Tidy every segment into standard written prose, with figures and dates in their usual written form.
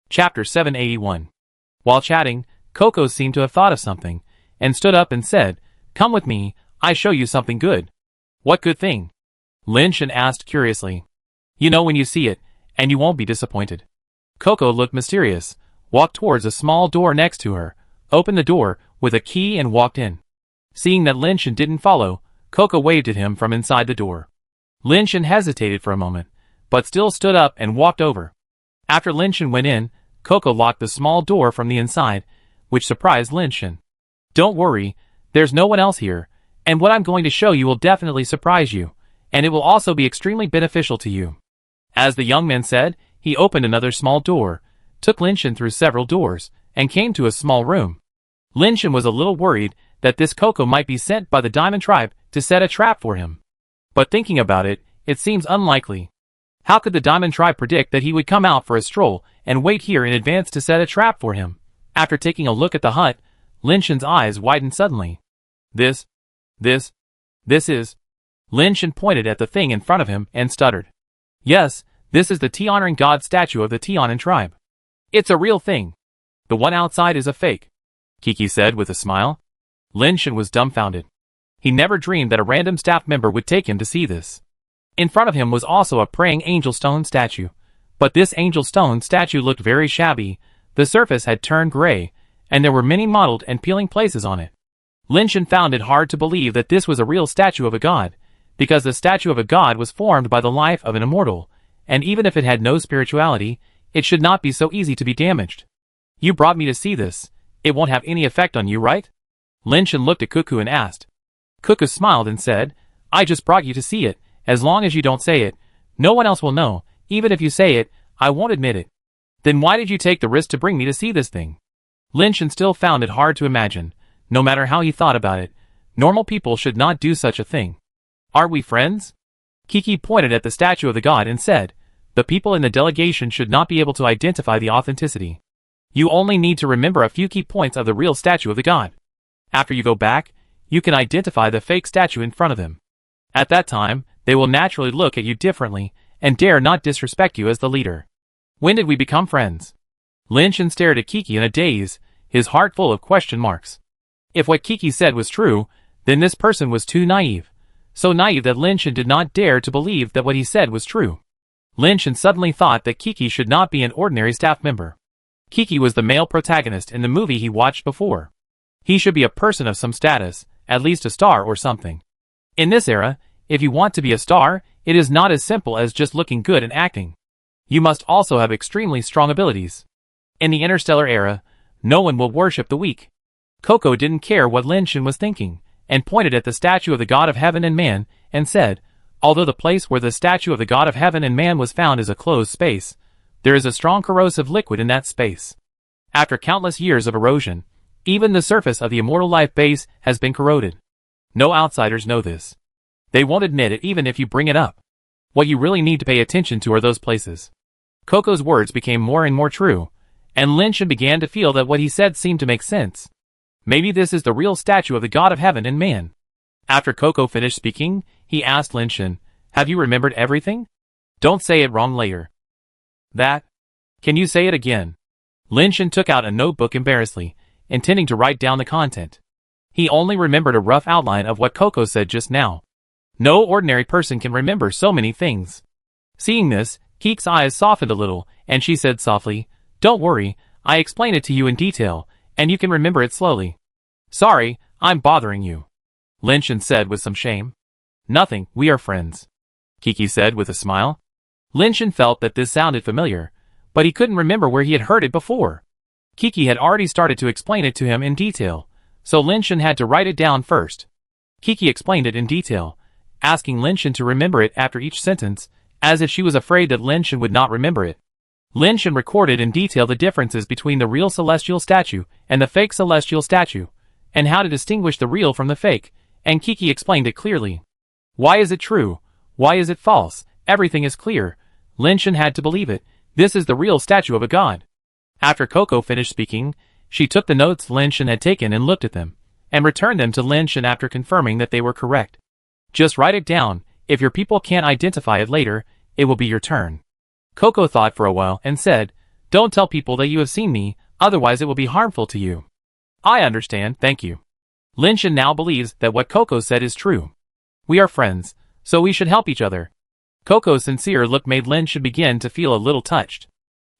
Chapter 781. While chatting, Coco seemed to have thought of something, and stood up and said, "Come with me, I show you something good." "What good thing?" Lin Shen asked curiously. "You know when you see it, and you won't be disappointed." Coco looked mysterious, walked towards a small door next to her, opened the door with a key and walked in. Seeing that Lin Shen didn't follow, Coco waved at him from inside the door. Lin Shen hesitated for a moment, but still stood up and walked over. After Lin Shen went in, Coco locked the small door from the inside, which surprised Lin Shen. "Don't worry, there's no one else here, and what I'm going to show you will definitely surprise you, and it will also be extremely beneficial to you." As the young man said, he opened another small door, took Lin Shen through several doors, and came to a small room. Lin Shen was a little worried that this Coco might be sent by the Diamond Tribe to set a trap for him. But thinking about it, it seems unlikely. How could the Diamond Tribe predict that he would come out for a stroll and wait here in advance to set a trap for him? After taking a look at the hut, Lin Shen's eyes widened suddenly. This is... Lin Shen pointed at the thing in front of him and stuttered. "Yes, this is the tea-honoring god statue of the Tianan tribe. It's a real thing. The one outside is a fake," Kiki said with a smile. Lin Shen was dumbfounded. He never dreamed that a random staff member would take him to see this. In front of him was also a praying angel stone statue, but this angel stone statue looked very shabby, the surface had turned gray, and there were many mottled and peeling places on it. Lin Shen found it hard to believe that this was a real statue of a god, because the statue of a god was formed by the life of an immortal, and even if it had no spirituality, it should not be so easy to be damaged. "You brought me to see this, it won't have any effect on you, right?" Lin Shen looked at Cuckoo and asked. Cuckoo smiled and said, "I just brought you to see it. As long as you don't say it, no one else will know. Even if you say it, I won't admit it." "Then why did you take the risk to bring me to see this thing?" Lin Shen still found it hard to imagine. No matter how he thought about it, normal people should not do such a thing. "Aren't we friends?" Kiki pointed at the statue of the god and said, "The people in the delegation should not be able to identify the authenticity. You only need to remember a few key points of the real statue of the god. After you go back, you can identify the fake statue in front of them. At that time, they will naturally look at you differently and dare not disrespect you as the leader." "When did we become friends?" Lin Shen stared at Kiki in a daze, his heart full of question marks. If what Kiki said was true, then this person was too naive. So naive that Lin Shen did not dare to believe that what he said was true. Lin Shen suddenly thought that Kiki should not be an ordinary staff member. Kiki was the male protagonist in the movie he watched before. He should be a person of some status, at least a star or something. In this era, if you want to be a star, it is not as simple as just looking good and acting. You must also have extremely strong abilities. In the interstellar era, no one will worship the weak. Coco didn't care what Lin Shen was thinking, and pointed at the statue of the god of heaven and man, and said, "Although the place where the statue of the god of heaven and man was found is a closed space, there is a strong corrosive liquid in that space. After countless years of erosion, even the surface of the immortal life base has been corroded. No outsiders know this. They won't admit it even if you bring it up. What you really need to pay attention to are those places." Coco's words became more and more true, and Lin Shen began to feel that what he said seemed to make sense. Maybe this is the real statue of the god of heaven and man. After Coco finished speaking, he asked Lin Shen, "Have you remembered everything? Don't say it wrong later." "That? Can you say it again?" Lin Shen took out a notebook embarrassedly, intending to write down the content. He only remembered a rough outline of what Coco said just now. No ordinary person can remember so many things. Seeing this, Kiki's eyes softened a little, and she said softly, "Don't worry, I explained it to you in detail, and you can remember it slowly." "Sorry, I'm bothering you," Lin Shen said with some shame. "Nothing, we are friends," Kiki said with a smile. Lin Shen felt that this sounded familiar, but he couldn't remember where he had heard it before. Kiki had already started to explain it to him in detail, so Lin Shen had to write it down first. Kiki explained it in detail, asking Lin Shen to remember it after each sentence, as if she was afraid that Lin Shen would not remember it. Lin Shen recorded in detail the differences between the real celestial statue and the fake celestial statue, and how to distinguish the real from the fake, and Kiki explained it clearly. Why is it true? Why is it false? Everything is clear. Lin Shen had to believe it. This is the real statue of a god. After Coco finished speaking, she took the notes Lin Shen had taken and looked at them, and returned them to Lin Shen after confirming that they were correct. "Just write it down. If your people can't identify it later, it will be your turn." Coco thought for a while and said, Don't tell people that you have seen me, otherwise it will be harmful to you. I understand, thank you. Lin Shen now believes that what Coco said is true. We are friends, so we should help each other. Coco's sincere look made Lin Shen begin to feel a little touched.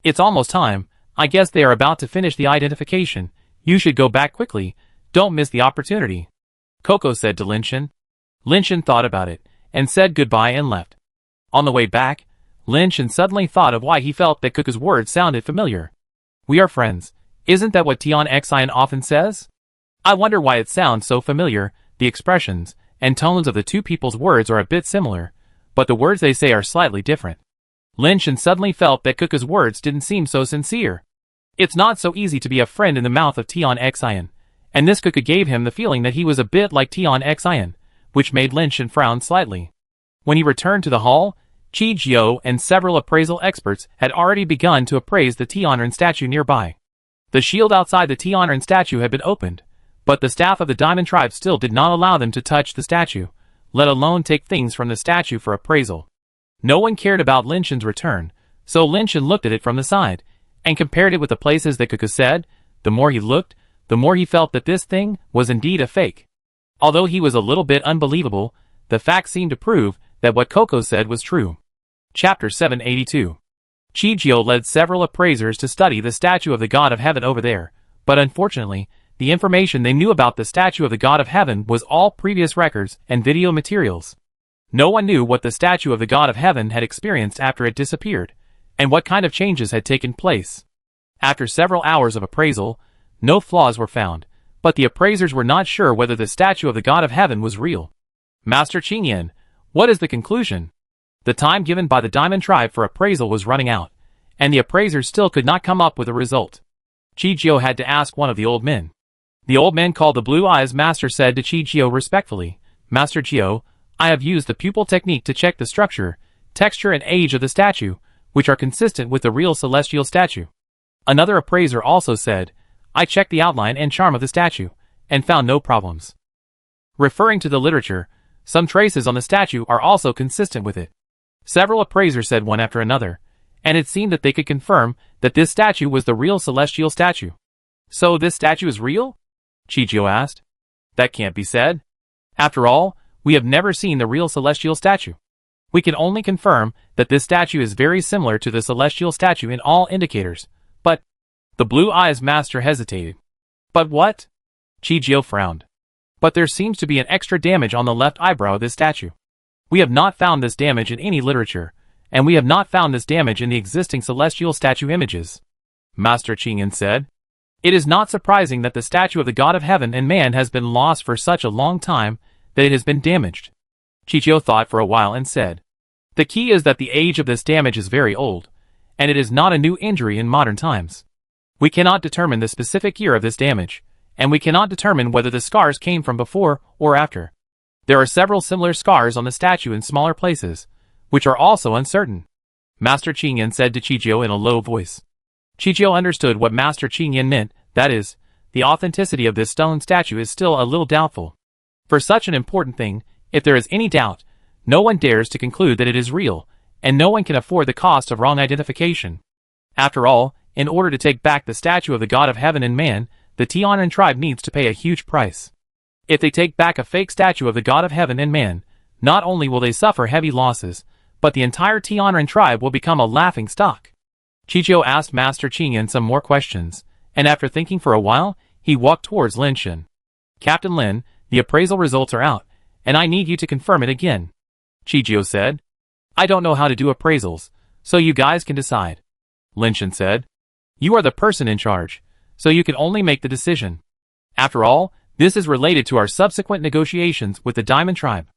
It's almost time. I guess they are about to finish the identification. You should go back quickly. Don't miss the opportunity. Coco said to Lin Shen. Lin Shen thought about it, and said goodbye and left. On the way back, Lin Shen suddenly thought of why he felt that Coco's words sounded familiar. We are friends. Isn't that what Tian Xian often says? I wonder why it sounds so familiar. The expressions and tones of the two people's words are a bit similar, but the words they say are slightly different. Lin Shen suddenly felt that Coco's words didn't seem so sincere. It's not so easy to be a friend in the mouth of Tian Xian, and this Coco gave him the feeling that he was a bit like Tian Xian, which made Lin Shen frown slightly. When he returned to the hall, Qi Jiao and several appraisal experts had already begun to appraise the Tianren statue nearby. The shield outside the Tianren statue had been opened, but the staff of the Diamond Tribe still did not allow them to touch the statue, let alone take things from the statue for appraisal. No one cared about Lin Shen's return, so Lin Shen looked at it from the side, and compared it with the places that Coco said. The more he looked, the more he felt that this thing was indeed a fake. Although he was a little bit unbelievable, the facts seemed to prove that what Coco said was true. Chapter 782. Qi Jiao led several appraisers to study the statue of the God of Heaven over there, but unfortunately, the information they knew about the statue of the God of Heaven was all previous records and video materials. No one knew what the statue of the God of Heaven had experienced after it disappeared, and what kind of changes had taken place. After several hours of appraisal, no flaws were found, but the appraisers were not sure whether the statue of the God of Heaven was real. Master Qingyan, what is the conclusion? The time given by the Diamond Tribe for appraisal was running out, and the appraisers still could not come up with a result. Qi Jiao had to ask one of the old men. The old man called the Blue Eyes Master said to Qi Jiao respectfully, Master Jiao, I have used the pupil technique to check the structure, texture and age of the statue, which are consistent with the real celestial statue. Another appraiser also said, I checked the outline and charm of the statue, and found no problems. Referring to the literature, some traces on the statue are also consistent with it. Several appraisers said one after another, and it seemed that they could confirm that this statue was the real celestial statue. So this statue is real? Qi Jiao asked. That can't be said. After all, we have never seen the real celestial statue. We can only confirm that this statue is very similar to the celestial statue in all indicators, but... The Blue Eyes Master hesitated. But what? Qi Jiao frowned. But there seems to be an extra damage on the left eyebrow of this statue. We have not found this damage in any literature, and we have not found this damage in the existing celestial statue images. Master Qingyan said. It is not surprising that the statue of the God of Heaven and Man has been lost for such a long time that it has been damaged. Qi Jiao thought for a while and said. The key is that the age of this damage is very old, and it is not a new injury in modern times. We cannot determine the specific year of this damage, and we cannot determine whether the scars came from before or after. There are several similar scars on the statue in smaller places, which are also uncertain. Master Qingyan said to Qi Jiao in a low voice. Qi Jiao understood what Master Qingyan meant, that is, the authenticity of this stone statue is still a little doubtful. For such an important thing, if there is any doubt, no one dares to conclude that it is real, and no one can afford the cost of wrong identification. After all, in order to take back the statue of the God of Heaven and Man, the Tianren tribe needs to pay a huge price. If they take back a fake statue of the God of Heaven and Man, not only will they suffer heavy losses, but the entire Tianren tribe will become a laughing stock. Qi Jiao asked Master Qingyan some more questions, and after thinking for a while, he walked towards Lin Shen. Captain Lin, the appraisal results are out, and I need you to confirm it again. Qi Jiao said. I don't know how to do appraisals, so you guys can decide. Lin Shen said. You are the person in charge, so you can only make the decision. After all, this is related to our subsequent negotiations with the Diamond Tribe.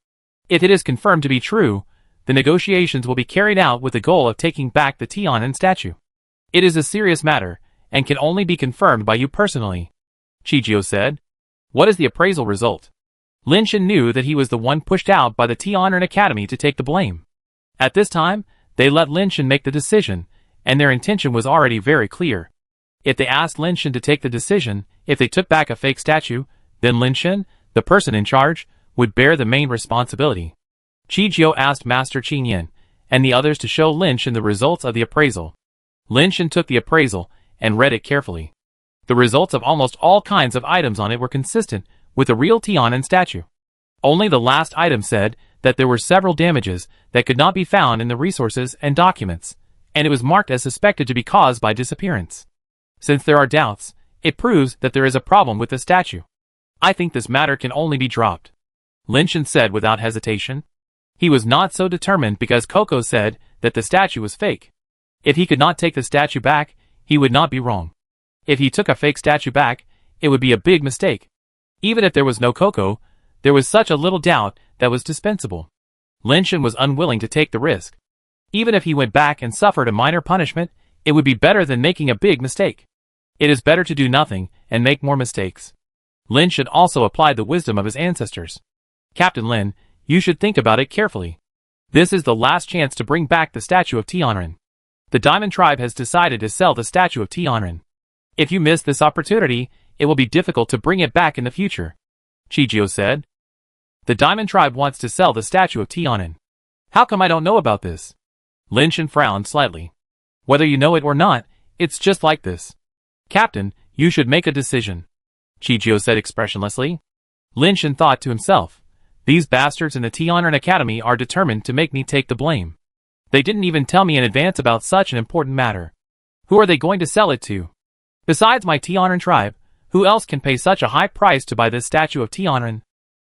If it is confirmed to be true, the negotiations will be carried out with the goal of taking back the Tianren statue. It is a serious matter, and can only be confirmed by you personally. Qi Jiao said. What is the appraisal result? Lin Shen knew that he was the one pushed out by the Tianren Academy to take the blame. At this time, they let Lin Shen make the decision, and their intention was already very clear. If they asked Lin Shen to take the decision, if they took back a fake statue, then Lin Shen, the person in charge, would bear the main responsibility. Qi Jiao asked Master Qingyan and the others to show Lin Shen the results of the appraisal. Lin Shen took the appraisal and read it carefully. The results of almost all kinds of items on it were consistent with the real Tian'an statue. Only the last item said that there were several damages that could not be found in the resources and documents, and it was marked as suspected to be caused by disappearance. Since there are doubts, it proves that there is a problem with the statue. I think this matter can only be dropped, Lin Shen said without hesitation. He was not so determined because Coco said that the statue was fake. If he could not take the statue back, he would not be wrong. If he took a fake statue back, it would be a big mistake. Even if there was no Coco, there was such a little doubt that was dispensable. Lin Shen was unwilling to take the risk. Even if he went back and suffered a minor punishment, it would be better than making a big mistake. It is better to do nothing and make more mistakes. Lin Shen also applied the wisdom of his ancestors. Captain Lin, you should think about it carefully. This is the last chance to bring back the statue of Tian'an. The Diamond Tribe has decided to sell the statue of Tian'an. If you miss this opportunity, it will be difficult to bring it back in the future, Chijio said. The Diamond Tribe wants to sell the statue of Tian'an. How come I don't know about this? Lin Shen frowned slightly. Whether you know it or not, it's just like this. Captain, you should make a decision, Chijio said expressionlessly. Lin Shen thought to himself, these bastards in the Tian'an Academy are determined to make me take the blame. They didn't even tell me in advance about such an important matter. Who are they going to sell it to? Besides my Tian'an tribe, who else can pay such a high price to buy this statue of Tian'an?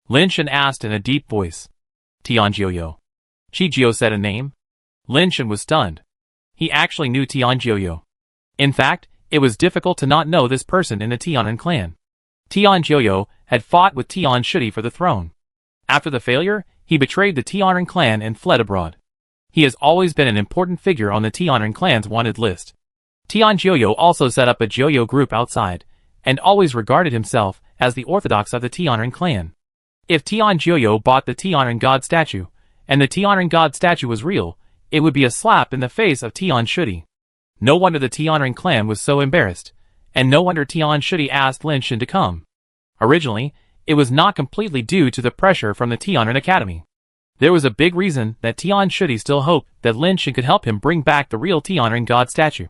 Lin Shen asked in a deep voice. Tianjioyo. Chijio said a name. Lin Shen was stunned. He actually knew Tianjioyo. In fact, it was difficult to not know this person in the Tian'an clan. Tianjioyo had fought with Tian Shudi for the throne. After the failure, he betrayed the Tian'an clan and fled abroad. He has always been an important figure on the Tian'an clan's wanted list. Tianjioyo also set up a Joyo group outside, and always regarded himself as the orthodox of the Tian'an clan. If Tianjioyo bought the Tian'an god statue, and the Tian'an god statue was real, it would be a slap in the face of Tian Shudi. No wonder the Tian'an clan was so embarrassed, and no wonder Tian Shudi asked Lin Shen to come. Originally, it was not completely due to the pressure from the Tian'an Academy. There was a big reason that Tian Shudi still hoped that Lin Shen could help him bring back the real Tian'an god statue.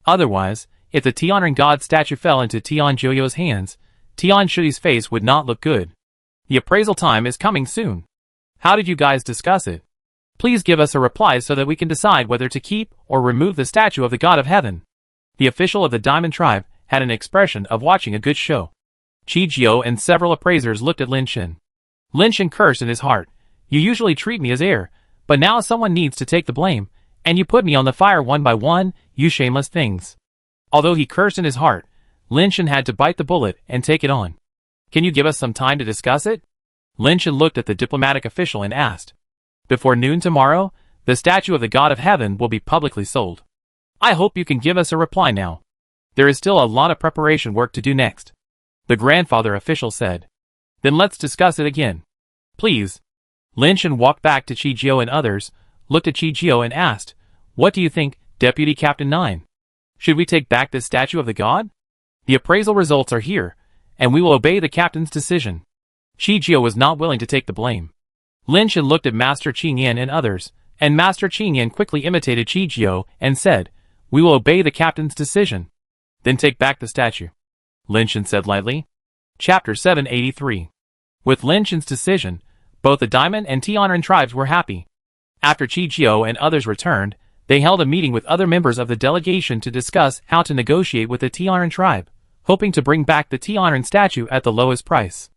Otherwise, if the Tian'an god statue fell into Tianjioyo's hands, Tian Shudi's face would not look good. The appraisal time is coming soon. How did you guys discuss it? Please give us a reply so that we can decide whether to keep or remove the statue of the God of Heaven. The official of the Diamond Tribe had an expression of watching a good show. Chijio and several appraisers looked at Lin Shen. Lin Shen cursed in his heart. You usually treat me as heir, but now someone needs to take the blame, and you put me on the fire one by one, you shameless things. Although he cursed in his heart, Lin Shen had to bite the bullet and take it on. Can you give us some time to discuss it? Lin Shen looked at the diplomatic official and asked. Before noon tomorrow, the statue of the God of Heaven will be publicly sold. I hope you can give us a reply now. There is still a lot of preparation work to do next, the grandfather official said. Then let's discuss it again. Please. Lin Shen walked back to Chijio and others, looked at Chijio and asked, what do you think, Deputy Captain 9? Should we take back this statue of the god? The appraisal results are here, and we will obey the captain's decision. Chijio was not willing to take the blame. Lin Shen looked at Master Qingyan and others, and Master Qingyan quickly imitated Chijio and said, we will obey the captain's decision. Then take back the statue, Lin Shen said lightly. Chapter 783. With Lin Shen's decision, both the Diamond and Tian'an tribes were happy. After Chijio and others returned, they held a meeting with other members of the delegation to discuss how to negotiate with the Tian'an tribe, hoping to bring back the Tian'an statue at the lowest price.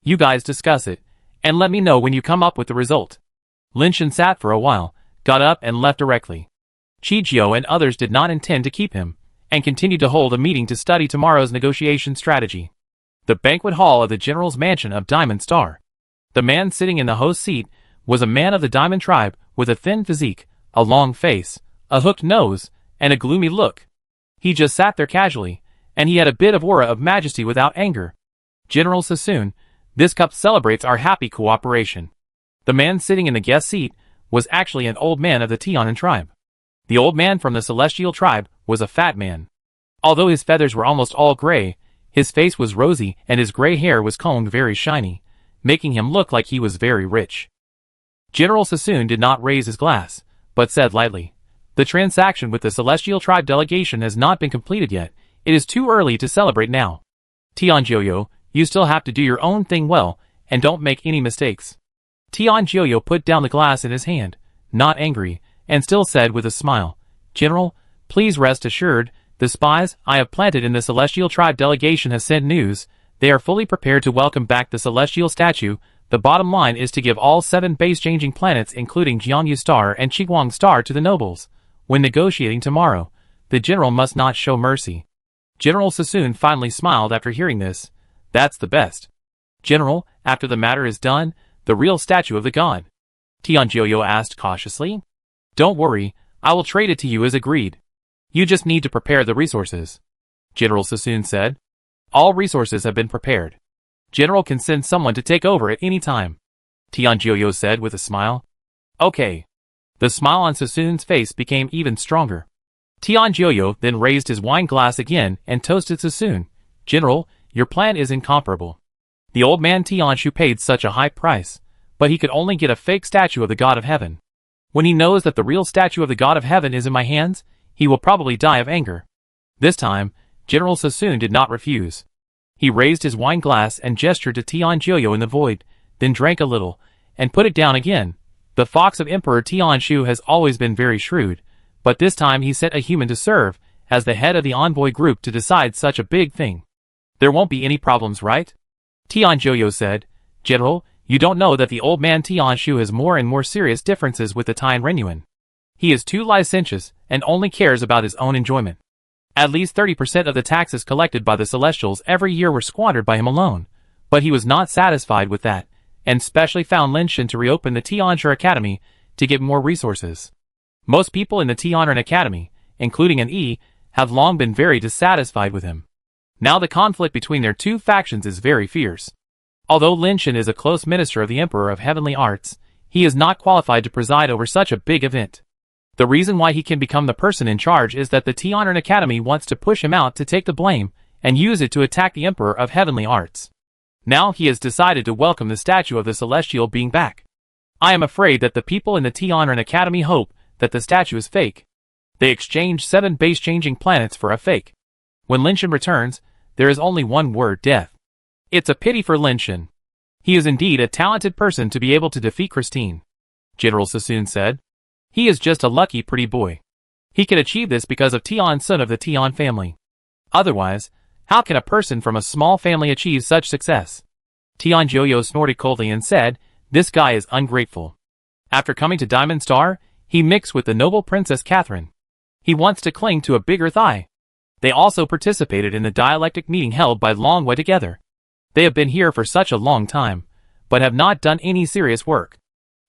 You guys discuss it, and let me know when you come up with the result. Lin Shen sat for a while, got up and left directly. Chijio and others did not intend to keep him, and continued to hold a meeting to study tomorrow's negotiation strategy. The banquet hall of the general's mansion of Diamond Star. The man sitting in the host's seat was a man of the Diamond tribe with a thin physique, a long face, a hooked nose, and a gloomy look. He just sat there casually, and he had a bit of aura of majesty without anger. General Sassoon, this cup celebrates our happy cooperation. The man sitting in the guest seat was actually an old man of the Tian'an tribe. The old man from the Celestial tribe was a fat man. Although his feathers were almost all gray, his face was rosy and his gray hair was combed very shiny, making him look like he was very rich. General Sassoon did not raise his glass, but said lightly, The transaction with the Celestial Tribe delegation has not been completed yet. It is too early to celebrate now. Tianjioyo, you still have to do your own thing well, and don't make any mistakes. Tianjioyo put down the glass in his hand, not angry, and still said with a smile, General, please rest assured, the spies I have planted in the Celestial Tribe delegation have sent news. They are fully prepared to welcome back the Celestial Statue. The bottom line is to give all 7 base-changing planets including Jiangyu Star and Qiguang Star to the nobles. When negotiating tomorrow, the general must not show mercy. General Sassoon finally smiled after hearing this. That's the best. General, after the matter is done, the real statue of the god? Tianjioyo asked cautiously. Don't worry, I will trade it to you as agreed. You just need to prepare the resources. General Sassoon said. All resources have been prepared. General can send someone to take over at any time. Tianjioyo said with a smile. Okay. The smile on Sassoon's face became even stronger. Tianjioyo then raised his wine glass again and toasted Sassoon. General, your plan is incomparable. The old man Tianshu paid such a high price, but he could only get a fake statue of the god of heaven. When he knows that the real statue of the god of heaven is in my hands, he will probably die of anger. This time, General Sassoon did not refuse. He raised his wine glass and gestured to Tianjioyo in the void, then drank a little, and put it down again. The fox of Emperor Tianshu has always been very shrewd, but this time he sent a human to serve, as the head of the envoy group to decide such a big thing. There won't be any problems, right? Tianjioyo said. General, you don't know that the old man Tianshu has more and more serious differences with the Tian Renyuan. He is too licentious and only cares about his own enjoyment. At least 30% of the taxes collected by the Celestials every year were squandered by him alone, but he was not satisfied with that, and specially found Lin Shen to reopen the Tianzhi Academy to get more resources. Most people in the Tianren Academy, including an E, have long been very dissatisfied with him. Now the conflict between their two factions is very fierce. Although Lin Shen is a close minister of the Emperor of Heavenly Arts, he is not qualified to preside over such a big event. The reason why he can become the person in charge is that the Tianren Academy wants to push him out to take the blame and use it to attack the Emperor of Heavenly Arts. Now he has decided to welcome the statue of the Celestial being back. I am afraid that the people in the Tianren Academy hope that the statue is fake. They exchange 7 base-changing planets for a fake. When Lin Shen returns, there is only one word: death. It's a pity for Lin Shen. He is indeed a talented person to be able to defeat Christine. General Sassoon said. He is just a lucky pretty boy. He can achieve this because of Tian Sun of the Tian family. Otherwise, how can a person from a small family achieve such success? Tianjioyo snorted coldly and said, this guy is ungrateful. After coming to Diamond Star, he mixed with the noble Princess Catherine. He wants to cling to a bigger thigh. They also participated in the dialectic meeting held by Long Wei together. They have been here for such a long time, but have not done any serious work.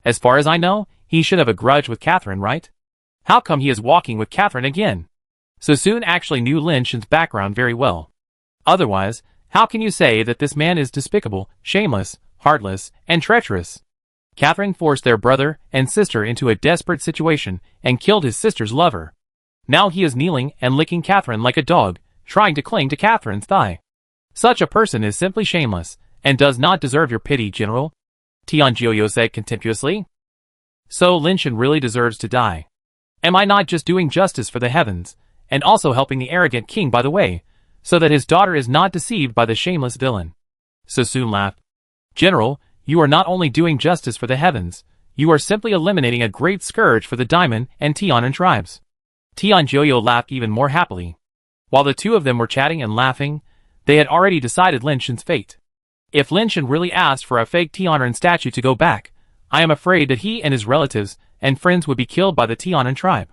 As far as I know, he should have a grudge with Catherine, right? How come he is walking with Catherine again? Sassoon actually knew Lin Shen's background very well. Otherwise, how can you say that this man is despicable, shameless, heartless, and treacherous? Catherine forced their brother and sister into a desperate situation and killed his sister's lover. Now he is kneeling and licking Catherine like a dog, trying to cling to Catherine's thigh. Such a person is simply shameless, and does not deserve your pity, General. Tianjioyo said contemptuously. So Lin Shen really deserves to die. Am I not just doing justice for the heavens, and also helping the arrogant king by the way, so that his daughter is not deceived by the shameless villain? Sassoon laughed. General, you are not only doing justice for the heavens, you are simply eliminating a great scourge for the Diamond and Tianren tribes. Tianjioyo laughed even more happily. While the two of them were chatting and laughing, they had already decided Lin Shen's fate. If Lin Shen really asked for a fake Tianren statue to go back, I am afraid that he and his relatives and friends would be killed by the Tianren tribe.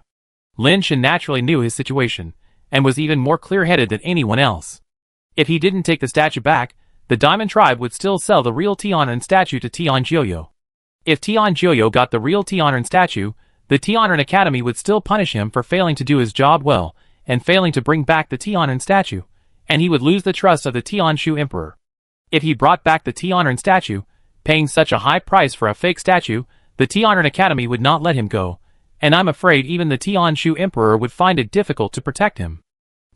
Lin Shen naturally knew his situation, and was even more clear-headed than anyone else. If he didn't take the statue back, the Diamond tribe would still sell the real Tianren statue to Tianjioyo. If Tianjioyo got the real Tianren statue, the Tianren Academy would still punish him for failing to do his job well, and failing to bring back the Tianren statue, and he would lose the trust of the Tianshu Emperor. If he brought back the Tianren statue, paying such a high price for a fake statue, the Tianren Academy would not let him go, and I'm afraid even the Tianshu Emperor would find it difficult to protect him.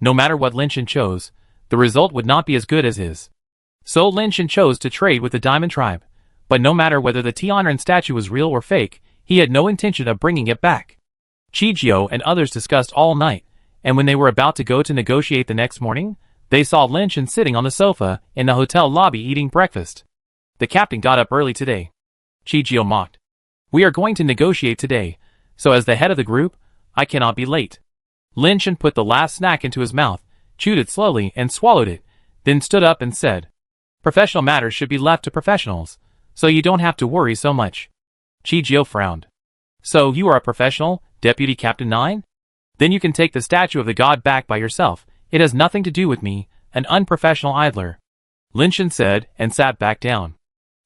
No matter what Lin Shen chose, the result would not be as good as his. So Lin Shen chose to trade with the Diamond tribe, but no matter whether the Tianren statue was real or fake, he had no intention of bringing it back. Chijio and others discussed all night, and when they were about to go to negotiate the next morning, they saw Lin Shen sitting on the sofa in the hotel lobby eating breakfast. The captain got up early today. Chijio mocked. We are going to negotiate today, so as the head of the group, I cannot be late. Lin Shen put the last snack into his mouth, chewed it slowly and swallowed it, then stood up and said, Professional matters should be left to professionals, so you don't have to worry so much. Chijio frowned. So you are a professional, Deputy Captain 9? Then you can take the statue of the god back by yourself. It has nothing to do with me, an unprofessional idler. Lin Shen said and sat back down.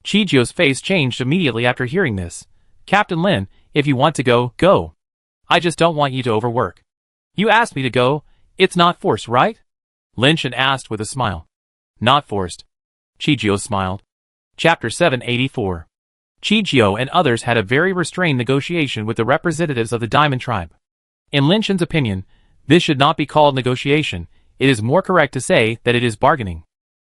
Chijio's face changed immediately after hearing this. Captain Lin, if you want to go, go. I just don't want you to overwork. You asked me to go, it's not forced, right? Lin Shen asked with a smile. Not forced. Chijio smiled. Chapter 784. Chijio and others had a very restrained negotiation with the representatives of the Diamond Tribe. In Lin Shen's opinion, this should not be called negotiation, it is more correct to say that it is bargaining.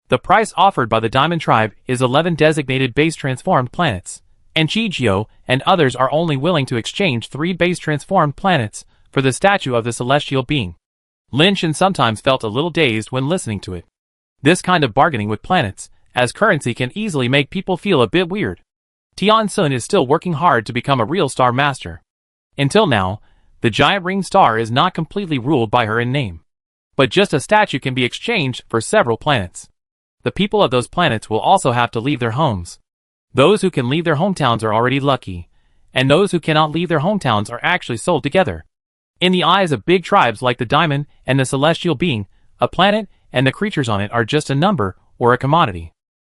The price offered by the Diamond Tribe is 11 designated base transformed planets, and Chijio and others are only willing to exchange 3 base transformed planets for the statue of the celestial being. Lin Shen sometimes felt a little dazed when listening to it. This kind of bargaining with planets as currency can easily make people feel a bit weird. Tian Sun is still working hard to become a real star master. Until now, the giant ring star is not completely ruled by her in name. But just a statue can be exchanged for several planets. The people of those planets will also have to leave their homes. Those who can leave their hometowns are already lucky, and those who cannot leave their hometowns are actually sold together. In the eyes of big tribes like the Diamond and the Celestial Being, a planet and the creatures on it are just a number or a commodity.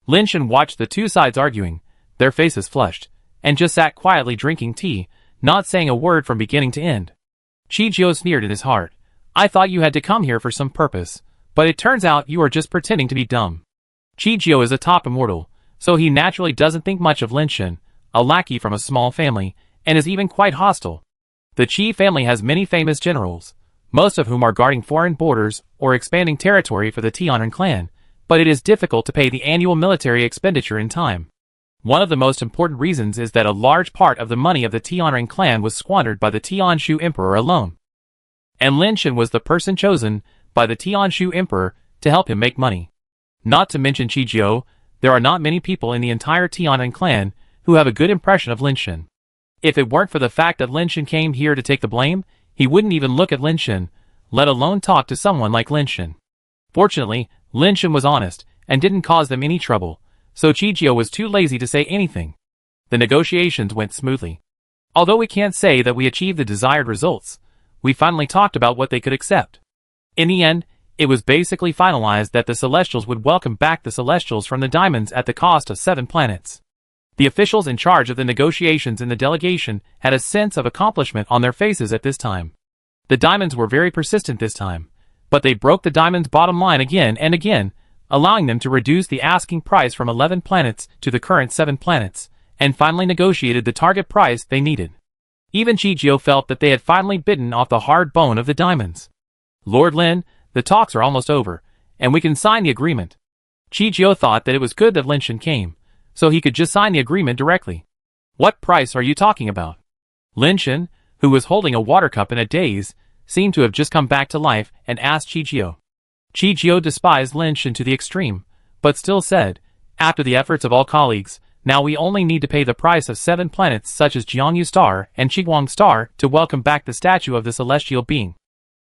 Lin Shen watched the two sides arguing, their faces flushed, and just sat quietly drinking tea, not saying a word from beginning to end. Chijio sneered in his heart. I thought you had to come here for some purpose, but it turns out you are just pretending to be dumb. Chijio is a top immortal, so he naturally doesn't think much of Lin Shen, a lackey from a small family, and is even quite hostile. The Qi family has many famous generals, most of whom are guarding foreign borders or expanding territory for the Tianren clan, but it is difficult to pay the annual military expenditure in time. One of the most important reasons is that a large part of the money of the Tianren clan was squandered by the Tianshu Emperor alone. And Lin Shen was the person chosen by the Tianshu Emperor to help him make money. Not to mention Chijio, there are not many people in the entire Tianren clan who have a good impression of Lin Shen. If it weren't for the fact that Lin Shen came here to take the blame, he wouldn't even look at Lin Shen, let alone talk to someone like Lin Shen. Fortunately, Lin Shen was honest and didn't cause them any trouble, so Chijio was too lazy to say anything. The negotiations went smoothly. Although we can't say that we achieved the desired results, we finally talked about what they could accept. In the end, it was basically finalized that the Celestials would welcome back the Celestials from the Diamonds at the cost of 7 planets. The officials in charge of the negotiations in the delegation had a sense of accomplishment on their faces at this time. The Diamonds were very persistent this time, but they broke the Diamonds' bottom line again and again, allowing them to reduce the asking price from 11 planets to the current 7 planets, and finally negotiated the target price they needed. Even Chijio felt that they had finally bitten off the hard bone of the Diamonds. Lord Lin, the talks are almost over, and we can sign the agreement. Chijio thought that it was good that Lin Shen came, so he could just sign the agreement directly. What price are you talking about? Lin Shen, who was holding a water cup in a daze, seemed to have just come back to life and asked Chijio. Chijio despised Lin Shen to the extreme, but still said, after the efforts of all colleagues, now we only need to pay the price of 7 planets such as Jiangyu Star and Qiguang Star to welcome back the statue of the celestial being.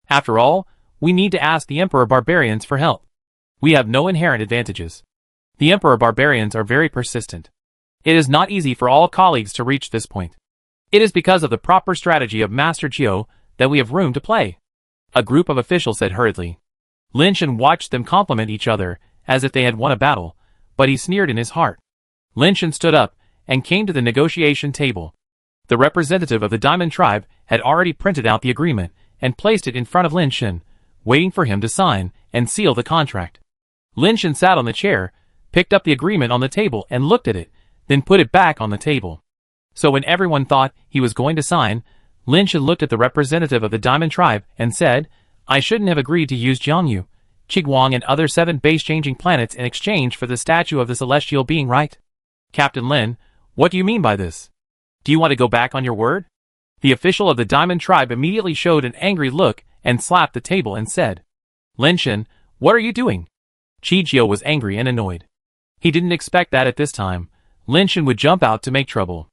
After all, we need to ask the Emperor Barbarians for help. We have no inherent advantages. The Emperor Barbarians are very persistent. It is not easy for all colleagues to reach this point. It is because of the proper strategy of Master Jiao that we have room to play. A group of officials said hurriedly. Lin Shen watched them compliment each other as if they had won a battle, but he sneered in his heart. Lin Shen stood up and came to the negotiation table. The representative of the Diamond Tribe had already printed out the agreement and placed it in front of Lin Shen, waiting for him to sign and seal the contract. Lin Shen sat on the chair, picked up the agreement on the table and looked at it, then put it back on the table. So when everyone thought he was going to sign, Lin Shen looked at the representative of the Diamond Tribe and said, I shouldn't have agreed to use Jiangyu, Qiguang and other 7 base-changing planets in exchange for the statue of the celestial being, right? Captain Lin, what do you mean by this? Do you want to go back on your word? The official of the Diamond Tribe immediately showed an angry look and slapped the table and said, Lin Shen, what are you doing? Chijio was angry and annoyed. He didn't expect that at this time Lin Shen would jump out to make trouble.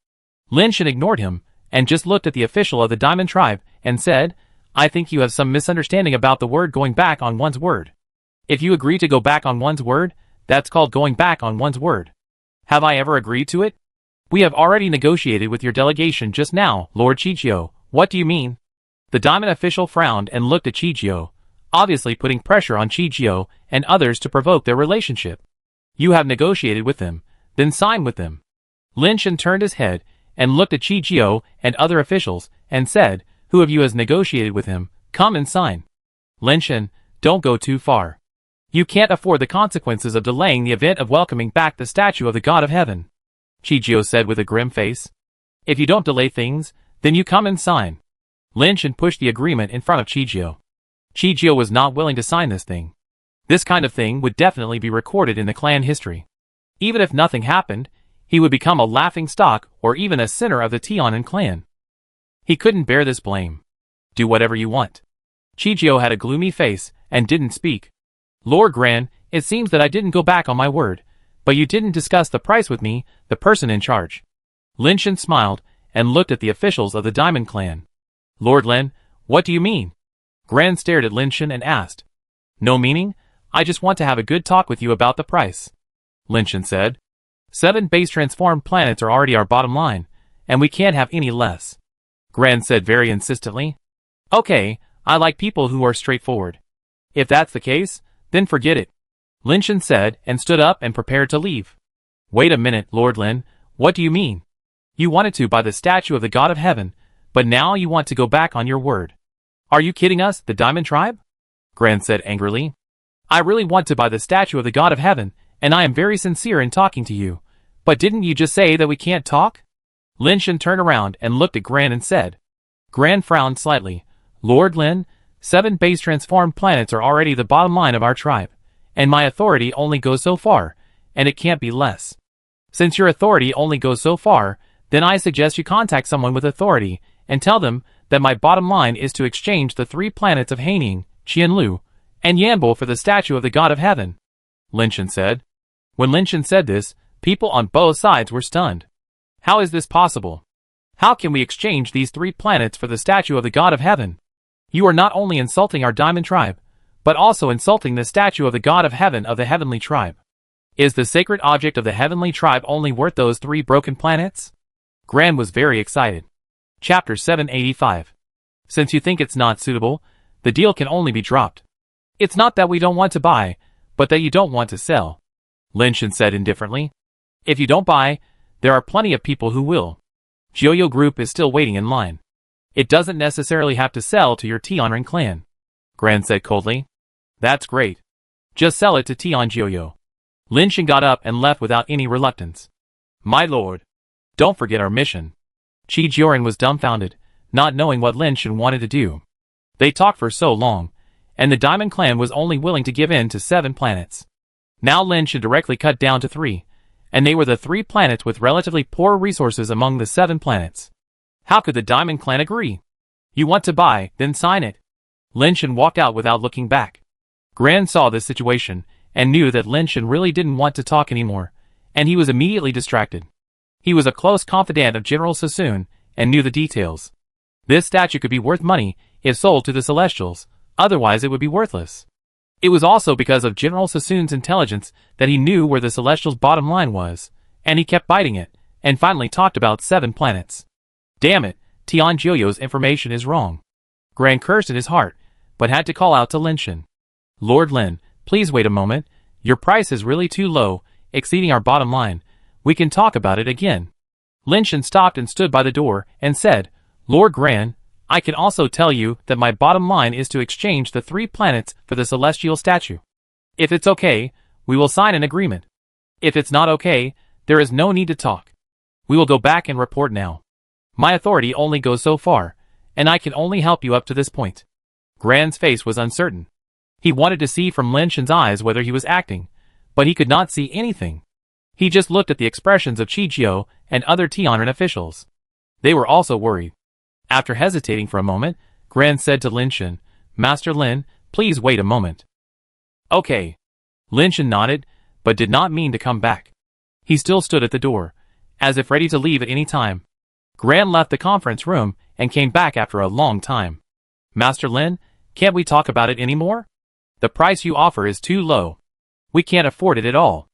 Lin Shen ignored him and just looked at the official of the Diamond Tribe and said, I think you have some misunderstanding about the word going back on one's word. If you agree to go back on one's word, that's called going back on one's word. Have I ever agreed to it? We have already negotiated with your delegation just now, Lord Chijio. What do you mean? The Diamond official frowned and looked at Chijio, obviously putting pressure on Chijio and others to provoke their relationship. You have negotiated with them, then sign with them. Lin Shen turned his head and looked at Chijio and other officials and said, Who of you has negotiated with him? Come and sign. Lin Shen, don't go too far. You can't afford the consequences of delaying the event of welcoming back the statue of the God of Heaven. Chijio said with a grim face. If you don't delay things, then you come and sign. Lin Shen pushed the agreement in front of Chijio. Chijio was not willing to sign this thing. This kind of thing would definitely be recorded in the clan history. Even if nothing happened, he would become a laughingstock or even a sinner of the Tianan clan. He couldn't bear this blame. Do whatever you want. Chijio had a gloomy face and didn't speak. Lord Gran, it seems that I didn't go back on my word, but you didn't discuss the price with me, the person in charge. Lin Shen smiled and looked at the officials of the Diamond Clan. Lord Lin, what do you mean? Gran stared at Lin Shen and asked. No meaning? I just want to have a good talk with you about the price. Lin Shen said. 7 base transformed planets are already our bottom line, and we can't have any less. Gran said very insistently. Okay, I like people who are straightforward. If that's the case, then forget it. Lin Shen said and stood up and prepared to leave. Wait a minute, Lord Lin, what do you mean? You wanted to buy the statue of the God of Heaven, but now you want to go back on your word. Are you kidding us, the Diamond Tribe? Gran said angrily. I really want to buy the statue of the God of Heaven, and I am very sincere in talking to you. But didn't you just say that we can't talk? Lin Shen turned around and looked at Gran and said. Gran frowned slightly. Lord Lin, 7 base transformed planets are already the bottom line of our tribe, and my authority only goes so far, and it can't be less. Since your authority only goes so far, then I suggest you contact someone with authority and tell them that my bottom line is to exchange the 3 planets of Haining, Qianlu, and Yanbo for the statue of the God of Heaven. Lin Shen said. When Lin Shen said this, people on both sides were stunned. How is this possible? How can we exchange these 3 planets for the statue of the God of Heaven? You are not only insulting our Diamond Tribe, but also insulting the statue of the God of Heaven of the Heavenly Tribe. Is the sacred object of the Heavenly Tribe only worth those 3 broken planets? Gran was very excited. Chapter 785. Since you think it's not suitable, the deal can only be dropped. It's not that we don't want to buy, but that you don't want to sell. Lin Shen said indifferently. If you don't buy, there are plenty of people who will. Joyo Group is still waiting in line. It doesn't necessarily have to sell to your Tianren clan. Gran said coldly. That's great. Just sell it to Tian Joyo. Lin Shen got up and left without any reluctance. My lord. Don't forget our mission. Chi Jioren was dumbfounded, not knowing what Lin Shen wanted to do. They talked for so long, and the Diamond Clan was only willing to give in to 7 planets. Now Lin Shen directly cut down to 3, and they were the 3 planets with relatively poor resources among the 7 planets. How could the Diamond Clan agree? You want to buy, then sign it. Lin Shen walked out without looking back. Gran saw this situation, and knew that Lin Shen really didn't want to talk anymore, and he was immediately distracted. He was a close confidant of General Sassoon, and knew the details. This statue could be worth money if sold to the Celestials, otherwise it would be worthless. It was also because of General Sassoon's intelligence that he knew where the Celestials' bottom line was, and he kept biting it, and finally talked about 7 planets. Damn it, Tian Joyo's information is wrong. Gran cursed in his heart, but had to call out to Lin Shen. Lord Lin, please wait a moment, your price is really too low, exceeding our bottom line. We can talk about it again. Lin Shen stopped and stood by the door, and said, Lord Gran, I can also tell you that my bottom line is to exchange the 3 planets for the celestial statue. If it's okay, we will sign an agreement. If it's not okay, there is no need to talk. We will go back and report now. My authority only goes so far, and I can only help you up to this point. Gran's face was uncertain. He wanted to see from Lin Shen's eyes whether he was acting, but he could not see anything. He just looked at the expressions of Chijio and other Tianren officials. They were also worried. After hesitating for a moment, Gran said to Lin Shen, Master Lin, please wait a moment. Okay. Lin Shen nodded, but did not mean to come back. He still stood at the door, as if ready to leave at any time. Gran left the conference room and came back after a long time. Master Lin, can't we talk about it anymore? The price you offer is too low. We can't afford it at all.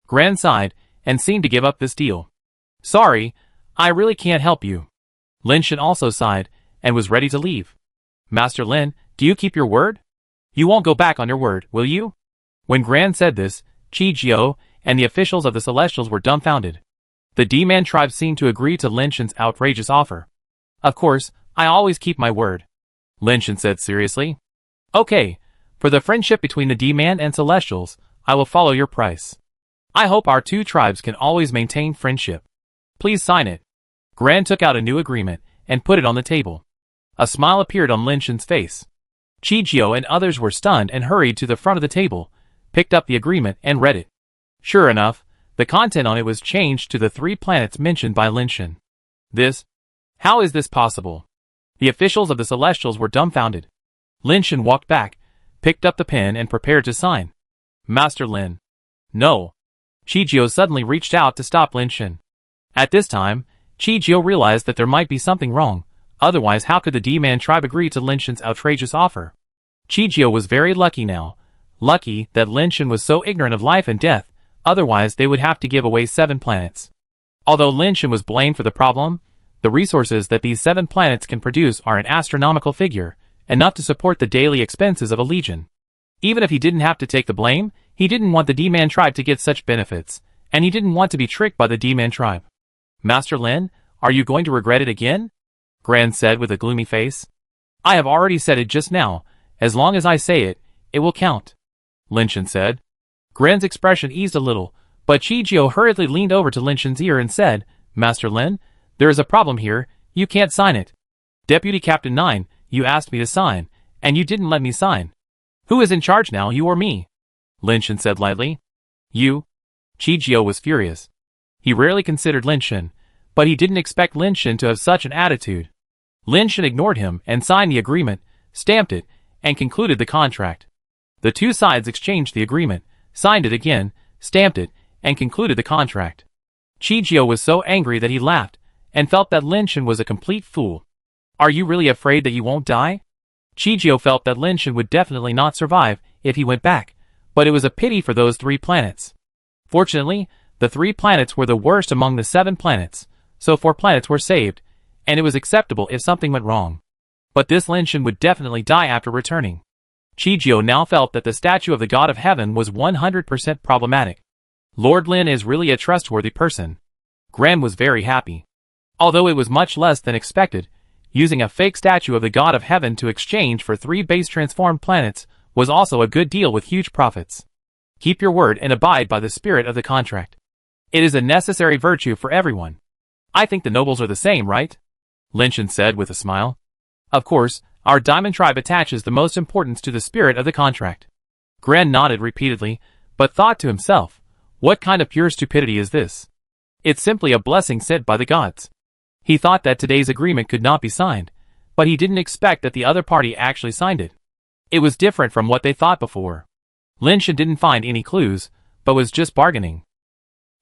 Gran sighed and seemed to give up this deal. Sorry, I really can't help you. Lin Shen also sighed and was ready to leave. Master Lin, do you keep your word? You won't go back on your word, will you? When Gran said this, Qi Jiao and the officials of the Celestials were dumbfounded. The D-Man tribe seemed to agree to Lin Shen's outrageous offer. Of course, I always keep my word. Lin Shen said seriously. Okay, for the friendship between the D-Man and Celestials, I will follow your price. I hope our two tribes can always maintain friendship. Please sign it. Gran took out a new agreement and put it on the table. A smile appeared on Lin Shen's face. Qi Jiao and others were stunned and hurried to the front of the table, picked up the agreement and read it. Sure enough, the content on it was changed to the 3 planets mentioned by Lin Shen. How is this possible? The officials of the Celestials were dumbfounded. Lin Shen walked back, picked up the pen and prepared to sign. Master Lin. No. Qi Jiao suddenly reached out to stop Lin Shen. At this time, Qi Jiao realized that there might be something wrong, otherwise how could the D-Man tribe agree to Lin Shen's outrageous offer? Qi Jiao was very lucky now. Lucky that Lin Shen was so ignorant of life and death, otherwise they would have to give away 7 planets. Although Lin Shen was blamed for the problem, the resources that these 7 planets can produce are an astronomical figure, enough to support the daily expenses of a legion. Even if he didn't have to take the blame, he didn't want the D-Man tribe to get such benefits, and he didn't want to be tricked by the D-Man tribe. Master Lin, are you going to regret it again? Gran said with a gloomy face. I have already said it just now. As long as I say it, it will count. Lin Shen said. Gran's expression eased a little, but Qi Jiao hurriedly leaned over to Lin Shen's ear and said, Master Lin, there is a problem here, you can't sign it. Deputy Captain 9, you asked me to sign, and you didn't let me sign. Who is in charge now, you or me? Lin Shen said lightly. You. Qi Jiao was furious. He rarely considered Lin Shen, but he didn't expect Lin Shen to have such an attitude. Lin Shen ignored him and signed the agreement, stamped it, and concluded the contract. The two sides exchanged the agreement, signed it again, stamped it, and concluded the contract. Qi Jiao was so angry that he laughed, and felt that Lin Shen was a complete fool. Are you really afraid that you won't die? Qi Jiao felt that Lin Shen would definitely not survive if he went back, but it was a pity for those 3 planets. Fortunately, the 3 planets were the worst among the 7 planets, so 4 planets were saved, and it was acceptable if something went wrong. But this Lin Shen would definitely die after returning. Qi Jiao now felt that the statue of the God of Heaven was 100% problematic. Lord Lin is really a trustworthy person. Gran was very happy. Although it was much less than expected, using a fake statue of the God of Heaven to exchange for 3 base transformed planets was also a good deal with huge profits. Keep your word and abide by the spirit of the contract. It is a necessary virtue for everyone. I think the nobles are the same, right? Lin Shen said with a smile. Of course, our Diamond Tribe attaches the most importance to the spirit of the contract. Gran nodded repeatedly, but thought to himself, what kind of pure stupidity is this? It's simply a blessing sent by the gods. He thought that today's agreement could not be signed, but he didn't expect that the other party actually signed it. It was different from what they thought before. Lin Shen didn't find any clues, but was just bargaining.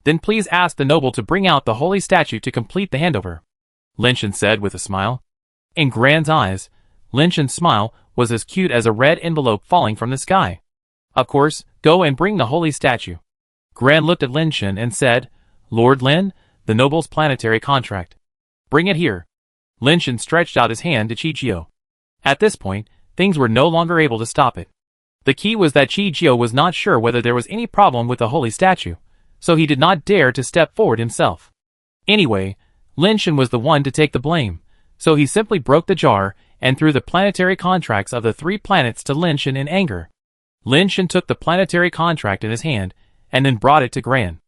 Then please ask the noble to bring out the holy statue to complete the handover. Lin Shen said with a smile. In Gran's eyes, Lin Shen's smile was as cute as a red envelope falling from the sky. Of course, go and bring the holy statue. Gran looked at Lin Shen and said, Lord Lin, the noble's planetary contract. Bring it here. Lin Shen stretched out his hand to Qi Jiao. At this point, things were no longer able to stop it. The key was that Qi Jiao was not sure whether there was any problem with the holy statue, so he did not dare to step forward himself. Anyway, Lin Shen was the one to take the blame, so he simply broke the jar and threw the planetary contracts of the 3 planets to Lin Shen in anger. Lin Shen took the planetary contract in his hand and then brought it to Gran.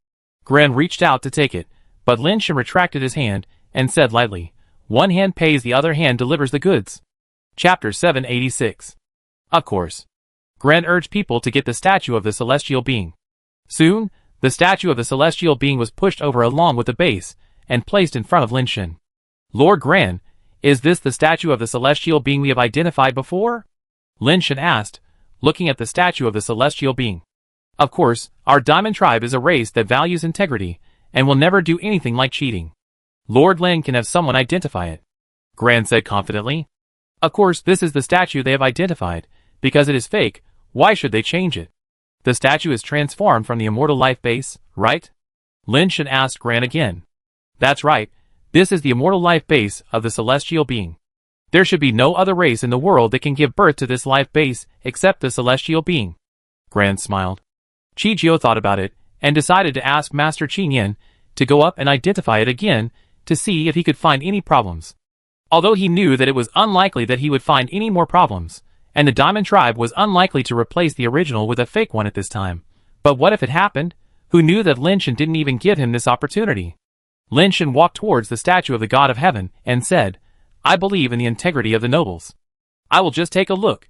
Gran reached out to take it, but Lin Shen retracted his hand and said lightly, one hand pays, the other hand delivers the goods. Chapter 786. Of course. Gran urged people to get the statue of the celestial being. Soon, the statue of the celestial being was pushed over along with the base and placed in front of Lin Shen. Lord Gran, Is this the statue of the celestial being we have identified before? Lin Shan asked, looking at the statue of the celestial being. Of course, our Diamond Tribe is a race that values integrity, and will never do anything like cheating. Lord Lin can have someone identify it. Gran said confidently. Of course, this is the statue they have identified. Because it is fake, why should they change it? The statue is transformed from the immortal life base, right? Lin Shan asked Gran again. That's right. This is the immortal life base of the celestial being. There should be no other race in the world that can give birth to this life base except the celestial being. Gran smiled. Qi Jiao thought about it and decided to ask Master Qi Nian to go up and identify it again to see if he could find any problems. Although he knew that it was unlikely that he would find any more problems, and the Diamond Tribe was unlikely to replace the original with a fake one at this time. But what if it happened? Who knew that Lin Shan didn't even give him this opportunity? Lin Shan walked towards the statue of the God of Heaven and said, I believe in the integrity of the nobles. I will just take a look.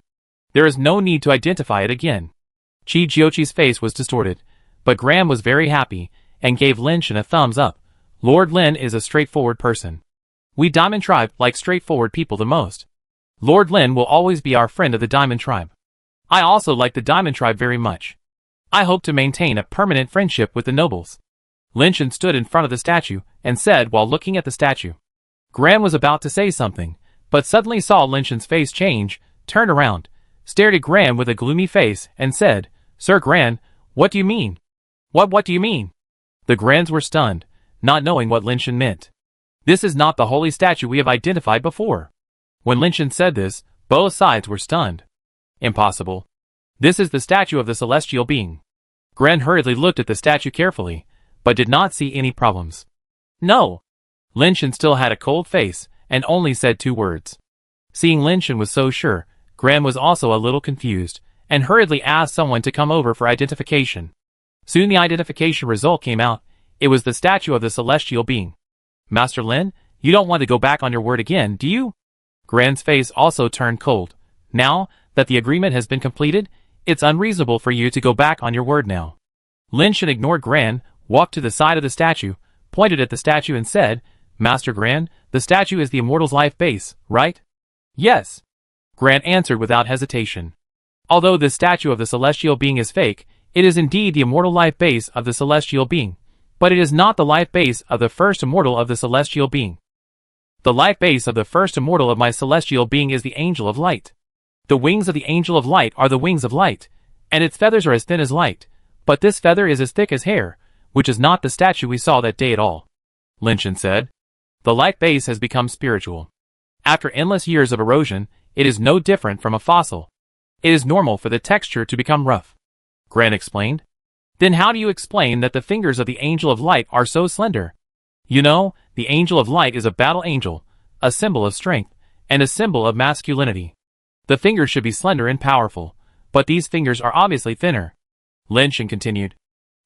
There is no need to identify it again. Qi Jiaoqi's face was distorted, but Gran was very happy and gave Lin Shan a thumbs up. Lord Lin is a straightforward person. We Diamond Tribe like straightforward people the most. Lord Lin will always be our friend of the Diamond Tribe. I also like the Diamond Tribe very much. I hope to maintain a permanent friendship with the nobles. Lin Shan stood in front of the statue and said while looking at the statue. Gran was about to say something, but suddenly saw Lin Shan's face change, turned around, stared at Gran with a gloomy face, and said, Sir Gran, what do you mean? What do you mean? The Grans were stunned, not knowing what Lin Shan meant. This is not the holy statue we have identified before. When Lin Shan said this, both sides were stunned. Impossible. This is the statue of the celestial being. Gran hurriedly looked at the statue carefully, but did not see any problems. No. Lin Shan still had a cold face, and only said 2 words. Seeing Lin Shan was so sure, Gran was also a little confused, and hurriedly asked someone to come over for identification. Soon the identification result came out. It was the statue of the celestial being. Master Lin, you don't want to go back on your word again, do you? Gran's face also turned cold. Now that the agreement has been completed, it's unreasonable for you to go back on your word now. Lin Shan ignored Gran, walked to the side of the statue, pointed at the statue and said, Master Gran, the statue is the immortal's life base, right? Yes. Gran answered without hesitation. Although this statue of the celestial being is fake, it is indeed the immortal life base of the celestial being. But it is not the life base of the first immortal of the celestial being. The life base of the first immortal of my celestial being is the Angel of Light. The wings of the Angel of Light are the wings of light, and its feathers are as thin as light, but this feather is as thick as hair, which is not the statue we saw that day at all. Lin Shan said. The light base has become spiritual. After endless years of erosion, it is no different from a fossil. It is normal for the texture to become rough. Gran explained. Then how do you explain that the fingers of the Angel of Light are so slender? You know, the Angel of Light is a battle angel, a symbol of strength, and a symbol of masculinity. The fingers should be slender and powerful, but these fingers are obviously thinner. Lin Shan continued.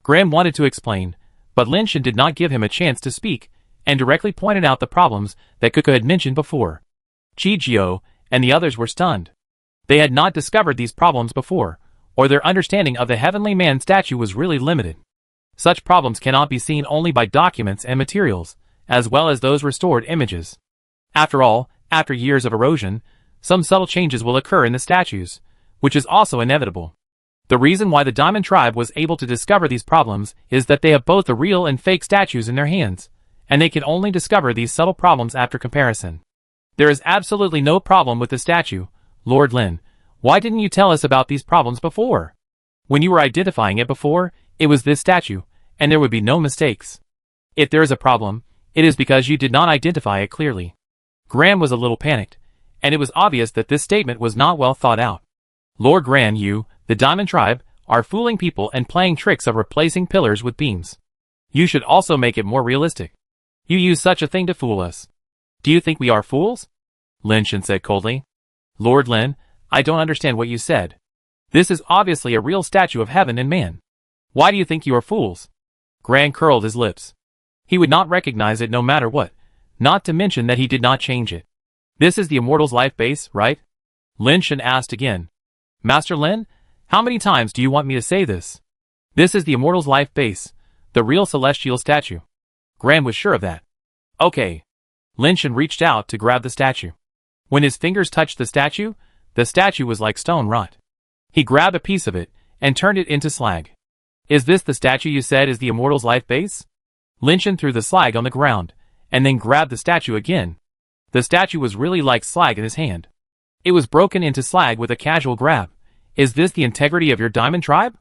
Gran wanted to explain, but Lin Shan did not give him a chance to speak, and directly pointed out the problems that Kuka had mentioned before. Qi Jiao and the others were stunned. They had not discovered these problems before, or their understanding of the Heavenly Man statue was really limited. Such problems cannot be seen only by documents and materials, as well as those restored images. After all, after years of erosion, some subtle changes will occur in the statues, which is also inevitable. The reason why the Diamond Tribe was able to discover these problems is that they have both the real and fake statues in their hands, and they can only discover these subtle problems after comparison. There is absolutely no problem with the statue, Lord Lin. Why didn't you tell us about these problems before? When you were identifying it before, it was this statue, and there would be no mistakes. If there is a problem, it is because you did not identify it clearly. Gran was a little panicked, and it was obvious that this statement was not well thought out. Lord Gran, you, the Diamond Tribe, are fooling people and playing tricks of replacing pillars with beams. You should also make it more realistic. You use such a thing to fool us. Do you think we are fools? Lin Shan said coldly. Lord Lin, I don't understand what you said. This is obviously a real statue of heaven and man. Why do you think you are fools? Gran curled his lips. He would not recognize it no matter what, not to mention that he did not change it. This is the immortal's life base, right? Lin Shan asked again. Master Lin, how many times do you want me to say this? This is the immortal's life base, the real celestial statue. Gran was sure of that. Okay. Lin Shen reached out to grab the statue. When his fingers touched the statue was like stone wrought. He grabbed a piece of it and turned it into slag. Is this the statue you said is the immortal's life base? Lin Shen threw the slag on the ground, and then grabbed the statue again. The statue was really like slag in his hand. It was broken into slag with a casual grab. Is this the integrity of your diamond tribe?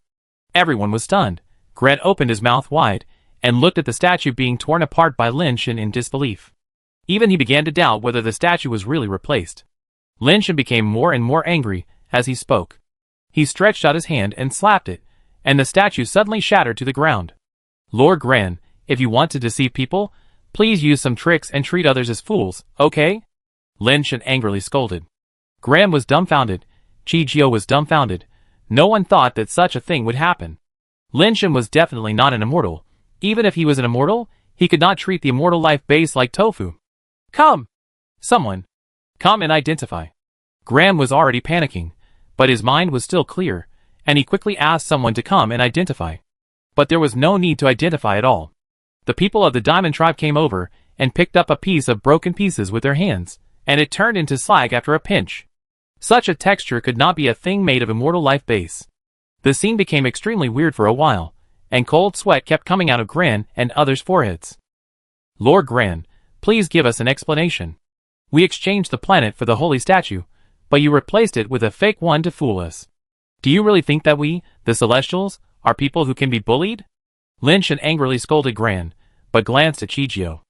Everyone was stunned. Grant opened his mouth wide, and looked at the statue being torn apart by Lin Shen in disbelief. Even he began to doubt whether the statue was really replaced. Lin Shen became more and more angry as he spoke. He stretched out his hand and slapped it, and the statue suddenly shattered to the ground. Lord Gran, if you want to deceive people, please use some tricks and treat others as fools, okay? Lin Shen angrily scolded. Gran was dumbfounded. Chi Jio was dumbfounded. No one thought that such a thing would happen. Lin Shen was definitely not an immortal. Even if he was an immortal, he could not treat the immortal life base like tofu. Come! Someone! Come and identify. Gran was already panicking, but his mind was still clear, and he quickly asked someone to come and identify. But there was no need to identify at all. The people of the Diamond Tribe came over and picked up a piece of broken pieces with their hands, and it turned into slag after a pinch. Such a texture could not be a thing made of immortal life base. The scene became extremely weird for a while, and cold sweat kept coming out of Gran and others' foreheads. Lord Gran, please give us an explanation. We exchanged the planet for the holy statue, but you replaced it with a fake one to fool us. Do you really think that we, the Celestials, are people who can be bullied? Lin Shen angrily scolded Gran, but glanced at Chi Jio.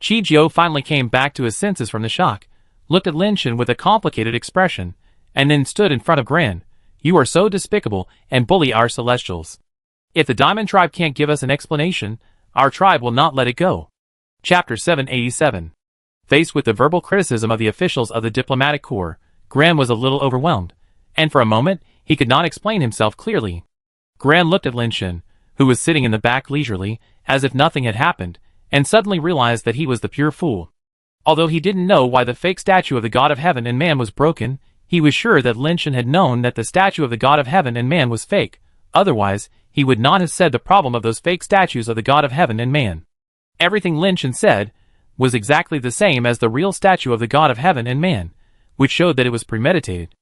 Chi Jio finally came back to his senses from the shock, looked at Lin Shen with a complicated expression, and then stood in front of Gran. You are so despicable and bully our Celestials. If the Diamond Tribe can't give us an explanation, our tribe will not let it go. Chapter 787. Faced with the verbal criticism of the officials of the diplomatic corps, Gran was a little overwhelmed, and for a moment, he could not explain himself clearly. Gran looked at Lin Shen, who was sitting in the back leisurely, as if nothing had happened, and suddenly realized that he was the pure fool. Although he didn't know why the fake statue of the God of Heaven and Man was broken, he was sure that Lin Shen had known that the statue of the God of Heaven and Man was fake. Otherwise, he would not have said the problem of those fake statues of the God of Heaven and Man. Everything Lin Shen said was exactly the same as the real statue of the God of Heaven and Man, which showed that it was premeditated.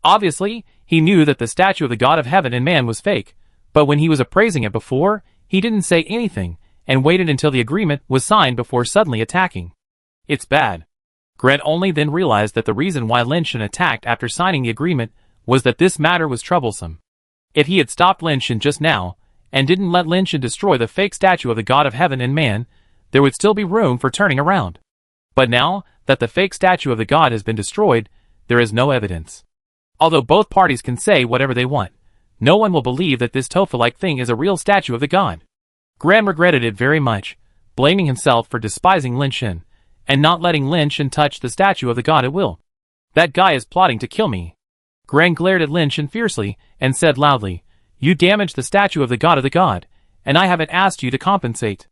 Obviously, he knew that the statue of the God of Heaven and Man was fake, but when he was appraising it before, he didn't say anything, and waited until the agreement was signed before suddenly attacking. It's bad. Grant only then realized that the reason why Lin Shen attacked after signing the agreement was that this matter was troublesome. If he had stopped Lin Shen just now, and didn't let Lin Shen destroy the fake statue of the God of Heaven and Man, there would still be room for turning around. But now that the fake statue of the God has been destroyed, there is no evidence. Although both parties can say whatever they want, no one will believe that this tofu-like thing is a real statue of the God. Gran regretted it very much, blaming himself for despising Lin Shen, and not letting Lin Shen touch the statue of the God at will. That guy is plotting to kill me. Gran glared at Lin Shen fiercely, and said loudly, You damaged the statue of the God, and I haven't asked you to compensate.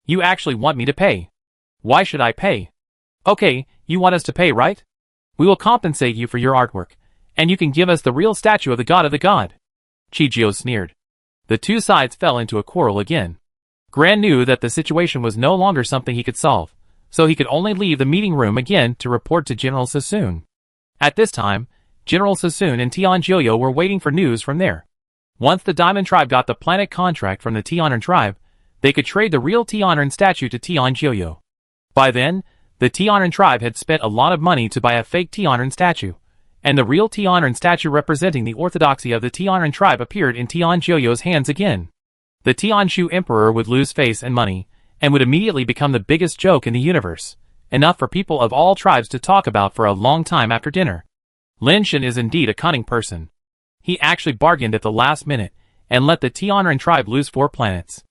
You actually want me to pay. Why should I pay? Okay, you want us to pay, right? We will compensate you for your artwork, and you can give us the real statue of the God. Chi Jio sneered. The two sides fell into a quarrel again. Gran knew that the situation was no longer something he could solve, so he could only leave the meeting room again to report to General Sassoon. At this time, General Sassoon and Tianjioyo were waiting for news from there. Once the Diamond Tribe got the planet contract from the Tianren Tribe, they could trade the real Tianren statue to Tianjioyo. By then, the Tianren Tribe had spent a lot of money to buy a fake Tianren statue, and the real Tianren statue representing the orthodoxy of the Tianren Tribe appeared in Tianjioyo's hands again. The Tianshu Emperor would lose face and money, and would immediately become the biggest joke in the universe, enough for people of all tribes to talk about for a long time after dinner. Lin Shen is indeed a cunning person. He actually bargained at the last minute, and let the Tianren Tribe lose 4 planets.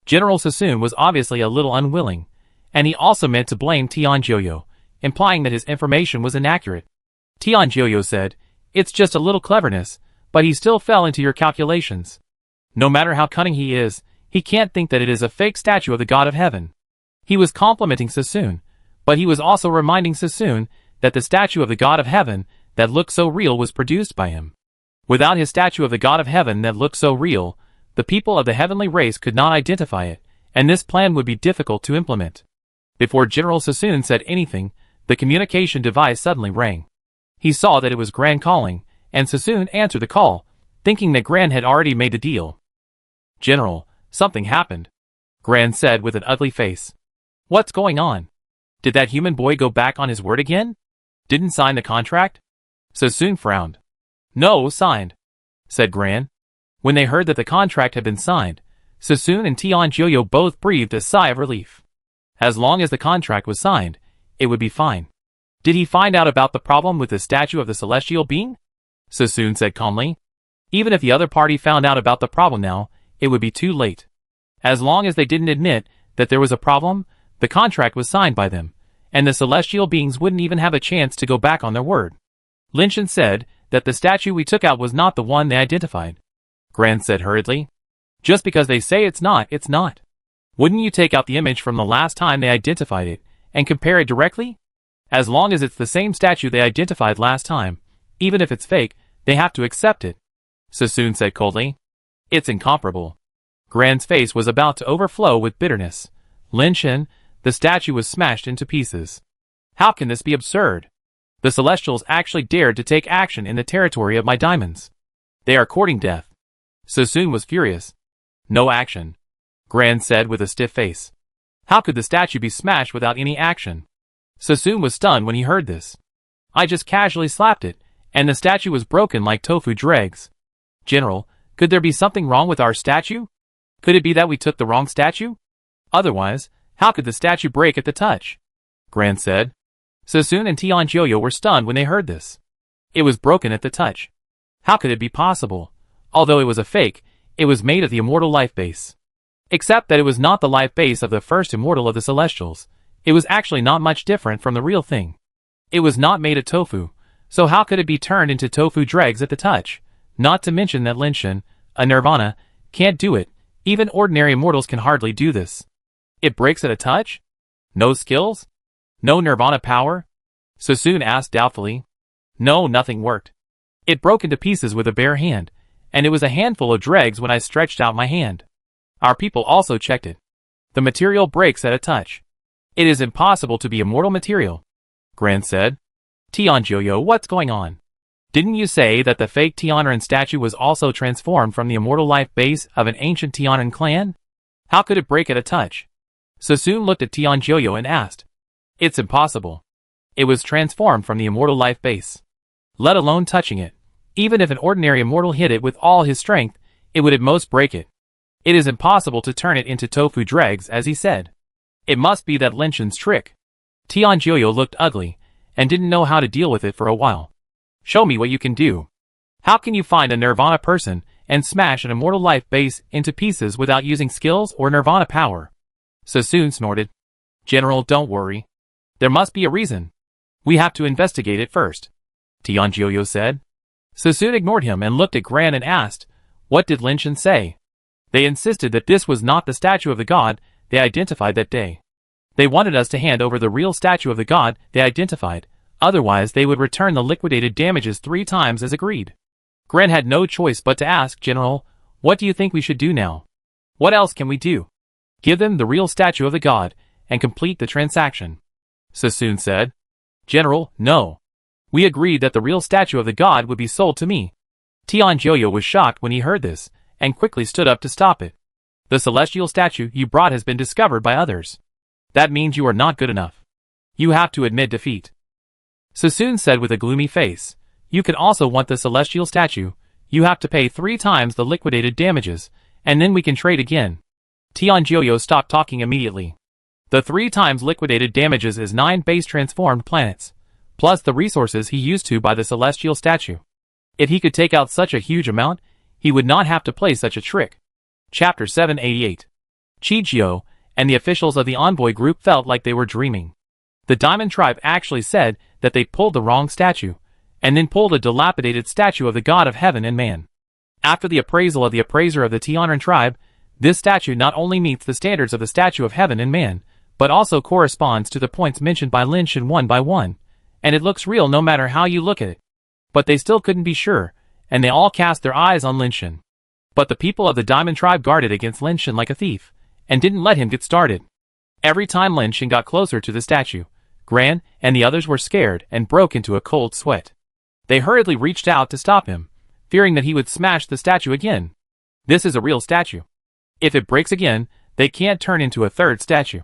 General Sassoon was obviously a little unwilling, and he also meant to blame Tianjioyo, implying that his information was inaccurate. Tianjioyo said, It's just a little cleverness, but he still fell into your calculations. No matter how cunning he is, he can't think that it is a fake statue of the God of Heaven. He was complimenting Sassoon, but he was also reminding Sassoon that the statue of the God of Heaven that looked so real was produced by him. Without his statue of the God of Heaven that looked so real, the people of the heavenly race could not identify it, and this plan would be difficult to implement. Before General Sassoon said anything, the communication device suddenly rang. He saw that it was Gran calling, and Sassoon answered the call, thinking that Gran had already made the deal. "General, something happened," Gran said with an ugly face. "What's going on? Did that human boy go back on his word again? Didn't sign the contract?" Sassoon frowned. "No, signed," said Gran. When they heard that the contract had been signed, Sassoon and Tianjioyo both breathed a sigh of relief. As long as the contract was signed, it would be fine. "Did he find out about the problem with the statue of the celestial being?" Sassoon said calmly. "Even if the other party found out about the problem now, it would be too late. As long as they didn't admit that there was a problem, the contract was signed by them, and the celestial beings wouldn't even have a chance to go back on their word." Linshan said that the statue we took out was not the one they identified. Gran said hurriedly. "Just because they say it's not, it's not. Wouldn't you take out the image from the last time they identified it and compare it directly? As long as it's the same statue they identified last time, even if it's fake, they have to accept it," Sassoon said coldly. "It's incomparable." Gran's face was about to overflow with bitterness. "Linshan, the statue was smashed into pieces. How can this be absurd? The Celestials actually dared to take action in the territory of my diamonds. They are courting death." Sassoon was furious. "No action," Gran said with a stiff face. "How could the statue be smashed without any action?" Sassoon was stunned when he heard this. "I just casually slapped it, and the statue was broken like tofu dregs." "General, could there be something wrong with our statue? Could it be that we took the wrong statue? Otherwise, how could the statue break at the touch?" Gran said. Sassoon and Tianjioyo were stunned when they heard this. It was broken at the touch. How could it be possible? Although it was a fake, it was made of the immortal life base. Except that it was not the life base of the first immortal of the Celestials. It was actually not much different from the real thing. It was not made of tofu, so how could it be turned into tofu dregs at the touch? Not to mention that Linshan, a Nirvana, can't do it. Even ordinary immortals can hardly do this. It breaks at a touch? No skills? No Nirvana power? Sassoon asked doubtfully. No, nothing worked. It broke into pieces with a bare hand, and it was a handful of dregs when I stretched out my hand. Our people also checked it. The material breaks at a touch. It is impossible to be immortal material, Gran said. Tianjioyo, what's going on? Didn't you say that the fake Tianren statue was also transformed from the immortal life base of an ancient Tianren clan? How could it break at a touch? Sassoon looked at Tianjioyo and asked. It's impossible. It was transformed from the immortal life base. Let alone touching it. Even if an ordinary immortal hit it with all his strength, it would at most break it. It is impossible to turn it into tofu dregs, as he said. It must be that Linshan's trick. Tianjioyo looked ugly, and didn't know how to deal with it for a while. Show me what you can do. How can you find a Nirvana person and smash an immortal life base into pieces without using skills or Nirvana power? Sassoon snorted. General, don't worry. There must be a reason. We have to investigate it first, Tianjioyo said. Sassoon ignored him and looked at Gran and asked, what did Linshan say? They insisted that this was not the statue of the god they identified that day. They wanted us to hand over the real statue of the god they identified, otherwise they would return the liquidated damages 3 times as agreed. Gran had no choice but to ask, General, what do you think we should do now? What else can we do? Give them the real statue of the god, and complete the transaction. Sassoon said. General, no. We agreed that the real statue of the god would be sold to me. Tianjioyo was shocked when he heard this, and quickly stood up to stop it. The celestial statue you brought has been discovered by others. That means you are not good enough. You have to admit defeat. Sassoon said with a gloomy face, you can also want the celestial statue. You have to pay 3 times the liquidated damages, and then we can trade again. Tianjioyo stopped talking immediately. The 3 times liquidated damages is 9 base transformed planets, plus the resources he used to buy the celestial statue. If he could take out such a huge amount, he would not have to play such a trick. Chapter 788. Chijiao and the officials of the envoy group felt like they were dreaming. The Diamond Tribe actually said that they pulled the wrong statue, and then pulled a dilapidated statue of the god of heaven and man. After the appraisal of the appraiser of the Tianren tribe, this statue not only meets the standards of the statue of heaven and man, but also corresponds to the points mentioned by Linshan one by one, and it looks real no matter how you look at it. But they still couldn't be sure, and they all cast their eyes on Linshan. But the people of the Diamond Tribe guarded against Linshan like a thief, and didn't let him get started. Every time Lin Shan got closer to the statue, Gran and the others were scared and broke into a cold sweat. They hurriedly reached out to stop him, fearing that he would smash the statue again. This is a real statue. If it breaks again, they can't turn into a third statue.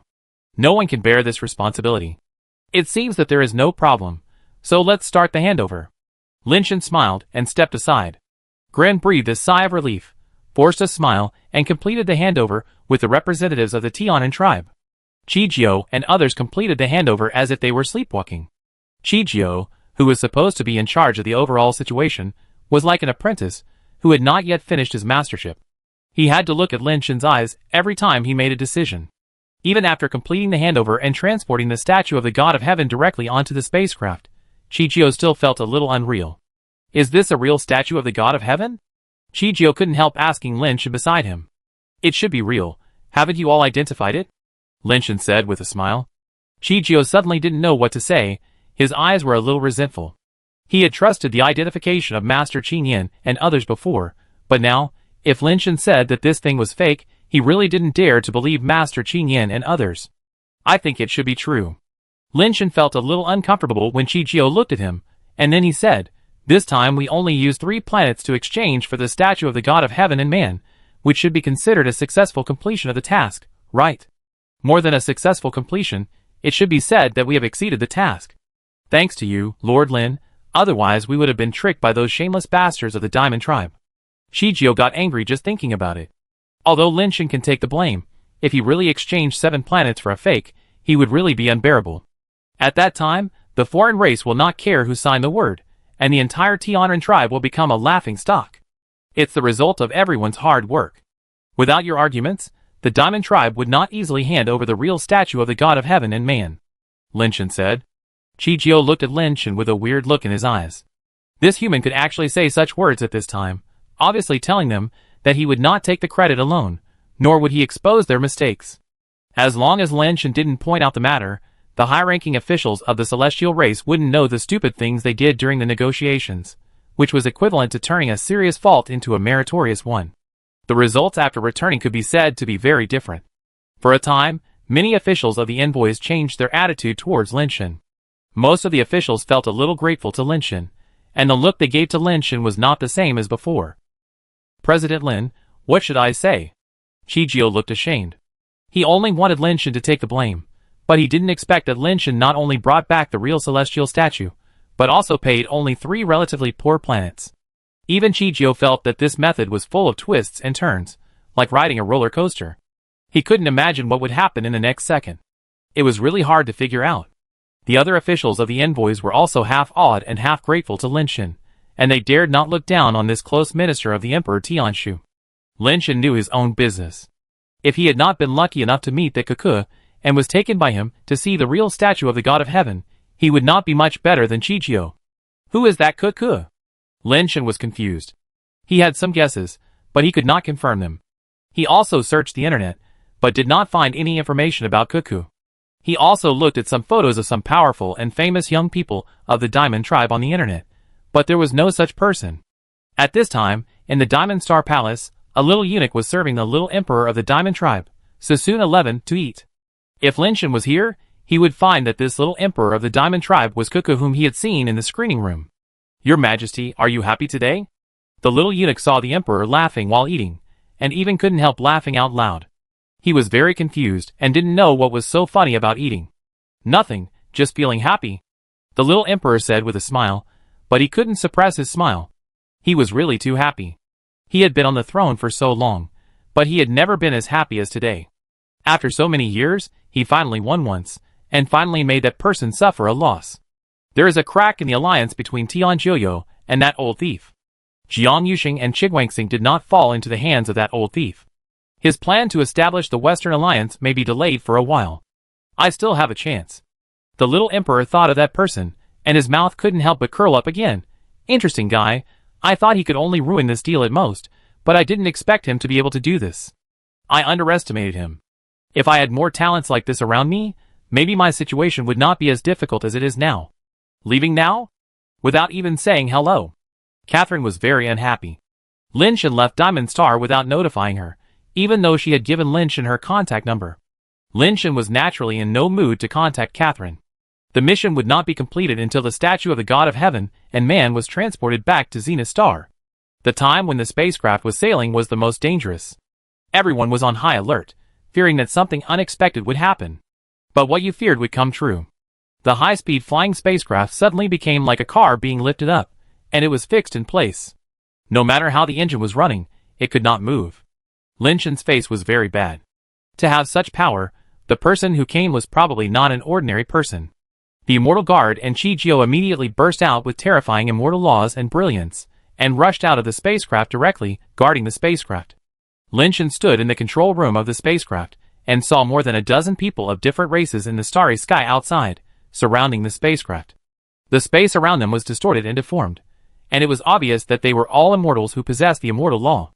No one can bear this responsibility. It seems that there is no problem, so let's start the handover. Lin Shan smiled and stepped aside. Gran breathed a sigh of relief, forced a smile, and completed the handover with the representatives of the Tianan tribe. Chijio and others completed the handover as if they were sleepwalking. Chijio, who was supposed to be in charge of the overall situation, was like an apprentice who had not yet finished his mastership. He had to look at Lin Shan's eyes every time he made a decision. Even after completing the handover and transporting the statue of the God of Heaven directly onto the spacecraft, Chijio still felt a little unreal. Is this a real statue of the God of Heaven? Chijio couldn't help asking Lin Shan beside him. It should be real. Haven't you all identified it? Lin Shan said with a smile. Chijio suddenly didn't know what to say. His eyes were a little resentful. He had trusted the identification of Master Qin Yin and others before, but now, if Lin Shan said that this thing was fake, he really didn't dare to believe Master Qin Yin and others. I think it should be true. Lin Shan felt a little uncomfortable when Chijio looked at him, and then he said, this time we only used 3 planets to exchange for the statue of the God of Heaven and Man, which should be considered a successful completion of the task, right? More than a successful completion, it should be said that we have exceeded the task. Thanks to you, Lord Lin, otherwise we would have been tricked by those shameless bastards of the Diamond Tribe. Chijio got angry just thinking about it. Although Lin Shan can take the blame, if he really exchanged 7 planets for a fake, he would really be unbearable. At that time, the foreign race will not care who signed the word, and the entire Tianan tribe will become a laughing stock. It's the result of everyone's hard work. Without your arguments, the Diamond Tribe would not easily hand over the real statue of the God of Heaven and Man, Lin Shan said. Chijio looked at Lin Shan with a weird look in his eyes. This human could actually say such words at this time, obviously telling them that he would not take the credit alone, nor would he expose their mistakes. As long as Lin Shan didn't point out the matter, the high-ranking officials of the celestial race wouldn't know the stupid things they did during the negotiations, which was equivalent to turning a serious fault into a meritorious one. The results after returning could be said to be very different. For a time, many officials of the envoys changed their attitude towards Lin Shan. Most of the officials felt a little grateful to Lin Shan, and the look they gave to Lin Shan was not the same as before. President Lin, what should I say? Chijio looked ashamed. He only wanted Lin Shan to take the blame, but he didn't expect that Lin Shan not only brought back the real celestial statue, but also paid only 3 relatively poor planets. Even Chijio felt that this method was full of twists and turns, like riding a roller coaster. He couldn't imagine what would happen in the next second. It was really hard to figure out. The other officials of the envoys were also half awed and half grateful to Lin Shan, and they dared not look down on this close minister of the Emperor Tianshu. Lin Shan knew his own business. If he had not been lucky enough to meet the Cuckoo, and was taken by him to see the real statue of the God of Heaven, he would not be much better than Chijio. Who is that Cuckoo? Lin Shan was confused. He had some guesses, but he could not confirm them. He also searched the internet, but did not find any information about Cuckoo. He also looked at some photos of some powerful and famous young people of the Diamond Tribe on the internet, but there was no such person. At this time, in the Diamond Star Palace, a little eunuch was serving the little emperor of the Diamond Tribe, Sassoon 11, to eat. If Lin Shan was here, he would find that this little emperor of the Diamond Tribe was Cuckoo, whom he had seen in the screening room. Your Majesty, are you happy today? The little eunuch saw the emperor laughing while eating, and even couldn't help laughing out loud. He was very confused and didn't know what was so funny about eating. Nothing, just feeling happy, the little emperor said with a smile, but he couldn't suppress his smile. He was really too happy. He had been on the throne for so long, but he had never been as happy as today. After so many years, he finally won once, and finally made that person suffer a loss. There is a crack in the alliance between Tian Jiuyo and that old thief. Jiang Yuxing and Qigwangxing did not fall into the hands of that old thief. His plan to establish the Western Alliance may be delayed for a while. I still have a chance. The little emperor thought of that person, and his mouth couldn't help but curl up again. Interesting guy. I thought he could only ruin this deal at most, but I didn't expect him to be able to do this. I underestimated him. If I had more talents like this around me, maybe my situation would not be as difficult as it is now. Leaving now? Without even saying hello. Catherine was very unhappy. Lin Shan left Diamond Star without notifying her, even though she had given Lin Shan her contact number. Lin Shan was naturally in no mood to contact Catherine. The mission would not be completed until the statue of the god of heaven and man was transported back to Zenith Star. The time when the spacecraft was sailing was the most dangerous. Everyone was on high alert, fearing that something unexpected would happen. But what you feared would come true. The high-speed flying spacecraft suddenly became like a car being lifted up, and it was fixed in place. No matter how the engine was running, it could not move. Lin Shan's face was very bad. To have such power, the person who came was probably not an ordinary person. The Immortal Guard and Chi Jio immediately burst out with terrifying immortal laws and brilliance, and rushed out of the spacecraft directly, guarding the spacecraft. Lin Shan stood in the control room of the spacecraft, and saw more than a dozen people of different races in the starry sky outside, surrounding the spacecraft. The space around them was distorted and deformed, and it was obvious that they were all immortals who possessed the immortal law.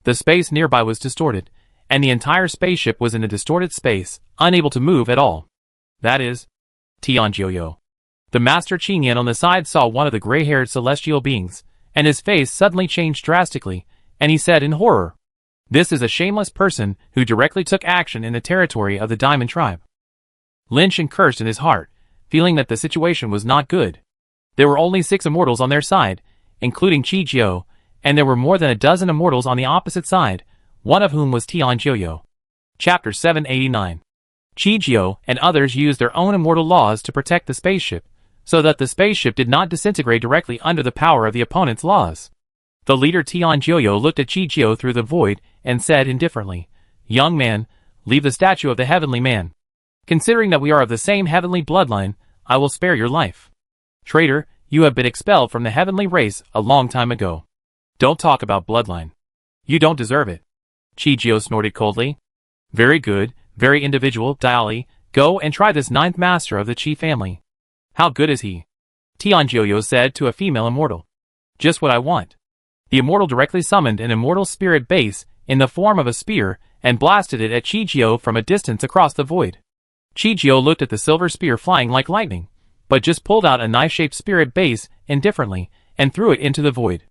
The space nearby was distorted, and the entire spaceship was in a distorted space, unable to move at all. That is, Tianjioyo. The Master Qingyan on the side saw one of the gray-haired celestial beings, and his face suddenly changed drastically, and he said in horror, "This is a shameless person who directly took action in the territory of the Diamond Tribe." Lin Shan cursed in his heart, feeling that the situation was not good. There were only 6 immortals on their side, including Chi Jio, and there were more than a dozen immortals on the opposite side, one of whom was Tianjioyo. Chapter 789. Chi Jio and others used their own immortal laws to protect the spaceship, so that the spaceship did not disintegrate directly under the power of the opponent's laws. The leader Tianjioyo looked at Chi Jio through the void and said indifferently, "Young man, leave the statue of the heavenly man. Considering that we are of the same heavenly bloodline, I will spare your life. Traitor, you have been expelled from the heavenly race a long time ago. Don't talk about bloodline. You don't deserve it." Chi Jio snorted coldly. "Very good, very individual, Diali, go and try this 9th master of the Qi family." "How good is he?" Tianjioyo said to a female immortal. "Just what I want." The immortal directly summoned an immortal spirit base in the form of a spear and blasted it at Chi Jio from a distance across the void. Chi Jio looked at the silver spear flying like lightning, but just pulled out a knife-shaped spirit base indifferently and threw it into the void.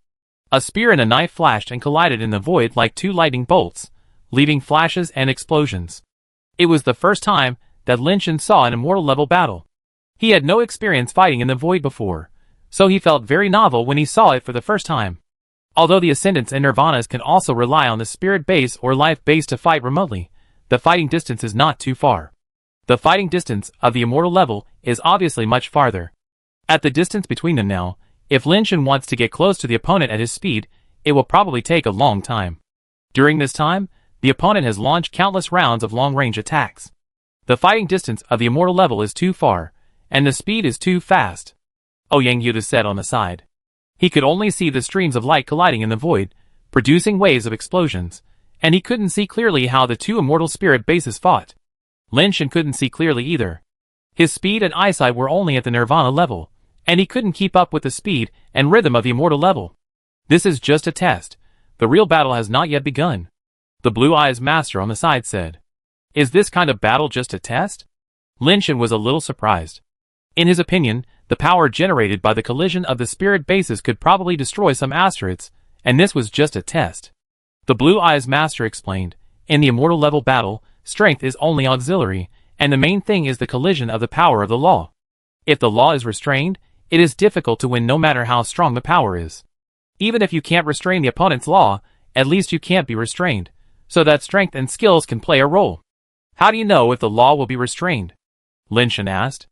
A spear and a knife flashed and collided in the void like 2 lightning bolts, leaving flashes and explosions. It was the first time that Lin Shan saw an immortal level battle. He had no experience fighting in the void before, so he felt very novel when he saw it for the first time. Although the Ascendants and Nirvanas can also rely on the spirit base or life base to fight remotely, the fighting distance is not too far. The fighting distance of the immortal level is obviously much farther. At the distance between them now, if Lin Shan wants to get close to the opponent at his speed, it will probably take a long time. During this time, the opponent has launched countless rounds of long-range attacks. The fighting distance of the immortal level is too far, and the speed is too fast. Ouyang Yuta said on the side. He could only see the streams of light colliding in the void, producing waves of explosions, and he couldn't see clearly how the 2 immortal spirit bases fought. Lin Shan couldn't see clearly either. His speed and eyesight were only at the Nirvana level, and he couldn't keep up with the speed and rhythm of the immortal level. This is just a test. The real battle has not yet begun. The Blue Eyes Master on the side said. Is this kind of battle just a test? Lin Shan was a little surprised. In his opinion, the power generated by the collision of the spirit bases could probably destroy some asteroids, and this was just a test. The Blue Eyes Master explained, in the immortal level battle, strength is only auxiliary, and the main thing is the collision of the power of the law. If the law is restrained, it is difficult to win no matter how strong the power is. Even if you can't restrain the opponent's law, at least you can't be restrained, so that strength and skills can play a role. How do you know if the law will be restrained? Lin Shan asked.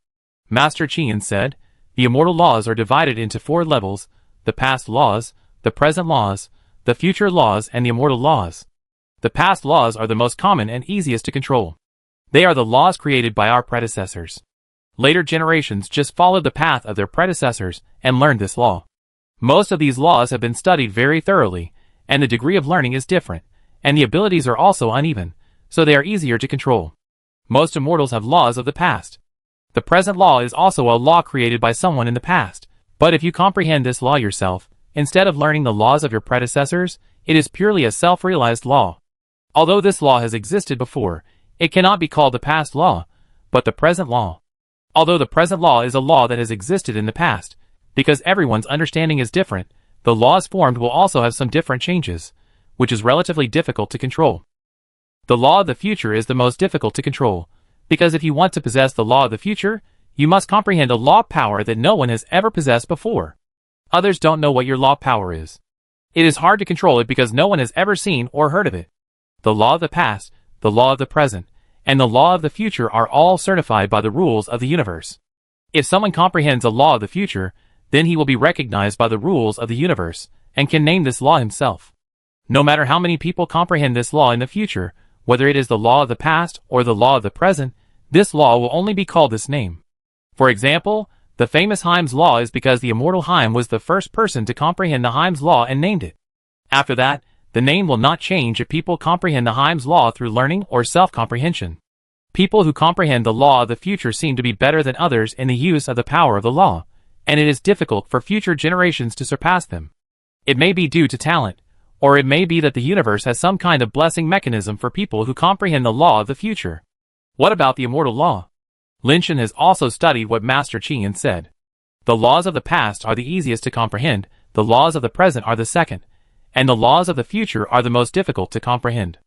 Master Qian said, the immortal laws are divided into 4 levels, the past laws, the present laws, the future laws and the immortal laws. The past laws are the most common and easiest to control. They are the laws created by our predecessors. Later generations just followed the path of their predecessors and learned this law. Most of these laws have been studied very thoroughly, and the degree of learning is different, and the abilities are also uneven, so they are easier to control. Most immortals have laws of the past. The present law is also a law created by someone in the past, but if you comprehend this law yourself, instead of learning the laws of your predecessors, it is purely a self-realized law. Although this law has existed before, it cannot be called the past law, but the present law. Although the present law is a law that has existed in the past, because everyone's understanding is different, the laws formed will also have some different changes, which is relatively difficult to control. The law of the future is the most difficult to control, Because if you want to possess the law of the future, you must comprehend a law power that no one has ever possessed before. Others don't know what your law power is. It is hard to control it because no one has ever seen or heard of it. The law of the past, the law of the present, and the law of the future are all certified by the rules of the universe. If someone comprehends a law of the future, then he will be recognized by the rules of the universe, and can name this law himself. No matter how many people comprehend this law in the future, whether it is the law of the past or the law of the present, this law will only be called this name. For example, the famous Heim's law is because the immortal Heim was the first person to comprehend the Heim's law and named it. After that, the name will not change if people comprehend the Heim's law through learning or self-comprehension. People who comprehend the law of the future seem to be better than others in the use of the power of the law, and it is difficult for future generations to surpass them. It may be due to talent, or it may be that the universe has some kind of blessing mechanism for people who comprehend the law of the future. What about the immortal law? Lin Shan has also studied what Master Qi Yan said. The laws of the past are the easiest to comprehend, the laws of the present are the second, and the laws of the future are the most difficult to comprehend.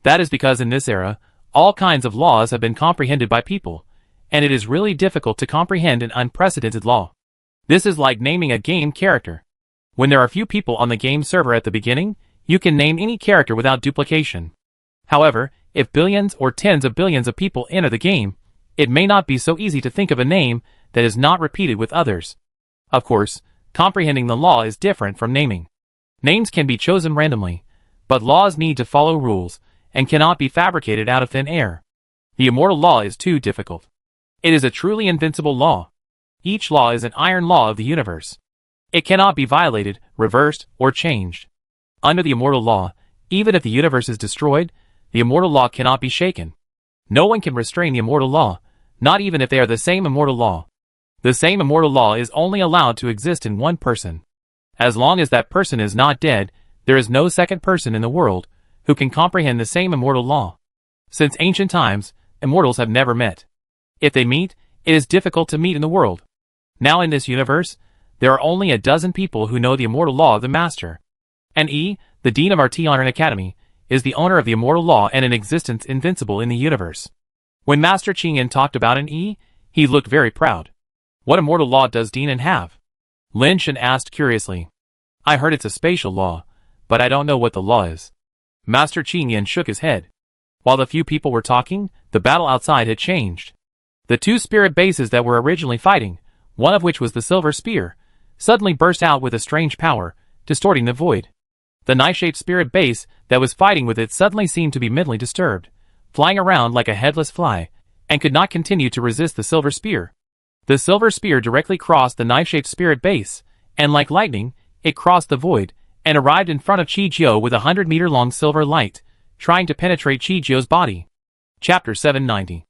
That is because in this era, all kinds of laws have been comprehended by people, and it is really difficult to comprehend an unprecedented law. This is like naming a game character. When there are few people on the game server at the beginning, you can name any character without duplication. However, if billions or tens of billions of people enter the game, it may not be so easy to think of a name that is not repeated with others. Of course, comprehending the law is different from naming. Names can be chosen randomly, but laws need to follow rules, and cannot be fabricated out of thin air. The immortal law is too difficult. It is a truly invincible law. Each law is an iron law of the universe. It cannot be violated, reversed, or changed. Under the immortal law, even if the universe is destroyed, the immortal law cannot be shaken. No one can restrain the immortal law, not even if they are the same immortal law. The same immortal law is only allowed to exist in one person. As long as that person is not dead, there is no second person in the world who can comprehend the same immortal law. Since ancient times, immortals have never met. If they meet, it is difficult to meet in the world. Now in this universe, there are only a dozen people who know the immortal law of the Master. And the Dean of our Tianren Academy, is the owner of the immortal law and an existence invincible in the universe. When Master Qi Yan talked about an he looked very proud. What immortal law does Dean have? Lin Shan asked curiously. I heard it's a spatial law, but I don't know what the law is. Master Qi Yan shook his head. While the few people were talking, the battle outside had changed. The two spirit bases that were originally fighting, one of which was the silver spear, suddenly burst out with a strange power, distorting the void. The knife-shaped spirit base that was fighting with it suddenly seemed to be mentally disturbed, flying around like a headless fly, and could not continue to resist the silver spear. The silver spear directly crossed the knife-shaped spirit base, and like lightning, it crossed the void, and arrived in front of Qi Jiu with a 100-meter-long silver light, trying to penetrate Qi Jiu's body. Chapter 790.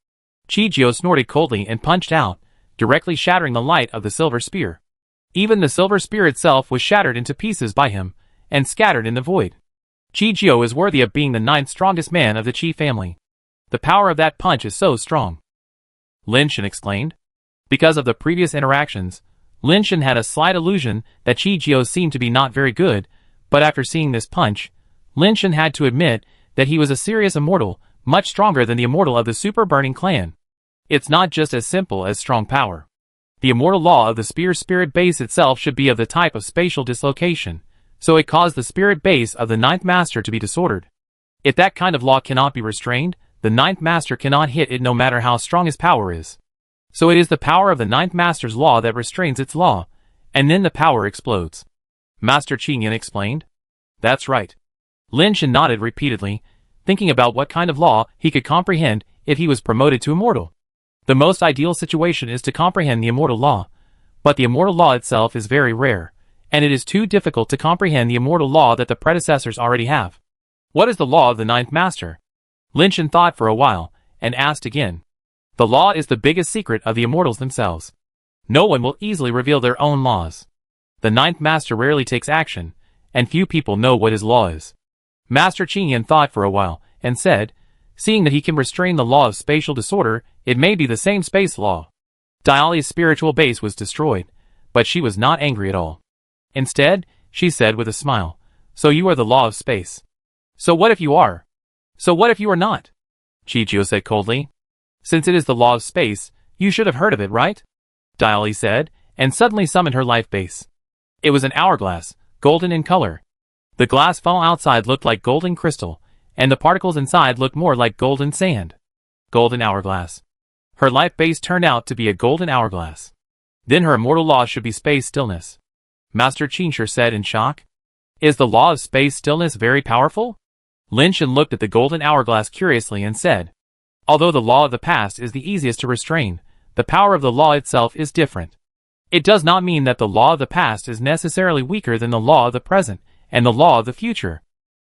Qi Jiu snorted coldly and punched out, directly shattering the light of the silver spear. Even the silver spear itself was shattered into pieces by him, and scattered in the void. Qi Jiu is worthy of being the 9th strongest man of the Qi family. The power of that punch is so strong. Lin Shan exclaimed. Because of the previous interactions, Lin Shan had a slight illusion that Qi Jiu seemed to be not very good, but after seeing this punch, Lin Shan had to admit that he was a serious immortal, much stronger than the immortal of the Super Burning Clan. It's not just as simple as strong power. The immortal law of the spear's spirit base itself should be of the type of spatial dislocation, so it caused the spirit base of the 9th master to be disordered. If that kind of law cannot be restrained, the 9th master cannot hit it no matter how strong his power is. So it is the power of the 9th master's law that restrains its law, and then the power explodes. Master Qi Yan explained. That's right. Lin Shan nodded repeatedly, thinking about what kind of law he could comprehend if he was promoted to immortal. The most ideal situation is to comprehend the immortal law, but the immortal law itself is very rare, and it is too difficult to comprehend the immortal law that the predecessors already have. What is the law of the 9th master? Lin Shan thought for a while, and asked again. The law is the biggest secret of the immortals themselves. No one will easily reveal their own laws. The 9th master rarely takes action, and few people know what his law is. Master Qi Yan thought for a while, and said, seeing that he can restrain the law of spatial disorder, it may be the same space law. Diali's spiritual base was destroyed, but she was not angry at all. Instead, she said with a smile, so you are the law of space. So what if you are? So what if you are not? Qi Jiu said coldly. Since it is the law of space, you should have heard of it, right? Dialy said, and suddenly summoned her life base. It was an hourglass, golden in color. The glass funnel outside looked like golden crystal, and the particles inside looked more like golden sand. Golden hourglass. Her life base turned out to be a golden hourglass. Then her immortal law should be space stillness. Master Qingshi said in shock. Is the law of space stillness very powerful? Lin Shan looked at the golden hourglass curiously and said, although the law of the past is the easiest to restrain, the power of the law itself is different. It does not mean that the law of the past is necessarily weaker than the law of the present and the law of the future.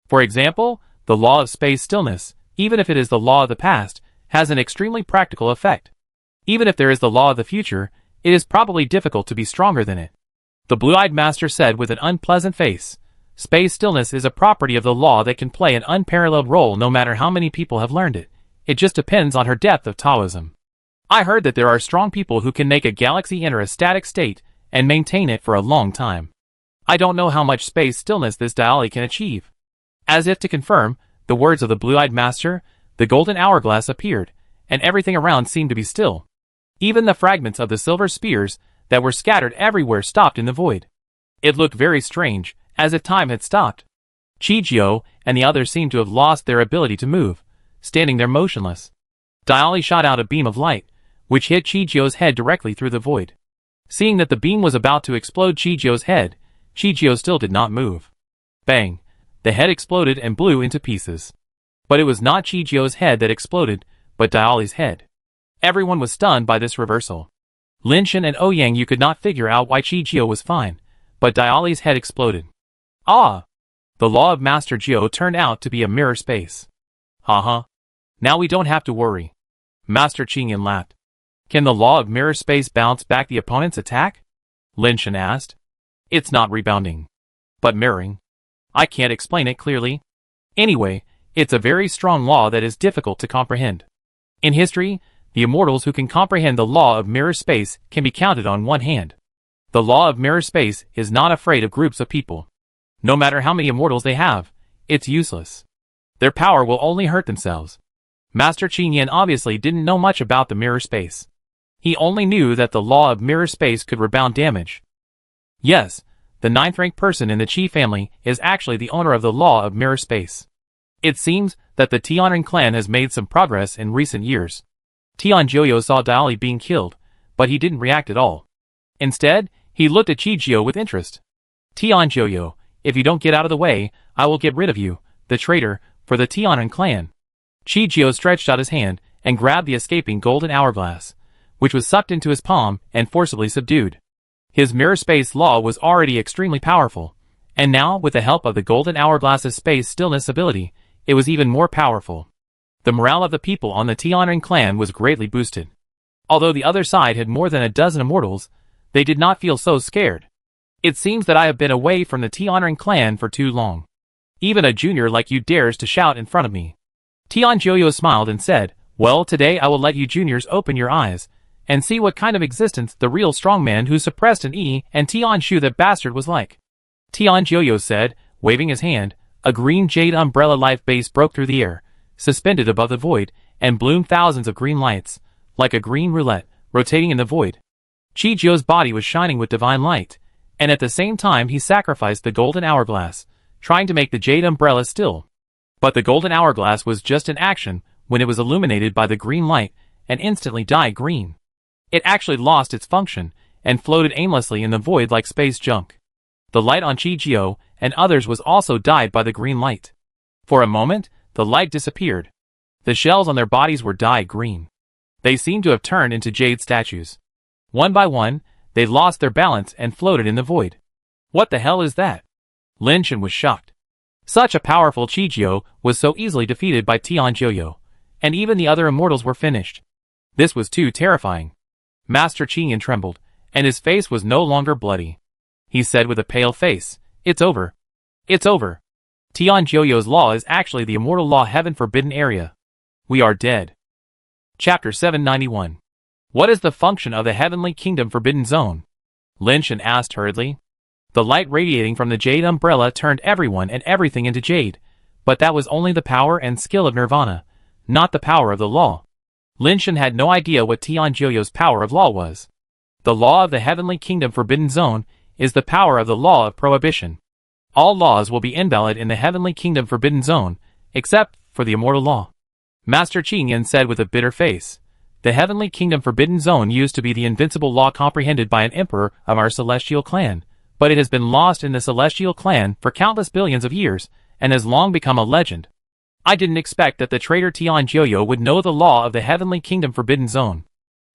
For example, the law of space stillness, even if it is the law of the past, has an extremely practical effect. Even if there is the law of the future, it is probably difficult to be stronger than it. The blue-eyed master said with an unpleasant face, space stillness is a property of the law that can play an unparalleled role no matter how many people have learned it. It just depends on her depth of Taoism. I heard that there are strong people who can make a galaxy enter a static state and maintain it for a long time. I don't know how much space stillness this Dialy can achieve. As if to confirm the words of the blue-eyed master, the golden hourglass appeared, and everything around seemed to be still. Even the fragments of the silver spears that were scattered everywhere stopped in the void. It looked very strange, as if time had stopped. Qijiao and the others seemed to have lost their ability to move, standing there motionless. Dialy shot out a beam of light, which hit Qijiao's head directly through the void. Seeing that the beam was about to explode Qijiao's head, Qijiao still did not move. Bang! The head exploded and blew into pieces. But it was not Qijiao's head that exploded, but Dialy's head. Everyone was stunned by this reversal. Lin Shan and Ouyang Yu could not figure out why Qijiao was fine, but Dialy's head exploded. Ah! The law of Master Jiao turned out to be a mirror space. Haha. Now we don't have to worry. Master Qingyan laughed. Can the law of mirror space bounce back the opponent's attack? Lin Shan asked. It's not rebounding. But mirroring. I can't explain it clearly. Anyway, it's a very strong law that is difficult to comprehend. In history, the immortals who can comprehend the law of mirror space can be counted on one hand. The law of mirror space is not afraid of groups of people. No matter how many immortals they have, it's useless. Their power will only hurt themselves. Master Qingyan obviously didn't know much about the mirror space. He only knew that the law of mirror space could rebound damage. Yes, the 9th-ranked person in the Qi family is actually the owner of the law of mirror space. It seems that the Tianren clan has made some progress in recent years. Tian Joyo saw Dialy being killed, but he didn't react at all. Instead, he looked at Qijiao with interest. Tian Joyo, if you don't get out of the way, I will get rid of you, the traitor, for the Tianren clan. Qijiao stretched out his hand and grabbed the escaping golden hourglass, which was sucked into his palm and forcibly subdued. His mirror space law was already extremely powerful, and now, with the help of the golden hourglass's space stillness ability, it was even more powerful. The morale of the people on the Tianren clan was greatly boosted. Although the other side had more than a dozen immortals, they did not feel so scared. It seems that I have been away from the Tianren clan for too long. Even a junior like you dares to shout in front of me. Tian Joyo smiled and said, well, today I will let you juniors open your eyes, and see what kind of existence the real strongman who suppressed an E and Tian Shu that bastard was like. Tian Joyo said, waving his hand. A green jade umbrella life base broke through the air, suspended above the void, and bloomed thousands of green lights, like a green roulette, rotating in the void. Qijiao's body was shining with divine light, and at the same time he sacrificed the golden hourglass, trying to make the jade umbrella still. But the golden hourglass was just in action when it was illuminated by the green light and instantly dyed green. It actually lost its function and floated aimlessly in the void like space junk. The light on Qijiao and others was also dyed by the green light. For a moment, the light disappeared. The shells on their bodies were dyed green. They seemed to have turned into jade statues. One by one, they lost their balance and floated in the void. What the hell is that? Lin Shan was shocked. Such a powerful Qijiao was so easily defeated by Tian Joyo, and even the other immortals were finished. This was too terrifying. Master Qingyan trembled, and his face was no longer bloody. He said with a pale face, it's over. It's over. Tian Joyo's law is actually the immortal law heaven forbidden area. We are dead. Chapter 791. What is the function of the heavenly kingdom forbidden zone? Lin Shan asked hurriedly. The light radiating from the jade umbrella turned everyone and everything into jade, but that was only the power and skill of nirvana, not the power of the law. Lin Shen had no idea what Tianjio's power of law was. The law of the Heavenly Kingdom Forbidden Zone is the power of the law of prohibition. All laws will be invalid in the Heavenly Kingdom Forbidden Zone, except for the immortal law. Master Qingyan said with a bitter face. The Heavenly Kingdom Forbidden Zone used to be the invincible law comprehended by an emperor of our celestial clan, but it has been lost in the celestial clan for countless billions of years, and has long become a legend. I didn't expect that the traitor Tianjio would know the law of the Heavenly Kingdom Forbidden Zone.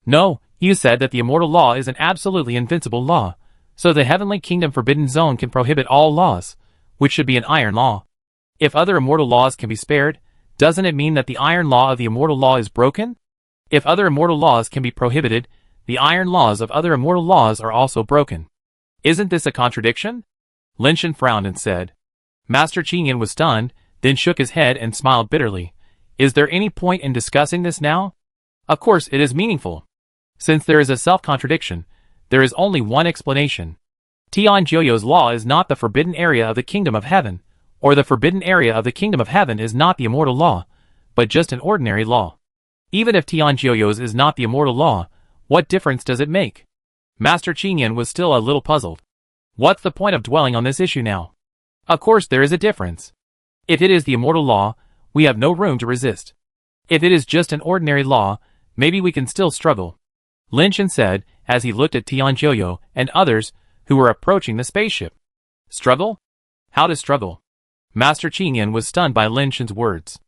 No, you said that the immortal law is an absolutely invincible law, so the Heavenly Kingdom Forbidden Zone can prohibit all laws, which should be an iron law. If other immortal laws can be spared, doesn't it mean that the iron law of the immortal law is broken? If other immortal laws can be prohibited, the iron laws of other immortal laws are also broken. Isn't this a contradiction? Lin Shen frowned and said. Master Qingyan was stunned, then shook his head and smiled bitterly. Is there any point in discussing this now? Of course it is meaningful. Since there is a self-contradiction, there is only one explanation. Tianjio's law is not the forbidden area of the Kingdom of Heaven, or the forbidden area of the Kingdom of Heaven is not the immortal law, but just an ordinary law. Even if Tianjio's is not the immortal law, what difference does it make? Master Qingyan was still a little puzzled. What's the point of dwelling on this issue now? Of course there is a difference. If it is the immortal law, we have no room to resist. If it is just an ordinary law, maybe we can still struggle. Lin Shen said, as he looked at Tianjio and others who were approaching the spaceship. Struggle? How to struggle? Master Qingyan was stunned by Lin Shen's words.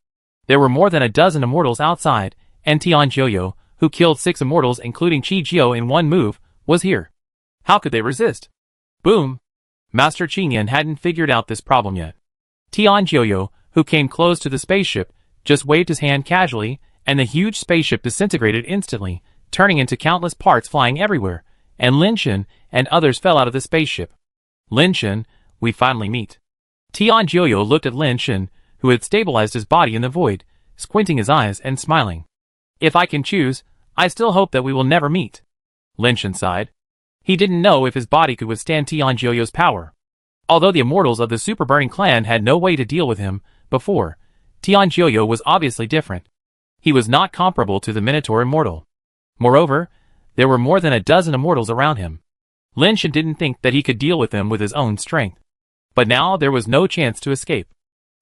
There were more than a dozen immortals outside, and Tianjio, who killed 6 immortals including Qi Jiao in one move, was here. How could they resist? Boom! Master Qingyan hadn't figured out this problem yet. Tianjio, who came close to the spaceship, just waved his hand casually, and the huge spaceship disintegrated instantly, turning into countless parts flying everywhere, and Lin Shen and others fell out of the spaceship. Lin Shen, we finally meet. Tianjio looked at Lin Shen, who had stabilized his body in the void, squinting his eyes and smiling. If I can choose, I still hope that we will never meet. Lin Shen sighed. He didn't know if his body could withstand Tianjio's power. Although the immortals of the Super Burning Clan had no way to deal with him before, Tianjio was obviously different. He was not comparable to the Minotaur immortal. Moreover, there were more than a dozen immortals around him. Lin Shen didn't think that he could deal with them with his own strength. But now there was no chance to escape.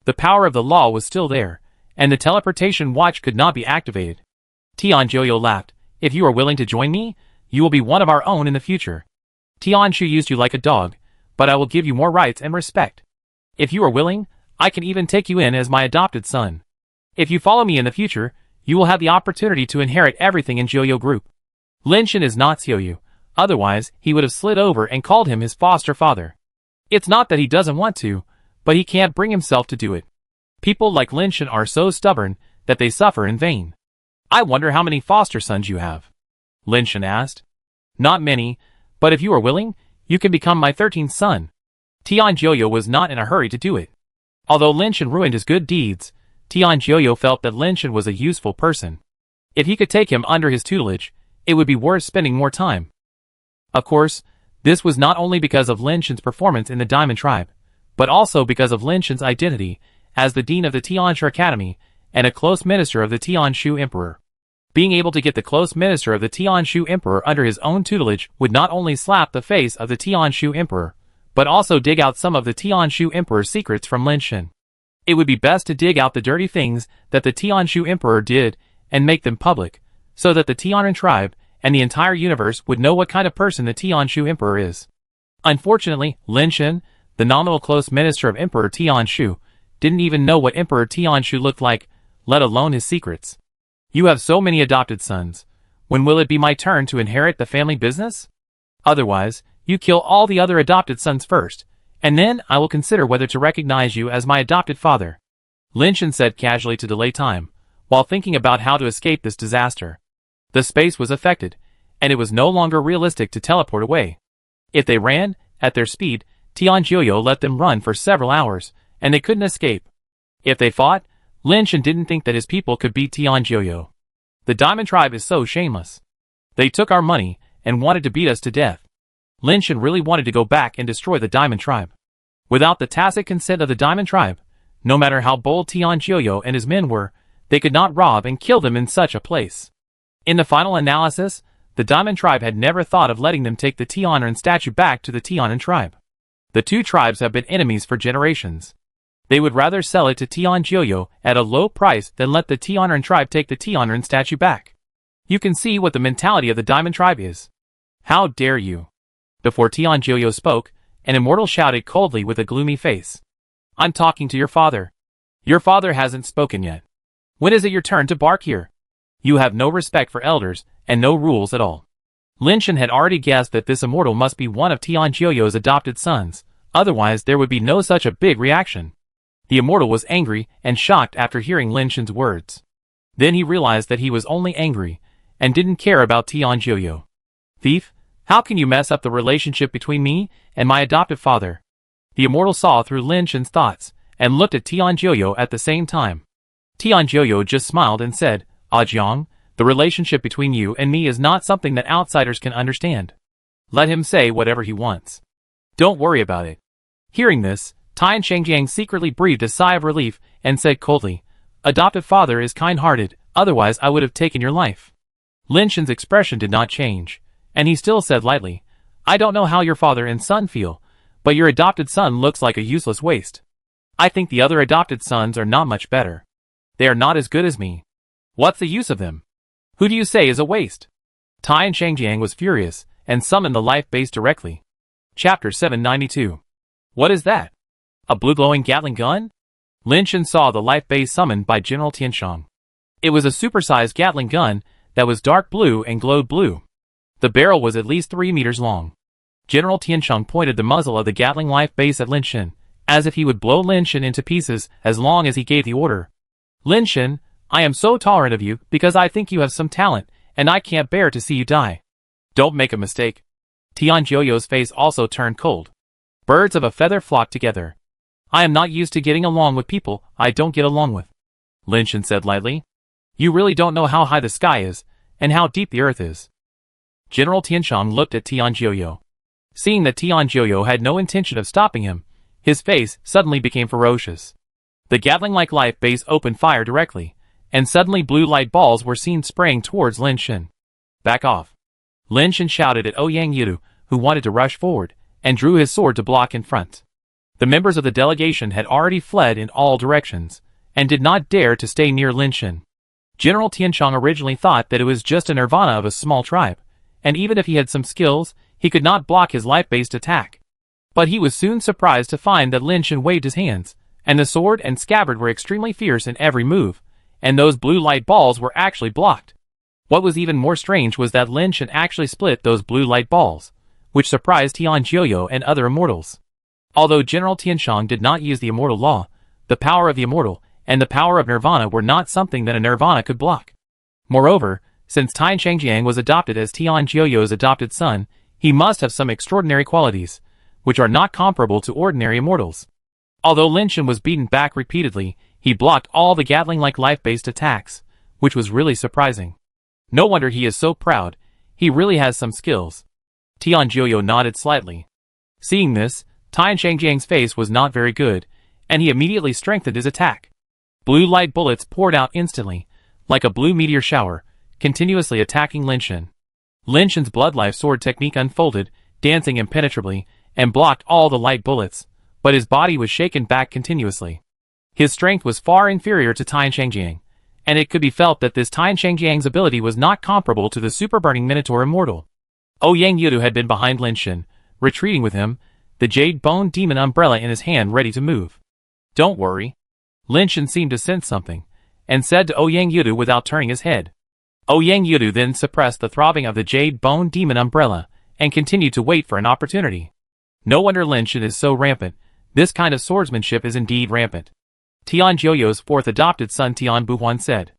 The power of the law was still there, and the teleportation watch could not be activated. Tianjio laughed. If you are willing to join me, you will be one of our own in the future. Tianshu used you like a dog, but I will give you more rights and respect. If you are willing, I can even take you in as my adopted son. If you follow me in the future, you will have the opportunity to inherit everything in Jiuyo Group. Lin Shen is not Xiuyu, otherwise he would have slid over and called him his foster father. It's not that he doesn't want to, but he can't bring himself to do it. People like Lin Shen are so stubborn that they suffer in vain. I wonder how many foster sons you have? Lin Shen asked. Not many, but if you are willing, you can become my 13th son. Tianjio was not in a hurry to do it. Although Lin Shen ruined his good deeds, Tianjio felt that Lin Shen was a useful person. If he could take him under his tutelage, it would be worth spending more time. Of course, this was not only because of Lin Shen's performance in the Diamond Tribe, but also because of Lin Shen's identity as the Dean of the Tianshu Academy and a close minister of the Tianshu Emperor. Being able to get the close minister of the Tianshu Emperor under his own tutelage would not only slap the face of the Tianshu Emperor, but also dig out some of the Tianshu Emperor's secrets from Lin Shen. It would be best to dig out the dirty things that the Tianshu Emperor did and make them public, so that the Tianan tribe and the entire universe would know what kind of person the Tianshu Emperor is. Unfortunately, Lin Shen, the nominal close minister of Emperor Tianshu, didn't even know what Emperor Tianshu looked like, let alone his secrets. You have so many adopted sons. When will it be my turn to inherit the family business? Otherwise, you kill all the other adopted sons first, and then I will consider whether to recognize you as my adopted father. Lin Shen said casually to delay time, while thinking about how to escape this disaster. The space was affected, and it was no longer realistic to teleport away. If they ran, at their speed, Tianjio let them run for several hours, and they couldn't escape. If they fought, Lin Shen didn't think that his people could beat Tianjio. The Diamond Tribe is so shameless. They took our money and wanted to beat us to death. Lin Shen really wanted to go back and destroy the Diamond Tribe. Without the tacit consent of the Diamond Tribe, no matter how bold Tianjio and his men were, they could not rob and kill them in such a place. In the final analysis, the Diamond Tribe had never thought of letting them take the Tianren statue back to the Tianren tribe. The two tribes have been enemies for generations. They would rather sell it to Tianjioyo at a low price than let the Tianren tribe take the Tianren statue back. You can see what the mentality of the Diamond Tribe is. How dare you? Before Tianjioyo spoke, an immortal shouted coldly with a gloomy face. I'm talking to your father. Your father hasn't spoken yet. When is it your turn to bark here? You have no respect for elders, and no rules at all. Lin Shen had already guessed that this immortal must be one of Tianjioyo's adopted sons, otherwise there would be no such a big reaction. The immortal was angry and shocked after hearing Lin Shen's words. Then he realized that he was only angry, and didn't care about Tianjioyo. Thief, how can you mess up the relationship between me and my adoptive father? The immortal saw through Lin Shen's thoughts, and looked at Tianjioyo at the same time. Tianjioyo just smiled and said, Jiang, the relationship between you and me is not something that outsiders can understand. Let him say whatever he wants. Don't worry about it. Hearing this, Tian Shengjiang secretly breathed a sigh of relief and said coldly, Adoptive father is kind-hearted, otherwise I would have taken your life. Lin Shen's expression did not change, and he still said lightly, I don't know how your father and son feel, but your adopted son looks like a useless waste. I think the other adopted sons are not much better. They are not as good as me. What's the use of them? Who do you say is a waste? Tian Shengjiang was furious, and summoned the life base directly. Chapter 792. What is that? A blue glowing Gatling gun? Lin Shen saw the life base summoned by General Tianshang. It was a supersized Gatling gun that was dark blue and glowed blue. The barrel was at least 3 meters long. General Tianshang pointed the muzzle of the Gatling life base at Lin Shen, as if he would blow Lin Shen into pieces as long as he gave the order. Lin Shen, I am so tolerant of you because I think you have some talent, and I can't bear to see you die. Don't make a mistake. Tianjioyo's face also turned cold. Birds of a feather flock together. I am not used to getting along with people I don't get along with. Lin Shen said lightly. You really don't know how high the sky is, and how deep the earth is. General Tianshang looked at Tianjioyo. Seeing that Tianjioyo had no intention of stopping him, his face suddenly became ferocious. The Gatling-like life base opened fire directly, and suddenly blue light balls were seen spraying towards Lin Shen. Back off. Lin Shen shouted at Ouyang Yidu, who wanted to rush forward, and drew his sword to block in front. The members of the delegation had already fled in all directions, and did not dare to stay near Lin Shen. General Tianshang originally thought that it was just a nirvana of a small tribe, and even if he had some skills, he could not block his life-based attack. But he was soon surprised to find that Lin Shen waved his hands, and the sword and scabbard were extremely fierce in every move, and those blue light balls were actually blocked. What was even more strange was that Lin Shen actually split those blue light balls, which surprised Tianjioyo and other immortals. Although General Tianshang did not use the immortal law, the power of the immortal and the power of nirvana were not something that a nirvana could block. Moreover, since Tian Shengjiang was adopted as Tianjioyo's adopted son, he must have some extraordinary qualities, which are not comparable to ordinary immortals. Although Lin Shen was beaten back repeatedly, he blocked all the Gatling-like life-based attacks, which was really surprising. No wonder he is so proud, he really has some skills. Tianjioyo nodded slightly. Seeing this, Tian Shengjiang's face was not very good, and he immediately strengthened his attack. Blue light bullets poured out instantly, like a blue meteor shower, continuously attacking Lin Shen. Lin Shen's blood-life sword technique unfolded, dancing impenetrably, and blocked all the light bullets, but his body was shaken back continuously. His strength was far inferior to Tian Shengjiang, and it could be felt that this Tian Shengjiang's ability was not comparable to the super-burning Minotaur immortal. Ouyang Yidu had been behind Lin Shen, retreating with him, the jade bone demon umbrella in his hand ready to move. Don't worry. Lin Shen seemed to sense something, and said to Ouyang Yidu without turning his head. Ouyang Yidu then suppressed the throbbing of the jade bone demon umbrella, and continued to wait for an opportunity. No wonder Lin Shen is so rampant. This kind of swordsmanship is indeed rampant. Tianjioyo's fourth adopted son Tian Buhuan said.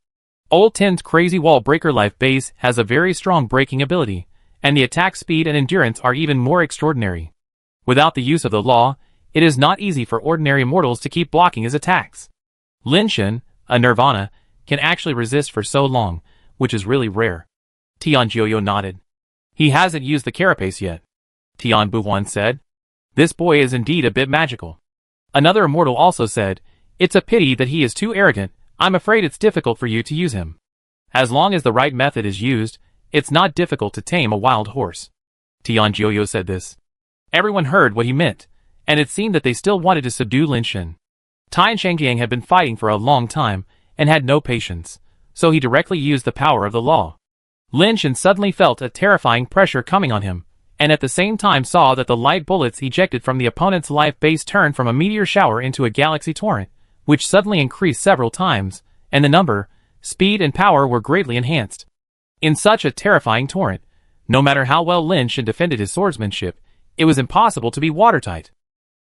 Old Ten's crazy wall breaker life base has a very strong breaking ability, and the attack speed and endurance are even more extraordinary. Without the use of the law, it is not easy for ordinary mortals to keep blocking his attacks. Lin Shen, a nirvana, can actually resist for so long, which is really rare. Tianjioyo nodded. He hasn't used the carapace yet. Tian Buhuan said. This boy is indeed a bit magical. Another immortal also said, It's a pity that he is too arrogant, I'm afraid it's difficult for you to use him. As long as the right method is used, it's not difficult to tame a wild horse. Tian Jiuyo said this. Everyone heard what he meant, and it seemed that they still wanted to subdue Lin Shen. Tian Shangjiang had been fighting for a long time, and had no patience, so he directly used the power of the law. Lin Shen suddenly felt a terrifying pressure coming on him, and at the same time saw that the light bullets ejected from the opponent's life base turned from a meteor shower into a galaxy torrent, which suddenly increased several times, and the number, speed and power were greatly enhanced. In such a terrifying torrent, no matter how well Lin Shen defended his swordsmanship, it was impossible to be watertight.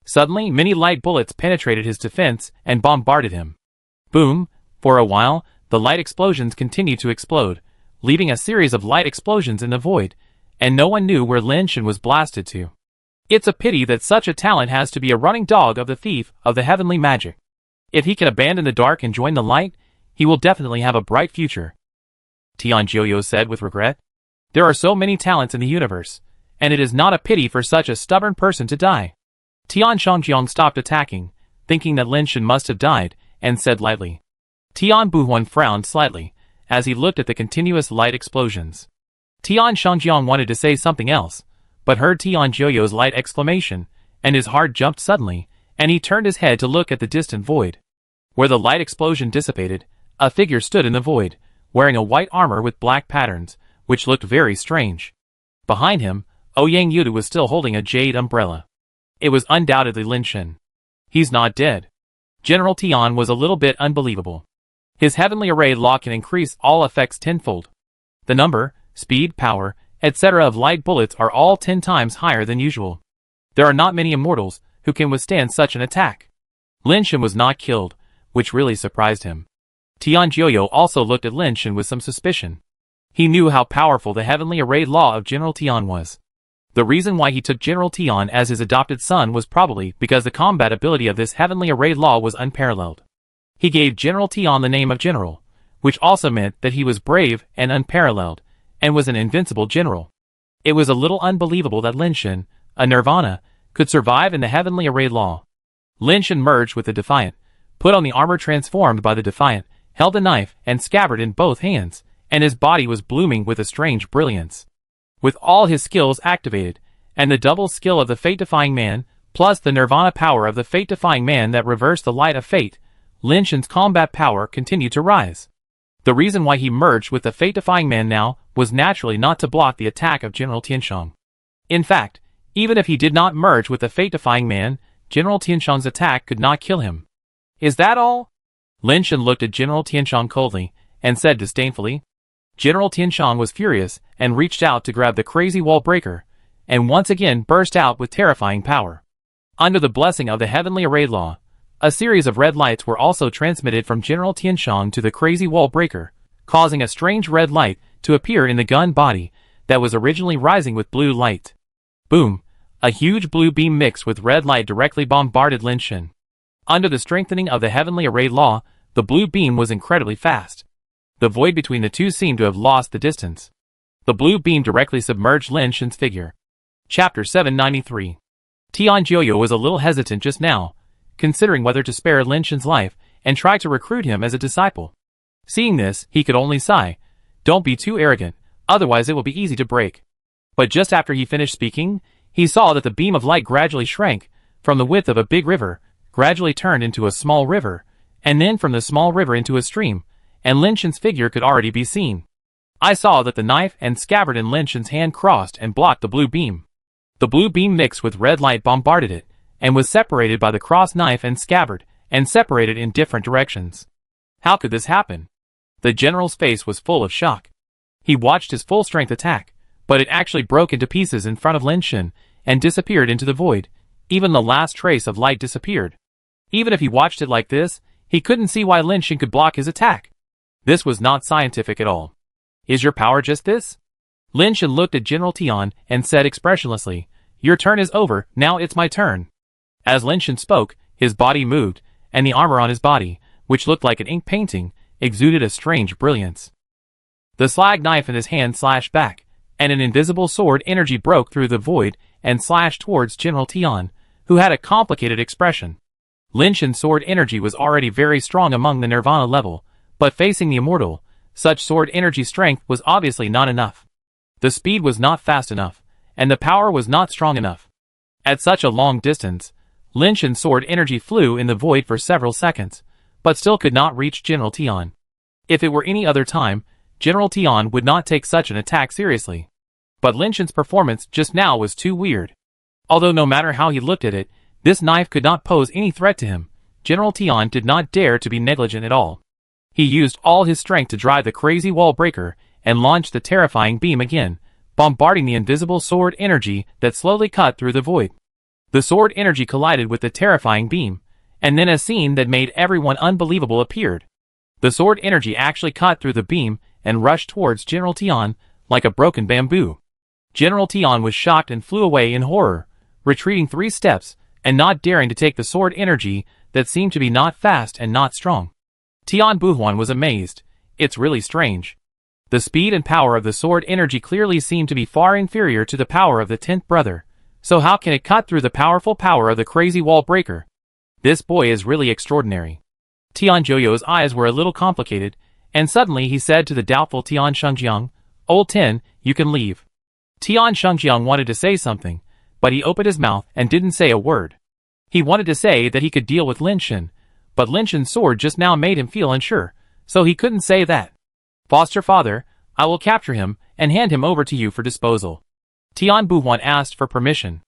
Suddenly, many light bullets penetrated his defense and bombarded him. Boom! For a while, the light explosions continued to explode, leaving a series of light explosions in the void, and no one knew where Lin Shen was blasted to. It's a pity that such a talent has to be a running dog of the thief of the heavenly magic. If he can abandon the dark and join the light, he will definitely have a bright future. Tian Jiuyo said with regret. There are so many talents in the universe, and it is not a pity for such a stubborn person to die. Tian Shangjiang stopped attacking, thinking that Lin Shen must have died, and said lightly. Tian Buhuan frowned slightly, as he looked at the continuous light explosions. Tian Shangjiang wanted to say something else, but heard Tian Jiuyo's light exclamation, and his heart jumped suddenly, and he turned his head to look at the distant void. Where the light explosion dissipated, a figure stood in the void, wearing a white armor with black patterns, which looked very strange. Behind him, Ouyang Yudu was still holding a jade umbrella. It was undoubtedly Lin Shen. He's not dead. General Tian was a little bit unbelievable. His heavenly array law can increase all effects tenfold. The number, speed, power, etc. of light bullets are all 10 times higher than usual. There are not many immortals who can withstand such an attack. Lin Shen was not killed, which really surprised him. Tian Jiuyo also looked at Lin Shen with some suspicion. He knew how powerful the heavenly array law of General Tian was. The reason why he took General Tian as his adopted son was probably because the combat ability of this heavenly array law was unparalleled. He gave General Tian the name of General, which also meant that he was brave and unparalleled, and was an invincible general. It was a little unbelievable that Lin Shen, a Nirvana, could survive in the heavenly array law. Lin Shen merged with the Defiant, put on the armor transformed by the Defiant, held a knife and scabbard in both hands, and his body was blooming with a strange brilliance. With all his skills activated, and the double skill of the fate-defying man, plus the nirvana power of the fate-defying man that reversed the light of fate, Lin Shen's combat power continued to rise. The reason why he merged with the fate-defying man now was naturally not to block the attack of General Tianshang. In fact, even if he did not merge with the fate-defying man, General Tianshang's attack could not kill him. Is that all? Lin Shen looked at General Tianshang coldly, and said disdainfully. General Tianshang was furious and reached out to grab the crazy wall breaker, and once again burst out with terrifying power. Under the blessing of the heavenly array law, a series of red lights were also transmitted from General Tianshang to the crazy wall breaker, causing a strange red light to appear in the gun body that was originally rising with blue light. Boom! A huge blue beam mixed with red light directly bombarded Lin Shen. Under the strengthening of the heavenly array law, the blue beam was incredibly fast. The void between the two seemed to have lost the distance. The blue beam directly submerged Lin Shen's figure. Chapter 793. Tian Jiuyo was a little hesitant just now, considering whether to spare Lin Shen's life and try to recruit him as a disciple. Seeing this, he could only sigh. Don't be too arrogant, otherwise it will be easy to break. But just after he finished speaking, he saw that the beam of light gradually shrank, from the width of a big river, gradually turned into a small river, and then from the small river into a stream, and Lin Shen's figure could already be seen. I saw that the knife and scabbard in Lin Shen's hand crossed and blocked the blue beam. The blue beam mixed with red light bombarded it, and was separated by the cross knife and scabbard, and separated in different directions. How could this happen? The general's face was full of shock. He watched his full-strength attack, but it actually broke into pieces in front of Lin Shen, and disappeared into the void. Even the last trace of light disappeared. Even if he watched it like this, he couldn't see why Lin Shen could block his attack. This was not scientific at all. Is your power just this? Lin Shen looked at General Tian and said expressionlessly, Your turn is over, now it's my turn. As Lin Shen spoke, his body moved, and the armor on his body, which looked like an ink painting, exuded a strange brilliance. The slag knife in his hand slashed back, and an invisible sword energy broke through the void and slashed towards General Tian, who had a complicated expression. Lin Shen's sword energy was already very strong among the Nirvana level, but facing the immortal, such sword energy strength was obviously not enough. The speed was not fast enough, and the power was not strong enough. At such a long distance, Lin Shen's sword energy flew in the void for several seconds, but still could not reach General Tian. If it were any other time, General Tian would not take such an attack seriously. But Lin Shen's performance just now was too weird. Although no matter how he looked at it, this knife could not pose any threat to him, General Tian did not dare to be negligent at all. He used all his strength to drive the crazy wall breaker and launched the terrifying beam again, bombarding the invisible sword energy that slowly cut through the void. The sword energy collided with the terrifying beam, and then a scene that made everyone unbelievable appeared. The sword energy actually cut through the beam and rushed towards General Tian like a broken bamboo. General Tian was shocked and flew away in horror, retreating 3 steps and not daring to take the sword energy that seemed to be not fast and not strong. Tian Buhuan was amazed. It's really strange. The speed and power of the sword energy clearly seemed to be far inferior to the power of the 10th brother. So how can it cut through the powerful power of the crazy wall breaker? This boy is really extraordinary. Tian Joyo's eyes were a little complicated, and suddenly he said to the doubtful Tian Shengjiang, "Old Ten, you can leave." Tian Shengjiang wanted to say something, but he opened his mouth and didn't say a word. He wanted to say that he could deal with Lin Shen, but Lin Shen's sword just now made him feel unsure, so he couldn't say that. "Foster father, I will capture him and hand him over to you for disposal." Tian Buhuan asked for permission.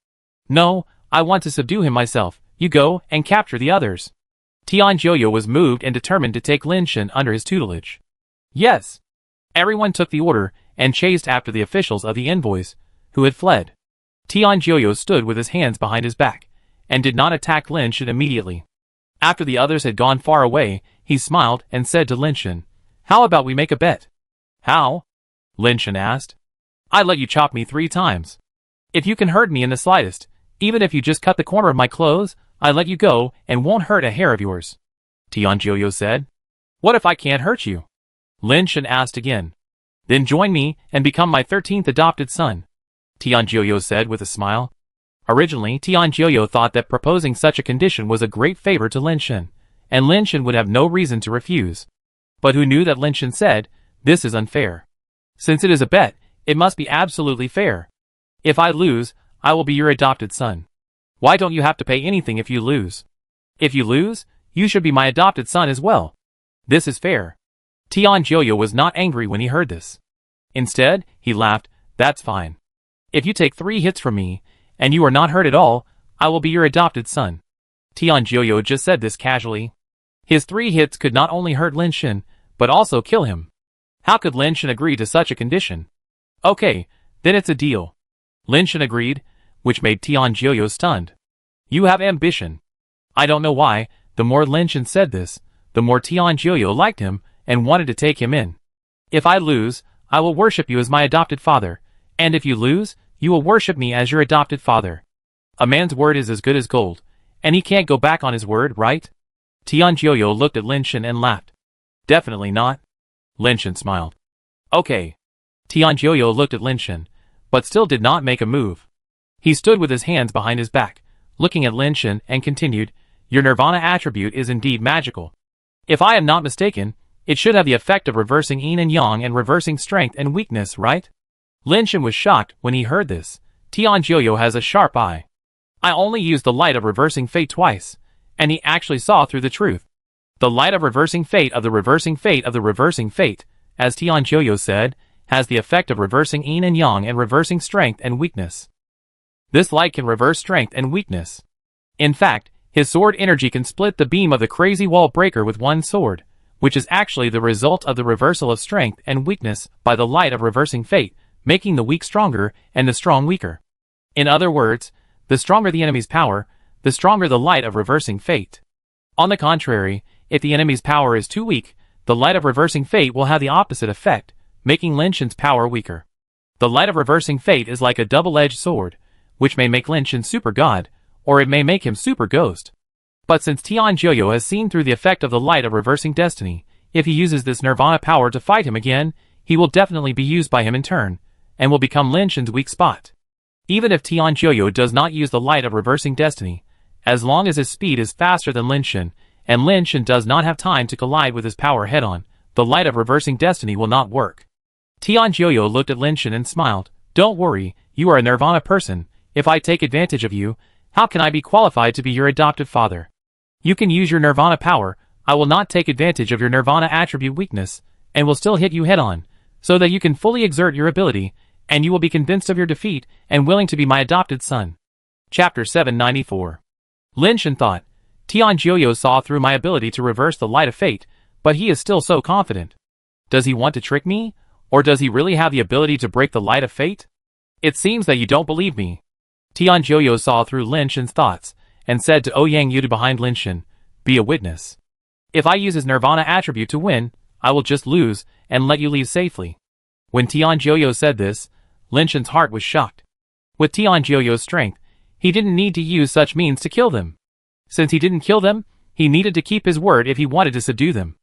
"No, I want to subdue him myself. You go and capture the others." Tian Joyo was moved and determined to take Lin Shen under his tutelage. Yes. Everyone took the order and chased after the officials of the envoys, who had fled. Tian Joyo stood with his hands behind his back, and did not attack Lin Shen immediately. After the others had gone far away, he smiled and said to Lin Shen, "How about we make a bet?" "How?" Lin Shen asked. "I let you chop me 3 times. If you can hurt me in the slightest, even if you just cut the corner of my clothes, I let you go and won't hurt a hair of yours." Tian Joyo said. "What if I can't hurt you?" Lin Shen asked again. "Then join me and become my 13th adopted son," Tian Joyo said with a smile. Originally, Tian Joyo thought that proposing such a condition was a great favor to Lin Shen, and Lin Shen would have no reason to refuse. But who knew that Lin Shen said, "This is unfair. Since it is a bet, it must be absolutely fair. If I lose, I will be your adopted son. Why don't you have to pay anything if you lose? If you lose, you should be my adopted son as well. This is fair." Tian Joyo was not angry when he heard this. Instead, he laughed, "That's fine. If you take 3 hits from me, and you are not hurt at all, I will be your adopted son." Tian Joyo just said this casually. His 3 hits could not only hurt Lin Shen, but also kill him. How could Lin Shen agree to such a condition? "Okay, then it's a deal." Lin Shen agreed, which made Tian Joyo stunned. "You have ambition." I don't know why, the more Lin Shen said this, the more Tian Joyo liked him and wanted to take him in. "If I lose, I will worship you as my adopted father, and if you lose, you will worship me as your adopted father. A man's word is as good as gold, and he can't go back on his word, right?" Tian Joyo looked at Lin Shen and laughed. "Definitely not." Lin Shen smiled. "Okay." Tian Joyo looked at Lin Shen, but still did not make a move. He stood with his hands behind his back, looking at Lin Shen and continued, "Your Nirvana attribute is indeed magical. If I am not mistaken, it should have the effect of reversing yin and yang and reversing strength and weakness, right?" Lin Shen was shocked when he heard this. Tian Joyo has a sharp eye. I only used the light of reversing fate twice, and he actually saw through the truth. The light of reversing fate of the reversing fate of the reversing fate, as Tian Joyo said, has the effect of reversing yin and yang and reversing strength and weakness. This light can reverse strength and weakness. In fact, his sword energy can split the beam of the crazy wall breaker with one sword, which is actually the result of the reversal of strength and weakness by the light of reversing fate, making the weak stronger and the strong weaker. In other words, the stronger the enemy's power, the stronger the light of reversing fate. On the contrary, if the enemy's power is too weak, the light of reversing fate will have the opposite effect, making Lin Shen's power weaker. The light of reversing fate is like a double-edged sword, which may make Lin Shen super god, or it may make him super ghost. But since Tian Joyo has seen through the effect of the light of reversing destiny, if he uses this nirvana power to fight him again, he will definitely be used by him in turn, and will become Lin Shen's weak spot. Even if Tian Joyo does not use the light of reversing destiny, as long as his speed is faster than Lin Shen, and Lin Shen does not have time to collide with his power head-on, The light of reversing destiny will not work. Tianjiu looked at Lin Shen and smiled. Don't worry, you are a Nirvana person. If I take advantage of you, how can I be qualified to be your adoptive father? You can use your Nirvana power. I will not take advantage of your Nirvana attribute weakness, and will still hit you head on, so that you can fully exert your ability, and you will be convinced of your defeat and willing to be my adopted son. Chapter 794. Lin Shen thought, Tianjiu saw through my ability to reverse the light of fate, but he is still so confident. Does he want to trick me? Or does he really have the ability to break the light of fate? It seems that you don't believe me. Tianjiu saw through Lin Shen's thoughts, and said to Ouyang Yuta behind Lin Shen, be a witness. If I use his Nirvana attribute to win, I will just lose, and let you leave safely. When Tianjiu said this, Lin Shen's heart was shocked. With Tianjiu's strength, he didn't need to use such means to kill them. Since he didn't kill them, he needed to keep his word if he wanted to subdue them.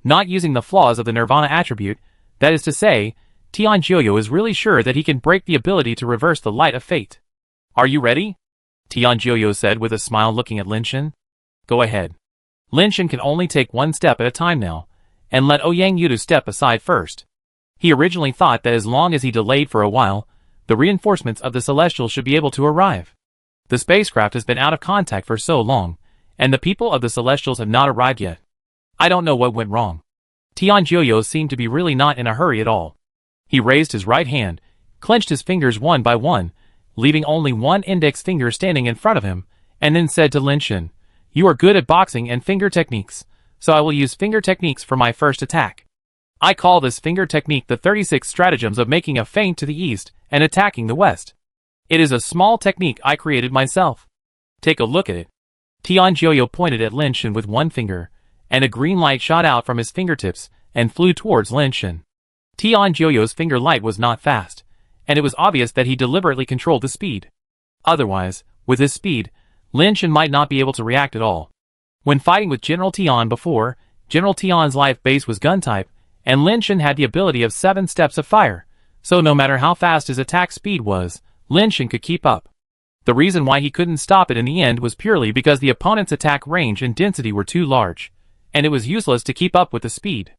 Not using the flaws of the Nirvana attribute, that is to say, Tianjiu is really sure that he can break the ability to reverse the light of fate. Are you ready? Tianjiu said with a smile looking at Lin Shen. Go ahead. Lin Shen can only take one step at a time now, and let Ouyang Yuta step aside first. He originally thought that as long as he delayed for a while, the reinforcements of the Celestial should be able to arrive. The spacecraft has been out of contact for so long, and the people of the Celestials have not arrived yet. I don't know what went wrong. Tianjiu seemed to be really not in a hurry at all. He raised his right hand, clenched his fingers one by one, leaving only one index finger standing in front of him, and then said to Lin Shen, you are good at boxing and finger techniques, so I will use finger techniques for my first attack. I call this finger technique the 36 stratagems of making a feint to the east and attacking the west. It is a small technique I created myself. Take a look at it. Tianjiu pointed at Lin Shen with one finger, and a green light shot out from his fingertips and flew towards Lin Shen. Tianjiu's finger light was not fast, and it was obvious that he deliberately controlled the speed. Otherwise, with his speed, Lin Shen might not be able to react at all. When fighting with General Tian before, General Tian's life base was gun type, and Lin Shen had the ability of 7 steps of fire, so no matter how fast his attack speed was, Lin Shen could keep up. The reason why he couldn't stop it in the end was purely because the opponent's attack range and density were too large, and it was useless to keep up with the speed.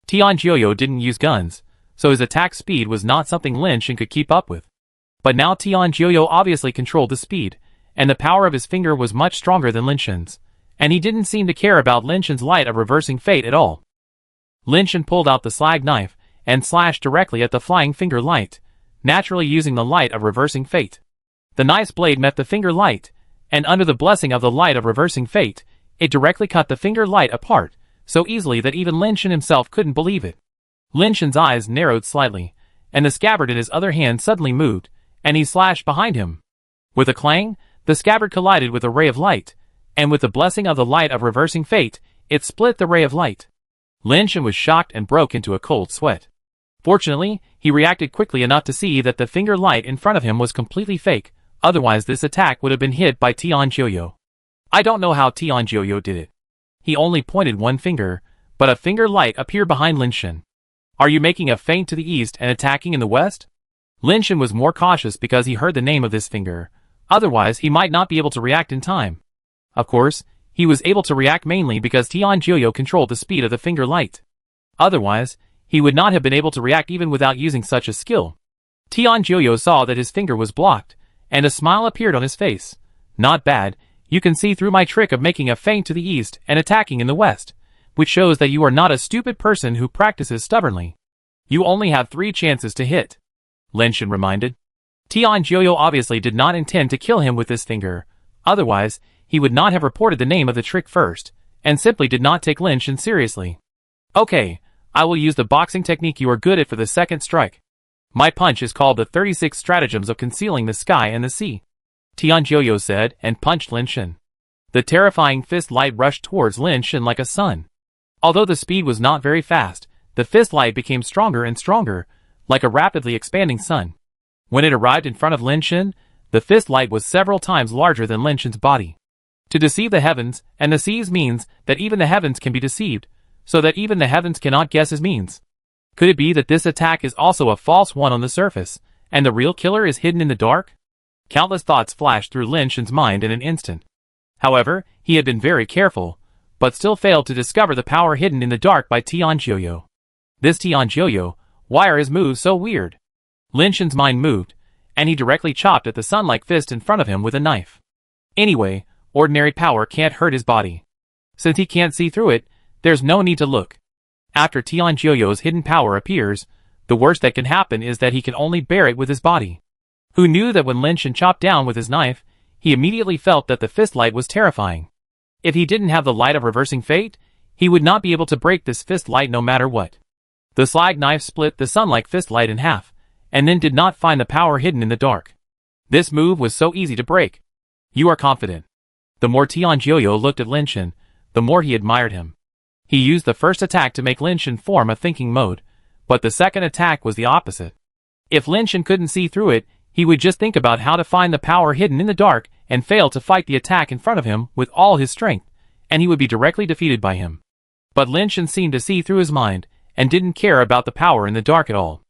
Tianjiu didn't use guns, so his attack speed was not something Lin Shen could keep up with. But now Tianjiu obviously controlled the speed, and the power of his finger was much stronger than Lin Shen's, and he didn't seem to care about Lin Shen's light of reversing fate at all. Lin Shen pulled out the slag knife and slashed directly at the flying finger light, naturally using the light of reversing fate. The knife's blade met the finger light, and under the blessing of the light of reversing fate, it directly cut the finger light apart, so easily that even Lin Shen himself couldn't believe it. Lin Shen's eyes narrowed slightly, and the scabbard in his other hand suddenly moved, and he slashed behind him. With a clang, the scabbard collided with a ray of light, and with the blessing of the light of reversing fate, it split the ray of light. Lin Shen was shocked and broke into a cold sweat. Fortunately, he reacted quickly enough to see that the finger light in front of him was completely fake, otherwise this attack would have been hit by Tianjiu. I don't know how Tianjiu did it. He only pointed one finger, but a finger light appeared behind Lin Shen. Are you making a feint to the east and attacking in the west? Lin Shen was more cautious because he heard the name of this finger. Otherwise, he might not be able to react in time. Of course, he was able to react mainly because Tianjiu controlled the speed of the finger light. Otherwise, he would not have been able to react even without using such a skill. Tianjiu saw that his finger was blocked, and a smile appeared on his face. Not bad, you can see through my trick of making a feint to the east and attacking in the west, which shows that you are not a stupid person who practices stubbornly. You only have 3 chances to hit, Lin Shen reminded. Tianjiu obviously did not intend to kill him with this finger, otherwise, he would not have reported the name of the trick first, and simply did not take Lin Shen seriously. Okay, I will use the boxing technique you are good at for the second strike. My punch is called the 36 stratagems of concealing the sky and the sea, Tianjiu said, and punched Lin Shen. The terrifying fist light rushed towards Lin Shen like a sun. Although the speed was not very fast, the fist light became stronger and stronger, like a rapidly expanding sun. When it arrived in front of Lin Shen, the fist light was several times larger than Lin Shen's body. To deceive the heavens and the seas means that even the heavens can be deceived, so that even the heavens cannot guess his means. Could it be that this attack is also a false one on the surface, and the real killer is hidden in the dark? Countless thoughts flashed through Lin Shen's mind in an instant. However, he had been very careful, but still failed to discover the power hidden in the dark by Tianjiu. This Tianjioyo, why are his moves so weird? Lin Shen's mind moved, and he directly chopped at the sun-like fist in front of him with a knife. Anyway, ordinary power can't hurt his body. Since he can't see through it, there's no need to look. After Tianjioyo's hidden power appears, the worst that can happen is that he can only bear it with his body. Who knew that when Lin Shen chopped down with his knife, he immediately felt that the fist light was terrifying. If he didn't have the light of reversing fate, he would not be able to break this fist light no matter what. The slag knife split the sun-like fist light in half, and then did not find the power hidden in the dark. This move was so easy to break. You are confident. The more Tianjioyo looked at Lin Shen, the more he admired him. He used the first attack to make Lin Shen form a thinking mode, but the second attack was the opposite. If Lin Shen couldn't see through it, he would just think about how to find the power hidden in the dark and fail to fight the attack in front of him with all his strength, and he would be directly defeated by him. But Lin Shen seemed to see through his mind, and didn't care about the power in the dark at all.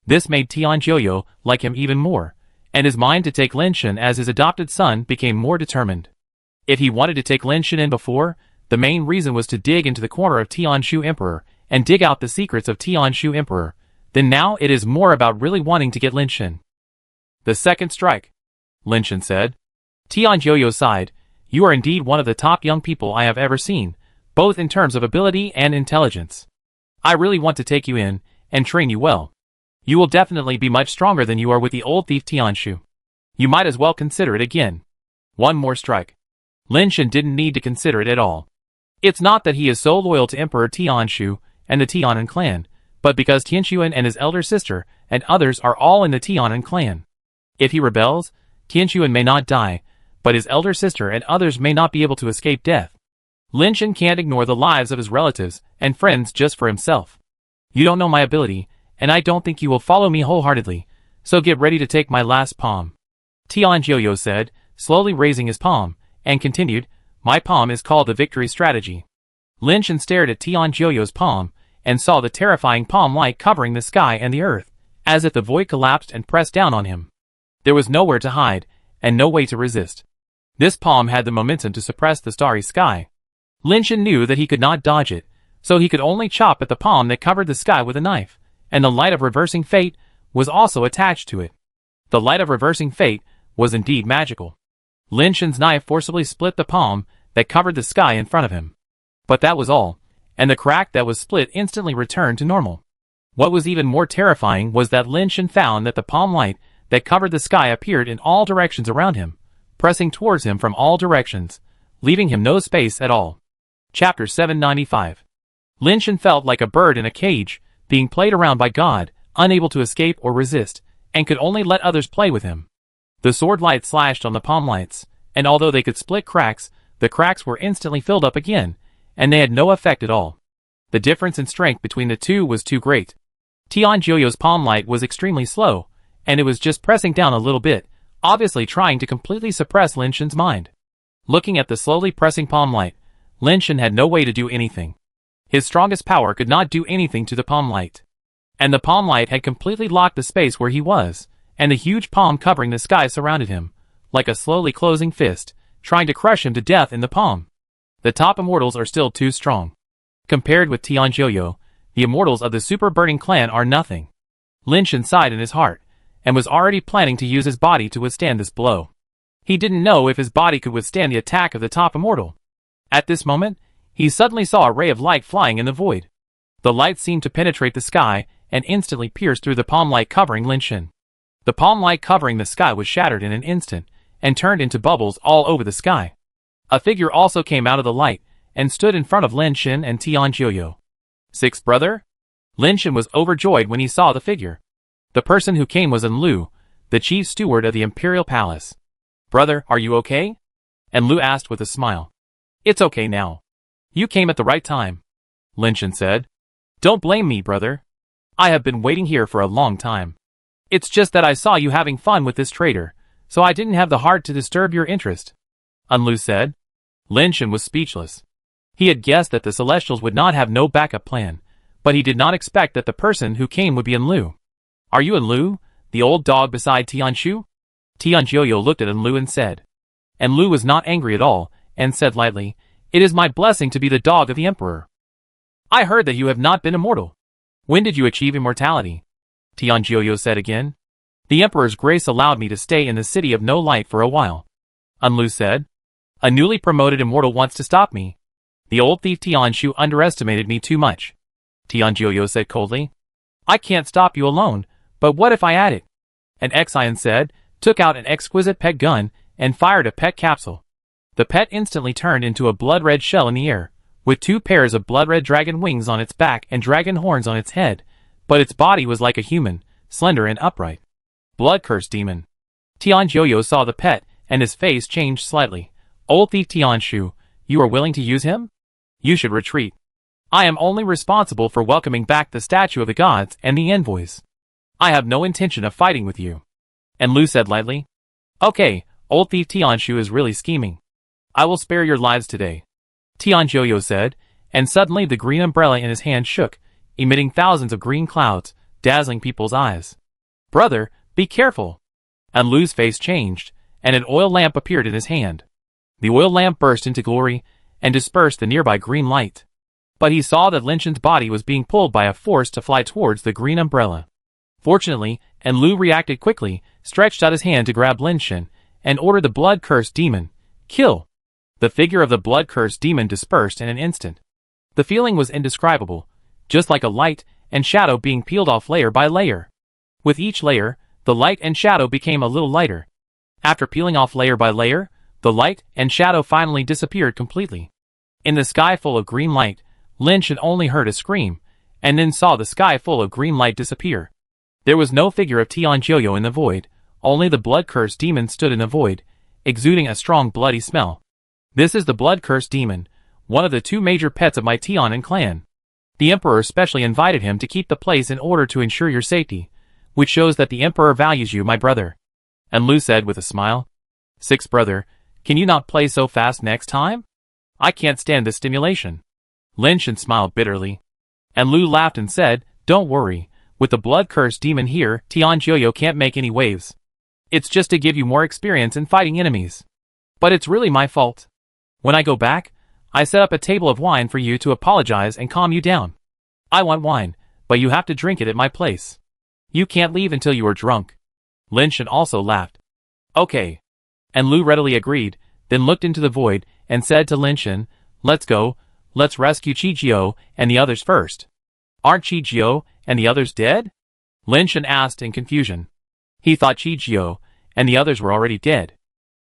This made Tianjioyo like him even more, and his mind to take Lin Shen as his adopted son became more determined. If he wanted to take Lin Shen in before, the main reason was to dig into the corner of Tianshu Emperor and dig out the secrets of Tianshu Emperor. Then now it is more about really wanting to get Lin Shen. The second strike, Lin Shen said. Tianjioyo sighed. You are indeed one of the top young people I have ever seen, both in terms of ability and intelligence. I really want to take you in and train you well. You will definitely be much stronger than you are with the old thief Tianshu. You might as well consider it again. One more strike. Lin Shen didn't need to consider it at all. It's not that he is so loyal to Emperor Tianshu and the Tianan clan, but because Tianshuan and his elder sister and others are all in the Tianan clan. If he rebels, Tianshuan may not die, but his elder sister and others may not be able to escape death. Lin Shen can't ignore the lives of his relatives and friends just for himself. You don't know my ability, and I don't think you will follow me wholeheartedly, so get ready to take my last palm. Tianjioyo said, slowly raising his palm, and continued, my palm is called the victory strategy. Lin Shen stared at Tianjioyo's palm, and saw the terrifying palm light covering the sky and the earth, as if the void collapsed and pressed down on him. There was nowhere to hide, and no way to resist. This palm had the momentum to suppress the starry sky. Lin Shen knew that he could not dodge it, so he could only chop at the palm that covered the sky with a knife, and the light of reversing fate was also attached to it. The light of reversing fate was indeed magical. Lin Shen's knife forcibly split the palm that covered the sky in front of him. But that was all, and the crack that was split instantly returned to normal. What was even more terrifying was that Lin Shen found that the palm light that covered the sky appeared in all directions around him, pressing towards him from all directions, leaving him no space at all. Chapter 795. Lin Shen felt like a bird in a cage, being played around by God, unable to escape or resist, and could only let others play with him. The sword light slashed on the palm lights, and although they could split cracks, the cracks were instantly filled up again, and they had no effect at all. The difference in strength between the two was too great. Tianjioyo's palm light was extremely slow, and it was just pressing down a little bit, obviously trying to completely suppress Lin Shen's mind. Looking at the slowly pressing palm light, Lin Shen had no way to do anything. His strongest power could not do anything to the palm light. And the palm light had completely locked the space where he was, and the huge palm covering the sky surrounded him, like a slowly closing fist, trying to crush him to death in the palm. The top immortals are still too strong. Compared with Tianjioyo, the immortals of the super burning clan are nothing. Lin Shen sighed in his heart, and was already planning to use his body to withstand this blow. He didn't know if his body could withstand the attack of the top immortal. At this moment, he suddenly saw a ray of light flying in the void. The light seemed to penetrate the sky and instantly pierced through the palm light covering Lin Shen. The palm light covering the sky was shattered in an instant and turned into bubbles all over the sky. A figure also came out of the light and stood in front of Lin Shen and Tianjioyo. Sixth brother? Lin Shen was overjoyed when he saw the figure. The person who came was Enlu, the chief steward of the imperial palace. Brother, are you okay? Enlu asked with a smile. It's okay now. You came at the right time, Lin Shen said. Don't blame me, brother. I have been waiting here for a long time. It's just that I saw you having fun with this traitor, so I didn't have the heart to disturb your interest, Enlu said. Lin Shen was speechless. He had guessed that the Celestials would not have no backup plan, but he did not expect that the person who came would be Enlu. Are you Enlu, the old dog beside Tianshu? Tianjioyo looked at Enlu and said. Enlu was not angry at all, and said lightly, It is my blessing to be the dog of the emperor. I heard that you have not been immortal. When did you achieve immortality? Tianjiu said again. The Emperor's grace allowed me to stay in the city of no light for a while. Enlu said. A newly promoted immortal wants to stop me. The old thief Tianshu underestimated me too much. Tianjiu said coldly. I can't stop you alone, but what if I add it? An Xian said, took out an exquisite pet gun, and fired a pet capsule. The pet instantly turned into a blood-red shell in the air, with 2 pairs of blood-red dragon wings on its back and dragon horns on its head, but its body was like a human, slender and upright. Blood-cursed demon. Tianjiu saw the pet, and his face changed slightly. Old thief Tianshu, you are willing to use him? You should retreat. I am only responsible for welcoming back the statue of the gods and the envoys. I have no intention of fighting with you. Enlu said lightly. Okay, old thief Tianshu is really scheming. I will spare your lives today. Tianjiu said, and suddenly the green umbrella in his hand shook, emitting thousands of green clouds, dazzling people's eyes. Brother, be careful. Enlu's face changed, and an oil lamp appeared in his hand. The oil lamp burst into glory, and dispersed the nearby green light. But he saw that Linshen's body was being pulled by a force to fly towards the green umbrella. Fortunately, Enlu reacted quickly, stretched out his hand to grab Linshen, and ordered the blood-cursed demon, kill. The figure of the blood-cursed demon dispersed in an instant. The feeling was indescribable, just like a light and shadow being peeled off layer by layer. With each layer, the light and shadow became a little lighter. After peeling off layer by layer, the light and shadow finally disappeared completely. In the sky full of green light, Linshen only heard a scream, and then saw the sky full of green light disappear. There was no figure of Tianjiu in the void, only the blood-cursed demon stood in the void, exuding a strong bloody smell. This is the blood-cursed demon, one of the 2 major pets of my Tianan clan. The Emperor specially invited him to keep the place in order to ensure your safety, which shows that the Emperor values you, my brother. Enlu said with a smile. 6 brother, can you not play so fast next time? I can't stand this stimulation. Linshen smiled bitterly. Enlu laughed and said, don't worry, with the blood-cursed demon here, Tianjiu can't make any waves. It's just to give you more experience in fighting enemies. But it's really my fault. When I go back, I set up a table of wine for you to apologize and calm you down. I want wine, but you have to drink it at my place. You can't leave until you are drunk. Linshen also laughed. Okay. Enlu readily agreed, then looked into the void, and said to Linshen, let's go, let's rescue Qijiu and the others first. Aren't Qijiu and the others dead? Linshen asked in confusion. He thought Qijiu and the others were already dead.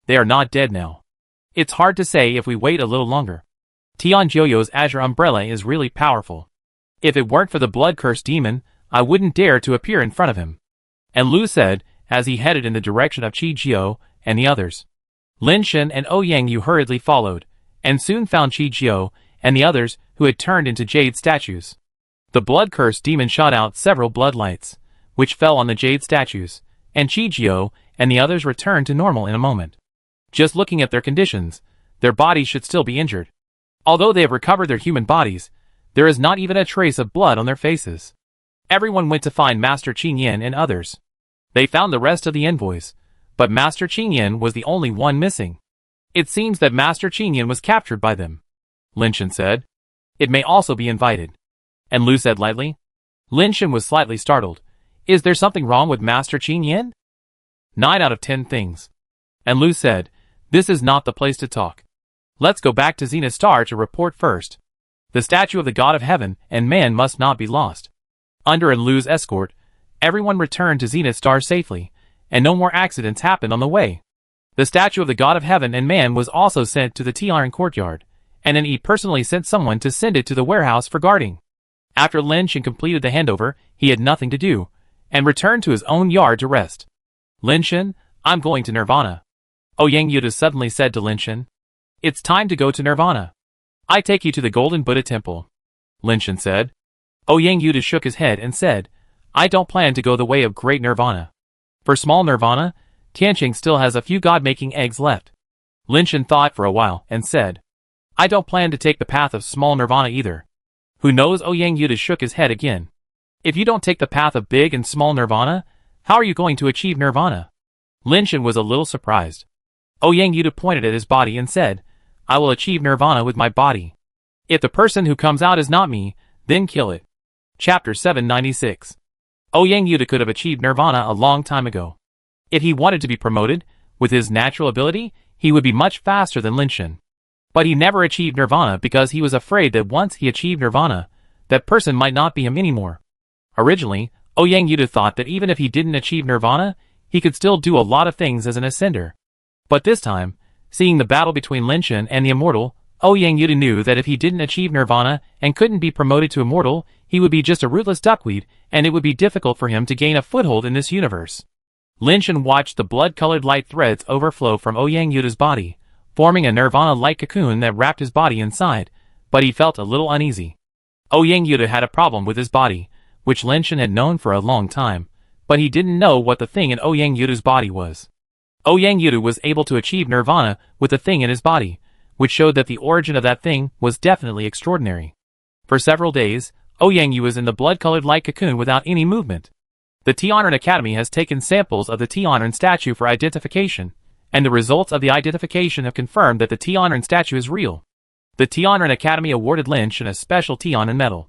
They are not dead now. It's hard to say if we wait a little longer. Tianjiu's azure umbrella is really powerful. If it weren't for the blood-cursed demon, I wouldn't dare to appear in front of him. Enlu said, as he headed in the direction of Qijiu and the others. Linshen and Ouyangyu hurriedly followed, and soon found Qijiu and the others who had turned into jade statues. The blood-cursed demon shot out several bloodlights, which fell on the jade statues, and Qijiu and the others returned to normal in a moment. Just looking at their conditions, their bodies should still be injured. Although they have recovered their human bodies, there is not even a trace of blood on their faces. Everyone went to find Master Qingyan and others. They found the rest of the envoys, but Master Qingyan was the only one missing. It seems that Master Qingyan was captured by them. Linshen said. It may also be invited. Enlu said lightly. Linshen was slightly startled. Is there something wrong with Master Qingyan? 9 out of 10 things. Enlu said, this is not the place to talk. Let's go back to Zenith Star to report first. The statue of the God of Heaven and Man must not be lost. Under Enlu's escort, everyone returned to Zenith Star safely, and no more accidents happened on the way. The statue of the God of Heaven and Man was also sent to the Tiaran courtyard, and then he personally sent someone to send it to the warehouse for guarding. After Linshen completed the handover, he had nothing to do, and returned to his own yard to rest. Linshen, I'm going to Nirvana. Ouyangyu suddenly said to Linshen. It's time to go to Nirvana. I take you to the Golden Buddha Temple. Linshen said. Ouyangyu shook his head and said, I don't plan to go the way of Great Nirvana. For small Nirvana, Tianqing still has a few god-making eggs left. Linshen thought for a while and said, I don't plan to take the path of small Nirvana either. Who knows? Ouyangyu shook his head again. If you don't take the path of big and small Nirvana, how are you going to achieve Nirvana? Linshen was a little surprised. Ouyangyu pointed at his body and said, I will achieve Nirvana with my body. If the person who comes out is not me, then kill it. Chapter 796. Ouyang Yuta could have achieved nirvana a long time ago. If he wanted to be promoted, with his natural ability, he would be much faster than Linshin. But he never achieved nirvana because he was afraid that once he achieved nirvana, that person might not be him anymore. Originally, Ouyang Yuta thought that even if he didn't achieve nirvana, he could still do a lot of things as an ascender. But this time, seeing the battle between Linshin and the immortal, Ouyang Yuta knew that if he didn't achieve nirvana and couldn't be promoted to immortal, he would be just a rootless duckweed, and it would be difficult for him to gain a foothold in this universe. Linshin watched the blood-colored light threads overflow from Ouyang Yuta's body, forming a nirvana-like cocoon that wrapped his body inside, but he felt a little uneasy. Ouyang Yuta had a problem with his body, which Linshin had known for a long time, but he didn't know what the thing in Ouyang Yuta's body was. Ouyang Yuta was able to achieve nirvana with the thing in his body, which showed that the origin of that thing was definitely extraordinary. For several days, Ouyang Yuta was in the blood-colored light cocoon without any movement. The Tianren Academy has taken samples of the Tianren statue for identification, and the results of the identification have confirmed that the Tianren statue is real. The Tianren Academy awarded Linshin a special Tianren medal.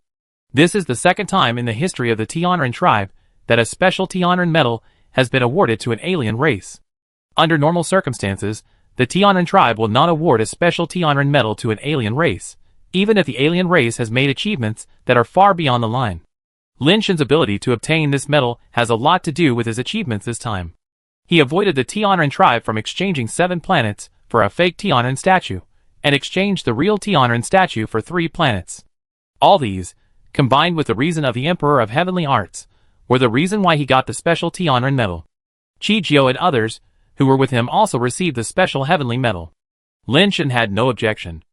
This is the second time in the history of the Tianren tribe that a special Tianren medal has been awarded to an alien race. Under normal circumstances, the Tianren tribe will not award a special Tianren medal to an alien race, even if the alien race has made achievements that are far beyond the line. Linshin's ability to obtain this medal has a lot to do with his achievements this time. He avoided the Tianren tribe from exchanging 7 planets for a fake Tianren statue, and exchanged the real Tianren statue for 3 planets. All these, combined with the reason of the Emperor of Heavenly Arts, were the reason why he got the special Tianren medal. Chijiao and others, who were with him, also received the special heavenly medal. Linshin had no objection.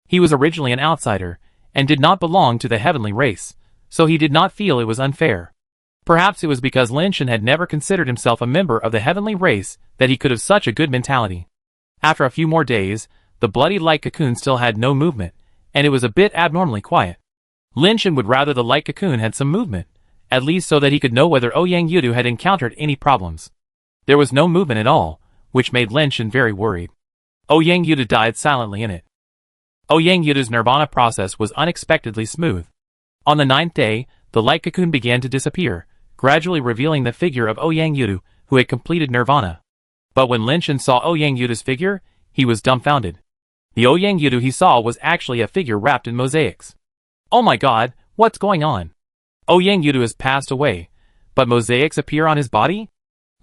He was originally an outsider, and did not belong to the heavenly race, so he did not feel it was unfair. Perhaps it was because Linshin had never considered himself a member of the heavenly race that he could have such a good mentality. After a few more days, the bloody light cocoon still had no movement, and it was a bit abnormally quiet. Linshin would rather the light cocoon had some movement, at least so that he could know whether Ouyang Yuta had encountered any problems. There was no movement at all, which made Linshin very worried. Ouyang Yuta died silently in it. Ouyang Yuta's nirvana process was unexpectedly smooth. On the 9th day, the light cocoon began to disappear, gradually revealing the figure of Ouyang Yuta, who had completed nirvana. But when Linshin saw Ouyang Yuta's figure, he was dumbfounded. The Ouyang Yuta he saw was actually a figure wrapped in mosaics. Oh my god, what's going on? Ouyang Yuta has passed away, but mosaics appear on his body?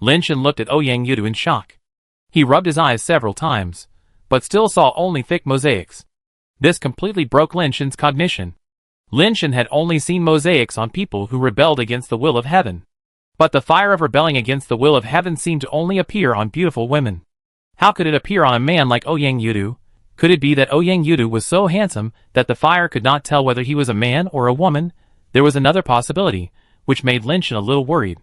Linshin looked at Ouyang Yuta in shock. He rubbed his eyes several times, but still saw only thick mosaics. This completely broke Linshin's cognition. Linshin had only seen mosaics on people who rebelled against the will of heaven. But the fire of rebelling against the will of heaven seemed to only appear on beautiful women. How could it appear on a man like Ouyang Yuta? Could it be that Ouyang Yuta was so handsome that the fire could not tell whether he was a man or a woman? There was another possibility, which made Linshin a little worried.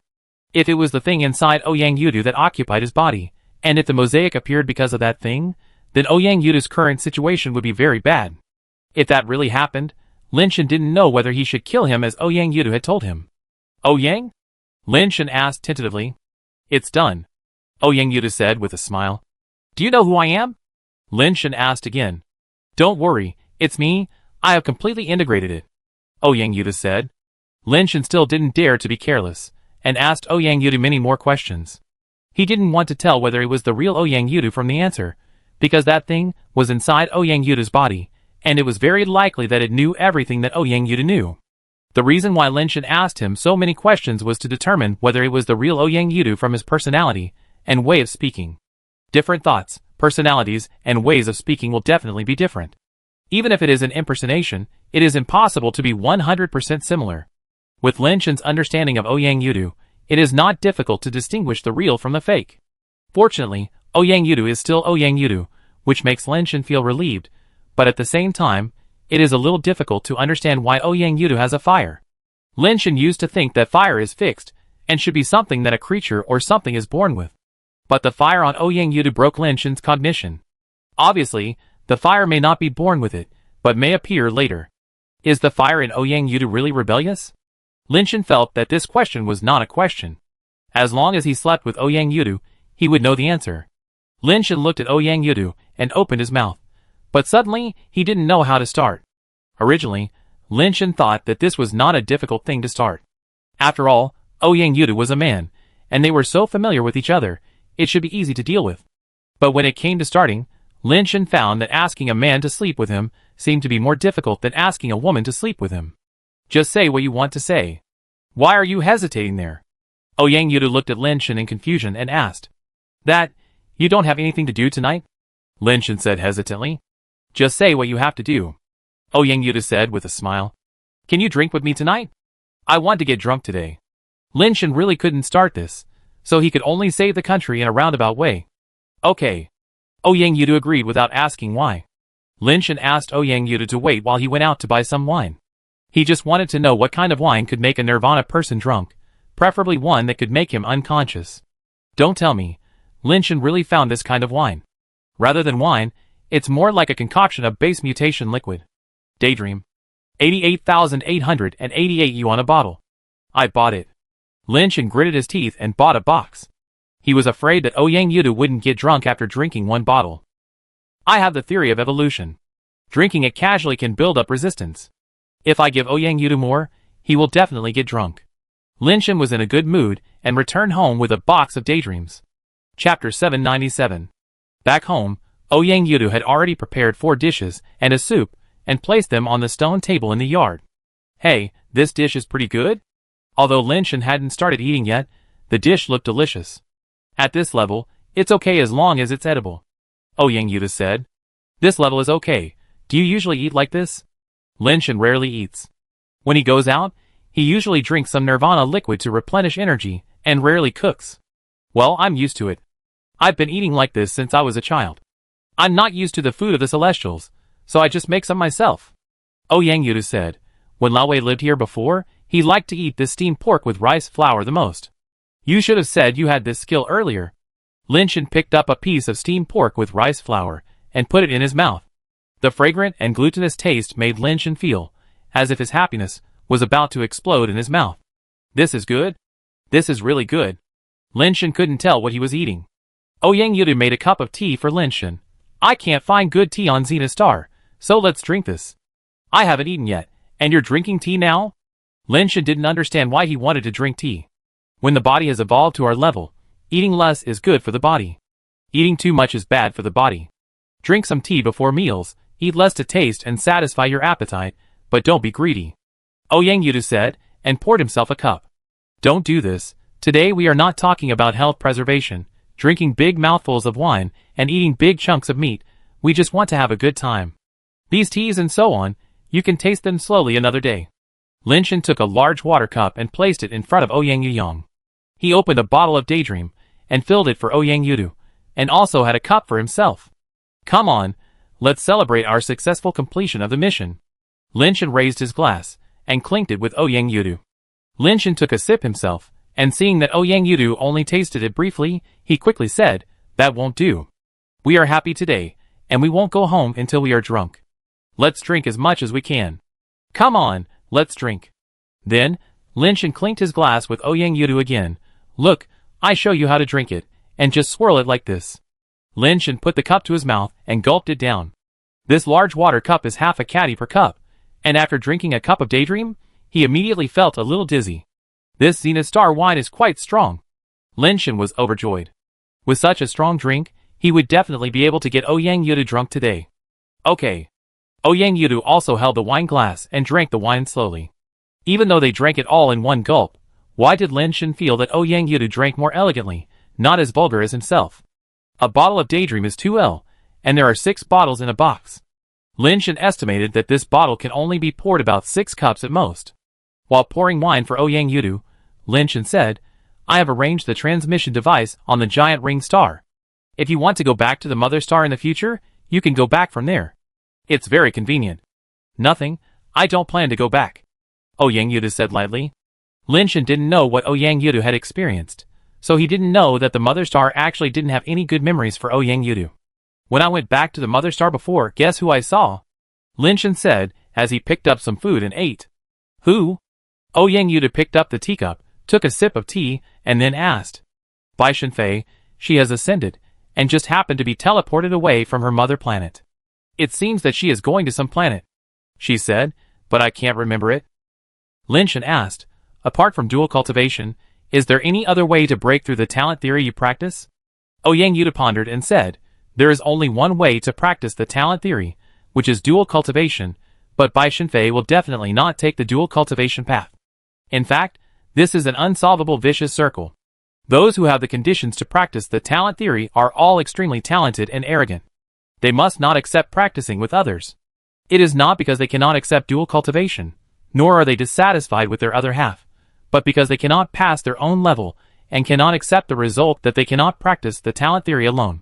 If it was the thing inside Ouyang Yuta that occupied his body, and if the mosaic appeared because of that thing, then Ouyang Yuta's current situation would be very bad. If that really happened, Linshin didn't know whether he should kill him as Ouyang Yuta had told him. Ouyang? Linshin asked tentatively. It's done, Ouyang Yuta said with a smile. Do you know who I am? Linshin asked again. Don't worry, it's me, I have completely integrated it, Ouyang Yuta said. Linshin still didn't dare to be careless, and asked Ouyang Yuta many more questions. He didn't want to tell whether it was the real Ouyang Yuta from the answer, because that thing was inside Ouyang Yuta's body, and it was very likely that it knew everything that Ouyang Yuta knew. The reason why Linshin asked him so many questions was to determine whether it was the real Ouyang Yuta from his personality and way of speaking. Different thoughts, personalities, and ways of speaking will definitely be different. Even if it is an impersonation, it is impossible to be 100% similar. With Linshin's understanding of Ouyang Yuta, it is not difficult to distinguish the real from the fake. Fortunately, Ouyang Yuta is still Ouyang Yuta, which makes Linshin feel relieved, but at the same time, it is a little difficult to understand why Ouyang Yuta has a fire. Linshin used to think that fire is fixed, and should be something that a creature or something is born with. But the fire on Ouyang Yuta broke Linshin's cognition. Obviously, the fire may not be born with it, but may appear later. Is the fire in Ouyang Yuta really rebellious? Linshin felt that this question was not a question. As long as he slept with Ouyang Yuta, he would know the answer. Linshin looked at Ouyang Yuta and opened his mouth, but suddenly he didn't know how to start. Originally, Lin Shen thought that this was not a difficult thing to start. After all, Ouyang Yudu was a man, and they were so familiar with each other, it should be easy to deal with. But when it came to starting, Lin Shen found that asking a man to sleep with him seemed to be more difficult than asking a woman to sleep with him. Just say what you want to say. Why are you hesitating there? Ouyang Yudu looked at Lin Shen in confusion and asked. That, you don't have anything to do tonight? Lin Shen said hesitantly. Just say what you have to do. Ouyang Yudu said with a smile. Can you drink with me tonight? I want to get drunk today. Lin Shen really couldn't start this, so he could only save the country in a roundabout way. Okay. Ouyang Yudu agreed without asking why. Lin Shen asked Ouyang Yudu to wait while he went out to buy some wine. He just wanted to know what kind of wine could make a Nirvana person drunk, preferably one that could make him unconscious. Don't tell me, Lin Shen really found this kind of wine. Rather than wine, it's more like a concoction of base mutation liquid. Daydream. 88,888 yuan a bottle. I bought it. Lin Shen gritted his teeth and bought a box. He was afraid that Ouyang Yudu wouldn't get drunk after drinking one bottle. I have the theory of evolution. Drinking it casually can build up resistance. If I give Ouyang Yudu more, he will definitely get drunk. Lin Shen was in a good mood and returned home with a box of daydreams. Chapter 797. Back home, Ouyang Yudu had already prepared 4 dishes and a soup and placed them on the stone table in the yard. Hey, this dish is pretty good? Although Lin Shen hadn't started eating yet, the dish looked delicious. At this level, it's okay as long as it's edible. Ouyang Yudu said. This level is okay. Do you usually eat like this? Lin Shen rarely eats. When he goes out, he usually drinks some Nirvana liquid to replenish energy and rarely cooks. Well, I'm used to it. I've been eating like this since I was a child. I'm not used to the food of the Celestials, so I just make some myself. Ouyang Yudu said. When Lao Wei lived here before, he liked to eat this steamed pork with rice flour the most. You should have said you had this skill earlier. Lin Shen picked up a piece of steamed pork with rice flour and put it in his mouth. The fragrant and glutinous taste made Lin Shen feel as if his happiness was about to explode in his mouth. This is good? This is really good. Lin Shen couldn't tell what he was eating. Ouyang Yudu made a cup of tea for Lin Shen. I can't find good tea on Xena Star, so let's drink this. I haven't eaten yet, and you're drinking tea now? Lin Shen didn't understand why he wanted to drink tea. When the body has evolved to our level, eating less is good for the body. Eating too much is bad for the body. Drink some tea before meals, eat less to taste and satisfy your appetite, but don't be greedy. Ouyang Yudu said, and poured himself a cup. Don't do this. Today we are not talking about health preservation, drinking big mouthfuls of wine, and eating big chunks of meat. We just want to have a good time. These teas and so on, you can taste them slowly another day. Lin Shen took a large water cup and placed it in front of Ouyang Yudu. He opened a bottle of Daydream and filled it for Ouyang Yudu, and also had a cup for himself. Come on, let's celebrate our successful completion of the mission. Lin Shen raised his glass and clinked it with Ouyang Yudu. Lin Shen took a sip himself, and seeing that Ouyang Yudu only tasted it briefly, he quickly said, that won't do. We are happy today, and we won't go home until we are drunk. Let's drink as much as we can. Come on, let's drink. Then, Lin Shen clinked his glass with Ouyang Yudu again. Look, I show you how to drink it, and just swirl it like this. Lin Shen put the cup to his mouth and gulped it down. This large water cup is half a caddy per cup, and after drinking a cup of Daydream, he immediately felt a little dizzy. This Xena Star wine is quite strong. Lin Shen was overjoyed. With such a strong drink, he would definitely be able to get Ouyang Yudu drunk today. Okay. Ouyang Yudu also held the wine glass and drank the wine slowly. Even though they drank it all in one gulp, why did Lin Shen feel that Ouyang Yudu drank more elegantly, not as vulgar as himself? A bottle of Daydream is 2L, and there are 6 bottles in a box. Lin Shen estimated that this bottle can only be poured about 6 cups at most. While pouring wine for Ouyang Yudu, Lin Shen said, I have arranged the transmission device on the giant ring star. If you want to go back to the mother star in the future, you can go back from there. It's very convenient. Nothing, I don't plan to go back. Ouyang Yudu said lightly. Lin Shen didn't know what Ouyang Yudu had experienced, so he didn't know that the mother star actually didn't have any good memories for Ouyang Yudu. When I went back to the mother star before, guess who I saw? Lin Shen said, as he picked up some food and ate. Who? Ouyang Yudu picked up the teacup, took a sip of tea, and then asked. Bai Shenfei, she has ascended, and just happened to be teleported away from her mother planet. It seems that she is going to some planet. She said, But I can't remember it. Lin Shen asked, apart from dual cultivation, is there any other way to break through the talent theory you practice? Yang Yuta pondered and said, there is only one way to practice the talent theory, which is dual cultivation, but Bai Shenfei will definitely not take the dual cultivation path. In fact, this is an unsolvable vicious circle. Those who have the conditions to practice the talent theory are all extremely talented and arrogant. They must not accept practicing with others. It is not because they cannot accept dual cultivation, nor are they dissatisfied with their other half, but because they cannot pass their own level and cannot accept the result that they cannot practice the talent theory alone.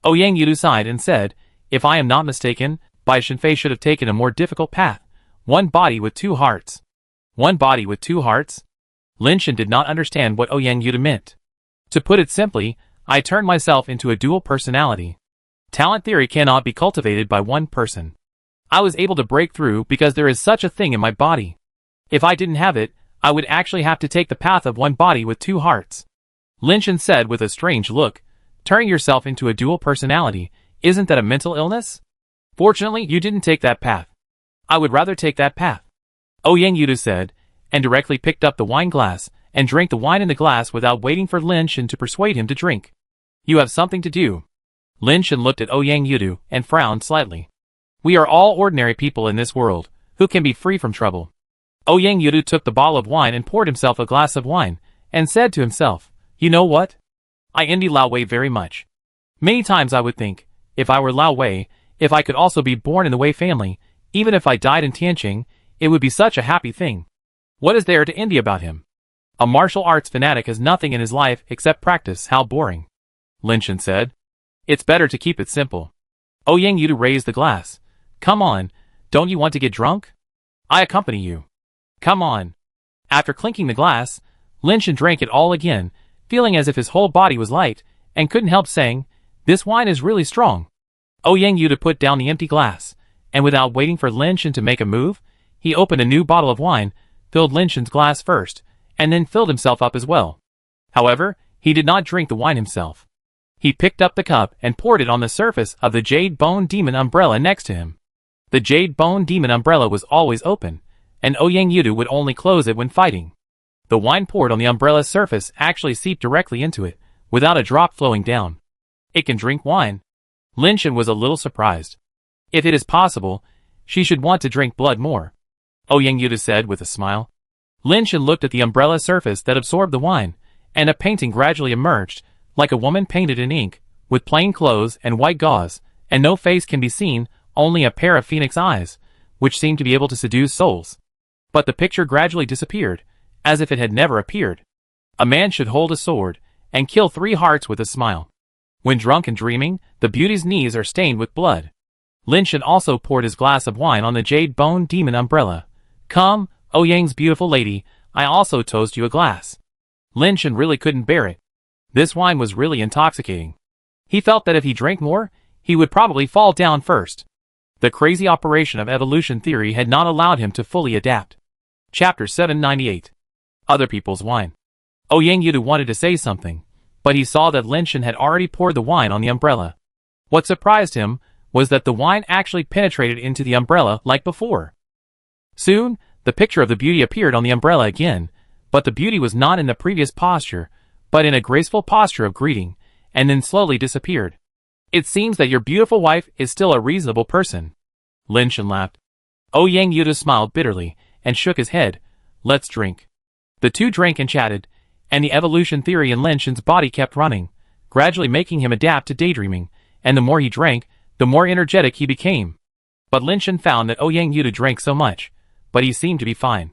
Yang Yudu sighed and said, if I am not mistaken, Bai Shenfei should have taken a more difficult path, one body with two hearts. One body with two hearts? Lin Shen did not understand what Yang Yuda meant. To put it simply, I turned myself into a dual personality. Talent theory cannot be cultivated by one person. I was able to break through because there is such a thing in my body. If I didn't have it, I would actually have to take the path of one body with two hearts. Lin Shen said with a strange look, turning yourself into a dual personality, isn't that a mental illness? Fortunately, you didn't take that path. I would rather take that path. Yang Yudu said, and directly picked up the wine glass, and drank the wine in the glass without waiting for Lin Shen to persuade him to drink. You have something to do. Lin Shen looked at Yang Yudu, and frowned slightly. We are all ordinary people in this world, who can be free from trouble. Yang Yudu took the bottle of wine and poured himself a glass of wine, and said to himself, you know what? I envy Lao Wei very much. Many times I would think, if I were Lao Wei, if I could also be born in the Wei family, even if I died in Tianqing, it would be such a happy thing. What is there to envy about him? A martial arts fanatic has nothing in his life except practice. How boring. Lin Shen said. It's better to keep it simple. Yang Yudu raised the glass. Come on, don't you want to get drunk? I accompany you. Come on. After clinking the glass, Lin Shen drank it all again, feeling as if his whole body was light, and couldn't help saying, this wine is really strong. Yang Yuda put down the empty glass, and without waiting for Lin Shen to make a move, he opened a new bottle of wine, filled Lin Shen's glass first, and then filled himself up as well. However, he did not drink the wine himself. He picked up the cup and poured it on the surface of the Jade Bone Demon umbrella next to him. The Jade Bone Demon umbrella was always open, and Yang Yudu would only close it when fighting. The wine poured on the umbrella's surface actually seeped directly into it, without a drop flowing down. It can drink wine. Lin Shen was a little surprised. If it is possible, she should want to drink blood more. Yang Yuda said with a smile. Lin Shen looked at the umbrella surface that absorbed the wine, and a painting gradually emerged, like a woman painted in ink, with plain clothes and white gauze, and no face can be seen, only a pair of phoenix eyes, which seemed to be able to seduce souls. But the picture gradually disappeared, as if it had never appeared. A man should hold a sword, and kill 3 hearts with a smile. When drunk and dreaming, the beauty's knees are stained with blood. Lin Shen also poured his glass of wine on the Jade Bone Demon umbrella. Come, Yang's beautiful lady, I also toast you a glass. Lin Shen really couldn't bear it. This wine was really intoxicating. He felt that if he drank more, he would probably fall down first. The crazy operation of evolution theory had not allowed him to fully adapt. Chapter 798. Other people's wine. Yang Yudu wanted to say something, but he saw that Lin Shen had already poured the wine on the umbrella. What surprised him was that the wine actually penetrated into the umbrella like before. Soon, the picture of the beauty appeared on the umbrella again, but the beauty was not in the previous posture, but in a graceful posture of greeting, and then slowly disappeared. It seems that your beautiful wife is still a reasonable person. Lin Shen laughed. Yang Yuda smiled bitterly, and shook his head. Let's drink. The two drank and chatted, and the evolution theory in Lin Shen's body kept running, gradually making him adapt to daydreaming, and the more he drank, the more energetic he became. But Lin Shen found that Yang Yuda drank so much, but he seemed to be fine.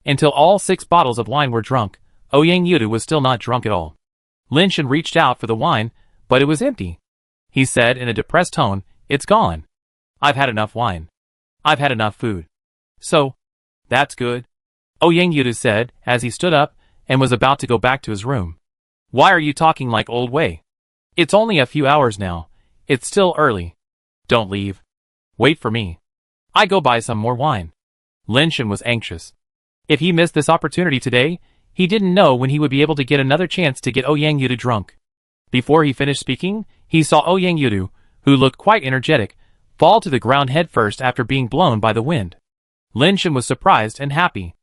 Until all 6 bottles of wine were drunk, Yang Yuda was still not drunk at all. Lin Shen reached out for the wine, but it was empty. He said in a depressed tone, it's gone. I've had enough wine. I've had enough food. So, that's good. Yang Yuda said, as he stood up, and was about to go back to his room. Why are you talking like old Wei? It's only a few hours now. It's still early. Don't leave. Wait for me. I go buy some more wine. Lin Shen was anxious. If he missed this opportunity today, he didn't know when he would be able to get another chance to get Yang Yudu drunk. Before he finished speaking, he saw Yang Yudu, who looked quite energetic, fall to the ground headfirst after being blown by the wind. Lin Shen was surprised and happy.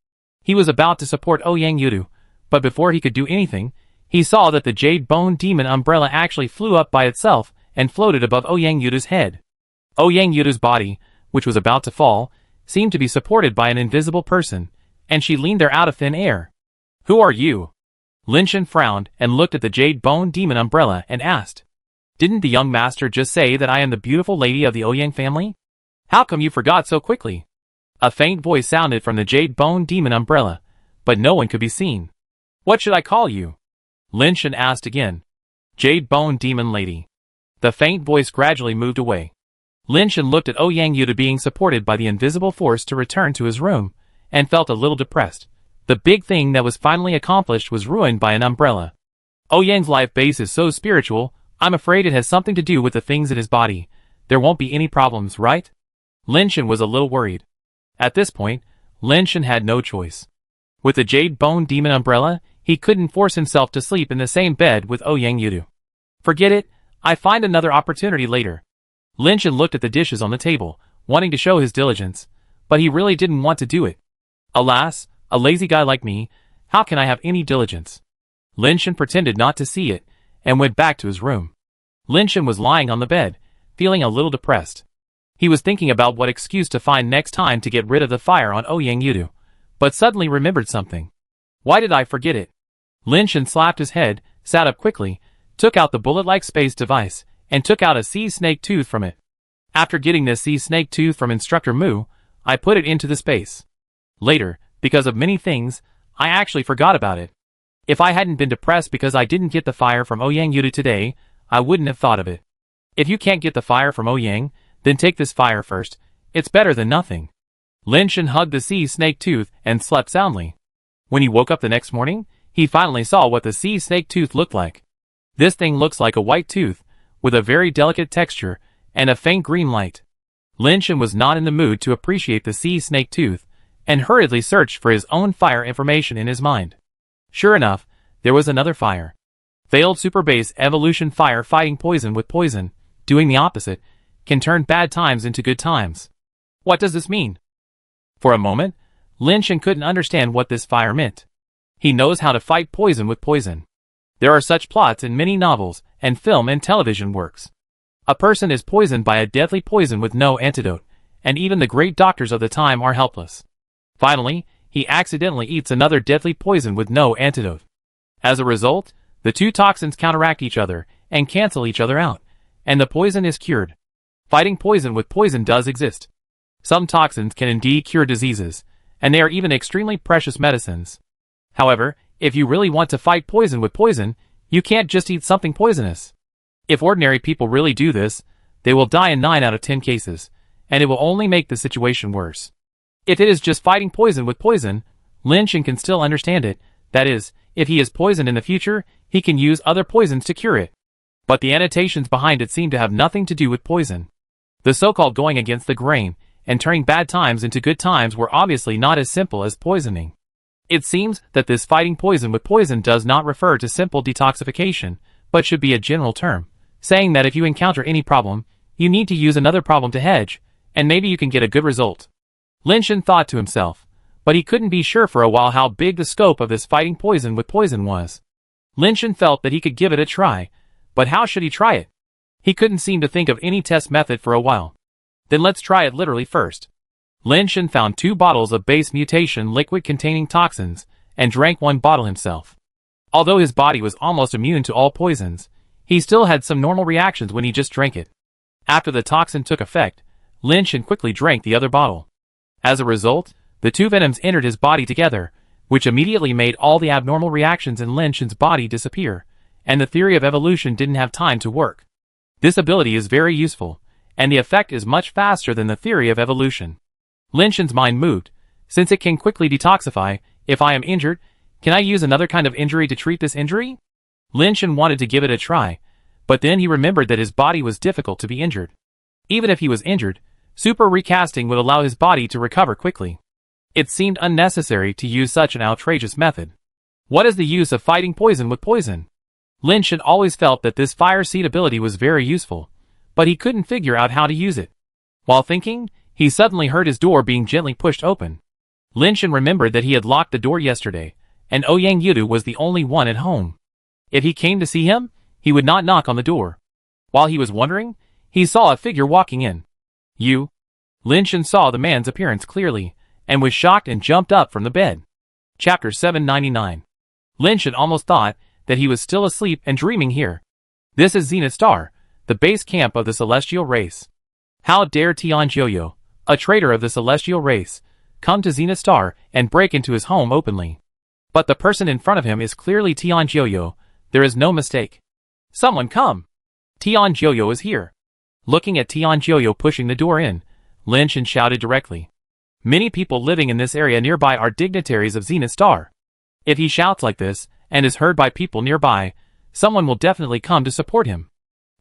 He was about to support Ouyang Yudu, but before he could do anything, he saw that the Jade Bone Demon umbrella actually flew up by itself and floated above Ouyang Yudu's head. Ouyang Yudu's body, which was about to fall, seemed to be supported by an invisible person, and she leaned there out of thin air. "Who are you?" Lin Shen frowned and looked at the Jade Bone Demon umbrella and asked. "Didn't the young master just say that I am the beautiful lady of the Ouyang family? How come you forgot so quickly?" A faint voice sounded from the Jade Bone Demon umbrella, but no one could be seen. "What should I call you?" Lin Shen asked again. "Jade Bone Demon Lady." The faint voice gradually moved away. Lin Shen looked at Ouyang Yudu being supported by the invisible force to return to his room, and felt a little depressed. The big thing that was finally accomplished was ruined by an umbrella. Ouyang's life base is so spiritual, I'm afraid it has something to do with the things in his body. There won't be any problems, right? Lin Shen was a little worried. At this point, Lin Shen had no choice. With the Jade Bone Demon umbrella, he couldn't force himself to sleep in the same bed with Ouyang Yudu. Forget it, I find another opportunity later. Lin Shen looked at the dishes on the table, wanting to show his diligence, but he really didn't want to do it. Alas, a lazy guy like me, how can I have any diligence? Lin Shen pretended not to see it, and went back to his room. Lin Shen was lying on the bed, feeling a little depressed. He was thinking about what excuse to find next time to get rid of the fire on Ouyang Yudu, but suddenly remembered something. Why did I forget it? Lin Shen slapped his head, sat up quickly, took out the bullet-like space device, and took out a sea snake tooth from it. After getting this sea snake tooth from Instructor Mu, I put it into the space. Later, because of many things, I actually forgot about it. If I hadn't been depressed because I didn't get the fire from Ouyang Yudu today, I wouldn't have thought of it. If you can't get the fire from Ouyang, then take this fire first. It's better than nothing. Lin Shen hugged the sea snake tooth and slept soundly. When he woke up the next morning, he finally saw what the sea snake tooth looked like. This thing looks like a white tooth, with a very delicate texture, and a faint green light. Lin Shen was not in the mood to appreciate the sea snake tooth, and hurriedly searched for his own fire information in his mind. Sure enough, there was another fire. Failed Super Base Evolution Fire fighting poison with poison, doing the opposite, can turn bad times into good times. What does this mean? For a moment, Lin Shen couldn't understand what this fire meant. He knows how to fight poison with poison. There are such plots in many novels, and film and television works. A person is poisoned by a deadly poison with no antidote, and even the great doctors of the time are helpless. Finally, he accidentally eats another deadly poison with no antidote. As a result, the two toxins counteract each other, and cancel each other out, and the poison is cured. Fighting poison with poison does exist. Some toxins can indeed cure diseases, and they are even extremely precious medicines. However, if you really want to fight poison with poison, you can't just eat something poisonous. If ordinary people really do this, they will die in 9 out of 10 cases, and it will only make the situation worse. If it is just fighting poison with poison, Lin Shen can still understand it. That is, if he is poisoned in the future, he can use other poisons to cure it. But the annotations behind it seem to have nothing to do with poison. The so-called going against the grain and turning bad times into good times were obviously not as simple as poisoning. It seems that this fighting poison with poison does not refer to simple detoxification, but should be a general term, saying that if you encounter any problem, you need to use another problem to hedge, and maybe you can get a good result. Lin Shen thought to himself, but he couldn't be sure for a while how big the scope of this fighting poison with poison was. Lin Shen felt that he could give it a try, but how should he try it? He couldn't seem to think of any test method for a while. Then let's try it literally first. Lin Shen found 2 bottles of base mutation liquid containing toxins, and drank 1 bottle himself. Although his body was almost immune to all poisons, he still had some normal reactions when he just drank it. After the toxin took effect, Lin Shen quickly drank the other bottle. As a result, the 2 venoms entered his body together, which immediately made all the abnormal reactions in Lin Shen's body disappear, and the theory of evolution didn't have time to work. This ability is very useful, and the effect is much faster than the theory of evolution. Lin Shen's mind moved. Since it can quickly detoxify, if I am injured, can I use another kind of injury to treat this injury? Lin Shen wanted to give it a try, but then he remembered that his body was difficult to be injured. Even if he was injured, super recasting would allow his body to recover quickly. It seemed unnecessary to use such an outrageous method. What is the use of fighting poison with poison? Lin Shen always felt that this fire seed ability was very useful, but he couldn't figure out how to use it. While thinking, He suddenly heard his door being gently pushed open. Lin Shen remembered that he had locked the door yesterday, and Ouyang Yudu was the only one at home. If he came to see him, he would not knock on the door. While he was wondering, he saw a figure walking in. You? Lin Shen saw the man's appearance clearly, and was shocked and jumped up from the bed. Chapter 799. Lin Shen almost thought that he was still asleep and dreaming here. This is Zenith Star, the base camp of the celestial race. How dare Tian Jiuyo, a traitor of the celestial race, come to Zenith Star and break into his home openly? But the person in front of him is clearly Tian Jiuyo. There is no mistake. Someone come! Tian Jiuyo is here. Looking at Tian Jiuyo pushing the door in, Lin Shen shouted directly. Many people living in this area nearby are dignitaries of Zenith Star. If he shouts like this, and is heard by people nearby, someone will definitely come to support him.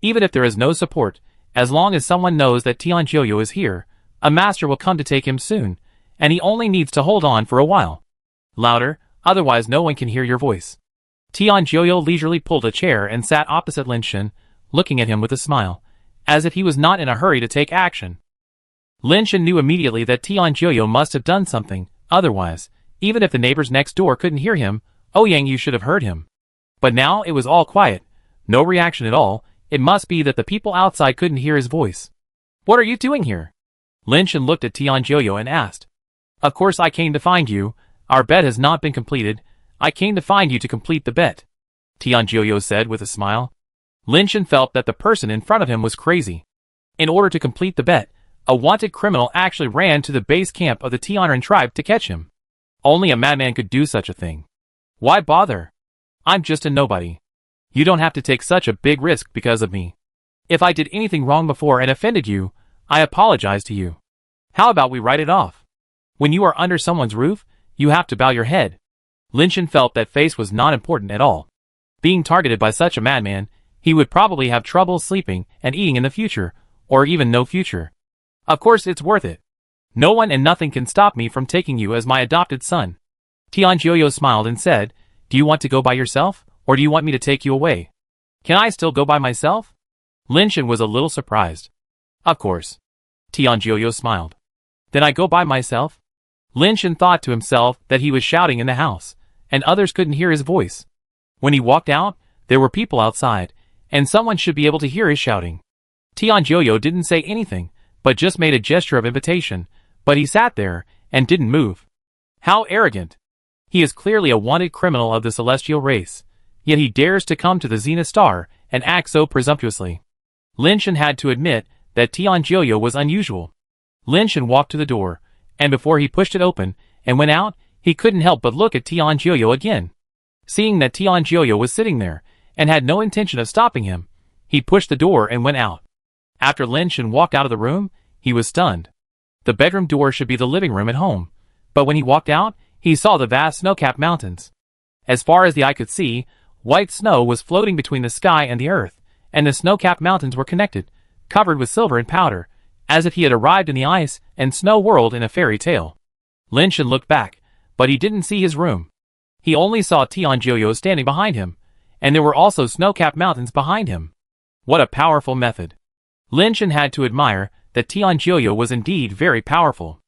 Even if there is no support, as long as someone knows that Tian Jiuyo is here, a master will come to take him soon, and he only needs to hold on for a while. Louder, otherwise no one can hear your voice. Tian Jiuyo leisurely pulled a chair and sat opposite Lin Shen, looking at him with a smile, as if he was not in a hurry to take action. Lin Shen knew immediately that Tian Jiuyo must have done something, otherwise, even if the neighbors next door couldn't hear him, Ouyang Yu should have heard him. But now it was all quiet, no reaction at all. It must be that the people outside couldn't hear his voice. What are you doing here? Lin Shen looked at Tian Jiuyo and asked. Of course I came to find you. Our bet has not been completed. I came to find you to complete the bet, Tian Jiuyo said with a smile. Lin Shen felt that the person in front of him was crazy. In order to complete the bet, a wanted criminal actually ran to the base camp of the Tianren tribe to catch him. Only a madman could do such a thing. Why bother? I'm just a nobody. You don't have to take such a big risk because of me. If I did anything wrong before and offended you, I apologize to you. How about we write it off? When you are under someone's roof, you have to bow your head. Lin Shen felt that face was not important at all. Being targeted by such a madman, he would probably have trouble sleeping and eating in the future, or even no future. Of course it's worth it. No one and nothing can stop me from taking you as my adopted son. Tian Jiuyo smiled and said, Do you want to go by yourself, or do you want me to take you away? Can I still go by myself? Lin Shen was a little surprised. Of course. Tian Jiuyo smiled. Then I go by myself? Lin Shen thought to himself that he was shouting in the house, and others couldn't hear his voice. When he walked out, there were people outside, and someone should be able to hear his shouting. Tian Jiuyo didn't say anything, but just made a gesture of invitation, but he sat there, and didn't move. How arrogant! He is clearly a wanted criminal of the celestial race, yet he dares to come to the Zenith Star, and act so presumptuously. Lin Shen had to admit that Tian Jiuyo was unusual. Lin Shen walked to the door, and before he pushed it open, and went out, he couldn't help but look at Tian Jiuyo again. Seeing that Tian Jiuyo was sitting there, and had no intention of stopping him, he pushed the door and went out. After Lin Shen walked out of the room, he was stunned. The bedroom door should be the living room at home, but when he walked out, he saw the vast snow-capped mountains. As far as the eye could see, white snow was floating between the sky and the earth, and the snow-capped mountains were connected, covered with silver and powder, as if he had arrived in the ice and snow world in a fairy tale. Lin Shen looked back, but he didn't see his room. He only saw Tian Jiuyo standing behind him, and there were also snow-capped mountains behind him. What a powerful method! Lin Shen had to admire that Tian Jiuyo was indeed very powerful.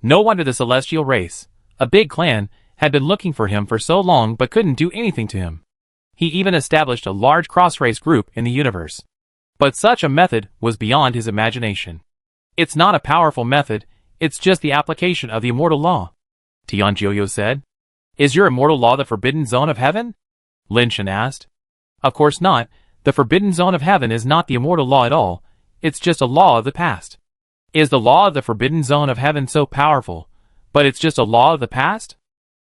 No wonder the celestial race, a big clan, had been looking for him for so long but couldn't do anything to him. He even established a large cross-race group in the universe. But such a method was beyond his imagination. It's not a powerful method, it's just the application of the immortal law, Tian Jiuyo said. Is your immortal law the forbidden zone of heaven? Lin Shen asked. Of course not, the forbidden zone of heaven is not the immortal law at all, it's just a law of the past. Is the law of the forbidden zone of heaven so powerful, but it's just a law of the past?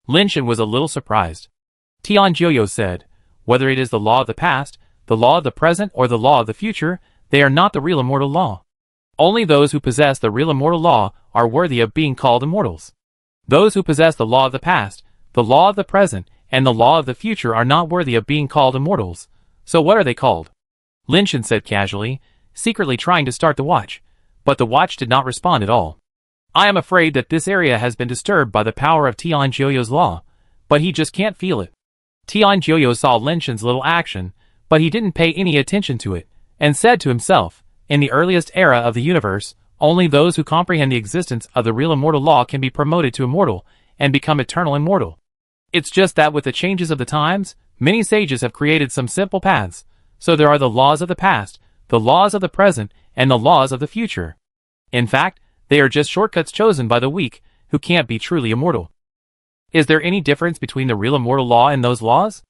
Lin Shen was a little surprised. Tian Jiuyo said, whether it is the law of the past, the law of the present, or the law of the future, they are not the real immortal law. Only those who possess the real immortal law are worthy of being called immortals. Those who possess the law of the past, the law of the present, and the law of the future are not worthy of being called immortals. So what are they called? Lin Shen said casually, secretly trying to start the watch, but the watch did not respond at all. I am afraid that this area has been disturbed by the power of Tian Jiuyo's law, but he just can't feel it. Tian Jiuyo saw Lin Shen's little action, but he didn't pay any attention to it, and said to himself, in the earliest era of the universe, Only those who comprehend the existence of the real immortal law can be promoted to immortal and become eternal immortal. It's just that with the changes of the times, many sages have created some simple paths. So there are the laws of the past, the laws of the present, and the laws of the future. In fact, they are just shortcuts chosen by the weak, who can't be truly immortal. Is there any difference between the real immortal law and those laws?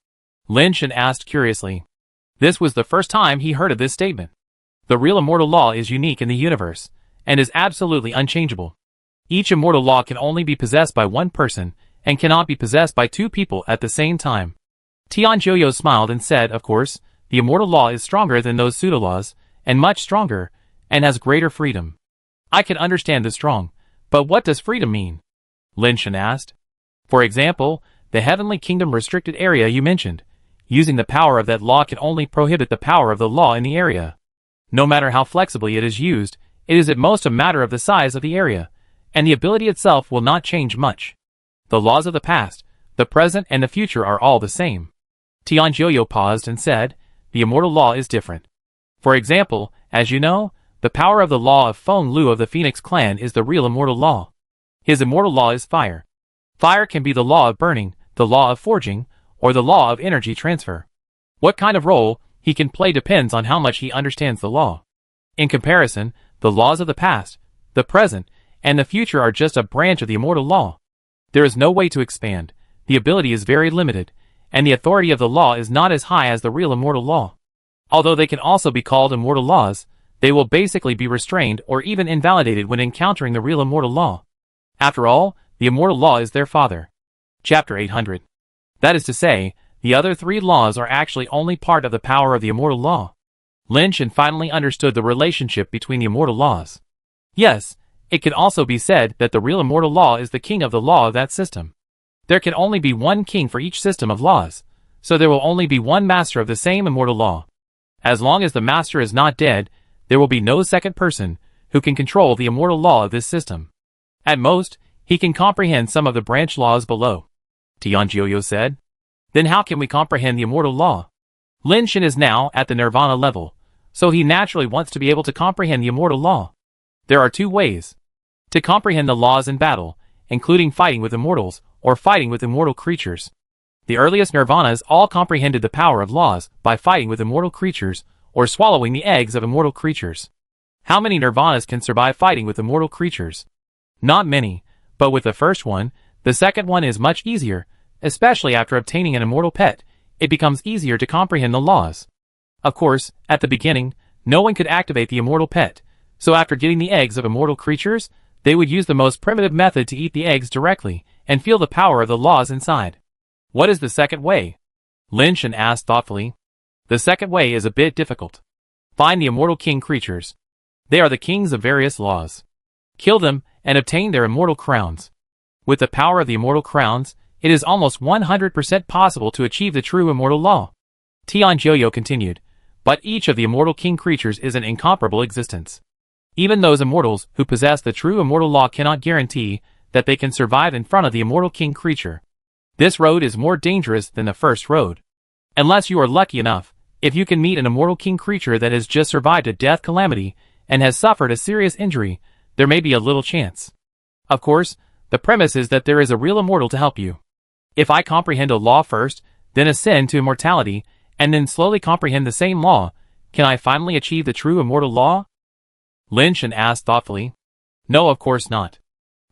Lin Shan asked curiously. This was the first time he heard of this statement. The real immortal law is unique in the universe, and is absolutely unchangeable. Each immortal law can only be possessed by one person, and cannot be possessed by two people at the same time. Tianjiu smiled and said, of course, the immortal law is stronger than those pseudo-laws, and much stronger, and has greater freedom. I can understand the strong, but what does freedom mean? Lin Shan asked. For example, the Heavenly Kingdom restricted area you mentioned. Using the power of that law can only prohibit the power of the law in the area. No matter how flexibly it is used, it is at most a matter of the size of the area, and the ability itself will not change much. The laws of the past, the present, and the future are all the same. Tianjiu paused and said, the immortal law is different. For example, as you know, the power of the law of Feng Lu of the Phoenix clan is the real immortal law. His immortal law is fire. Fire can be the law of burning, the law of forging, or the law of energy transfer. What kind of role he can play depends on how much he understands the law. In comparison, the laws of the past, the present, and the future are just a branch of the immortal law. There is no way to expand, the ability is very limited, and the authority of the law is not as high as the real immortal law. Although they can also be called immortal laws, they will basically be restrained or even invalidated when encountering the real immortal law. After all, the immortal law is their father. Chapter 800. That is to say, the other three laws are actually only part of the power of the immortal law. Lin Shan finally understood the relationship between the immortal laws. Yes, it can also be said that the real immortal law is the king of the law of that system. There can only be one king for each system of laws, so there will only be one master of the same immortal law. As long as the master is not dead, there will be no second person who can control the immortal law of this system. At most, he can comprehend some of the branch laws below. Tianjiu said. Then how can we comprehend the immortal law? Lin Shan is now at the nirvana level, so he naturally wants to be able to comprehend the immortal law. There are two ways. To comprehend the laws in battle, including fighting with immortals, or fighting with immortal creatures. The earliest nirvanas all comprehended the power of laws by fighting with immortal creatures, or swallowing the eggs of immortal creatures. How many nirvanas can survive fighting with immortal creatures? Not many, but with the first one, the second one is much easier, especially after obtaining an immortal pet, it becomes easier to comprehend the laws. Of course, at the beginning, no one could activate the immortal pet, so after getting the eggs of immortal creatures, they would use the most primitive method to eat the eggs directly, and feel the power of the laws inside. What is the second way? Lin Shan asked thoughtfully. The second way is a bit difficult. Find the immortal king creatures. They are the kings of various laws. Kill them, and obtain their immortal crowns. With the power of the immortal crowns, it is almost 100% possible to achieve the true immortal law. Tianjiu continued, but each of the immortal king creatures is an incomparable existence. Even those immortals who possess the true immortal law cannot guarantee that they can survive in front of the immortal king creature. This road is more dangerous than the first road. Unless you are lucky enough, if you can meet an immortal king creature that has just survived a death calamity and has suffered a serious injury, there may be a little chance. Of course, the premise is that there is a real immortal to help you. If I comprehend a law first, then ascend to immortality, and then slowly comprehend the same law, can I finally achieve the true immortal law? Lin Shan asked thoughtfully. No, of course not.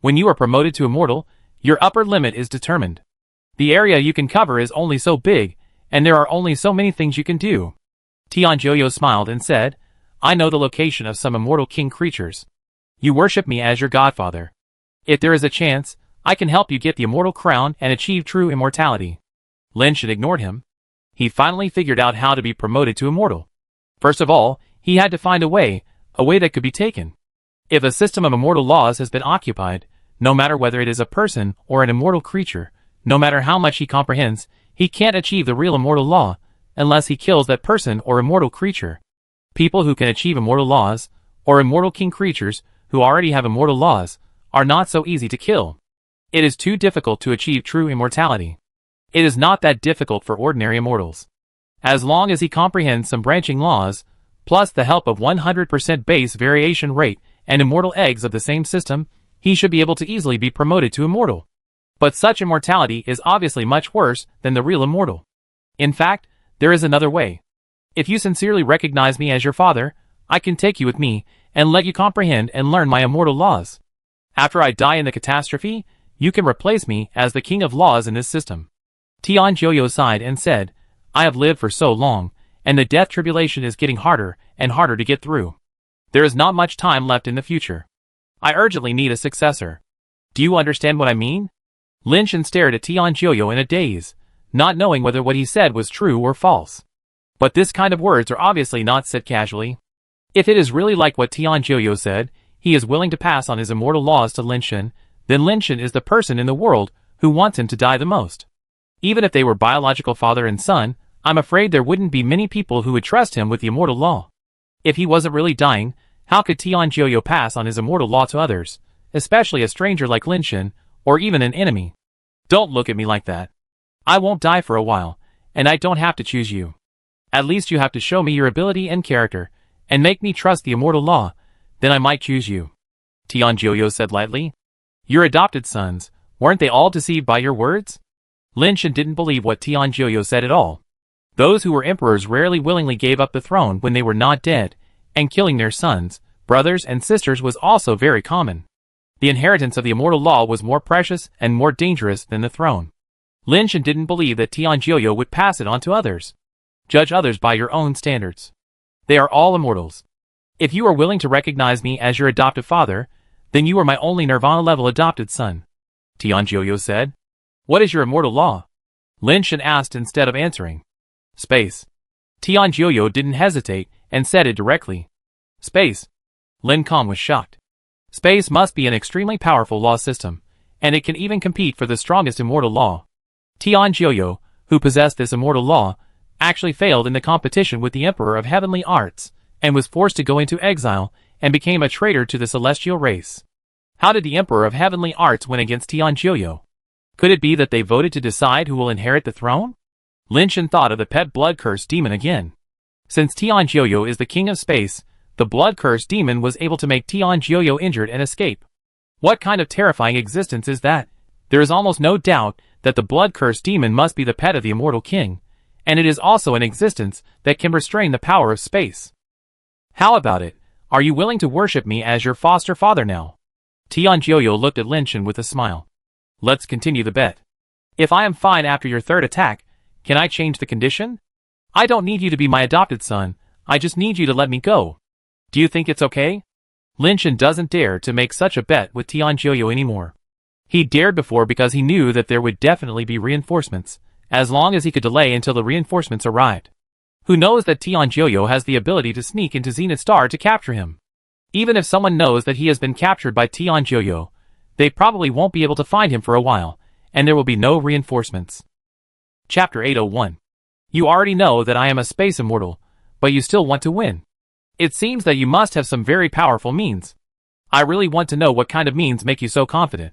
When you are promoted to immortal, your upper limit is determined. The area you can cover is only so big, and there are only so many things you can do. Tianjiu smiled and said, I know the location of some immortal king creatures. You worship me as your godfather. If there is a chance, I can help you get the immortal crown and achieve true immortality. Lin Shan ignored him. He finally figured out how to be promoted to immortal. First of all, he had to find a way that could be taken. If a system of immortal laws has been occupied, no matter whether it is a person or an immortal creature, no matter how much he comprehends, he can't achieve the real immortal law unless he kills that person or immortal creature. People who can achieve immortal laws, or immortal king creatures who already have immortal laws, are not so easy to kill. It is too difficult to achieve true immortality. It is not that difficult for ordinary immortals. As long as he comprehends some branching laws, plus the help of 100% base variation rate and immortal eggs of the same system, he should be able to easily be promoted to immortal. But such immortality is obviously much worse than the real immortal. In fact, there is another way. If you sincerely recognize me as your father, I can take you with me and let you comprehend and learn my immortal laws. After I die in the catastrophe, you can replace me as the king of laws in this system. Tianjiu sighed and said, I have lived for so long, and the death tribulation is getting harder and harder to get through. There is not much time left in the future. I urgently need a successor. Do you understand what I mean? Lin Shen stared at Tianjiu in a daze, not knowing whether what he said was true or false. But this kind of words are obviously not said casually. If it is really like what Tianjiu said, he is willing to pass on his immortal laws to Lin Shen, then Lin Shen is the person in the world who wants him to die the most. Even if they were biological father and son, I'm afraid there wouldn't be many people who would trust him with the immortal law. If he wasn't really dying, how could Tianjiu pass on his immortal law to others, especially a stranger like Lin Shen, or even an enemy? Don't look at me like that. I won't die for a while, and I don't have to choose you. At least you have to show me your ability and character, and make me trust the immortal law, then I might choose you. Tianjiu said lightly. Your adopted sons, weren't they all deceived by your words? Lin Shen didn't believe what Tianjiu said at all. Those who were emperors rarely willingly gave up the throne when they were not dead, and killing their sons, brothers and sisters was also very common. The inheritance of the immortal law was more precious and more dangerous than the throne. Lin Shen didn't believe that Tianjiu would pass it on to others. Judge others by your own standards. They are all immortals. If you are willing to recognize me as your adoptive father, then you are my only Nirvana-level adopted son. Tianjiu said. What is your immortal law? Lin Shen asked instead of answering. Space. Tianjiu didn't hesitate and said it directly. Space. Lin Kong was shocked. Space must be an extremely powerful law system, and it can even compete for the strongest immortal law. Tianjiu, who possessed this immortal law, actually failed in the competition with the Emperor of Heavenly Arts, and was forced to go into exile and became a traitor to the celestial race. How did the Emperor of Heavenly Arts win against Tianjiu? Could it be that they voted to decide who will inherit the throne? Lin Shen thought of the pet blood-cursed demon again. Since Tianjiu is the king of space, the blood-cursed demon was able to make Tianjiu injured and escape. What kind of terrifying existence is that? There is almost no doubt that the blood-cursed demon must be the pet of the immortal king, and it is also an existence that can restrain the power of space. How about it? Are you willing to worship me as your foster father now? Tianjiu looked at Lin Shen with a smile. Let's continue the bet. If I am fine after your third attack, can I change the condition? I don't need you to be my adopted son, I just need you to let me go. Do you think it's okay? Lin Shen doesn't dare to make such a bet with Tianjiu anymore. He dared before because he knew that there would definitely be reinforcements, as long as he could delay until the reinforcements arrived. Who knows that Tianjiu has the ability to sneak into Zenith Star to capture him? Even if someone knows that he has been captured by Tianjiu, they probably won't be able to find him for a while, and there will be no reinforcements. Chapter 801. You already know that I am a space immortal, but you still want to win. It seems that you must have some very powerful means. I really want to know what kind of means make you so confident.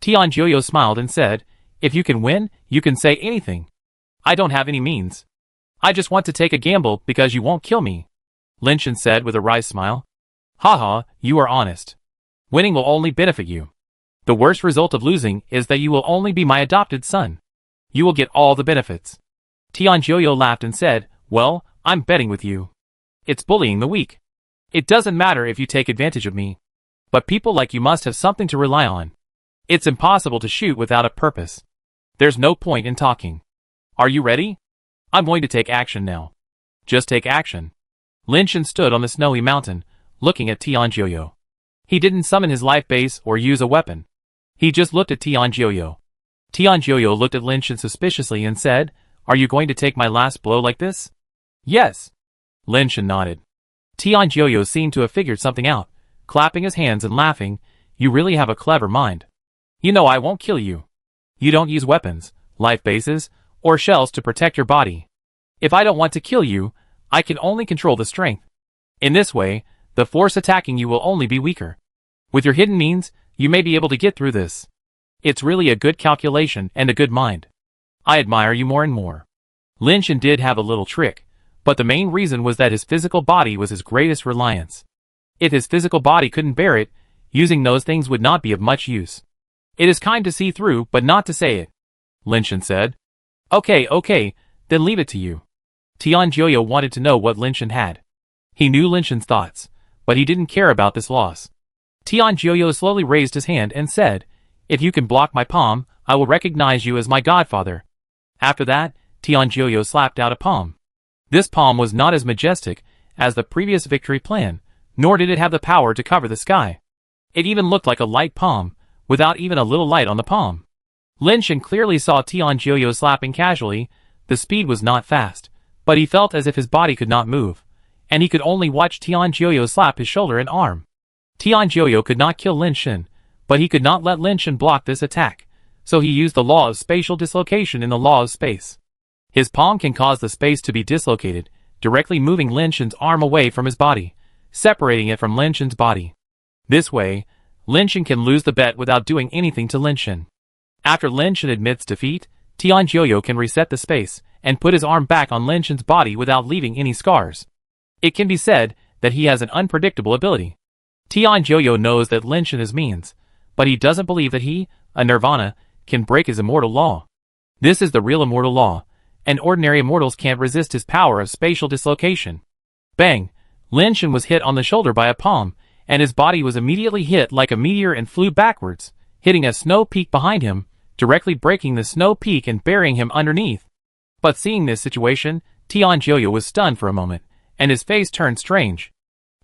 Tianjiu smiled and said, if you can win, you can say anything. I don't have any means. I just want to take a gamble because you won't kill me. Lin Shen said with a wry smile. Haha, you are honest. Winning will only benefit you. The worst result of losing is that you will only be my adopted son. You will get all the benefits. Tianjiu laughed and said, well, I'm betting with you. It's bullying the weak. It doesn't matter if you take advantage of me. But people like you must have something to rely on. It's impossible to shoot without a purpose. There's no point in talking. Are you ready? I'm going to take action now. Just take action. Lin Shen stood on the snowy mountain, looking at Tianjiu. He didn't summon his life base or use a weapon. He just looked at Tianjiu. Tianjiu looked at Lin Shen suspiciously and said, are you going to take my last blow like this? Yes. Lin Shen nodded. Tianjiu seemed to have figured something out, clapping his hands and laughing, you really have a clever mind. You know I won't kill you. You don't use weapons, life bases, or shells to protect your body. If I don't want to kill you, I can only control the strength. In this way, the force attacking you will only be weaker. With your hidden means, you may be able to get through this. It's really a good calculation and a good mind. I admire you more and more. Lin Shen did have a little trick, but the main reason was that his physical body was his greatest reliance. If his physical body couldn't bear it, using those things would not be of much use. It is kind to see through, but not to say it, Lin Shan said. Okay, then leave it to you. Tianjioyo wanted to know what Lin Shan had. He knew Lin Shan's thoughts, but he didn't care about this loss. Tianjioyo slowly raised his hand and said, "If you can block my palm, I will recognize you as my godfather." After that, Tianjioyo slapped out a palm. This palm was not as majestic as the previous victory plan, nor did it have the power to cover the sky. It even looked like a light palm, without even a little light on the palm. Lin Shan clearly saw Tianjioyo slapping casually. The speed was not fast, but he felt as if his body could not move, and he could only watch Tianjioyo slap his shoulder and arm. Tianjioyo could not kill Lin Shan, but he could not let Lin Shan block this attack, so he used the law of spatial dislocation in the law of space. His palm can cause the space to be dislocated, directly moving Lin Shan's arm away from his body, separating it from Lin Shan's body. This way, Lin Shan can lose the bet without doing anything to Lin Shan. After Lin Shan admits defeat, Tianjioyo can reset the space and put his arm back on Lin Shan's body without leaving any scars. It can be said that he has an unpredictable ability. Tianjioyo knows that Lin Shan is means, but he doesn't believe that he, a Nirvana, can break his immortal law. This is the real immortal law, and ordinary immortals can't resist his power of spatial dislocation. Bang! Lin Shan was hit on the shoulder by a palm, and his body was immediately hit like a meteor and flew backwards, hitting a snow peak behind him, directly breaking the snow peak and burying him underneath. But seeing this situation, Tianjioyo was stunned for a moment, and his face turned strange.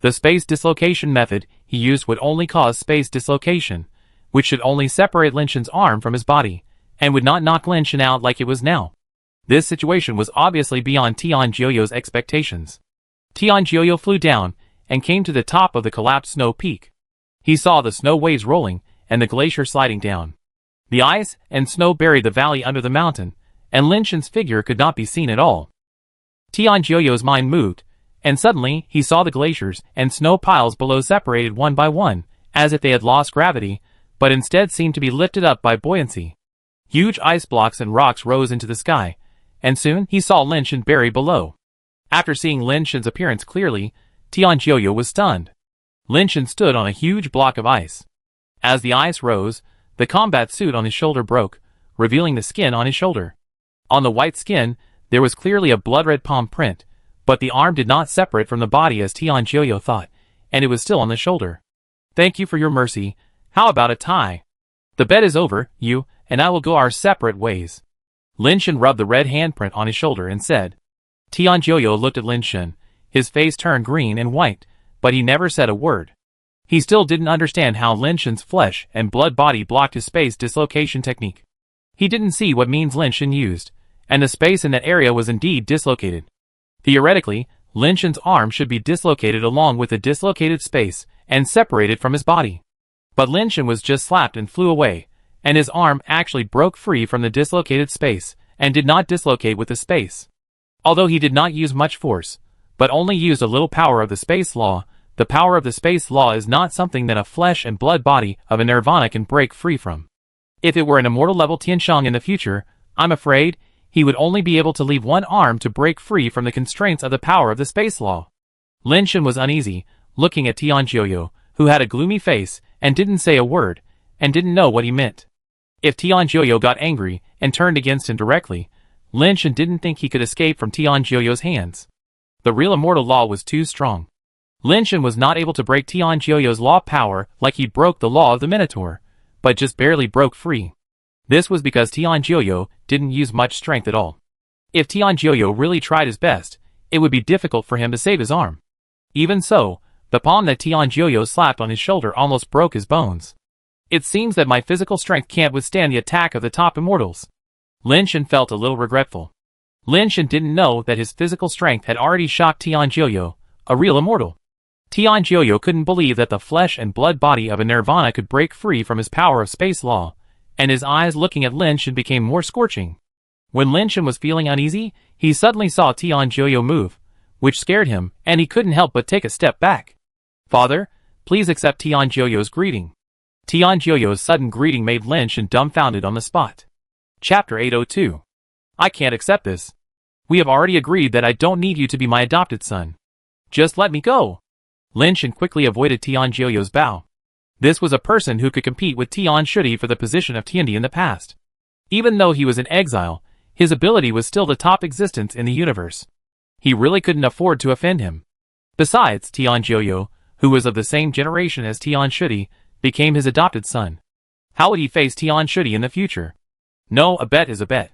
The space dislocation method he used would only cause space dislocation, which should only separate Lin Shan's arm from his body, and would not knock Lin Shan out like it was now. This situation was obviously beyond Tianjioyo's expectations. Tianjioyo flew down, and came to the top of the collapsed snow peak. He saw the snow waves rolling, and the glacier sliding down. The ice and snow buried the valley under the mountain, and Lin Shan's figure could not be seen at all. Tianjioyo's mind moved, and suddenly he saw the glaciers and snow piles below separated one by one, as if they had lost gravity, but instead seemed to be lifted up by buoyancy. Huge ice blocks and rocks rose into the sky, and soon he saw Lin Shan buried below. After seeing Lin Shan's appearance clearly, Tianjioyo was stunned. Lin Shan stood on a huge block of ice. As the ice rose, the combat suit on his shoulder broke, revealing the skin on his shoulder. On the white skin, there was clearly a blood-red palm print, but the arm did not separate from the body as Tianjioyo thought, and it was still on the shoulder. "Thank you for your mercy. How about a tie? The bet is over, you and I will go our separate ways." Lin Shan rubbed the red handprint on his shoulder and said. Tianjioyo looked at Lin Shan. His face turned green and white, but he never said a word. He still didn't understand how Lin Shan's flesh and blood body blocked his space dislocation technique. He didn't see what means Lin Shan used, and the space in that area was indeed dislocated. Theoretically, Lin Shan's arm should be dislocated along with the dislocated space and separated from his body. But Lin Shan was just slapped and flew away, and his arm actually broke free from the dislocated space and did not dislocate with the space. Although he did not use much force, but only used a little power of the space law, the power of the space law is not something that a flesh and blood body of a Nirvana can break free from. If it were an immortal level Tianshang in the future, I'm afraid he would only be able to leave one arm to break free from the constraints of the power of the space law. Lin Shan was uneasy, looking at Tianjioyo, who had a gloomy face and didn't say a word, and didn't know what he meant. If Tianjioyo got angry and turned against him directly, Lin Shan didn't think he could escape from Tianjioyo's hands. The real immortal law was too strong. Lin Shan was not able to break Tianjioyo's law power like he broke the law of the Minotaur, but just barely broke free. This was because Tianjioyo didn't use much strength at all. If Tianjioyo really tried his best, it would be difficult for him to save his arm. Even so, the palm that Tianjioyo slapped on his shoulder almost broke his bones. It seems that my physical strength can't withstand the attack of the top immortals. Lin Shan felt a little regretful. Lin Shan didn't know that his physical strength had already shocked Tianjioyo, a real immortal. Tianjioyo couldn't believe that the flesh and blood body of a Nirvana could break free from his power of space law, and his eyes looking at Lin Shan became more scorching. When Lin Shan was feeling uneasy, he suddenly saw Tianjioyo move, which scared him, and he couldn't help but take a step back. "Father, please accept Tianjioyo's greeting." Tianjioyo's sudden greeting made Lin Shan dumbfounded on the spot. Chapter 802. I can't accept this. We have already agreed that I don't need you to be my adopted son. Just let me go. Lin Shen quickly avoided Tian Jioyo's bow. This was a person who could compete with Tian Shudi for the position of Tiandi in the past. Even though he was in exile, his ability was still the top existence in the universe. He really couldn't afford to offend him. Besides, Tian Jioyo, who was of the same generation as Tian Shudi, became his adopted son. How would he face Tian Shudi in the future? No, a bet is a bet.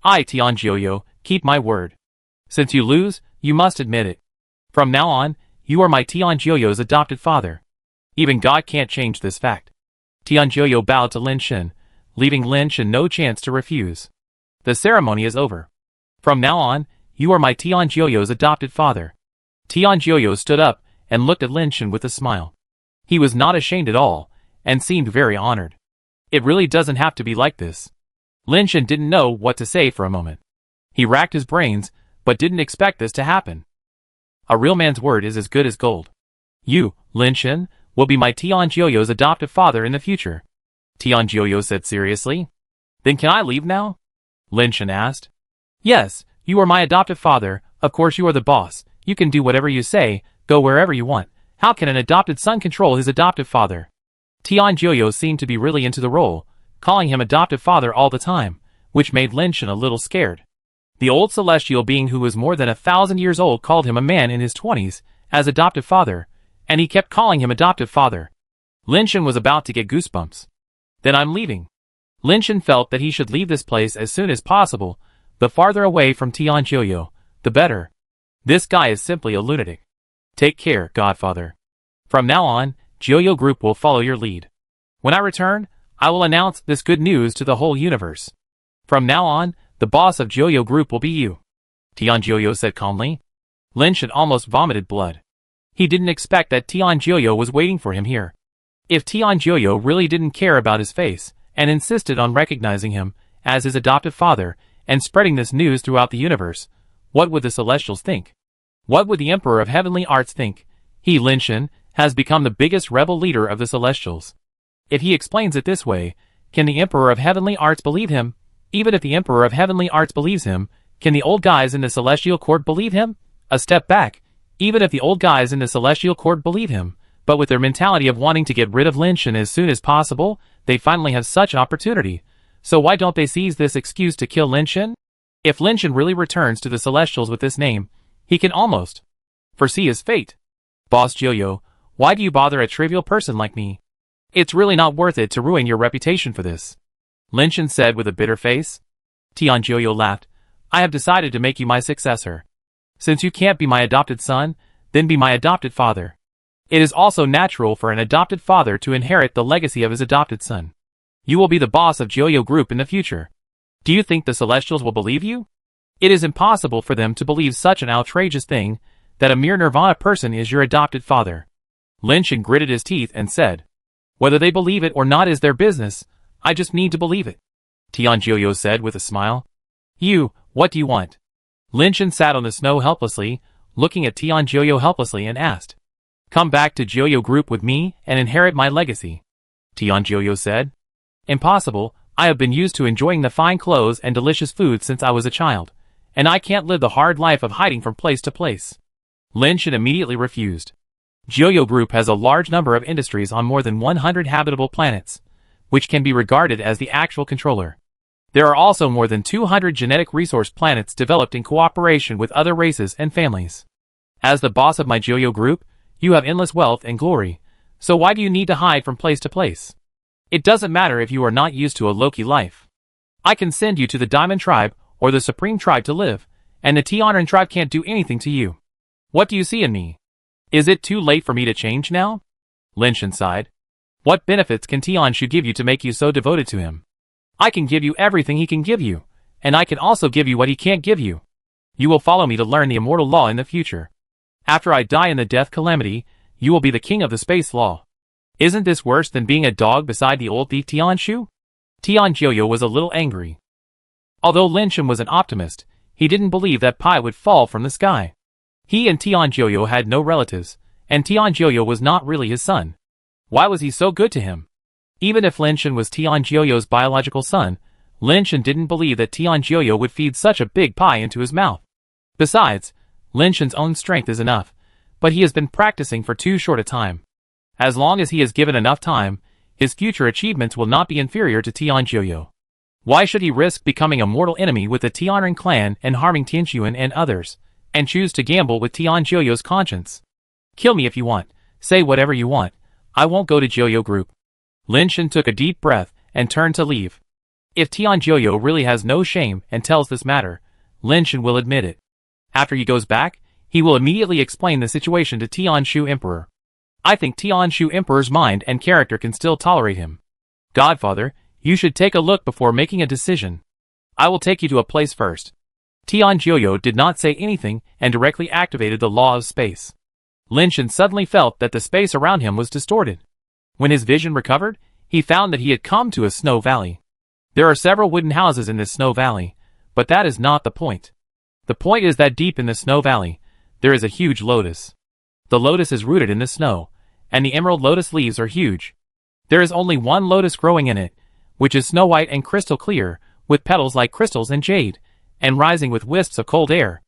I, Tian Jioyo, keep my word. Since you lose, you must admit it. From now on, you are my Tian Jioyo's adopted father. Even God can't change this fact. Tian Jioyo bowed to Lin Shen, leaving Lin Shen no chance to refuse. The ceremony is over. From now on, you are my Tian Jioyo's adopted father. Tian Jioyo stood up and looked at Lin Shen with a smile. He was not ashamed at all, and seemed very honored. It really doesn't have to be like this. Lin Shen didn't know what to say for a moment. He racked his brains, but didn't expect this to happen. A real man's word is as good as gold. You, Lin Shen, will be my Tian Jioyo's adoptive father in the future. Tian Jioyo said seriously. Then can I leave now? Lin Shen asked. Yes, you are my adoptive father, of course you are the boss, you can do whatever you say, go wherever you want. How can an adopted son control his adoptive father? Tian Jioyo seemed to be really into the role, calling him adoptive father all the time, which made Lin Shen a little scared. The old celestial being who was more than 1,000 years old called him a man in his 20s as adoptive father, and he kept calling him adoptive father. Lin Shen was about to get goosebumps. Then I'm leaving. Lin Shen felt that he should leave this place as soon as possible, the farther away from Tian Jioyo, the better. This guy is simply a lunatic. Take care, Godfather. From now on, Jioyo Group will follow your lead. When I return, I will announce this good news to the whole universe. From now on, the boss of Jioyo Group will be you. Tian Jioyo said calmly. Lin Shen almost vomited blood. He didn't expect that Tian Jioyo was waiting for him here. If Tian Jioyo really didn't care about his face, and insisted on recognizing him as his adoptive father, and spreading this news throughout the universe, what would the Celestials think? What would the Emperor of Heavenly Arts think? He, Lin Shen, has become the biggest rebel leader of the Celestials. If he explains it this way, can the Emperor of Heavenly Arts believe him? Even if the Emperor of Heavenly Arts believes him, can the old guys in the Celestial Court believe him? A step back. Even if the old guys in the Celestial Court believe him, but with their mentality of wanting to get rid of Lin Shen as soon as possible, they finally have such an opportunity. So why don't they seize this excuse to kill Lin Shen? If Lin Shen really returns to the Celestials with this name, he can almost foresee his fate. Boss Jioyo, why do you bother a trivial person like me? It's really not worth it to ruin your reputation for this. Lin Shen said with a bitter face. Tian Jioyo laughed. I have decided to make you my successor. Since you can't be my adopted son, then be my adopted father. It is also natural for an adopted father to inherit the legacy of his adopted son. You will be the boss of Jioyo Group in the future. Do you think the Celestials will believe you? It is impossible for them to believe such an outrageous thing, that a mere Nirvana person is your adopted father. Lin Shen gritted his teeth and said, whether they believe it or not is their business, I just need to believe it. Tian Jioyo said with a smile. You, what do you want? Lin Shen sat on the snow helplessly, looking at Tian Jioyo helplessly and asked. Come back to Jioyo Group with me and inherit my legacy. Tian Jioyo said. Impossible, I have been used to enjoying the fine clothes and delicious food since I was a child, and I can't live the hard life of hiding from place to place. Lin Shen immediately refused. Jioyo Group has a large number of industries on more than 100 habitable planets, which can be regarded as the actual controller. There are also more than 200 genetic resource planets developed in cooperation with other races and families. As the boss of my Jioyo Group, you have endless wealth and glory, so why do you need to hide from place to place? It doesn't matter if you are not used to a Loki life. I can send you to the Diamond Tribe or the Supreme Tribe to live, and the Tianren Tribe can't do anything to you. What do you see in me? Is it too late for me to change now? Lin Shen sighed. What benefits can Tian Shu give you to make you so devoted to him? I can give you everything he can give you, and I can also give you what he can't give you. You will follow me to learn the immortal law in the future. After I die in the death calamity, you will be the king of the space law. Isn't this worse than being a dog beside the old thief Tian Shu? Tian Jioyo was a little angry. Although Lin Shen was an optimist, he didn't believe that pie would fall from the sky. He and Tian Jioyo had no relatives, and Tian Jioyo was not really his son. Why was he so good to him? Even if Lin Shen was Tian Jioyo's biological son, Lin Shen didn't believe that Tian Jioyo would feed such a big pie into his mouth. Besides, Lin Shen's own strength is enough, but he has been practicing for too short a time. As long as he is given enough time, his future achievements will not be inferior to Tianjiu. Why should he risk becoming a mortal enemy with the Tianren clan and harming Tianxuan and others, and choose to gamble with Tianjiu's conscience? Kill me if you want, say whatever you want, I won't go to Jiuyu group. Lin Shen took a deep breath and turned to leave. If Tianjiu really has no shame and tells this matter, Lin Shen will admit it. After he goes back, he will immediately explain the situation to Tianshu Emperor. I think Tianshu Emperor's mind and character can still tolerate him. Godfather, you should take a look before making a decision. I will take you to a place first. Tianjiu did not say anything and directly activated the law of space. Lin Shen suddenly felt that the space around him was distorted. When his vision recovered, he found that he had come to a snow valley. There are several wooden houses in this snow valley, but that is not the point. The point is that deep in the snow valley, there is a huge lotus. The lotus is rooted in the snow, and the emerald lotus leaves are huge. There is only one lotus growing in it, which is snow white and crystal clear, with petals like crystals and jade, and rising with wisps of cold air.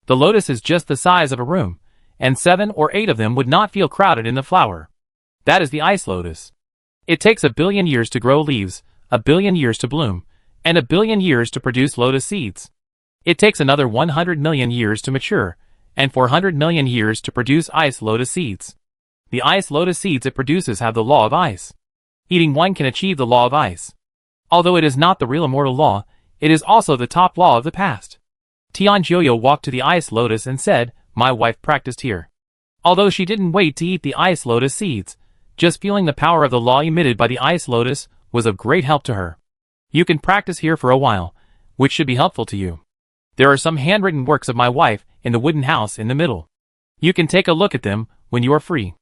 The lotus is just the size of a room, and 7 or 8 of them would not feel crowded in the flower. That is the ice lotus. It takes 1 billion years to grow leaves, 1 billion years to bloom, and 1 billion years to produce lotus seeds. It takes another 100 million years to mature, and 400 million years to produce ice lotus seeds. The ice lotus seeds it produces have the law of ice. Eating one can achieve the law of ice. Although it is not the real immortal law, it is also the top law of the past. Tianjiu walked to the ice lotus and said, "My wife practiced here." Although she didn't wait to eat the ice lotus seeds, just feeling the power of the law emitted by the ice lotus was of great help to her. You can practice here for a while, which should be helpful to you. There are some handwritten works of my wife in the wooden house in the middle. You can take a look at them when you are free.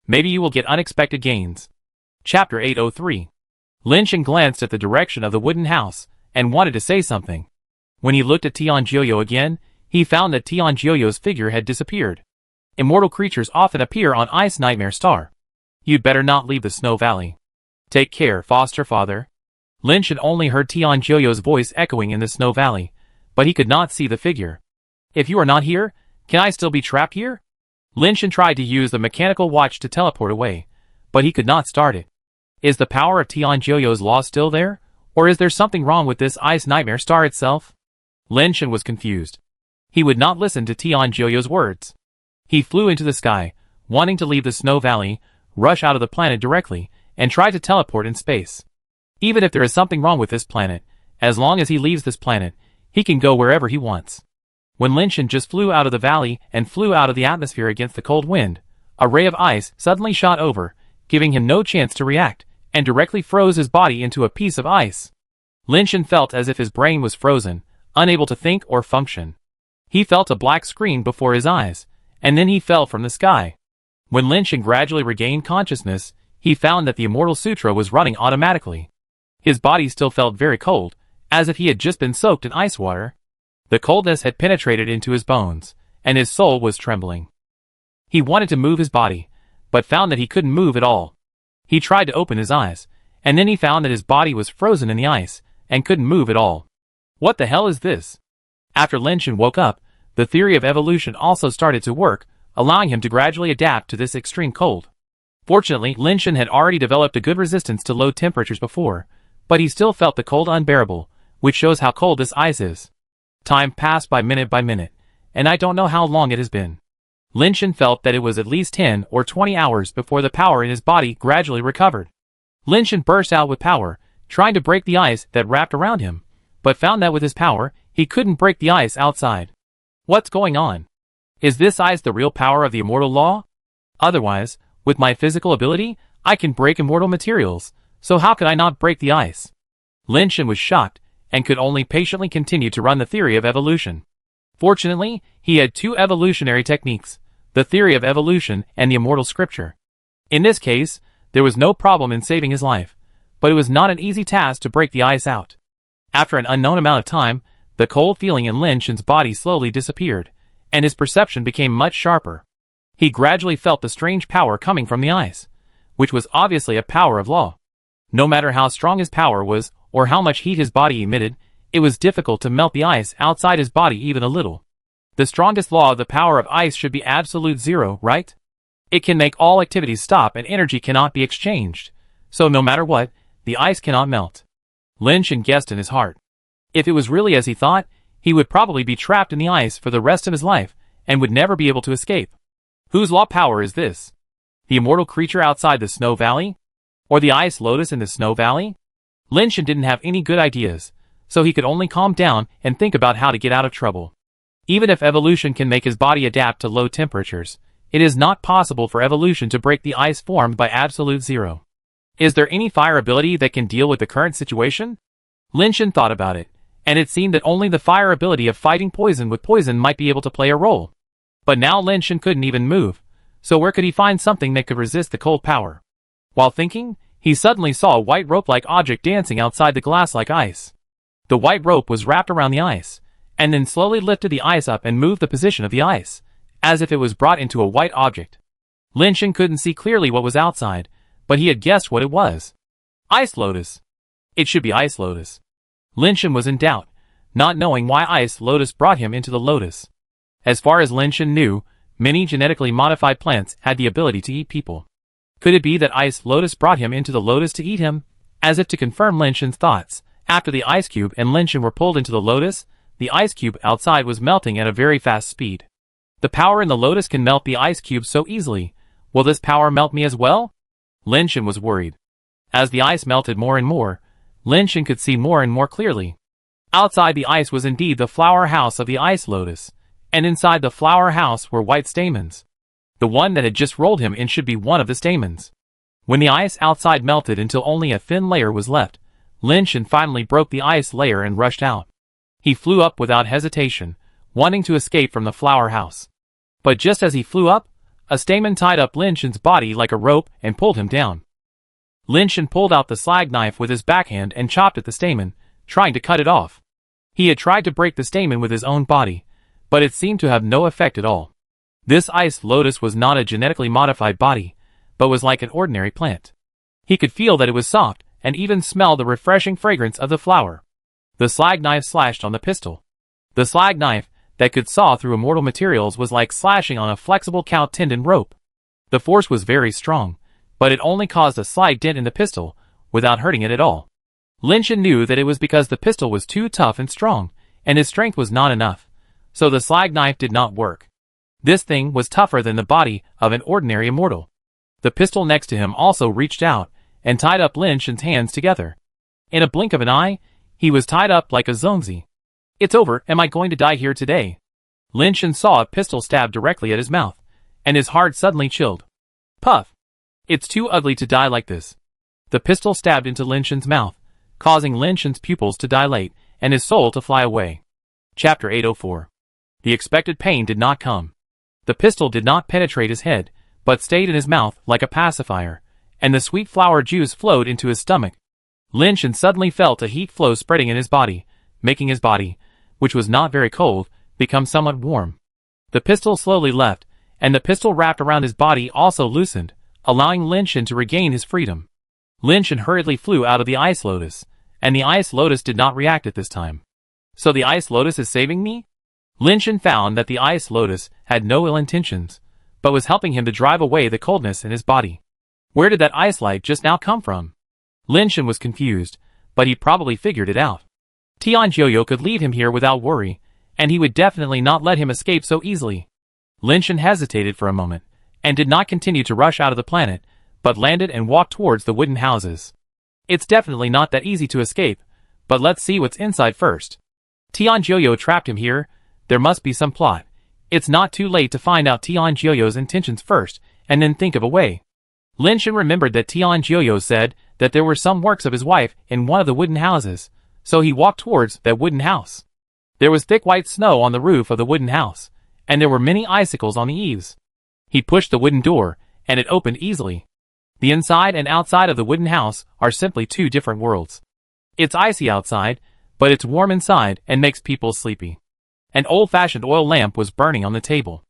Maybe you will get unexpected gains. Chapter 803. Lin Shen glanced at the direction of the wooden house and wanted to say something. When he looked at Tianjiu again, he found that Tianjiu's figure had disappeared. Immortal creatures often appear on Ice Nightmare Star. You'd better not leave the Snow Valley. Take care, foster father. Lin Shen only heard Tianjiu's voice echoing in the Snow Valley, but he could not see the figure. If you are not here, can I still be trapped here? Lin Shen tried to use the mechanical watch to teleport away, but he could not start it. Is the power of Tianjiu's law still there, or is there something wrong with this Ice Nightmare Star itself? Lin Shen was confused. He would not listen to Tianjiu's words. He flew into the sky, wanting to leave the Snow Valley, rush out of the planet directly, and try to teleport in space. Even if there is something wrong with this planet, as long as he leaves this planet, he can go wherever he wants. When Lin Shen just flew out of the valley and flew out of the atmosphere against the cold wind, a ray of ice suddenly shot over, giving him no chance to react, and directly froze his body into a piece of ice. Lin Shen felt as if his brain was frozen, unable to think or function. He felt a black screen before his eyes, and then he fell from the sky. When Lin Shen gradually regained consciousness, he found that the Immortal Sutra was running automatically. His body still felt very cold, as if he had just been soaked in ice water. The coldness had penetrated into his bones, and his soul was trembling. He wanted to move his body, but found that he couldn't move at all. He tried to open his eyes, and then he found that his body was frozen in the ice, and couldn't move at all. What the hell is this? After Lin Shen woke up, the theory of evolution also started to work, allowing him to gradually adapt to this extreme cold. Fortunately, Lin Shen had already developed a good resistance to low temperatures before, but he still felt the cold unbearable, which shows how cold this ice is. Time passed by minute, and I don't know how long it has been. Lin Shen felt that it was at least 10 or 20 hours before the power in his body gradually recovered. Lin Shen burst out with power, trying to break the ice that wrapped around him, but found that with his power, he couldn't break the ice outside. What's going on? Is this ice the real power of the immortal law? Otherwise, with my physical ability, I can break immortal materials, so how could I not break the ice? Lin Shen was shocked, and could only patiently continue to run the theory of evolution. Fortunately, he had 2 evolutionary techniques, the theory of evolution and the immortal scripture. In this case, there was no problem in saving his life, but it was not an easy task to break the ice out. After an unknown amount of time, the cold feeling in Lin Shen's body slowly disappeared, and his perception became much sharper. He gradually felt the strange power coming from the ice, which was obviously a power of law. No matter how strong his power was, or how much heat his body emitted, it was difficult to melt the ice outside his body even a little. The strongest law of the power of ice should be absolute zero, right? It can make all activities stop and energy cannot be exchanged. So no matter what, the ice cannot melt. Lin Shan guessed in his heart. If it was really as he thought, he would probably be trapped in the ice for the rest of his life and would never be able to escape. Whose law power is this? The immortal creature outside the snow valley? Or the ice lotus in the snow valley? Lin Shan didn't have any good ideas, so he could only calm down and think about how to get out of trouble. Even if evolution can make his body adapt to low temperatures, it is not possible for evolution to break the ice formed by absolute zero. Is there any fire ability that can deal with the current situation? Lin Shan thought about it, and it seemed that only the fire ability of fighting poison with poison might be able to play a role. But now Lin Shan couldn't even move, so where could he find something that could resist the cold power? While thinking, he suddenly saw a white rope-like object dancing outside the glass-like ice. The white rope was wrapped around the ice, and then slowly lifted the ice up and moved the position of the ice, as if it was brought into a white object. Lin Shan couldn't see clearly what was outside, but he had guessed what it was. Ice Lotus. It should be Ice Lotus. Lin Shan was in doubt, not knowing why Ice Lotus brought him into the lotus. As far as Lin Shan knew, many genetically modified plants had the ability to eat people. Could it be that Ice Lotus brought him into the lotus to eat him? As if to confirm Lin Shan's thoughts, after the ice cube and Lin Shan were pulled into the lotus, the ice cube outside was melting at a very fast speed. The power in the lotus can melt the ice cube so easily. Will this power melt me as well? Lin Shan was worried. As the ice melted more and more, Lin Shan could see more and more clearly. Outside the ice was indeed the flower house of the ice lotus, and inside the flower house were white stamens. The one that had just rolled him in should be one of the stamens. When the ice outside melted until only a thin layer was left, Lin Shan finally broke the ice layer and rushed out. He flew up without hesitation, wanting to escape from the flower house. But just as he flew up, a stamen tied up Lin Shan's body like a rope and pulled him down. Lin Shan pulled out the slag knife with his backhand and chopped at the stamen, trying to cut it off. He had tried to break the stamen with his own body, but it seemed to have no effect at all. This ice lotus was not a genetically modified body, but was like an ordinary plant. He could feel that it was soft, and even smell the refreshing fragrance of the flower. The slag knife slashed on the pistol. The slag knife, that could saw through immortal materials, was like slashing on a flexible cow tendon rope. The force was very strong, but it only caused a slight dent in the pistol, without hurting it at all. Lin Shan knew that it was because the pistol was too tough and strong, and his strength was not enough, so the slag knife did not work. This thing was tougher than the body of an ordinary immortal. The pistol next to him also reached out, and tied up Lin Shan's hands together. In a blink of an eye, he was tied up like a zombie. It's over, am I going to die here today? Lin Shan saw a pistol stab directly at his mouth, and his heart suddenly chilled. Puff! It's too ugly to die like this. The pistol stabbed into Lin Shan's mouth, causing Lin Shan's pupils to dilate, and his soul to fly away. Chapter 804. The expected pain did not come. The pistol did not penetrate his head, but stayed in his mouth like a pacifier, and the sweet flower juice flowed into his stomach. Lin Shan suddenly felt a heat flow spreading in his body, making his body, which was not very cold, become somewhat warm. The pistol slowly left, and the pistol wrapped around his body also loosened, allowing Lin Shan to regain his freedom. Lin Shan hurriedly flew out of the ice lotus, and the ice lotus did not react at this time. So the ice lotus is saving me? Lin Shan found that the ice lotus had no ill intentions, but was helping him to drive away the coldness in his body. Where did that ice light just now come from? Lin Shan was confused, but he probably figured it out. Tianjiu could leave him here without worry, and he would definitely not let him escape so easily. Lin Shan hesitated for a moment, and did not continue to rush out of the planet, but landed and walked towards the wooden houses. It's definitely not that easy to escape, but let's see what's inside first. Tianjiu trapped him here. There must be some plot. It's not too late to find out Tianjiu's intentions first, and then think of a way. Lin Shan remembered that Tianjiu said that there were some works of his wife in one of the wooden houses, so he walked towards that wooden house. There was thick white snow on the roof of the wooden house, and there were many icicles on the eaves. He pushed the wooden door, and it opened easily. The inside and outside of the wooden house are simply two different worlds. It's icy outside, but it's warm inside and makes people sleepy. An old-fashioned oil lamp was burning on the table.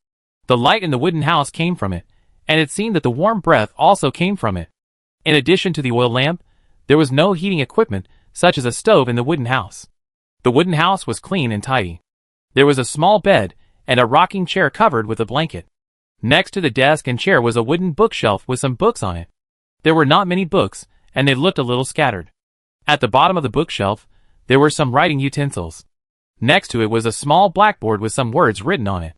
The light in the wooden house came from it, and it seemed that the warm breath also came from it. In addition to the oil lamp, there was no heating equipment, such as a stove in the wooden house. The wooden house was clean and tidy. There was a small bed, and a rocking chair covered with a blanket. Next to the desk and chair was a wooden bookshelf with some books on it. There were not many books, and they looked a little scattered. At the bottom of the bookshelf, there were some writing utensils. Next to it was a small blackboard with some words written on it.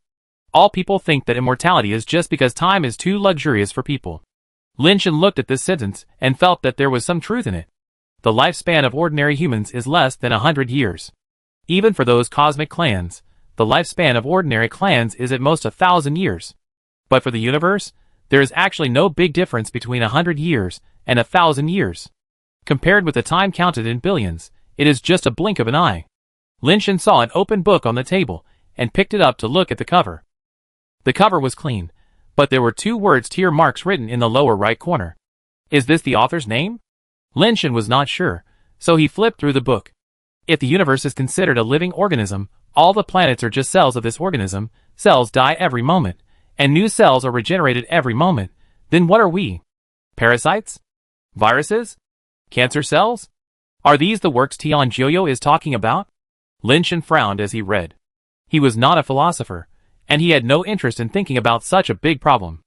All people think that immortality is just because time is too luxurious for people. Lin Shen looked at this sentence and felt that there was some truth in it. The lifespan of ordinary humans is less than 100 years. Even for those cosmic clans, the lifespan of ordinary clans is at most 1,000 years. But for the universe, there is actually no big difference between 100 years and 1,000 years. Compared with the time counted in billions, it is just a blink of an eye. Lin Shen saw an open book on the table and picked it up to look at the cover. The cover was clean, but there were 2 words tier marks written in the lower right corner. Is this the author's name? Lin Shen was not sure, so he flipped through the book. If the universe is considered a living organism, all the planets are just cells of this organism. Cells die every moment, and new cells are regenerated every moment. Then what are we? Parasites? Viruses? Cancer cells? Are these the works Tian Jiuyo is talking about? Lin Shen frowned as he read. He was not a philosopher, and he had no interest in thinking about such a big problem.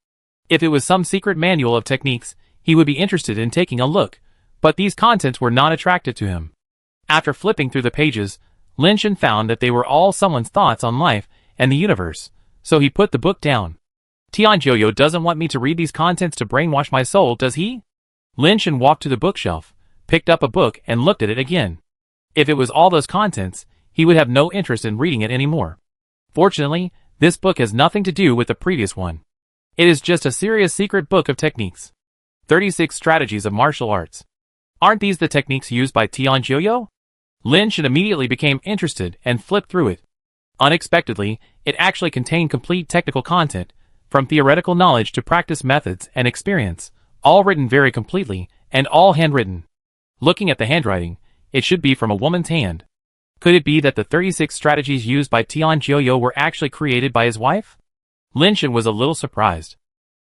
If it was some secret manual of techniques, he would be interested in taking a look, but these contents were not attractive to him. After flipping through the pages, Lin Shen found that they were all someone's thoughts on life and the universe, so he put the book down. Tian Jiuyo doesn't want me to read these contents to brainwash my soul, does he? Lin Shen walked to the bookshelf, picked up a book and looked at it again. If it was all those contents, he would have no interest in reading it anymore. Fortunately, this book has nothing to do with the previous one. It is just a serious secret book of techniques. 36 Strategies of Martial Arts. Aren't these the techniques used by Tian Jiuyo? Lin Shen immediately became interested and flipped through it. Unexpectedly, it actually contained complete technical content, from theoretical knowledge to practice methods and experience, all written very completely, and all handwritten. Looking at the handwriting, it should be from a woman's hand. Could it be that the 36 strategies used by Tian Jiuyo were actually created by his wife? Lin Shen was a little surprised.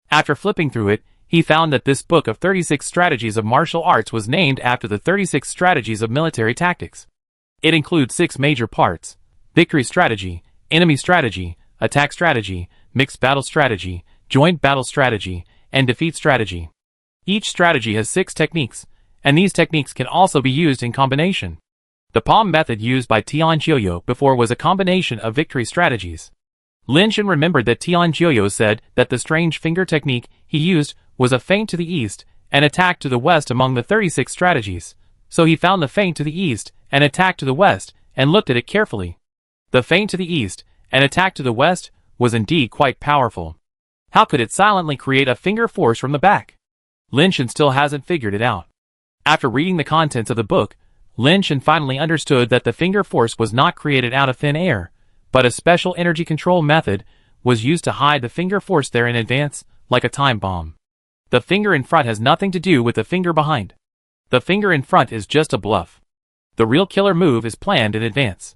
After flipping through it, he found that this book of 36 strategies of martial arts was named after the 36 strategies of military tactics. It includes 6 major parts: victory strategy, enemy strategy, attack strategy, mixed battle strategy, joint battle strategy, and defeat strategy. Each strategy has 6 techniques, and these techniques can also be used in combination. The palm method used by Tian Jiuyo before was a combination of victory strategies. Lin Shen remembered that Tian Jiuyo said that the strange finger technique he used was a feint to the east and attack to the west among the 36 strategies, so he found the feint to the east and attack to the west and looked at it carefully. The feint to the east and attack to the west was indeed quite powerful. How could it silently create a finger force from the back? Lin Shen still hasn't figured it out. After reading the contents of the book, Lin Shen finally understood that the finger force was not created out of thin air, but a special energy control method was used to hide the finger force there in advance, like a time bomb. The finger in front has nothing to do with the finger behind. The finger in front is just a bluff. The real killer move is planned in advance.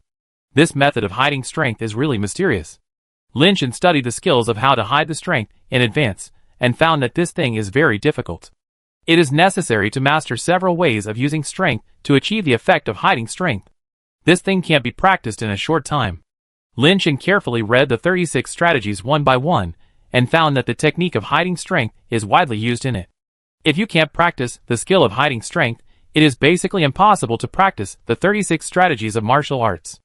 This method of hiding strength is really mysterious. Lin Shen studied the skills of how to hide the strength in advance, and found that this thing is very difficult. It is necessary to master several ways of using strength to achieve the effect of hiding strength. This thing can't be practiced in a short time. Lin Shen carefully read the 36 strategies one by one, and found that the technique of hiding strength is widely used in it. If you can't practice the skill of hiding strength, it is basically impossible to practice the 36 strategies of martial arts.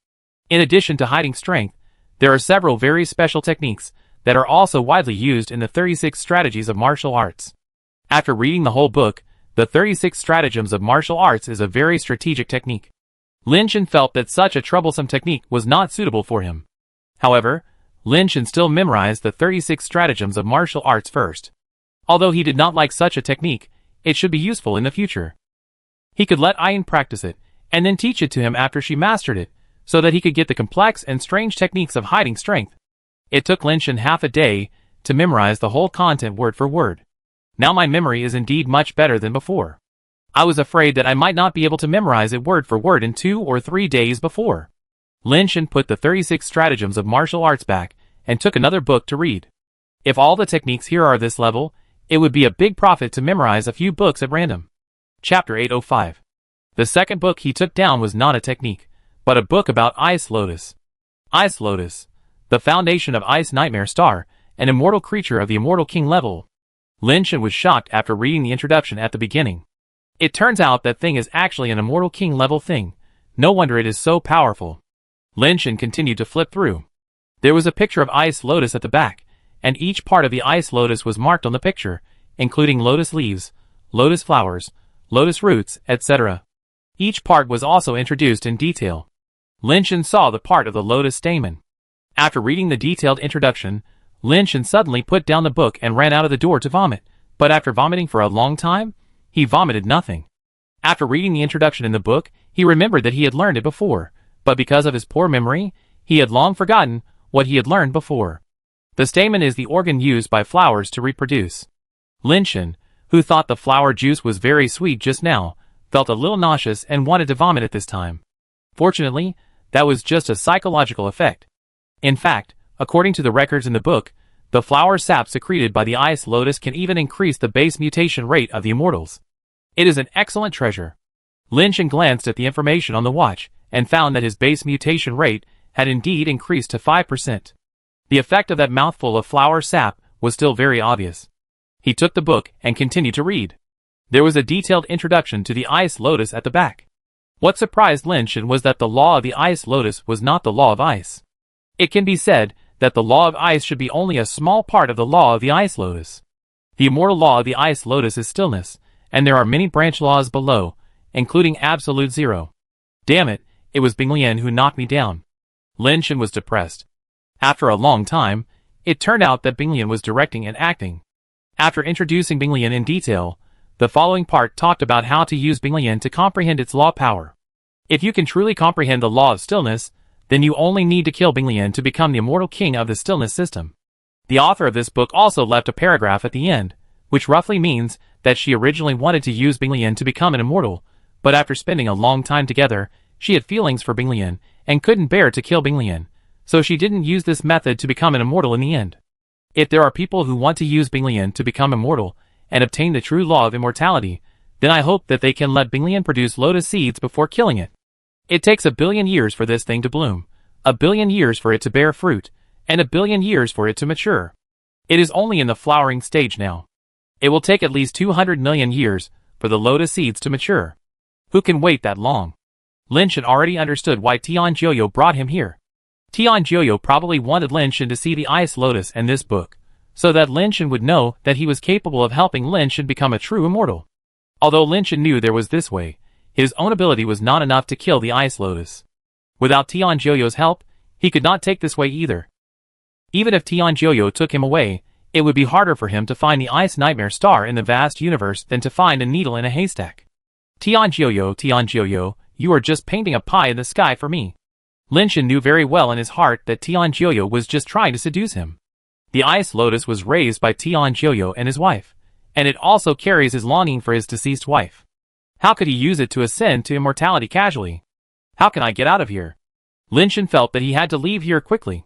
In addition to hiding strength, there are several very special techniques that are also widely used in the 36 strategies of martial arts. After reading the whole book, the 36 stratagems of martial arts is a very strategic technique. Lin Shen felt that such a troublesome technique was not suitable for him. However, Lin Shen still memorized the 36 stratagems of martial arts first. Although he did not like such a technique, it should be useful in the future. He could let Ayin practice it, and then teach it to him after she mastered it, so that he could get the complex and strange techniques of hiding strength. It took Lin Shen half a day to memorize the whole content word for word. Now my memory is indeed much better than before. I was afraid that I might not be able to memorize it word for word in 2 or 3 days before. Lin Shen put the 36 stratagems of martial arts back and took another book to read. If all the techniques here are this level, it would be a big profit to memorize a few books at random. Chapter 805. The second book he took down was not a technique, but a book about Ice Lotus. Ice Lotus, The foundation of Ice Nightmare Star, an immortal creature of the Immortal King level. Lin Shen was shocked after reading the introduction at the beginning. It turns out that thing is actually an Immortal King level thing. No wonder it is so powerful. Lin Shen continued to flip through. There was a picture of Ice Lotus at the back, and each part of the Ice Lotus was marked on the picture, including lotus leaves, lotus flowers, lotus roots, etc. Each part was also introduced in detail. Lin Shen saw the part of the lotus stamen. After reading the detailed introduction, Lin Shen suddenly put down the book and ran out of the door to vomit, but after vomiting for a long time, he vomited nothing. After reading the introduction in the book, he remembered that he had learned it before, but because of his poor memory, he had long forgotten what he had learned before. The stamen is the organ used by flowers to reproduce. Lin Shen, who thought the flower juice was very sweet just now, felt a little nauseous and wanted to vomit at this time. Fortunately, that was just a psychological effect. In fact, according to the records in the book, the flower sap secreted by the Ice Lotus can even increase the base mutation rate of the immortals. It is an excellent treasure. Lin Shen glanced at the information on the watch and found that his base mutation rate had indeed increased to 5%. The effect of that mouthful of flower sap was still very obvious. He took the book and continued to read. There was a detailed introduction to the Ice Lotus at the back. What surprised Lin Shen was that the law of the Ice Lotus was not the law of ice. It can be said that the law of ice should be only a small part of the law of the Ice Lotus. The immortal law of the Ice Lotus is stillness, and there are many branch laws below, including absolute zero. Damn it, it was Bing Lian who knocked me down. Lin Shen was depressed. After a long time, it turned out that Bing Lian was directing and acting. After introducing Bing Lian in detail, the following part talked about how to use Bing Lian to comprehend its law power. If you can truly comprehend the law of stillness, then you only need to kill Bing Lian to become the immortal king of the stillness system. The author of this book also left a paragraph at the end, which roughly means that she originally wanted to use Bing Lian to become an immortal, but after spending a long time together, she had feelings for Bing Lian and couldn't bear to kill Bing Lian, so she didn't use this method to become an immortal in the end. If there are people who want to use Bing Lian to become immortal and obtain the true law of immortality, then I hope that they can let Bing Lian produce lotus seeds before killing it. It takes 1 billion years for this thing to bloom, 1 billion years for it to bear fruit, and 1 billion years for it to mature. It is only in the flowering stage now. It will take at least 200 million years for the lotus seeds to mature. Who can wait that long? Lin Shen already understood why Tian Jiuyo brought him here. Tian Jiuyo probably wanted Lin Shen to see the Ice Lotus and this book, so that Lin Shen would know that he was capable of helping Lin Shen become a true immortal. Although Lin Shen knew there was this way, his own ability was not enough to kill the Ice Lotus. Without Tian Jiuyo's help, he could not take this way either. Even if Tian Jiuyo took him away, it would be harder for him to find the Ice Nightmare Star in the vast universe than to find a needle in a haystack. Tian Jiuyo, you are just painting a pie in the sky for me. Lin Shen knew very well in his heart that Tian Jiuyo was just trying to seduce him. The Ice Lotus was raised by Tian Jiuyo and his wife, and it also carries his longing for his deceased wife. How could he use it to ascend to immortality casually? How can I get out of here? Lin Shen felt that he had to leave here quickly.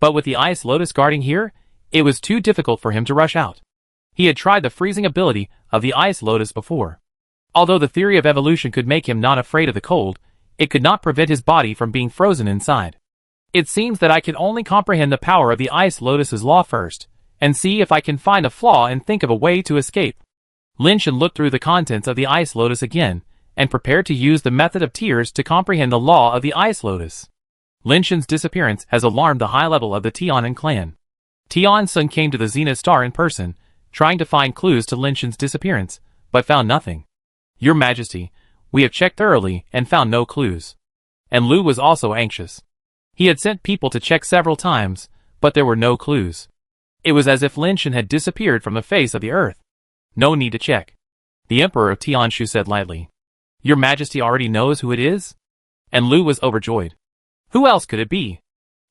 But with the Ice Lotus guarding here, it was too difficult for him to rush out. He had tried the freezing ability of the Ice Lotus before. Although the theory of evolution could make him not afraid of the cold, it could not prevent his body from being frozen inside. It seems that I can only comprehend the power of the Ice Lotus's law first, and see if I can find a flaw and think of a way to escape. Lin Shen looked through the contents of the Ice Lotus again, and prepared to use the method of tears to comprehend the law of the Ice Lotus. Lin Shen's disappearance has alarmed the high level of the Tianan clan. Tian Sun came to the Zenith Star in person, trying to find clues to Lin Shen's disappearance, but found nothing. Your Majesty, we have checked thoroughly and found no clues. And Lu was also anxious. He had sent people to check several times, but there were no clues. It was as if Lin Shen had disappeared from the face of the earth. No need to check. The Emperor of Tianshu said lightly. Your Majesty already knows who it is? And Lu was overjoyed. Who else could it be?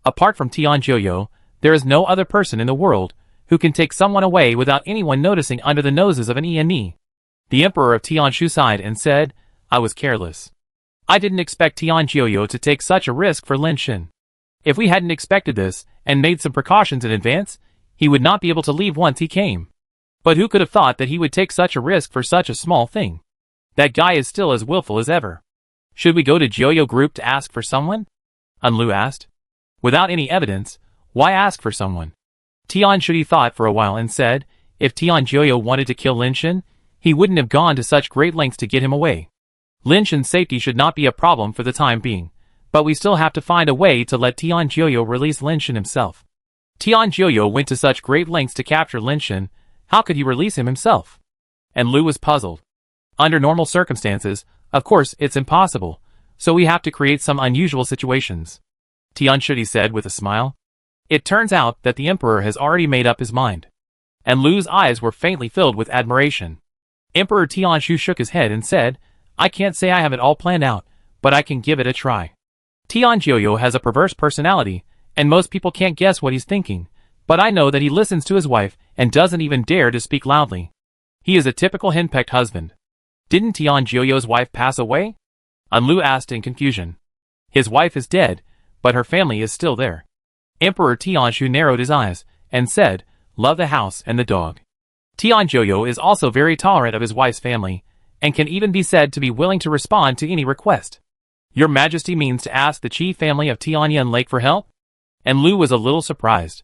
Apart from Tian Jiuyo, there is no other person in the world who can take someone away without anyone noticing under the noses of an enemy. The Emperor of Tianshu sighed and said, I was careless. I didn't expect Tian Jiuyo to take such a risk for Lin Shen. If we hadn't expected this and made some precautions in advance, he would not be able to leave once he came. But who could have thought that he would take such a risk for such a small thing? That guy is still as willful as ever. Should we go to Jiuyo Group to ask for someone? Lu asked. Without any evidence, Why ask for someone? Tian Shui thought for a while and said, if Tian Jiuyo wanted to kill Lin Shen, he wouldn't have gone to such great lengths to get him away. Lin Shen's safety should not be a problem for the time being, but we still have to find a way to let Tian Jiuyo release Lin Shen himself. Tian Jiuyo went to such great lengths to capture Lin Shen, how could he release him himself? And Lu was puzzled. Under normal circumstances, of course it's impossible, so we have to create some unusual situations. Tian Shui said with a smile. It turns out that the Emperor has already made up his mind. And Lu's eyes were faintly filled with admiration. Emperor Tian Shui shook his head and said, I can't say I have it all planned out, but I can give it a try. Tian Jiuyo has a perverse personality, and most people can't guess what he's thinking, but I know that he listens to his wife and doesn't even dare to speak loudly. He is a typical henpecked husband. Didn't Tian Jiuyo's wife pass away? Lu asked in confusion. His wife is dead, but her family is still there. Emperor Tian Shui narrowed his eyes and said, love the house and the dog. Tian Jiuyo is also very tolerant of his wife's family, and can even be said to be willing to respond to any request. Your Majesty means to ask the Qi family of Tianyan Lake for help? And Lu was a little surprised.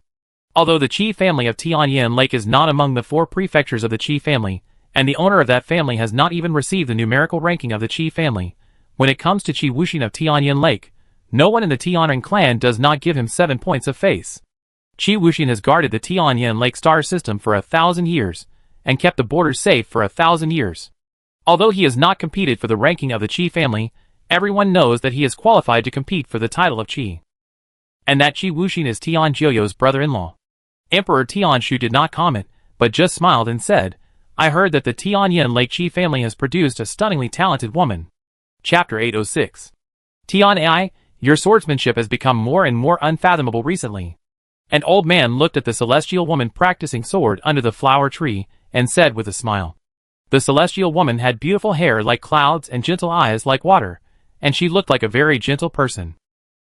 Although the Qi family of Tianyan Lake is not among the 4 prefectures of the Qi family, and the owner of that family has not even received the numerical ranking of the Qi family, when it comes to Qi Wuxin of Tianyan Lake, no one in the Tianren clan does not give him 7 points of face. Qi Wuxin has guarded the Tianyan Lake star system for 1,000 years, and kept the borders safe for 1,000 years. Although he has not competed for the ranking of the Qi family, everyone knows that he is qualified to compete for the title of Qi. And that Qi Wuxin is Tian Jiuyo's brother-in-law. Emperor Tian Shui did not comment, but just smiled and said, I heard that the Tianyan Lake Qi family has produced a stunningly talented woman. Chapter 806. Tian Ai, your swordsmanship has become more and more unfathomable recently. An old man looked at the celestial woman practicing sword under the flower tree, and said with a smile. The celestial woman had beautiful hair like clouds and gentle eyes like water, and she looked like a very gentle person.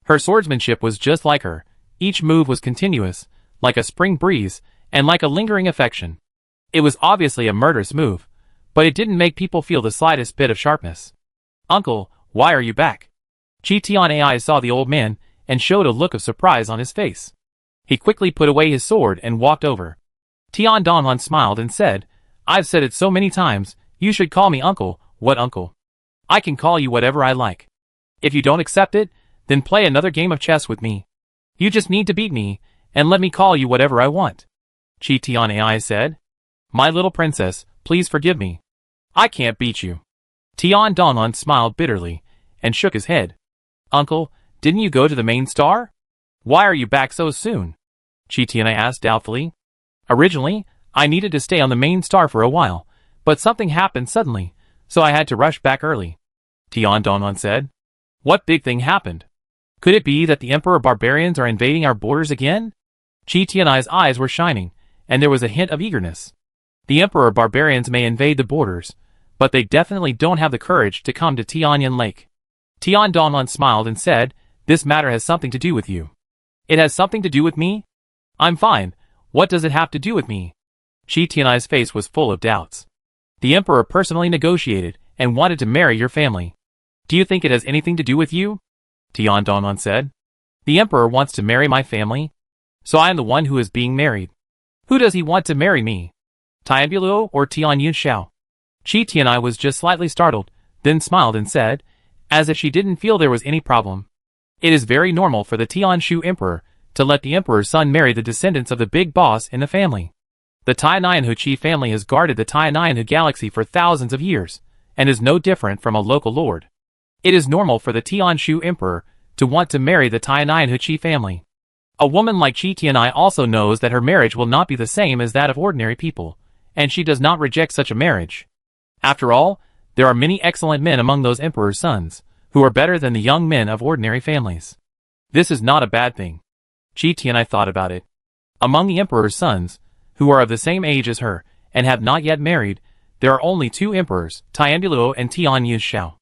Her swordsmanship was just like her, each move was continuous, like a spring breeze, and like a lingering affection. It was obviously a murderous move, but it didn't make people feel the slightest bit of sharpness. Uncle, why are you back? Qi Tian Ai saw the old man, and showed a look of surprise on his face. He quickly put away his sword and walked over. Tian Donghun smiled and said, I've said it so many times, you should call me uncle. What uncle? I can call you whatever I like. If you don't accept it, then play another game of chess with me. You just need to beat me, and let me call you whatever I want. Qi Tian Ai said. My little princess, please forgive me. I can't beat you. Tian Donghun smiled bitterly, and shook his head. Uncle, didn't you go to the main star? Why are you back so soon? Qi Tianai asked doubtfully. Originally, I needed to stay on the main star for a while, but something happened suddenly, so I had to rush back early. Tian Donghun said. What big thing happened? Could it be that the Emperor barbarians are invading our borders again? Qi Tianai's eyes were shining, and there was a hint of eagerness. The Emperor barbarians may invade the borders, but they definitely don't have the courage to come to Tianyan Lake. Tian Donghun smiled and said, This matter has something to do with you. It has something to do with me? I'm fine. What does it have to do with me? Qi Tianai's face was full of doubts. The Emperor personally negotiated and wanted to marry your family. Do you think it has anything to do with you? Tian Donghun said. The Emperor wants to marry my family? So I am the one who is being married. Who does he want to marry me? Tianbiluo or Tian Yunxiao? Qi Tianai was just slightly startled, then smiled and said, as if she didn't feel there was any problem. It is very normal for the Tianshu Emperor to let the Emperor's son marry the descendants of the big boss in the family. The Tianyanhu Qi family has guarded the Tianyanhu galaxy for thousands of years, and is no different from a local lord. It is normal for the Tianshu Emperor to want to marry the Tianyanhu Qi family. A woman like Qi Tianai also knows that her marriage will not be the same as that of ordinary people, and she does not reject such a marriage. After all, there are many excellent men among those emperor's sons, who are better than the young men of ordinary families. This is not a bad thing. Qi Tianai thought about it. Among the emperor's sons, who are of the same age as her, and have not yet married, there are only 2 emperors, Tianbiluo and Tian Yunxiao.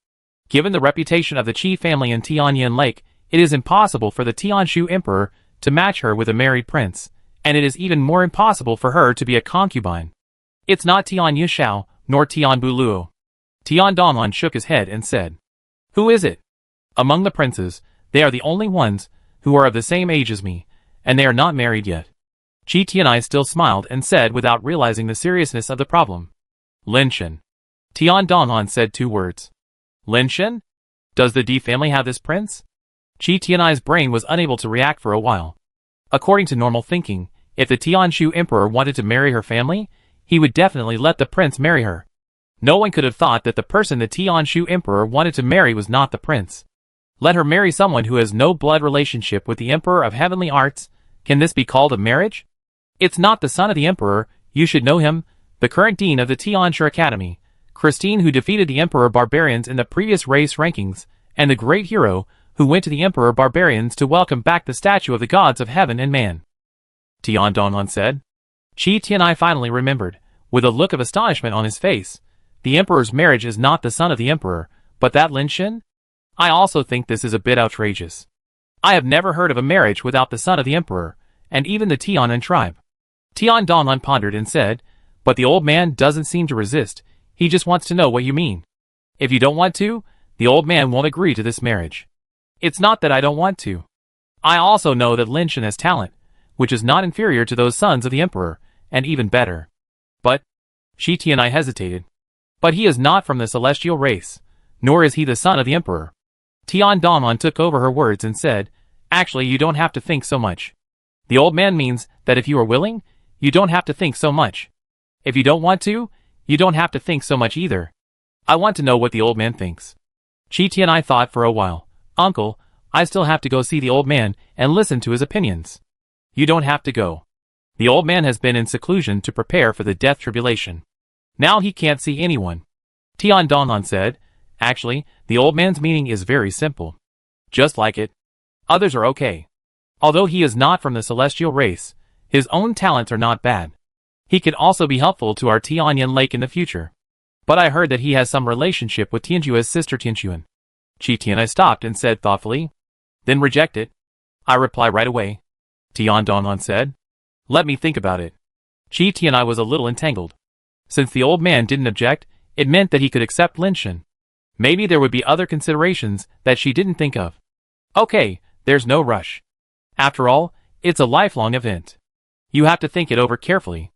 Given the reputation of the Qi family in Tianyan Lake, it is impossible for the Tianshu Emperor to match her with a married prince, and it is even more impossible for her to be a concubine. It's not Tian Yunxiao, nor Tianbiluo. Tian Donghun shook his head and said, Who is it? Among the princes, they are the only ones who are of the same age as me, and they are not married yet. Qi Tianai still smiled and said without realizing the seriousness of the problem. Lin Shen. Tian Donghun said 2 words. Lin Shen? Does the D family have this prince? Qi Tianai's brain was unable to react for a while. According to normal thinking, if the Tianshu emperor wanted to marry her family, he would definitely let the prince marry her. No one could have thought that the person the Tianshu emperor wanted to marry was not the prince. Let her marry someone who has no blood relationship with the emperor of heavenly arts. Can this be called a marriage? It's not the son of the emperor, you should know him, the current dean of the Tianshi Academy, Christine, who defeated the emperor barbarians in the previous race rankings, and the great hero who went to the emperor barbarians to welcome back the statue of the gods of heaven and man. Tian Donghun said. Qi Tianai finally remembered, with a look of astonishment on his face. The emperor's marriage is not the son of the emperor, but that Lin Shen? I also think this is a bit outrageous. I have never heard of a marriage without the son of the emperor, and even the Tianan tribe. Tian Donghun pondered and said, but the old man doesn't seem to resist, he just wants to know what you mean. If you don't want to, the old man won't agree to this marriage. It's not that I don't want to. I also know that Lin Shen has talent, which is not inferior to those sons of the emperor, and even better. But, Qi Tianai hesitated. But he is not from the celestial race, nor is he the son of the emperor. Tian Donghun took over her words and said, actually you don't have to think so much. The old man means that if you are willing, you don't have to think so much. If you don't want to, you don't have to think so much either. I want to know what the old man thinks. Qi Tianai thought for a while. Uncle, I still have to go see the old man and listen to his opinions. You don't have to go. The old man has been in seclusion to prepare for the death tribulation. Now he can't see anyone. Tian Donghun said, actually, the old man's meaning is very simple. Just like it. Others are okay. Although he is not from the celestial race, his own talents are not bad. He can also be helpful to our Tianyan Lake in the future. But I heard that he has some relationship with Tianjua's sister Tianxuan. Qi Tianai stopped and said thoughtfully, then reject it. I reply right away. Tian Donghun said, let me think about it. Qi Tianai was a little entangled. Since the old man didn't object, it meant that he could accept Lin Shen. Maybe there would be other considerations that she didn't think of. Okay, there's no rush. After all, it's a lifelong event. You have to think it over carefully.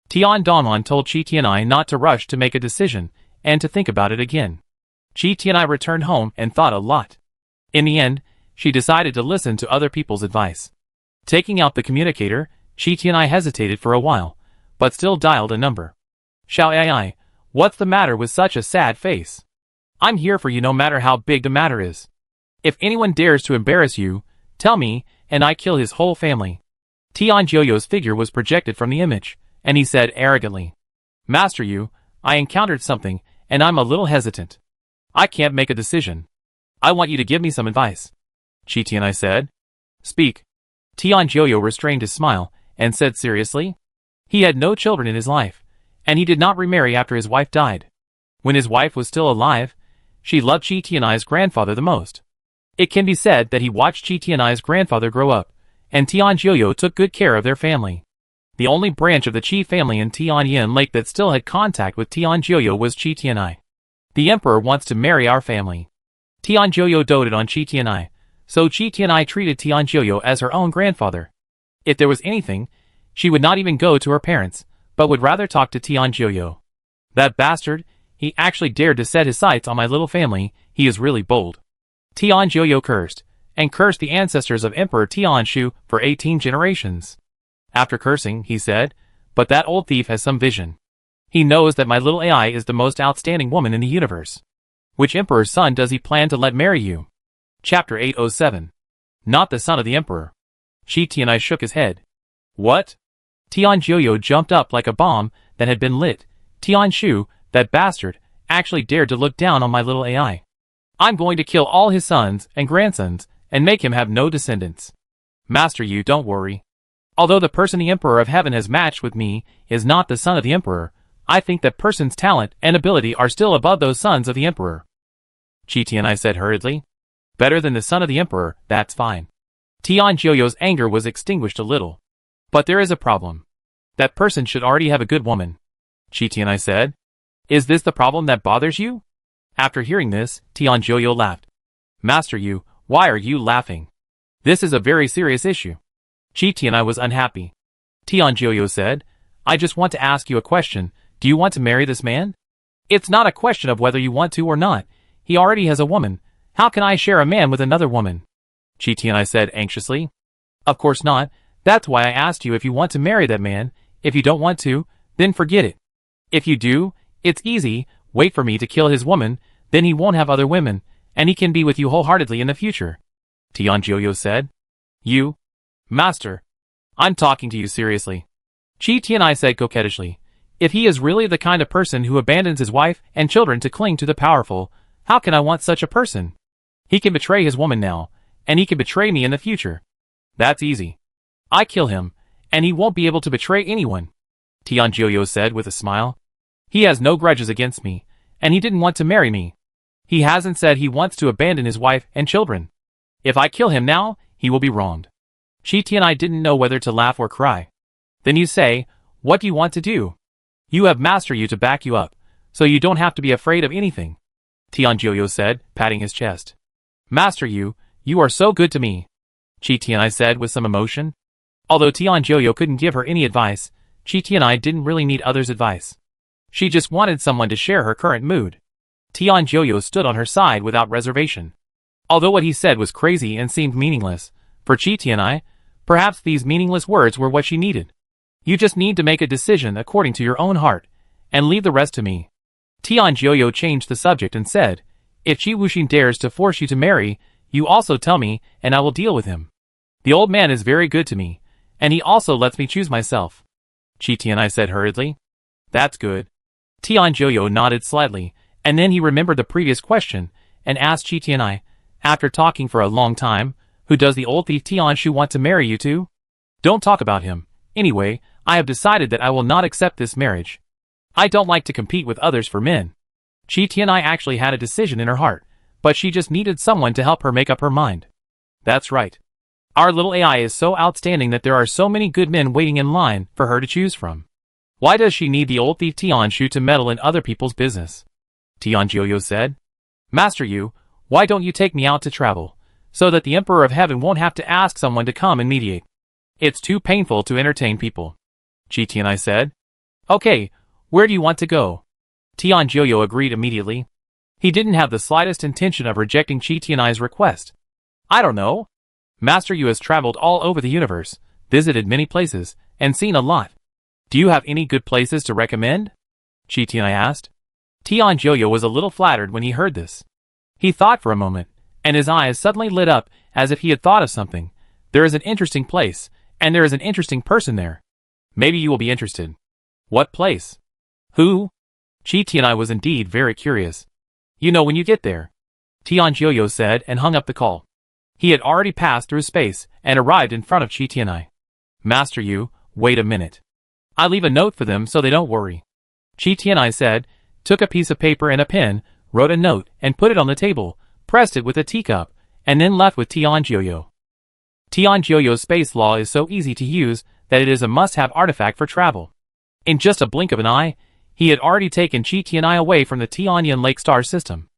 Tian Donghun told Qi Tianai not to rush to make a decision, and to think about it again. Qi Tianai returned home and thought a lot. In the end, she decided to listen to other people's advice. Taking out the communicator, Qi Tianai hesitated for a while, but still dialed a number. Xiao Ai, what's the matter with such a sad face? I'm here for you no matter how big the matter is. If anyone dares to embarrass you, tell me, and I kill his whole family. Tian Joyo's figure was projected from the image, and he said arrogantly, Master Yu, I encountered something, and I'm a little hesitant. I can't make a decision. I want you to give me some advice. Qi Tianai said. Speak. Tian Joyo restrained his smile, and said seriously. He had no children in his life, and he did not remarry after his wife died. When his wife was still alive, she loved Qi Tianai's grandfather the most. It can be said that he watched Qi Tianai's grandfather grow up, and Tian Joyo took good care of their family. The only branch of the Qi family in Tianyan Lake that still had contact with Tian Joyo was Qi Tianai. The emperor wants to marry our family. Tian Joyo doted on Qi Tianai, so Qi Tianai treated Tian Joyo as her own grandfather. If there was anything, she would not even go to her parents, but would rather talk to Tian Joyo. That bastard, he actually dared to set his sights on my little family, he is really bold. Tian Joyo cursed, and cursed the ancestors of Emperor Tianshu for 18 generations. After cursing, he said, but that old thief has some vision. He knows that my little AI is the most outstanding woman in the universe. Which emperor's son does he plan to let marry you? Chapter 807. Not the son of the emperor. Qi Tianai shook his head. What? Tian Joyo jumped up like a bomb that had been lit. Tianshu, that bastard, actually dared to look down on my little AI. I'm going to kill all his sons and grandsons and make him have no descendants. Master Yu, don't worry. Although the person the Emperor of Heaven has matched with me is not the son of the Emperor, I think that person's talent and ability are still above those sons of the Emperor. Qi Tianai said hurriedly. Better than the son of the Emperor, that's fine. Tian Joyo's anger was extinguished a little. But there is a problem. That person should already have a good woman. Qi Tianai said. Is this the problem that bothers you? After hearing this, Tian Joyo laughed. Master Yu, why are you laughing? This is a very serious issue. Chi Tianai was unhappy. Tian Jiuyo said, I just want to ask you a question. Do you want to marry this man? It's not a question of whether you want to or not. He already has a woman. How can I share a man with another woman? Chi Tianai said anxiously. Of course not. That's why I asked you if you want to marry that man. If you don't want to, then forget it. If you do, it's easy. Wait for me to kill his woman, then he won't have other women, and he can be with you wholeheartedly in the future. Tian Jiuyo said. You? Master. I'm talking to you seriously. Chi Tianai said coquettishly. If he is really the kind of person who abandons his wife and children to cling to the powerful, how can I want such a person? He can betray his woman now, and he can betray me in the future. That's easy. I kill him, and he won't be able to betray anyone. Tian Jiuyo said with a smile. He has no grudges against me, and he didn't want to marry me. He hasn't said he wants to abandon his wife and children. If I kill him now, he will be wronged. Chi Tianai didn't know whether to laugh or cry. Then you say, what do you want to do? You have Master Yu to back you up, so you don't have to be afraid of anything. Tian Jiuyo said, patting his chest. Master Yu, you are so good to me. Chi Tianai said with some emotion. Although Tian Jiuyo couldn't give her any advice, Chi Tianai didn't really need others' advice. She just wanted someone to share her current mood. Tian Jiuyo stood on her side without reservation. Although what he said was crazy and seemed meaningless, for Chi Tianai, perhaps these meaningless words were what she needed. You just need to make a decision according to your own heart, and leave the rest to me. Tian Jiuyo changed the subject and said, if Chi Wuxin dares to force you to marry, you also tell me, and I will deal with him. The old man is very good to me, and he also lets me choose myself. Chi Tianai said hurriedly. That's good. Tian Jiuyo nodded slightly, and then he remembered the previous question, and asked Chi Tianai, after talking for a long time, who does the old thief Tian Shu want to marry you to? Don't talk about him. Anyway, I have decided that I will not accept this marriage. I don't like to compete with others for men. Chi Tianai actually had a decision in her heart, but she just needed someone to help her make up her mind. That's right. Our little AI is so outstanding that there are so many good men waiting in line for her to choose from. Why does she need the old thief Tian Shu to meddle in other people's business? Tian Jiuyo said. Master Yu, why don't you take me out to travel, so that the Emperor of Heaven won't have to ask someone to come and mediate? It's too painful to entertain people. Chi Tianai said. Okay, where do you want to go? Tian Jiuyo agreed immediately. He didn't have the slightest intention of rejecting Chi Tianai's request. I don't know. Master Yu has traveled all over the universe, visited many places, and seen a lot. Do you have any good places to recommend? Chi Tianai asked. Tian Jiuyo was a little flattered when he heard this. He thought for a moment, and his eyes suddenly lit up as if he had thought of something. There is an interesting place, and there is an interesting person there. Maybe you will be interested. What place? Who? Chi Tianai was indeed very curious. You know when you get there. Tian Jiuyo said and hung up the call. He had already passed through space and arrived in front of Chi Tianai. Master Yu, wait a minute. I leave a note for them so they don't worry. Chi Tianai said, took a piece of paper and a pen, wrote a note and put it on the table, pressed it with a teacup, and then left with Tian Jiuyo. Tian Jiuyo's space law is so easy to use that it is a must-have artifact for travel. In just a blink of an eye, he had already taken Chi Tianai away from the Tianyan Lake Star system.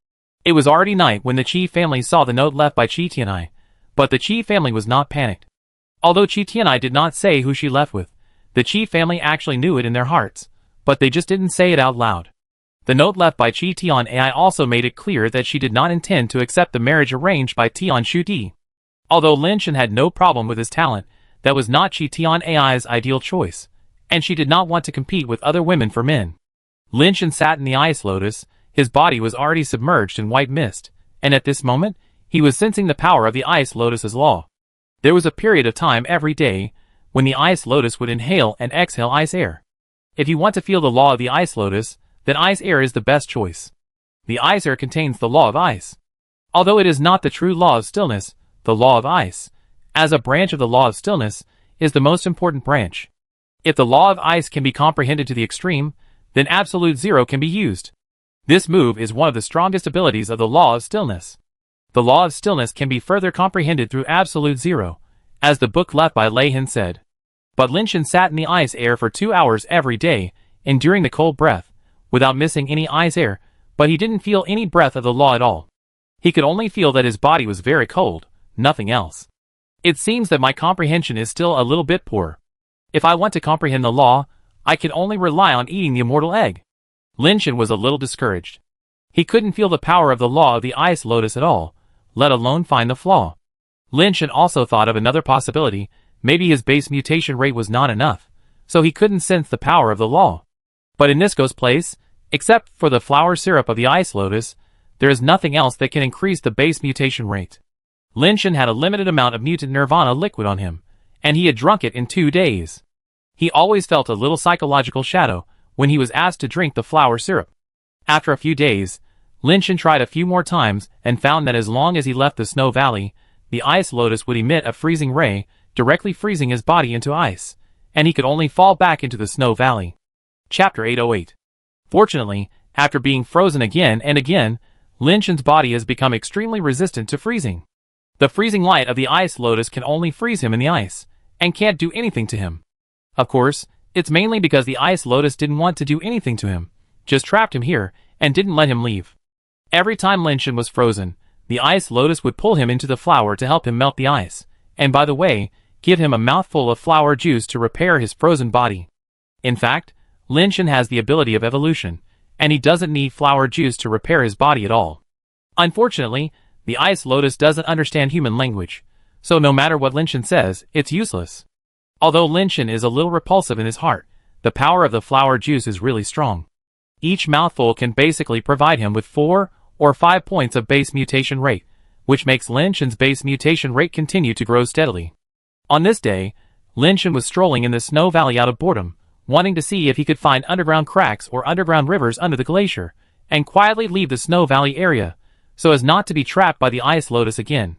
It was already night when the Chi family saw the note left by Chi Tianai, but the Chi family was not panicked. Although Chi Tianai did not say who she left with, the Chi family actually knew it in their hearts, but they just didn't say it out loud. The note left by Chi Tian Ai also made it clear that she did not intend to accept the marriage arranged by Tian Shu Di. Although Lin Shen had no problem with his talent, that was not Chi Tian Ai's ideal choice, and she did not want to compete with other women for men. Lin Shen sat in the ice lotus, his body was already submerged in white mist, and at this moment, he was sensing the power of the ice lotus's law. There was a period of time every day when the ice lotus would inhale and exhale ice air. If you want to feel the law of the ice lotus, then ice air is the best choice. The ice air contains the law of ice. Although it is not the true law of stillness, the law of ice, as a branch of the law of stillness, is the most important branch. If the law of ice can be comprehended to the extreme, then absolute zero can be used. This move is one of the strongest abilities of the law of stillness. The law of stillness can be further comprehended through absolute zero, as the book left by Lei Hin said. But Lin Shen sat in the ice air for 2 hours every day, enduring the cold breath, without missing any ice air, but he didn't feel any breath of the law at all. He could only feel that his body was very cold, nothing else. It seems that my comprehension is still a little bit poor. If I want to comprehend the law, I can only rely on eating the immortal egg. Lin Shan was a little discouraged. He couldn't feel the power of the law of the ice lotus at all, let alone find the flaw. Lin Shan also thought of another possibility. Maybe his base mutation rate was not enough, so he couldn't sense the power of the law. But in Nisko's place, except for the flower syrup of the ice lotus, there is nothing else that can increase the base mutation rate. Lin Shan had a limited amount of mutant nirvana liquid on him, and he had drunk it in 2 days. He always felt a little psychological shadow when he was asked to drink the flower syrup. After a few days, Lin Shan tried a few more times and found that as long as he left the snow valley, the ice lotus would emit a freezing ray, directly freezing his body into ice, and he could only fall back into the snow valley. Chapter 808. Fortunately, after being frozen again and again, Lin Shan's body has become extremely resistant to freezing. The freezing light of the ice lotus can only freeze him in the ice, and can't do anything to him. Of course, it's mainly because the ice lotus didn't want to do anything to him, just trapped him here, and didn't let him leave. Every time Lin Shan was frozen, the ice lotus would pull him into the flower to help him melt the ice, and by the way, give him a mouthful of flower juice to repair his frozen body. In fact, Lin Shan has the ability of evolution, and he doesn't need flower juice to repair his body at all. Unfortunately, the ice lotus doesn't understand human language, so no matter what Lin Shan says, it's useless. Although Lin Shan is a little repulsive in his heart, the power of the flower juice is really strong. Each mouthful can basically provide him with 4 or 5 points of base mutation rate, which makes Lin Shan's base mutation rate continue to grow steadily. On this day, Lin Shan was strolling in the snow valley out of boredom, wanting to see if he could find underground cracks or underground rivers under the glacier, and quietly leave the snow valley area, so as not to be trapped by the ice lotus again.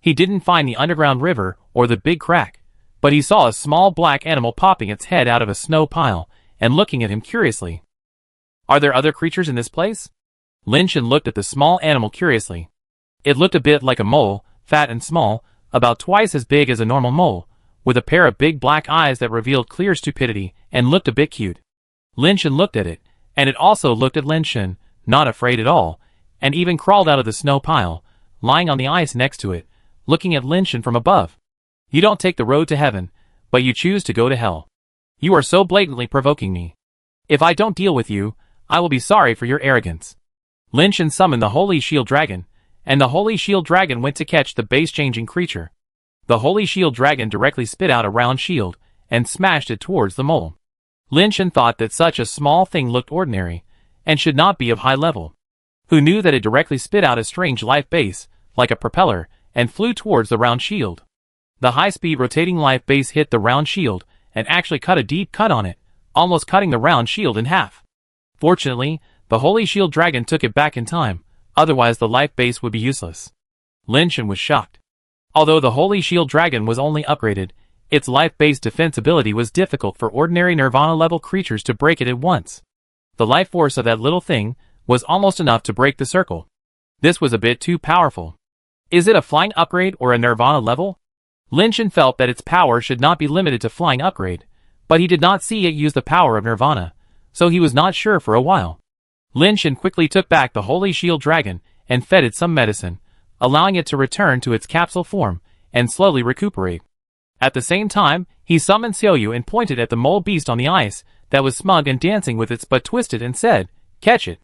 He didn't find the underground river or the big crack, but he saw a small black animal popping its head out of a snow pile and looking at him curiously. Are there other creatures in this place? Lin Shan looked at the small animal curiously. It looked a bit like a mole, fat and small, about twice as big as a normal mole, with a pair of big black eyes that revealed clear stupidity and looked a bit cute. Lin Shan looked at it, and it also looked at Lin Shan, not afraid at all, and even crawled out of the snow pile, lying on the ice next to it, looking at Lin Shan from above. You don't take the road to heaven, but you choose to go to hell. You are so blatantly provoking me. If I don't deal with you, I will be sorry for your arrogance. Lin Shan summoned the Holy Shield Dragon, and the Holy Shield Dragon went to catch the base-changing creature. The Holy Shield Dragon directly spit out a round shield, and smashed it towards the mole. Lin Shan thought that such a small thing looked ordinary, and should not be of high level. Who knew that it directly spit out a strange life base, like a propeller, and flew towards the round shield. The high-speed rotating life base hit the round shield, and actually cut a deep cut on it, almost cutting the round shield in half. Fortunately, the Holy Shield Dragon took it back in time, otherwise the life base would be useless. Lin Shan was shocked. Although the Holy Shield Dragon was only upgraded, its life-based defense ability was difficult for ordinary Nirvana-level creatures to break it at once. The life force of that little thing was almost enough to break the circle. This was a bit too powerful. Is it a flying upgrade or a Nirvana level? Lin Shan felt that its power should not be limited to flying upgrade, but he did not see it use the power of Nirvana, so he was not sure for a while. Lin Shan quickly took back the Holy Shield Dragon and fed it some medicine, allowing it to return to its capsule form and slowly recuperate. At the same time, he summoned Xiaoyu and pointed at the mole beast on the ice that was smug and dancing with its butt twisted and said, "Catch it."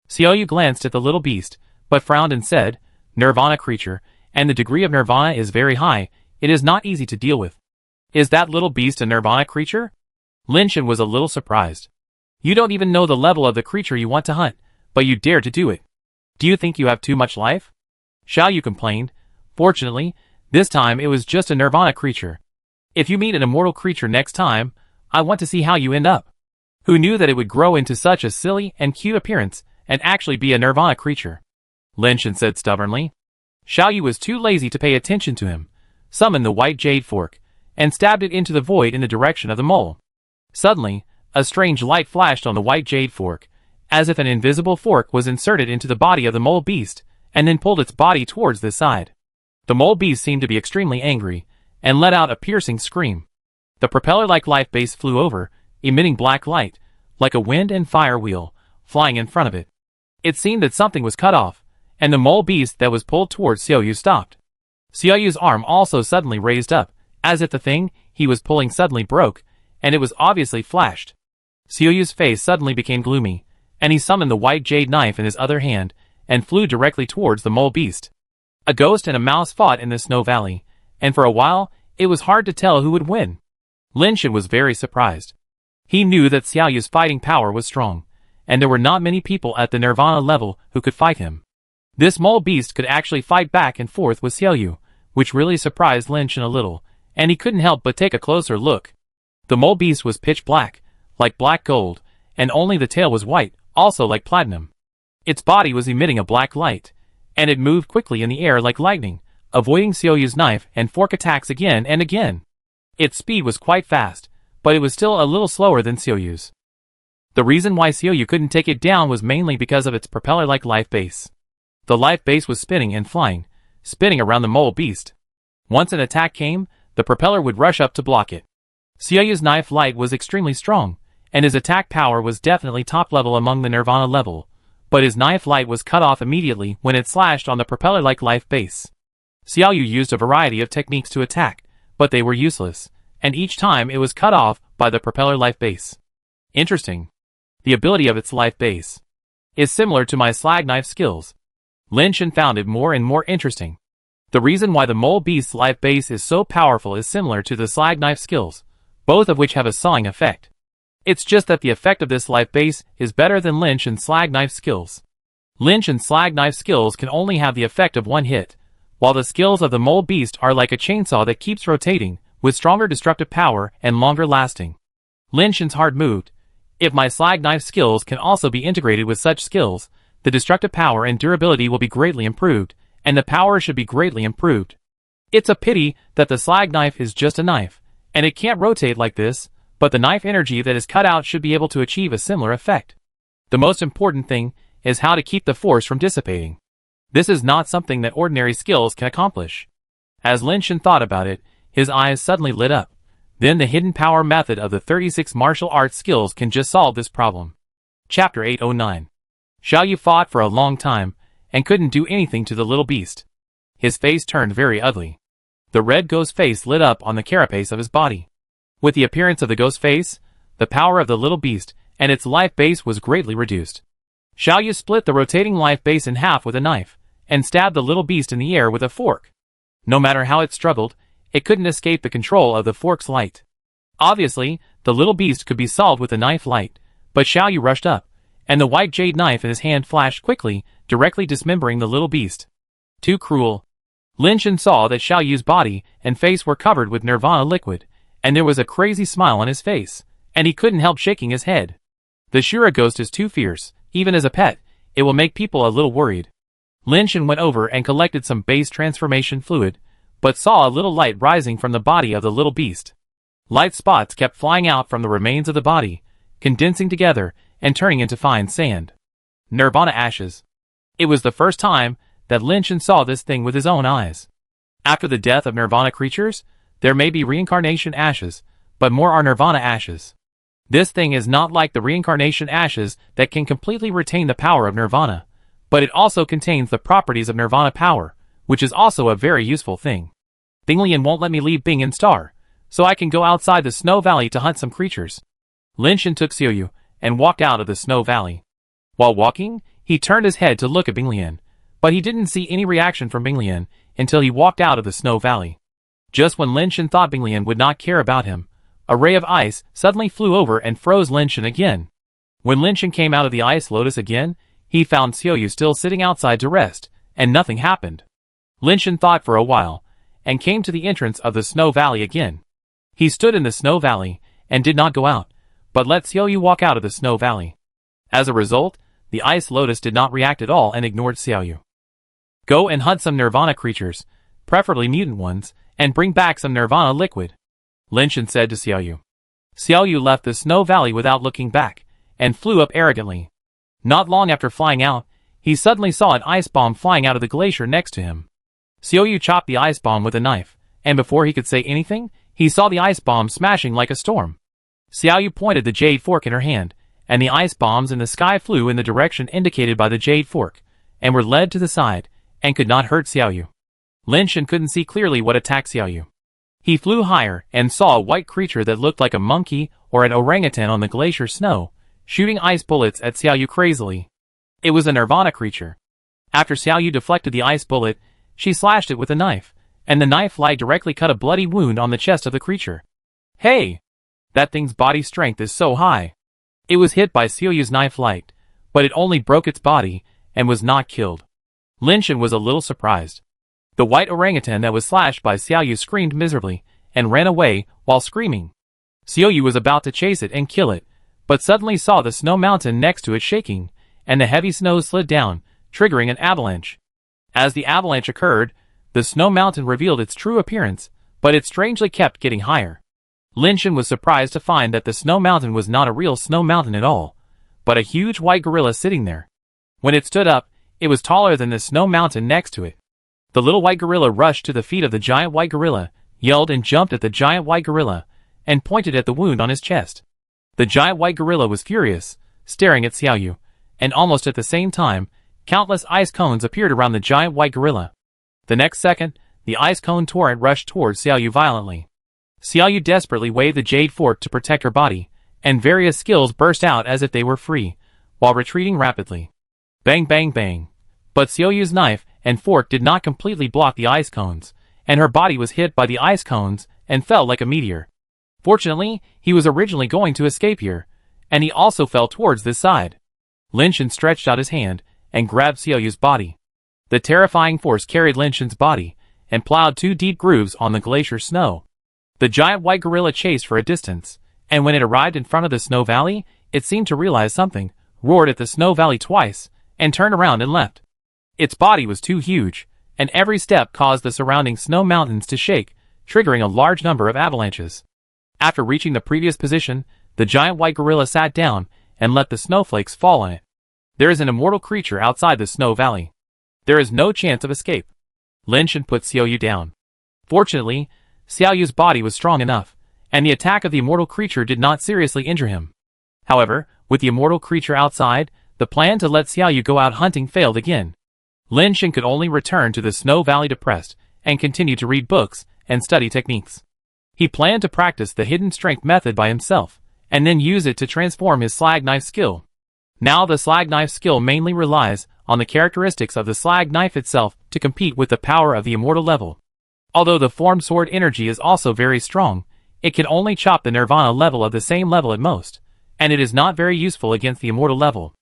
Xiaoyu glanced at the little beast, but frowned and said, "Nirvana creature, and the degree of Nirvana is very high, it is not easy to deal with." Is that little beast a Nirvana creature? Lin Shan was a little surprised. You don't even know the level of the creature you want to hunt, but you dare to do it. Do you think you have too much life? Xiaoyu complained. Fortunately, this time it was just a Nirvana creature. If you meet an immortal creature next time, I want to see how you end up. Who knew that it would grow into such a silly and cute appearance and actually be a Nirvana creature? Lin Shan said stubbornly. Xiaoyu was too lazy to pay attention to him, summoned the white jade fork, and stabbed it into the void in the direction of the mole. Suddenly, a strange light flashed on the white jade fork, as if an invisible fork was inserted into the body of the mole beast, and then pulled its body towards this side. The mole beast seemed to be extremely angry, and let out a piercing scream. The propeller-like life base flew over, emitting black light, like a wind and fire wheel, flying in front of it. It seemed that something was cut off, and the mole beast that was pulled towards Xiaoyu stopped. Xiaoyu's arm also suddenly raised up, as if the thing he was pulling suddenly broke, and it was obviously flashed. Xiaoyu's face suddenly became gloomy, and he summoned the white jade knife in his other hand, and flew directly towards the mole beast. A ghost and a mouse fought in the snow valley, and for a while, it was hard to tell who would win. Lin Shan was very surprised. He knew that Xiaoyu's fighting power was strong, and there were not many people at the Nirvana level who could fight him. This mole beast could actually fight back and forth with Xiaoyu, which really surprised Lin Shan a little, and he couldn't help but take a closer look. The mole beast was pitch black, like black gold, and only the tail was white, also like platinum. Its body was emitting a black light, and it moved quickly in the air like lightning, avoiding Xiaoyu's knife and fork attacks again and again. Its speed was quite fast, but it was still a little slower than Xiaoyu's. The reason why Xiaoyu couldn't take it down was mainly because of its propeller-like life base. The life base was spinning and flying, spinning around the mole beast. Once an attack came, the propeller would rush up to block it. Xiaoyu's knife light was extremely strong, and his attack power was definitely top level among the Nirvana level, but his knife light was cut off immediately when it slashed on the propeller-like life base. Xiaoyu used a variety of techniques to attack, but they were useless, and each time it was cut off by the propeller life base. Interesting. The ability of its life base is similar to my slag knife skills. Lin Shan found it more and more interesting. The reason why the mole beast's life base is so powerful is similar to the slag knife skills, both of which have a sawing effect. It's just that the effect of this life base is better than Lin Shan's slag knife skills. Lin Shan's slag knife skills can only have the effect of one hit, while the skills of the mole beast are like a chainsaw that keeps rotating, with stronger destructive power and longer lasting. Lin Shan's hard moved. If my slag knife skills can also be integrated with such skills, the destructive power and durability will be greatly improved, and the power should be greatly improved. It's a pity that the slag knife is just a knife, and it can't rotate like this, but the knife energy that is cut out should be able to achieve a similar effect. The most important thing is how to keep the force from dissipating. This is not something that ordinary skills can accomplish. As Lin Shan thought about it, his eyes suddenly lit up. Then the hidden power method of the 36 martial arts skills can just solve this problem. Chapter 809. Xiaoyu fought for a long time, and couldn't do anything to the little beast. His face turned very ugly. The red ghost face lit up on the carapace of his body. With the appearance of the ghost face, the power of the little beast and its life base was greatly reduced. Xiaoyu split the rotating life base in half with a knife, and stabbed the little beast in the air with a fork. No matter how it struggled, it couldn't escape the control of the fork's light. Obviously, the little beast could be solved with the knife light, but Xiaoyu rushed up, and the white jade knife in his hand flashed quickly, directly dismembering the little beast. Too cruel. Lin Shan saw that Xiaoyu's body and face were covered with nirvana liquid, and there was a crazy smile on his face, and he couldn't help shaking his head. The Shura ghost is too fierce. Even as a pet, it will make people a little worried. Lin Shan went over and collected some base transformation fluid, but saw a little light rising from the body of the little beast. Light spots kept flying out from the remains of the body, condensing together and turning into fine sand. Nirvana ashes. It was the first time that Lin Shan saw this thing with his own eyes. After the death of Nirvana creatures, there may be reincarnation ashes, but more are Nirvana ashes. This thing is not like the reincarnation ashes that can completely retain the power of Nirvana, but it also contains the properties of Nirvana power, which is also a very useful thing. Binglian won't let me leave Bing and Star, so I can go outside the snow valley to hunt some creatures. Lin Shan took Xiaoyu and walked out of the snow valley. While walking, he turned his head to look at Binglian, but he didn't see any reaction from Binglian until he walked out of the snow valley. Just when Lin Shan thought Binglian would not care about him, a ray of ice suddenly flew over and froze Lin Shan again. When Lin Shan came out of the ice lotus again, he found Xiaoyu still sitting outside to rest, and nothing happened. Lin Shan thought for a while, and came to the entrance of the snow valley again. He stood in the snow valley, and did not go out, but let Xiaoyu walk out of the snow valley. As a result, the ice lotus did not react at all and ignored Xiaoyu. Go and hunt some Nirvana creatures, preferably mutant ones, and bring back some Nirvana liquid, Lin Shan said to Xiaoyu. Xiaoyu left the snow valley without looking back, and flew up arrogantly. Not long after flying out, he suddenly saw an ice bomb flying out of the glacier next to him. Xiaoyu chopped the ice bomb with a knife, and before he could say anything, he saw the ice bomb smashing like a storm. Xiaoyu pointed the jade fork in her hand, and the ice bombs in the sky flew in the direction indicated by the jade fork, and were led to the side, and could not hurt Xiaoyu. Lin Shen couldn't see clearly what attacked Xiaoyu. He flew higher and saw a white creature that looked like a monkey or an orangutan on the glacier snow, shooting ice bullets at Xiaoyu crazily. It was a Nirvana creature. After Xiaoyu deflected the ice bullet, she slashed it with a knife, and the knife light directly cut a bloody wound on the chest of the creature. Hey! That thing's body strength is so high. It was hit by Xiaoyu's knife light, but it only broke its body and was not killed. Lin Shen was a little surprised. The white orangutan that was slashed by Xiaoyu screamed miserably and ran away while screaming. Xiaoyu was about to chase it and kill it, but suddenly saw the snow mountain next to it shaking, and the heavy snow slid down, triggering an avalanche. As the avalanche occurred, the snow mountain revealed its true appearance, but it strangely kept getting higher. Lin Shen was surprised to find that the snow mountain was not a real snow mountain at all, but a huge white gorilla sitting there. When it stood up, it was taller than the snow mountain next to it. The little white gorilla rushed to the feet of the giant white gorilla, yelled and jumped at the giant white gorilla, and pointed at the wound on his chest. The giant white gorilla was furious, staring at Xiaoyu, and almost at the same time, countless ice cones appeared around the giant white gorilla. The next second, the ice cone torrent rushed towards Xiaoyu violently. Xiaoyu desperately waved the jade fork to protect her body, and various skills burst out as if they were free, while retreating rapidly. Bang bang bang. But Xiaoyu's knife and fork did not completely block the ice cones, and her body was hit by the ice cones and fell like a meteor. Fortunately, he was originally going to escape here, and he also fell towards this side. Lin Shen stretched out his hand and grabbed Xiaoyu's body. The terrifying force carried Lin Shen's body and plowed 2 deep grooves on the glacier snow. The giant white gorilla chased for a distance, and when it arrived in front of the snow valley, it seemed to realize something, roared at the snow valley twice, and turned around and left. Its body was too huge, and every step caused the surrounding snow mountains to shake, triggering a large number of avalanches. After reaching the previous position, the giant white gorilla sat down and let the snowflakes fall on it. There is an immortal creature outside the snow valley. There is no chance of escape. Lin Shen put Xiaoyu down. Fortunately, Xiaoyu's body was strong enough, and the attack of the immortal creature did not seriously injure him. However, with the immortal creature outside, the plan to let Xiaoyu go out hunting failed again. Lin Shen could only return to the snow valley depressed and continue to read books and study techniques. He planned to practice the hidden strength method by himself, and then use it to transform his slag knife skill. Now the slag knife skill mainly relies on the characteristics of the slag knife itself to compete with the power of the immortal level. Although the formed sword energy is also very strong, it can only chop the nirvana level of the same level at most, and it is not very useful against the immortal level.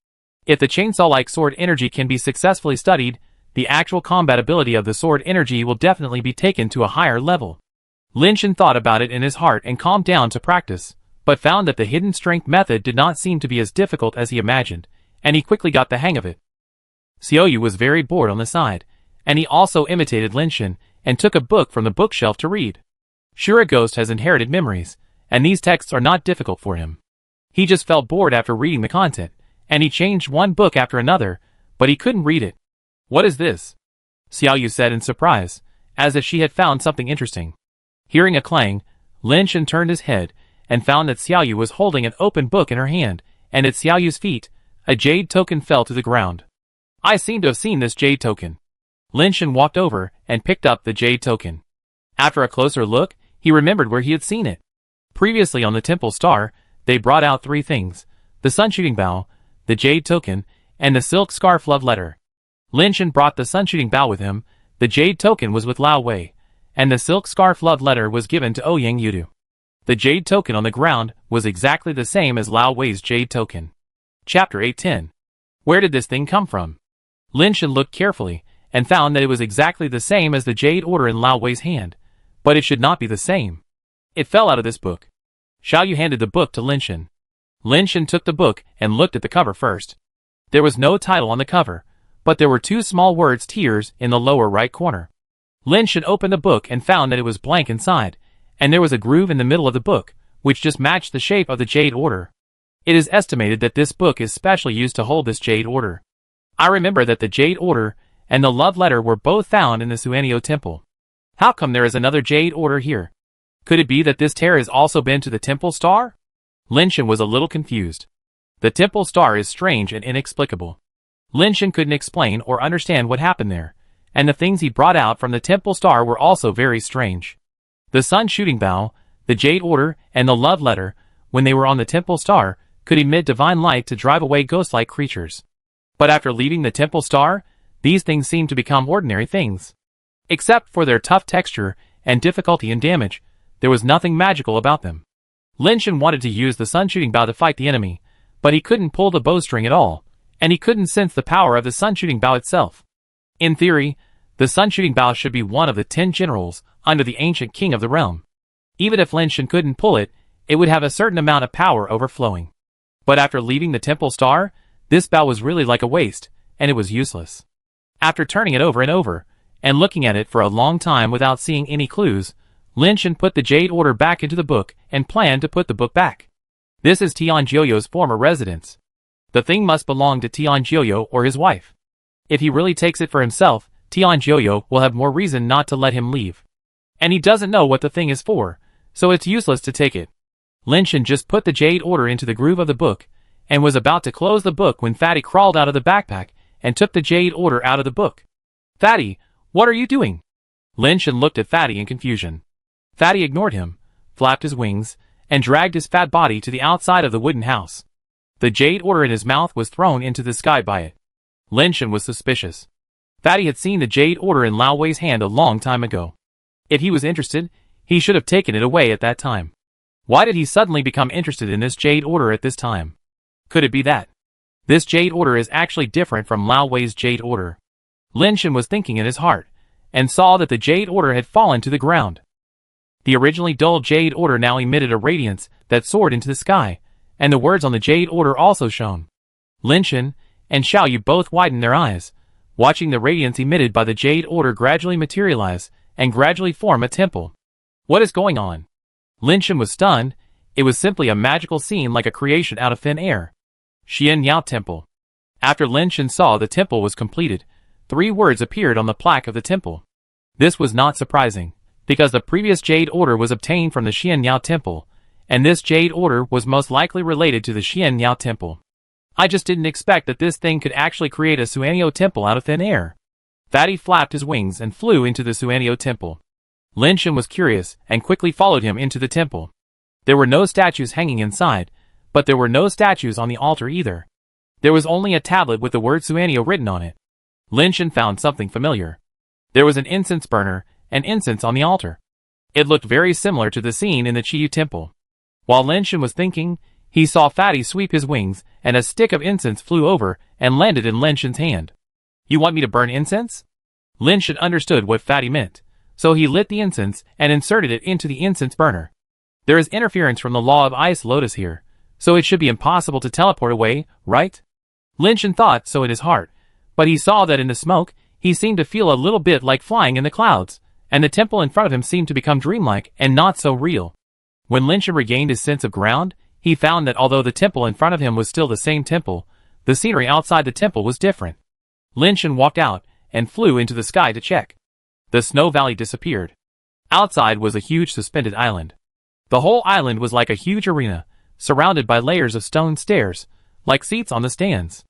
If the chainsaw-like sword energy can be successfully studied, the actual combat ability of the sword energy will definitely be taken to a higher level. Lin Shen thought about it in his heart and calmed down to practice, but found that the hidden strength method did not seem to be as difficult as he imagined, and he quickly got the hang of it. Xiaoyu was very bored on the side, and he also imitated Lin Shen and took a book from the bookshelf to read. Sure, a ghost has inherited memories, and these texts are not difficult for him. He just felt bored after reading the content, and he changed one book after another, but he couldn't read it. What is this? Xiaoyu said in surprise, as if she had found something interesting. Hearing a clang, Lin Shen turned his head and found that Xiaoyu was holding an open book in her hand, and at Xiaoyu's feet, a jade token fell to the ground. I seem to have seen this jade token. Lin Shen walked over and picked up the jade token. After a closer look, he remembered where he had seen it. Previously on the temple star, they brought out 3 things: the sun shooting bow, the jade token, and the silk scarf love letter. Lin Shen brought the sun shooting bow with him, the jade token was with Lao Wei, and the silk scarf love letter was given to Ouyang Yudu. The jade token on the ground was exactly the same as Lao Wei's jade token. Chapter 810. Where did this thing come from? Lin Shen looked carefully, and found that it was exactly the same as the jade order in Lao Wei's hand, but it should not be the same. It fell out of this book. Xiaoyu handed the book to Lin Shen. Lin Shen took the book and looked at the cover first. There was no title on the cover, but there were 2 small words tears in the lower right corner. Lin Shen opened the book and found that it was blank inside, and there was a groove in the middle of the book, which just matched the shape of the jade order. It is estimated that this book is specially used to hold this jade order. I remember that the jade order and the love letter were both found in the Suanio temple. How come there is another jade order here? Could it be that this tear has also been to the temple star? Lin Shen was a little confused. The temple star is strange and inexplicable. Lin Shen couldn't explain or understand what happened there, and the things he brought out from the temple star were also very strange. The sun shooting bow, the jade order, and the love letter, when they were on the temple star, could emit divine light to drive away ghost-like creatures. But after leaving the temple star, these things seemed to become ordinary things. Except for their tough texture and difficulty in damage, there was nothing magical about them. Lin Shan wanted to use the sun shooting bow to fight the enemy, but he couldn't pull the bowstring at all, and he couldn't sense the power of the sun shooting bow itself. In theory, the sun shooting bow should be one of the 10 generals under the ancient king of the realm. Even if Lin Shan couldn't pull it, it would have a certain amount of power overflowing. But after leaving the temple star, this bow was really like a waste, and it was useless. After turning it over and over, and looking at it for a long time without seeing any clues, Lin Shan put the jade order back into the book and planned to put the book back. This is Tianjio's former residence. The thing must belong to Tianjio or his wife. If he really takes it for himself, Tianjio will have more reason not to let him leave. And he doesn't know what the thing is for, so it's useless to take it. Lin Shan just put the jade order into the groove of the book, and was about to close the book when Fatty crawled out of the backpack and took the jade order out of the book. "Fatty, what are you doing?" Lin Shan looked at Fatty in confusion. Fatty ignored him, flapped his wings, and dragged his fat body to the outside of the wooden house. The jade order in his mouth was thrown into the sky by it. Lin Shan was suspicious. Fatty had seen the jade order in Lao Wei's hand a long time ago. If he was interested, he should have taken it away at that time. Why did he suddenly become interested in this jade order at this time? Could it be that this jade order is actually different from Lao Wei's jade order? Lin Shan was thinking in his heart, and saw that the jade order had fallen to the ground. The originally dull jade order now emitted a radiance that soared into the sky, and the words on the jade order also shone. Lin Shan and Xiao Yu both widened their eyes, watching the radiance emitted by the jade order gradually materialize and gradually form a temple. What is going on? Lin Shan was stunned. It was simply a magical scene like a creation out of thin air. Xian Yao Temple. After Lin Shan saw the temple was completed, 3 words appeared on the plaque of the temple. This was not surprising, because the previous jade order was obtained from the Xian Yao Temple, and this jade order was most likely related to the Xian Yao Temple. I just didn't expect that this thing could actually create a Suanio temple out of thin air. Fatty flapped his wings and flew into the Suanio temple. Lin Shan was curious and quickly followed him into the temple. There were no statues hanging inside, but there were no statues on the altar either. There was only a tablet with the word Suanio written on it. Lin Shan found something familiar. There was an incense burner and incense on the altar. It looked very similar to the scene in the Chiyu temple. While Lin Shan was thinking, he saw Fatty sweep his wings, and a stick of incense flew over and landed in Lin Shan's hand. "You want me to burn incense?" Lin Shan understood what Fatty meant, so he lit the incense and inserted it into the incense burner. There is interference from the law of Ice Lotus here, so it should be impossible to teleport away, right? Lin Shan thought so in his heart, but he saw that in the smoke, he seemed to feel a little bit like flying in the clouds, and the temple in front of him seemed to become dreamlike and not so real. When Lin Shan regained his sense of ground, he found that although the temple in front of him was still the same temple, the scenery outside the temple was different. Lin Shan walked out and flew into the sky to check. The snow valley disappeared. Outside was a huge suspended island. The whole island was like a huge arena, surrounded by layers of stone stairs, like seats on the stands.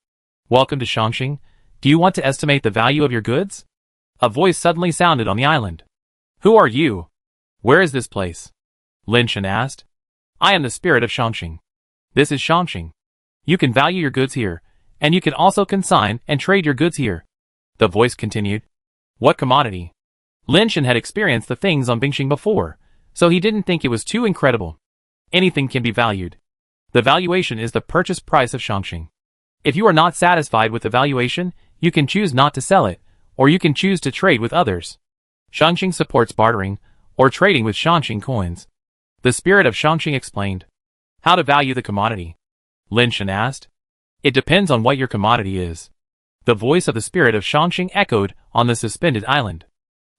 "Welcome to Shangxing. Do you want to estimate the value of your goods?" A voice suddenly sounded on the island. "Who are you? Where is this place?" Lin Shan asked. "I am the spirit of Shangxing. This is Shangxing. You can value your goods here, and you can also consign and trade your goods here." The voice continued. "What commodity?" Lin Shan had experienced the things on Bingxing before, so he didn't think it was too incredible. Anything can be valued. The valuation is the purchase price of Shangxing. If you are not satisfied with the valuation, you can choose not to sell it, or you can choose to trade with others. Shangxing supports bartering, or trading with Shangxing coins. The spirit of Shangxing explained. "How to value the commodity?" Lin Shan asked. "It depends on what your commodity is." The voice of the spirit of Shangxing echoed on the suspended island.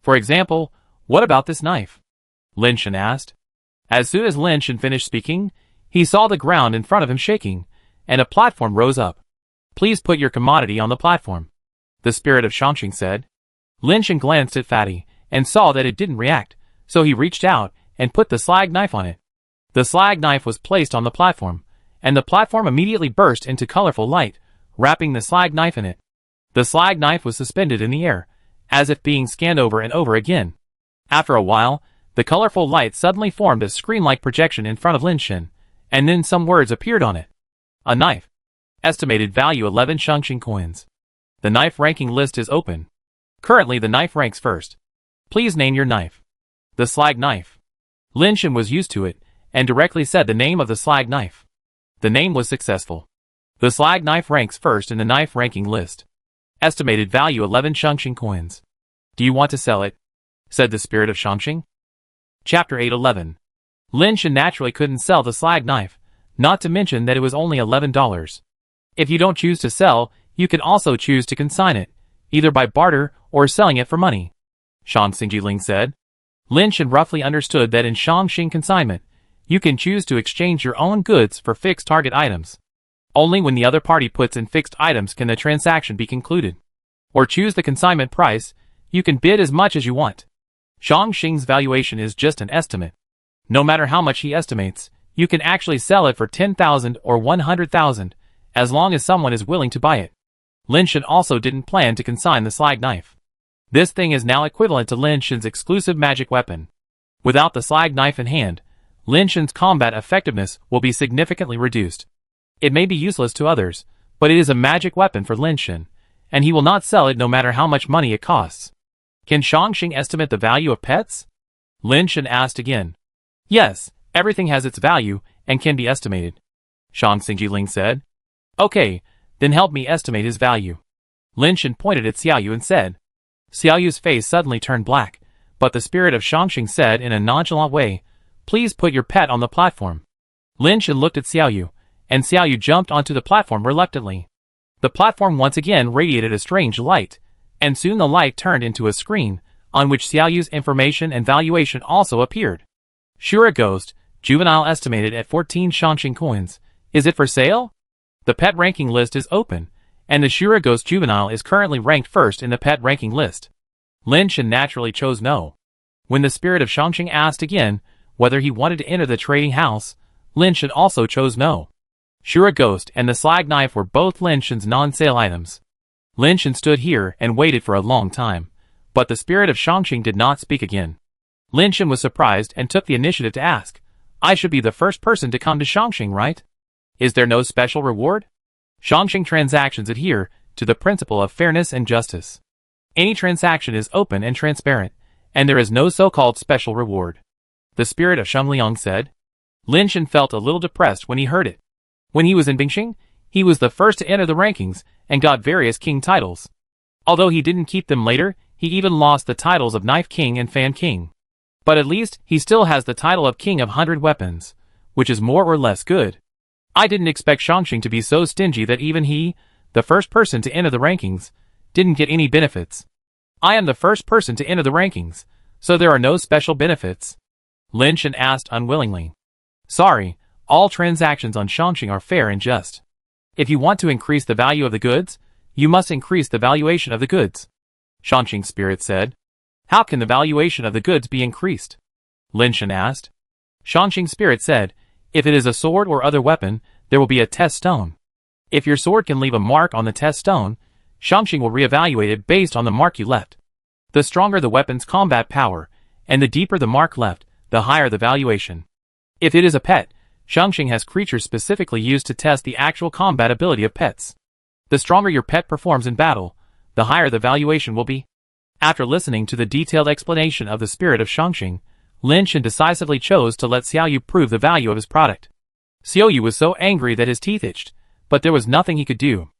"For example, what about this knife?" Lin Shan asked. As soon as Lin Shan finished speaking, he saw the ground in front of him shaking, and a platform rose up. "Please put your commodity on the platform," the spirit of Shangxing said. Lin Shan glanced at Fatty, and saw that it didn't react, so he reached out and put the slag knife on it. The slag knife was placed on the platform, and the platform immediately burst into colorful light, wrapping the slag knife in it. The slag knife was suspended in the air, as if being scanned over and over again. After a while, the colorful light suddenly formed a screen-like projection in front of Lin Shen, and then some words appeared on it. A knife. Estimated value 11 Shangxing coins. The knife ranking list is open. Currently the knife ranks first. Please name your knife. The slag knife. Lin Shen was used to it, and directly said the name of the slag knife. The name was successful. The slag knife ranks first in the knife ranking list. Estimated value 11 Shangxing coins. Do you want to sell it? Said the spirit of Shangxing. Chapter 811. Lin Shen naturally couldn't sell the slag knife, not to mention that it was only $11. If you don't choose to sell, you can also choose to consign it, either by barter or selling it for money. Shangxing Jiling said. Lin Shen roughly understood that in Shangxing consignment, you can choose to exchange your own goods for fixed target items. Only when the other party puts in fixed items can the transaction be concluded. Or choose the consignment price, you can bid as much as you want. Shangxing's valuation is just an estimate. No matter how much he estimates, you can actually sell it for 10,000 or 100,000, as long as someone is willing to buy it. Lin Shen also didn't plan to consign the slag knife. This thing is now equivalent to Lin Shen's exclusive magic weapon. Without the slag knife in hand, Lin Shen's combat effectiveness will be significantly reduced. It may be useless to others, but it is a magic weapon for Lin Shen, and he will not sell it no matter how much money it costs. Can Shangxing estimate the value of pets? Lin Shen asked again. Yes, everything has its value and can be estimated. Shangxing Jiling said. Okay, then help me estimate his value. Lin Shen pointed at Xiaoyu and said. Xiaoyu's face suddenly turned black, but the spirit of Shangxing said in a nonchalant way, Please put your pet on the platform. Lin Shen looked at Xiaoyu, and Xiaoyu jumped onto the platform reluctantly. The platform once again radiated a strange light, and soon the light turned into a screen, on which Xiaoyu's information and valuation also appeared. Shura Ghost, juvenile estimated at 14 Shangxing coins. Is it for sale? The pet ranking list is open, and the Shura Ghost juvenile is currently ranked first in the pet ranking list. Lin Shen naturally chose no. When the spirit of Shangxing asked again whether he wanted to enter the trading house, Lin Shen also chose no. Shura Ghost and the slag knife were both Lin Shen's non-sale items. Lin Shen stood here and waited for a long time, but the spirit of Shangxing did not speak again. Lin Shen was surprised and took the initiative to ask, I should be the first person to come to Shangxing, right? Is there no special reward? Shangxing transactions adhere to the principle of fairness and justice. Any transaction is open and transparent, and there is no so-called special reward. The spirit of Shengliang said. Lin Shen felt a little depressed when he heard it. When he was in Bingxing, he was the first to enter the rankings and got various king titles. Although he didn't keep them later, he even lost the titles of Knife King and Fan King. But at least he still has the title of King of 100 Weapons, which is more or less good. I didn't expect Shangxing to be so stingy that even he, the first person to enter the rankings, didn't get any benefits. I am the first person to enter the rankings, so there are no special benefits. Lin Shen asked unwillingly. Sorry, all transactions on Shangxing are fair and just. If you want to increase the value of the goods, you must increase the valuation of the goods. Shangxing's spirit said. How can the valuation of the goods be increased? Lin Shen asked. Shangxing's spirit said, if it is a sword or other weapon, there will be a test stone. If your sword can leave a mark on the test stone, Shangxing will reevaluate it based on the mark you left. The stronger the weapon's combat power, and the deeper the mark left, the higher the valuation. If it is a pet, Shangxing has creatures specifically used to test the actual combat ability of pets. The stronger your pet performs in battle, the higher the valuation will be. After listening to the detailed explanation of the spirit of Shangxing, Lin Shen decisively chose to let Xiaoyu prove the value of his product. Xiaoyu was so angry that his teeth itched, but there was nothing he could do.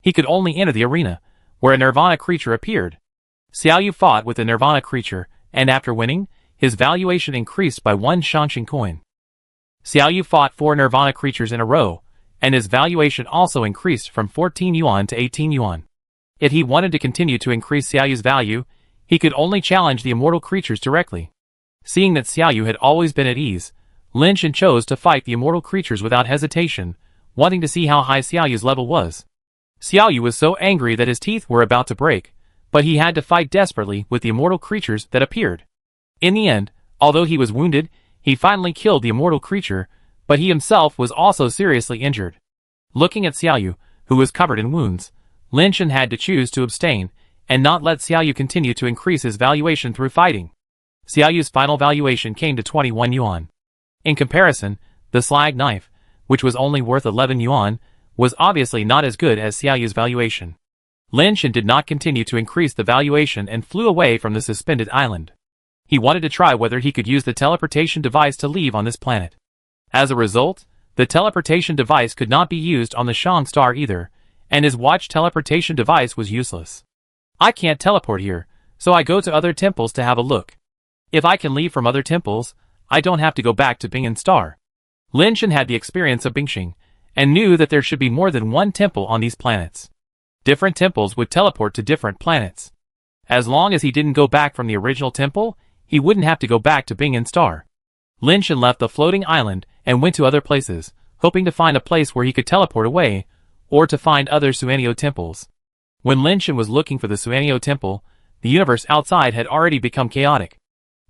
He could only enter the arena, where a Nirvana creature appeared. Xiaoyu fought with the Nirvana creature, and after winning, his valuation increased by 1 Shangxing coin. Xiaoyu fought 4 Nirvana creatures in a row, and his valuation also increased from 14 yuan to 18 yuan. If he wanted to continue to increase Xiaoyu's value, he could only challenge the immortal creatures directly. Seeing that Xiaoyu had always been at ease, Lin Shen chose to fight the immortal creatures without hesitation, wanting to see how high Xiaoyu's level was. Xiaoyu was so angry that his teeth were about to break, but he had to fight desperately with the immortal creatures that appeared. In the end, although he was wounded, he finally killed the immortal creature, but he himself was also seriously injured. Looking at Xiaoyu, who was covered in wounds, Lin Shen had to choose to abstain and not let Xiaoyu continue to increase his valuation through fighting. Xiaoyu's final valuation came to 21 yuan. In comparison, the slag knife, which was only worth 11 yuan, was obviously not as good as Xiaoyu's valuation. Lin Shan did not continue to increase the valuation and flew away from the suspended island. He wanted to try whether he could use the teleportation device to leave on this planet. As a result, the teleportation device could not be used on the Shang star either, and his watch teleportation device was useless. I can't teleport here, so I go to other temples to have a look. If I can leave from other temples, I don't have to go back to Bing'an Star. Lin Shan had the experience of Bingxing, and knew that there should be more than one temple on these planets. Different temples would teleport to different planets. As long as he didn't go back from the original temple, he wouldn't have to go back to Bing'an Star. Lin Shan left the floating island and went to other places, hoping to find a place where he could teleport away, or to find other Suanio temples. When Lin Shan was looking for the Suanio temple, the universe outside had already become chaotic.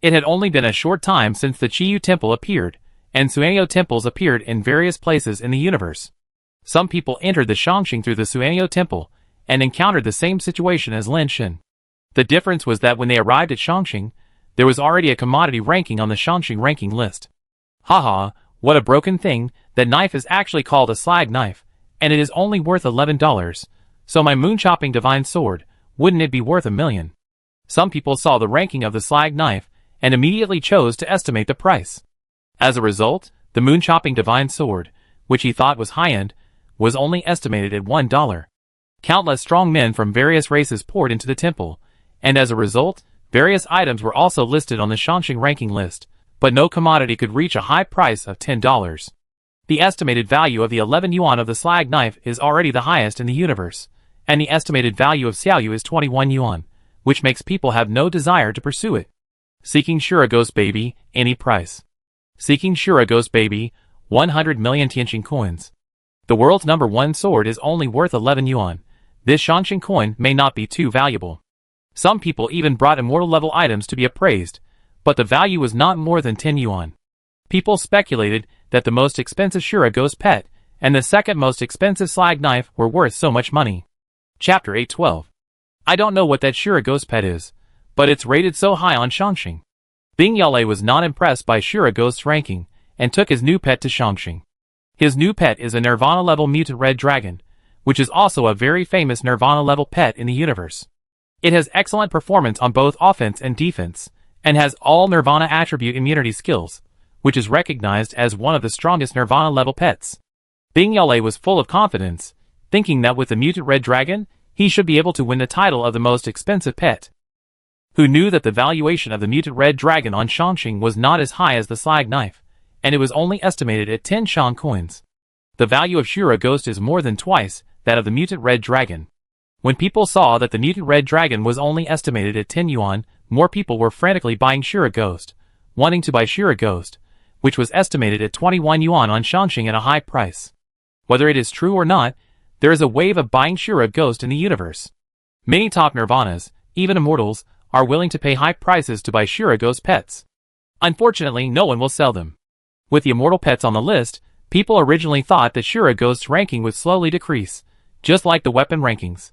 It had only been a short time since the Chiyu temple appeared, and Suanio temples appeared in various places in the universe. Some people entered the Shangxing through the Suanio temple, and encountered the same situation as Lin Shan. The difference was that when they arrived at Shangxing, there was already a commodity ranking on the Shangxing ranking list. Haha, what a broken thing, that knife is actually called a slag knife, and it is only worth $11, so my moon-chopping divine sword, wouldn't it be worth $1 million? Some people saw the ranking of the slag knife, and immediately chose to estimate the price. As a result, the moon-chopping divine sword, which he thought was high-end, was only estimated at $1. Countless strong men from various races poured into the temple, and as a result, various items were also listed on the Shangxing ranking list, but no commodity could reach a high price of $10. The estimated value of the 11 yuan of the slag knife is already the highest in the universe, and the estimated value of Xiaoyu is 21 yuan, which makes people have no desire to pursue it. Seeking Shura Ghost Baby, any price. Seeking Shura Ghost Baby, 100 million Tianqing coins. The world's #1 sword is only worth 11 yuan. This Shangxing coin may not be too valuable. Some people even brought immortal level items to be appraised, but the value was not more than 10 yuan. People speculated that the most expensive Shura Ghost pet and the second most expensive slag knife were worth so much money. Chapter 812. I don't know what that Shura Ghost pet is, but it's rated so high on Shangxing. Bing Yale was not impressed by Shura Ghost's ranking, and took his new pet to Shangxing. His new pet is a Nirvana level mutant red dragon, which is also a very famous Nirvana level pet in the universe. It has excellent performance on both offense and defense, and has all Nirvana attribute immunity skills, which is recognized as one of the strongest Nirvana level pets. Bing Yale was full of confidence, thinking that with the mutant red dragon, he should be able to win the title of the most expensive pet. Who knew that the valuation of the mutant red dragon on Shangxing was not as high as the slag knife, and it was only estimated at 10 Shang coins. The value of Shura Ghost is more than twice that of the mutant red dragon. When people saw that the mutant red dragon was only estimated at 10 yuan, more people were frantically buying Shura Ghost, wanting to buy Shura Ghost, which was estimated at 21 yuan on Shangxing at a high price. Whether it is true or not, there is a wave of buying Shura Ghost in the universe. Many top Nirvanas, even immortals, are willing to pay high prices to buy Shura Ghost pets. Unfortunately, no one will sell them. With the immortal pets on the list, people originally thought that Shura Ghost's ranking would slowly decrease, just like the weapon rankings.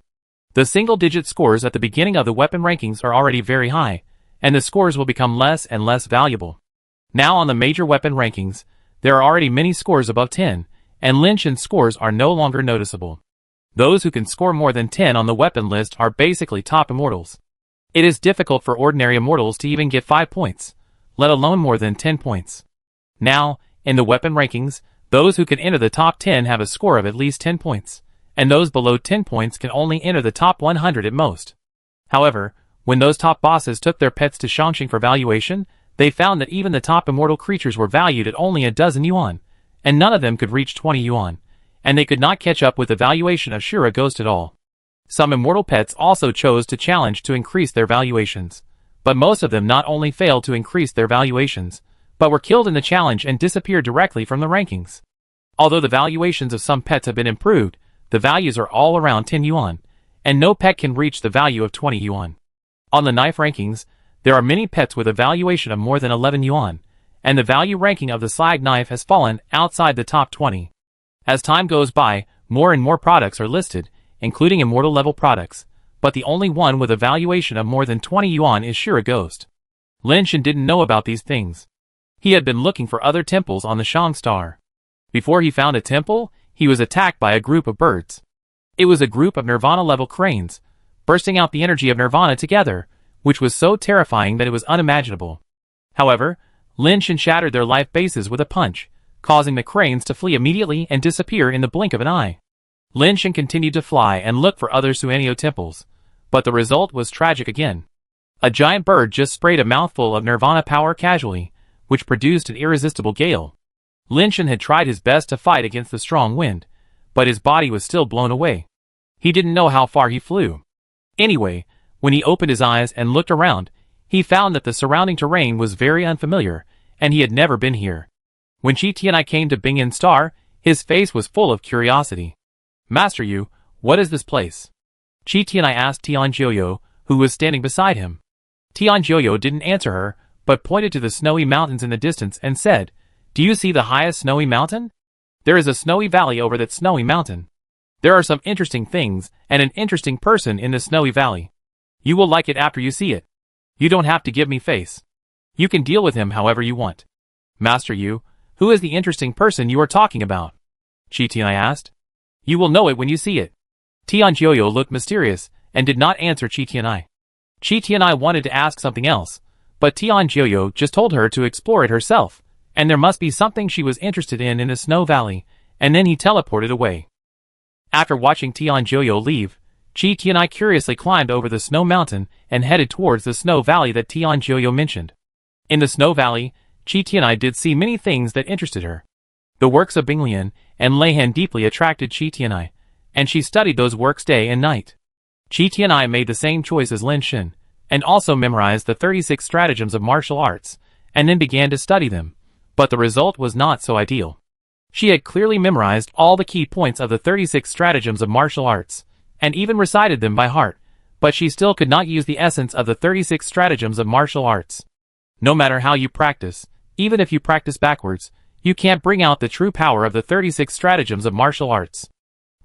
The single-digit scores at the beginning of the weapon rankings are already very high, and the scores will become less and less valuable. Now on the major weapon rankings, there are already many scores above 10, and Lin Shan's scores are no longer noticeable. Those who can score more than 10 on the weapon list are basically top immortals. It is difficult for ordinary immortals to even get 5 points, let alone more than 10 points. Now, in the weapon rankings, those who can enter the top 10 have a score of at least 10 points, and those below 10 points can only enter the top 100 at most. However, when those top bosses took their pets to Shangxing for valuation, they found that even the top immortal creatures were valued at only a dozen yuan, and none of them could reach 20 yuan, and they could not catch up with the valuation of Shura Ghost at all. Some immortal pets also chose to challenge to increase their valuations, but most of them not only failed to increase their valuations, but were killed in the challenge and disappeared directly from the rankings. Although the valuations of some pets have been improved, the values are all around 10 yuan, and no pet can reach the value of 20 yuan. On the knife rankings, there are many pets with a valuation of more than 11 yuan, and the value ranking of the slag knife has fallen outside the top 20. As time goes by, more and more products are listed, including immortal level products, but the only one with a valuation of more than 20 yuan is sure a ghost. Lin Shen didn't know about these things. He had been looking for other temples on the Shang Star. Before he found a temple, he was attacked by a group of birds. It was a group of Nirvana-level cranes, bursting out the energy of Nirvana together, which was so terrifying that it was unimaginable. However, Lin Shen shattered their life bases with a punch, causing the cranes to flee immediately and disappear in the blink of an eye. Lin Shen continued to fly and look for other Suanio temples, but the result was tragic again. A giant bird just sprayed a mouthful of Nirvana power casually, which produced an irresistible gale. Lin Shen had tried his best to fight against the strong wind, but his body was still blown away. He didn't know how far he flew. Anyway, when he opened his eyes and looked around, he found that the surrounding terrain was very unfamiliar, and he had never been here. When Qi Tianai came to Bingyan Star, his face was full of curiosity. "Master Yu, what is this place?" Qi Tianai asked Tian Jiuyo, who was standing beside him. Tian Jiuyo didn't answer her, but pointed to the snowy mountains in the distance and said, "Do you see the highest snowy mountain? There is a snowy valley over that snowy mountain. There are some interesting things and an interesting person in the snowy valley. You will like it after you see it. You don't have to give me face. You can deal with him however you want." "Master Yu, who is the interesting person you are talking about?" Qi Tianai asked. "You will know it when you see it." Tian Jiuyo looked mysterious and did not answer Qi Tianai. Qi Tianai wanted to ask something else, but Tian Jiuyo just told her to explore it herself, and there must be something she was interested in the Snow Valley, and then he teleported away. After watching Tian Jiuyo leave, Qi Tianai curiously climbed over the snow mountain and headed towards the snow valley that Tian Jiuyo mentioned. In the snow valley, Qi Tianai did see many things that interested her. The works of Binglian and Leihan deeply attracted Qi Tianai, and she studied those works day and night. Qi Tianai made the same choice as Lin Shen, and also memorized the 36 stratagems of martial arts, and then began to study them, but the result was not so ideal. She had clearly memorized all the key points of the 36 stratagems of martial arts, and even recited them by heart, but she still could not use the essence of the 36 stratagems of martial arts. No matter how you practice, even if you practice backwards, you can't bring out the true power of the 36 stratagems of martial arts.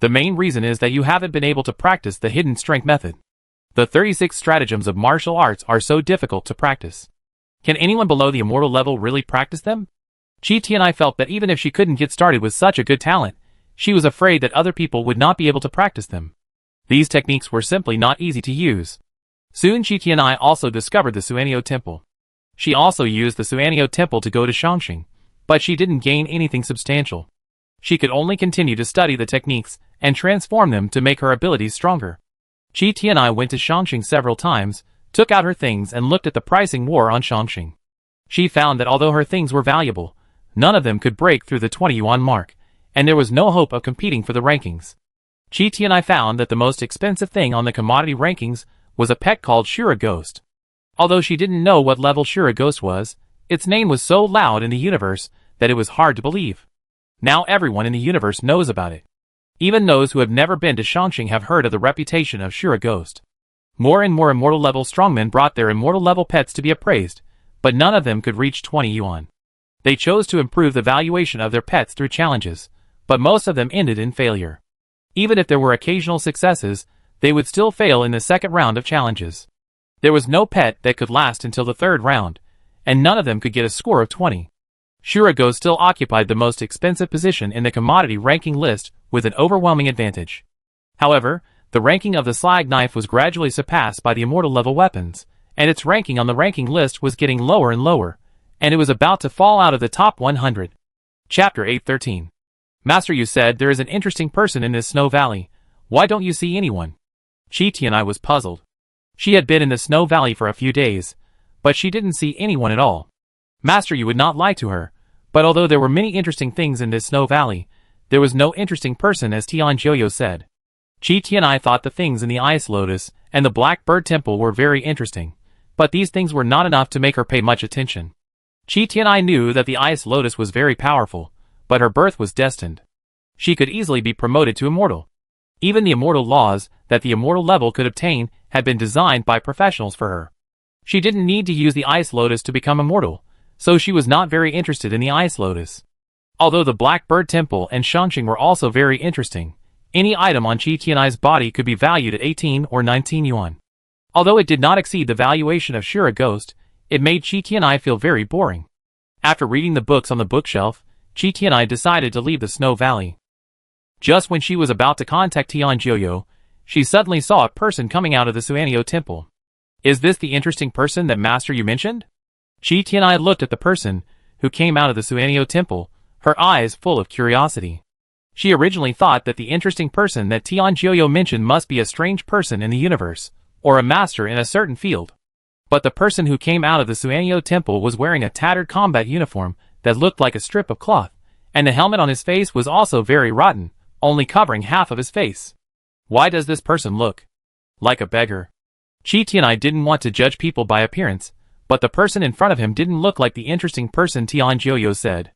The main reason is that you haven't been able to practice the hidden strength method. The 36 stratagems of martial arts are so difficult to practice. Can anyone below the immortal level really practice them? Qi Tianai felt that even if she couldn't get started with such a good talent, she was afraid that other people would not be able to practice them. These techniques were simply not easy to use. Soon Qi Tianai also discovered the Suanio Temple. She also used the Suanio Temple to go to Shangxing, but she didn't gain anything substantial. She could only continue to study the techniques and transform them to make her abilities stronger. Qi Tianai went to Shangxing several times, took out her things and looked at the pricing war on Shangxing. She found that although her things were valuable, none of them could break through the 20 yuan mark, and there was no hope of competing for the rankings. Qi Tianai found that the most expensive thing on the commodity rankings was a pet called Shura Ghost. Although she didn't know what level Shura Ghost was, its name was so loud in the universe that it was hard to believe. Now everyone in the universe knows about it. Even those who have never been to Shangxing have heard of the reputation of Shura Ghost. More and more immortal level strongmen brought their immortal level pets to be appraised, but none of them could reach 20 yuan. They chose to improve the valuation of their pets through challenges, but most of them ended in failure. Even if there were occasional successes, they would still fail in the second round of challenges. There was no pet that could last until the third round, and none of them could get a score of 20. Shura Ghost still occupied the most expensive position in the commodity ranking list with an overwhelming advantage. However, the ranking of the slag knife was gradually surpassed by the immortal level weapons, and its ranking on the ranking list was getting lower and lower, and it was about to fall out of the top 100. Chapter 813. Master Yu said there is an interesting person in this snow valley. Why don't you see anyone? Qi Tianai was puzzled. She had been in the snow valley for a few days, but she didn't see anyone at all. Master Yu would not lie to her, but although there were many interesting things in this snow valley, there was no interesting person as Tian Jiuyo said. Qi Tianai thought the things in the Ice Lotus and the Black Bird Temple were very interesting, but these things were not enough to make her pay much attention. Qi Tianai knew that the Ice Lotus was very powerful, but her birth was destined. She could easily be promoted to immortal. Even the immortal laws that the immortal level could obtain had been designed by professionals for her. She didn't need to use the Ice Lotus to become immortal, so she was not very interested in the Ice Lotus. Although the Black Bird Temple and Shangxing were also very interesting, Any item on Qi Tianai's body could be valued at 18 or 19 yuan. Although it did not exceed the valuation of Shira Ghost, it made Qi Tianai feel very boring. After reading the books on the bookshelf, Qi Tianai decided to leave the Snow Valley. Just when she was about to contact Tianjiuyo, she suddenly saw a person coming out of the Suanio temple. Is this the interesting person that Master you mentioned? Qi Tianai looked at the person who came out of the Suanio temple, her eyes full of curiosity. She originally thought that the interesting person that Tianjiuyo mentioned must be a strange person in the universe, or a master in a certain field. But the person who came out of the Suanio temple was wearing a tattered combat uniform that looked like a strip of cloth, and the helmet on his face was also very rotten, only covering half of his face. Why does this person look like a beggar? Qi Tianai didn't want to judge people by appearance, but the person in front of him didn't look like the interesting person Tianjiuyo said.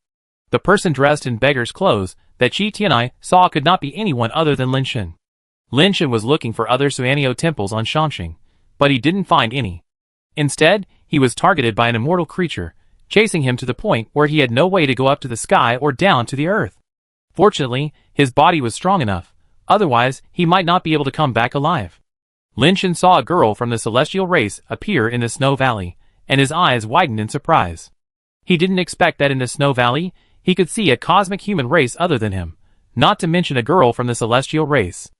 The person dressed in beggar's clothes that Qi Tianai saw could not be anyone other than Lin Shen. Lin Shen was looking for other Suanio temples on Shanxing, but he didn't find any. Instead, he was targeted by an immortal creature, chasing him to the point where he had no way to go up to the sky or down to the earth. Fortunately, his body was strong enough, otherwise he might not be able to come back alive. Lin Shen saw a girl from the celestial race appear in the Snow Valley, and his eyes widened in surprise. He didn't expect that in the Snow Valley, he could see a cosmic human race other than him, not to mention a girl from the celestial race.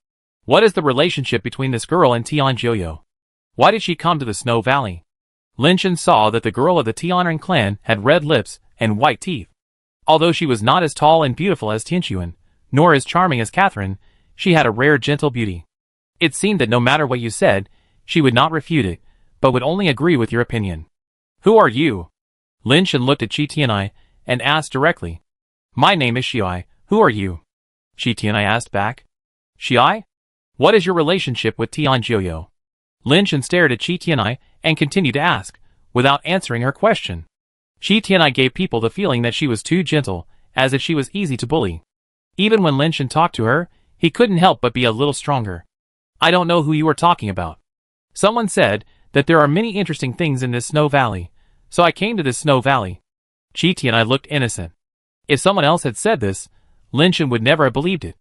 What is the relationship between this girl and Tianjiuyo? Why did she come to the Snow Valley? Lin Shen saw that the girl of the Tianren clan had red lips and white teeth. Although she was not as tall and beautiful as Tianxuan, nor as charming as Catherine, she had a rare gentle beauty. It seemed that no matter what you said, she would not refute it, but would only agree with your opinion. Who are you? Lin Shen looked at Qi Tianai and asked directly. My name is Xiai, who are you? Qi Tianai asked back. Xiai? What is your relationship with Tianjiuyo? Lin Shen stared at Qi Tianai and continued to ask, without answering her question. Qi Tianai gave people the feeling that she was too gentle, as if she was easy to bully. Even when Lin Shen talked to her, he couldn't help but be a little stronger. I don't know who you are talking about. Someone said that there are many interesting things in this Snow Valley, so I came to this Snow Valley. Qi Tianai looked innocent. If someone else had said this, Lin Shen would never have believed it.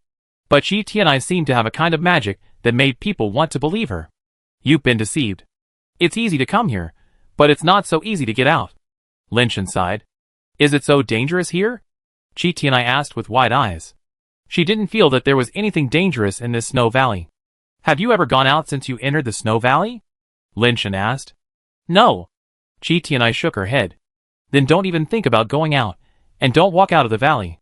But Qi Tianai seemed to have a kind of magic that made people want to believe her. You've been deceived. It's easy to come here, but it's not so easy to get out. Lin Shen sighed. Is it so dangerous here? Qi Tianai asked with wide eyes. She didn't feel that there was anything dangerous in this Snow Valley. Have you ever gone out since you entered the Snow Valley? Lin Shen asked. No. Qi Tianai shook her head. Then don't even think about going out, and don't walk out of the valley.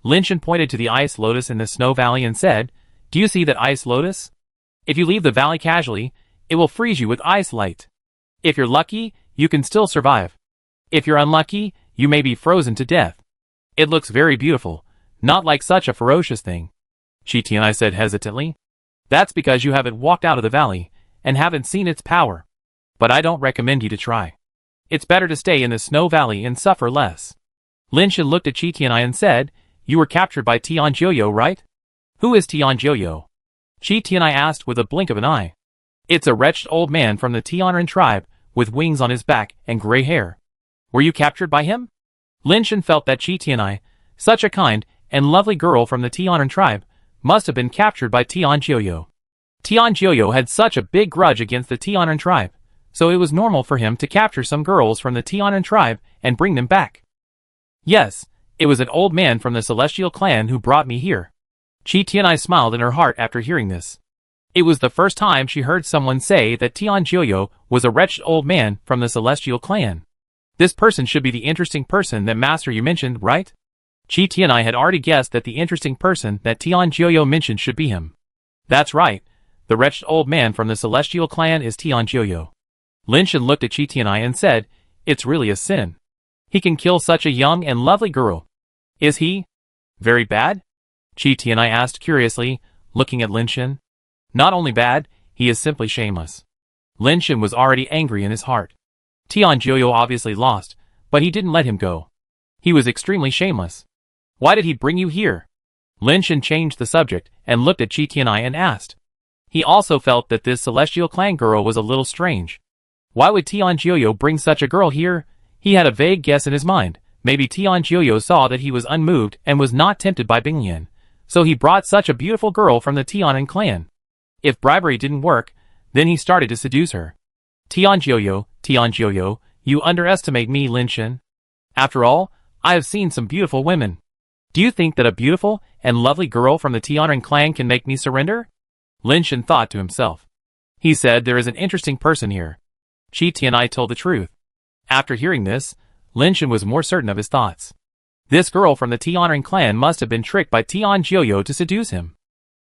Lin Shen pointed to the ice lotus in the Snow Valley and said, Do you see that ice lotus? If you leave the valley casually, it will freeze you with ice light. If you're lucky, you can still survive. If you're unlucky, you may be frozen to death. It looks very beautiful, not like such a ferocious thing. Qi Tianai said hesitantly. That's because you haven't walked out of the valley, and haven't seen its power. But I don't recommend you to try. It's better to stay in the Snow Valley and suffer less. Lin Shen looked at Qi Tianai and said, You were captured by Tianjiuyo, right? Who is Tianjiuyo? Qi Tianai asked with a blink of an eye. It's a wretched old man from the Tianren tribe, with wings on his back and gray hair. Were you captured by him? Lin Shen felt that Qi Tianai, such a kind and lovely girl from the Tianren tribe, must have been captured by Tianjiuyo. Tianjiuyo had such a big grudge against the Tianren tribe, so it was normal for him to capture some girls from the Tianren tribe and bring them back. Yes, it was an old man from the celestial clan who brought me here. Qi Tianai smiled in her heart after hearing this. It was the first time she heard someone say that Tianjiuyo was a wretched old man from the celestial clan. This person should be the interesting person that Master you mentioned, right? Qi Tianai had already guessed that the interesting person that Tianjiuyo mentioned should be him. That's right, the wretched old man from the celestial clan is Tianjiuyo. Lin Shen looked at Qi Tianai and said, It's really a sin. He can kill such a young and lovely girl. Is he very bad? Qi Tianai asked curiously, looking at Lin Shen. Not only bad, he is simply shameless. Lin Shen was already angry in his heart. Tianjiuyo obviously lost, but he didn't let him go. He was extremely shameless. Why did he bring you here? Lin Shen changed the subject and looked at Qi Tianai and asked. He also felt that this celestial clan girl was a little strange. Why would Tianjiuyo bring such a girl here? He had a vague guess in his mind. Maybe Tianjiuyo saw that he was unmoved and was not tempted by Binglian, So he brought such a beautiful girl from the Tianan clan. If bribery didn't work, then he started to seduce her. Tianjioyo, you underestimate me, Linshin. After all, I have seen some beautiful women. Do you think that a beautiful and lovely girl from the Tianan clan can make me surrender? Linshin thought to himself. He said, there is an interesting person here. Chi Tianai told the truth. After hearing this, Linshin was more certain of his thoughts. This girl from the Tianan clan must have been tricked by Tianjioyo to seduce him.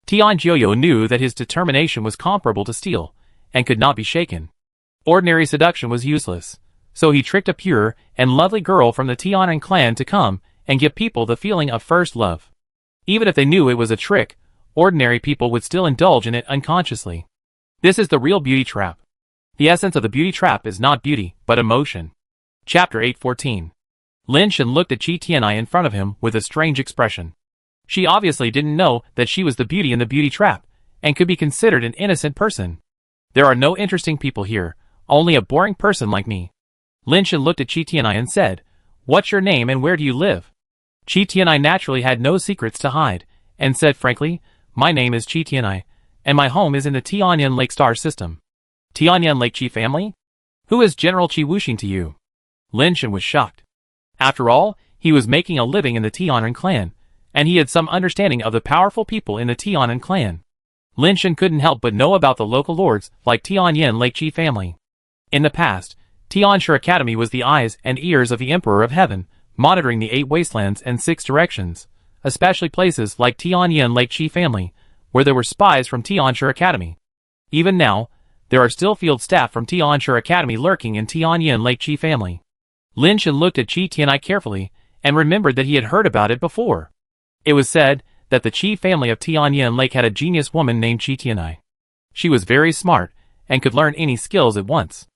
Tianjioyo knew that his determination was comparable to steel, and could not be shaken. Ordinary seduction was useless, so he tricked a pure and lovely girl from the Tianan clan to come and give people the feeling of first love. Even if they knew it was a trick, ordinary people would still indulge in it unconsciously. This is the real beauty trap. The essence of the beauty trap is not beauty, but emotion. Chapter 8:14. Linshin looked at Chi Tianai in front of him with a strange expression. She obviously didn't know that she was the beauty in the beauty trap, and could be considered an innocent person. There are no interesting people here, only a boring person like me. Linshin looked at Chi Tianai and said, "What's your name and where do you live?" Chi Tianai naturally had no secrets to hide, and said frankly, "My name is Chi Tianai, and my home is in the Tianyan Lake star system." Tianyan Lake Chi family? Who is General Chi Wuxing to you? Linshin was shocked. After all, he was making a living in the Tianan clan, and he had some understanding of the powerful people in the Tianan clan. Linshin couldn't help but know about the local lords like Tianyan Lake Chi family. In the past, Tianshi Academy was the eyes and ears of the Emperor of Heaven, monitoring the 8 wastelands and 6 directions, especially places like Tianyan Lake Chi family, where there were spies from Tianshi Academy. Even now, there are still field staff from Tianshi Academy lurking in Tianyan Lake Chi family. Linshin looked at Chi Tianai carefully, and remembered that he had heard about it before. It was said that the Chi family of Tianyan Lake had a genius woman named Chi Tianai. She was very smart, and could learn any skills at once.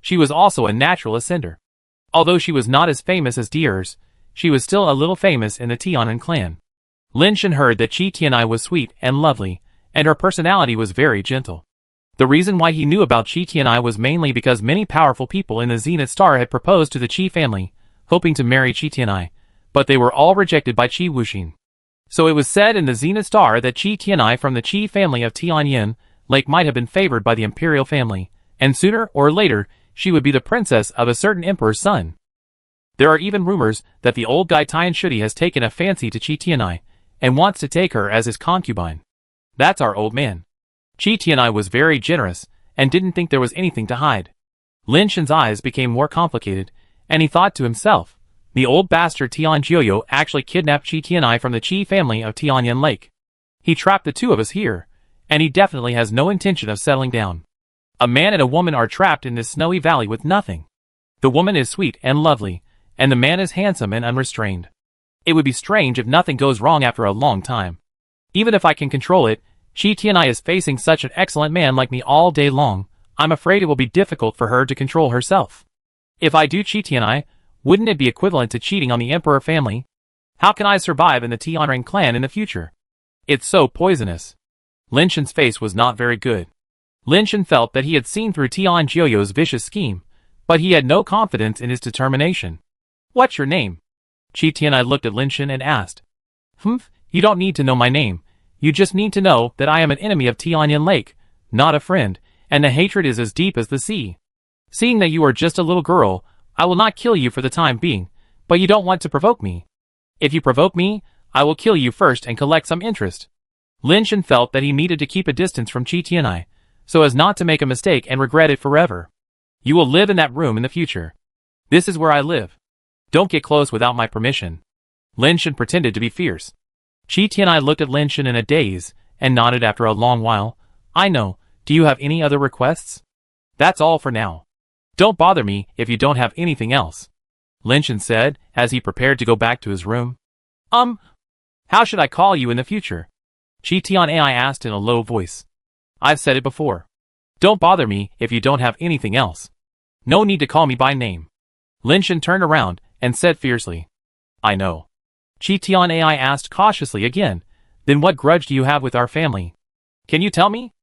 She was also a natural ascender. Although she was not as famous as Deers, she was still a little famous in the Tianan clan. Linshin heard that Chi Tianai was sweet and lovely, and her personality was very gentle. The reason why he knew about Chi Tianai was mainly because many powerful people in the Zenith Star had proposed to the Chi family, hoping to marry Chi Tianai, but they were all rejected by Chi Wuxing. So it was said in the Zenith Star that Chi Tianai from the Chi family of Tianyan Lake might have been favored by the imperial family, and sooner or later she would be the princess of a certain emperor's son. There are even rumors that the old guy Tian Shudi has taken a fancy to Chi Tianai, and wants to take her as his concubine. That's our old man. Chi Tianai was very generous, and didn't think there was anything to hide. Linshin's eyes became more complicated, and he thought to himself, the old bastard Tianjioyo actually kidnapped Chi Tianai from the Chi family of Tianyan Lake. He trapped the two of us here, and he definitely has no intention of settling down. A man and a woman are trapped in this snowy valley with nothing. The woman is sweet and lovely, and the man is handsome and unrestrained. It would be strange if nothing goes wrong after a long time. Even if I can control it, Chi Tianai is facing such an excellent man like me all day long, I'm afraid it will be difficult for her to control herself. If I do Chi Tianai, wouldn't it be equivalent to cheating on the emperor family? How can I survive in the Tianran clan in the future? It's so poisonous. Linshin's face was not very good. Linshin felt that he had seen through Tianjioyo's vicious scheme, but he had no confidence in his determination. What's your name? Chi Tianai looked at Linshin and asked. Humph, you don't need to know my name. You just need to know that I am an enemy of Tianyan Lake, not a friend, and the hatred is as deep as the sea. Seeing that you are just a little girl, I will not kill you for the time being, but you don't want to provoke me. If you provoke me, I will kill you first and collect some interest. Linshin felt that he needed to keep a distance from Chi Tianai, so as not to make a mistake and regret it forever. You will live in that room in the future. This is where I live. Don't get close without my permission. Linshin pretended to be fierce. Chi Tianai looked at Linshin in a daze, and nodded after a long while. I know, do you have any other requests? That's all for now. Don't bother me if you don't have anything else. Linshin said, as he prepared to go back to his room. How should I call you in the future? Chi Tianai asked in a low voice. I've said it before. Don't bother me if you don't have anything else. No need to call me by name. Linshin turned around and said fiercely. I know. Chi Tianai asked cautiously again, then what grudge do you have with our family? Can you tell me?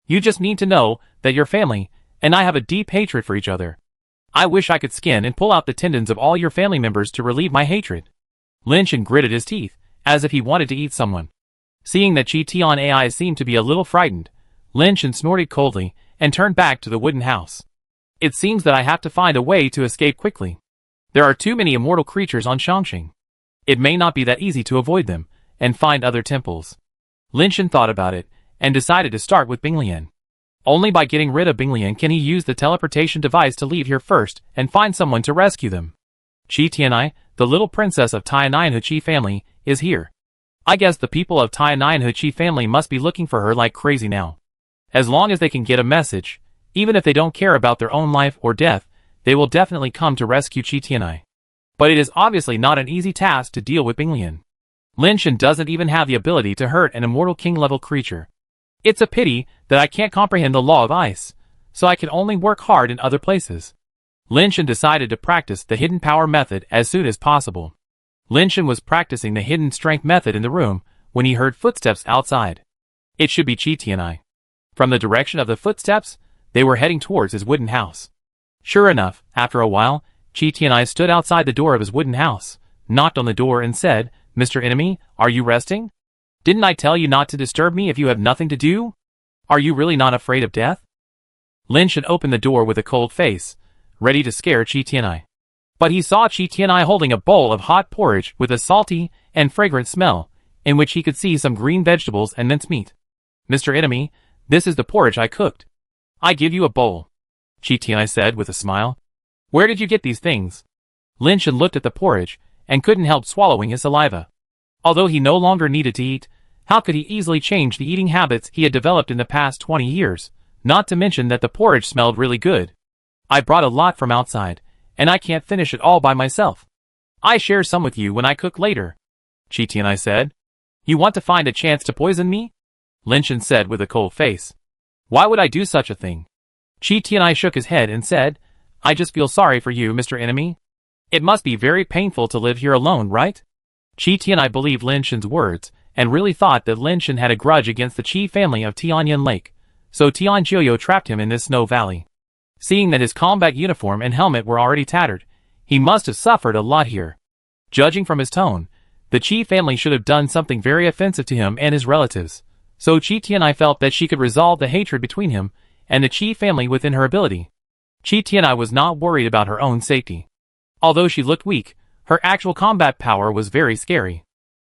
You just need to know that your family and I have a deep hatred for each other. I wish I could skin and pull out the tendons of all your family members to relieve my hatred. Linshin gritted his teeth, as if he wanted to eat someone. Seeing that Chi Tian AI seemed to be a little frightened, Lin Shen snorted coldly and turned back to the wooden house. It seems that I have to find a way to escape quickly. There are too many immortal creatures on Shangxing. It may not be that easy to avoid them and find other temples. Lin Shen thought about it and decided to start with Binglian. Only by getting rid of Binglian can he use the teleportation device to leave here first and find someone to rescue them. Chi Tianai, the little princess of Tianai family, is here. I guess the people of Tianai family must be looking for her like crazy now. As long as they can get a message, even if they don't care about their own life or death, they will definitely come to rescue Chi Tianai. But it is obviously not an easy task to deal with Binglian. Lin Shen doesn't even have the ability to hurt an immortal king-level creature. It's a pity that I can't comprehend the law of ice, so I can only work hard in other places. Lin Shen decided to practice the hidden power method as soon as possible. Lin Shen was practicing the hidden strength method in the room when he heard footsteps outside. It should be Chi Tianai. From the direction of the footsteps, they were heading towards his wooden house. Sure enough, after a while, Chi Tianai stood outside the door of his wooden house, knocked on the door and said, "Mr. Enemy, are you resting? Didn't I tell you not to disturb me if you have nothing to do? Are you really not afraid of death?" Lin Shen opened the door with a cold face, ready to scare Chi Tianai. But he saw Chi Tianai holding a bowl of hot porridge with a salty and fragrant smell, in which he could see some green vegetables and mincemeat. "Mr. Enemy, this is the porridge I cooked. I give you a bowl," Chi Tianai said with a smile. "Where did you get these things?" Lin Shen looked at the porridge and couldn't help swallowing his saliva. Although he no longer needed to eat, how could he easily change the eating habits he had developed in the past 20 years, not to mention that the porridge smelled really good. "I brought a lot from outside, and I can't finish it all by myself. I share some with you when I cook later," Chi Tianai said. "You want to find a chance to poison me?" Lin Shen said with a cold face. "Why would I do such a thing?" Chi Tianai shook his head and said, "I just feel sorry for you, Mr. Enemy. It must be very painful to live here alone, right?" Chi Tianai believed Lin Shen's words, and really thought that Lin Shen had a grudge against the Qi family of Tianyan Lake, so Tianjiuyo trapped him in this snow valley. Seeing that his combat uniform and helmet were already tattered, he must have suffered a lot here. Judging from his tone, the Qi family should have done something very offensive to him and his relatives, so Chi Tianai felt that she could resolve the hatred between him and the Qi family within her ability. Chi Tianai was not worried about her own safety. Although she looked weak, her actual combat power was very scary.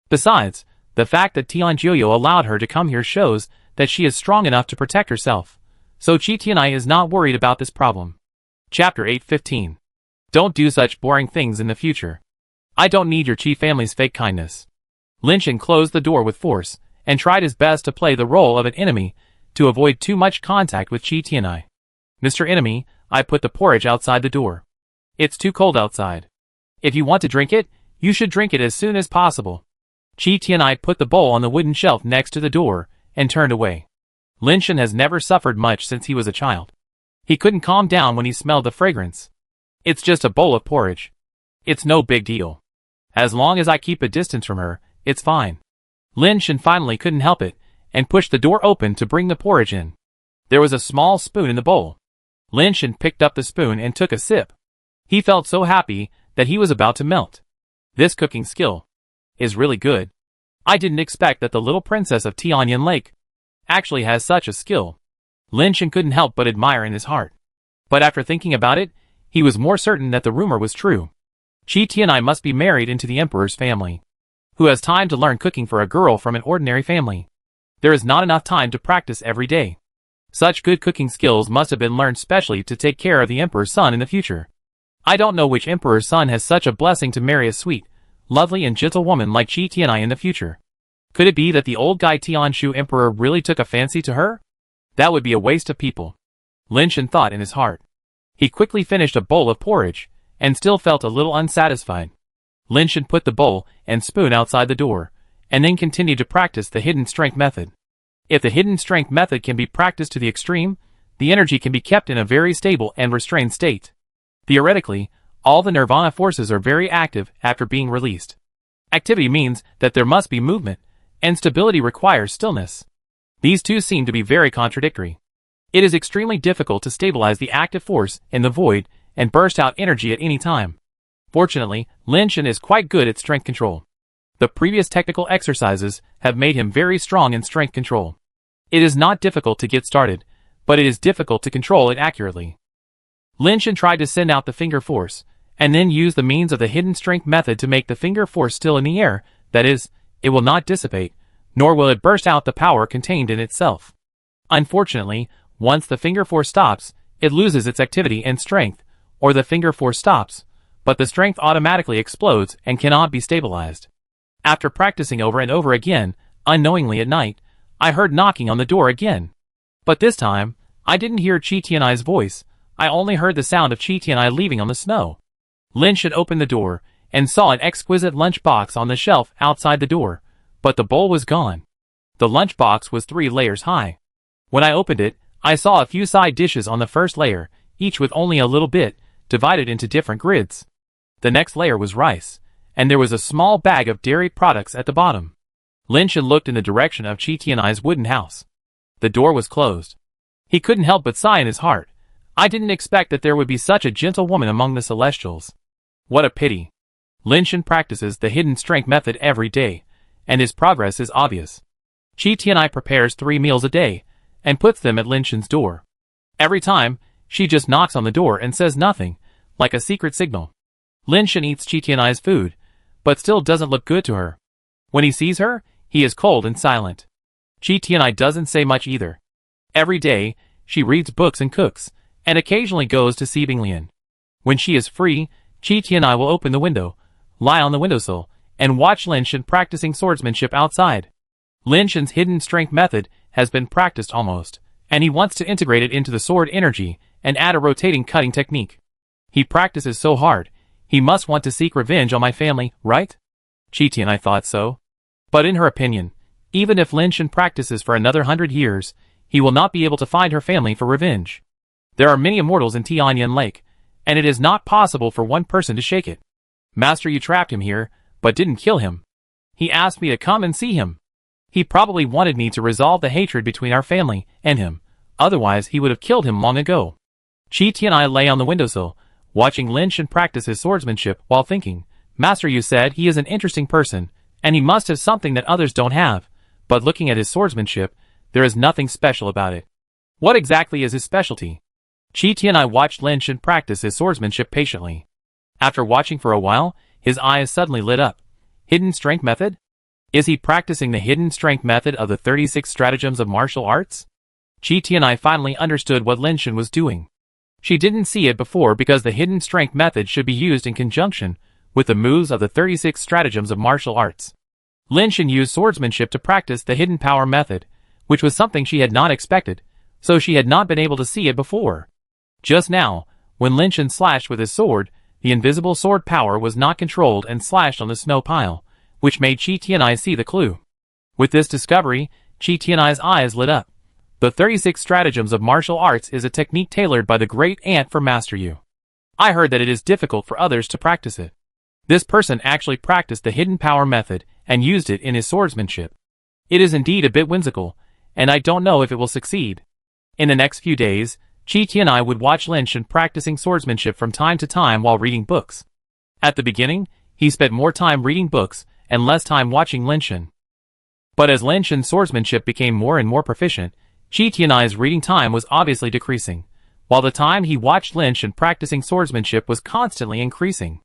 Besides, the fact that Tianjiuyo allowed her to come here shows that she is strong enough to protect herself, so Chi Tianai is not worried about this problem. Chapter 8:15. Don't do such boring things in the future. I don't need your Qi family's fake kindness. Lin Shen closed the door with force and tried his best to play the role of an enemy to avoid too much contact with Chi Tianai. "Mr. Enemy, I put the porridge outside the door. It's too cold outside. If you want to drink it, you should drink it as soon as possible." Chi Tianai put the bowl on the wooden shelf next to the door and turned away. Lin Shen has never suffered much since he was a child. He couldn't calm down when he smelled the fragrance. "It's just a bowl of porridge. It's no big deal. As long as I keep a distance from her, it's fine." Lin Shen finally couldn't help it and pushed the door open to bring the porridge in. There was a small spoon in the bowl. Lin Shen picked up the spoon and took a sip. He felt so happy that he was about to melt. This cooking skill is really good. I didn't expect that the little princess of Tianyan Lake actually has such a skill. Lin Shen couldn't help but admire in his heart. But after thinking about it, he was more certain that the rumor was true. Chi Tianai must be married into the emperor's family. Who has time to learn cooking for a girl from an ordinary family? There is not enough time to practice every day. Such good cooking skills must have been learned specially to take care of the emperor's son in the future. I don't know which emperor's son has such a blessing to marry a sweet, lovely and gentle woman like Chi Tianai in the future. Could it be that the old guy Tianshu emperor really took a fancy to her? That would be a waste of people, Lin Shen thought in his heart. He quickly finished a bowl of porridge, and still felt a little unsatisfied. Lin Shen put the bowl and spoon outside the door, and then continued to practice the hidden strength method. If the hidden strength method can be practiced to the extreme, the energy can be kept in a very stable and restrained state. Theoretically, all the nirvana forces are very active after being released. Activity means that there must be movement, and stability requires stillness. These two seem to be very contradictory. It is extremely difficult to stabilize the active force in the void and burst out energy at any time. Fortunately, Lin Shen is quite good at strength control. The previous technical exercises have made him very strong in strength control. It is not difficult to get started, but it is difficult to control it accurately. Lin Shan tried to send out the finger force, and then use the means of the hidden strength method to make the finger force still in the air, that is, it will not dissipate, nor will it burst out the power contained in itself. Unfortunately, once the finger force stops, it loses its activity and strength, or the finger force stops, but the strength automatically explodes and cannot be stabilized. After practicing over and over again, unknowingly at night, I heard knocking on the door again. But this time, I didn't hear Qi Tianai's voice, I only heard the sound of Qi Tianai leaving on the snow. Lin Shan opened the door, and saw an exquisite lunch box on the shelf outside the door, but the bowl was gone. The lunch box was 3 layers high. When I opened it, I saw a few side dishes on the first layer, each with only a little bit, divided into different grids. The next layer was rice, and there was a small bag of dairy products at the bottom. Lin Shan looked in the direction of Qi Tianai's wooden house. The door was closed. He couldn't help but sigh in his heart. I didn't expect that there would be such a gentle woman among the Celestials. What a pity. Lin Shan practices the hidden strength method every day, and his progress is obvious. Qi Tianai prepares 3 meals a day, and puts them at Lin Shan's door. Every time, she just knocks on the door and says nothing, like a secret signal. Lin Shan eats Qi Tianai's food, but still doesn't look good to her. When he sees her, he is cold and silent. Qi Tianai doesn't say much either. Every day, she reads books and cooks, and occasionally goes to see Binglian. When she is free, Qi Tianai will open the window, lie on the windowsill, and watch Lin Shan practicing swordsmanship outside. Lin Shan's hidden strength method has been practiced almost, and he wants to integrate it into the sword energy and add a rotating cutting technique. He practices so hard, he must want to seek revenge on my family, right? Qi Tianai thought so. But in her opinion, even if Lin Shan practices for another 100 years, he will not be able to find her family for revenge. There are many immortals in Tianyan Lake, and it is not possible for one person to shake it. Master, you trapped him here, but didn't kill him. He asked me to come and see him. He probably wanted me to resolve the hatred between our family and him, otherwise he would have killed him long ago. Qi Tianai lay on the windowsill, watching Lin Shan practice his swordsmanship while thinking, Master, you said he is an interesting person, and he must have something that others don't have, but looking at his swordsmanship, there is nothing special about it. What exactly is his specialty? Qi Tianai watched Lin Shan practice his swordsmanship patiently. After watching for a while, his eyes suddenly lit up. Hidden strength method? Is he practicing the hidden strength method of the 36 stratagems of martial arts? Qi Tianai finally understood what Lin Shan was doing. She didn't see it before because the hidden strength method should be used in conjunction with the moves of the 36 stratagems of martial arts. Lin Shan used swordsmanship to practice the hidden power method, which was something she had not expected, so she had not been able to see it before. Just now, when Lin Shan slashed with his sword, the invisible sword power was not controlled and slashed on the snow pile, which made Qi Tianai see the clue. With this discovery, Qi Tianai's eyes lit up. The 36 stratagems of martial arts is a technique tailored by the great ant for Master Yu. I heard that it is difficult for others to practice it. This person actually practiced the hidden power method and used it in his swordsmanship. It is indeed a bit whimsical, and I don't know if it will succeed. In the next few days, Qi Tianai would watch Lin Shan practicing swordsmanship from time to time while reading books. At the beginning, he spent more time reading books and less time watching Lin Shan. But as Lin Shan's swordsmanship became more and more proficient, Qi Tianai's reading time was obviously decreasing, while the time he watched Lin Shan practicing swordsmanship was constantly increasing.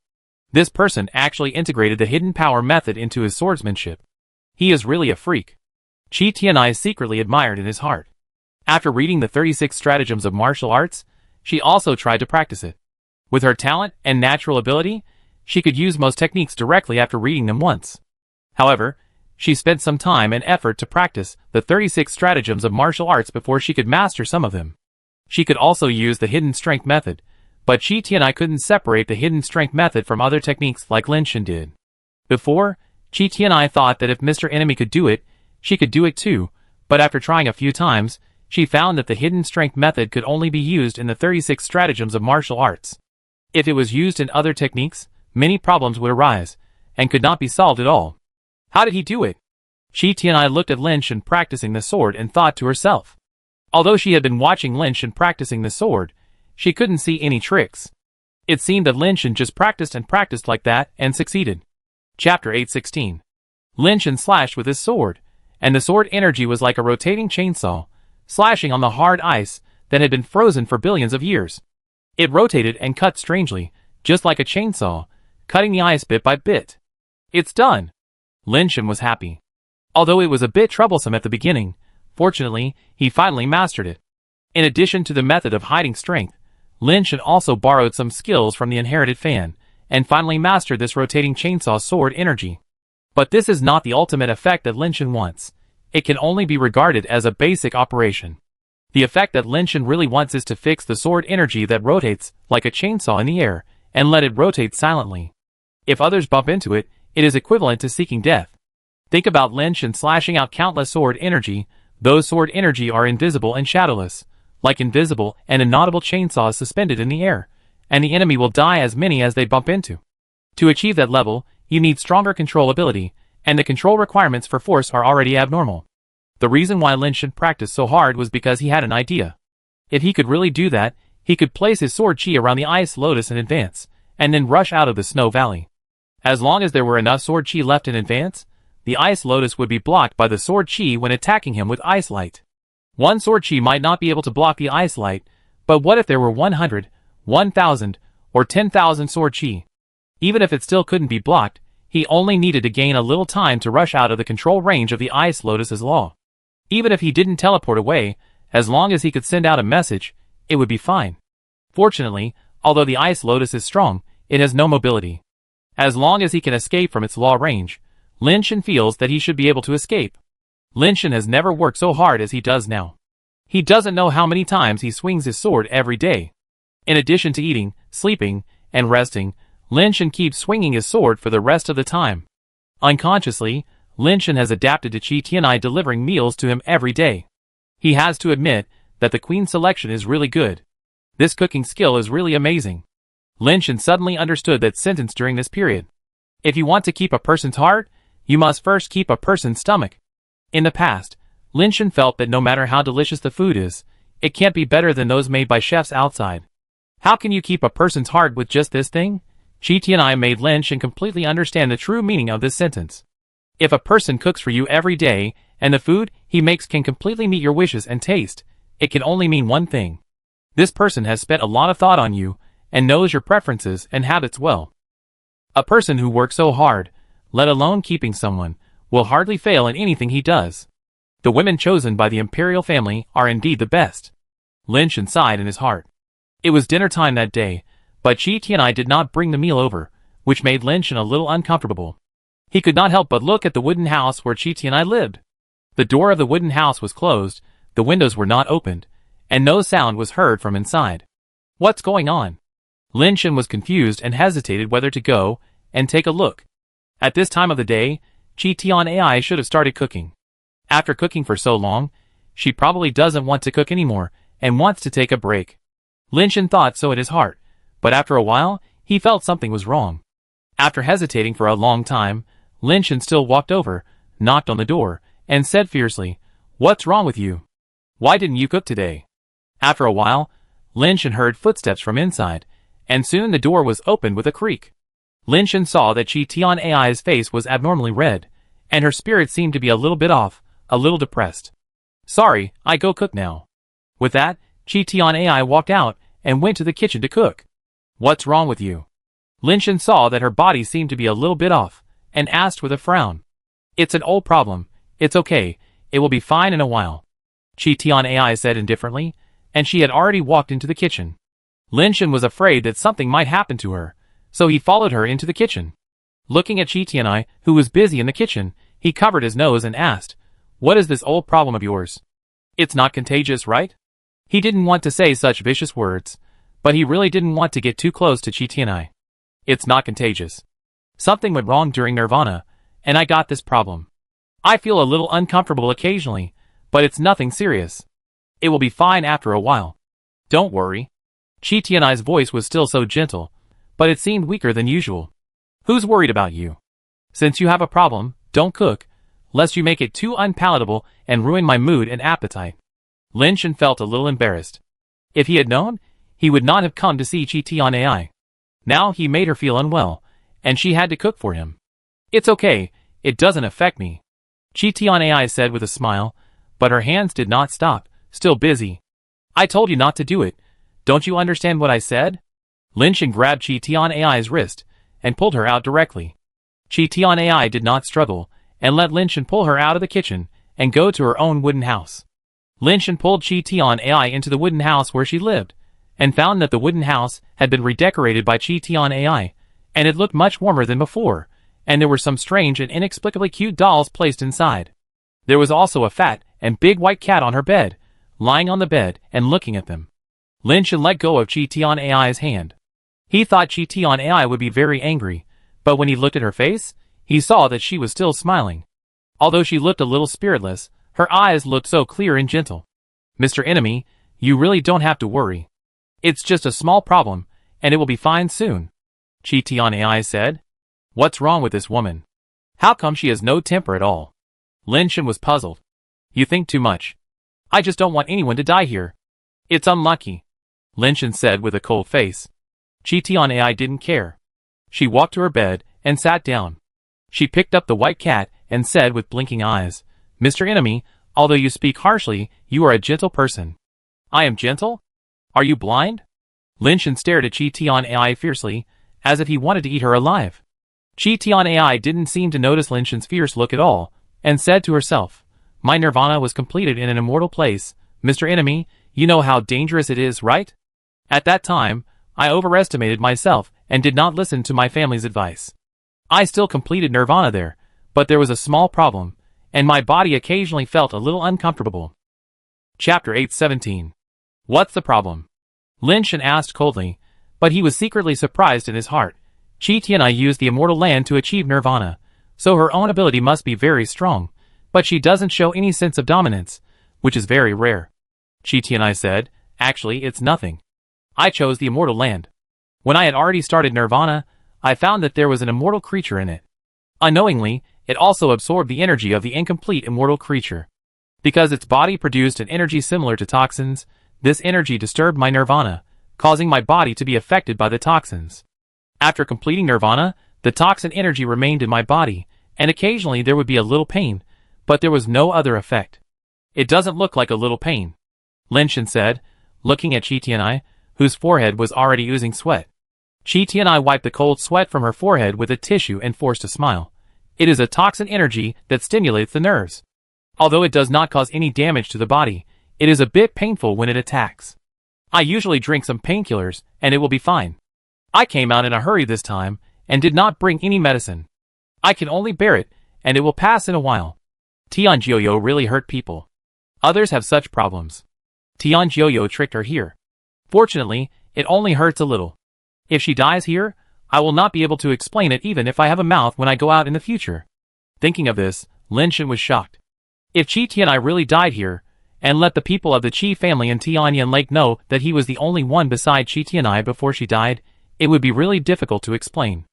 This person actually integrated the hidden power method into his swordsmanship. He is really a freak. Qi Tianai secretly admired in his heart. After reading the 36 stratagems of martial arts, she also tried to practice it. With her talent and natural ability, she could use most techniques directly after reading them once. However, she spent some time and effort to practice the 36 stratagems of martial arts before she could master some of them. She could also use the hidden strength method, but Qi Tianai couldn't separate the hidden strength method from other techniques like Lin Shan did. Before, Qi Tianai thought that if Mr. Enemy could do it, she could do it too, but after trying a few times, she found that the hidden strength method could only be used in the 36 stratagems of martial arts. If it was used in other techniques, many problems would arise, and could not be solved at all. How did he do it? Qi Tianai looked at Lin Shan practicing the sword and thought to herself. Although she had been watching Lin Shan practicing the sword, she couldn't see any tricks. It seemed that Lin Shan just practiced and practiced like that and succeeded. Chapter 816. Lin Shan slashed with his sword, and the sword energy was like a rotating chainsaw, slashing on the hard ice that had been frozen for billions of years. It rotated and cut strangely, just like a chainsaw, cutting the ice bit by bit. It's done! Lin Shan was happy. Although it was a bit troublesome at the beginning, fortunately, he finally mastered it. In addition to the method of hiding strength, Lin Shan also borrowed some skills from the inherited fan, and finally mastered this rotating chainsaw sword energy. But this is not the ultimate effect that Lin Shan wants. It can only be regarded as a basic operation. The effect that Lin Shan really wants is to fix the sword energy that rotates like a chainsaw in the air, and let it rotate silently. If others bump into it, it is equivalent to seeking death. Think about Lin Shan slashing out countless sword energy. Those sword energy are invisible and shadowless, like invisible and inaudible chainsaws suspended in the air, and the enemy will die as many as they bump into. To achieve that level, you need stronger control ability, and the control requirements for force are already abnormal. The reason why Lin Shan practiced so hard was because he had an idea. If he could really do that, he could place his sword chi around the ice lotus in advance, and then rush out of the snow valley. As long as there were enough sword chi left in advance, the ice lotus would be blocked by the sword chi when attacking him with ice light. One sword chi might not be able to block the ice light, but what if there were 100, 1,000, or 10,000 sword chi? Even if it still couldn't be blocked, he only needed to gain a little time to rush out of the control range of the ice lotus's law. Even if he didn't teleport away, as long as he could send out a message, it would be fine. Fortunately, although the ice lotus is strong, it has no mobility. As long as he can escape from its law range, Lin Shan feels that he should be able to escape. Lin Shan has never worked so hard as he does now. He doesn't know how many times he swings his sword every day. In addition to eating, sleeping, and resting, Lin Shan keeps swinging his sword for the rest of the time. Unconsciously, Lin Shan has adapted to Qi Tianai delivering meals to him every day. He has to admit that the queen's selection is really good. This cooking skill is really amazing. Lin Shan suddenly understood that sentence during this period. If you want to keep a person's heart, you must first keep a person's stomach. In the past, Lin Shan felt that no matter how delicious the food is, it can't be better than those made by chefs outside. How can you keep a person's heart with just this thing? Qi Tianai made Lin Shan completely understand the true meaning of this sentence. If a person cooks for you every day, and the food he makes can completely meet your wishes and taste, it can only mean one thing. This person has spent a lot of thought on you, and knows your preferences and habits well. A person who works so hard, let alone keeping someone, will hardly fail in anything he does. The women chosen by the imperial family are indeed the best. Lin Shan sighed in his heart. It was dinner time that day, but Qi Tianai did not bring the meal over, which made Lin Shan a little uncomfortable. He could not help but look at the wooden house where Qi Tianai lived. The door of the wooden house was closed, the windows were not opened, and no sound was heard from inside. What's going on? Lin Shan was confused and hesitated whether to go and take a look. At this time of the day, Qi Tianai should have started cooking. After cooking for so long, she probably doesn't want to cook anymore and wants to take a break. Lin Shan thought so in his heart, but after a while, he felt something was wrong. After hesitating for a long time, Lin Shan still walked over, knocked on the door, and said fiercely, "What's wrong with you? Why didn't you cook today?" After a while, Lin Shan heard footsteps from inside, and soon the door was opened with a creak. Lin Shan saw that Qi Tianai's face was abnormally red, and her spirit seemed to be a little bit off, a little depressed. "Sorry, I go cook now." With that, Qi Tianai walked out and went to the kitchen to cook. "What's wrong with you?" Lin Shan saw that her body seemed to be a little bit off, and asked with a frown. "It's an old problem. It's okay, it will be fine in a while," Qi Tianai said indifferently, and she had already walked into the kitchen. Lin Shan was afraid that something might happen to her, so he followed her into the kitchen. Looking at Qi Tianai, who was busy in the kitchen, he covered his nose and asked, "What is this old problem of yours? It's not contagious, right?" He didn't want to say such vicious words, but he really didn't want to get too close to Qi Tianai. "It's not contagious. Something went wrong during Nirvana, and I got this problem. I feel a little uncomfortable occasionally, but it's nothing serious. It will be fine after a while. Don't worry." Qi Tianai's voice was still so gentle, but it seemed weaker than usual. "Who's worried about you? Since you have a problem, don't cook, lest you make it too unpalatable and ruin my mood and appetite." Lin Shan felt a little embarrassed. If he had known, he would not have come to see Qi Tianai. Now he made her feel unwell, and she had to cook for him. "It's okay, It doesn't affect me. Chi Tian Ai said with a smile, but her hands did not stop, still busy. I told you not to do it. Don't you understand what I said? Lin Shen grabbed Chi Tian Ai's wrist and pulled her out directly. Chi Tian Ai did not struggle and let Lin Shen pull her out of the kitchen and go to her own wooden house. Lin Shen pulled Chi Tian Ai into the wooden house where she lived and found that the wooden house had been redecorated by Chi Tian Ai, and it looked much warmer than before, and there were some strange and inexplicably cute dolls placed inside. There was also a fat and big white cat on her bed, lying on the bed and looking at them. Lin Shen let go of Chi Tian Ai's hand. He thought Chi Tian Ai would be very angry, but when he looked at her face, he saw that she was still smiling. Although she looked a little spiritless, her eyes looked so clear and gentle. Mr. Enemy, you really don't have to worry. It's just a small problem, and it will be fine soon. Chi Tian Ai said. What's wrong with this woman? How come she has no temper at all? Lin Shen was puzzled. You think too much. I just don't want anyone to die here. It's unlucky. Lin Shen said with a cold face. Chi Tian Ai didn't care. She walked to her bed and sat down. She picked up the white cat and said with blinking eyes, Mr. Enemy, although you speak harshly, you are a gentle person. I am gentle? Are you blind? Lin Shen stared at Chi Tian Ai fiercely, as if he wanted to eat her alive. Chi Tian Ai didn't seem to notice Lin Shen's fierce look at all, and said to herself, My nirvana was completed in an immortal place. Mr. Enemy, you know how dangerous it is, right? At that time, I overestimated myself and did not listen to my family's advice. I still completed nirvana there, but there was a small problem, and my body occasionally felt a little uncomfortable. Chapter 817. What's the problem? Lin Shen asked coldly, but he was secretly surprised in his heart. Chi Tianai used the immortal land to achieve nirvana, so her own ability must be very strong, but she doesn't show any sense of dominance, which is very rare. Chi Tianai said, Actually, it's nothing. I chose the immortal land. When I had already started nirvana, I found that there was an immortal creature in it. Unknowingly, it also absorbed the energy of the incomplete immortal creature. Because its body produced an energy similar to toxins, this energy disturbed my nirvana, causing my body to be affected by the toxins. After completing nirvana, the toxin energy remained in my body, and occasionally there would be a little pain, but there was no other effect. It doesn't look like a little pain, Lin Shen said, looking at Chi Tianai, whose forehead was already oozing sweat. Chi Tianai wiped the cold sweat from her forehead with a tissue and forced a smile. It is a toxin energy that stimulates the nerves. Although it does not cause any damage to the body, it is a bit painful when it attacks. I usually drink some painkillers, and it will be fine. I came out in a hurry this time, and did not bring any medicine. I can only bear it, and it will pass in a while. Tian Jiuyo really hurt people. Others have such problems. Tian Jiuyo tricked her here. Fortunately, it only hurts a little. If she dies here, I will not be able to explain it even if I have a mouth when I go out in the future. Thinking of this, Lin Shen was shocked. If Chi Tianai really died here, and let the people of the Qi family in Tianyan Lake know that he was the only one beside Chi Tianai before she died, it would be really difficult to explain.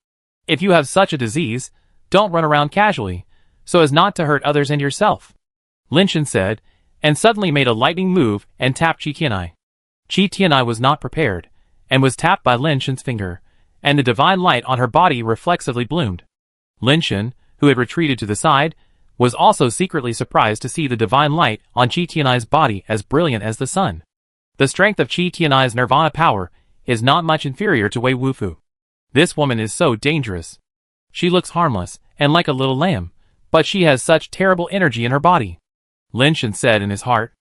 If you have such a disease, don't run around casually, so as not to hurt others and yourself, Lin Shen said, and suddenly made a lightning move and tapped Chi Tianai. Chi Tianai was not prepared, and was tapped by Lin Shen's finger, and the divine light on her body reflexively bloomed. Lin Shen, who had retreated to the side, was also secretly surprised to see the divine light on Chi Tianai's body as brilliant as the sun. The strength of Chi Tianai's nirvana power is not much inferior to Wei Wufu. This woman is so dangerous. She looks harmless and like a little lamb, but she has such terrible energy in her body, Lin Shen said in his heart.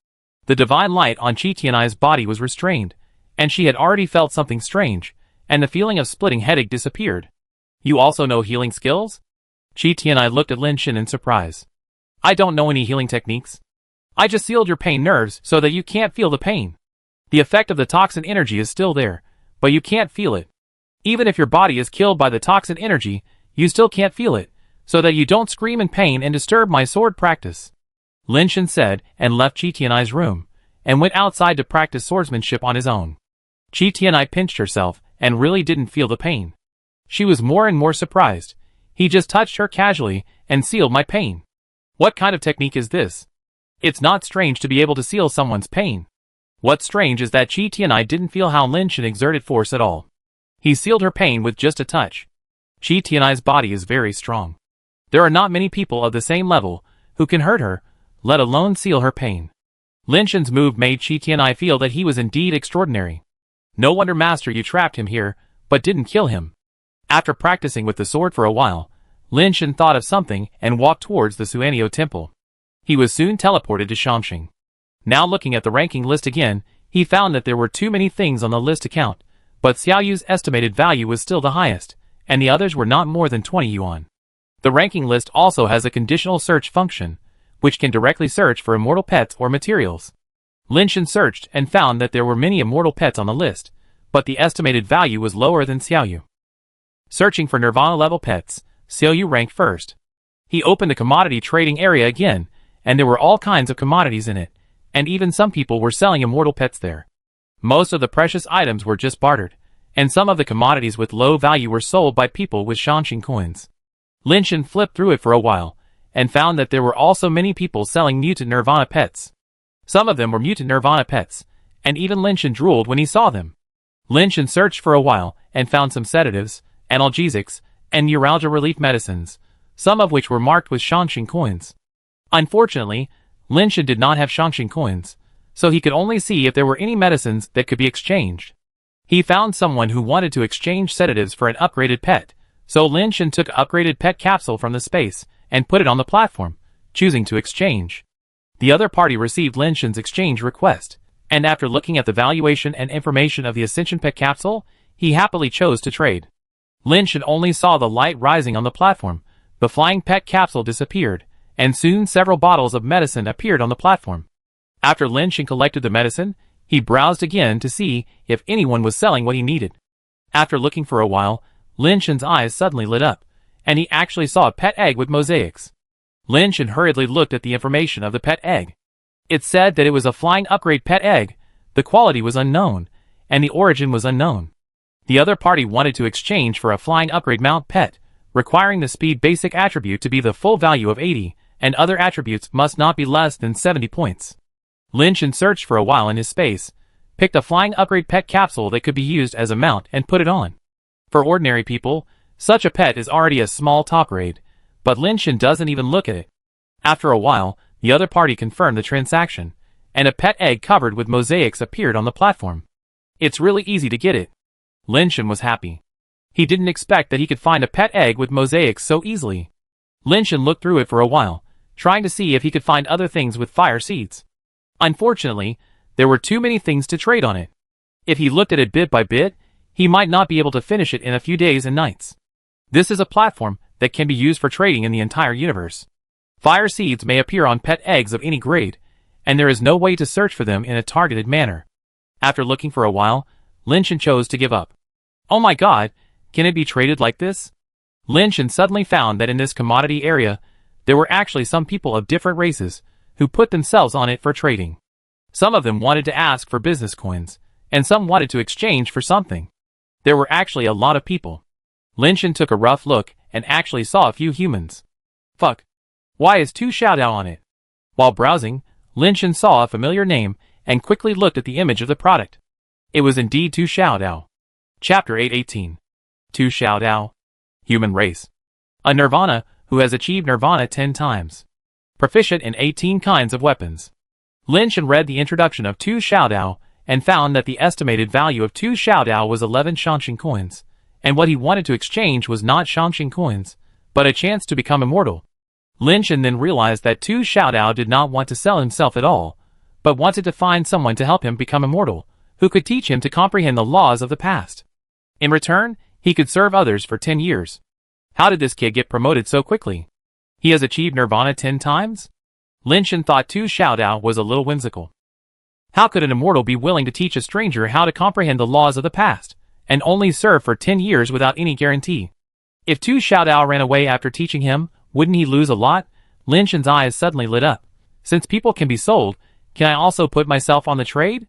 The divine light on Chi Tianai's body was restrained, and she had already felt something strange, and the feeling of splitting headache disappeared. You also know healing skills? Chi Tianai looked at Lin Shen in surprise. I don't know any healing techniques. I just sealed your pain nerves so that you can't feel the pain. The effect of the toxin energy is still there, but you can't feel it. Even if your body is killed by the toxin energy, you still can't feel it, so that you don't scream in pain and disturb my sword practice, Lin Shen said, and left Chi Tianai's room, and went outside to practice swordsmanship on his own. Chi Tianai pinched herself, and really didn't feel the pain. She was more and more surprised. He just touched her casually, and sealed my pain. What kind of technique is this? It's not strange to be able to seal someone's pain. What's strange is that Chi Tianai didn't feel how Lin Shen exerted force at all. He sealed her pain with just a touch. Chi Tianai's body is very strong. There are not many people of the same level who can hurt her, let alone seal her pain. Lin Shen's move made Qi Tianai feel that he was indeed extraordinary. No wonder master, you trapped him here, but didn't kill him. After practicing with the sword for a while, Lin Shen thought of something and walked towards the Suanio temple. He was soon teleported to Shanxing. Now looking at the ranking list again, he found that there were too many things on the list to count, but Xiaoyu's estimated value was still the highest, and the others were not more than 20 yuan. The ranking list also has a conditional search function, which can directly search for immortal pets or materials. Lin Shen searched and found that there were many immortal pets on the list, but the estimated value was lower than Xiaoyu. Searching for Nirvana-level pets, Xiaoyu ranked first. He opened a commodity trading area again, and there were all kinds of commodities in it, and even some people were selling immortal pets there. Most of the precious items were just bartered, and some of the commodities with low value were sold by people with Shanxing coins. Lin Shen flipped through it for a while, and found that there were also many people selling mutant Nirvana pets. Some of them were mutant Nirvana pets, and even Lin Shen drooled when he saw them. Lin Shen searched for a while, and found some sedatives, analgesics, and neuralgia relief medicines, some of which were marked with Shanxing coins. Unfortunately, Lin Shen did not have Shanxing coins, so he could only see if there were any medicines that could be exchanged. He found someone who wanted to exchange sedatives for an upgraded pet, so Lin Shen took an upgraded pet capsule from the space and put it on the platform, choosing to exchange. The other party received Lin Shen's exchange request, and after looking at the valuation and information of the Ascension pet capsule, he happily chose to trade. Lin Shen only saw the light rising on the platform, the flying pet capsule disappeared, and soon several bottles of medicine appeared on the platform. After Lin Shen collected the medicine, he browsed again to see if anyone was selling what he needed. After looking for a while, Lin Shen's eyes suddenly lit up, and he actually saw a pet egg with mosaics. Lin Shen hurriedly looked at the information of the pet egg. It said that it was a flying upgrade pet egg, the quality was unknown, and the origin was unknown. The other party wanted to exchange for a flying upgrade mount pet, requiring the speed basic attribute to be the full value of 80, and other attributes must not be less than 70 points. Lin Shen searched for a while in his space, picked a flying upgrade pet capsule that could be used as a mount and put it on. For ordinary people, such a pet is already a small top grade, but Lin Shen doesn't even look at it. After a while, the other party confirmed the transaction, and a pet egg covered with mosaics appeared on the platform. It's really easy to get it. Lin Shen was happy. He didn't expect that he could find a pet egg with mosaics so easily. Lin Shen looked through it for a while, trying to see if he could find other things with fire seeds. Unfortunately, there were too many things to trade on it. If he looked at it bit by bit, he might not be able to finish it in a few days and nights. This is a platform that can be used for trading in the entire universe. Fire seeds may appear on pet eggs of any grade, and there is no way to search for them in a targeted manner. After looking for a while, Lin Shen chose to give up. Oh my god, can it be traded like this? Lin Shen suddenly found that in this commodity area, there were actually some people of different races who put themselves on it for trading. Some of them wanted to ask for business coins, and some wanted to exchange for something. There were actually a lot of people. Lin Shen took a rough look and actually saw a few humans. Fuck. Why is Tu Xiaodao on it? While browsing, Lin Shen saw a familiar name and quickly looked at the image of the product. It was indeed Tu Xiaodao. Chapter 818. Tu Xiaodao. Human race. A Nirvana who has achieved Nirvana 10 times. Proficient in 18 kinds of weapons. Lin Shen read the introduction of Tu Xiaodao and found that the estimated value of Tu Xiaodao was 11 Shanxing coins, and what he wanted to exchange was not Shanxing coins, but a chance to become immortal. Lin Shen then realized that Tu Xiaodao did not want to sell himself at all, but wanted to find someone to help him become immortal, who could teach him to comprehend the laws of the past. In return, he could serve others for 10 years. How did this kid get promoted so quickly? He has achieved Nirvana 10 times? Lin Shen thought Tu Xiaodao was a little whimsical. How could an immortal be willing to teach a stranger how to comprehend the laws of the past, and only serve for 10 years without any guarantee? If Tu Xiaodao ran away after teaching him, wouldn't he lose a lot? Lin Shen's eyes suddenly lit up. Since people can be sold, can I also put myself on the trade?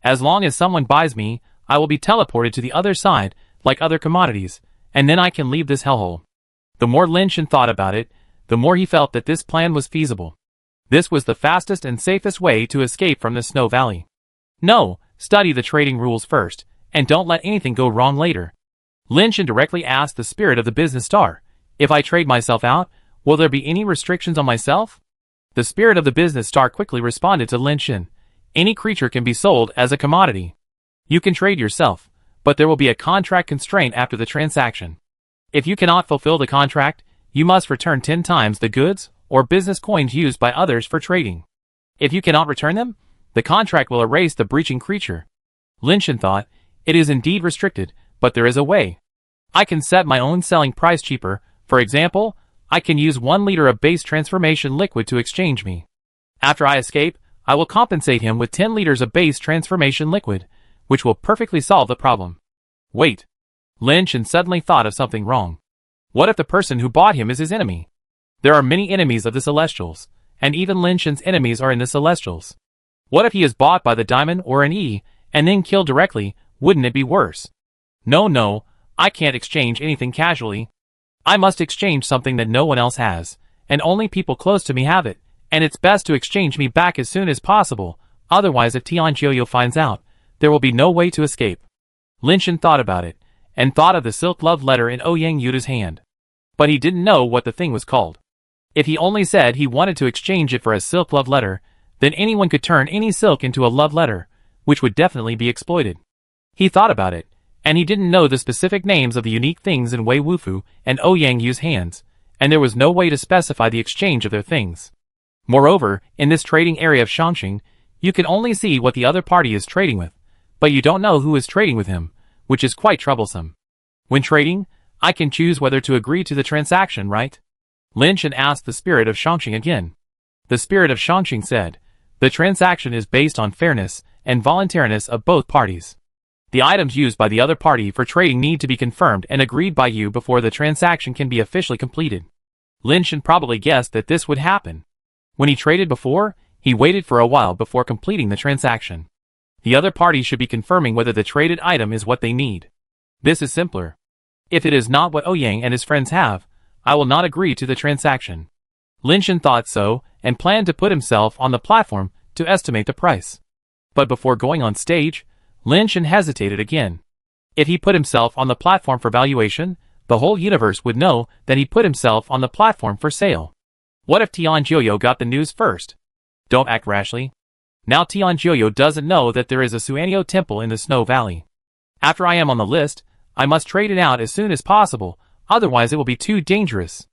As long as someone buys me, I will be teleported to the other side, like other commodities, and then I can leave this hellhole. The more Lin Shen thought about it, the more he felt that this plan was feasible. This was the fastest and safest way to escape from the Snow Valley. No, study the trading rules first, and don't let anything go wrong later. Lin Shen directly asked the spirit of the business star, if I trade myself out, Will there be any restrictions on myself? The spirit of the business star quickly responded to Lin Shen. Any creature can be sold as a commodity. You can trade yourself, but there will be a contract constraint after the transaction. If you cannot fulfill the contract, you must return 10 times the goods or business coins used by others for trading. If you cannot return them, the contract will erase the breaching creature. Lin Shen thought, it is indeed restricted, but there is a way. I can set my own selling price cheaper. For example, I can use 1 liter of base transformation liquid to exchange me. After I escape, I will compensate him with 10 liters of base transformation liquid, which will perfectly solve the problem. Wait. Lin Shen suddenly thought of something wrong. What if the person who bought him is his enemy? There are many enemies of the Celestials, and even Lin Shen's enemies are in the Celestials. What if he is bought by the Diamond or an E, and then killed directly? Wouldn't it be worse? No, I can't exchange anything casually. I must exchange something that no one else has, and only people close to me have it, and it's best to exchange me back as soon as possible, otherwise if Tianjiu finds out, there will be no way to escape. Lin Shen thought about it, and thought of the silk love letter in Ouyang Yuta's hand. But he didn't know what the thing was called. If he only said he wanted to exchange it for a silk love letter, then anyone could turn any silk into a love letter, which would definitely be exploited. He thought about it, and he didn't know the specific names of the unique things in Wei Wufu and Ouyang Yu's hands, and there was no way to specify the exchange of their things. Moreover, in this trading area of Shangxing, you can only see what the other party is trading with, but you don't know who is trading with him, which is quite troublesome. When trading, I can choose whether to agree to the transaction, right? Lin Shen asked the spirit of Shangxing again. The spirit of Shangxing said, the transaction is based on fairness and voluntariness of both parties. The items used by the other party for trading need to be confirmed and agreed by you before the transaction can be officially completed. Lin Shen probably guessed that this would happen. When he traded before, he waited for a while before completing the transaction. The other party should be confirming whether the traded item is what they need. This is simpler. If it is not what Ouyang and his friends have, I will not agree to the transaction. Lin Shen thought so, and planned to put himself on the platform to estimate the price. But before going on stage, Lin Shen hesitated again. If he put himself on the platform for valuation, the whole universe would know that he put himself on the platform for sale. What if Tianjiu got the news first? Don't act rashly. Now Tianjiu doesn't know that there is a Suanio temple in the Snow Valley. After I am on the list, I must trade it out as soon as possible, otherwise it will be too dangerous.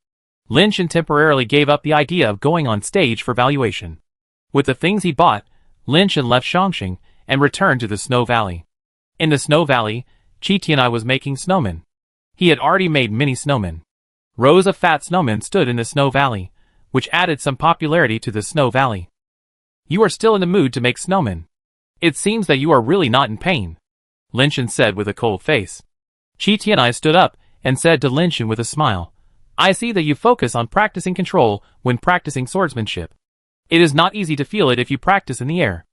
Lin Shen temporarily gave up the idea of going on stage for valuation. With the things he bought, Lin Shen left Shangxing and returned to the Snow Valley. In the Snow Valley, Qi Tianai was making snowmen. He had already made many snowmen. Rows of fat snowmen stood in the Snow Valley, which added some popularity to the Snow Valley. You are still in the mood to make snowmen. It seems that you are really not in pain, Lin Shen said with a cold face. Qi Tianai stood up and said to Lin Shen with a smile, I see that you focus on practicing control when practicing swordsmanship. It is not easy to feel it if you practice in the air.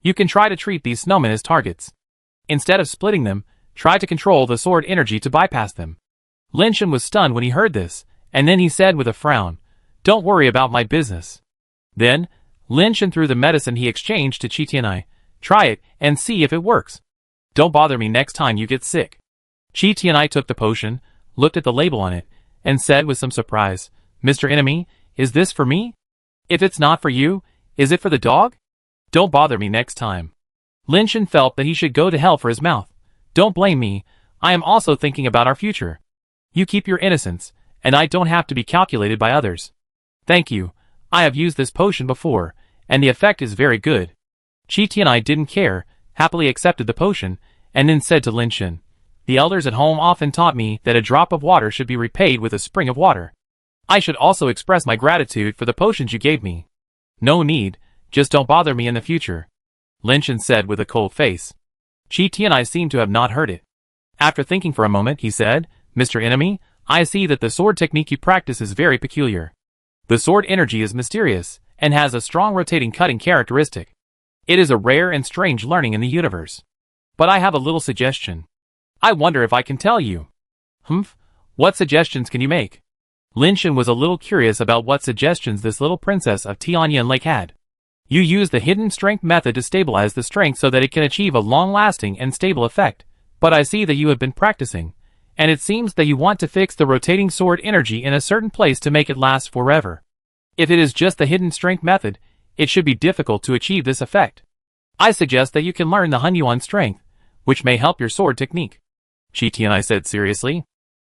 You can try to treat these snowmen as targets. Instead of splitting them, try to control the sword energy to bypass them. Lin Shen was stunned when he heard this, and then he said with a frown, Don't worry about my business. Then, Lin Shen threw the medicine he exchanged to Qi Tianai. Try it and see if it works. Don't bother me next time you get sick. Qi Tianai took the potion, looked at the label on it, and said with some surprise, Mr. Enemy, is this for me? If it's not for you, is it for the dog? Don't bother me next time. Lin Shen felt that he should go to hell for his mouth. Don't blame me, I am also thinking about our future. You keep your innocence, and I don't have to be calculated by others. Thank you, I have used this potion before, and the effect is very good. Qi Tianai didn't care, happily accepted the potion, and then said to Lin Shen, The elders at home often taught me that a drop of water should be repaid with a spring of water. I should also express my gratitude for the potions you gave me. No need, just don't bother me in the future, Lin Shen said with a cold face. Qi Tianai seemed to have not heard it. After thinking for a moment, he said, Mr. Enemy, I see that the sword technique you practice is very peculiar. The sword energy is mysterious, and has a strong rotating cutting characteristic. It is a rare and strange learning in the universe. But I have a little suggestion. I wonder if I can tell you. What suggestions can you make? Lin Shen was a little curious about what suggestions this little princess of Tianyan Lake had. You use the hidden strength method to stabilize the strength so that it can achieve a long-lasting and stable effect, but I see that you have been practicing, and it seems that you want to fix the rotating sword energy in a certain place to make it last forever. If it is just the hidden strength method, it should be difficult to achieve this effect. I suggest that you can learn the Hunyuan strength, which may help your sword technique. Qi Tianai said seriously.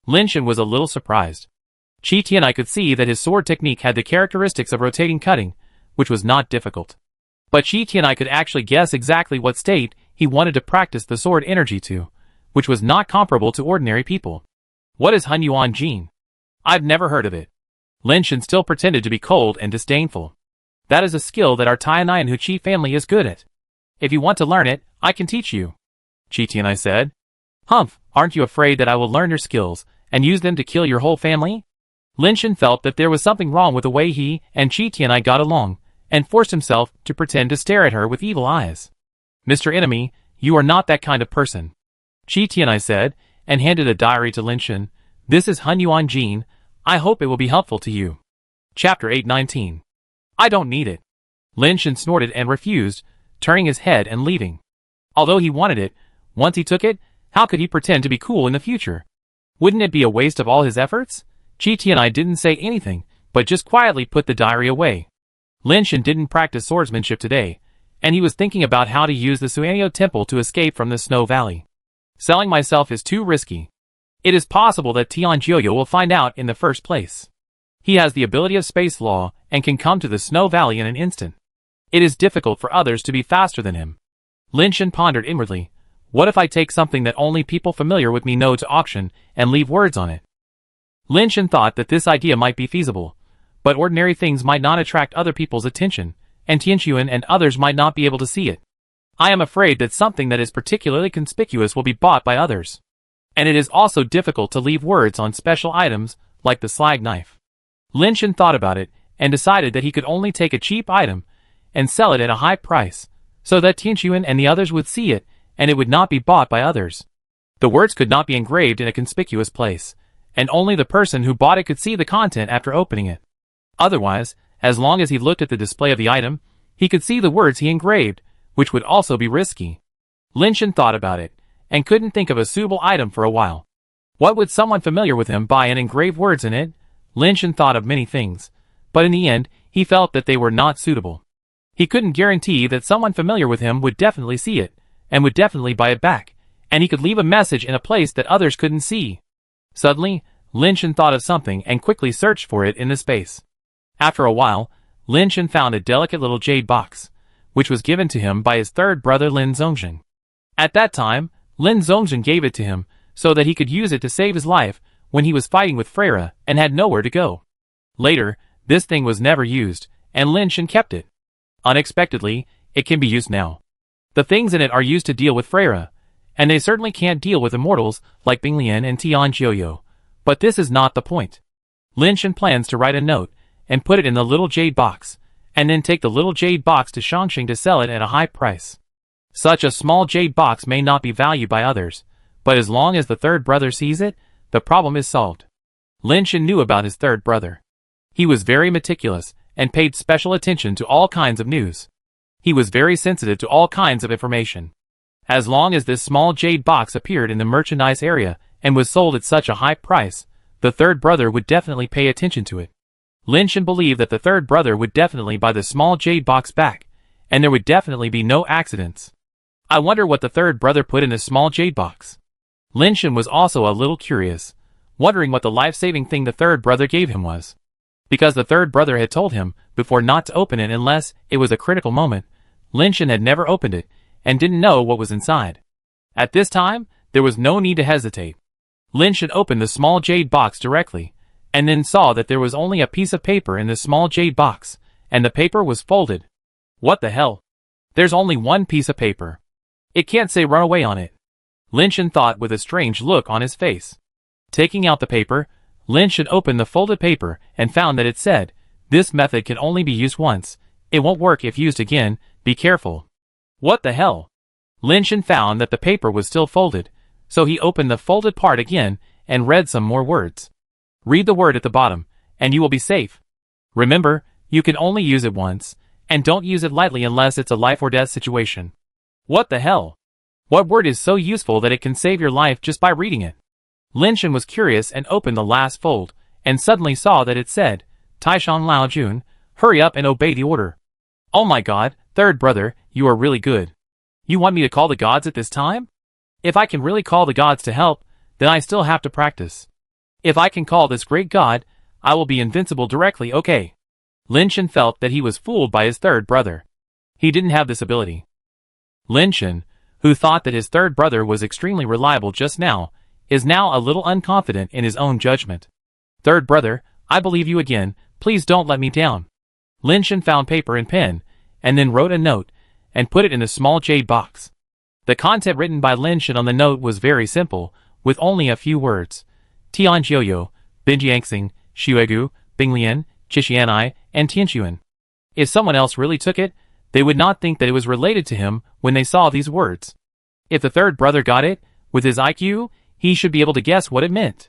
Lin Shen was a little surprised. Qi Tianai could see that his sword technique had the characteristics of rotating cutting, which was not difficult. But Qi Tianai could actually guess exactly what state he wanted to practice the sword energy to, which was not comparable to ordinary people. What is Hunyuan Jin? I've never heard of it. Lin Shen still pretended to be cold and disdainful. That is a skill that our Tianai and Huqi family is good at. If you want to learn it, I can teach you. Qi Tianai said. Humph, aren't you afraid that I will learn your skills and use them to kill your whole family? Lin Shen felt that there was something wrong with the way he and Qi Tianai got along, and forced himself to pretend to stare at her with evil eyes. Mr. Enemy, you are not that kind of person. Qi Tianai said, and handed a diary to Lin Shen. This is Hunyuan Jin. I hope it will be helpful to you. Chapter 819. I don't need it. Lin Shen snorted and refused, turning his head and leaving. Although he wanted it, once he took it, how could he pretend to be cool in the future? Wouldn't it be a waste of all his efforts? Qi Tianai didn't say anything, but just quietly put the diary away. Lin Shen didn't practice swordsmanship today, and he was thinking about how to use the Suanio Temple to escape from the Snow Valley. Selling myself is too risky. It is possible that Tian Jioyo will find out in the first place. He has the ability of space law and can come to the Snow Valley in an instant. It is difficult for others to be faster than him. Lin Shen pondered inwardly. What if I take something that only people familiar with me know to auction and leave words on it? Lin Shen thought that this idea might be feasible, but ordinary things might not attract other people's attention, and Tianxuan and others might not be able to see it. I am afraid that something that is particularly conspicuous will be bought by others. And it is also difficult to leave words on special items, like the slag knife. Lin Shen thought about it, and decided that he could only take a cheap item, and sell it at a high price, so that Tianxuan and the others would see it, and it would not be bought by others. The words could not be engraved in a conspicuous place, and only the person who bought it could see the content after opening it. Otherwise, as long as he looked at the display of the item, he could see the words he engraved, which would also be risky. Lin Shen thought about it, and couldn't think of a suitable item for a while. What would someone familiar with him buy and engrave words in it? Lin Shen thought of many things, but in the end, he felt that they were not suitable. He couldn't guarantee that someone familiar with him would definitely see it, and would definitely buy it back, and he could leave a message in a place that others couldn't see. Suddenly, Lin Shen thought of something and quickly searched for it in the space. After a while, Lin Shen found a delicate little jade box, which was given to him by his third brother Lin Zhongzhen. At that time, Lin Zhongzhen gave it to him, so that he could use it to save his life when he was fighting with Freya and had nowhere to go. Later, this thing was never used, and Lin Shen kept it. Unexpectedly, it can be used now. The things in it are used to deal with Freya, and they certainly can't deal with immortals like Binglian and Tian Jioyo. But this is not the point. Lin Shen plans to write a note and put it in the little jade box, and then take the little jade box to Shangxing to sell it at a high price. Such a small jade box may not be valued by others, but as long as the third brother sees it, the problem is solved. Lin Shen knew about his third brother. He was very meticulous, and paid special attention to all kinds of news. He was very sensitive to all kinds of information. As long as this small jade box appeared in the merchandise area, and was sold at such a high price, the third brother would definitely pay attention to it. Lin Shen believed that the third brother would definitely buy the small jade box back, and there would definitely be no accidents. I wonder what the third brother put in the small jade box. Lin Shen was also a little curious, wondering what the life-saving thing the third brother gave him was. Because the third brother had told him before not to open it unless it was a critical moment, Lin Shen had never opened it, and didn't know what was inside. At this time, there was no need to hesitate. Lin Shen opened the small jade box directly, and then saw that there was only a piece of paper in the small jade box, and the paper was folded. What the hell? There's only one piece of paper. It can't say run away on it. Lin Shen thought with a strange look on his face. Taking out the paper, Lin Shen opened the folded paper and found that it said, "This method can only be used once. It won't work if used again, be careful." What the hell? Lin Shen found that the paper was still folded, so he opened the folded part again and read some more words. Read the word at the bottom, and you will be safe. Remember, you can only use it once, and don't use it lightly unless it's a life or death situation. What the hell? What word is so useful that it can save your life just by reading it? Lin Shen was curious and opened the last fold, and suddenly saw that it said, Taishan Lao Jun, hurry up and obey the order. Oh my god, third brother, you are really good. You want me to call the gods at this time? If I can really call the gods to help, then I still have to practice. If I can call this great god, I will be invincible directly, okay. Lin Shen felt that he was fooled by his third brother. He didn't have this ability. Lin Shen, who thought that his third brother was extremely reliable just now, is now a little unconfident in his own judgment. Third brother, I believe you again, please don't let me down. Lin Shen found paper and pen, and then wrote a note, and put it in a small jade box. The content written by Lin Shen on the note was very simple, with only a few words. Tianjiuyo, Binjiangxing, Xuegu, Binglian, Chishianai, and Tianxuan. If someone else really took it, they would not think that it was related to him when they saw these words. If the third brother got it, with his IQ, he should be able to guess what it meant.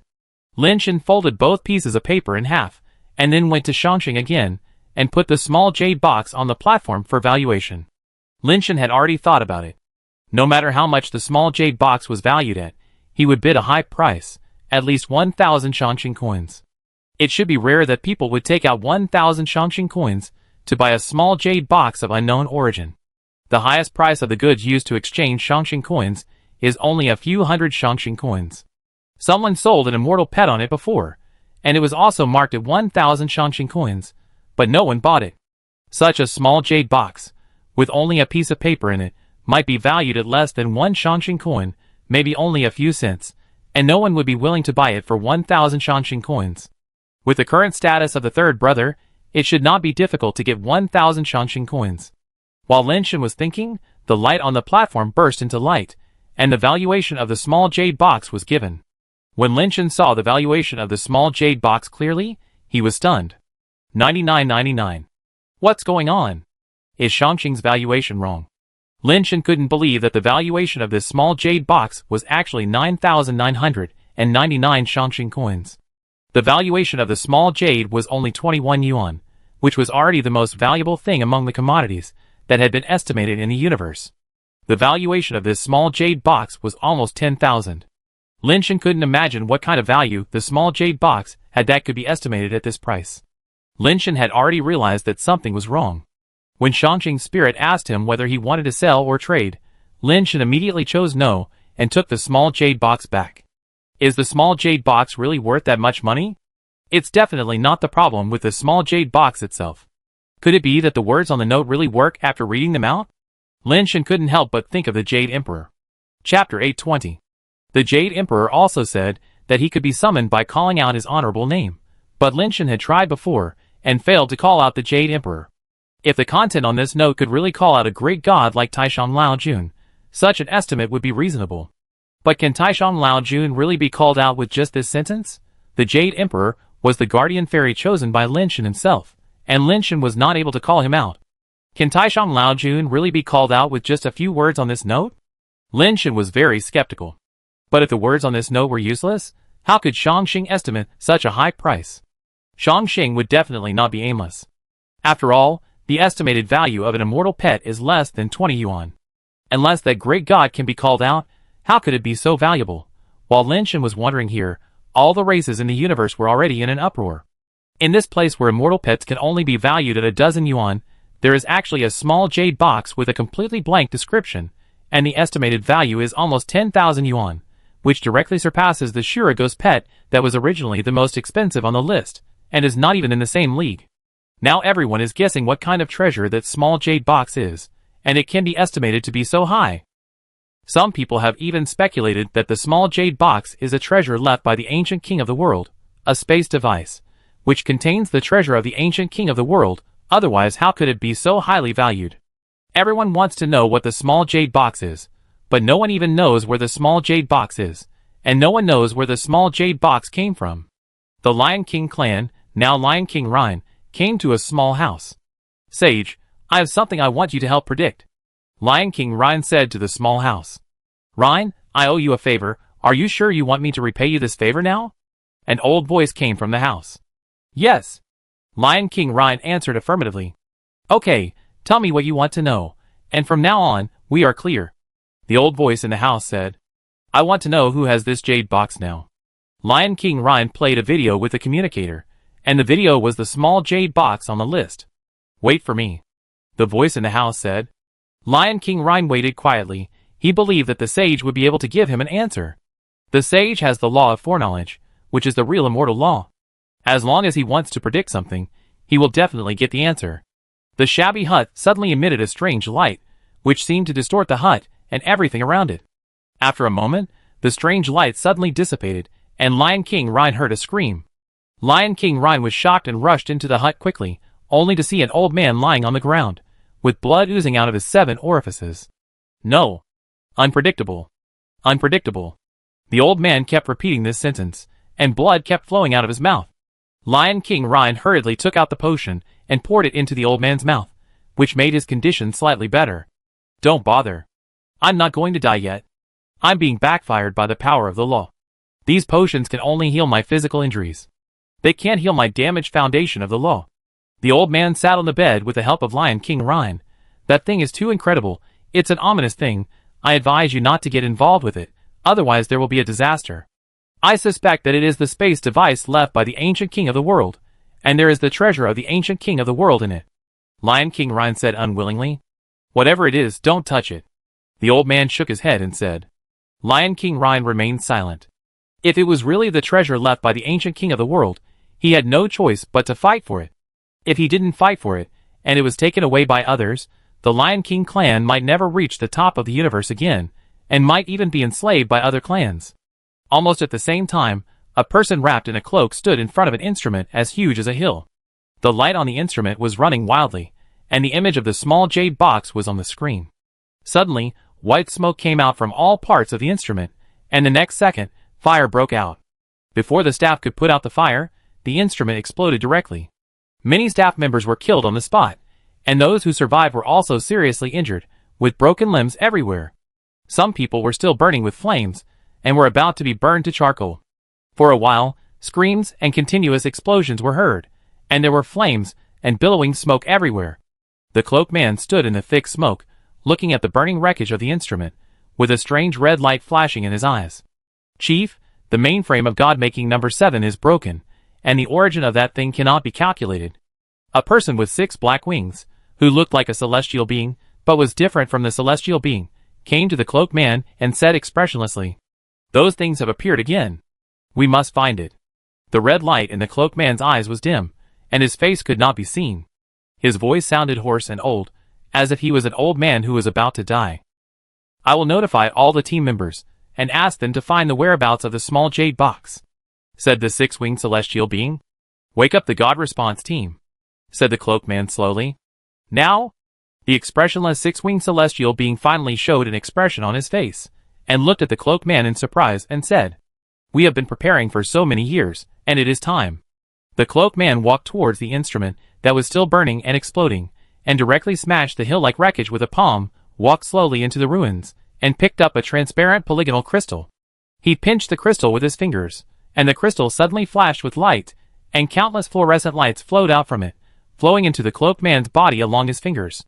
Lin Shen folded both pieces of paper in half, and then went to Shangxing again, and put the small jade box on the platform for valuation. Lin Shen had already thought about it. No matter how much the small jade box was valued at, he would bid a high price, at least 1,000 Shangxing coins. It should be rare that people would take out 1,000 Shangxing coins to buy a small jade box of unknown origin. The highest price of the goods used to exchange Shangxing coins is only a few hundred Shangxing coins. Someone sold an immortal pet on it before, and it was also marked at 1,000 Shangxing coins, but no one bought it. Such a small jade box, with only a piece of paper in it, might be valued at less than 1 Shangxing coin, maybe only a few cents, and no one would be willing to buy it for 1,000 Shangxing coins. With the current status of the third brother, it should not be difficult to get 1,000 Shangxing coins. While Lin Shen was thinking, the light on the platform burst into light, and the valuation of the small jade box was given. When Lin Shen saw the valuation of the small jade box clearly, he was stunned. 99.99. What's going on? Is Shangxing's valuation wrong? Lin Shen couldn't believe that the valuation of this small jade box was actually 9,999 Shangxing coins. The valuation of the small jade was only 21 yuan, which was already the most valuable thing among the commodities that had been estimated in the universe. The valuation of this small jade box was almost 10,000. Lin Shen couldn't imagine what kind of value the small jade box had that could be estimated at this price. Lin Shen had already realized that something was wrong. When Shangxing's spirit asked him whether he wanted to sell or trade, Lin Shen immediately chose no and took the small jade box back. Is the small jade box really worth that much money? It's definitely not the problem with the small jade box itself. Could it be that the words on the note really work after reading them out? Lin Shen couldn't help but think of the Jade Emperor. Chapter 820. The Jade Emperor also said that he could be summoned by calling out his honorable name, but Lin Shen had tried before and failed to call out the Jade Emperor. If the content on this note could really call out a great god like Taishan Lao Jun, such an estimate would be reasonable. But can Taishan Lao Jun really be called out with just this sentence? The Jade Emperor was the guardian fairy chosen by Lin Shen himself, and Lin Shen was not able to call him out. Can Taishan Lao Jun really be called out with just a few words on this note? Lin Shen was very skeptical. But if the words on this note were useless, how could Shangxing estimate such a high price? Shangxing would definitely not be aimless. After all, the estimated value of an immortal pet is less than 20 yuan. Unless that great god can be called out, how could it be so valuable? While Lin Shen was wondering here, all the races in the universe were already in an uproar. In this place where immortal pets can only be valued at a dozen yuan, there is actually a small jade box with a completely blank description, and the estimated value is almost 10,000 yuan, which directly surpasses the Shurago's pet that was originally the most expensive on the list, and is not even in the same league. Now everyone is guessing what kind of treasure that small jade box is, and it can be estimated to be so high. Some people have even speculated that the small jade box is a treasure left by the ancient king of the world, a space device, which contains the treasure of the ancient king of the world. Otherwise, how could it be so highly valued? Everyone wants to know what the small jade box is, but no one even knows where the small jade box is, and no one knows where the small jade box came from. The Lion King clan, now Lion King Ryan, came to a small house. Sage, I have something I want you to help predict. Lion King Ryan said to the small house. Ryan, I owe you a favor. Are you sure you want me to repay you this favor now? An old voice came from the house. Yes. Lion King Ryan answered affirmatively. Okay, tell me what you want to know, and from now on, we are clear. The old voice in the house said. I want to know who has this jade box now. Lion King Ryan played a video with the communicator, and the video was the small jade box on the list. Wait for me, the voice in the house said. Lion King Ryan waited quietly. He believed that the sage would be able to give him an answer. The sage has the law of foreknowledge, which is the real immortal law. As long as he wants to predict something, he will definitely get the answer. The shabby hut suddenly emitted a strange light, which seemed to distort the hut and everything around it. After a moment, the strange light suddenly dissipated, and Lion King Ryan heard a scream. Lion King Ryan was shocked and rushed into the hut quickly, only to see an old man lying on the ground, with blood oozing out of his 7 orifices. No. Unpredictable. Unpredictable. The old man kept repeating this sentence, and blood kept flowing out of his mouth. Lion King Ryan hurriedly took out the potion and poured it into the old man's mouth, which made his condition slightly better. Don't bother. I'm not going to die yet. I'm being backfired by the power of the law. These potions can only heal my physical injuries. They can't heal my damaged foundation of the law. The old man sat on the bed with the help of Lion King Ryan. That thing is too incredible. It's an ominous thing. I advise you not to get involved with it, otherwise there will be a disaster. I suspect that it is the space device left by the ancient king of the world, and there is the treasure of the ancient king of the world in it. Lion King Ryan said unwillingly. Whatever it is, don't touch it. The old man shook his head and said. Lion King Ryan remained silent. If it was really the treasure left by the ancient king of the world, he had no choice but to fight for it. If he didn't fight for it, and it was taken away by others, the Lion King clan might never reach the top of the universe again, and might even be enslaved by other clans. Almost at the same time, a person wrapped in a cloak stood in front of an instrument as huge as a hill. The light on the instrument was running wildly, and the image of the small jade box was on the screen. Suddenly, white smoke came out from all parts of the instrument, and the next second, fire broke out. Before the staff could put out the fire, the instrument exploded directly. Many staff members were killed on the spot, and those who survived were also seriously injured, with broken limbs everywhere. Some people were still burning with flames, and were about to be burned to charcoal. For a while, screams and continuous explosions were heard, and there were flames and billowing smoke everywhere. The cloaked man stood in the thick smoke, looking at the burning wreckage of the instrument, with a strange red light flashing in his eyes. Chief, the mainframe of God-making number 7 is broken, and the origin of that thing cannot be calculated. A person with 6 black wings, who looked like a celestial being, but was different from the celestial being, came to the cloaked man and said expressionlessly, "Those things have appeared again. We must find it." The red light in the cloaked man's eyes was dim, and his face could not be seen. His voice sounded hoarse and old, as if he was an old man who was about to die. "I will notify all the team members, and ask them to find the whereabouts of the small jade box," said the 6-winged celestial being. "Wake up the God response team," said the cloaked man slowly. "Now?" The expressionless 6-winged celestial being finally showed an expression on his face, and looked at the cloaked man in surprise and said, "We have been preparing for so many years, and it is time." The cloaked man walked towards the instrument that was still burning and exploding, and directly smashed the hill-like wreckage with a palm, walked slowly into the ruins, and picked up a transparent polygonal crystal. He pinched the crystal with his fingers, and the crystal suddenly flashed with light, and countless fluorescent lights flowed out from it, flowing into the cloaked man's body along his fingers.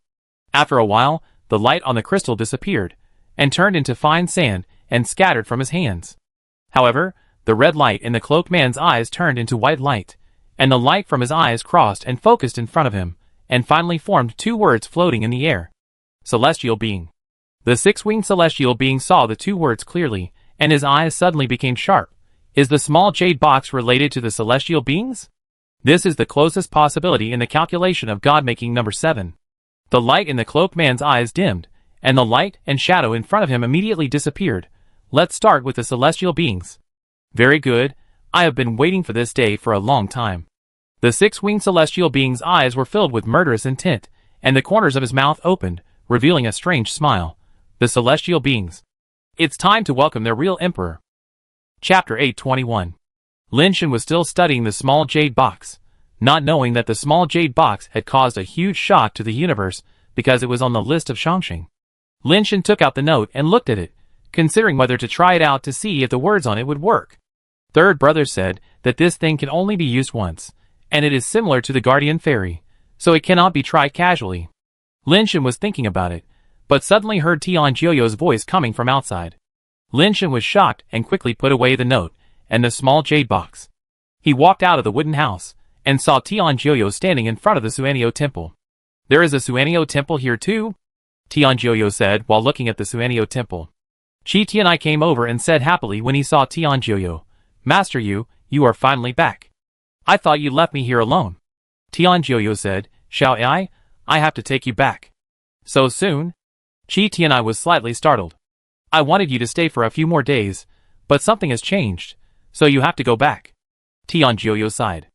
After a while, the light on the crystal disappeared, and turned into fine sand, and scattered from his hands. However, the red light in the cloaked man's eyes turned into white light, and the light from his eyes crossed and focused in front of him, and finally formed 2 words floating in the air. Celestial being. The 6-winged celestial being saw the 2 words clearly, and his eyes suddenly became sharp. Is the small jade box related to the celestial beings? This is the closest possibility in the calculation of God-making number 7. The light in the cloaked man's eyes dimmed, and the light and shadow in front of him immediately disappeared. Let's start with the celestial beings. Very good. I have been waiting for this day for a long time. The 6-winged celestial being's eyes were filled with murderous intent, and the corners of his mouth opened, revealing a strange smile. The celestial beings. It's time to welcome their real emperor. Chapter 821. Lin Shan was still studying the small jade box, not knowing that the small jade box had caused a huge shock to the universe because it was on the list of Shangxing. Lin Shan took out the note and looked at it, considering whether to try it out to see if the words on it would work. Third Brother said that this thing can only be used once, and it is similar to the Guardian Fairy, so it cannot be tried casually. Lin Shan was thinking about it, but suddenly heard Tian Jioyo's voice coming from outside. Lin Shan was shocked and quickly put away the note, and the small jade box. He walked out of the wooden house, and saw Tianjioyo standing in front of the Suanio temple. "There is a Suanio temple here too?" Tianjioyo said while looking at the Suanio temple. Chi Tianai came over and said happily when he saw Tianjioyo, "Master Yu, you are finally back. I thought you left me here alone." Tianjioyo said, "Xiao Ai, I have to take you back." "So soon?" Chi Tianai was slightly startled. "I wanted you to stay for a few more days, but something has changed, so you have to go back." Tianjioyo sighed.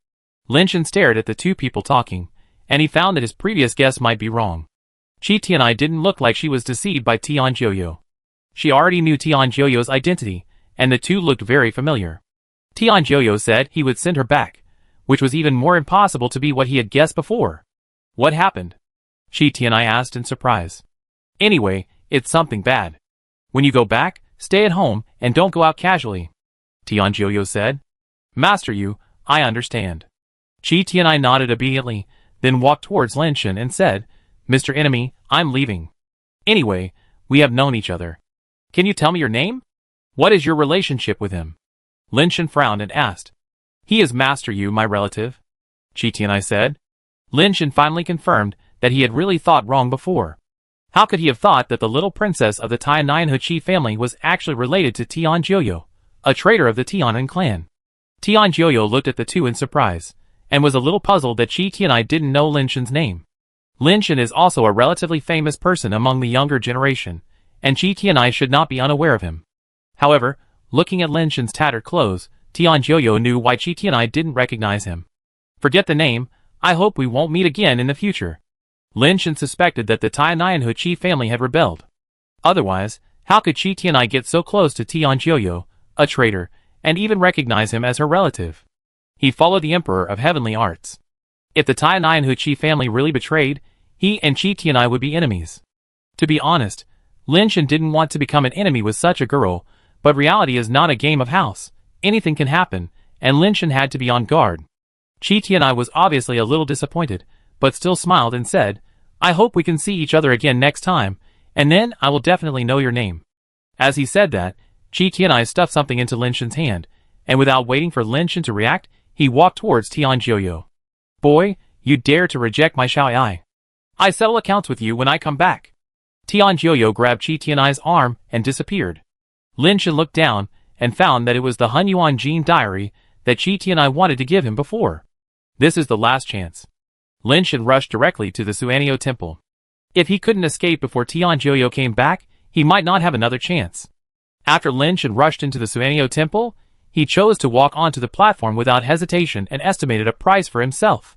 Lin Shen stared at the two people talking, and he found that his previous guess might be wrong. Chi Tianai didn't look like she was deceived by Tianjioyo. She already knew Tianjioyo's identity, and the two looked very familiar. Tianjioyo said he would send her back, which was even more impossible to be what he had guessed before. "What happened?" Chi Tianai asked in surprise. "Anyway, it's something bad. When you go back, stay at home and don't go out casually," Tianjioyo said. "Master Yu, I understand." Chi Tianai nodded obediently, then walked towards Lin Shen and said, "Mr. Enemy, I'm leaving. Anyway, we have known each other. Can you tell me your name? What is your relationship with him?" Lin Shen frowned and asked. "He is Master Yu, my relative," Chi Tianai said. Lin Shen finally confirmed that he had really thought wrong before. How could he have thought that the little princess of the Tianai family was actually related to Tianjioyo, a traitor of the Tianan clan? Tianjioyo looked at the two in surprise, and was a little puzzled that Chi Tianai didn't know Lin Shen's name. Lin Shen is also a relatively famous person among the younger generation, and Chi Tianai should not be unaware of him. However, looking at Lin Shen's tattered clothes, Tianjioyo knew why Chi Tianai didn't recognize him. "Forget the name, I hope we won't meet again in the future." Lin Shen suspected that the Tianai family had rebelled. Otherwise, how could Chi Tianai get so close to Tianjioyo, a traitor, and even recognize him as her relative? He followed the Emperor of Heavenly Arts. If the Tianai family really betrayed, he and Chi Tianai would be enemies. To be honest, Lin Shen didn't want to become an enemy with such a girl, but reality is not a game of house. Anything can happen, and Lin Shen had to be on guard. Chi Tianai was obviously a little disappointed, but still smiled and said, "I hope we can see each other again next time, and then I will definitely know your name." As he said that, Chi Tianai stuffed something into Lin Shen's hand, and without waiting for Lin Shen to react, he walked towards Tianjioyo. "Boy, you dare to reject my Xiao Ai. I settle accounts with you when I come back." Tianjioyo grabbed Chi Tianai's arm and disappeared. Lin Shen looked down and found that it was the Hunyuan Jin diary that Chi Tianai wanted to give him before. This is the last chance. Lin Shen rushed directly to the Suanio temple. If he couldn't escape before Tianjioyo came back, he might not have another chance. After Lin Shen rushed into the Suanio temple, he chose to walk onto the platform without hesitation and estimated a price for himself.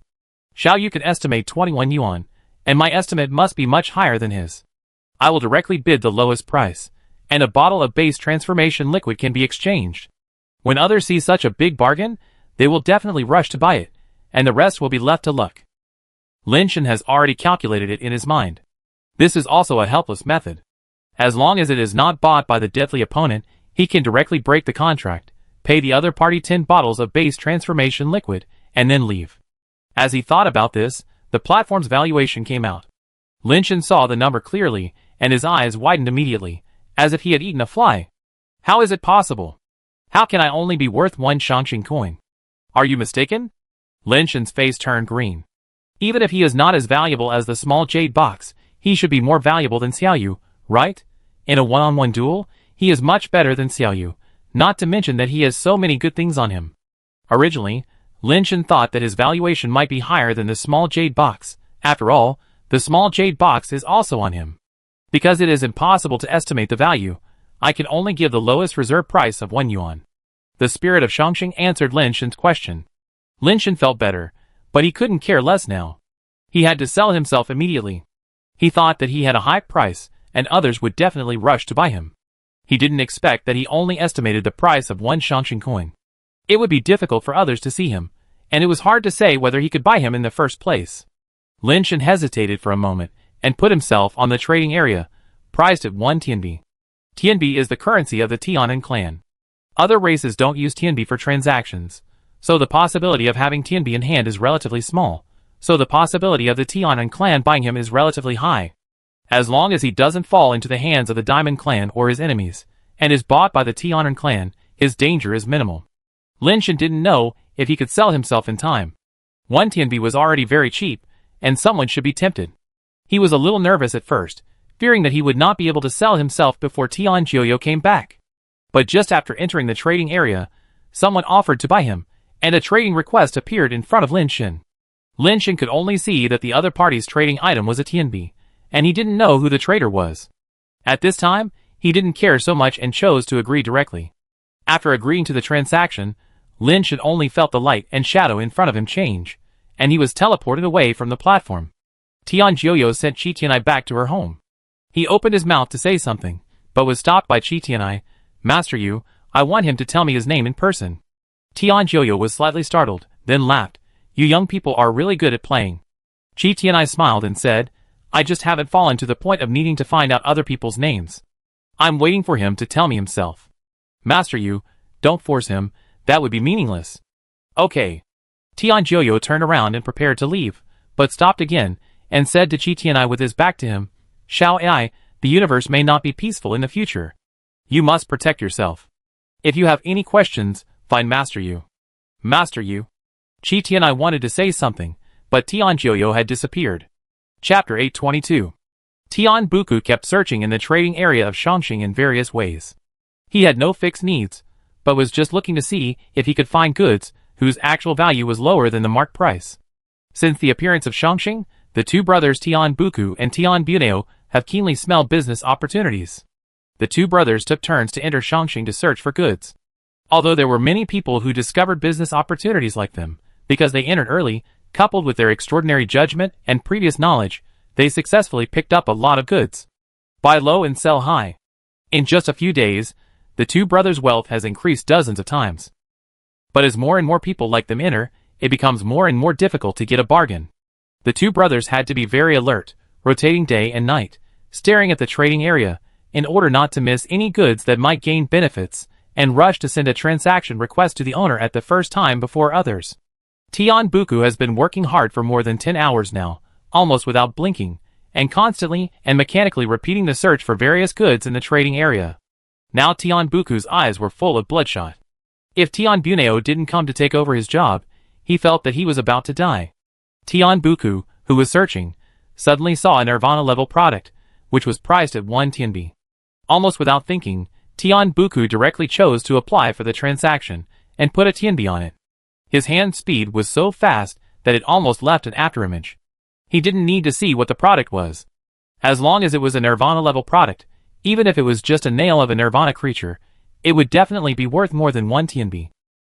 "Xiao Yu can estimate 21 yuan, and my estimate must be much higher than his. I will directly bid the lowest price, and a bottle of base transformation liquid can be exchanged. When others see such a big bargain, they will definitely rush to buy it, and the rest will be left to luck." Lin Shen has already calculated it in his mind. This is also a helpless method. As long as it is not bought by the deadly opponent, he can directly break the contract, pay the other party 10 bottles of base transformation liquid, and then leave. As he thought about this, the platform's valuation came out. Lin Shen saw the number clearly, and his eyes widened immediately, as if he had eaten a fly. "How is it possible? How can I only be worth 1 Shangxing coin? Are you mistaken?" Lin Shen's face turned green. Even if he is not as valuable as the small jade box, he should be more valuable than Xiao Yu, right? In a one-on-one duel, he is much better than Xiao Yu, not to mention that he has so many good things on him. Originally, Lin Shen thought that his valuation might be higher than the small jade box. After all, the small jade box is also on him. Because it is impossible to estimate the value, I can only give the lowest reserve price of 1 yuan. The spirit of Shangxing answered Lin Shen's question. Lin Shen felt better, but he couldn't care less now. He had to sell himself immediately. He thought that he had a high price, and others would definitely rush to buy him. He didn't expect that he only estimated the price of 1 Shangxing coin. It would be difficult for others to see him, and it was hard to say whether he could buy him in the first place. Lin Shen hesitated for a moment, and put himself on the trading area, priced at 1 tianbi. Tianbi is the currency of the Tianan clan. Other races don't use tianbi for transactions, so the possibility of having tianbi in hand is relatively small, so the possibility of the Tianan clan buying him is relatively high. As long as he doesn't fall into the hands of the Diamond clan or his enemies, and is bought by the Tianan clan, his danger is minimal. Lin Shen didn't know if he could sell himself in time. 1 Tianbi was already very cheap, and someone should be tempted. He was a little nervous at first, fearing that he would not be able to sell himself before Tian Jiuyo came back. But just after entering the trading area, someone offered to buy him, and a trading request appeared in front of Lin Shen. Lin Shen could only see that the other party's trading item was a Tianbi, and he didn't know who the trader was. At this time, he didn't care so much and chose to agree directly. After agreeing to the transaction, Lin Shen only felt the light and shadow in front of him change, and he was teleported away from the platform. Tian Jiuyo sent Qi Tianai back to her home. He opened his mouth to say something, but was stopped by Qi Tianai. Master Yu, I want him to tell me his name in person. Tian Jiuyo was slightly startled, then laughed. You young people are really good at playing. Qi Tianai smiled and said, I just haven't fallen to the point of needing to find out other people's names. I'm waiting for him to tell me himself. Master Yu, don't force him, that would be meaningless. Okay. Tian Jiuyo turned around and prepared to leave, but stopped again, and said to Qi Tianai with his back to him, Xiao Ai, the universe may not be peaceful in the future. You must protect yourself. If you have any questions, find Master Yu. Master Yu. Qi Tianai wanted to say something, but Tian Jiuyo had disappeared. Chapter 822. Tian Buku kept searching in the trading area of Shangxing in various ways. He had no fixed needs, but was just looking to see if he could find goods whose actual value was lower than the marked price. Since the appearance of Shangxing, the two brothers Tian Buku and Tian Buneo have keenly smelled business opportunities. The two brothers took turns to enter Shangxing to search for goods. Although there were many people who discovered business opportunities like them, because they entered early, coupled with their extraordinary judgment and previous knowledge, they successfully picked up a lot of goods. Buy low and sell high. In just a few days, the two brothers' wealth has increased dozens of times. But as more and more people like them enter, it becomes more and more difficult to get a bargain. The two brothers had to be very alert, rotating day and night, staring at the trading area, in order not to miss any goods that might gain benefits, and rush to send a transaction request to the owner at the first time before others. Tian Buku has been working hard for more than 10 hours now, almost without blinking, and constantly and mechanically repeating the search for various goods in the trading area. Now Tian Buku's eyes were full of bloodshot. If Tian Buneo didn't come to take over his job, he felt that he was about to die. Tian Buku, who was searching, suddenly saw a Nirvana-level product, which was priced at 1 Tianbi. Almost without thinking, Tian Buku directly chose to apply for the transaction, and put a Tianbi on it. His hand speed was so fast that it almost left an afterimage. He didn't need to see what the product was. As long as it was a Nirvana-level product, even if it was just a nail of a Nirvana creature, it would definitely be worth more than 1 Tianbi.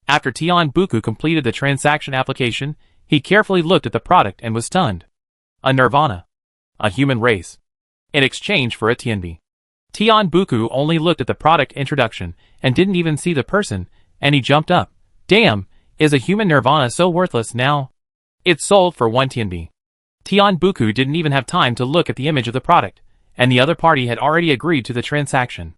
After Tian Buku completed the transaction application, he carefully looked at the product and was stunned. A Nirvana. A human race. In exchange for a Tianbi. Tian Buku only looked at the product introduction and didn't even see the person, and he jumped up. Damn, is a human Nirvana so worthless now? It's sold for 1 Tianbi. Tian Buku didn't even have time to look at the image of the product, and the other party had already agreed to the transaction.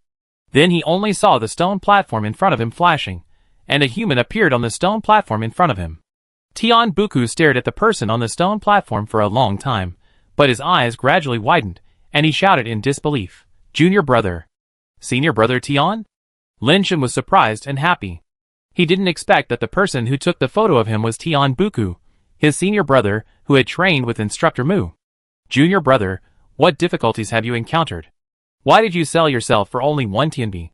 Then he only saw the stone platform in front of him flashing, and a human appeared on the stone platform in front of him. Tian Buku stared at the person on the stone platform for a long time, but his eyes gradually widened, and he shouted in disbelief, Junior brother. Senior brother Tian? Lin Shen was surprised and happy. He didn't expect that the person who took the photo of him was Tian Buku, his senior brother who had trained with Instructor Mu. Junior brother, what difficulties have you encountered? Why did you sell yourself for only 1 Tianbi?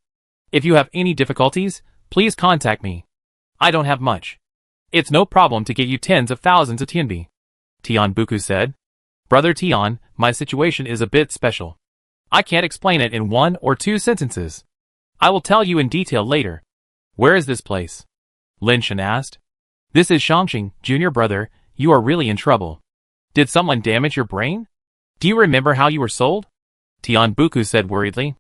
If you have any difficulties, please contact me. I don't have much. It's no problem to get you tens of thousands of Tianbi. Tian Buku said. Brother Tian, my situation is a bit special. I can't explain it in 1 or 2 sentences. I will tell you in detail later. Where is this place? Lin Shen asked. This is Shangxing, junior brother, you are really in trouble. Did someone damage your brain? Do you remember how you were sold? Tian Buku said worriedly.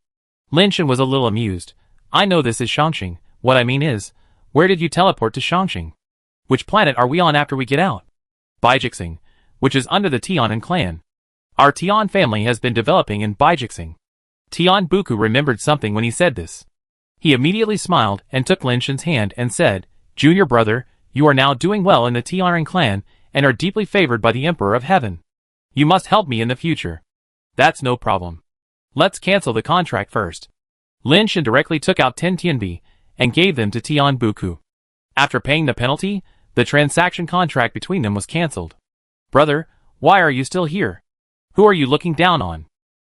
Lin Shen was a little amused. I know this is Shangxing, what I mean is, where did you teleport to Shangxing? Which planet are we on after we get out? Baijixing, which is under the Tian clan. Our Tian family has been developing in Baijixing. Tian Buku remembered something when he said this. He immediately smiled and took Lin Shen's hand and said, Junior brother, you are now doing well in the Tian clan and are deeply favored by the Emperor of Heaven. You must help me in the future. That's no problem. Let's cancel the contract first. Lin Shen directly took out 10 Tianbi and gave them to Tian Buku. After paying the penalty, the transaction contract between them was cancelled. Brother, why are you still here? Who are you looking down on?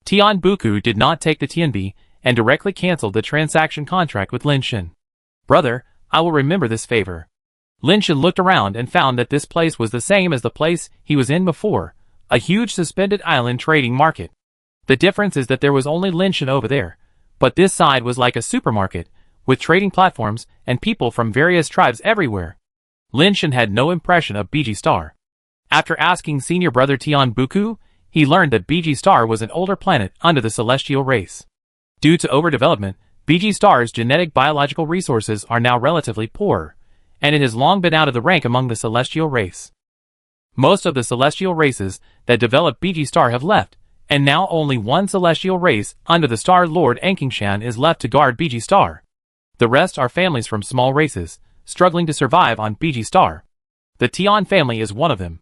Tian Buku did not take the tianbi and directly cancelled the transaction contract with Lin Shen. Brother, I will remember this favor. Lin Shen looked around and found that this place was the same as the place he was in before, a huge suspended island trading market. The difference is that there was only Lin Shen over there, but this side was like a supermarket, with trading platforms and people from various tribes everywhere. Lin Shen had no impression of BG Star. After asking senior brother Tian Buku, he learned that BG Star was an older planet under the celestial race. Due to overdevelopment, BG Star's genetic biological resources are now relatively poor, and it has long been out of the rank among the celestial race. Most of the celestial races that developed BG Star have left, and now only one celestial race under the Star Lord Ankingshan is left to guard BG Star. The rest are families from small races, struggling to survive on BG Star. The Tian family is one of them.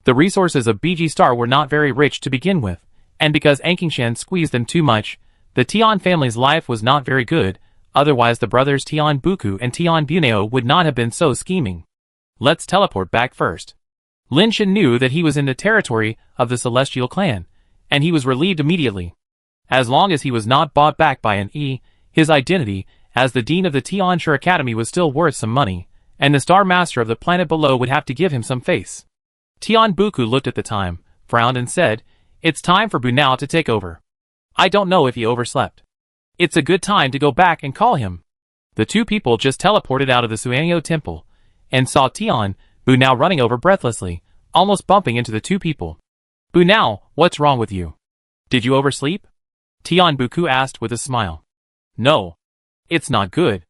The resources of BG Star were not very rich to begin with, and because Ankingshan squeezed them too much, the Tian family's life was not very good, otherwise the brothers Tian Buku and Tian Buneo would not have been so scheming. Let's teleport back first. Lin Shen knew that he was in the territory of the Celestial Clan, and he was relieved immediately. As long as he was not bought back by an E, his identity as the Dean of the Tianshur Academy was still worth some money, and the Star Master of the planet below would have to give him some face. Tian Buku looked at the time, frowned and said, "It's time for Bunao to take over. I don't know if he overslept. It's a good time to go back and call him." The two people just teleported out of the Suanyo temple, and saw Tian Bunao running over breathlessly, almost bumping into the two people. "Bunao, what's wrong with you? Did you oversleep?" Tian Buku asked with a smile. "No. It's not good,"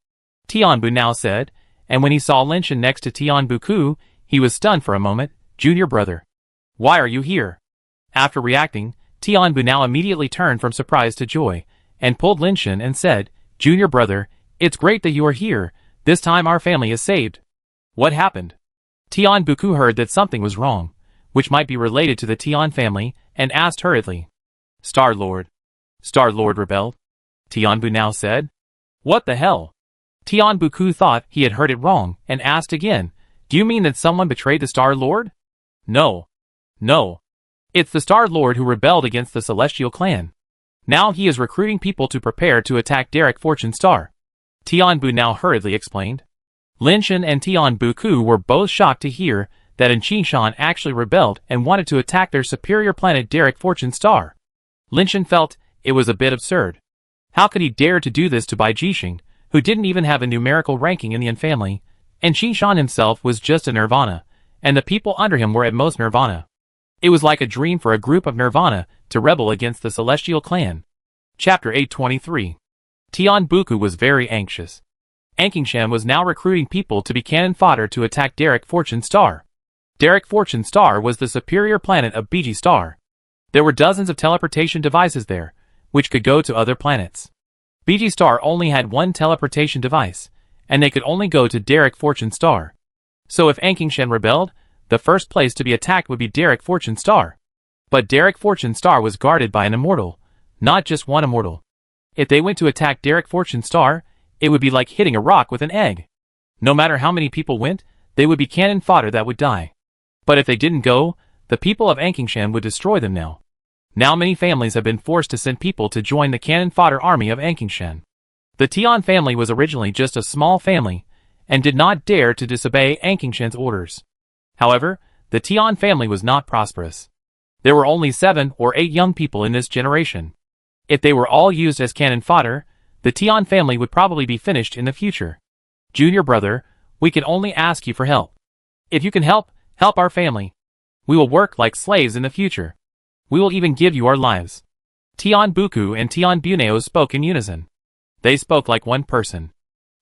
Tian Bunao said, and when he saw Lin Shen next to Tian Buku, he was stunned for a moment. "Junior brother. Why are you here?" After reacting, Tian Bunao immediately turned from surprise to joy, and pulled Lin Shen and said, "Junior brother, it's great that you are here. This time our family is saved." "What happened?" Tian Buku heard that something was wrong, which might be related to the Tian family, and asked hurriedly. Star Lord rebelled," Tian Bunao said. "What the hell?" Tian Buku thought he had heard it wrong, and asked again, "Do you mean that someone betrayed the Star Lord?" No. It's the Star Lord who rebelled against the Celestial Clan. Now he is recruiting people to prepare to attack Derek Fortune Star," Tian Bunao hurriedly explained. Lin Shen and Tian Buku were both shocked to hear that Anqingshan actually rebelled and wanted to attack their superior planet Derek Fortune Star. Lin Shen felt it was a bit absurd. How could he dare to do this to Bai Jixing, who didn't even have a numerical ranking in the Yin family, and Anqingshan himself was just a Nirvana, and the people under him were at most Nirvana. It was like a dream for a group of Nirvana to rebel against the Celestial Clan. Chapter 823. Tian Buku was very anxious. Ankingshan was now recruiting people to be cannon fodder to attack Derek Fortune Star. Derek Fortune Star was the superior planet of BG Star. There were dozens of teleportation devices there, which could go to other planets. BG Star only had one teleportation device, and they could only go to Derek Fortune Star. So if Ankingshan rebelled, the first place to be attacked would be Derek Fortune Star. But Derek Fortune Star was guarded by an immortal, not just one immortal. If they went to attack Derek Fortune Star, it would be like hitting a rock with an egg. No matter how many people went, they would be cannon fodder that would die. But if they didn't go, the people of Ankingshan would destroy them now. Now many families have been forced to send people to join the cannon fodder army of Ankingshan. The Tian family was originally just a small family, and did not dare to disobey Ankingshan's orders. However, the Tian family was not prosperous. There were only 7 or 8 young people in this generation. If they were all used as cannon fodder, the Tian family would probably be finished in the future. "Junior brother, we can only ask you for help. If you can help our family. We will work like slaves in the future. We will even give you our lives." Tian Buku and Tian Buneo spoke in unison. They spoke like one person.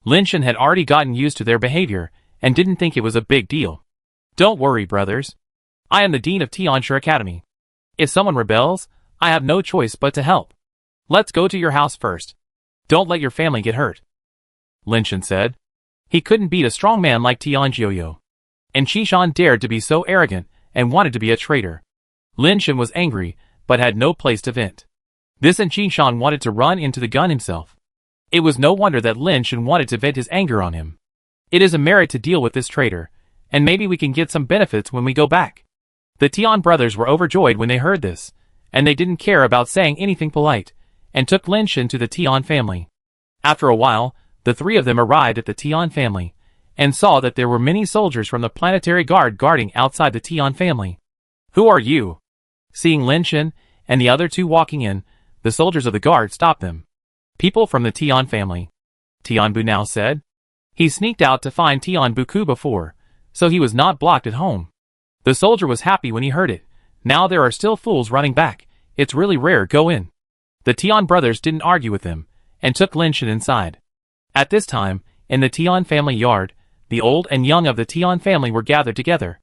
Lin Shen had already gotten used to their behavior, and didn't think it was a big deal. "Don't worry, brothers. I am the Dean of Tianshur Academy. If someone rebels, I have no choice but to help. Let's go to your house first. Don't let your family get hurt," Lin Shen said. He couldn't beat a strong man like Tian Jioyo. And Anqingshan dared to be so arrogant, and wanted to be a traitor. Lin Shen was angry, but had no place to vent. This Anqingshan wanted to run into the gun himself. It was no wonder that Lin Shen wanted to vent his anger on him. It is a merit to deal with this traitor, and maybe we can get some benefits when we go back. The Tian brothers were overjoyed when they heard this, and they didn't care about saying anything polite, and took Lin Shen to the Tian family. After a while, the three of them arrived at the Tian family, and saw that there were many soldiers from the planetary guard guarding outside the Tian family. Who are you? Seeing Lin Shen and the other two walking in, the soldiers of the guard stopped them. People from the Tian family. Tian Bu now said. He sneaked out to find Tian Buku before, so he was not blocked at home. The soldier was happy when he heard it. Now there are still fools running back. It's really rare, go in. The Tian brothers didn't argue with him, and took Lin Shen inside. At this time, in the Tian family yard, the old and young of the Tian family were gathered together.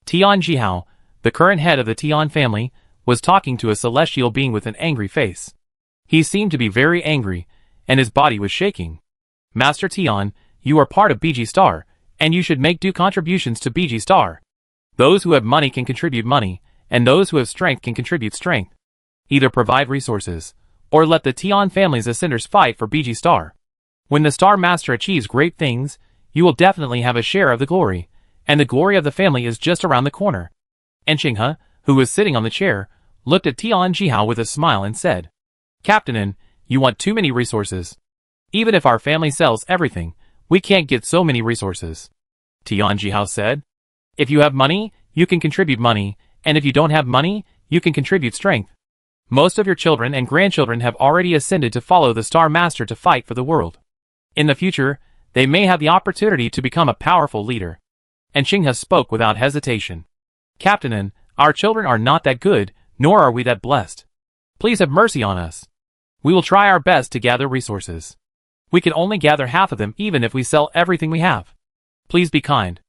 Tian Jihao, the current head of the Tian family, was talking to a celestial being with an angry face. He seemed to be very angry, and his body was shaking. Master Tian, you are part of BG Star, and you should make due contributions to BG Star. Those who have money can contribute money, and those who have strength can contribute strength. Either provide resources, or let the Tian family's ascenders fight for BG Star. When the Star Master achieves great things, you will definitely have a share of the glory, and the glory of the family is just around the corner. And Qinghe, who was sitting on the chair, looked at Tian Jihao with a smile and said, Captain, you want too many resources. Even if our family sells everything, we can't get so many resources. Tian Jihao said, if you have money, you can contribute money, and if you don't have money, you can contribute strength. Most of your children and grandchildren have already ascended to follow the Star Master to fight for the world. In the future, they may have the opportunity to become a powerful leader. And Qinghe spoke without hesitation. Captain, our children are not that good, nor are we that blessed. Please have mercy on us. We will try our best to gather resources. We can only gather half of them even if we sell everything we have. Please be kind.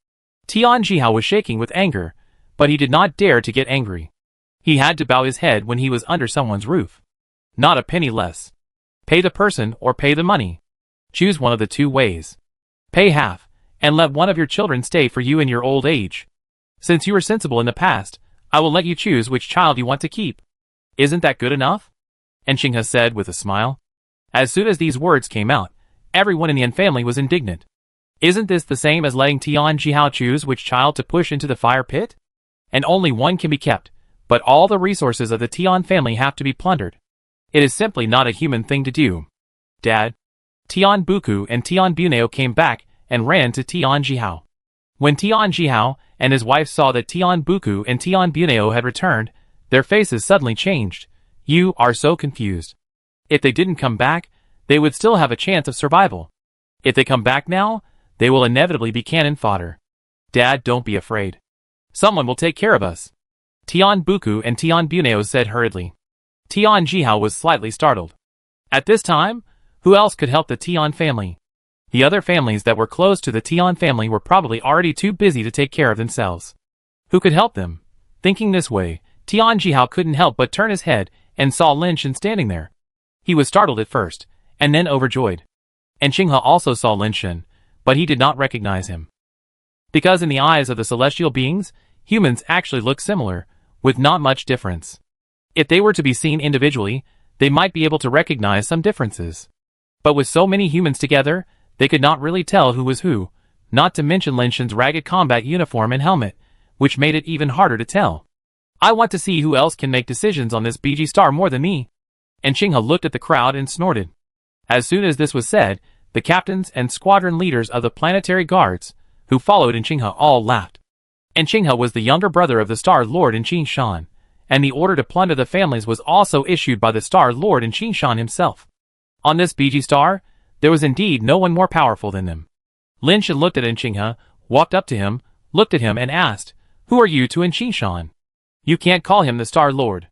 Tian Jihao was shaking with anger, but he did not dare to get angry. He had to bow his head when he was under someone's roof. Not a penny less. Pay the person or pay the money. Choose one of the two ways. Pay half, and let one of your children stay for you in your old age. Since you were sensible in the past, I will let you choose which child you want to keep. Isn't that good enough? And Qinghe said with a smile. As soon as these words came out, everyone in the Yan family was indignant. Isn't this the same as letting Tian Jihao choose which child to push into the fire pit? And only one can be kept, but all the resources of the Tian family have to be plundered. It is simply not a human thing to do. Dad. Tian Buku and Tian Buneo came back and ran to Tian Jihao. When Tian Jihao and his wife saw that Tian Buku and Tian Buneo had returned, their faces suddenly changed. You are so confused. If they didn't come back, they would still have a chance of survival. If they come back now, they will inevitably be cannon fodder. Dad, don't be afraid. Someone will take care of us. Tian Buku and Tian Buneo said hurriedly. Tian Jihao was slightly startled. At this time, who else could help the Tian family? The other families that were close to the Tian family were probably already too busy to take care of themselves. Who could help them? Thinking this way, Tian Jihao couldn't help but turn his head and saw Lin Shen standing there. He was startled at first, and then overjoyed. And Qinghe also saw Lin Shen, but he did not recognize him. Because in the eyes of the celestial beings, humans actually look similar, with not much difference. If they were to be seen individually, they might be able to recognize some differences. But with so many humans together, they could not really tell who was who, not to mention Lin Shen's ragged combat uniform and helmet, which made it even harder to tell. I want to see who else can make decisions on this BG Star more than me. And Qinghe looked at the crowd and snorted. As soon as this was said, the captains and squadron leaders of the planetary guards, who followed in Qinghe, all laughed. And Qinghe was the younger brother of the Star Lord in Qingshan, and the order to plunder the families was also issued by the Star Lord in Qingshan himself. On this BG Star, there was indeed no one more powerful than them. Lin Shen looked at Qinghe, walked up to him, looked at him and asked, Who are you to in Qingshan? You can't call him the Star Lord.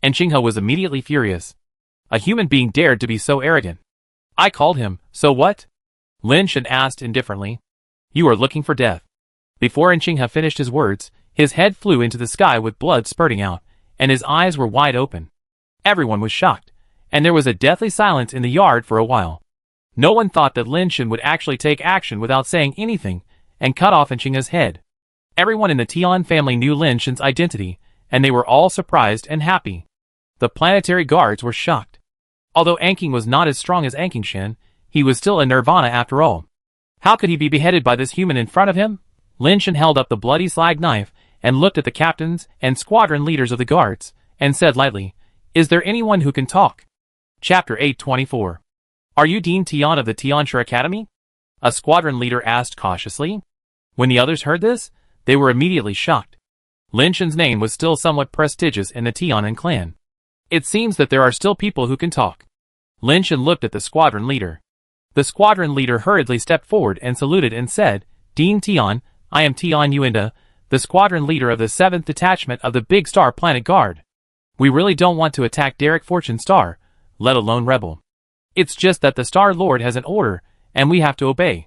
And Qinghe was immediately furious. A human being dared to be so arrogant. I called him, so what? Lin Shen asked indifferently. You are looking for death. Before Qinghe finished his words, his head flew into the sky with blood spurting out, and his eyes were wide open. Everyone was shocked, and there was a deathly silence in the yard for a while. No one thought that Lin Shen would actually take action without saying anything, and cut off Qinghe's head. Everyone in the Tian family knew Lin Shen's identity, and they were all surprised and happy. The planetary guards were shocked. Although Anking was not as strong as Anking Shen, he was still a nirvana after all. How could he be beheaded by this human in front of him? Lin Shen held up the bloody slag knife and looked at the captains and squadron leaders of the guards, and said lightly, "Is there anyone who can talk?" Chapter 824. Are you Dean Tian of the Tianshi Academy? A squadron leader asked cautiously. When the others heard this, they were immediately shocked. Lin Shen's name was still somewhat prestigious in the Tianan clan. It seems that there are still people who can talk. Lin Shen looked at the squadron leader. The squadron leader hurriedly stepped forward and saluted and said, "Dean Tian, I am Tian Yuanda, the squadron leader of the 7th Detachment of the Big Star Planet Guard. We really don't want to attack Derek Fortune Star, let alone Rebel. It's just that the Star Lord has an order, and we have to obey.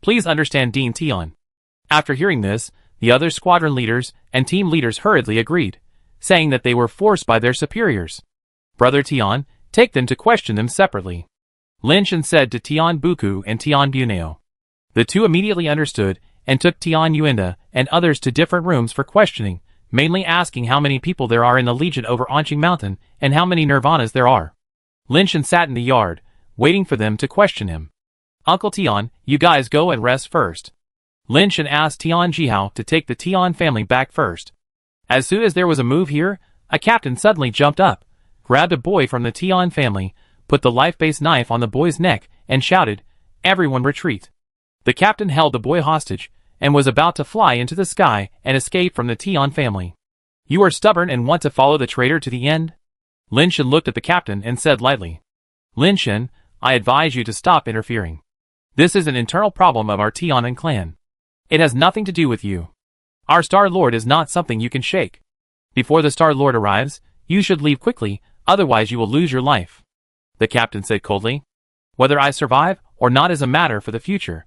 Please understand, Dean Tian." After hearing this, the other squadron leaders and team leaders hurriedly agreed, saying that they were forced by their superiors. "Brother Tian, take them to question them separately," Lin Shen said to Tian Buku and Tian Buneo. The two immediately understood and took Tian Yuanda and others to different rooms for questioning, mainly asking how many people there are in the Legion over Anqing Mountain and how many Nirvanas there are. Lin Shen sat in the yard, waiting for them to question him. "Uncle Tian, you guys go and rest first." Lin Shen asked Tian Jihao to take the Tian family back first. As soon as there was a move here, a captain suddenly jumped up, grabbed a boy from the Tian family, put the life-based knife on the boy's neck, and shouted, "Everyone retreat." The captain held the boy hostage, and was about to fly into the sky and escape from the Tian family. "You are stubborn and want to follow the traitor to the end?" Lin Shen looked at the captain and said lightly, "Lin Shen, I advise you to stop interfering. This is an internal problem of our Tianan clan. It has nothing to do with you. Our Star Lord is not something you can shake. Before the Star Lord arrives, you should leave quickly, otherwise you will lose your life," the captain said coldly. "Whether I survive or not is a matter for the future.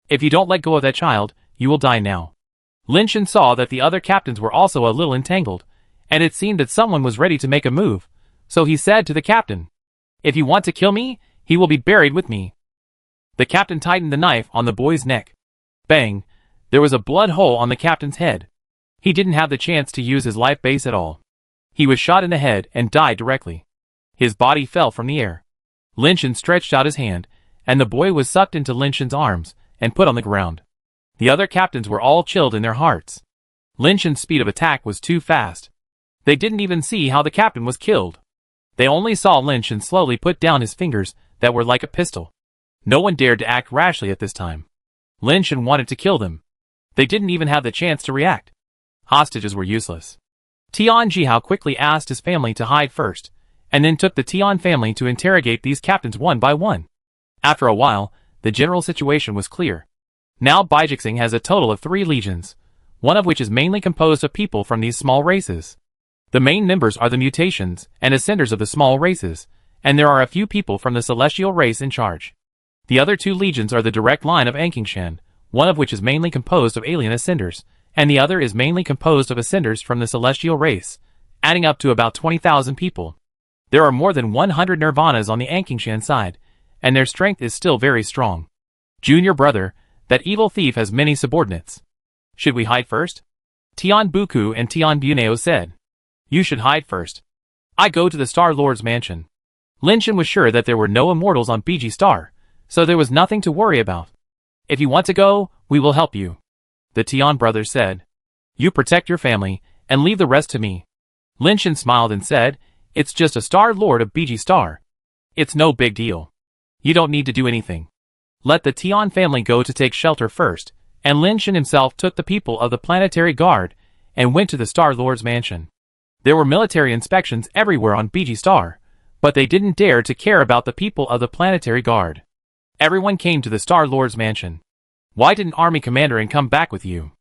If you don't let go of that child, you will die now." Lin Shen saw that the other captains were also a little entangled, and it seemed that someone was ready to make a move, so he said to the captain, "If you want to kill me, he will be buried with me." The captain tightened the knife on the boy's neck. Bang! There was a blood hole on the captain's head. He didn't have the chance to use his life base at all. He was shot in the head and died directly. His body fell from the air. Lin Shen stretched out his hand, and the boy was sucked into Lin Shen's arms and put on the ground. The other captains were all chilled in their hearts. Lin Shen's speed of attack was too fast. They didn't even see how the captain was killed. They only saw Lin Shen slowly put down his fingers that were like a pistol. No one dared to act rashly at this time. Lin Shen wanted to kill them. They didn't even have the chance to react. Hostages were useless. Tian Jihao quickly asked his family to hide first, and then took the Tian family to interrogate these captains one by one. After a while, the general situation was clear. Now Baijixing has a total of 3 legions, one of which is mainly composed of people from these small races. The main members are the mutations and ascenders of the small races, and there are a few people from the celestial race in charge. The other 2 legions are the direct line of Anqingshan, one of which is mainly composed of alien ascenders, and the other is mainly composed of ascenders from the celestial race, adding up to about 20,000 people. There are more than 100 Nirvanas on the Anqingshan side, and their strength is still very strong. Junior brother, that evil thief has many subordinates. Should we hide first? Tian Buku and Tian Buneo said. You should hide first. I go to the Star Lord's mansion. Lin Shen was sure that there were no immortals on BG Star, so there was nothing to worry about. If you want to go, we will help you, the Tian brothers said. You protect your family, and leave the rest to me. Lin Shen smiled and said, It's just a Star Lord of BG Star. It's no big deal. You don't need to do anything. Let the Tian family go to take shelter first, and Lin Shen himself took the people of the Planetary Guard and went to the Star Lord's mansion. There were military inspections everywhere on BG Star, but they didn't dare to care about the people of the Planetary Guard. Everyone came to the Star Lord's mansion. Why didn't Army Commander and come back with you?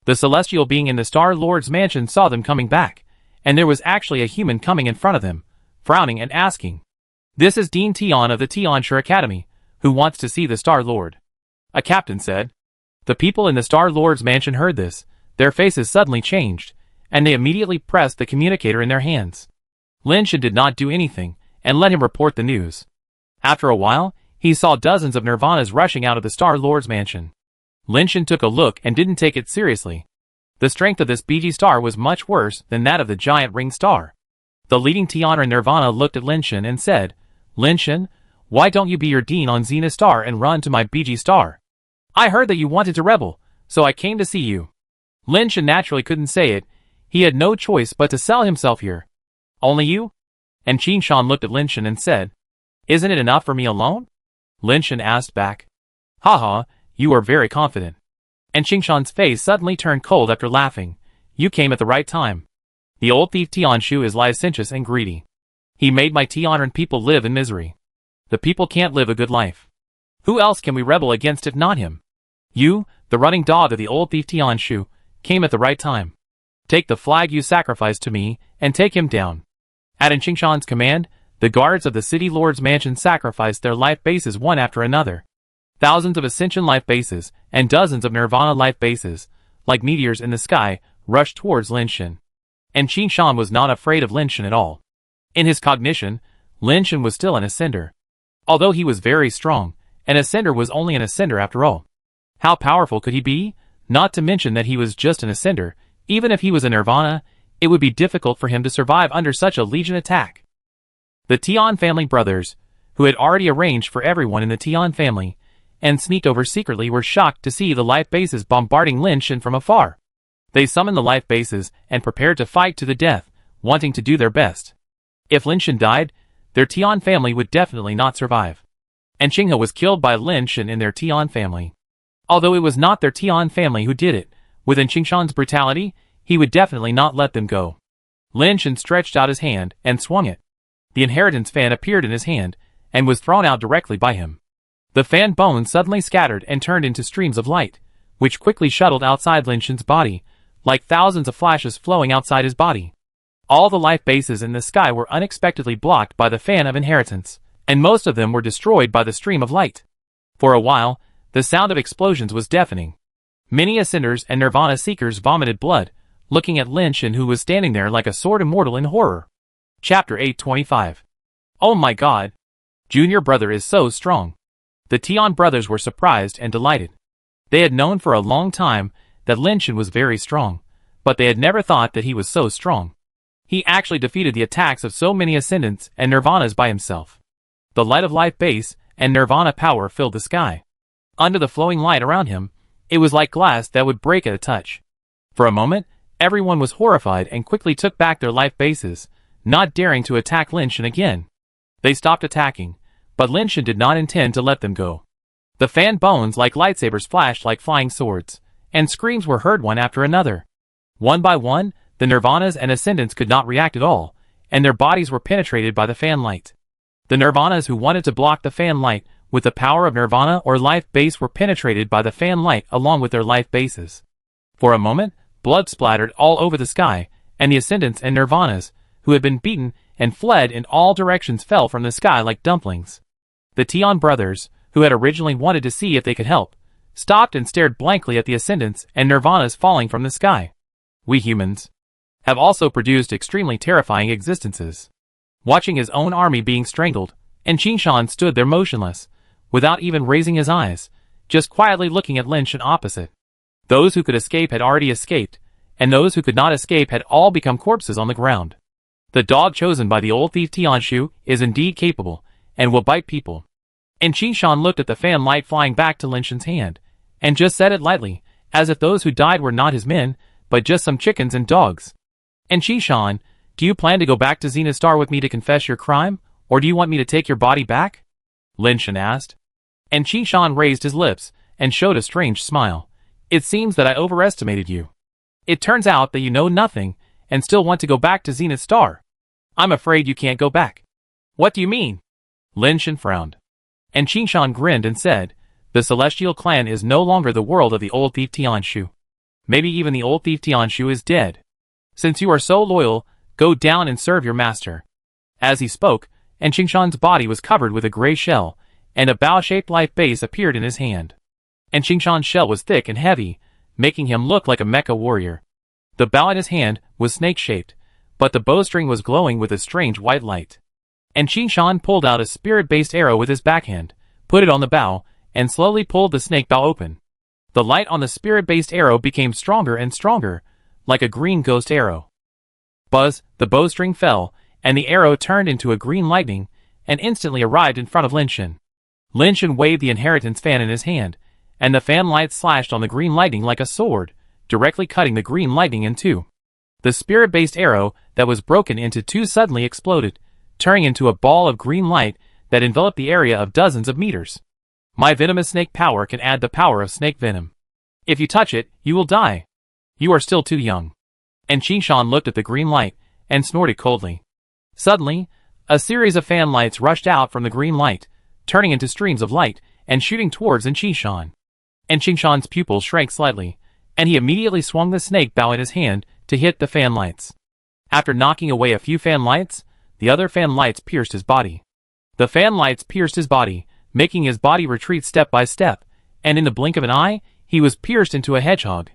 The celestial being in the Star Lord's mansion saw them coming back, and there was actually a human coming in front of them, frowning and asking, This is Dean Tian of the Tianshi Academy, who wants to see the Star Lord. A captain said. The people in the Star Lord's mansion heard this, their faces suddenly changed, and they immediately pressed the communicator in their hands. Lin Shen did not do anything, and let him report the news. After a while, he saw dozens of Nirvanas rushing out of the Star Lord's mansion. Lin Shen took a look and didn't take it seriously. The strength of this BG star was much worse than that of the giant ring star. The leading Tianra Nirvana looked at Lin Shen and said, Lin Shen, why don't you be your dean on Xena Star and run to my BG star? I heard that you wanted to rebel, so I came to see you. Lin Shen naturally couldn't say it. He had no choice but to sell himself here. Only you? And Qin Shan looked at Lin Shen and said, Isn't it enough for me alone? Lin Shen asked back. Haha, you are very confident. And Qin Shan's face suddenly turned cold after laughing. You came at the right time. The old thief Tianshu is licentious and greedy. He made my Tianren people live in misery. The people can't live a good life. Who else can we rebel against if not him? You, the running dog of the old thief Tianshu, came at the right time. Take the flag you sacrificed to me, and take him down. At Qin Shan's command, the guards of the city lord's mansion sacrificed their life bases one after another. Thousands of Ascension life bases, and dozens of Nirvana life bases, like meteors in the sky, rushed towards Lin Shen. And Qin Shan was not afraid of Lin Shen at all. In his cognition, Lin Shen was still an Ascender. Although he was very strong, an Ascender was only an Ascender after all. How powerful could he be? Not to mention that he was just an Ascender. Even if he was a Nirvana, it would be difficult for him to survive under such a legion attack. The Tian family brothers, who had already arranged for everyone in the Tian family, and sneaked over secretly, were shocked to see the life bases bombarding Lin Shen from afar. They summoned the life bases and prepared to fight to the death, wanting to do their best. If Lin Shen died, their Tian family would definitely not survive. And Qinghe was killed by Lin Shen in their Tian family. Although it was not their Tian family who did it, within Qin Shan's brutality, he would definitely not let them go. Lin Shen stretched out his hand and swung it. The inheritance fan appeared in his hand, and was thrown out directly by him. The fan bones suddenly scattered and turned into streams of light, which quickly shuttled outside Lin Shen's body, like thousands of flashes flowing outside his body. All the life bases in the sky were unexpectedly blocked by the fan of inheritance, and most of them were destroyed by the stream of light. For a while, the sound of explosions was deafening. Many Ascenders and Nirvana Seekers vomited blood, looking at Lin Shen, who was standing there like a sword immortal in horror. Chapter 825. Oh my god! Junior brother is so strong. The Tian brothers were surprised and delighted. They had known for a long time that Lin Shen was very strong, but they had never thought that he was so strong. He actually defeated the attacks of so many Ascendants and Nirvanas by himself. The light of life base and Nirvana power filled the sky. Under the flowing light around him, it was like glass that would break at a touch. For a moment, everyone was horrified and quickly took back their life bases, not daring to attack Lin Shen again. They stopped attacking, but Lin Shen did not intend to let them go. The fan bones like lightsabers flashed like flying swords, and screams were heard one after another. One by one, the Nirvanas and Ascendants could not react at all, and their bodies were penetrated by the fan light. The Nirvanas who wanted to block the fan light with the power of Nirvana or life base were penetrated by the fan light along with their life bases. For a moment, blood splattered all over the sky, and the Ascendants and Nirvanas, who had been beaten and fled in all directions, fell from the sky like dumplings. The Tian brothers, who had originally wanted to see if they could help, stopped and stared blankly at the Ascendants and Nirvanas falling from the sky. We humans have also produced extremely terrifying existences. Watching his own army being strangled, and Qin Shan stood there motionless, without even raising his eyes, just quietly looking at Lin Shen opposite. Those who could escape had already escaped, and those who could not escape had all become corpses on the ground. The dog chosen by the old thief Tianshu is indeed capable, and will bite people. And Qin Shan looked at the fan light flying back to Lin Shen's hand, and just said it lightly, as if those who died were not his men, but just some chickens and dogs. And Qin Shan, do you plan to go back to Zenith Star with me to confess your crime, or do you want me to take your body back? Lin Shen asked. And Qin Shan raised his lips, and showed a strange smile. It seems that I overestimated you. It turns out that you know nothing, and still want to go back to Zenith Star. I'm afraid you can't go back. What do you mean? Lin Shen frowned. And Qin Shan grinned and said, the Celestial Clan is no longer the world of the old thief Tianshu. Maybe even the old thief Tianshu is dead. Since you are so loyal, go down and serve your master. As he spoke, and Qin Shan's body was covered with a gray shell, and a bow-shaped life base appeared in his hand. And Qin Shan's shell was thick and heavy, making him look like a mecha warrior. The bow in his hand was snake-shaped, but the bowstring was glowing with a strange white light. And Qin Shan pulled out a spirit-based arrow with his backhand, put it on the bow, and slowly pulled the snake bow open. The light on the spirit-based arrow became stronger and stronger, like a green ghost arrow. Buzz, the bowstring fell, and the arrow turned into a green lightning, and instantly arrived in front of Lin Shen. Lin Shen waved the inheritance fan in his hand, and the fan light slashed on the green lightning like a sword, directly cutting the green lightning in two. The spirit-based arrow that was broken into two suddenly exploded, turning into a ball of green light that enveloped the area of dozens of meters. My venomous snake power can add the power of snake venom. If you touch it, you will die. You are still too young. And Qingshan looked at the green light and snorted coldly. Suddenly, a series of fan lights rushed out from the green light, turning into streams of light and shooting towards Qingshan. And Qingshan's pupils shrank slightly, and he immediately swung the snake bow in his hand to hit the fan lights. After knocking away a few fan lights, the other fan lights pierced his body. The fan lights pierced his body, making his body retreat step by step, and in the blink of an eye, he was pierced into a hedgehog.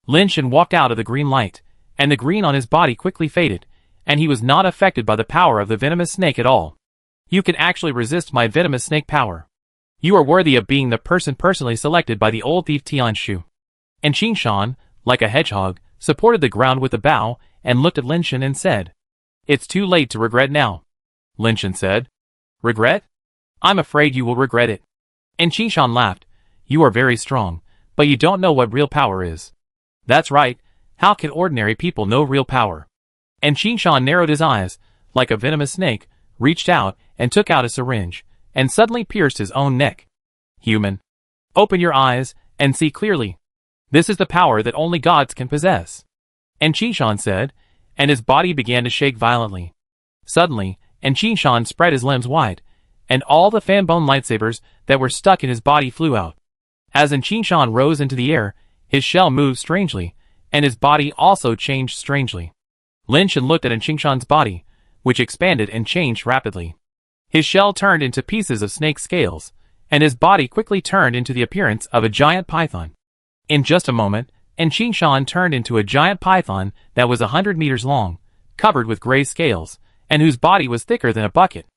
Lin Shen walked out of the green light, and the green on his body quickly faded, and he was not affected by the power of the venomous snake at all. You can actually resist my venomous snake power. You are worthy of being the person personally selected by the old thief Tianshu. And Qingshan, like a hedgehog, supported the ground with a bow and looked at Lin Shen and said, "It's too late to regret now." Lin Shen said, "Regret? I'm afraid you will regret it." And Qingshan laughed, "You are very strong, but you don't know what real power is." "That's right. How can ordinary people know real power?" And Qingshan narrowed his eyes, like a venomous snake, reached out and took out a syringe, and suddenly pierced his own neck. "Human, open your eyes and see clearly. This is the power that only gods can possess." And Qingshan said, and his body began to shake violently. Suddenly, Qingshan spread his limbs wide, and all the fan-bone lightsabers that were stuck in his body flew out. As Qingshan rose into the air, his shell moved strangely, and his body also changed strangely. Lin Shen looked at Qingshan's body, which expanded and changed rapidly. His shell turned into pieces of snake scales, and his body quickly turned into the appearance of a giant python. In just a moment, Qingshan turned into a giant python that was 100 meters long, covered with gray scales, and whose body was thicker than a bucket.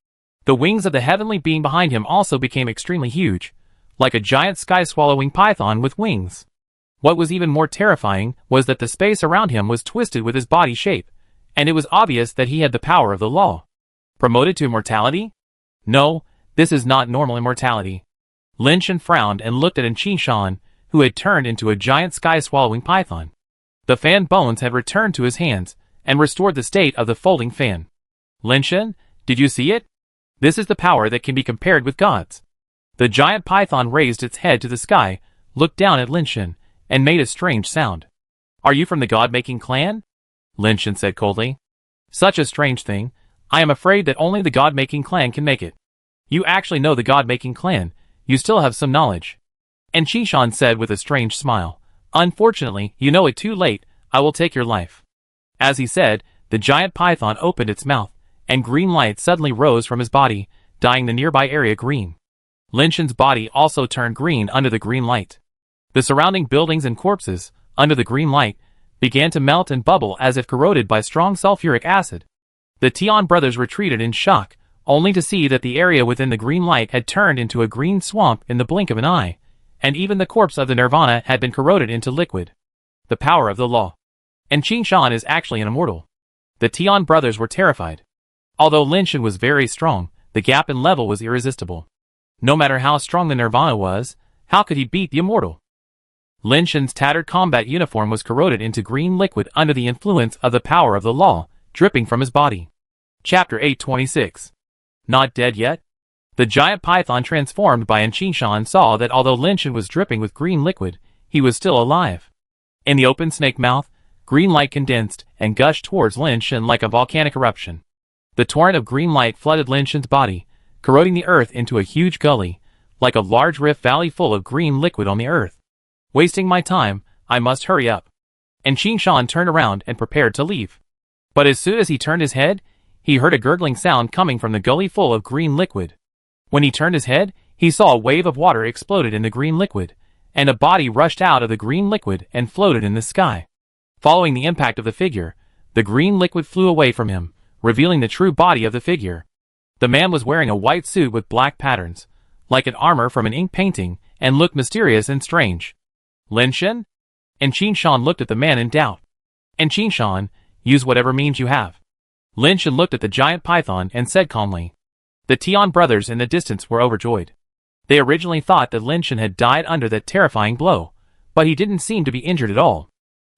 The wings of the heavenly being behind him also became extremely huge, like a giant sky-swallowing python with wings. What was even more terrifying was that the space around him was twisted with his body shape, and it was obvious that he had the power of the law. Promoted to immortality? No, this is not normal immortality. Lin Shen frowned and looked at Qingshan, who had turned into a giant sky-swallowing python. The fan bones had returned to his hands, and restored the state of the folding fan. "Lin Shen, did you see it? This is the power that can be compared with gods." The giant python raised its head to the sky, looked down at Lin Shen, and made a strange sound. "Are you from the God-making clan?" Lin Shen said coldly. "Such a strange thing. I am afraid that only the God-making clan can make it." "You actually know the God-making clan. You still have some knowledge." And Qingshan said with a strange smile, "Unfortunately, you know it too late. I will take your life." As he said, the giant python opened its mouth, and green light suddenly rose from his body, dyeing the nearby area green. Lin Shen's body also turned green under the green light. The surrounding buildings and corpses, under the green light, began to melt and bubble as if corroded by strong sulfuric acid. The Tian brothers retreated in shock, only to see that the area within the green light had turned into a green swamp in the blink of an eye, and even the corpse of the Nirvana had been corroded into liquid. The power of the law. And Qingshan is actually an immortal. The Tian brothers were terrified. Although Lin Shen was very strong, the gap in level was irresistible. No matter how strong the Nirvana was, how could he beat the immortal? Lin Shen's tattered combat uniform was corroded into green liquid under the influence of the power of the law, dripping from his body. Chapter 826. Not dead yet? The giant python transformed by Qingshan saw that although Lin Shen was dripping with green liquid, he was still alive. In the open snake mouth, green light condensed and gushed towards Lin Shen like a volcanic eruption. The torrent of green light flooded Lin Shen's body, corroding the earth into a huge gully, like a large rift valley full of green liquid on the earth. "Wasting my time, I must hurry up." And Qingshan turned around and prepared to leave. But as soon as he turned his head, he heard a gurgling sound coming from the gully full of green liquid. When he turned his head, he saw a wave of water exploded in the green liquid, and a body rushed out of the green liquid and floated in the sky. Following the impact of the figure, the green liquid flew away from him, revealing the true body of the figure. The man was wearing a white suit with black patterns, like an armor from an ink painting, and looked mysterious and strange. "Lin Shen?" And Qingshan looked at the man in doubt. And Qingshan, use whatever means you have. Lin Shen looked at the giant python and said calmly. The Tian brothers in the distance were overjoyed. They originally thought that Lin Shen had died under that terrifying blow, but he didn't seem to be injured at all.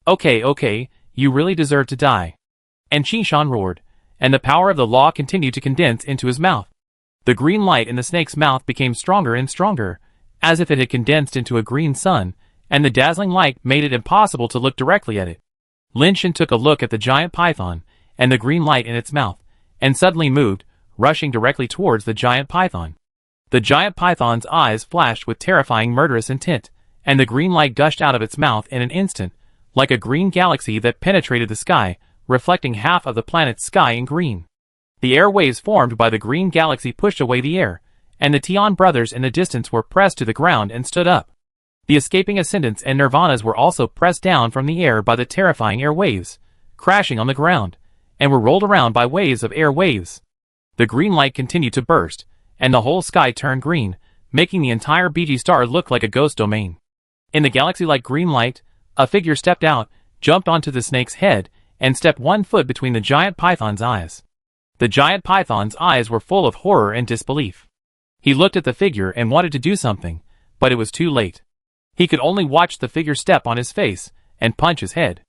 Okay, you really deserve to die. And Qin Shan roared, and the power of the law continued to condense into his mouth. The green light in the snake's mouth became stronger and stronger, as if it had condensed into a green sun, and the dazzling light made it impossible to look directly at it. Lin Shen took a look at the giant python, and the green light in its mouth, and suddenly moved, rushing directly towards the giant python. The giant python's eyes flashed with terrifying murderous intent, and the green light gushed out of its mouth in an instant, like a green galaxy that penetrated the sky, reflecting half of the planet's sky in green. The air waves formed by the green galaxy pushed away the air, and the Tian brothers in the distance were pressed to the ground and stood up. The escaping ascendants and nirvanas were also pressed down from the air by the terrifying air waves, crashing on the ground, and were rolled around by waves of air waves. The green light continued to burst, and the whole sky turned green, making the entire BG star look like a ghost domain. In the galaxy-like green light, a figure stepped out, jumped onto the snake's head, and stepped 1 foot between the giant python's eyes. The giant python's eyes were full of horror and disbelief. He looked at the figure and wanted to do something, but it was too late. He could only watch the figure step on his face and punch his head.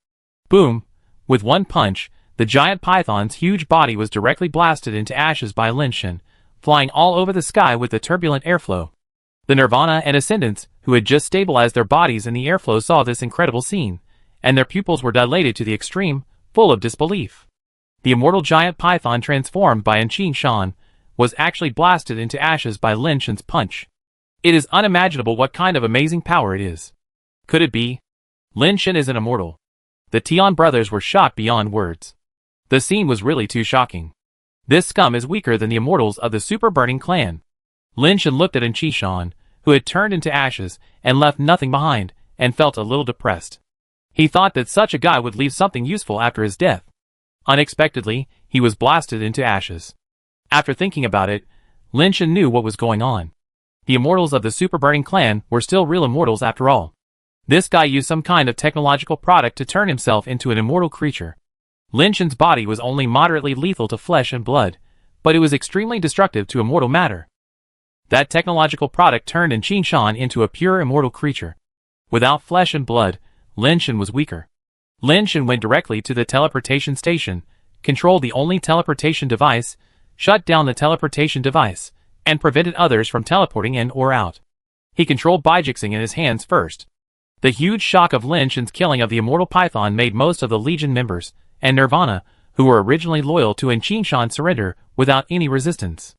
Boom! With one punch, the giant python's huge body was directly blasted into ashes by Lin Shen, flying all over the sky with the turbulent airflow. The Nirvana and Ascendants, who had just stabilized their bodies in the airflow, saw this incredible scene, and their pupils were dilated to the extreme, full of disbelief. The immortal giant python transformed by Qin Shan was actually blasted into ashes by Lin Shen's punch. It is unimaginable what kind of amazing power it is. Could it be? Lin Shen is an immortal. The Tian brothers were shocked beyond words. The scene was really too shocking. This scum is weaker than the immortals of the Super Burning Clan. Lin Shen looked at Qin Shan, who had turned into ashes and left nothing behind, and felt a little depressed. He thought that such a guy would leave something useful after his death. Unexpectedly, he was blasted into ashes. After thinking about it, Lin Shen knew what was going on. The immortals of the Super Burning Clan were still real immortals after all. This guy used some kind of technological product to turn himself into an immortal creature. Lin Shen's body was only moderately lethal to flesh and blood, but it was extremely destructive to immortal matter. That technological product turned Qin Shan into a pure immortal creature. Without flesh and blood, Lin Shen was weaker. Lin Shen went directly to the teleportation station, controlled the only teleportation device, shut down the teleportation device, and prevented others from teleporting in or out. He controlled Bijixing in his hands first. The huge shock of Lin Shen's killing of the immortal python made most of the Legion members, and Nirvana, who were originally loyal to Qin Shan, surrender without any resistance.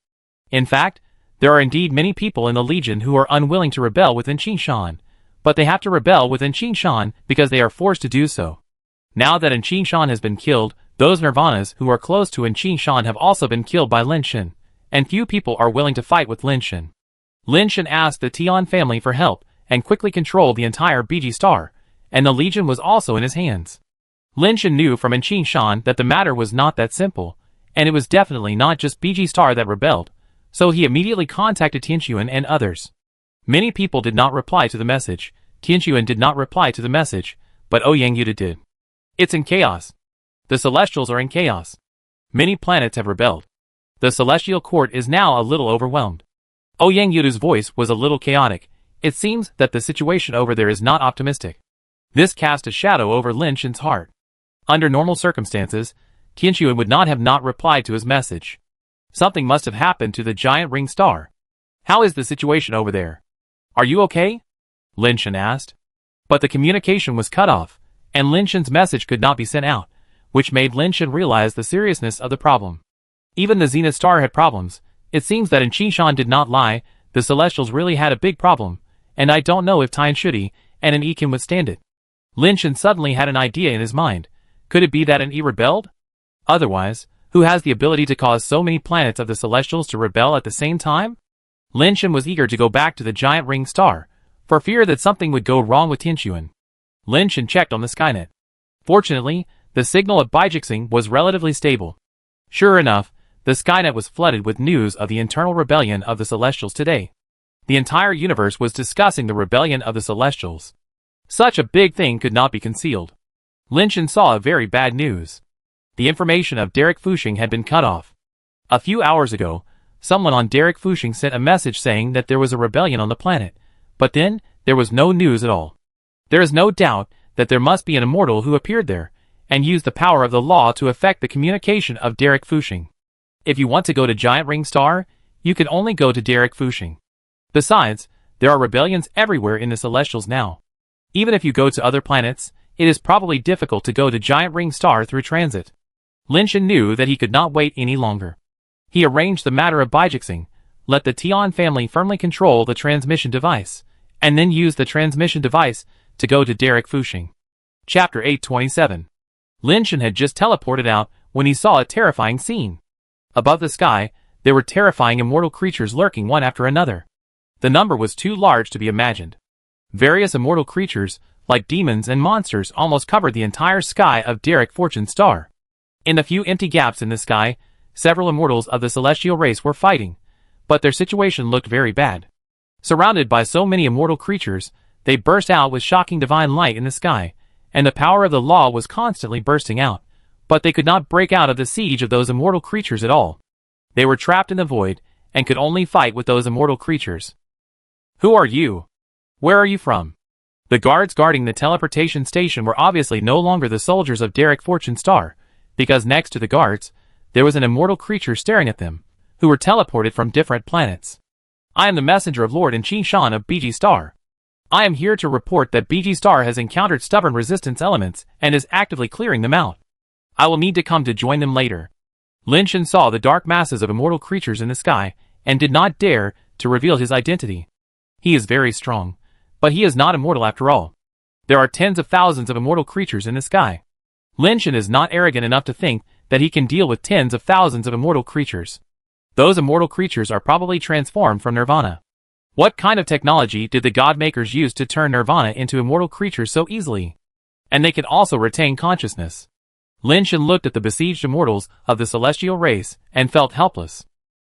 In fact, there are indeed many people in the Legion who are unwilling to rebel with Qin Shan, but they have to rebel with Qin Shan because they are forced to do so. Now that Qin Shan has been killed, those Nirvanas who are close to Qin Shan have also been killed by Lin Shen, and few people are willing to fight with Lin Shen. Lin Shen asked the Tian family for help, and quickly controlled the entire BG star, and the Legion was also in his hands. Lin Shen knew from Qin Shan that the matter was not that simple, and it was definitely not just BG star that rebelled, so he immediately contacted Tianxuan and others. Many people did not reply to the message. Tianxuan did not reply to the message, but Ouyang Yuda did. It's in chaos. The Celestials are in chaos. Many planets have rebelled. The Celestial Court is now a little overwhelmed. Ouyang Yuda's voice was a little chaotic. It seems that the situation over there is not optimistic. This cast a shadow over Lin Shen's heart. Under normal circumstances, Tianxuan would not have not replied to his message. Something must have happened to the giant ring star. How is the situation over there? Are you okay? Lin Shen asked. But the communication was cut off, and Lin Shen's message could not be sent out, which made Lin Shen realize the seriousness of the problem. Even the Zenith Star had problems. It seems that Qin Shan did not lie. The Celestials really had a big problem, and I don't know if Tian Shudi and an E can withstand it. Lin Shen suddenly had an idea in his mind. Could it be that an E rebelled? Otherwise, who has the ability to cause so many planets of the Celestials to rebel at the same time? Lin Shen was eager to go back to the giant ring star, for fear that something would go wrong with Tianxuan. Lin Shen checked on the Skynet. Fortunately, the signal at Bijixing was relatively stable. Sure enough, the Skynet was flooded with news of the internal rebellion of the Celestials today. The entire universe was discussing the rebellion of the Celestials. Such a big thing could not be concealed. Lin Shen saw a very bad news. The information of Derek Fuxing had been cut off. A few hours ago, someone on Derek Fushing sent a message saying that there was a rebellion on the planet, but then there was no news at all. There is no doubt that there must be an immortal who appeared there, and used the power of the law to affect the communication of Derek Fushing. If you want to go to Giant Ring Star, you can only go to Derek Fushing. Besides, there are rebellions everywhere in the Celestials now. Even if you go to other planets, it is probably difficult to go to Giant Ring Star through transit. Lin Shan knew that he could not wait any longer. He arranged the matter of bijixing, let the Tian family firmly control the transmission device, and then use the transmission device to go to Derek Fushing. Chapter 827. Lin Shan had just teleported out when he saw a terrifying scene. Above the sky, there were terrifying immortal creatures lurking one after another. The number was too large to be imagined. Various immortal creatures, like demons and monsters, almost covered the entire sky of Derek Fortune Star. In the few empty gaps in the sky, several immortals of the celestial race were fighting, but their situation looked very bad. Surrounded by so many immortal creatures, they burst out with shocking divine light in the sky, and the power of the law was constantly bursting out, but they could not break out of the siege of those immortal creatures at all. They were trapped in the void, and could only fight with those immortal creatures. Who are you? Where are you from? The guards guarding the teleportation station were obviously no longer the soldiers of Derek Fortune Star, because next to the guards, there was an immortal creature staring at them, who were teleported from different planets. I am the messenger of Lord and Qin Shan of BG Star. I am here to report that BG Star has encountered stubborn resistance elements and is actively clearing them out. I will need to come to join them later. Lin Shan saw the dark masses of immortal creatures in the sky, and did not dare to reveal his identity. He is very strong, but he is not immortal after all. There are tens of thousands of immortal creatures in the sky. Lin Shan is not arrogant enough to think that he can deal with tens of thousands of immortal creatures. Those immortal creatures are probably transformed from Nirvana. What kind of technology did the God-makers use to turn Nirvana into immortal creatures so easily? And they can also retain consciousness. Lin Shan looked at the besieged immortals of the celestial race and felt helpless.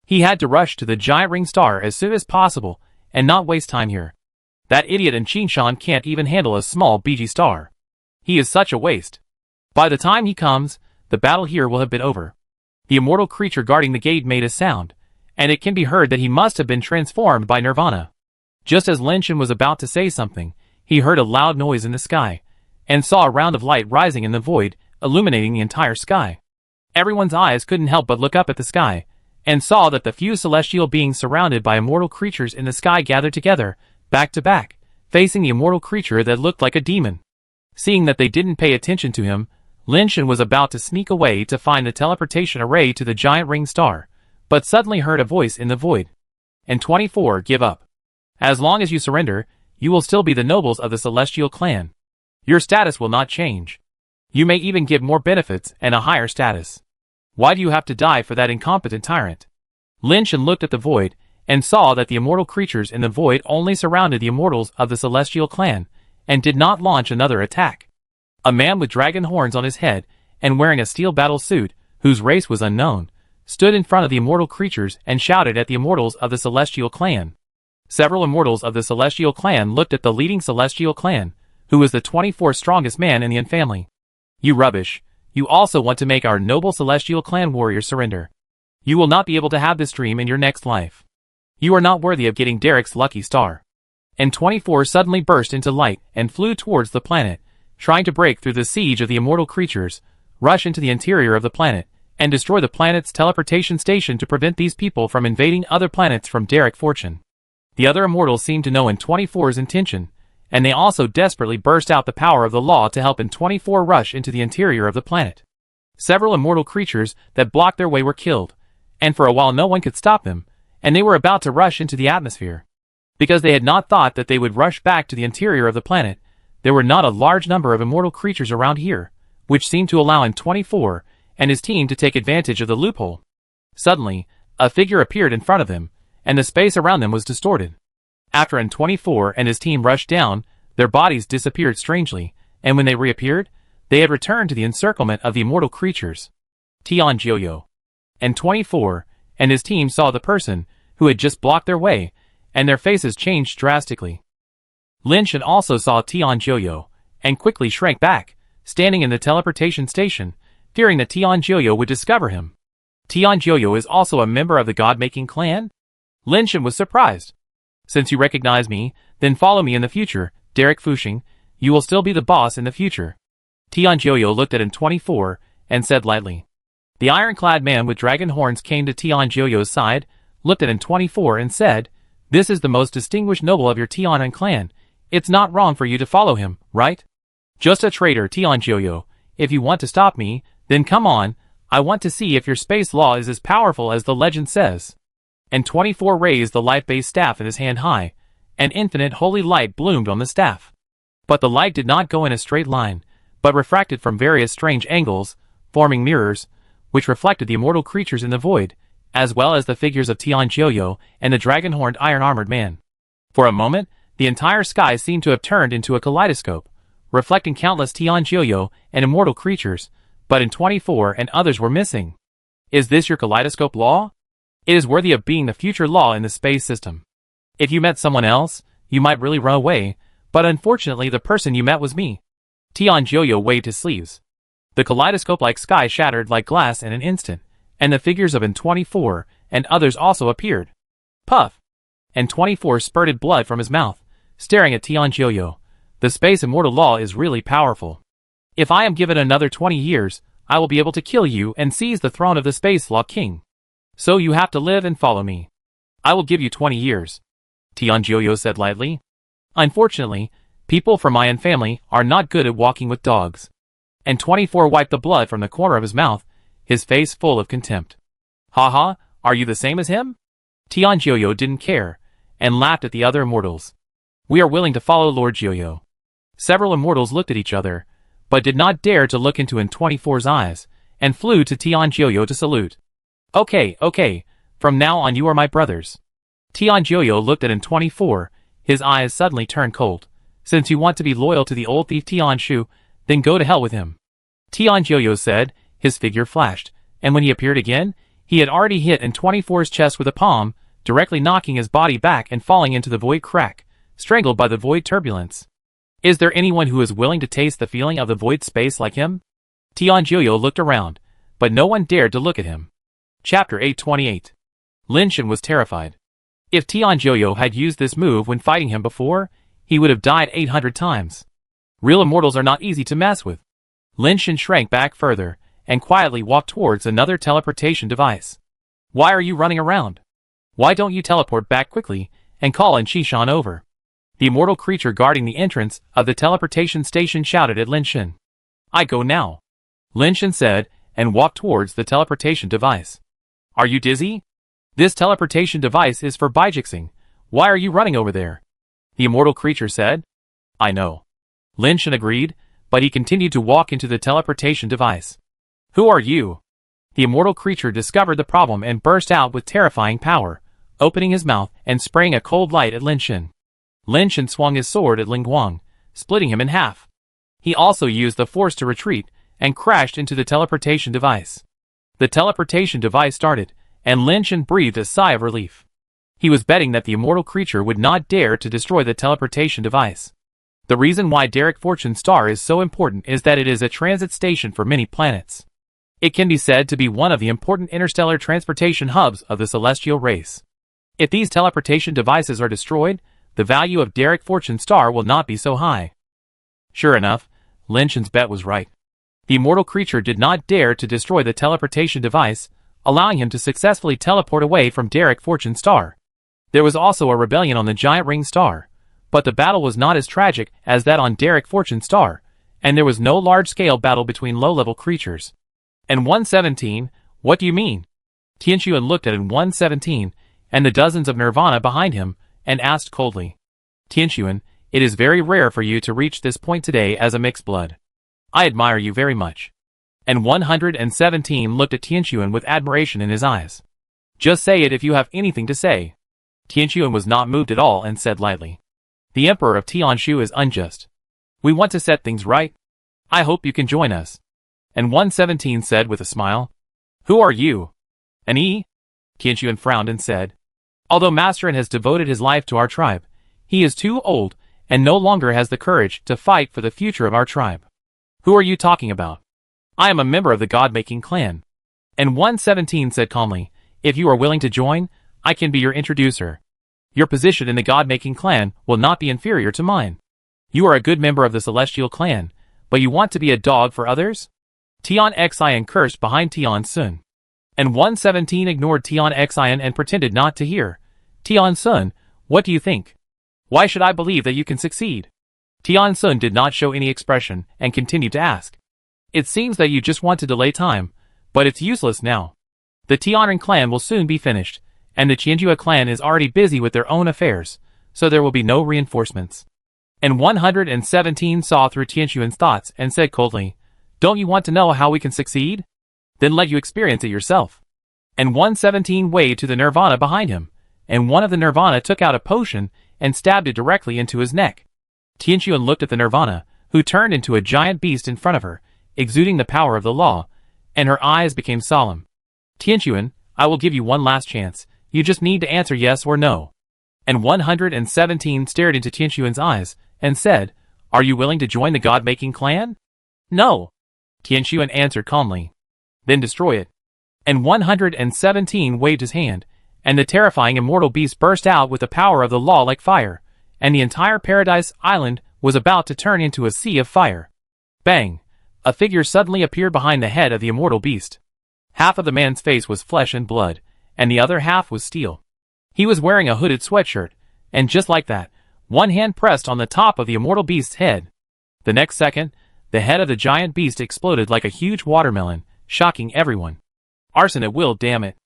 He had to rush to the Giant Ring Star as soon as possible and not waste time here. That idiot in Qin Shan can't even handle a small BG star. He is such a waste. By the time he comes, the battle here will have been over. The immortal creature guarding the gate made a sound, and it can be heard that he must have been transformed by Nirvana. Just as Lin Shan was about to say something, he heard a loud noise in the sky, and saw a round of light rising in the void, illuminating the entire sky. Everyone's eyes couldn't help but look up at the sky, and saw that the few celestial beings surrounded by immortal creatures in the sky gathered together, back to back, facing the immortal creature that looked like a demon. Seeing that they didn't pay attention to him, Lin Shan was about to sneak away to find the teleportation array to the Giant Ring Star, but suddenly heard a voice in the void. And 24, give up. As long as you surrender, you will still be the nobles of the Celestial Clan. Your status will not change. You may even get more benefits and a higher status. Why do you have to die for that incompetent tyrant? Lin Shan looked at the void, and saw that the immortal creatures in the void only surrounded the immortals of the Celestial Clan, and did not launch another attack. A man with dragon horns on his head, and wearing a steel battle suit, whose race was unknown, stood in front of the immortal creatures and shouted at the immortals of the Celestial Clan. Several immortals of the Celestial Clan looked at the leading Celestial Clan, who was the 24th strongest man in the family. You rubbish, you also want to make our noble Celestial Clan warrior surrender. You will not be able to have this dream in your next life. You are not worthy of getting Derek's lucky star. And 24 suddenly burst into light and flew towards the planet, trying to break through the siege of the immortal creatures, rush into the interior of the planet, and destroy the planet's teleportation station to prevent these people from invading other planets from Derek Fortune. The other immortals seemed to know N24's intention, and they also desperately burst out the power of the law to help N24 rush into the interior of the planet. Several immortal creatures that blocked their way were killed, and for a while no one could stop them, and they were about to rush into the atmosphere. Because they had not thought that they would rush back to the interior of the planet, there were not a large number of immortal creatures around here, which seemed to allow N24 and his team to take advantage of the loophole. Suddenly, a figure appeared in front of them, and the space around them was distorted. After N24 and his team rushed down, their bodies disappeared strangely, and when they reappeared, they had returned to the encirclement of the immortal creatures. Tian Joyo. N24 and his team saw the person who had just blocked their way, and their faces changed drastically. Lin Shan also saw Tian Joyo, and quickly shrank back, standing in the teleportation station, fearing that Tian Joyo would discover him. Tianjiu is also a member of the God-making clan? Lin Shen was surprised. Since you recognize me, then follow me in the future, Derek Fuxing. You will still be the boss in the future. Tianjiu looked at N24 and said lightly. The ironclad man with dragon horns came to Tianjiu's side, looked at N24 and said, "This is the most distinguished noble of your Tianan clan. It's not wrong for you to follow him, right? Just a traitor, Tianjiu. If you want to stop me, then come on. I want to see if your space law is as powerful as the legend says." N24 raised the light-based staff in his hand high. An infinite holy light bloomed on the staff. But the light did not go in a straight line, but refracted from various strange angles, forming mirrors, which reflected the immortal creatures in the void, as well as the figures of Tianjiu and the dragon-horned iron-armored man. For a moment, the entire sky seemed to have turned into a kaleidoscope, reflecting countless Tianjiu and immortal creatures, but N24 and others were missing. Is this your kaleidoscope law? It is worthy of being the future law in the space system. If you met someone else, you might really run away, but unfortunately the person you met was me. Tianjiu waved his sleeves. The kaleidoscope-like sky shattered like glass in an instant, and the figures of N24 and others also appeared. Puff! N24 spurted blood from his mouth, staring at Tianjiu. The space immortal law is really powerful. If I am given another 20 years, I will be able to kill you and seize the throne of the space law king. So you have to live and follow me. I will give you 20 years. Tianjiu said lightly. Unfortunately, people from my own family are not good at walking with dogs. N24 wiped the blood from the corner of his mouth, his face full of contempt. Haha, are you the same as him? Tianjiu didn't care, and laughed at the other immortals. We are willing to follow Lord Jiu. Several immortals looked at each other, but did not dare to look into N24's eyes, and flew to Tianjiu to salute. Okay, from now on you are my brothers. Tianjiu looked at N24, his eyes suddenly turned cold. Since you want to be loyal to the old thief Tianshu, then go to hell with him. Tianjiu said, his figure flashed, and when he appeared again, he had already hit N24's chest with a palm, directly knocking his body back and falling into the void crack, strangled by the void turbulence. Is there anyone who is willing to taste the feeling of the void space like him? Tianjiu looked around, but no one dared to look at him. Chapter 828. Lin Shen was terrified. If Tianjiu had used this move when fighting him before, he would have died 800 times. Real immortals are not easy to mess with. Lin Shen shrank back further, and quietly walked towards another teleportation device. Why are you running around? Why don't you teleport back quickly, and call Qishan over? The immortal creature guarding the entrance of the teleportation station shouted at Lin Shen. I go now. Lin Shen said, and walked towards the teleportation device. Are you dizzy? This teleportation device is for bijixing. Why are you running over there? The immortal creature said. I know. Lin Shen agreed, but he continued to walk into the teleportation device. Who are you? The immortal creature discovered the problem and burst out with terrifying power, opening his mouth and spraying a cold light at Lin Shen. Lin Shen swung his sword at Ling Guang, splitting him in half. He also used the force to retreat and crashed into the teleportation device. The teleportation device started, and Lin Shen breathed a sigh of relief. He was betting that the immortal creature would not dare to destroy the teleportation device. The reason why Derek Fortune Star is so important is that it is a transit station for many planets. It can be said to be one of the important interstellar transportation hubs of the celestial race. If these teleportation devices are destroyed, the value of Derek Fortune Star will not be so high. Sure enough, Lin Shen's bet was right. The immortal creature did not dare to destroy the teleportation device, allowing him to successfully teleport away from Derek Fortune Star. There was also a rebellion on the Giant Ring Star, but the battle was not as tragic as that on Derek Fortune Star, and there was no large-scale battle between low-level creatures. And 117, what do you mean? Tianchuan looked at N117 and the dozens of Nirvana behind him, and asked coldly. Tianchuan, it is very rare for you to reach this point today as a mixed blood. I admire you very much. And 117 looked at Tianchuan with admiration in his eyes. Just say it if you have anything to say. Tianchuan was not moved at all and said lightly. The Emperor of Tianshu is unjust. We want to set things right. I hope you can join us. And 117 said with a smile. Who are you? An E? Tianchuan frowned and said. Although Masterin has devoted his life to our tribe, he is too old and no longer has the courage to fight for the future of our tribe. Who are you talking about? I am a member of the God-making clan. And 117 said calmly, if you are willing to join, I can be your introducer. Your position in the God-making clan will not be inferior to mine. You are a good member of the Celestial clan, but you want to be a dog for others? Tian Xian cursed behind Tian Sun. And 117 ignored Tian Xian and pretended not to hear. Tian Sun, what do you think? Why should I believe that you can succeed? Tian Sun did not show any expression and continued to ask. It seems that you just want to delay time, but it's useless now. The Tianren clan will soon be finished, and the Qianjua clan is already busy with their own affairs, so there will be no reinforcements. And 117 saw through Tianjuan's thoughts and said coldly, don't you want to know how we can succeed? Then let you experience it yourself. And 117 waved to the Nirvana behind him, and one of the Nirvana took out a potion and stabbed it directly into his neck. Tianjuan looked at the Nirvana, who turned into a giant beast in front of her, exuding the power of the law, and her eyes became solemn. Tianjuan, I will give you one last chance. You just need to answer yes or no. And 117 stared into Tianjuan's eyes and said, are you willing to join the God-making clan? No. Tianjuan answered calmly. Then destroy it. And 117 waved his hand, and the terrifying immortal beast burst out with the power of the law like fire, and the entire Paradise Island was about to turn into a sea of fire. Bang! A figure suddenly appeared behind the head of the immortal beast. Half of the man's face was flesh and blood, and the other half was steel. He was wearing a hooded sweatshirt, and just like that, one hand pressed on the top of the immortal beast's head. The next second, the head of the giant beast exploded like a huge watermelon, shocking everyone. Arson at will, damn it.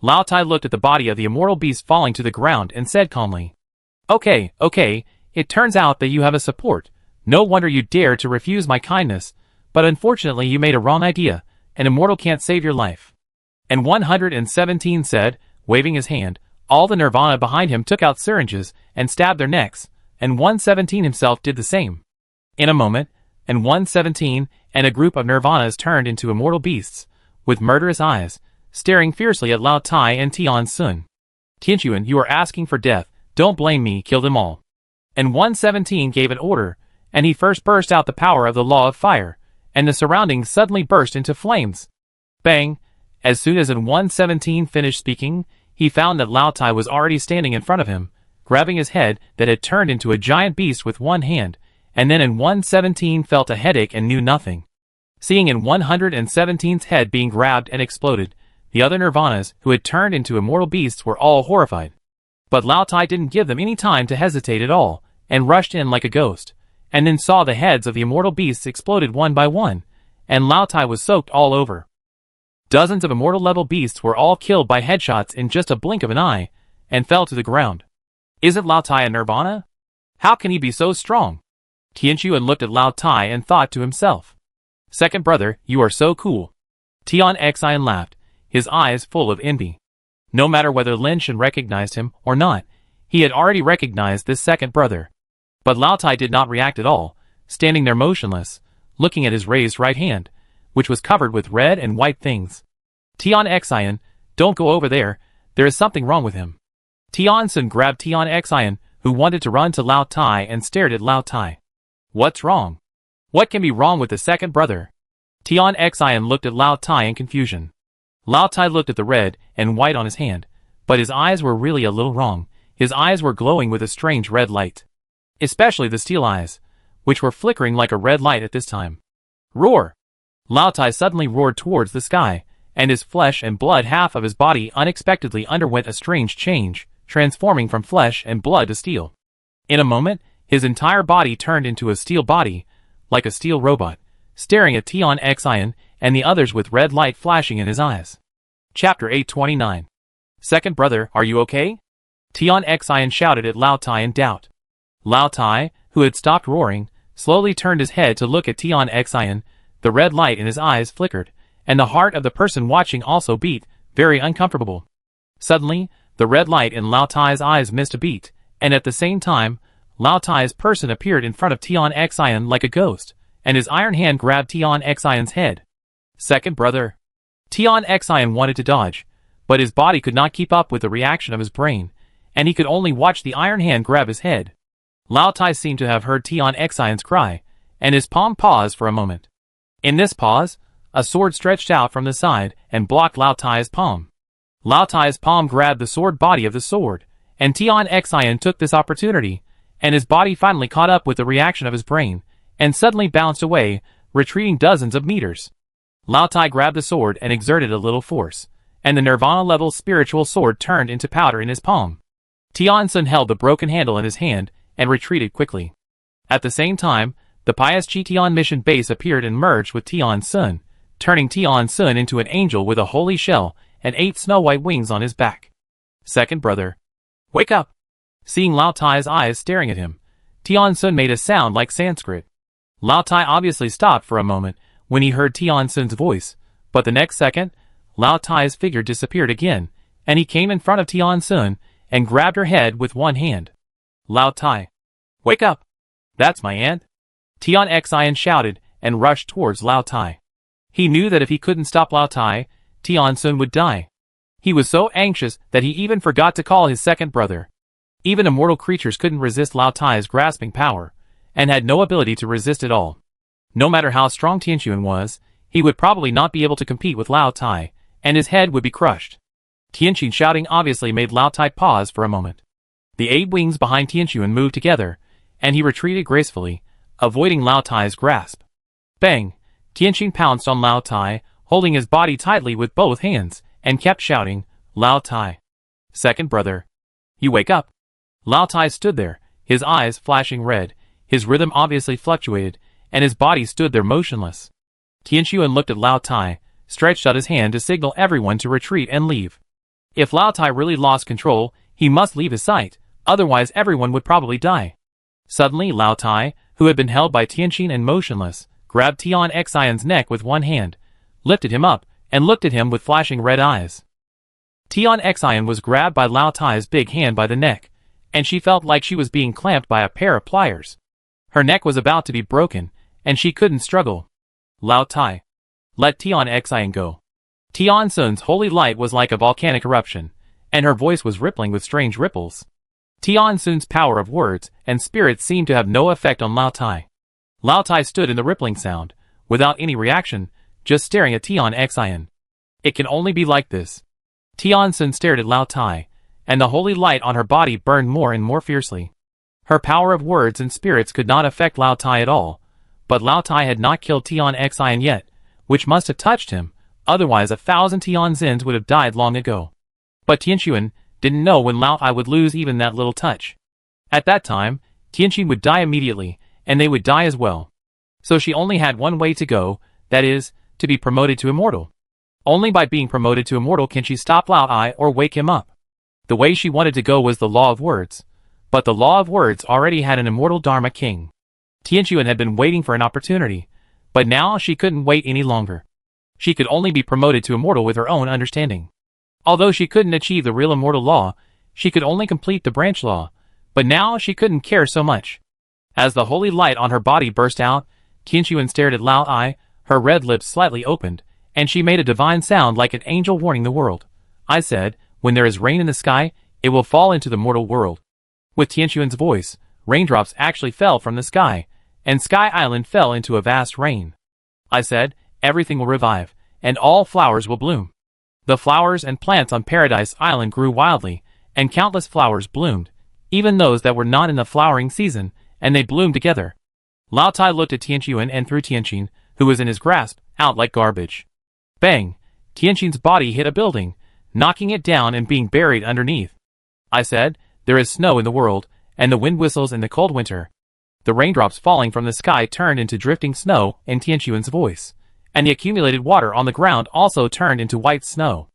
Lao Tai looked at the body of the immortal beast falling to the ground and said calmly, okay, it turns out that you have a support. No wonder you dared to refuse my kindness, but unfortunately you made a wrong idea. An immortal can't save your life. And 117 said, waving his hand, all the Nirvana behind him took out syringes and stabbed their necks, and 117 himself did the same. In a moment, and 117 and a group of Nirvanas turned into immortal beasts, with murderous eyes, staring fiercely at Lao Tai and Tian Sun. Tianjuan, you are asking for death, don't blame me, kill them all. And 117 gave an order, and he first burst out the power of the law of fire, and the surroundings suddenly burst into flames. Bang! As soon as 117 finished speaking, he found that Lao Tai was already standing in front of him, grabbing his head that had turned into a giant beast with one hand, and then 117 felt a headache and knew nothing. Seeing 117's head being grabbed and exploded, the other Nirvanas who had turned into immortal beasts were all horrified. But Lao Tai didn't give them any time to hesitate at all, and rushed in like a ghost, and then saw the heads of the immortal beasts exploded one by one, and Lao Tai was soaked all over. Dozens of immortal-level beasts were all killed by headshots in just a blink of an eye, and fell to the ground. Isn't Lao Tai a Nirvana? How can he be so strong? Tianjuan looked at Lao Tai and thought to himself, second brother, you are so cool. Tian Xian laughed, his eyes full of envy. No matter whether Lin Shan recognized him or not, he had already recognized this second brother. But Lao Tai did not react at all, standing there motionless, looking at his raised right hand, which was covered with red and white things. Tian Xian, don't go over there, there is something wrong with him. Tian Sun grabbed Tian Xian, who wanted to run to Lao Tai and stared at Lao Tai. What's wrong? What can be wrong with the second brother? Tian Xian looked at Lao Tai in confusion. Lao Tai looked at the red and white on his hand, but his eyes were really a little wrong. His eyes were glowing with a strange red light. Especially the steel eyes, which were flickering like a red light at this time. Roar! Lao Tai suddenly roared towards the sky, and his flesh and blood half of his body unexpectedly underwent a strange change, transforming from flesh and blood to steel. In a moment, his entire body turned into a steel body, like a steel robot, staring at Tian Xian and the others with red light flashing in his eyes. Chapter 829. Second brother, are you okay? Tian Xian shouted at Lao Tai in doubt. Lao Tai, who had stopped roaring, slowly turned his head to look at Tian Xian. The red light in his eyes flickered, and the heart of the person watching also beat, very uncomfortable. Suddenly, the red light in Lao Tai's eyes missed a beat, and at the same time, Lao Tai's person appeared in front of Tian Xian like a ghost, and his iron hand grabbed Tian Xian's head. Second brother. Tian Xian wanted to dodge, but his body could not keep up with the reaction of his brain, and he could only watch the iron hand grab his head. Lao Tai seemed to have heard Tian Xian's cry, and his palm paused for a moment. In this pause, a sword stretched out from the side and blocked Lao Tai's palm. Lao Tai's palm grabbed the sword body of the sword, and Tian Xian took this opportunity, and his body finally caught up with the reaction of his brain, and suddenly bounced away, retreating dozens of meters. Lao Tai grabbed the sword and exerted a little force, and the Nirvana-level spiritual sword turned into powder in his palm. Tian Sun held the broken handle in his hand and retreated quickly. At the same time, the pious Tian mission base appeared and merged with Tian Sun, turning Tian Sun into an angel with a holy shell and 8 snow-white wings on his back. Second brother. Wake up! Seeing Lao Tai's eyes staring at him, Tian Sun made a sound like Sanskrit. Lao Tai obviously stopped for a moment when he heard Tian Sun's voice, but the next second, Lao Tai's figure disappeared again, and he came in front of Tian Sun and grabbed her head with one hand. Lao Tai. Wake up! That's my aunt! Tian Xian shouted and rushed towards Lao Tai. He knew that if he couldn't stop Lao Tai, Tian Sun would die. He was so anxious that he even forgot to call his second brother. Even immortal creatures couldn't resist Lao Tai's grasping power, and had no ability to resist at all. No matter how strong Tianxuan was, he would probably not be able to compete with Lao Tai, and his head would be crushed. Tianxuan shouting obviously made Lao Tai pause for a moment. The 8 wings behind Tianxuan moved together, and he retreated gracefully, avoiding Lao Tai's grasp. Bang! Tianxuan pounced on Lao Tai, holding his body tightly with both hands, and kept shouting, Lao Tai. Second brother. You wake up. Lao Tai stood there, his eyes flashing red, his rhythm obviously fluctuated, and his body stood there motionless. Tianxuan looked at Lao Tai, stretched out his hand to signal everyone to retreat and leave. If Lao Tai really lost control, he must leave his sight, otherwise everyone would probably die. Suddenly Lao Tai, who had been held by Tianxuan and motionless, grabbed Tian Xian's neck with one hand, lifted him up, and looked at him with flashing red eyes. Tian Xian was grabbed by Lao Tai's big hand by the neck, and she felt like she was being clamped by a pair of pliers. Her neck was about to be broken, and she couldn't struggle. Lao Tai. Let Tian Xian go. Tian Sun's holy light was like a volcanic eruption, and her voice was rippling with strange ripples. Tian Sun's power of words and spirits seemed to have no effect on Lao Tai. Lao Tai stood in the rippling sound, without any reaction, just staring at Tian Xian. It can only be like this. Tian Sun stared at Lao Tai, and the holy light on her body burned more and more fiercely. Her power of words and spirits could not affect Lao Tai at all, but Lao Tai had not killed Tian Xian yet, which must have touched him, otherwise 1,000 Tian Zins would have died long ago. But Tianxuan didn't know when Lao Tai would lose even that little touch. At that time, Tianxuan would die immediately, and they would die as well. So she only had one way to go, that is, to be promoted to immortal. Only by being promoted to immortal can she stop Lao Tai or wake him up. The way she wanted to go was the law of words, but the law of words already had an immortal Dharma king. Tianxuan had been waiting for an opportunity, but now she couldn't wait any longer. She could only be promoted to immortal with her own understanding. Although she couldn't achieve the real immortal law, she could only complete the branch law, but now she couldn't care so much. As the holy light on her body burst out, Tianxuan stared at Lao Tai, her red lips slightly opened, and she made a divine sound like an angel warning the world. I said, when there is rain in the sky, it will fall into the mortal world. With Tianxuan's voice, raindrops actually fell from the sky, and Sky Island fell into a vast rain. I said, everything will revive, and all flowers will bloom. The flowers and plants on Paradise Island grew wildly, and countless flowers bloomed, even those that were not in the flowering season, and they bloomed together. Lao Tai looked at Tianxuan and threw Tianxuan, who was in his grasp, out like garbage. Bang! Tianxuan's body hit a building, knocking it down and being buried underneath. I said, there is snow in the world, and the wind whistles in the cold winter. The raindrops falling from the sky turned into drifting snow in Tianxuan's voice, and the accumulated water on the ground also turned into white snow.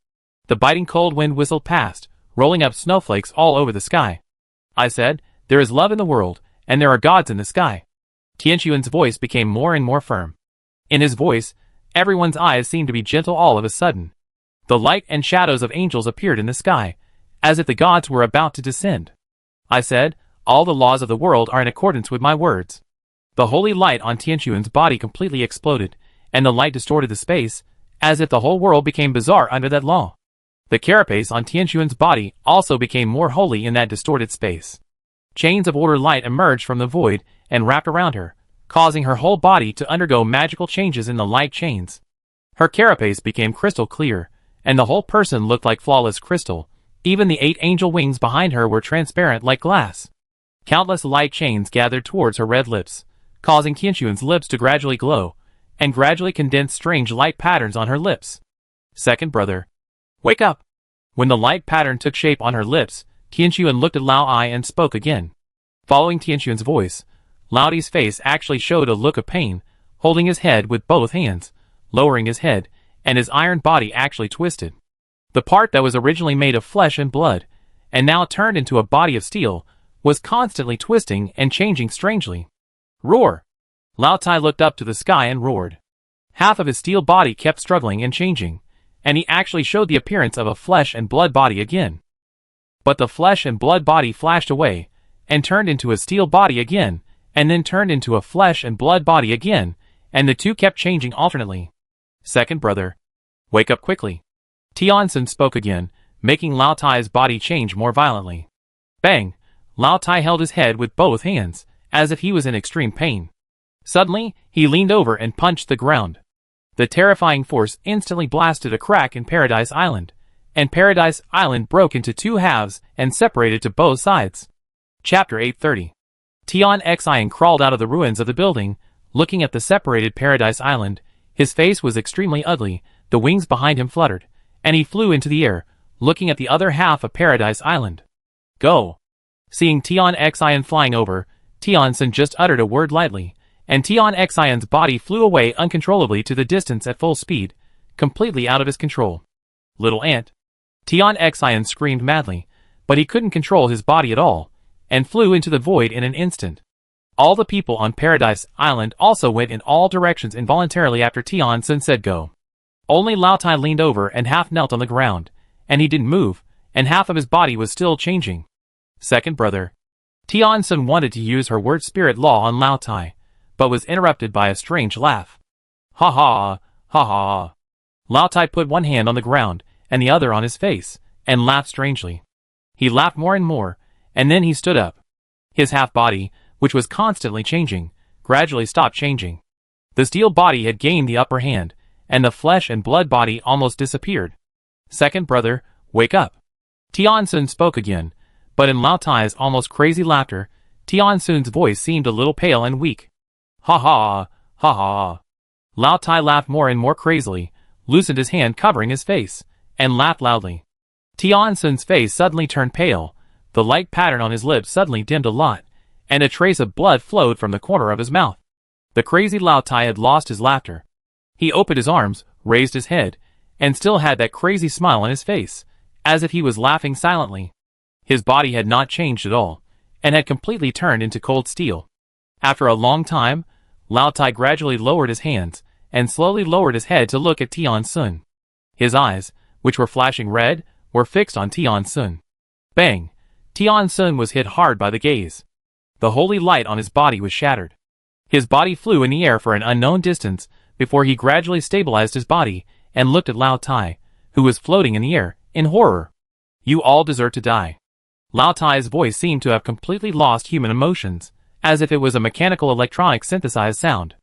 The biting cold wind whistled past, rolling up snowflakes all over the sky. I said, there is love in the world, and there are gods in the sky. Tianxuan's voice became more and more firm. In his voice, everyone's eyes seemed to be gentle all of a sudden. The light and shadows of angels appeared in the sky, as if the gods were about to descend. I said, all the laws of the world are in accordance with my words. The holy light on Tianxuan's body completely exploded, and the light distorted the space, as if the whole world became bizarre under that law. The carapace on Tianxuan's body also became more holy in that distorted space. Chains of order light emerged from the void and wrapped around her, causing her whole body to undergo magical changes in the light chains. Her carapace became crystal clear, and the whole person looked like flawless crystal. Even the 8 angel wings behind her were transparent like glass. Countless light chains gathered towards her red lips, causing Tianxuan's lips to gradually glow, and gradually condense strange light patterns on her lips. Second brother, wake up! When the light pattern took shape on her lips, Tianxuan looked at Lao Ai and spoke again. Following Tianxuan's voice, Lao Ai's face actually showed a look of pain, holding his head with both hands, lowering his head, and his iron body actually twisted. The part that was originally made of flesh and blood, and now turned into a body of steel, was constantly twisting and changing strangely. Roar! Lao Tai looked up to the sky and roared. Half of his steel body kept struggling and changing, and he actually showed the appearance of a flesh and blood body again. But the flesh and blood body flashed away, and turned into a steel body again, and then turned into a flesh and blood body again, and the two kept changing alternately. Second brother, wake up quickly. Tianxuan spoke again, making Lao Tai's body change more violently. Bang! Lao Tai held his head with both hands, as if he was in extreme pain. Suddenly, he leaned over and punched the ground. The terrifying force instantly blasted a crack in Paradise Island, and Paradise Island broke into 2 halves and separated to both sides. Chapter 830. Tianxian crawled out of the ruins of the building, looking at the separated Paradise Island. His face was extremely ugly, the wings behind him fluttered, and he flew into the air, looking at the other half of Paradise Island. Go! Seeing Tianxian flying over, Tianxuan just uttered a word lightly, and Tianxian's body flew away uncontrollably to the distance at full speed, completely out of his control. Little ant! Tianxian screamed madly, but he couldn't control his body at all, and flew into the void in an instant. All the people on Paradise Island also went in all directions involuntarily after Tianxuan said go. Only Lao Tai leaned over and half knelt on the ground, and he didn't move, and half of his body was still changing. Second brother. Tianxuan wanted to use her word spirit law on Lao Tai, but was interrupted by a strange laugh. Ha ha, ha ha. Lao Tai put one hand on the ground, and the other on his face, and laughed strangely. He laughed more and more, and then he stood up. His half-body, which was constantly changing, gradually stopped changing. The steel body had gained the upper hand, and the flesh and blood body almost disappeared. Second brother, wake up. Tianxuan spoke again, but in Lao Tai's almost crazy laughter, Tianxuan's voice seemed a little pale and weak. Ha ha, ha ha. Lao Tai laughed more and more crazily, loosened his hand covering his face, and laughed loudly. Tianxuan's face suddenly turned pale, the light pattern on his lips suddenly dimmed a lot, and a trace of blood flowed from the corner of his mouth. The crazy Lao Tai had lost his laughter. He opened his arms, raised his head, and still had that crazy smile on his face, as if he was laughing silently. His body had not changed at all, and had completely turned into cold steel. After a long time, Lao Tai gradually lowered his hands, and slowly lowered his head to look at Tianxuan. His eyes, which were flashing red, were fixed on Tianxuan. Bang! Tianxuan was hit hard by the gaze. The holy light on his body was shattered. His body flew in the air for an unknown distance before he gradually stabilized his body and looked at Lao Tai, who was floating in the air, in horror. You all deserve to die. Lao Tai's voice seemed to have completely lost human emotions, as if it was a mechanical electronic synthesized sound.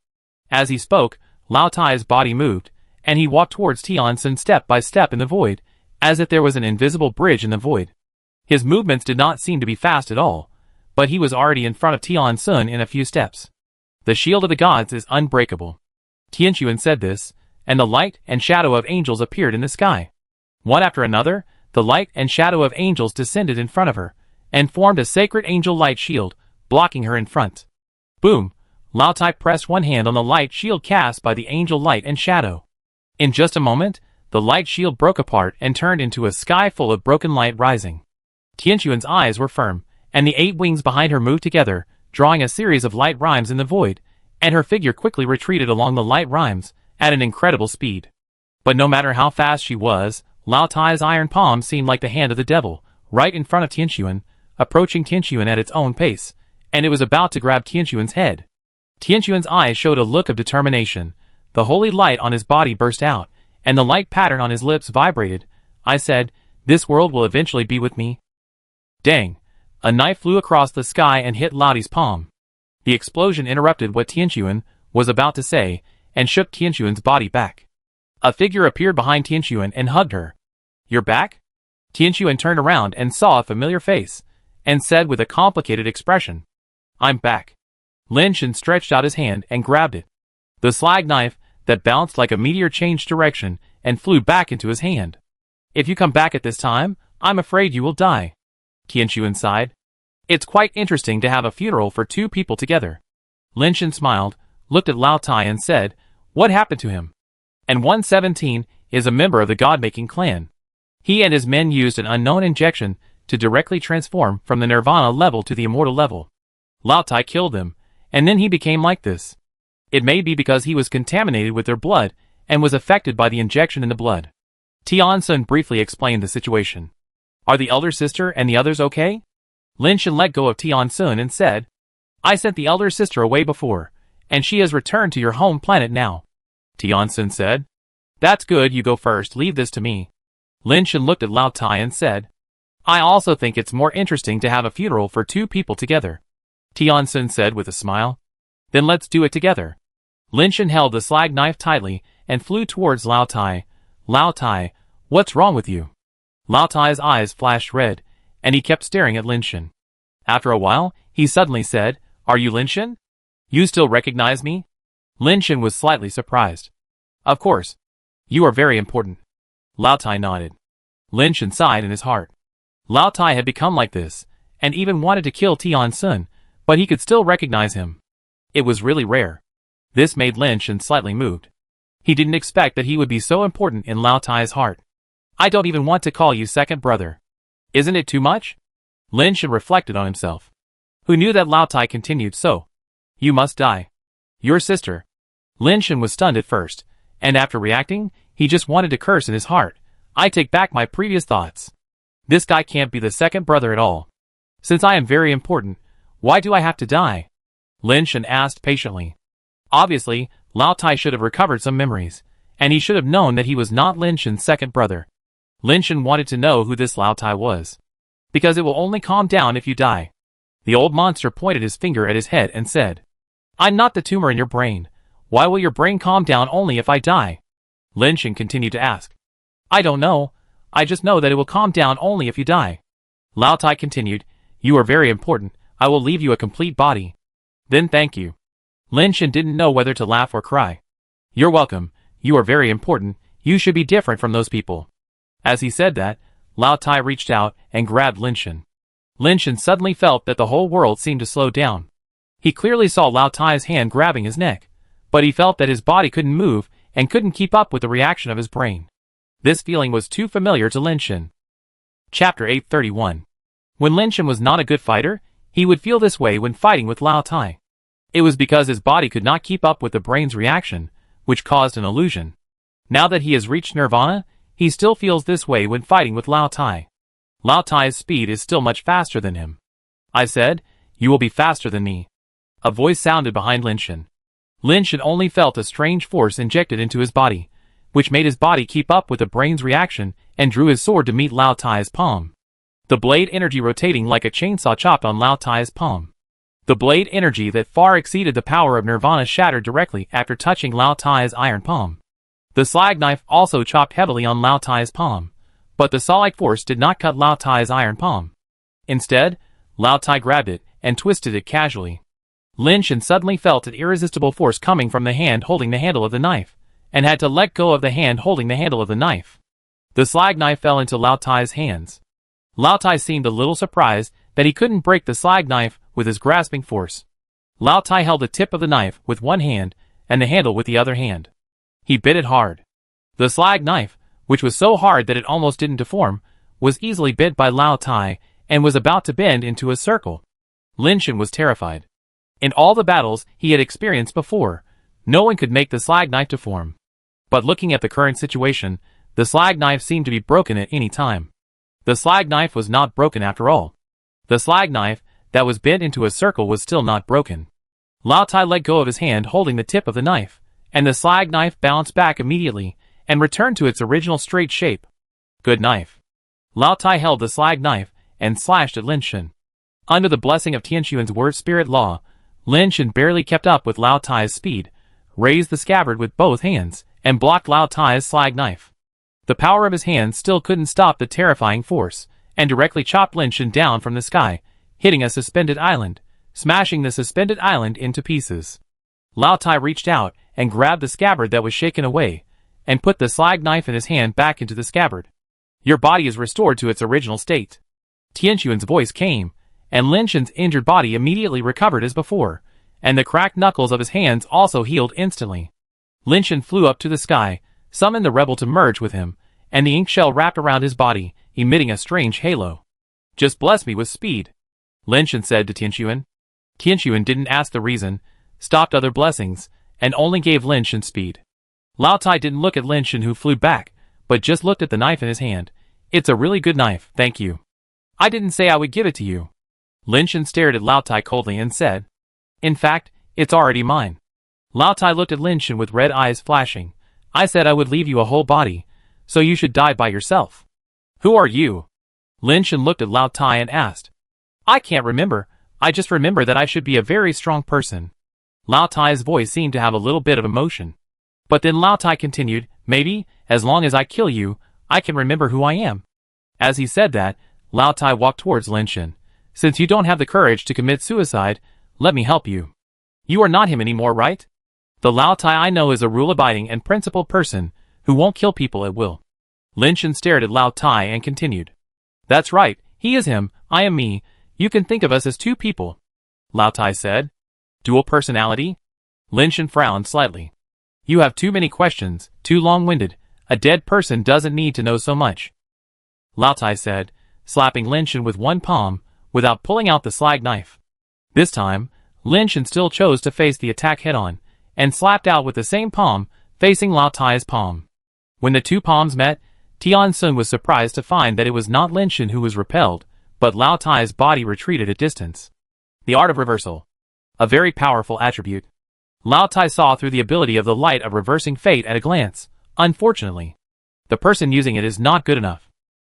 As he spoke, Lao Tai's body moved, and he walked towards Tianxuan step by step in the void, as if there was an invisible bridge in the void. His movements did not seem to be fast at all, but he was already in front of Tianxuan in a few steps. The shield of the gods is unbreakable. Tianxuan said this, and the light and shadow of angels appeared in the sky. One after another, the light and shadow of angels descended in front of her, and formed a sacred angel light shield, blocking her in front. Boom! Lao Tai pressed one hand on the light shield cast by the angel light and shadow. In just a moment, the light shield broke apart and turned into a sky full of broken light rising. Tianxuan's eyes were firm, and the 8 wings behind her moved together, drawing a series of light rhymes in the void, and her figure quickly retreated along the light rhymes, at an incredible speed. But no matter how fast she was, Lao Tai's iron palm seemed like the hand of the devil, right in front of Tianxuan, approaching Tianxuan at its own pace, and it was about to grab Tianxuan's head. Tianxuan's eyes showed a look of determination. The holy light on his body burst out, and the light pattern on his lips vibrated. I said, this world will eventually be with me. Dang! A knife flew across the sky and hit Lao Tai's palm. The explosion interrupted what Tianxuan was about to say, and shook Tianxuan's body back. A figure appeared behind Tianxuan and hugged her. "You're back?" Tianxuan turned around and saw a familiar face, and said with a complicated expression, "I'm back." Lin Shen stretched out his hand and grabbed it. The slag knife, that bounced like a meteor, changed direction and flew back into his hand. "If you come back at this time, I'm afraid you will die." Tianxuan sighed. "It's quite interesting to have a funeral for two people together." Lin Shen smiled, looked at Lao Tai and said, "What happened to him?" And 117 is a member of the God-making clan. He and his men used an unknown injection to directly transform from the nirvana level to the immortal level. Lao Tai killed them, and then he became like this. It may be because he was contaminated with their blood and was affected by the injection in the blood. Tian Sun briefly explained the situation. "Are the elder sister and the others okay?" Lin Shen let go of Tian Sun and said, "I sent the elder sister away before, and she has returned to your home planet now." Tian Sun said, "That's good, you go first, leave this to me." Lin Shen looked at Lao Tai and said, "I also think it's more interesting to have a funeral for two people together." Tian Sun said with a smile, "Then let's do it together." Lin Shen held the slag knife tightly and flew towards Lao Tai. "Lao Tai, what's wrong with you?" Lao Tai's eyes flashed red, and he kept staring at Lin Shen. After a while, he suddenly said, "Are you Lin Shen? You still recognize me?" Lin Shen was slightly surprised. "Of course. You are very important." Lao Tai nodded. Lin Shen sighed in his heart. Lao Tai had become like this, and even wanted to kill Tian Sun, but he could still recognize him. It was really rare. This made Lin Shen slightly moved. He didn't expect that he would be so important in Lao Tai's heart. "I don't even want to call you second brother. Isn't it too much?" Lin Shen reflected on himself. Who knew that Lao Tai continued so? "You must die. Your sister." Lin Shen was stunned at first, and after reacting, he just wanted to curse in his heart. "I take back my previous thoughts. This guy can't be the second brother at all. Since I am very important, why do I have to die?" Lin Shen asked patiently. Obviously, Lao Tai should have recovered some memories, and he should have known that he was not Lin Shen's second brother. Lin Shen wanted to know who this Lao Tai was. "Because it will only calm down if you die." The old monster pointed his finger at his head and said, "I'm not the tumor in your brain. Why will your brain calm down only if I die?" Lin Shen continued to ask. "I don't know. I just know that it will calm down only if you die." Lao Tai continued, "You are very important. I will leave you a complete body." "Then thank you." Lin Shen didn't know whether to laugh or cry. "You're welcome. You are very important. You should be different from those people." As he said that, Lao Tai reached out and grabbed Lin Shen. Lin Shen suddenly felt that the whole world seemed to slow down. He clearly saw Lao Tai's hand grabbing his neck, but he felt that his body couldn't move and couldn't keep up with the reaction of his brain. This feeling was too familiar to Lin Shen. Chapter 831. When Lin Shen was not a good fighter, he would feel this way when fighting with Lao Tai. It was because his body could not keep up with the brain's reaction, which caused an illusion. Now that he has reached nirvana, he still feels this way when fighting with Lao Tai. Lao Tai's speed is still much faster than him. "I said, you will be faster than me." A voice sounded behind Lin Shen. Lin Shen only felt a strange force injected into his body, which made his body keep up with the brain's reaction and drew his sword to meet Lao Tai's palm. The blade energy rotating like a chainsaw chopped on Lao Tai's palm. The blade energy that far exceeded the power of nirvana shattered directly after touching Lao Tai's iron palm. The slag knife also chopped heavily on Lao Tai's palm, but the saw-like force did not cut Lao Tai's iron palm. Instead, Lao Tai grabbed it and twisted it casually. Lin Shen suddenly felt an irresistible force coming from the hand holding the handle of the knife, and had to let go of the hand holding the handle of the knife. The slag knife fell into Lao Tai's hands. Lao Tai seemed a little surprised that he couldn't break the slag knife with his grasping force. Lao Tai held the tip of the knife with one hand and the handle with the other hand. He bit it hard. The slag knife, which was so hard that it almost didn't deform, was easily bit by Lao Tai and was about to bend into a circle. Lin Shen was terrified. In all the battles he had experienced before, no one could make the slag knife deform. But looking at the current situation, the slag knife seemed to be broken at any time. The slag knife was not broken after all. The slag knife that was bent into a circle was still not broken. Lao Tai let go of his hand holding the tip of the knife, and the slag knife bounced back immediately and returned to its original straight shape. Good knife. Lao Tai held the slag knife and slashed at Lin Shen. Under the blessing of Tianxuan's word spirit law, Lin Shen barely kept up with Lao Tai's speed, raised the scabbard with both hands, and blocked Lao Tai's slag knife. The power of his hands still couldn't stop the terrifying force, and directly chopped Lin Shan down from the sky, hitting a suspended island, smashing the suspended island into pieces. Lao Tai reached out and grabbed the scabbard that was shaken away, and put the slag knife in his hand back into the scabbard. Your body is restored to its original state. Tianxuan's voice came, and Lin Shan's injured body immediately recovered as before, and the cracked knuckles of his hands also healed instantly. Lin Shan flew up to the sky, summoned the rebel to merge with him, and the ink shell wrapped around his body, emitting a strange halo. Just bless me with speed, Lin Shan said to Tianxuan. Tianxuan didn't ask the reason, stopped other blessings, and only gave Lin Shan speed. Lao Tai didn't look at Lin Shan, who flew back, but just looked at the knife in his hand. It's a really good knife, thank you. I didn't say I would give it to you. Lin Shan stared at Lao Tai coldly and said, in fact, it's already mine. Lao Tai looked at Lin Shan with red eyes flashing. I said I would leave you a whole body, so you should die by yourself. Who are you? Lin Shan looked at Lao Tai and asked. I can't remember, I just remember that I should be a very strong person. Lao Tai's voice seemed to have a little bit of emotion. But then Lao Tai continued, maybe, as long as I kill you, I can remember who I am. As he said that, Lao Tai walked towards Lin Shan. Since you don't have the courage to commit suicide, let me help you. You are not him anymore, right? The Lao Tai I know is a rule-abiding and principled person, who won't kill people at will. Lin Shan stared at Lao Tai and continued. That's right, he is him, I am me, you can think of us as two people. Lao Tai said. Dual personality? Lin Shan frowned slightly. You have too many questions, too long-winded, a dead person doesn't need to know so much. Lao Tai said, slapping Lin Shan with one palm, without pulling out the slag knife. This time, Lin Shan still chose to face the attack head-on, and slapped out with the same palm, facing Lao Tai's palm. When the two palms met, Tian Sun was surprised to find that it was not Lin Shan who was repelled, but Lao Tai's body retreated a distance. The art of reversal. A very powerful attribute. Lao Tai saw through the ability of the light of reversing fate at a glance. Unfortunately, the person using it is not good enough.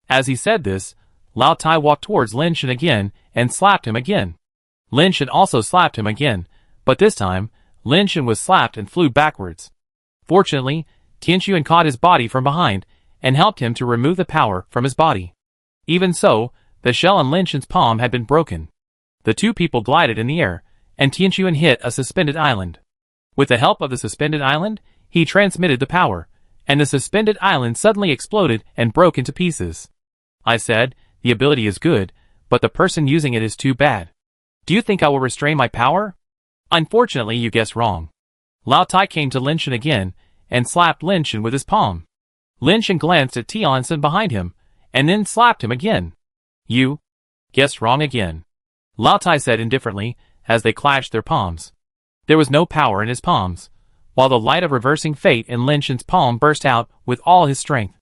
As he said this, Lao Tai walked towards Lin Shan again and slapped him again. Lin Shan also slapped him again, but this time, Lin Shan was slapped and flew backwards. Fortunately, Tianxuan caught his body from behind and helped him to remove the power from his body. Even so, the shell on Lin Shan's palm had been broken. The two people glided in the air, and Tianxuan hit a suspended island. With the help of the suspended island, he transmitted the power, and the suspended island suddenly exploded and broke into pieces. I said, the ability is good, but the person using it is too bad. Do you think I will restrain my power? Unfortunately, you guessed wrong. Lao Tai came to Lin Shan again, and slapped Lin Shan with his palm. Lin Shan glanced at Tian Sun behind him, and then slapped him again. You guessed wrong again. Lao Tai said indifferently, as they clashed their palms. There was no power in his palms, while the light of reversing fate in Lin Shan's palm burst out with all his strength.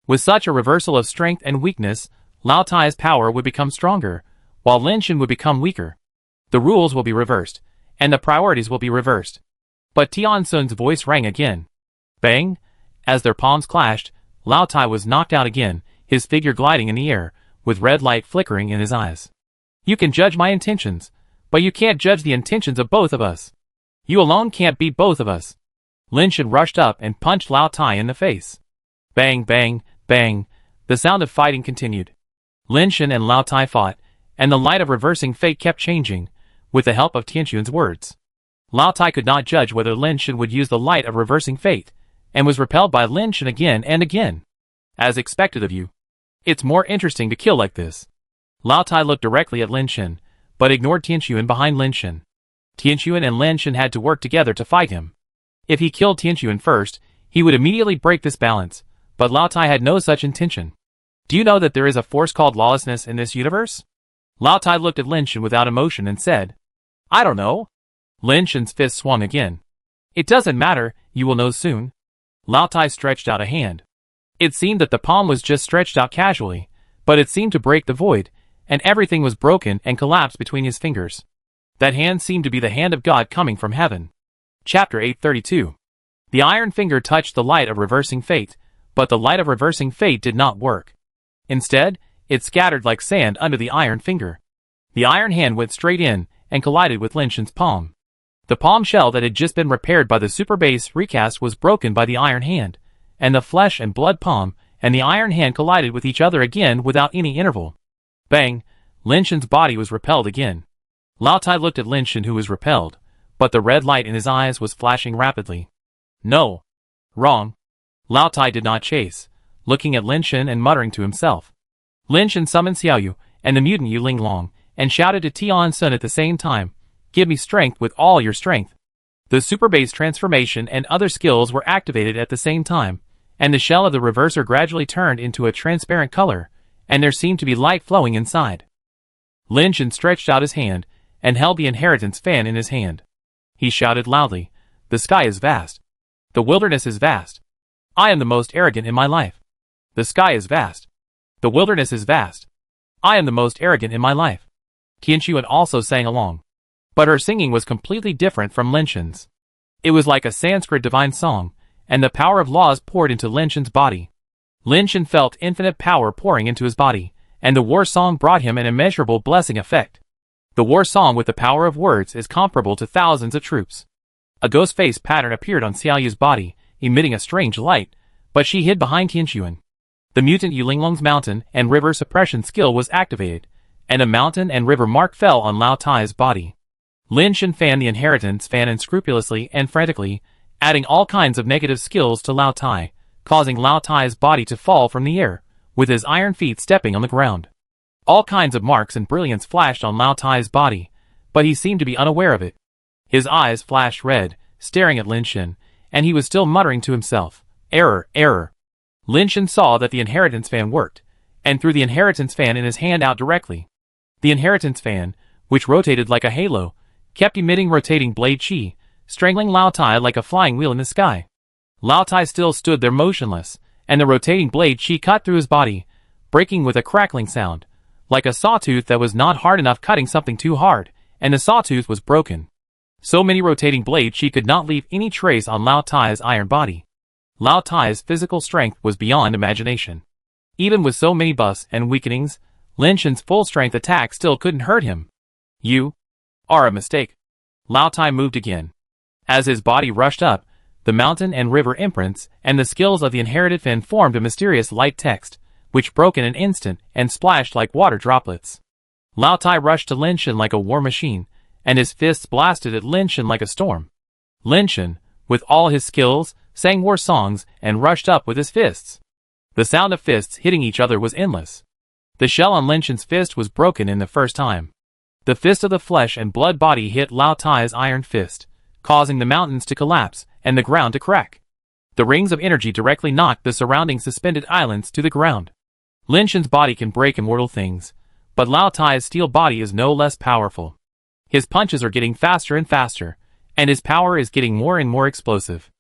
With such a reversal of strength and weakness, Lao Tai's power would become stronger, while Lin Shan would become weaker. The rules will be reversed, and the priorities will be reversed. But Tian Sun's voice rang again. Bang! As their palms clashed, Lao Tai was knocked out again, his figure gliding in the air, with red light flickering in his eyes. You can judge my intentions, but you can't judge the intentions of both of us. You alone can't beat both of us. Lin Shan rushed up and punched Lao Tai in the face. Bang, bang, bang. The sound of fighting continued. Lin Shan and Lao Tai fought, and the light of reversing fate kept changing, with the help of Tianxuan's words. Lao Tai could not judge whether Lin Shan would use the light of reversing fate, and was repelled by Lin Shan again and again. As expected of you. It's more interesting to kill like this. Lao Tai looked directly at Lin Shan, but ignored Tianxuan behind Lin Shan. Tianxuan and Lin Shan had to work together to fight him. If he killed Tianxuan first, he would immediately break this balance, but Lao Tai had no such intention. Do you know that there is a force called lawlessness in this universe? Lao Tai looked at Lin Shan without emotion and said, I don't know. Lin Shan's fist swung again. It doesn't matter, you will know soon. Lao Tai stretched out a hand. It seemed that the palm was just stretched out casually, but it seemed to break the void, and everything was broken and collapsed between his fingers. That hand seemed to be the hand of God coming from heaven. Chapter 832. The iron finger touched the light of reversing fate, but the light of reversing fate did not work. Instead, it scattered like sand under the iron finger. The iron hand went straight in and collided with Lin Shan's palm. The palm shell that had just been repaired by the super base recast was broken by the iron hand, and the flesh and blood palm and the iron hand collided with each other again without any interval. Bang! Lin Shen's body was repelled again. Lao Tai looked at Lin Shen, who was repelled, but the red light in his eyes was flashing rapidly. No. Wrong. Lao Tai did not chase, looking at Lin Shen and muttering to himself. Lin Shen summoned Xiaoyu and the mutant Yu Linglong and shouted to Tian Sun at the same time, "Give me strength with all your strength." The super base transformation and other skills were activated at the same time, and the shell of the reverser gradually turned into a transparent color, and there seemed to be light flowing inside. Lin Shen stretched out his hand and held the inheritance fan in his hand. He shouted loudly, "The sky is vast. The wilderness is vast. I am the most arrogant in my life. The sky is vast. The wilderness is vast. I am the most arrogant in my life." Qianxuan also sang along. But her singing was completely different from Lin Shen's. It was like a Sanskrit divine song, and the power of laws poured into Lin Shen's body. Lin Shen felt infinite power pouring into his body, and the war song brought him an immeasurable blessing effect. The war song with the power of words is comparable to thousands of troops. A ghost face pattern appeared on Xiaoyu's body, emitting a strange light, but she hid behind Qianxuan. The mutant Yu Linglong's mountain and river suppression skill was activated, and a mountain and river mark fell on Lao Tai's body. Lin Shen fanned the inheritance fan unscrupulously and frantically, adding all kinds of negative skills to Lao Tai, causing Lao Tai's body to fall from the air, with his iron feet stepping on the ground. All kinds of marks and brilliance flashed on Lao Tai's body, but he seemed to be unaware of it. His eyes flashed red, staring at Lin Shen, and he was still muttering to himself, "Error, error." Lin Shen saw that the inheritance fan worked, and threw the inheritance fan in his hand out directly. The inheritance fan, which rotated like a halo, kept emitting rotating blade chi, strangling Lao Tai like a flying wheel in the sky. Lao Tai still stood there motionless, and the rotating blade chi cut through his body, breaking with a crackling sound, like a sawtooth that was not hard enough cutting something too hard, and the sawtooth was broken. So many rotating blades she could not leave any trace on Lao Tai's iron body. Lao Tai's physical strength was beyond imagination. Even with so many buffs and weakenings, Lin Shen's full-strength attack still couldn't hurt him. "You are a mistake." Lao Tai moved again. As his body rushed up, the mountain and river imprints and the skills of the inherited fin formed a mysterious light text, which broke in an instant and splashed like water droplets. Lao Tai rushed to Lin Shen like a war machine, and his fists blasted at Lin Shen like a storm. Lin Shen, with all his skills, sang war songs and rushed up with his fists. The sound of fists hitting each other was endless. The shell on Lin Shen's fist was broken in the first time. The fist of the flesh and blood body hit Lao Tai's iron fist, causing the mountains to collapse and the ground to crack. The rings of energy directly knocked the surrounding suspended islands to the ground. Lin Shen's body can break immortal things, but Lao Tai's steel body is no less powerful. His punches are getting faster and faster, and his power is getting more and more explosive.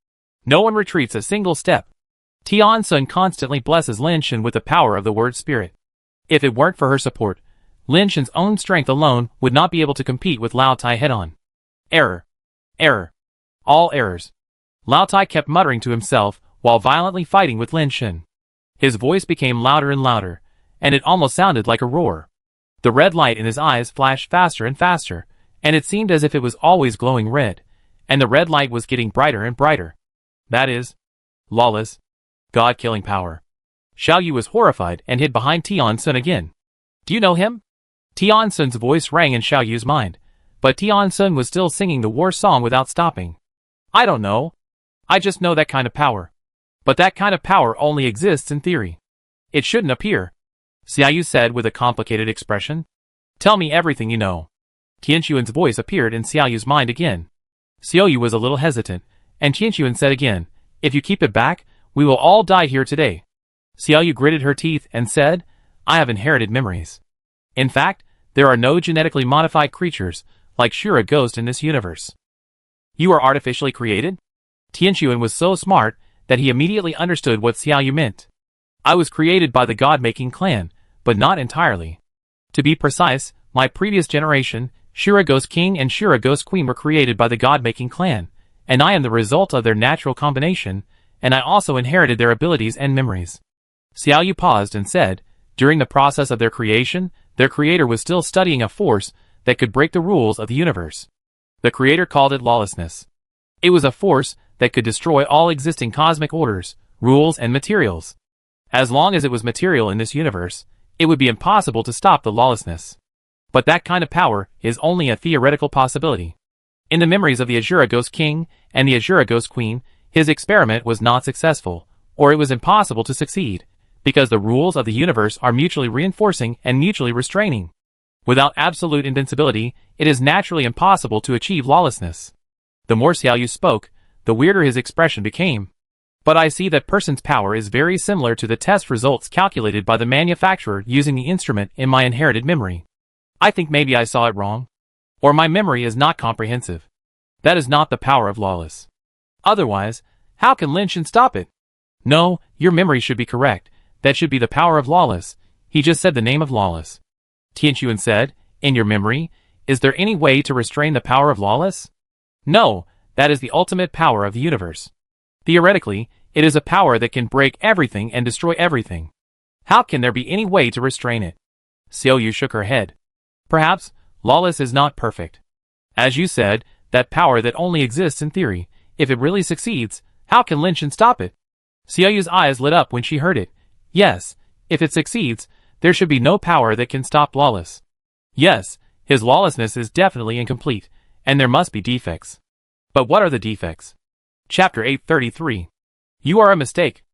No one retreats a single step. Tian Sun constantly blesses Lin Shen with the power of the word spirit. If it weren't for her support, Lin Shen's own strength alone would not be able to compete with Lao Tai head-on. Error. Error. All errors. Lao Tai kept muttering to himself while violently fighting with Lin Shen. His voice became louder and louder, and it almost sounded like a roar. The red light in his eyes flashed faster and faster, and it seemed as if it was always glowing red, and the red light was getting brighter and brighter. That is lawless, god-killing power. Xiaoyu was horrified and hid behind Tian Sun again. "Do you know him?" Tian Sun's voice rang in Xiaoyu's mind, but Tian Sun was still singing the war song without stopping. "I don't know. I just know that kind of power. But that kind of power only exists in theory. It shouldn't appear," Xiaoyu said with a complicated expression. "Tell me everything you know." Qianxuan's voice appeared in Xiaoyu's mind again. Xiaoyu was a little hesitant, and Qianxuan said again, "If you keep it back, we will all die here today." Xiaoyu gritted her teeth and said, "I have inherited memories. In fact, there are no genetically modified creatures, like Shura Ghost in this universe." "You are artificially created?" Qianxuan was so smart that he immediately understood what Xiaoyu meant. "I was created by the God-making clan, but not entirely. To be precise, my previous generation, Shura Ghost King and Shura Ghost Queen, were created by the God-making clan, and I am the result of their natural combination, and I also inherited their abilities and memories." Xiaoyu paused and said, "During the process of their creation, their creator was still studying a force that could break the rules of the universe. The Creator called it lawlessness. It was a force that could destroy all existing cosmic orders, rules, and materials. As long as it was material in this universe, it would be impossible to stop the lawlessness. But that kind of power is only a theoretical possibility. In the memories of the Azura Ghost King and the Azura Ghost Queen, his experiment was not successful, or it was impossible to succeed, because the rules of the universe are mutually reinforcing and mutually restraining. Without absolute invincibility, it is naturally impossible to achieve lawlessness. The more Xiaoyu spoke, the weirder his expression became. But I see that person's power is very similar to the test results calculated by the manufacturer using the instrument in my inherited memory. I think maybe I saw it wrong. Or my memory is not comprehensive. That is not the power of lawless. Otherwise, how can Lin Shan stop it? No, your memory should be correct. That should be the power of lawless. He just said the name of lawless. Tianquan said, in your memory, is there any way to restrain the power of lawless? No, that is the ultimate power of the universe. Theoretically, it is a power that can break everything and destroy everything. How can there be any way to restrain it? Xiaoyu shook her head. Perhaps, lawless is not perfect. As you said, that power that only exists in theory, if it really succeeds, how can Lin Shan stop it? Xiaoyu's eyes lit up when she heard it. Yes, if it succeeds, there should be no power that can stop lawless. Yes, his lawlessness is definitely incomplete, and there must be defects. But what are the defects? Chapter 833. You are a mistake.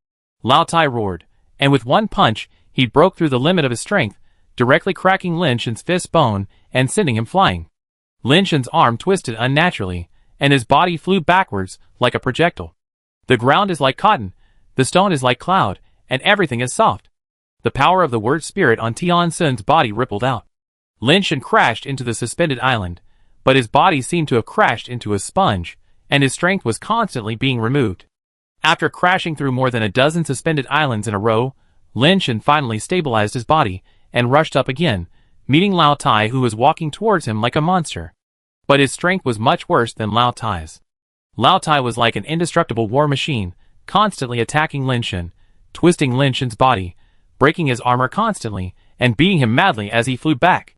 Lao Tai roared, and with one punch, he broke through the limit of his strength, directly cracking Lin Shan's fist bone and sending him flying. Lin Shan's arm twisted unnaturally, and his body flew backwards like a projectile. The ground is like cotton, the stone is like cloud, and everything is soft. The power of the word spirit on Tian Sun's body rippled out. Lin Shan crashed into the suspended island, but his body seemed to have crashed into a sponge, and his strength was constantly being removed. After crashing through more than a dozen suspended islands in a row, Lin Shan finally stabilized his body and rushed up again, meeting Lao Tai, who was walking towards him like a monster. But his strength was much worse than Lao Tai's. Lao Tai was like an indestructible war machine, constantly attacking Lin Shan, twisting Lin Shan's body, breaking his armor constantly, and beating him madly as he flew back.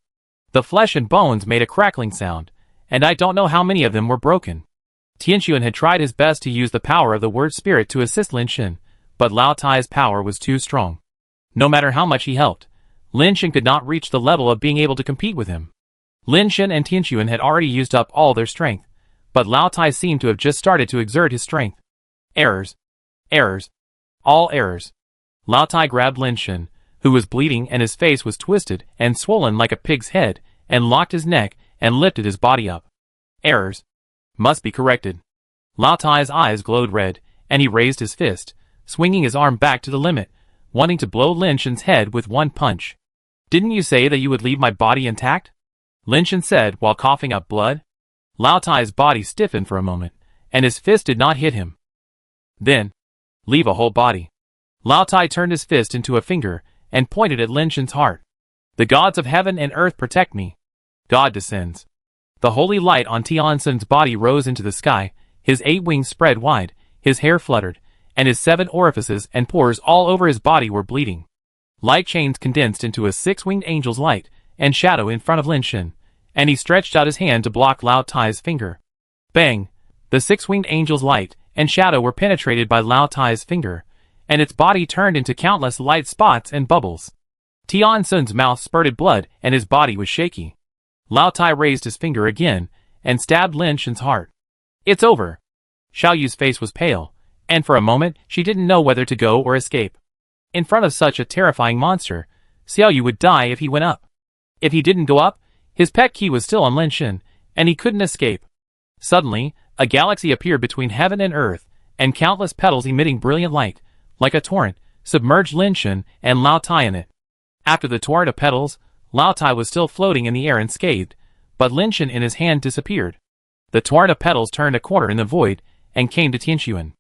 The flesh and bones made a crackling sound, and I don't know how many of them were broken. Tianquan had tried his best to use the power of the word spirit to assist Lin Shan, but Lao Tai's power was too strong. No matter how much he helped, Lin Shan could not reach the level of being able to compete with him. Lin Shan and Tianquan had already used up all their strength, but Lao Tai seemed to have just started to exert his strength. Errors. Errors. All errors. Lao Tai grabbed Lin Shan, who was bleeding and his face was twisted and swollen like a pig's head, and locked his neck and lifted his body up. Errors. Must be corrected. Lao Tai's eyes glowed red, and he raised his fist, swinging his arm back to the limit, wanting to blow Lin Shan's head with one punch. Didn't you say that you would leave my body intact? Lin Shan said while coughing up blood. Lao Tai's body stiffened for a moment, and his fist did not hit him. Then, leave a whole body. Lao Tai turned his fist into a finger and pointed at Lin Shan's heart. The gods of heaven and earth protect me. God descends. The holy light on Tian Sun's body rose into the sky, his 8 wings spread wide, his hair fluttered, and his 7 orifices and pores all over his body were bleeding. Light chains condensed into a 6-winged angel's light and shadow in front of Lin Shan, and he stretched out his hand to block Lao Tai's finger. Bang! The 6-winged angel's light and shadow were penetrated by Lao Tai's finger, and its body turned into countless light spots and bubbles. Tian Sun's mouth spurted blood and his body was shaky. Lao Tai raised his finger again and stabbed Lin Shan's heart. It's over. Xiaoyu's face was pale, and for a moment she didn't know whether to go or escape. In front of such a terrifying monster, Xiaoyu would die if he went up. If he didn't go up, his pet key was still on Lin Shan, and he couldn't escape. Suddenly, a galaxy appeared between heaven and earth, and countless petals emitting brilliant light, like a torrent, submerged Lin Shan and Lao Tai in it. After the torrent of petals, Lao Tai was still floating in the air unscathed, but Lin Shan in his hand disappeared. The torrent of petals turned a corner in the void and came to Tianquan.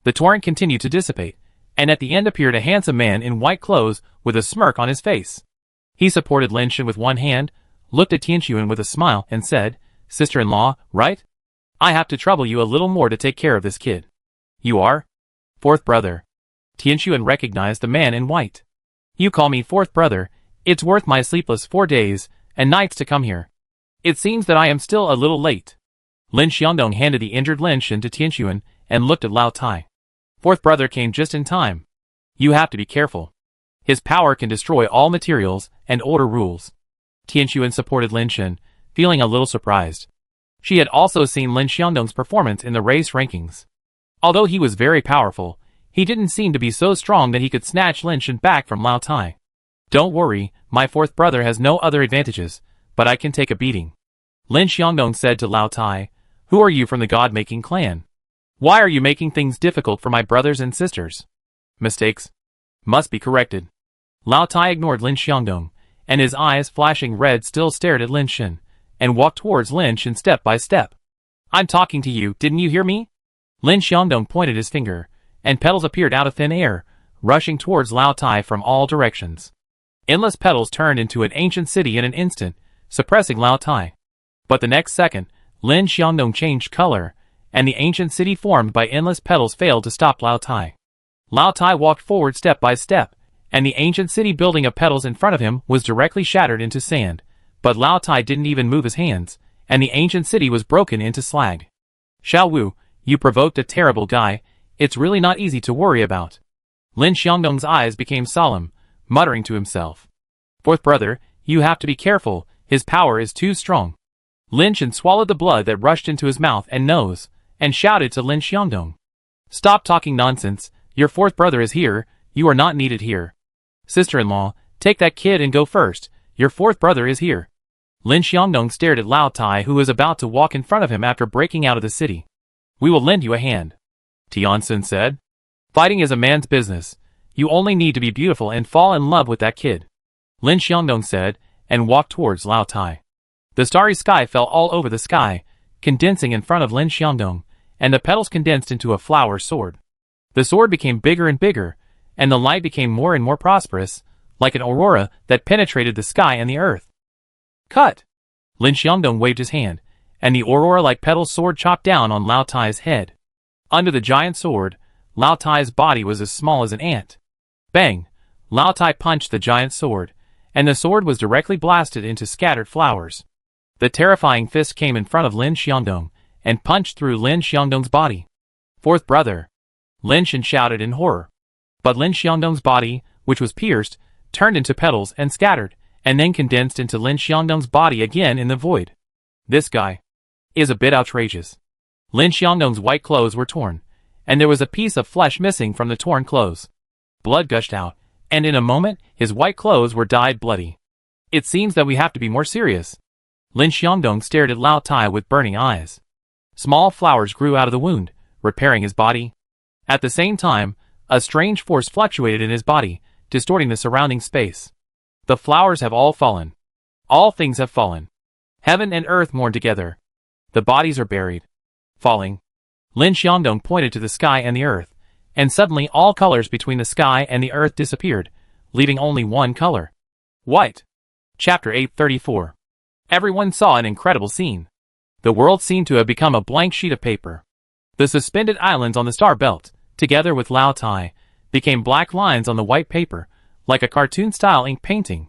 The torrent continued to dissipate, and at the end appeared a handsome man in white clothes with a smirk on his face. He supported Lin Shan with one hand, looked at Tianquan with a smile, and said, "Sister-in-law, right? I have to trouble you a little more to take care of this kid." "You are?" "Fourth brother." Tianquan recognized the man in white. "You call me fourth brother. It's worth my sleepless 4 days and nights to come here. It seems that I am still a little late." Lin Xiangdong handed the injured Lin Shen to Tianxuan and looked at Lao Tai. Fourth brother came just in time. You have to be careful. His power can destroy all materials and order rules. Tianxuan supported Lin Shen, feeling a little surprised. She had also seen Lin Xiangdong's performance in the race rankings. Although he was very powerful, he didn't seem to be so strong that he could snatch Lin Shen back from Lao Tai. Don't worry, my fourth brother has no other advantages, but I can take a beating. Lin Xiangdong said to Lao Tai, Who are you from the God-making clan? Why are you making things difficult for my brothers and sisters? Mistakes must be corrected. Lao Tai ignored Lin Xiangdong, and his eyes flashing red still stared at Lin Shen, and walked towards Lin Shen step by step. I'm talking to you, didn't you hear me? Lin Xiangdong pointed his finger, and petals appeared out of thin air, rushing towards Lao Tai from all directions. Endless petals turned into an ancient city in an instant, suppressing Lao Tai. But the next second, Lin Xiangdong changed color, and the ancient city formed by endless petals failed to stop Lao Tai. Lao Tai walked forward step by step, and the ancient city building of petals in front of him was directly shattered into sand, but Lao Tai didn't even move his hands, and the ancient city was broken into slag. Xiao Wu, you provoked a terrible guy, it's really not easy to worry about. Lin Xiangdong's eyes became solemn, muttering to himself. Fourth brother, you have to be careful, his power is too strong. Lin Shen swallowed the blood that rushed into his mouth and nose, and shouted to Lin Xiangdong. Stop talking nonsense, your fourth brother is here, you are not needed here. Sister-in-law, take that kid and go first, your fourth brother is here. Lin Xiangdong stared at Lao Tai who was about to walk in front of him after breaking out of the city. We will lend you a hand. Tianxuan said. Fighting is a man's business. You only need to be beautiful and fall in love with that kid. Lin Xiangdong said, and walked towards Lao Tai. The starry sky fell all over the sky, condensing in front of Lin Xiangdong, and the petals condensed into a flower sword. The sword became bigger and bigger, and the light became more and more prosperous, like an aurora that penetrated the sky and the earth. Cut! Lin Xiangdong waved his hand, and the aurora-like petal sword chopped down on Lao Tai's head. Under the giant sword, Lao Tai's body was as small as an ant. Bang! Lao Tai punched the giant sword, and the sword was directly blasted into scattered flowers. The terrifying fist came in front of Lin Xiangdong, and punched through Lin Xiangdong's body. Fourth brother! Lin Shen shouted in horror. But Lin Xiangdong's body, which was pierced, turned into petals and scattered, and then condensed into Lin Xiangdong's body again in the void. This guy is a bit outrageous. Lin Xiangdong's white clothes were torn, and there was a piece of flesh missing from the torn clothes. Blood gushed out, and in a moment, his white clothes were dyed bloody. It seems that we have to be more serious. Lin Xiangdong stared at Lao Tai with burning eyes. Small flowers grew out of the wound, repairing his body. At the same time, a strange force fluctuated in his body, distorting the surrounding space. The flowers have all fallen. All things have fallen. Heaven and earth mourn together. The bodies are buried. Falling. Lin Xiangdong pointed to the sky and the earth, and suddenly all colors between the sky and the earth disappeared, leaving only one color. White. Chapter 834. Everyone saw an incredible scene. The world seemed to have become a blank sheet of paper. The suspended islands on the star belt, together with Lao Tai, became black lines on the white paper, like a cartoon-style ink painting.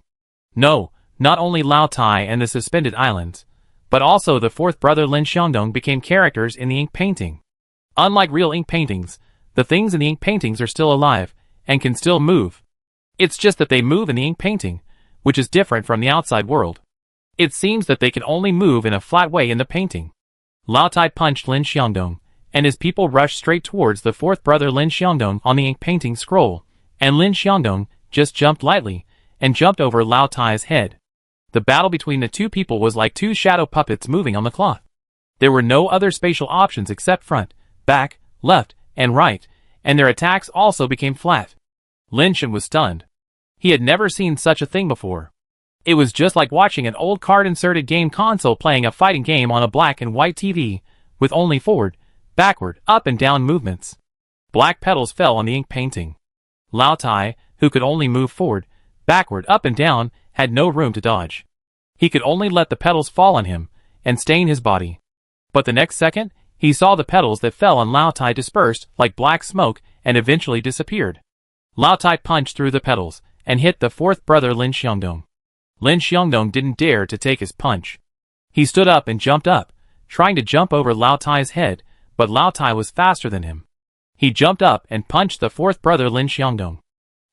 No, not only Lao Tai and the suspended islands, but also the fourth brother Lin Xiangdong became characters in the ink painting. Unlike real ink paintings, the things in the ink paintings are still alive, and can still move. It's just that they move in the ink painting, which is different from the outside world. It seems that they can only move in a flat way in the painting. Lao Tai punched Lin Xiangdong, and his people rushed straight towards the fourth brother Lin Xiangdong on the ink painting scroll, and Lin Xiangdong just jumped lightly, and jumped over Lao Tai's head. The battle between the two people was like two shadow puppets moving on the cloth. There were no other spatial options except front, back, left, and right, and their attacks also became flat. Lin Shen was stunned. He had never seen such a thing before. It was just like watching an old card-inserted game console playing a fighting game on a black and white TV, with only forward, backward, up and down movements. Black petals fell on the ink painting. Lao Tai, who could only move forward, backward, up and down, had no room to dodge. He could only let the petals fall on him, and stain his body. But the next second, he saw the petals that fell on Lao Tai dispersed like black smoke and eventually disappeared. Lao Tai punched through the petals, and hit the fourth brother Lin Xiangdong. Lin Xiangdong didn't dare to take his punch. He stood up and jumped up, trying to jump over Lao Tai's head, but Lao Tai was faster than him. He jumped up and punched the fourth brother Lin Xiangdong.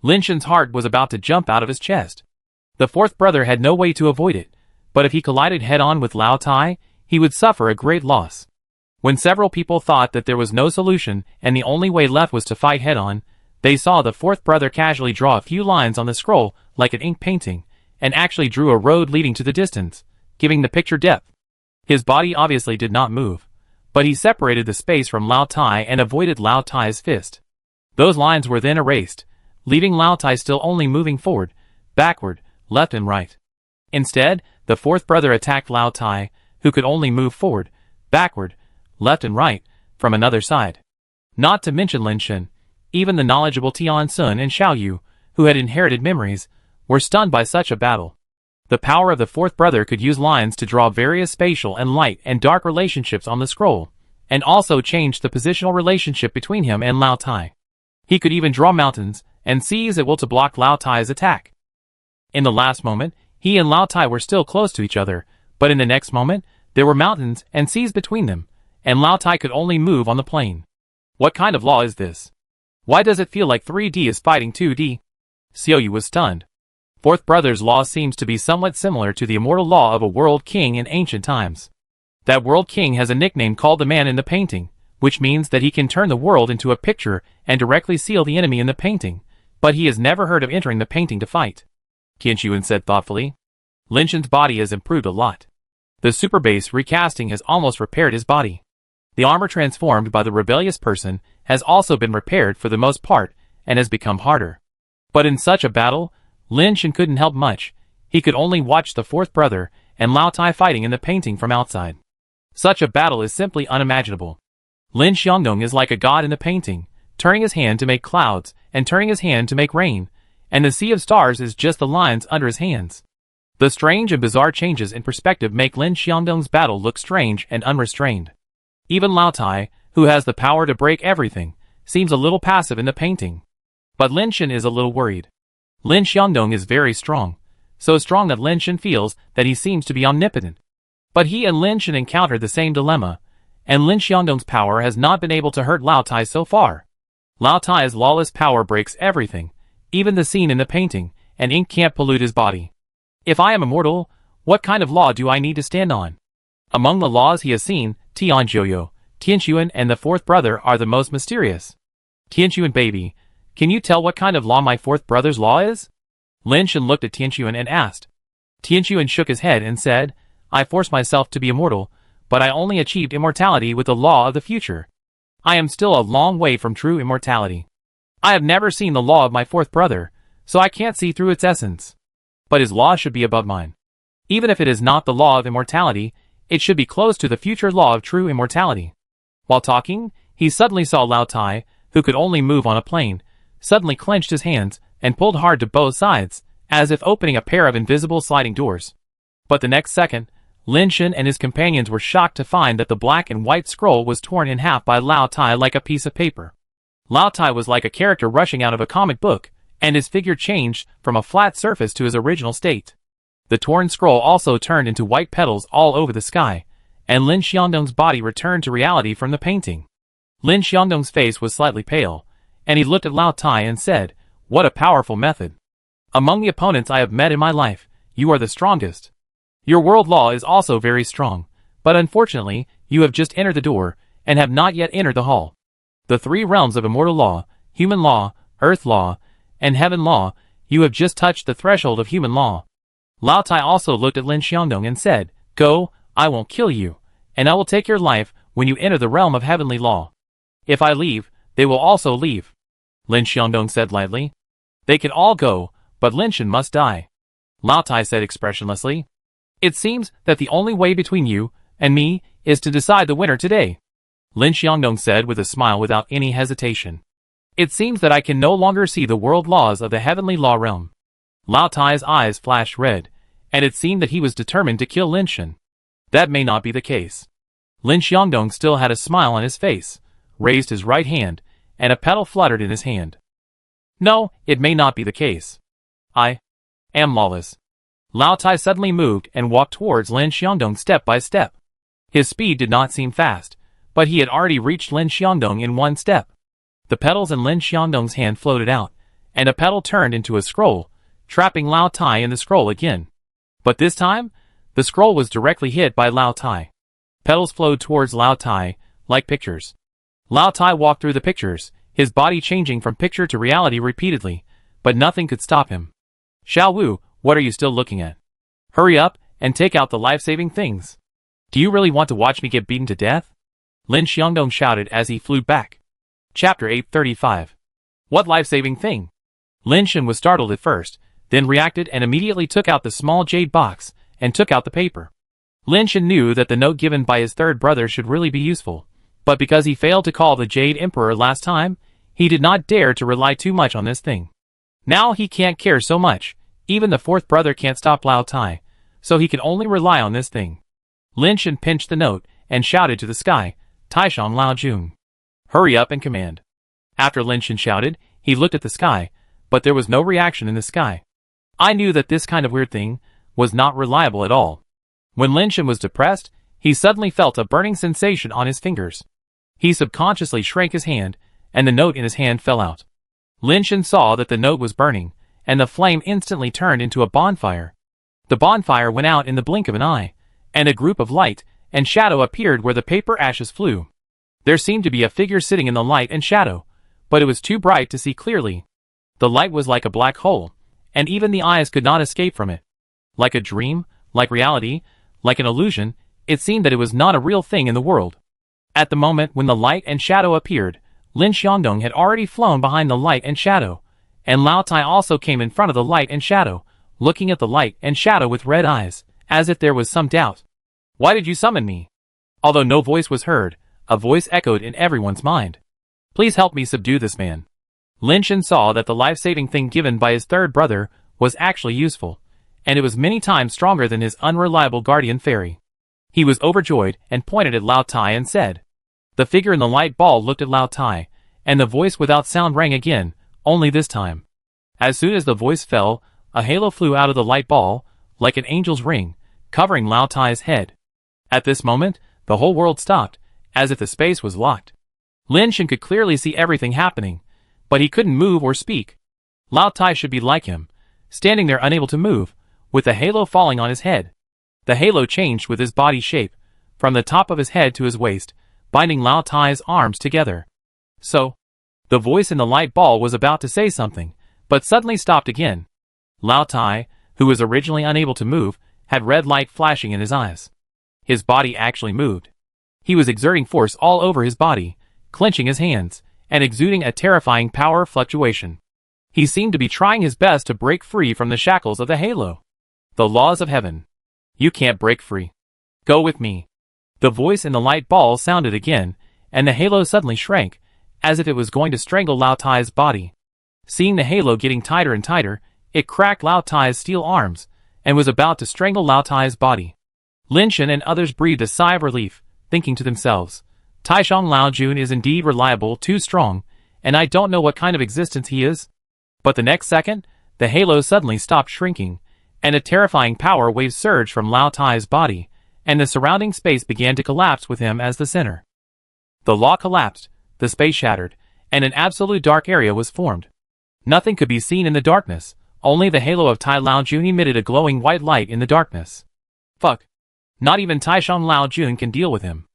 Lin Shen's heart was about to jump out of his chest. The fourth brother had no way to avoid it, but if he collided head-on with Lao Tai, he would suffer a great loss. When several people thought that there was no solution and the only way left was to fight head-on, they saw the fourth brother casually draw a few lines on the scroll like an ink painting, and actually drew a road leading to the distance, giving the picture depth. His body obviously did not move, but he separated the space from Lao Tai and avoided Lao Tai's fist. Those lines were then erased, leaving Lao Tai still only moving forward, backward, left and right. Instead, the fourth brother attacked Lao Tai, who could only move forward, backward, left and right, from another side. Not to mention Lin Shen, even the knowledgeable Tian Sun and Xiao Yu, who had inherited memories, were stunned by such a battle. The power of the fourth brother could use lines to draw various spatial and light and dark relationships on the scroll, and also change the positional relationship between him and Lao Tai. He could even draw mountains and seas at will to block Lao Tai's attack. In the last moment, he and Lao Tai were still close to each other, but in the next moment, there were mountains and seas between them, and Lao Tai could only move on the plane. What kind of law is this? Why does it feel like 3D is fighting 2D? Xiao Yu was stunned. Fourth brother's law seems to be somewhat similar to the immortal law of a world king in ancient times. That world king has a nickname called the man in the painting, which means that he can turn the world into a picture and directly seal the enemy in the painting, but he has never heard of entering the painting to fight. Qian Xuan said thoughtfully. Lin Shen's body has improved a lot. The super base recasting has almost repaired his body. The armor transformed by the rebellious person has also been repaired for the most part and has become harder. But in such a battle, Lin Shen couldn't help much. He could only watch the fourth brother and Lao Tai fighting in the painting from outside. Such a battle is simply unimaginable. Lin Xiangdong is like a god in the painting, turning his hand to make clouds and turning his hand to make rain, and the sea of stars is just the lines under his hands. The strange and bizarre changes in perspective make Lin Xiangdong's battle look strange and unrestrained. Even Lao Tai, who has the power to break everything, seems a little passive in the painting. But Lin Shen is a little worried. Lin Xiangdong is very strong, so strong that Lin Shen feels that he seems to be omnipotent. But he and Lin Shen encounter the same dilemma, and Lin Xiangdong's power has not been able to hurt Lao Tai so far. Lao Tai's lawless power breaks everything, even the scene in the painting, and ink can't pollute his body. If I am immortal, what kind of law do I need to stand on? Among the laws he has seen, Tian Zhuoyo, Tian Xuan and the fourth brother are the most mysterious. Tian Xuan baby, can you tell what kind of law my fourth brother's law is? Lin Shen looked at Tian Xuan and asked. Tian Xuan shook his head and said, I forced myself to be immortal, but I only achieved immortality with the law of the future. I am still a long way from true immortality. I have never seen the law of my fourth brother, so I can't see through its essence. But his law should be above mine. Even if it is not the law of immortality, it should be close to the future law of true immortality. While talking, he suddenly saw Lao Tai, who could only move on a plane, suddenly clenched his hands and pulled hard to both sides, as if opening a pair of invisible sliding doors. But the next second, Lin Shen and his companions were shocked to find that the black and white scroll was torn in half by Lao Tai like a piece of paper. Lao Tai was like a character rushing out of a comic book, and his figure changed from a flat surface to his original state. The torn scroll also turned into white petals all over the sky, and Lin Xiangdong's body returned to reality from the painting. Lin Xiangdong's face was slightly pale, and he looked at Lao Tai and said, What a powerful method. Among the opponents I have met in my life, you are the strongest. Your world law is also very strong, but unfortunately, you have just entered the door, and have not yet entered the hall. The three realms of immortal law, human law, earth law, and heaven law, you have just touched the threshold of human law. Lao Tai also looked at Lin Xiangdong and said, Go, I won't kill you, and I will take your life when you enter the realm of heavenly law. If I leave, they will also leave. Lin Xiangdong said lightly. They can all go, but Lin Shen must die. Lao Tai said expressionlessly. It seems that the only way between you and me is to decide the winner today. Lin Xiangdong said with a smile without any hesitation. It seems that I can no longer see the world laws of the heavenly law realm. Lao Tai's eyes flashed red, and it seemed that he was determined to kill Lin Shen. That may not be the case. Lin Xiangdong still had a smile on his face, raised his right hand, and a petal fluttered in his hand. No, it may not be the case. I am lawless. Lao Tai suddenly moved and walked towards Lin Xiangdong step by step. His speed did not seem fast, but he had already reached Lin Xiangdong in one step. The petals in Lin Xiangdong's hand floated out, and a petal turned into a scroll, trapping Lao Tai in the scroll again. But this time, the scroll was directly hit by Lao Tai. Petals flowed towards Lao Tai, like pictures. Lao Tai walked through the pictures, his body changing from picture to reality repeatedly, but nothing could stop him. Xiao Wu, what are you still looking at? Hurry up, and take out the life-saving things. Do you really want to watch me get beaten to death? Lin Xiangdong shouted as he flew back. Chapter 835. What life-saving thing? Lin Shen was startled at first, then reacted and immediately took out the small jade box, and took out the paper. Lin Shen knew that the note given by his third brother should really be useful, but because he failed to call the Jade Emperor last time, he did not dare to rely too much on this thing. Now he can't care so much, even the fourth brother can't stop Lao Tai, so he can only rely on this thing. Lin Shen pinched the note, and shouted to the sky, Taishang Lao Jun. Hurry up and command. After Lin Shen shouted, he looked at the sky, but there was no reaction in the sky. I knew that this kind of weird thing was not reliable at all. When Lin Shen was depressed, he suddenly felt a burning sensation on his fingers. He subconsciously shrank his hand, and the note in his hand fell out. Lin Shen saw that the note was burning, and the flame instantly turned into a bonfire. The bonfire went out in the blink of an eye, and a group of light and shadow appeared where the paper ashes flew. There seemed to be a figure sitting in the light and shadow, but it was too bright to see clearly. The light was like a black hole, and even the eyes could not escape from it. Like a dream, like reality, like an illusion, it seemed that it was not a real thing in the world. At the moment when the light and shadow appeared, Lin Xiangdong had already flown behind the light and shadow, and Lao Tai also came in front of the light and shadow, looking at the light and shadow with red eyes, as if there was some doubt. Why did you summon me? Although no voice was heard, a voice echoed in everyone's mind. Please help me subdue this man. Lin Shen saw that the life-saving thing given by his third brother was actually useful, and it was many times stronger than his unreliable guardian fairy. He was overjoyed and pointed at Lao Tai and said. The figure in the light ball looked at Lao Tai, and the voice without sound rang again, only this time. As soon as the voice fell, a halo flew out of the light ball, like an angel's ring, covering Lao Tai's head. At this moment, the whole world stopped, as if the space was locked. Lin Shen could clearly see everything happening, but he couldn't move or speak. Lao Tai should be like him, standing there unable to move, with the halo falling on his head. The halo changed with his body shape, from the top of his head to his waist, binding Lao Tai's arms together. So, the voice in the light ball was about to say something, but suddenly stopped again. Lao Tai, who was originally unable to move, had red light flashing in his eyes. His body actually moved. He was exerting force all over his body, clenching his hands, and exuding a terrifying power fluctuation. He seemed to be trying his best to break free from the shackles of the halo. The laws of heaven. You can't break free. Go with me. The voice in the light ball sounded again, and the halo suddenly shrank, as if it was going to strangle Lao Tai's body. Seeing the halo getting tighter and tighter, it cracked Lao Tai's steel arms, and was about to strangle Lao Tai's body. Lin Shen and others breathed a sigh of relief, thinking to themselves, Taishang Lao Jun is indeed reliable, too strong, and I don't know what kind of existence he is. But the next second, the halo suddenly stopped shrinking, and a terrifying power wave surged from Lao Tai's body, and the surrounding space began to collapse with him as the center. The law collapsed, the space shattered, and an absolute dark area was formed. Nothing could be seen in the darkness, only the halo of Tai Lao Jun emitted a glowing white light in the darkness. Fuck. Not even Taishang Lao Jun can deal with him.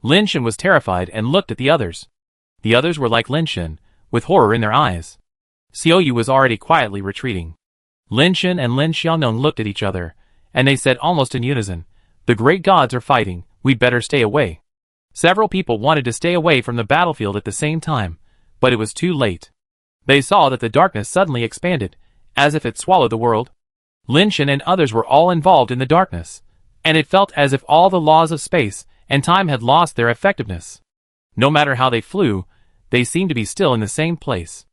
Lin Shen was terrified and looked at the others. The others were like Lin Shen, with horror in their eyes. Xiao Yu was already quietly retreating. Lin Shen and Lin Xiaonong looked at each other, and they said almost in unison, The great gods are fighting, we'd better stay away. Several people wanted to stay away from the battlefield at the same time, but it was too late. They saw that the darkness suddenly expanded, as if it swallowed the world. Lin Shen and others were all involved in the darkness, and it felt as if all the laws of space and time had lost their effectiveness. No matter how they flew, they seemed to be still in the same place.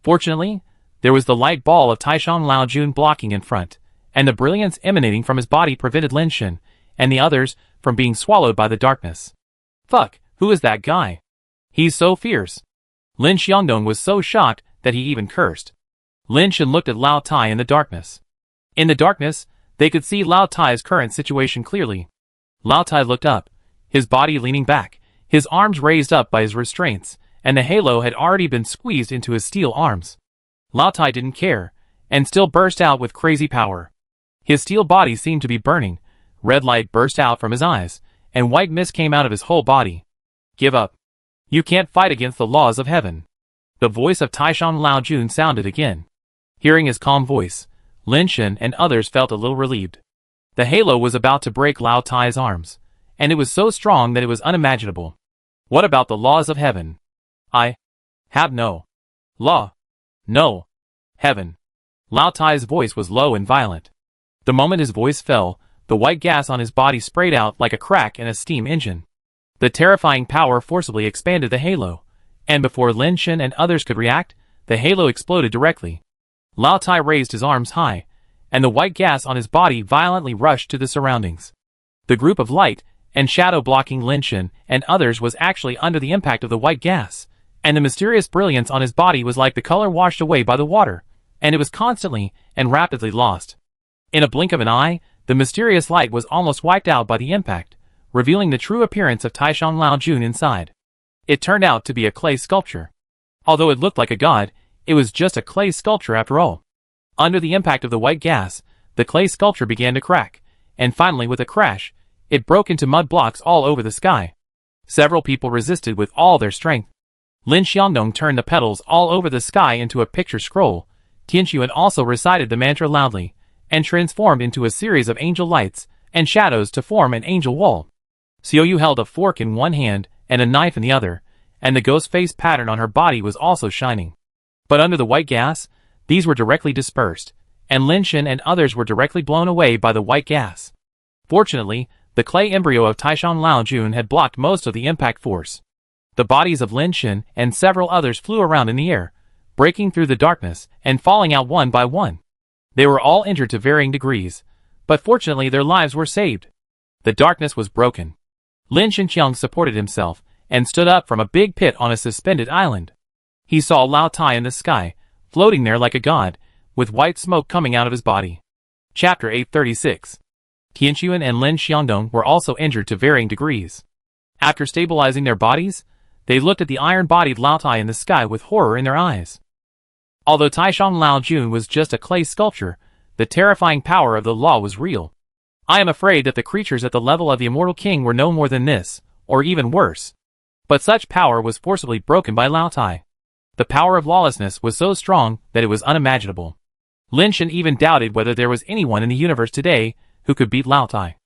Fortunately, there was the light ball of Taishang Lao Jun blocking in front, and the brilliance emanating from his body prevented Lin Shen and the others from being swallowed by the darkness. Fuck, who is that guy? He's so fierce. Lin Xiangdong was so shocked that he even cursed. Lin Shen looked at Lao Tai in the darkness. In the darkness, they could see Lao Tai's current situation clearly. Lao Tai looked up, his body leaning back, his arms raised up by his restraints, and the halo had already been squeezed into his steel arms. Lao Tai didn't care, and still burst out with crazy power. His steel body seemed to be burning, red light burst out from his eyes, and white mist came out of his whole body. Give up. You can't fight against the laws of heaven. The voice of Taishan Laojun sounded again. Hearing his calm voice, Lin Shen and others felt a little relieved. The halo was about to break Lao Tai's arms, and it was so strong that it was unimaginable. What about the laws of heaven? I have no law. No heaven. Lao Tai's voice was low and violent. The moment his voice fell, the white gas on his body sprayed out like a crack in a steam engine. The terrifying power forcibly expanded the halo, and before Lin Shen and others could react, the halo exploded directly. Lao Tai raised his arms high, and the white gas on his body violently rushed to the surroundings. The group of light and shadow blocking Lin Shen and others was actually under the impact of the white gas, and the mysterious brilliance on his body was like the color washed away by the water, and it was constantly and rapidly lost. In a blink of an eye, the mysterious light was almost wiped out by the impact, revealing the true appearance of Taishan Laojun inside. It turned out to be a clay sculpture. Although it looked like a god, it was just a clay sculpture after all. Under the impact of the white gas, the clay sculpture began to crack, and finally with a crash, it broke into mud blocks all over the sky. Several people resisted with all their strength. Lin Xiangdong turned the petals all over the sky into a picture scroll. Tianxuan also recited the mantra loudly, and transformed into a series of angel lights and shadows to form an angel wall. Xiaoyu held a fork in one hand and a knife in the other, and the ghost face pattern on her body was also shining. But under the white gas, these were directly dispersed, and Lin Shen and others were directly blown away by the white gas. Fortunately, the clay embryo of Taishan Laojun had blocked most of the impact force. The bodies of Lin Shen and several others flew around in the air, breaking through the darkness and falling out one by one. They were all injured to varying degrees, but fortunately their lives were saved. The darkness was broken. Lin Shenqiang supported himself and stood up from a big pit on a suspended island. He saw Lao Tai in the sky, floating there like a god, with white smoke coming out of his body. Chapter 836. Tianxuan and Lin Xiangdong were also injured to varying degrees. After stabilizing their bodies, they looked at the iron-bodied Lao Tai in the sky with horror in their eyes. Although Taishan Laojun was just a clay sculpture, the terrifying power of the law was real. I am afraid that the creatures at the level of the Immortal King were no more than this, or even worse. But such power was forcibly broken by Lao Tai. The power of lawlessness was so strong that it was unimaginable. Lin Shen even doubted whether there was anyone in the universe today who could beat Lao Tai.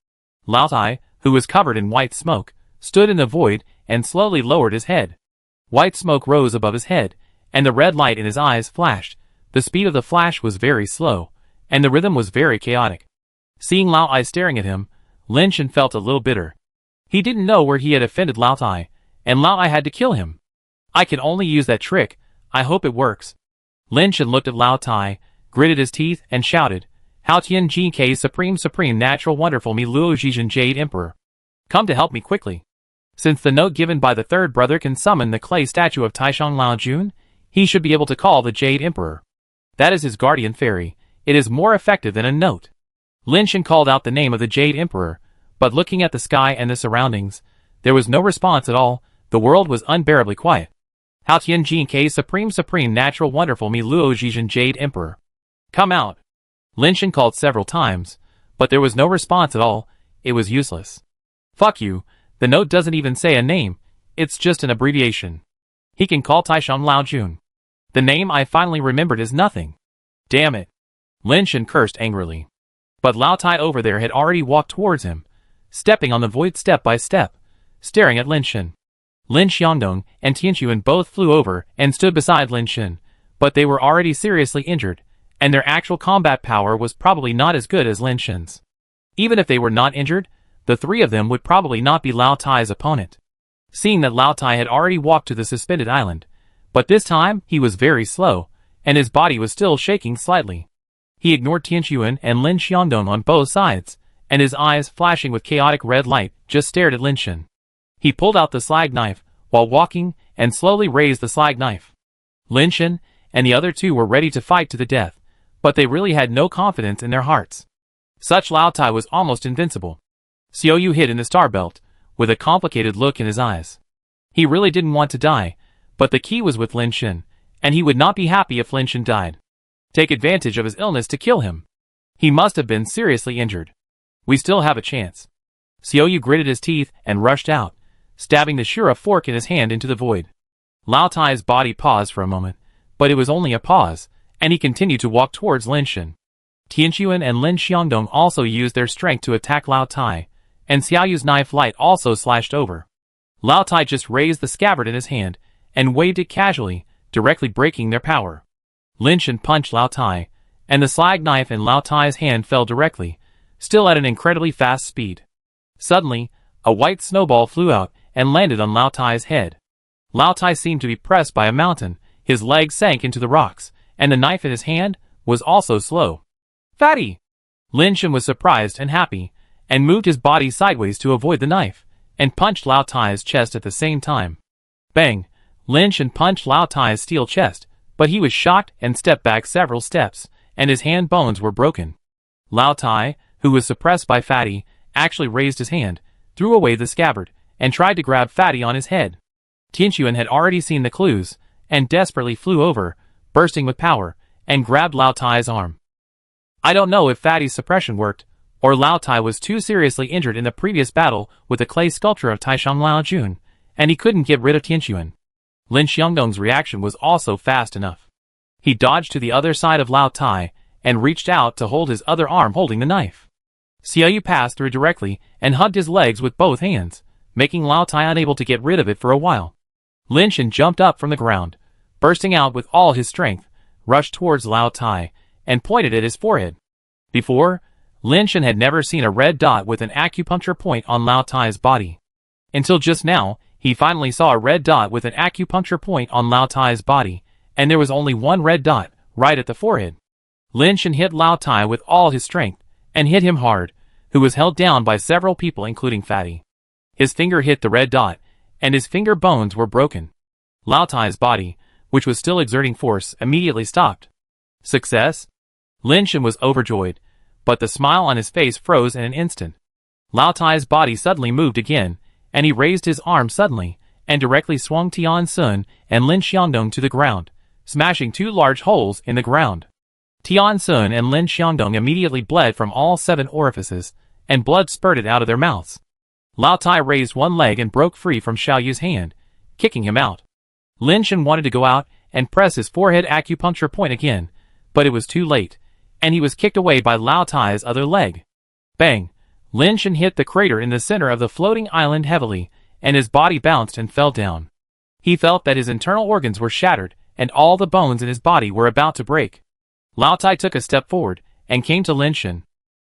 Lao Tai, who was covered in white smoke, stood in the void and slowly lowered his head. White smoke rose above his head, and the red light in his eyes flashed. The speed of the flash was very slow, and the rhythm was very chaotic. Seeing Lao Tai staring at him, Lin Shen felt a little bitter. He didn't know where he had offended Lao Tai, and Lao Tai had to kill him. I can only use that trick. I hope it works. Lin Shen looked at Lao Tai, gritted his teeth, and shouted, Hao Tian Jike Supreme Natural Wonderful Mi Luo Zhizhen Jade Emperor. Come to help me quickly. Since the note given by the third brother can summon the clay statue of Taishan Laojun, he should be able to call the Jade Emperor. That is his guardian fairy. It is more effective than a note. Lin Shen called out the name of the Jade Emperor, but looking at the sky and the surroundings, there was no response at all. The world was unbearably quiet. Hao Tian Jike Supreme Natural Wonderful Mi Luo Zhizhen Jade Emperor. Come out. Lin Shen called several times, but there was no response at all. It was useless. Fuck you. The note doesn't even say a name. It's just an abbreviation. He can call Taishan Laojun. The name I finally remembered is nothing. Damn it. Lin Shen cursed angrily. But Lao Tai over there had already walked towards him, stepping on the void step by step, staring at Lin Shen. Lin Xiangdong and Tianxuan both flew over and stood beside Lin Shen, but they were already seriously injured, and their actual combat power was probably not as good as Lin Shen's. Even if they were not injured, the three of them would probably not be Lao Tai's opponent. Seeing that Lao Tai had already walked to the suspended island, but this time he was very slow, and his body was still shaking slightly. He ignored Tianxuan and Lin Xiangdong on both sides, and his eyes, flashing with chaotic red light, just stared at Lin Shen. He pulled out the slag knife while walking and slowly raised the slag knife. Lin Shen and the other two were ready to fight to the death, but they really had no confidence in their hearts. Such Lao Tai was almost invincible. Xiaoyu hid in the star belt, with a complicated look in his eyes. He really didn't want to die, but the key was with Lin Shen, and he would not be happy if Lin Shen died. Take advantage of his illness to kill him. He must have been seriously injured. We still have a chance. Xiaoyu gritted his teeth and rushed out, stabbing the Shura fork in his hand into the void. Lao Tai's body paused for a moment, but it was only a pause, and he continued to walk towards Lin Shen. Tianquan and Lin Xiangdong also used their strength to attack Lao Tai, and Xiaoyu's knife light also slashed over. Lao Tai just raised the scabbard in his hand and waved it casually, directly breaking their power. Lin Shen punched Lao Tai, and the slag knife in Lao Tai's hand fell directly, still at an incredibly fast speed. Suddenly, a white snowball flew out and landed on Lao Tai's head. Lao Tai seemed to be pressed by a mountain, his legs sank into the rocks, and the knife in his hand was also slow. Fatty! Lin Shen was surprised and happy, and moved his body sideways to avoid the knife, and punched Lao Tai's chest at the same time. Bang! Lin Shen punched Lao Tai's steel chest, but he was shocked and stepped back several steps, and his hand bones were broken. Lao Tai, who was suppressed by Fatty, actually raised his hand, threw away the scabbard, and tried to grab Fatty on his head. Tianquan had already seen the clues, and desperately flew over, bursting with power, and grabbed Lao Tai's arm. I don't know if Fatty's suppression worked, or Lao Tai was too seriously injured in the previous battle with the clay sculpture of Taishang Lao Jun, and he couldn't get rid of Tianquan. Lin Xiangdong's reaction was also fast enough. He dodged to the other side of Lao Tai, and reached out to hold his other arm holding the knife. Xiaoyu passed through directly and hugged his legs with both hands, making Lao Tai unable to get rid of it for a while. Lin Shen jumped up from the ground, bursting out with all his strength, rushed towards Lao Tai, and pointed at his forehead. Before, Lin Shen had never seen a red dot with an acupuncture point on Lao Tai's body. Until just now, he finally saw a red dot with an acupuncture point on Lao Tai's body, and there was only one red dot, right at the forehead. Lin Shen hit Lao Tai with all his strength, and hit him hard, who was held down by several people including Fatty. His finger hit the red dot, and his finger bones were broken. Lao Tai's body, which was still exerting force, immediately stopped. Success? Lin Shen was overjoyed, but the smile on his face froze in an instant. Lao Tai's body suddenly moved again, and he raised his arm suddenly, and directly swung Tian Sun and Lin Xiangdong to the ground, smashing two large holes in the ground. Tian Sun and Lin Xiangdong immediately bled from all 7 orifices, and blood spurted out of their mouths. Lao Tai raised one leg and broke free from Xiaoyu's hand, kicking him out. Lin Shen wanted to go out and press his forehead acupuncture point again, but it was too late, and he was kicked away by Lao Tai's other leg. Bang! Lin Shen hit the crater in the center of the floating island heavily, and his body bounced and fell down. He felt that his internal organs were shattered, and all the bones in his body were about to break. Lao Tai took a step forward, and came to Lin Shen.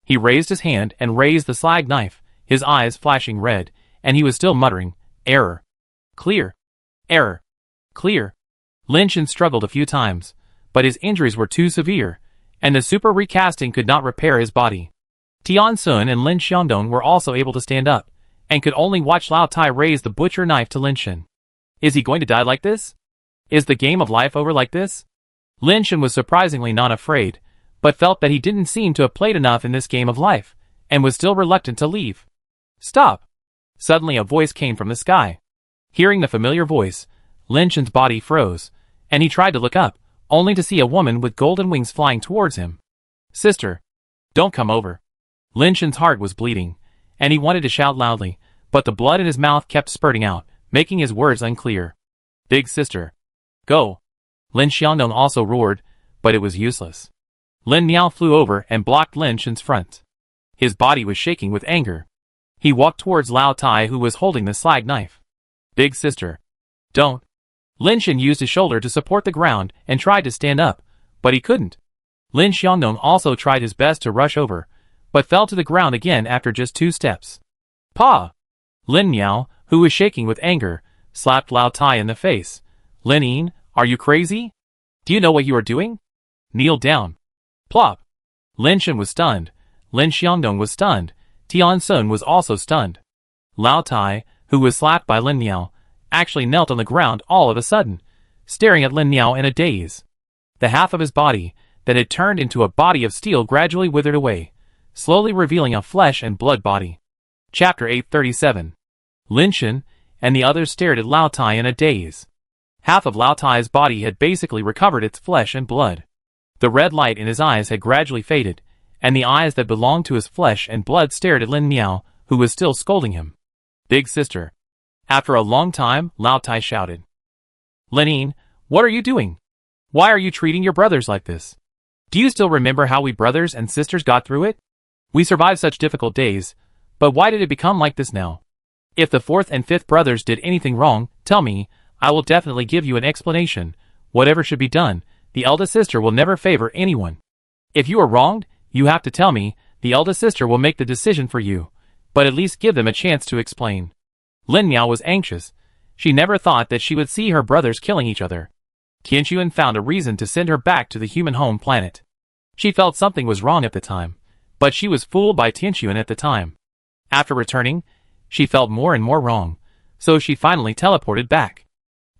He raised his hand and raised the slag knife, his eyes flashing red, and he was still muttering, "Error. Clear. Error. Clear." Lin Shen struggled a few times, but his injuries were too severe, and the super recasting could not repair his body. Tian Sun and Lin Xiangdong were also able to stand up, and could only watch Lao Tai raise the butcher knife to Lin Shen. Is he going to die like this? Is the game of life over like this? Lin Shen was surprisingly not afraid, but felt that he didn't seem to have played enough in this game of life, and was still reluctant to leave. Stop! Suddenly a voice came from the sky. Hearing the familiar voice, Lin Shen's body froze, and he tried to look up, only to see a woman with golden wings flying towards him. Sister! Don't come over. Lin Shen's heart was bleeding, and he wanted to shout loudly, but the blood in his mouth kept spurting out, making his words unclear. Big sister. Go. Lin Xiangdong also roared, but it was useless. Lin Miao flew over and blocked Lin Shen's front. His body was shaking with anger. He walked towards Lao Tai, who was holding the slag knife. Big sister. Don't. Lin Shen used his shoulder to support the ground and tried to stand up, but he couldn't. Lin Xiangdong also tried his best to rush over, but fell to the ground again after just 2 steps. Pa! Lin Miao, who was shaking with anger, slapped Lao Tai in the face. Lin Yin, are you crazy? Do you know what you are doing? Kneel down. Plop! Lin Shen was stunned. Lin Xiangdong was stunned. Tian Sun was also stunned. Lao Tai, who was slapped by Lin Miao, actually knelt on the ground all of a sudden, staring at Lin Miao in a daze. The half of his body, that had turned into a body of steel, gradually withered away, slowly revealing a flesh and blood body. Chapter 837. Lin Shen and the others stared at Lao Tai in a daze. Half of Lao Tai's body had basically recovered its flesh and blood. The red light in his eyes had gradually faded, and the eyes that belonged to his flesh and blood stared at Lin Miao, who was still scolding him. Big sister. After a long time, Lao Tai shouted. Lenin, what are you doing? Why are you treating your brothers like this? Do you still remember how we brothers and sisters got through it? We survived such difficult days, but why did it become like this now? If the fourth and fifth brothers did anything wrong, tell me, I will definitely give you an explanation. Whatever should be done, the eldest sister will never favor anyone. If you are wronged, you have to tell me, the eldest sister will make the decision for you, but at least give them a chance to explain. Lin Miao was anxious. She never thought that she would see her brothers killing each other. Tianquan found a reason to send her back to the human home planet. She felt something was wrong at the time, but she was fooled by Tianquan at the time. After returning, she felt more and more wrong, so she finally teleported back.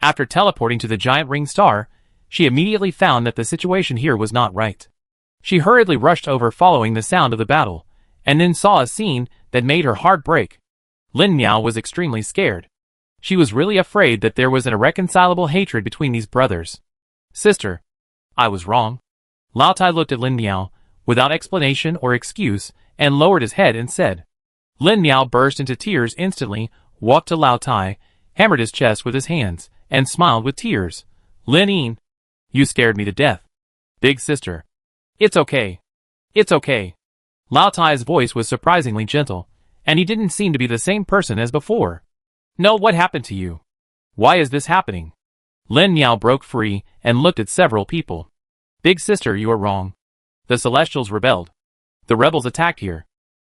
After teleporting to the giant ring star, she immediately found that the situation here was not right. She hurriedly rushed over following the sound of the battle, and then saw a scene that made her heart break. Lin Miao was extremely scared. She was really afraid that there was an irreconcilable hatred between these brothers. Sister, I was wrong. Lao Tai looked at Lin Miao, without explanation or excuse, and lowered his head and said. Lin Miao burst into tears instantly, walked to Lao Tai, hammered his chest with his hands, and smiled with tears. Lin Yin, you scared me to death. Big sister. It's okay. It's okay. Lao Tai's voice was surprisingly gentle, and he didn't seem to be the same person as before. No, what happened to you? Why is this happening? Lin Miao broke free and looked at several people. Big sister, you are wrong. The Celestials rebelled. The rebels attacked here.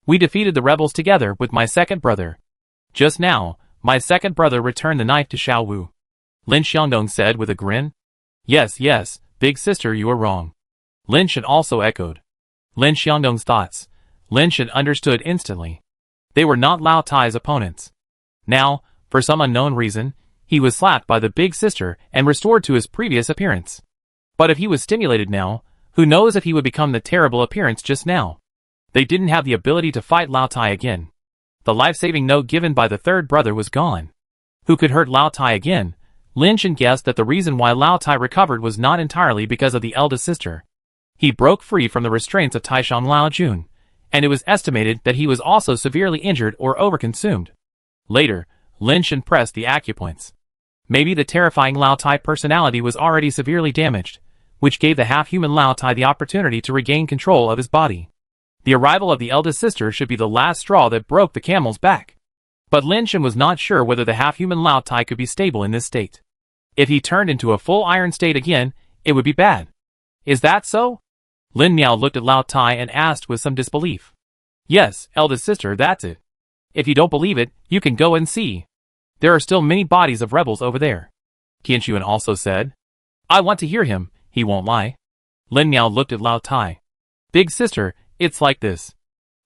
We defeated the rebels together with my second brother. Just now, my second brother returned the knife to Xiao Wu. Lin Xiangdong said with a grin. Yes, yes, big sister, you are wrong. Lin Shen also echoed. Lin Xiangdong's thoughts. Lin Shen understood instantly. They were not Lao Tai's opponents. Now, for some unknown reason, he was slapped by the big sister and restored to his previous appearance. But if he was stimulated now, who knows if he would become the terrible appearance just now. They didn't have the ability to fight Lao Tai again. The life-saving note given by the third brother was gone. Who could hurt Lao Tai again? Lin Shen guessed that the reason why Lao Tai recovered was not entirely because of the eldest sister. He broke free from the restraints of Taishan Lao Jun, and it was estimated that he was also severely injured or overconsumed. Later, Lin Shen pressed the acupoints. Maybe the terrifying Lao Tai personality was already severely damaged, which gave the half-human Lao Tai the opportunity to regain control of his body. The arrival of the eldest sister should be the last straw that broke the camel's back. But Lin Shen was not sure whether the half-human Lao Tai could be stable in this state. If he turned into a full iron state again, it would be bad. Is that so? Lin Miao looked at Lao Tai and asked with some disbelief. Yes, eldest sister, that's it. If you don't believe it, you can go and see. There are still many bodies of rebels over there. Tianquan also said. I want to hear him, he won't lie. Lin Miao looked at Lao Tai. Big sister, it's like this.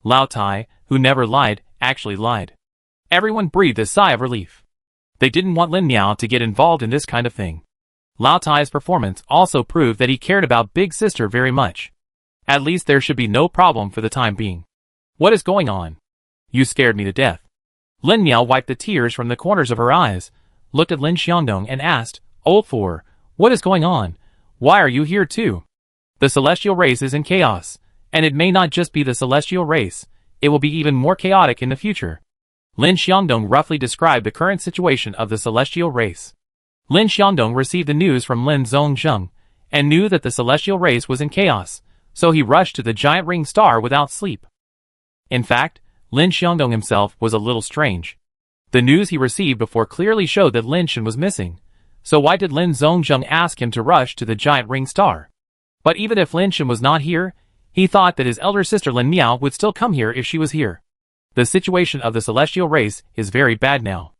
Lao Tai, who never lied, actually lied. Everyone breathed a sigh of relief. They didn't want Lin Miao to get involved in this kind of thing. Lao Tai's performance also proved that he cared about Big Sister very much. At least there should be no problem for the time being. What is going on? You scared me to death. Lin Miao wiped the tears from the corners of her eyes, looked at Lin Xiangdong and asked, Old Four, what is going on? Why are you here too? The celestial race is in chaos, and it may not just be the celestial race, it will be even more chaotic in the future. Lin Xiangdong roughly described the current situation of the celestial race. Lin Xiangdong received the news from Lin Zhongzheng, and knew that the celestial race was in chaos, so he rushed to the giant ring star without sleep. In fact, Lin Xiangdong himself was a little strange. The news he received before clearly showed that Lin Shen was missing, so why did Lin Zhongzheng ask him to rush to the giant ring star? But even if Lin Shen was not here, he thought that his elder sister Lin Miao would still come here if she was here. The situation of the celestial race is very bad now.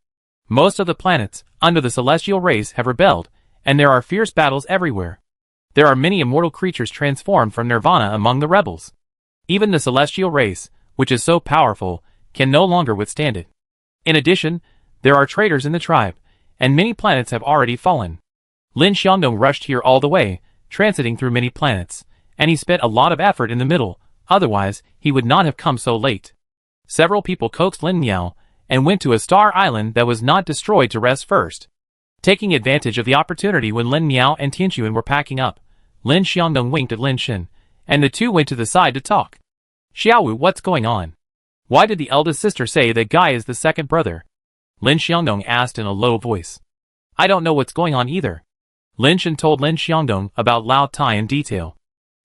Most of the planets under the celestial race have rebelled, and there are fierce battles everywhere. There are many immortal creatures transformed from nirvana among the rebels. Even the celestial race, which is so powerful, can no longer withstand it. In addition, there are traitors in the tribe, and many planets have already fallen. Lin Xiangdong rushed here all the way, transiting through many planets, and he spent a lot of effort in the middle, otherwise he would not have come so late. Several people coaxed Lin Miao, and went to a star island that was not destroyed to rest first. Taking advantage of the opportunity when Lin Miao and Tianquan were packing up, Lin Xiangdong winked at Lin Shen, and the two went to the side to talk. Xiaowu, what's going on? Why did the eldest sister say that Guy is the second brother? Lin Xiangdong asked in a low voice. I don't know what's going on either. Lin Shen told Lin Xiangdong about Lao Tai in detail.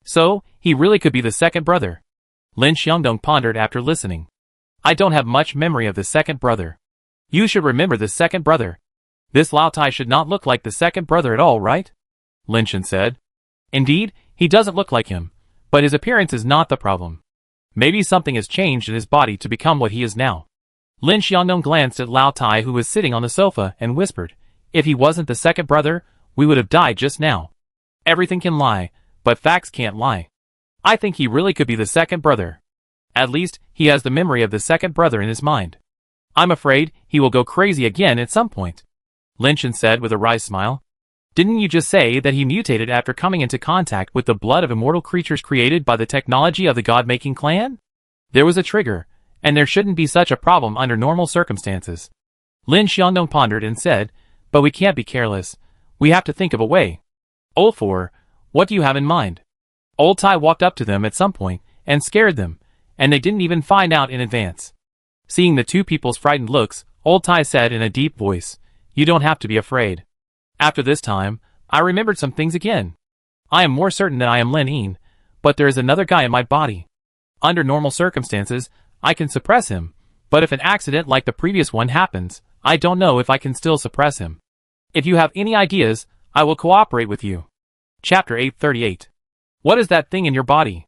So, he really could be the second brother. Lin Xiangdong pondered after listening. I don't have much memory of the second brother. You should remember the second brother. This Lao Tai should not look like the second brother at all, right? Lin Shen said. Indeed, he doesn't look like him, but his appearance is not the problem. Maybe something has changed in his body to become what he is now. Lin Xiangdong glanced at Lao Tai, who was sitting on the sofa, and whispered, if he wasn't the second brother, we would have died just now. Everything can lie, but facts can't lie. I think he really could be the second brother. At least, he has the memory of the second brother in his mind. I'm afraid he will go crazy again at some point. Lin Shen said with a wry smile. Didn't you just say that he mutated after coming into contact with the blood of immortal creatures created by the technology of the God-making clan? There was a trigger, and there shouldn't be such a problem under normal circumstances. Lin Xiangdong pondered and said, but we can't be careless. We have to think of a way. Old Four, what do you have in mind? Old Tai walked up to them at some point and scared them, and they didn't even find out in advance. Seeing the two people's frightened looks, Old Tai said in a deep voice, you don't have to be afraid. After this time, I remembered some things again. I am more certain that I am Lin Yin, but there is another guy in my body. Under normal circumstances, I can suppress him, but if an accident like the previous one happens, I don't know if I can still suppress him. If you have any ideas, I will cooperate with you. Chapter 838. What is that thing in your body?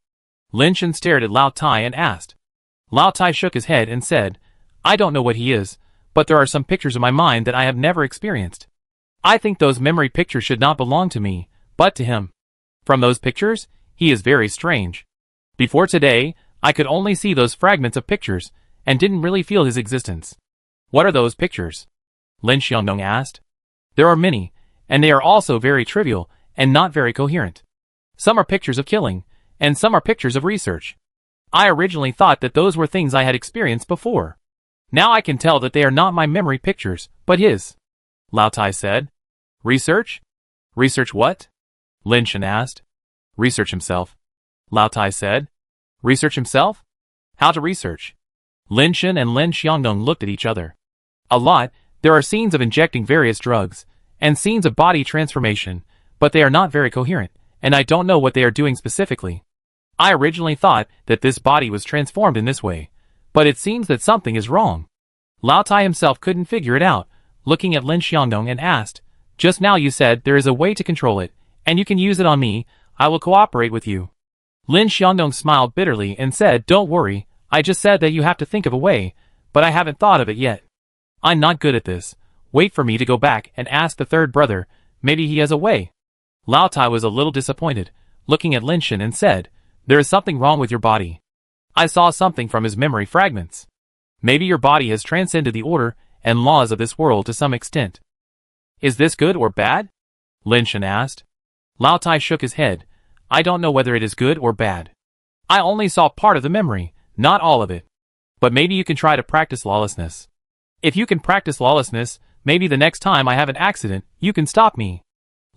Lin Shen stared at Lao Tai and asked. Lao Tai shook his head and said, I don't know what he is, but there are some pictures in my mind that I have never experienced. I think those memory pictures should not belong to me, but to him. From those pictures, he is very strange. Before today, I could only see those fragments of pictures, and didn't really feel his existence. What are those pictures? Lin Xiangdong asked. There are many, and they are also very trivial, and not very coherent. Some are pictures of killing, and some are pictures of research. I originally thought that those were things I had experienced before. Now I can tell that they are not my memory pictures, but his. Lao Tai said. Research? Research what? Lin Shen asked. Research himself. Lao Tai said. Research himself? How to research? Lin Shen and Lin Xiangdong looked at each other. A lot, there are scenes of injecting various drugs, and scenes of body transformation, but they are not very coherent, and I don't know what they are doing specifically. I originally thought that this body was transformed in this way, but it seems that something is wrong. Lao Tai himself couldn't figure it out, looking at Lin Xiangdong and asked, just now you said there is a way to control it, and you can use it on me, I will cooperate with you. Lin Xiangdong smiled bitterly and said, don't worry, I just said that you have to think of a way, but I haven't thought of it yet. I'm not good at this. Wait for me to go back and ask the third brother, maybe he has a way. Lao Tai was a little disappointed, looking at Lin Shen and said, there is something wrong with your body. I saw something from his memory fragments. Maybe your body has transcended the order and laws of this world to some extent. Is this good or bad? Lin Shen asked. Lao Tai shook his head. I don't know whether it is good or bad. I only saw part of the memory, not all of it. But maybe you can try to practice lawlessness. If you can practice lawlessness, maybe the next time I have an accident, you can stop me.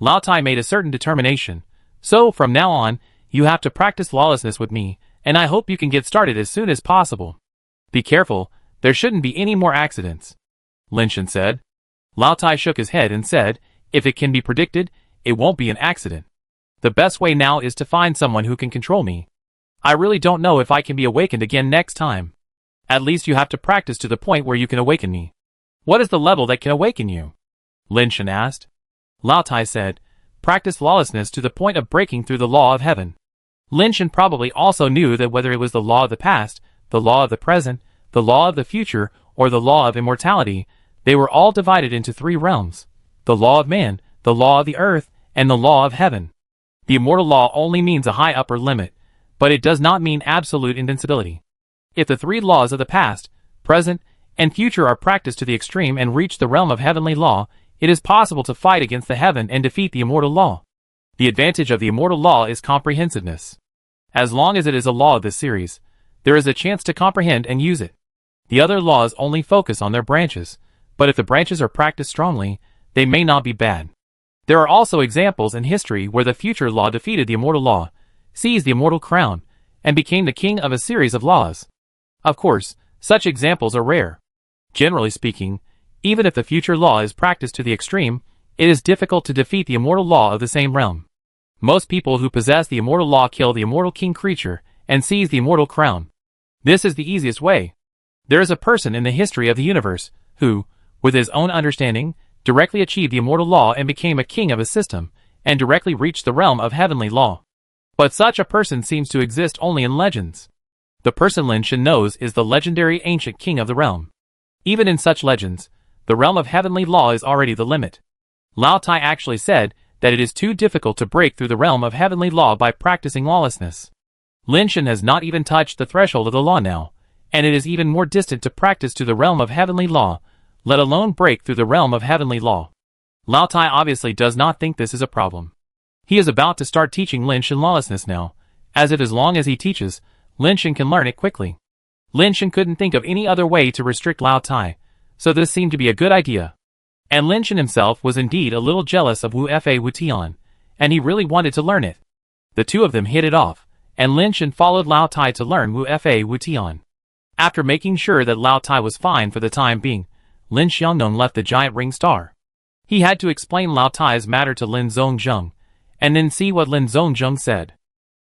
Lao Tai made a certain determination. So, from now on, you have to practice lawlessness with me, and I hope you can get started as soon as possible. Be careful, there shouldn't be any more accidents. Lin Shen said. Lao Tai shook his head and said, if it can be predicted, it won't be an accident. The best way now is to find someone who can control me. I really don't know if I can be awakened again next time. At least you have to practice to the point where you can awaken me. What is the level that can awaken you? Lin Shen asked. Lao Tai said, practice lawlessness to the point of breaking through the law of heaven. Lin Shen probably also knew that whether it was the law of the past, the law of the present, the law of the future, or the law of immortality, they were all divided into three realms: the law of man, the law of the earth, and the law of heaven. The immortal law only means a high upper limit, but it does not mean absolute invincibility. If the three laws of the past, present, and future are practiced to the extreme and reach the realm of heavenly law, it is possible to fight against the heaven and defeat the immortal law. The advantage of the immortal law is comprehensiveness. As long as it is a law of this series, there is a chance to comprehend and use it. The other laws only focus on their branches, but if the branches are practiced strongly, they may not be bad. There are also examples in history where the future law defeated the immortal law, seized the immortal crown, and became the king of a series of laws. Of course, such examples are rare. Generally speaking, even if the future law is practiced to the extreme, it is difficult to defeat the immortal law of the same realm. Most people who possess the immortal law kill the immortal king creature and seize the immortal crown. This is the easiest way. There is a person in the history of the universe who, with his own understanding, directly achieved the immortal law and became a king of a system, and directly reached the realm of heavenly law. But such a person seems to exist only in legends. The person Lin Shen knows is the legendary ancient king of the realm. Even in such legends, the realm of heavenly law is already the limit. Lao Tai actually said that it is too difficult to break through the realm of heavenly law by practicing lawlessness. Lin Shen has not even touched the threshold of the law now, and it is even more distant to practice to the realm of heavenly law, let alone break through the realm of heavenly law. Lao Tai obviously does not think this is a problem. He is about to start teaching Lin Shen lawlessness now, as if as long as he teaches, Lin Shen can learn it quickly. Lin Shen couldn't think of any other way to restrict Lao Tai, so this seemed to be a good idea. And Lin Shen himself was indeed a little jealous of Wu Fa Wu Tian, and he really wanted to learn it. The two of them hit it off, and Lin Shen followed Lao Tai to learn Wu Fa Wu Tian. After making sure that Lao Tai was fine for the time being, Lin Xiangdong left the giant ring star. He had to explain Lao Tai's matter to Lin Zhongzheng, and then see what Lin Zhongzheng said.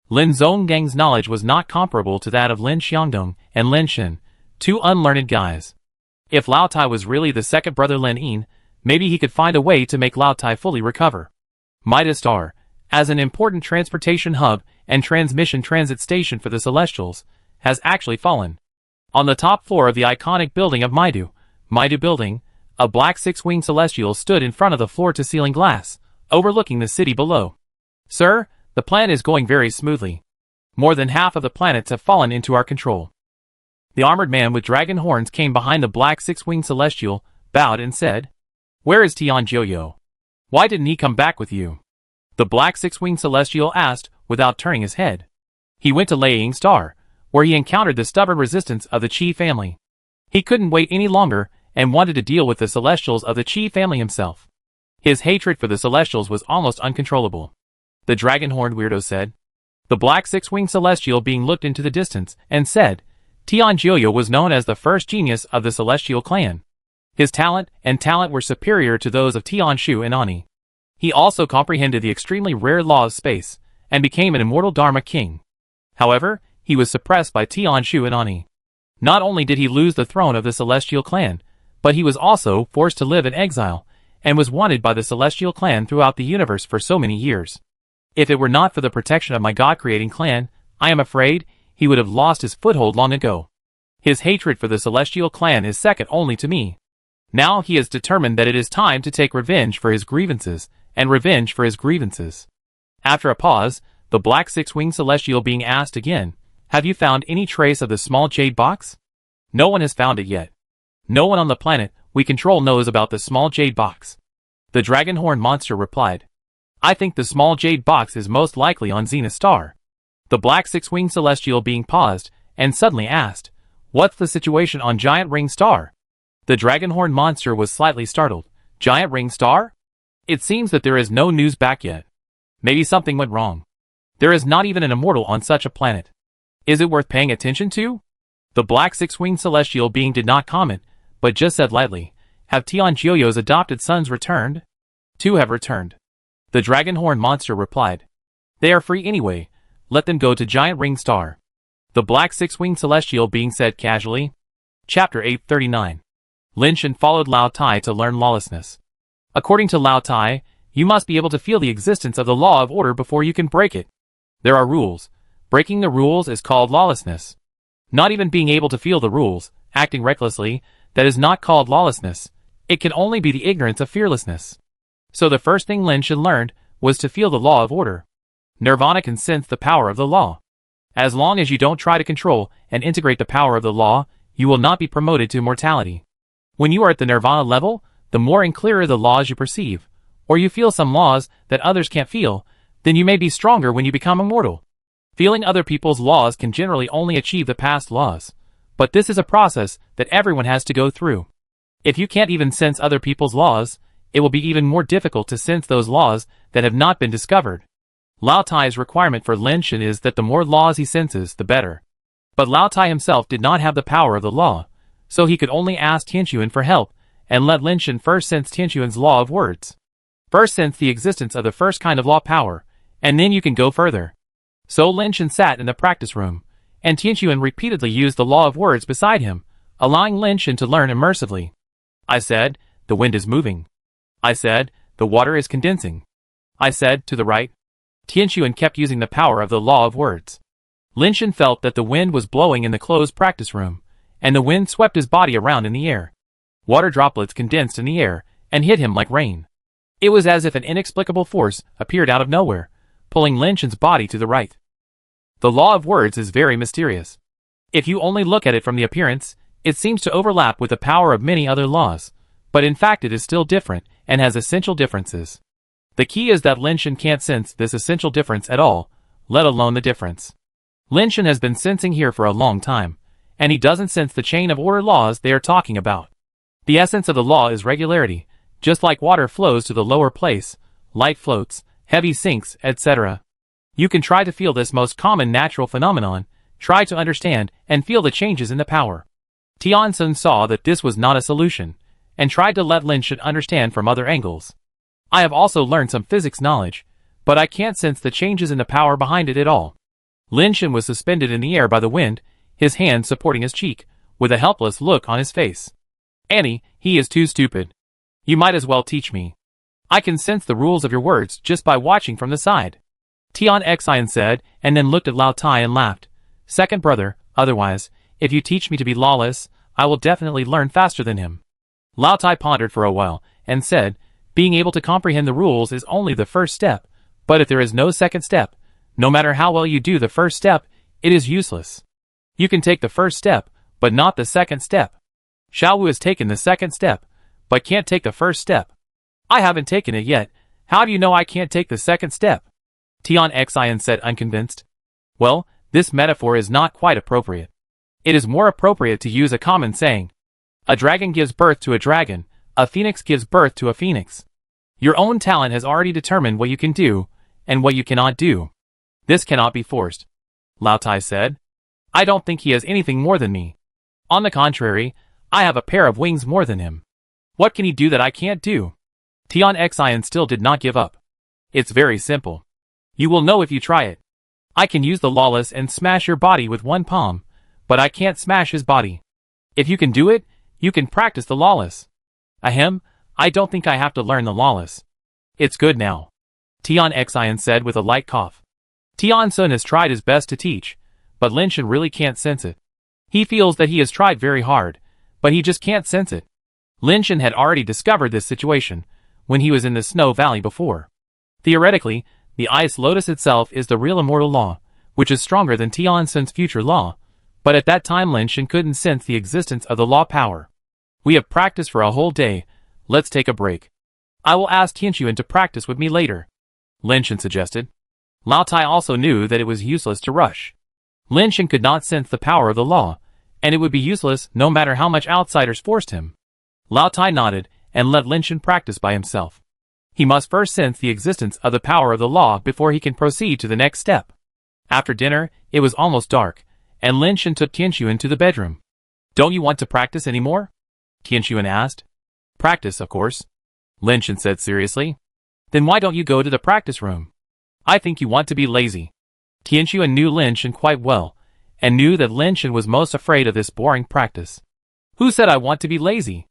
Lin Zhongzheng's knowledge was not comparable to that of Lin Xiangdong and Lin Shen, two unlearned guys. If Lao Tai was really the second brother Lin Yin, maybe he could find a way to make Lao Tai fully recover. Midas Star, as an important transportation hub and transmission transit station for the Celestials, has actually fallen. On the top floor of the iconic building of Maidu Building, a black six-winged celestial stood in front of the floor-to-ceiling glass, overlooking the city below. Sir, the plan is going very smoothly. More than half of the planets have fallen into our control. The armored man with dragon horns came behind the black six-winged celestial, bowed and said, "Where is Tian Jiuyo? Why didn't he come back with you?" The black six-winged celestial asked, without turning his head. He went to Leiying Star, where he encountered the stubborn resistance of the Qi family. He couldn't wait any longer, and wanted to deal with the Celestials of the Qi family himself. His hatred for the Celestials was almost uncontrollable. The dragon-horned weirdo said. The black six-winged celestial being looked into the distance, and said, Tian Jiuyo was known as the first genius of the Celestial clan. His talent were superior to those of Tian Shu and Ani. He also comprehended the extremely rare law of space, and became an immortal Dharma king. However, he was suppressed by Tian Shu and Ani. Not only did he lose the throne of the Celestial clan, but he was also forced to live in exile, and was wanted by the Celestial clan throughout the universe for so many years. If it were not for the protection of my God-creating clan, I am afraid he would have lost his foothold long ago. His hatred for the Celestial clan is second only to me. Now he is determined that it is time to take revenge for his grievances, and revenge for his grievances. After a pause, the black six-winged celestial being asked again, have you found any trace of the small jade box? No one has found it yet. No one on the planet we control knows about the small jade box. The dragon-horned monster replied. I think the small jade box is most likely on Zenith Star. The black six-winged celestial being paused, and suddenly asked, what's the situation on Giant Ring Star? The dragon-horned monster was slightly startled. Giant Ring Star? It seems that there is no news back yet. Maybe something went wrong. There is not even an immortal on such a planet. Is it worth paying attention to? The black six-winged celestial being did not comment, but just said lightly, have Tian Jiuyo's adopted sons returned? 2 have returned. The dragon-horned monster replied. They are free anyway, let them go to Giant Ring Star. The black six-winged celestial being said casually. Chapter 839. Lin Shen followed Lao Tai to learn lawlessness. According to Lao Tai, you must be able to feel the existence of the law of order before you can break it. There are rules. Breaking the rules is called lawlessness. Not even being able to feel the rules, acting recklessly, that is not called lawlessness. It can only be the ignorance of fearlessness. So the first thing Lin Shen learned was to feel the law of order. Nirvana can sense the power of the law. As long as you don't try to control and integrate the power of the law, you will not be promoted to immortality. When you are at the Nirvana level, the more and clearer the laws you perceive, or you feel some laws that others can't feel, then you may be stronger when you become immortal. Feeling other people's laws can generally only achieve the past laws, But this is a process that everyone has to go through. If you can't even sense other people's laws, it will be even more difficult to sense those laws that have not been discovered. Lao Tai's requirement for Lin Shan is that the more laws he senses, the better. But Lao Tai himself did not have the power of the law, so he could only ask Tianquan for help and let Lin Shan first sense Tianquan's law of words. First sense the existence of the first kind of law power, and then you can go further. So Lin Shan sat in the practice room, and Tianquan repeatedly used the law of words beside him, allowing Lin Shan to learn immersively. I said, the wind is moving. I said, the water is condensing. I said, to the right. Tianquan kept using the power of the law of words. Lin Shan felt that the wind was blowing in the closed practice room, and the wind swept his body around in the air. Water droplets condensed in the air and hit him like rain. It was as if an inexplicable force appeared out of nowhere, pulling Lin Shan's body to the right. The law of words is very mysterious. If you only look at it from the appearance, it seems to overlap with the power of many other laws, but in fact it is still different and has essential differences. The key is that Lin Shan can't sense this essential difference at all, let alone the difference. Lin Shan has been sensing here for a long time, and he doesn't sense the chain of order laws they are talking about. The essence of the law is regularity, just like water flows to the lower place, light floats, heavy sinks, etc. You can try to feel this most common natural phenomenon, try to understand and feel the changes in the power. Tianquan saw that this was not a solution, and tried to let Lin Shan understand from other angles. I have also learned some physics knowledge, but I can't sense the changes in the power behind it at all. Lin Shan was suspended in the air by the wind, his hand supporting his cheek, with a helpless look on his face. Annie, he is too stupid. You might as well teach me. I can sense the rules of your words just by watching from the side. Tianquan said, and then looked at Lao Tai and laughed. Second brother, otherwise, if you teach me to be lawless, I will definitely learn faster than him. Lao Tai pondered for a while, and said, being able to comprehend the rules is only the first step, but if there is no second step, no matter how well you do the first step, it is useless. You can take the first step, but not the second step. Xiao Wu has taken the second step, but can't take the first step. I haven't taken it yet. How do you know I can't take the second step? Tianquan said unconvinced. Well, this metaphor is not quite appropriate. It is more appropriate to use a common saying. A dragon gives birth to a dragon, a phoenix gives birth to a phoenix. Your own talent has already determined what you can do, and what you cannot do. This cannot be forced. Lao Tai said. I don't think he has anything more than me. On the contrary, I have a pair of wings more than him. What can he do that I can't do? Tianquan still did not give up. It's very simple. You will know if you try it. I can use the lawless and smash your body with one palm, but I can't smash his body. If you can do it, you can practice the lawless. Ahem, I don't think I have to learn the lawless. It's good now. Tianquan said with a light cough. Tianquan has tried his best to teach, but Lin Shan really can't sense it. He feels that he has tried very hard, but he just can't sense it. Lin Shan had already discovered this situation when he was in the Snow Valley before. Theoretically, the Ice Lotus itself is the real immortal law, which is stronger than Tianquan's future law, but at that time Lin Shan couldn't sense the existence of the law power. We have practiced for a whole day, let's take a break. I will ask Tianquan to practice with me later, Lin Shan suggested. Lao Tai also knew that it was useless to rush. Lin Shan could not sense the power of the law, and it would be useless no matter how much outsiders forced him. Lao Tai nodded and let Lin Shan practice by himself. He must first sense the existence of the power of the law before he can proceed to the next step. After dinner, it was almost dark, and Lin Shan took Tianquan to the bedroom. Don't you want to practice anymore? Tianquan asked. Practice, of course, Lin Shan said seriously. Then why don't you go to the practice room? I think you want to be lazy. Tianquan knew Lin Shan quite well, and knew that Lin Shan was most afraid of this boring practice. Who said I want to be lazy?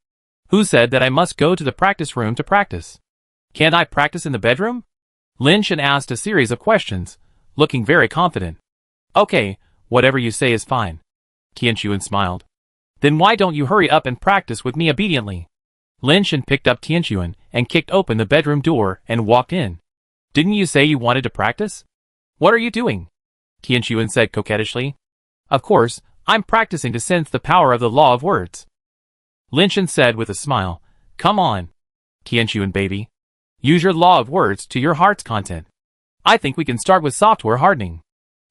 Who said that I must go to the practice room to practice? Can't I practice in the bedroom? Lin Shan asked a series of questions, looking very confident. Okay, whatever you say is fine. Tianquan smiled. Then why don't you hurry up and practice with me obediently? Lin Shan picked up Tianquan and kicked open the bedroom door and walked in. Didn't you say you wanted to practice? What are you doing? Tianquan said coquettishly. Of course, I'm practicing to sense the power of the law of words. Lin Shan said with a smile. Come on, Tianquan baby. Use your law of words to your heart's content. I think we can start with software hardening.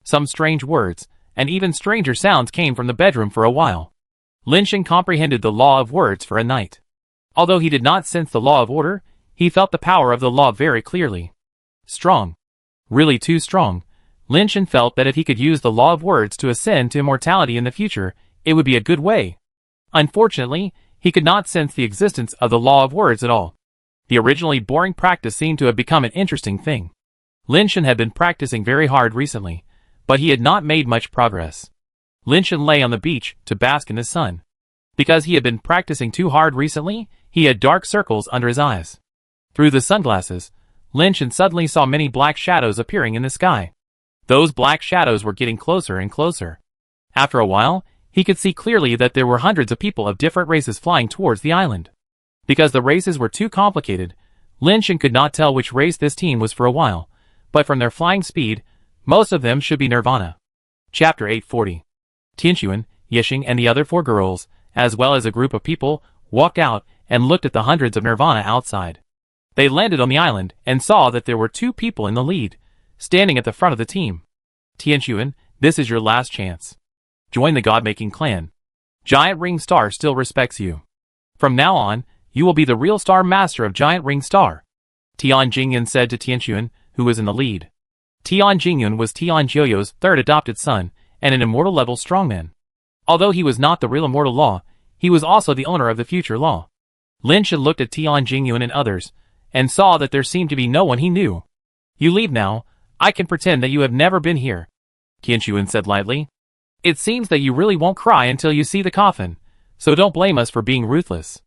Some strange words, and even stranger sounds came from the bedroom for a while. Lin Shen comprehended the law of words for a night. Although he did not sense the law of order, he felt the power of the law very clearly. Strong. Really too strong. Lin Shen felt that if he could use the law of words to ascend to immortality in the future, it would be a good way. Unfortunately, he could not sense the existence of the law of words at all. The originally boring practice seemed to have become an interesting thing. Lin Shen had been practicing very hard recently, but he had not made much progress. Lin Shen lay on the beach to bask in the sun. Because he had been practicing too hard recently, he had dark circles under his eyes. Through the sunglasses, Lin Shen suddenly saw many black shadows appearing in the sky. Those black shadows were getting closer and closer. After a while, he could see clearly that there were hundreds of people of different races flying towards the island. Because the races were too complicated, Lin Shen could not tell which race this team was for a while, but from their flying speed, most of them should be Nirvana. Chapter 840. Tianxuan, Yixing and the other 4 girls, as well as a group of people, walked out and looked at the hundreds of Nirvana outside. They landed on the island and saw that there were 2 people in the lead, standing at the front of the team. Tianxuan, this is your last chance. Join the God-making clan. Giant Ring Star still respects you. From now on, you will be the real star master of Giant Ring Star. Tian Jingyun said to Tianxuan, who was in the lead. Tian Jingyun was Tian Jiuyo's 3rd adopted son, and an immortal-level strongman. Although he was not the real immortal law, he was also the owner of the future law. Lin Shen looked at Tian Jingyun and others, and saw that there seemed to be no one he knew. You leave now, I can pretend that you have never been here. Tianxuan said lightly. It seems that you really won't cry until you see the coffin, so don't blame us for being ruthless.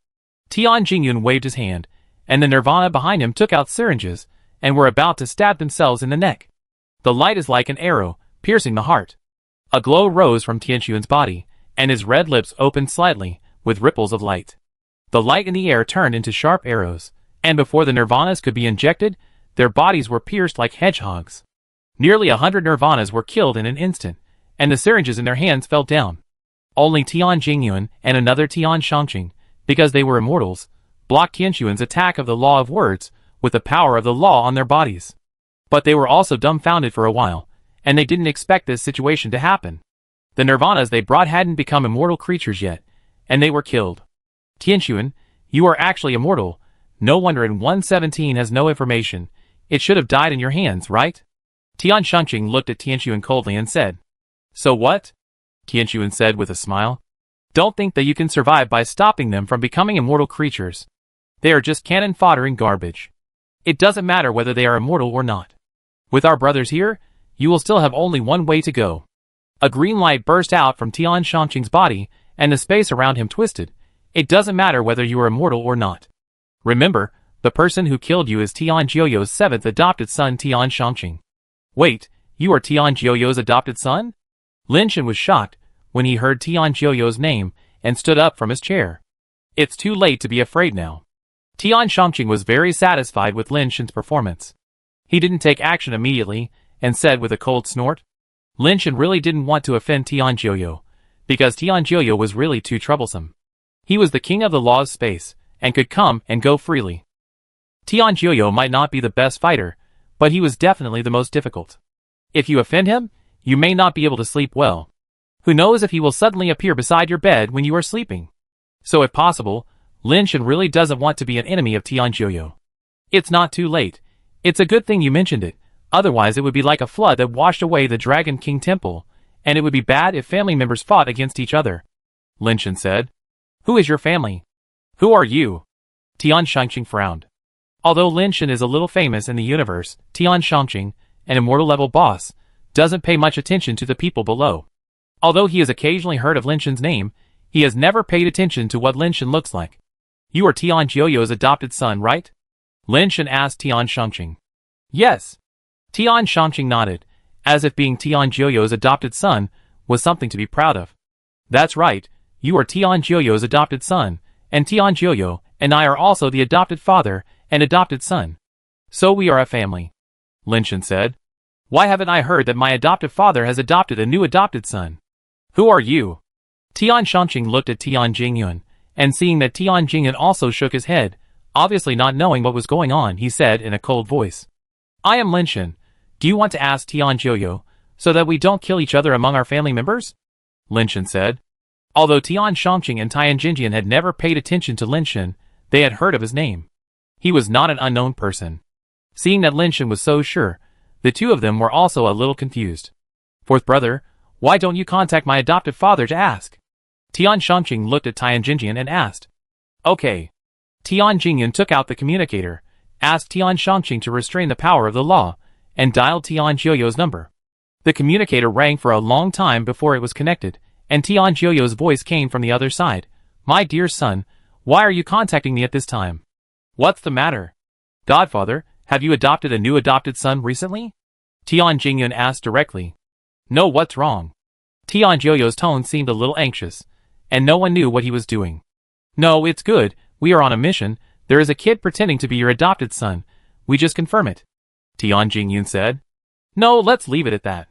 Tian Jingyun waved his hand, and the Nirvana behind him took out syringes, and were about to stab themselves in the neck. The light is like an arrow, piercing the heart. A glow rose from Tianxuan's body, and his red lips opened slightly, with ripples of light. The light in the air turned into sharp arrows, and before the Nirvanas could be injected, their bodies were pierced like hedgehogs. Nearly 100 Nirvanas were killed in an instant, and the syringes in their hands fell down. Only Tian Jingyun and another Tian Shangqing, because they were immortals, blocked Tianxuan's attack of the law of words, with the power of the law on their bodies. But they were also dumbfounded for a while, and they didn't expect this situation to happen. The Nirvanas they brought hadn't become immortal creatures yet, and they were killed. Tianxuan, you are actually immortal. No wonder in 117 has no information. It should have died in your hands, right? Tian Shangqing looked at Tianxuan coldly and said. So what? Tianxuan said with a smile. Don't think that you can survive by stopping them from becoming immortal creatures. They are just cannon fodder and garbage. It doesn't matter whether they are immortal or not. With our brothers here, you will still have only one way to go. A green light burst out from Tian Shangqing's body, and the space around him twisted. It doesn't matter whether you are immortal or not. Remember, the person who killed you is Tian Jiuyo's 7th adopted son Tian Shangqing. Wait, you are Tian Jiuyo's adopted son? Lin Shen was shocked when he heard Tian Jiuyo's name and stood up from his chair. It's too late to be afraid now. Tian Shangqing was very satisfied with Lin Shen's performance. He didn't take action immediately and said with a cold snort, Lin Shen really didn't want to offend Tian Jiuyo, because Tian Jiuyo was really too troublesome. He was the king of the law of space, and could come and go freely. Tian Jiuyo might not be the best fighter, but he was definitely the most difficult. If you offend him, you may not be able to sleep well. Who knows if he will suddenly appear beside your bed when you are sleeping. So if possible, Lin Shen really doesn't want to be an enemy of Tian Jiuyo. It's not too late. It's a good thing you mentioned it, otherwise it would be like a flood that washed away the Dragon King Temple, and it would be bad if family members fought against each other. Lin Shen said. Who is your family? Who are you? Tian Shangqing frowned. Although Lin Shen is a little famous in the universe, Tian Shangqing, an immortal-level boss, doesn't pay much attention to the people below. Although he has occasionally heard of Lin Shen's name, he has never paid attention to what Lin Shen looks like. You are Tian Jiuyo's adopted son, right? Lin Shen asked Tian Shangqing. Yes. Tian Shangqing nodded, as if being Tian Jiuyo's adopted son was something to be proud of. That's right, you are Tian Jiuyo's adopted son, and Tian Jiuyo and I are also the adopted father and adopted son. So we are a family. Lin Shen said. Why haven't I heard that my adoptive father has adopted a new adopted son? Who are you? Tian Shangqing looked at Tian Jingyun, and seeing that Tian Jingyun also shook his head, obviously not knowing what was going on, he said in a cold voice. I am Lin Shen. Do you want to ask Tian Jiuyo, so that we don't kill each other among our family members? Lin Shen said. Although Tian Shangqing and Tian Jinjian had never paid attention to Lin Shen, they had heard of his name. He was not an unknown person. Seeing that Lin Shen was so sure, the two of them were also a little confused. Fourth brother, why don't you contact my adoptive father to ask? Tian Shangqing looked at Tian Jinjian and asked. Okay. Tian Jinjian took out the communicator, asked Tian Shangqing to restrain the power of the law, and dialed Tian Jioyo's number. The communicator rang for a long time before it was connected, and Tian Jioyo's voice came from the other side. My dear son, why are you contacting me at this time? What's the matter? Godfather, have you adopted a new adopted son recently? Tian Jingyun asked directly. No, what's wrong? Tian Jioyo's tone seemed a little anxious, and no one knew what he was doing. No, it's good, we are on a mission, there is a kid pretending to be your adopted son, we just confirm it. Tian Jingyun said. No, let's leave it at that.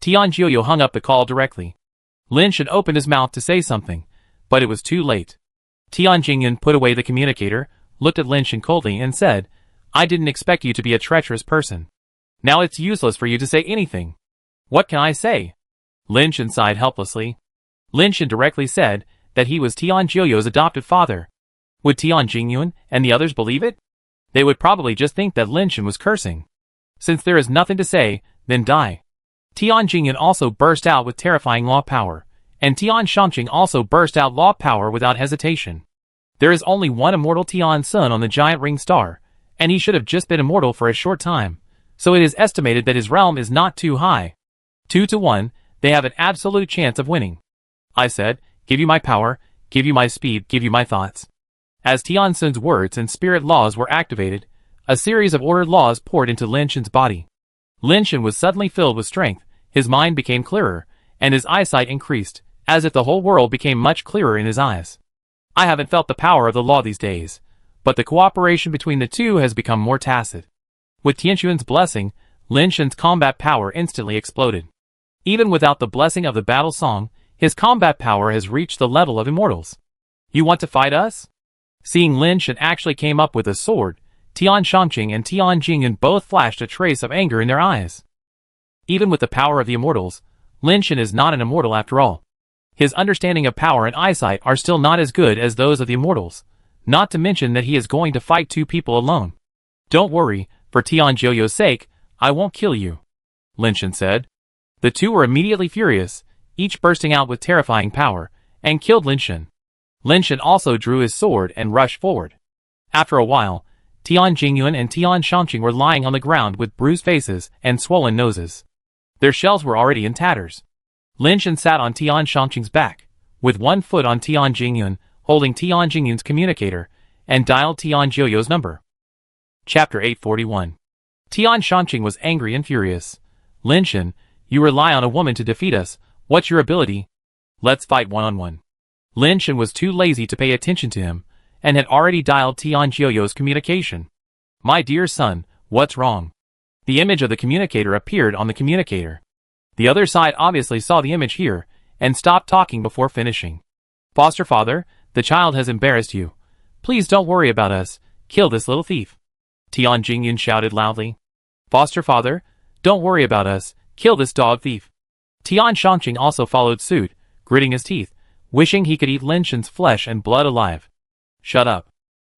Tian Jioyo hung up the call directly. Lin Shen opened his mouth to say something, but it was too late. Tian Jingyun put away the communicator, looked at Lin Shen coldly and said, I didn't expect you to be a treacherous person. Now it's useless for you to say anything. What can I say? Lin Shen sighed helplessly. Lin Shen directly said that he was Tian Jioyo's adopted father. Would Tian Jingyun and the others believe it? They would probably just think that Lin Shen was cursing. Since there is nothing to say, then die. Tian Jingyun also burst out with terrifying law power, and Tian Shangqing also burst out law power without hesitation. There is only one immortal Tian Sun on the giant ring star, and he should have just been immortal for a short time, so it is estimated that his realm is not too high. 2 to 1, they have an absolute chance of winning. I said, give you my power, give you my speed, give you my thoughts. As Tian Sun's words and spirit laws were activated, a series of ordered laws poured into Lin Shen's body. Lin Shen was suddenly filled with strength, his mind became clearer, and his eyesight increased, as if the whole world became much clearer in his eyes. I haven't felt the power of the law these days, but the cooperation between the two has become more tacit. With Tianxuan's blessing, Lin Shen's combat power instantly exploded. Even without the blessing of the battle song, his combat power has reached the level of immortals. You want to fight us? Seeing Lin Shen actually came up with a sword, Tian Shangqing and Tian Jingyun both flashed a trace of anger in their eyes. Even with the power of the immortals, Lin Shen is not an immortal after all. His understanding of power and eyesight are still not as good as those of the immortals, not to mention that he is going to fight two people alone. Don't worry, for Tian Jioyo's sake, I won't kill you, Lin Shen said. The two were immediately furious, each bursting out with terrifying power, and killed Lin Shen. Lin Shen also drew his sword and rushed forward. After a while, Tian Jingyun and Tian Shangqing were lying on the ground with bruised faces and swollen noses. Their shells were already in tatters. Lin Shen sat on Tian Shangqing's back, with one foot on Tian Jingyun, holding Tian Jingyun's communicator, and dialed Tian Jioyo's number. Chapter 841. Tian Shangqing was angry and furious. Lin Shen, you rely on a woman to defeat us, what's your ability? Let's fight one-on-one. Lin Shen was too lazy to pay attention to him, and had already dialed Tian Jioyo's communication. My dear son, what's wrong? The image of the communicator appeared on the communicator. The other side obviously saw the image here, and stopped talking before finishing. Foster father, the child has embarrassed you. Please don't worry about us, kill this little thief. Tian Jingyun shouted loudly. Foster father, don't worry about us, kill this dog thief. Tian Shangqing also followed suit, gritting his teeth, wishing he could eat Lin Shen's flesh and blood alive. Shut up.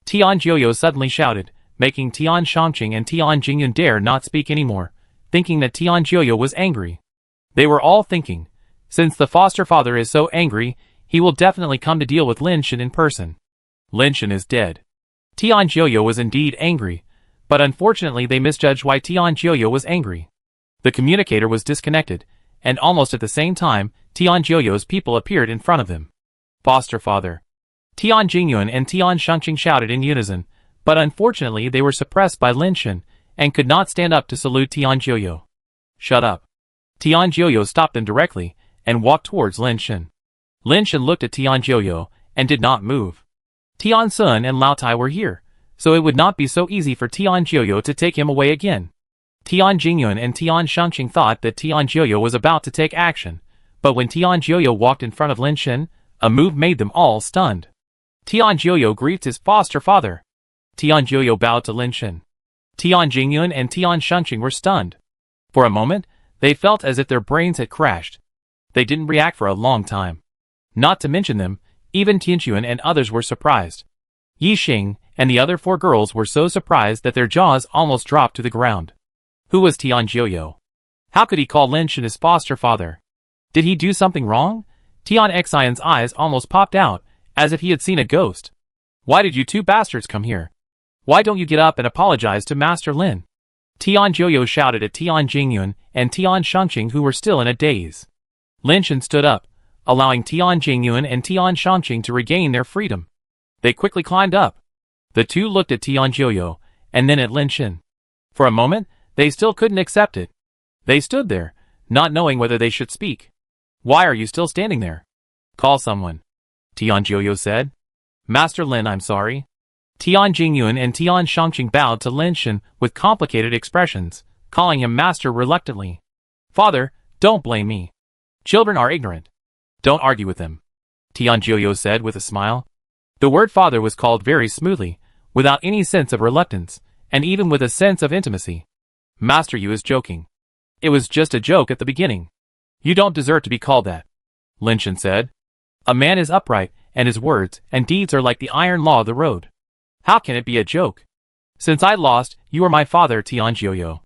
Tian Jioyo suddenly shouted, making Tian Shangqing and Tian Jingyun dare not speak anymore, thinking that Tian Jioyo was angry. They were all thinking, since the foster father is so angry, he will definitely come to deal with Lin Shen in person. Lin Shen is dead. Tian Jioyo was indeed angry, but unfortunately they misjudged why Tian Jioyo was angry. The communicator was disconnected, and almost at the same time, Tian Jioyo's people appeared in front of them. Foster father. Tian Jingyun and Tian Shangqing shouted in unison, but unfortunately they were suppressed by Lin Shen, and could not stand up to salute Tian Jioyo. Shut up. Tian Jioyo stopped them directly, and walked towards Lin Shen. Lin Shen looked at Tian Jioyo, and did not move. Tian Sun and Lao Tai were here, so it would not be so easy for Tian Jioyo to take him away again. Tian Jingyun and Tian Shangqing thought that Tian Jioyo was about to take action, but when Tian Jioyo walked in front of Lin Shen, a move made them all stunned. Tian Jioyo greeted his foster father. Tian Jioyo bowed to Lin Shen. Tian Jingyun and Tian Shangqing were stunned. For a moment, They felt as if their brains had crashed. They didn't react for a long time. Not to mention them, even Tianquan and others were surprised. Yixing and the other 4 girls were so surprised that their jaws almost dropped to the ground. Who was Tian Jiuyo? How could he call Lin Shen his foster father? Did he do something wrong? Tian Xian's eyes almost popped out, as if he had seen a ghost. Why did you 2 bastards come here? Why don't you get up and apologize to Master Lin? Tian Jiuyo shouted at Tian Jingyun and Tian Shangqing, who were still in a daze. Lin Shen stood up, allowing Tian Jingyun and Tian Shangqing to regain their freedom. They quickly climbed up. The 2 looked at Tian Jiuyo, and then at Lin Shen. For a moment, they still couldn't accept it. They stood there, not knowing whether they should speak. Why are you still standing there? Call someone. Tian Jiuyo said. Master Lin, I'm sorry. Tian Jingyun and Tian Shangqing bowed to Lin Shen with complicated expressions, calling him master reluctantly. Father, don't blame me. Children are ignorant. Don't argue with them. Tian Jiuyo said with a smile. The word father was called very smoothly, without any sense of reluctance, and even with a sense of intimacy. Master Yu is joking. It was just a joke at the beginning. You don't deserve to be called that. Lin Shen said. A man is upright, and his words and deeds are like the iron law of the road. How can it be a joke? Since I lost, you are my father, Tian Jiuyo.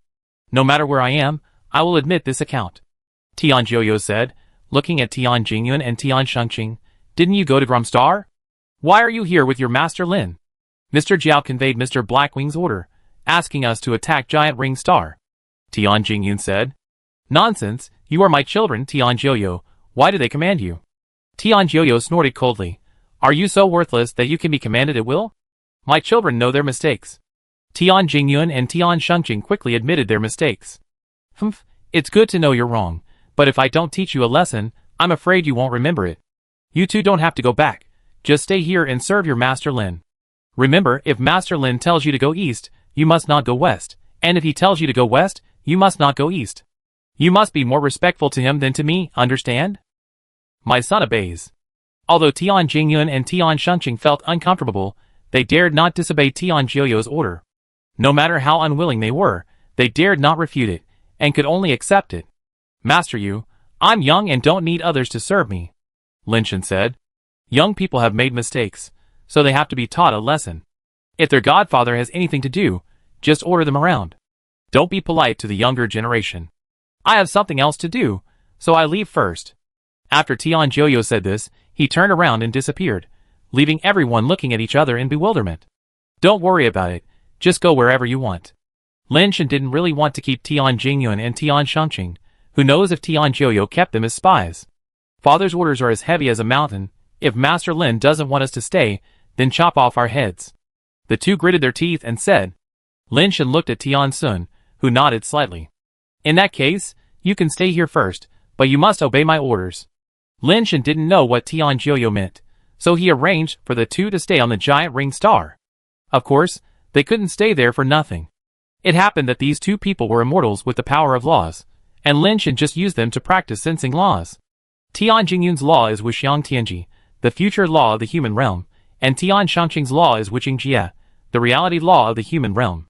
No matter where I am, I will admit this account. Tian Jiuyo said, looking at Tian Jingyun and Tian Shangqing. Didn't you go to Grumstar? Why are you here with your Master Lin? Mr. Jiao conveyed Mr. Blackwing's order, asking us to attack Giant Ring Star. Tian Jingyun said. Nonsense, you are my children, Tian Jiuyo. Why do they command you? Tian Jiuyo snorted coldly. Are you so worthless that you can be commanded at will? My children know their mistakes. Tian Jingyun and Tian Shangqing quickly admitted their mistakes. Humph, it's good to know you're wrong, but if I don't teach you a lesson, I'm afraid you won't remember it. You 2 don't have to go back. Just stay here and serve your Master Lin. Remember, if Master Lin tells you to go east, you must not go west, and if he tells you to go west, you must not go east. You must be more respectful to him than to me, understand? My son obeys. Although Tian Jingyun and Tian Shangqing felt uncomfortable, they dared not disobey Tian Jiuyo's order. No matter how unwilling they were, they dared not refute it, and could only accept it. Master Yu, I'm young and don't need others to serve me. Lin Shen said. Young people have made mistakes, so they have to be taught a lesson. If their godfather has anything to do, just order them around. Don't be polite to the younger generation. I have something else to do, so I leave first. After Tian Jiuyo said this, he turned around and disappeared, leaving everyone looking at each other in bewilderment. Don't worry about it, just go wherever you want. Lin Shen didn't really want to keep Tian Jingyun and Tian Shangqing. Who knows if Tian Jiuyo kept them as spies? Father's orders are as heavy as a mountain. If Master Lin doesn't want us to stay, then chop off our heads. The 2 gritted their teeth and said. Lin Shen looked at Tian Sun, who nodded slightly. In that case, you can stay here first, but you must obey my orders. Lin Shen didn't know what Tian Jiuyo meant, so he arranged for the 2 to stay on the Giant Ring Star. Of course, they couldn't stay there for nothing. It happened that these 2 people were immortals with the power of laws, and Lin Shen just used them to practice sensing laws. Tian Jingyun's law is Wuxiang Tianji, the future law of the human realm, and Tian Shangqing's law is Wuxing Jie, the reality law of the human realm.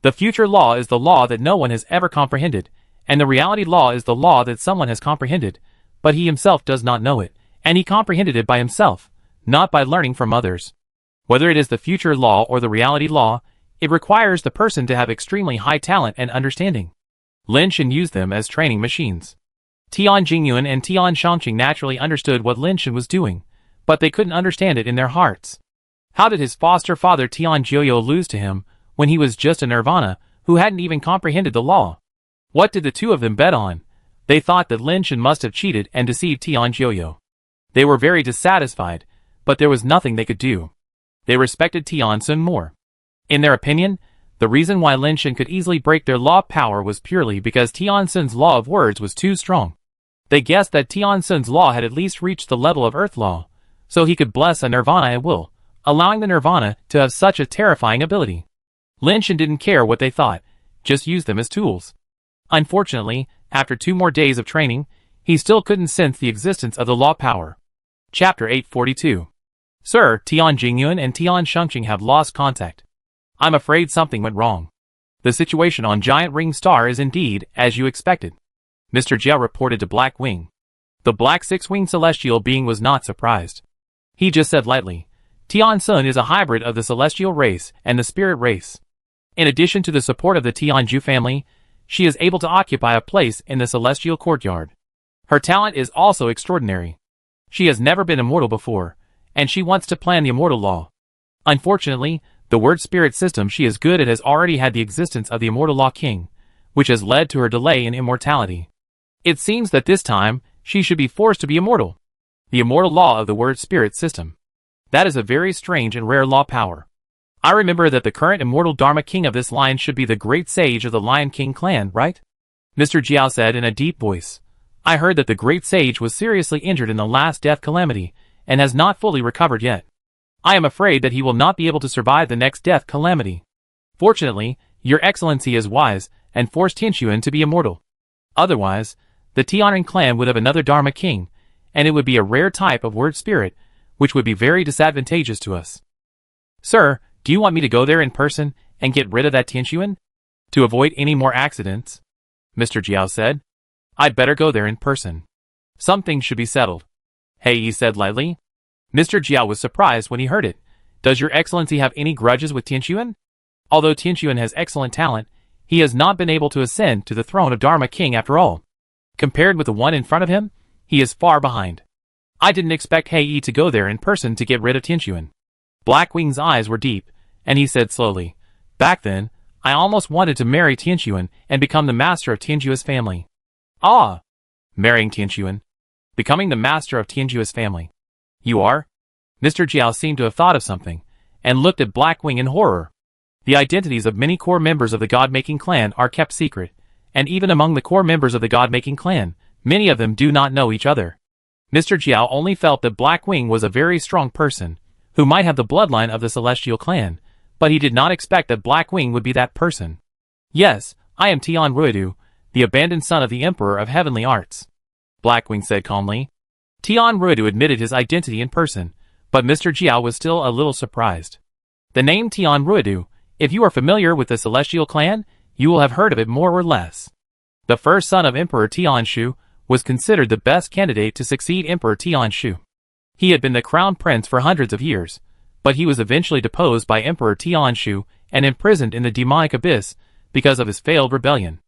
The future law is the law that no one has ever comprehended, and the reality law is the law that someone has comprehended, but he himself does not know it, and he comprehended it by himself, not by learning from others. Whether it is the future law or the reality law, it requires the person to have extremely high talent and understanding. Lin Shen used them as training machines. Tian Jingyun and Tian Shangqing naturally understood what Lin Shen was doing, but they couldn't understand it in their hearts. How did his foster father Tian Jiuyo lose to him when he was just a nirvana who hadn't even comprehended the law? What did the 2 of them bet on? They thought that Lin Shen must have cheated and deceived Tian Jiuyo. They were very dissatisfied, but there was nothing they could do. They respected Tian Sun more. In their opinion, the reason why Lin Shen could easily break their law power was purely because Tian Sun's law of words was too strong. They guessed that Tian Sun's law had at least reached the level of Earth law, so he could bless a nirvana at will, allowing the nirvana to have such a terrifying ability. Lin Shen didn't care what they thought, just used them as tools. Unfortunately, after 2 more days of training, he still couldn't sense the existence of the law power. Chapter 842. Sir, Tian Jingyun and Tian Shangqing have lost contact. I'm afraid something went wrong. The situation on Giant Ring Star is indeed as you expected. Mr. Jiao reported to Black Wing. The black six-winged celestial being was not surprised. He just said lightly, Tian Sun is a hybrid of the celestial race and the spirit race. In addition to the support of the Tianju family, she is able to occupy a place in the celestial courtyard. Her talent is also extraordinary. She has never been immortal before, and she wants to plan the immortal law. Unfortunately, the word spirit system she is good at has already had the existence of the immortal law king, which has led to her delay in immortality. It seems that this time, she should be forced to be immortal. The immortal law of the word spirit system. That is a very strange and rare law power. I remember that the current immortal Dharma king of this line should be the great sage of the Lion King clan, right? Mr. Jiao said in a deep voice. I heard that the great sage was seriously injured in the last death calamity, and has not fully recovered yet. I am afraid that he will not be able to survive the next death calamity. Fortunately, your excellency is wise, and forced Tianxuan to be immortal. Otherwise, the Tianren clan would have another Dharma king, and it would be a rare type of word spirit, which would be very disadvantageous to us. Sir, do you want me to go there in person and get rid of that Tianxuan? To avoid any more accidents? Mr. Jiao said. I'd better go there in person. Some things should be settled. Hey, he said lightly. Mr. Jiao was surprised when he heard it. Does your excellency have any grudges with Tianxuan? Although Tianxuan has excellent talent, he has not been able to ascend to the throne of Dharma king after all. Compared with the one in front of him, he is far behind. I didn't expect Hei to go there in person to get rid of Tianxuan. Blackwing's eyes were deep, and he said slowly, Back then, I almost wanted to marry Tianxuan and become the master of Tianjua's family. Ah! Marrying Tianxuan. Becoming the master of Tianjua's family. You are? Mr. Jiao seemed to have thought of something, and looked at Blackwing in horror. The identities of many core members of the God-making clan are kept secret, and even among the core members of the God-making clan, many of them do not know each other. Mr. Jiao only felt that Blackwing was a very strong person, who might have the bloodline of the Celestial clan, but he did not expect that Blackwing would be that person. Yes, I am Tian Ruidu, the abandoned son of the Emperor of Heavenly Arts. Blackwing said calmly. Tian Ruidu admitted his identity in person, but Mr. Jiao was still a little surprised. The name Tian Ruidu, if you are familiar with the Celestial clan, you will have heard of it more or less. The first son of Emperor Tianshu was considered the best candidate to succeed Emperor Tianshu. He had been the crown prince for hundreds of years, but he was eventually deposed by Emperor Tianshu and imprisoned in the demonic abyss because of his failed rebellion.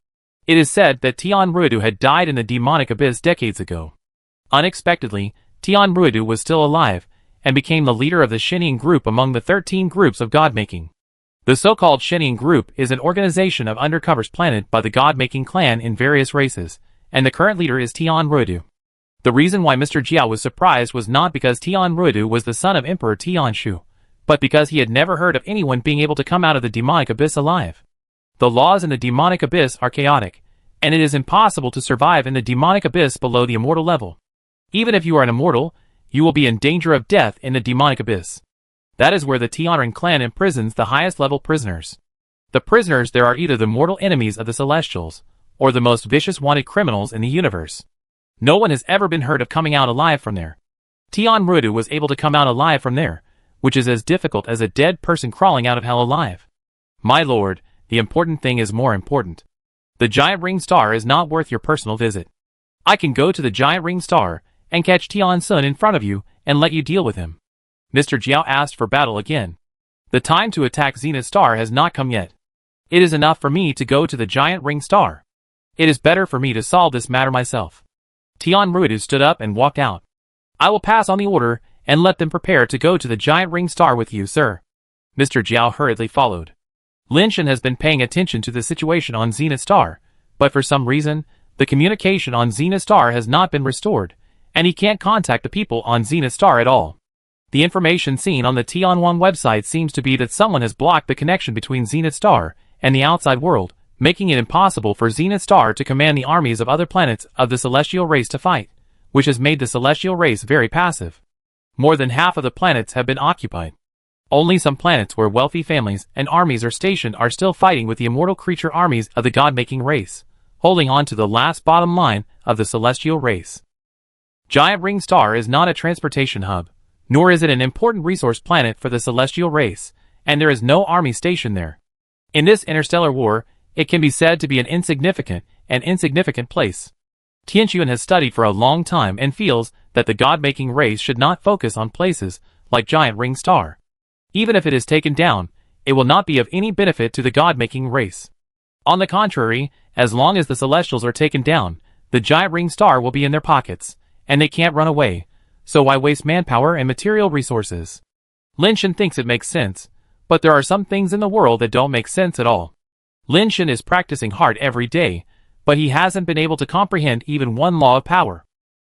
It is said that Tian Ruidu had died in the demonic abyss decades ago. Unexpectedly, Tian Ruidu was still alive, and became the leader of the Shenying group among the 13 groups of God-making. The so-called Shenying group is an organization of undercovers planted by the God-making clan in various races, and the current leader is Tian Ruidu. The reason why Mr. Jiao was surprised was not because Tian Ruidu was the son of Emperor Tianshu, but because he had never heard of anyone being able to come out of the demonic abyss alive. The laws in the demonic abyss are chaotic, and it is impossible to survive in the demonic abyss below the immortal level. Even if you are an immortal, you will be in danger of death in the demonic abyss. That is where the Tianren clan imprisons the highest level prisoners. The prisoners there are either the mortal enemies of the Celestials, or the most vicious wanted criminals in the universe. No one has ever been heard of coming out alive from there. Tian Ruidu was able to come out alive from there, which is as difficult as a dead person crawling out of hell alive. My lord, the important thing is more important. The giant ring star is not worth your personal visit. I can go to the giant ring star, and catch Tian Sun in front of you, and let you deal with him. Mr. Jiao asked for battle again. The time to attack Zenith Star has not come yet. It is enough for me to go to the giant ring star. It is better for me to solve this matter myself. Tian Ruidu stood up and walked out. I will pass on the order, and let them prepare to go to the giant ring star with you, sir. Mr. Jiao hurriedly followed. Lin Shen has been paying attention to the situation on Zenith Star, but for some reason, the communication on Zenith Star has not been restored, and he can't contact the people on Zenith Star at all. The information seen on the Tianwan website seems to be that someone has blocked the connection between Zenith Star and the outside world, making it impossible for Zenith Star to command the armies of other planets of the Celestial race to fight, which has made the Celestial race very passive. More than half of the planets have been occupied. Only some planets where wealthy families and armies are stationed are still fighting with the immortal creature armies of the God-making race, holding on to the last bottom line of the Celestial race. Giant Ring Star is not a transportation hub, nor is it an important resource planet for the Celestial race, and there is no army stationed there. In this interstellar war, it can be said to be an insignificant place. Tianxuan has studied for a long time and feels that the god-making race should not focus on places like giant ring star. Even if it is taken down, it will not be of any benefit to the god-making race. On the contrary, as long as the celestials are taken down, the giant ring star will be in their pockets, and they can't run away, so why waste manpower and material resources? Lin Shen thinks it makes sense, but there are some things in the world that don't make sense at all. Lin Shen is practicing hard every day, but he hasn't been able to comprehend even one law of power.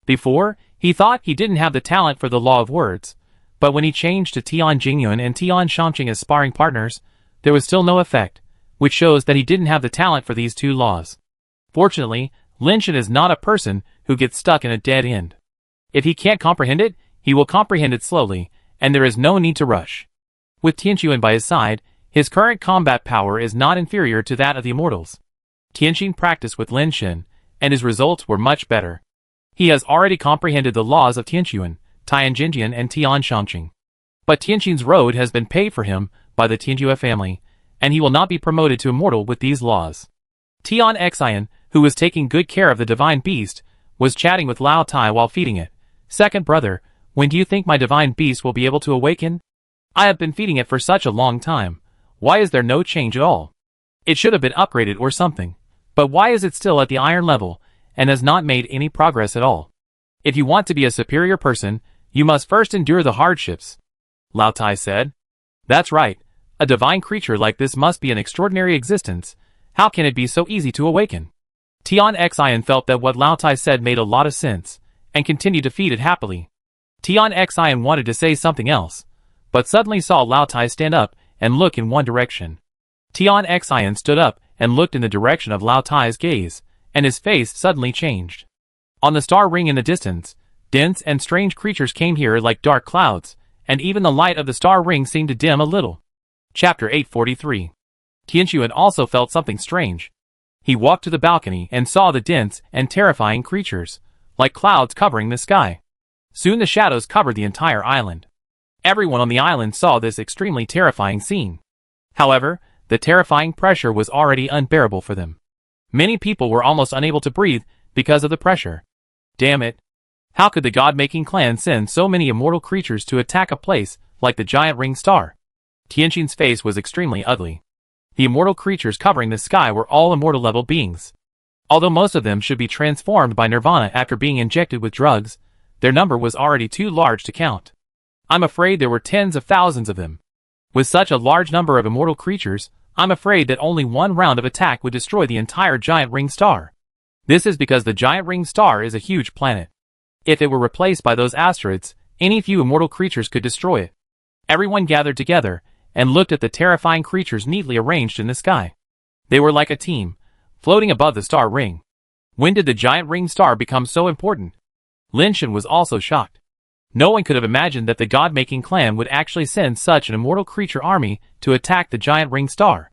Before, he thought he didn't have the talent for the law of words, but when he changed to Tian Jingyuan and Tian Shangqing as sparring partners, there was still no effect, which shows that he didn't have the talent for these two laws. Fortunately, Lin Shen is not a person who gets stuck in a dead end. If he can't comprehend it, he will comprehend it slowly, and there is no need to rush. With Tianxuan by his side, his current combat power is not inferior to that of the immortals. Tianxin practiced with Lin Shen, and his results were much better. He has already comprehended the laws of Tianxuan, Tian Jinjian and Tian Shangqing. But Tianxin's road has been paved for him by the Tianjue family, and he will not be promoted to immortal with these laws. Tian Xian, who was taking good care of the divine beast, was chatting with Lao Tai while feeding it. Second brother, when do you think my divine beast will be able to awaken? I have been feeding it for such a long time. Why is there no change at all? It should have been upgraded or something. But why is it still at the iron level, and has not made any progress at all? If you want to be a superior person, you must first endure the hardships. Lao Tai said. That's right. A divine creature like this must be an extraordinary existence. How can it be so easy to awaken? Tian Xian felt that what Lao Tai said made a lot of sense, and continued to feed it happily. Tian Xian wanted to say something else, but suddenly saw Lao Tai stand up and look in one direction. Tian Xian stood up and looked in the direction of Lao Tai's gaze, and his face suddenly changed. On the star ring in the distance, dense and strange creatures came here like dark clouds, and even the light of the star ring seemed to dim a little. Chapter 843. Tianxuan also felt something strange. He walked to the balcony and saw the dense and terrifying creatures, like clouds covering the sky. Soon the shadows covered the entire island. Everyone on the island saw this extremely terrifying scene. However, the terrifying pressure was already unbearable for them. Many people were almost unable to breathe because of the pressure. Damn it! How could the god-making clan send so many immortal creatures to attack a place like the giant ring star? Tianxin's face was extremely ugly. The immortal creatures covering the sky were all immortal level beings. Although most of them should be transformed by nirvana after being injected with drugs, their number was already too large to count. I'm afraid there were tens of thousands of them. With such a large number of immortal creatures, I'm afraid that only one round of attack would destroy the entire giant ring star. This is because the giant ring star is a huge planet. If it were replaced by those asteroids, any few immortal creatures could destroy it. Everyone gathered together and looked at the terrifying creatures neatly arranged in the sky. They were like a team, floating above the star ring. When did the giant ring star become so important? Lin Shen was also shocked. No one could have imagined that the god-making clan would actually send such an immortal creature army to attack the giant ring star.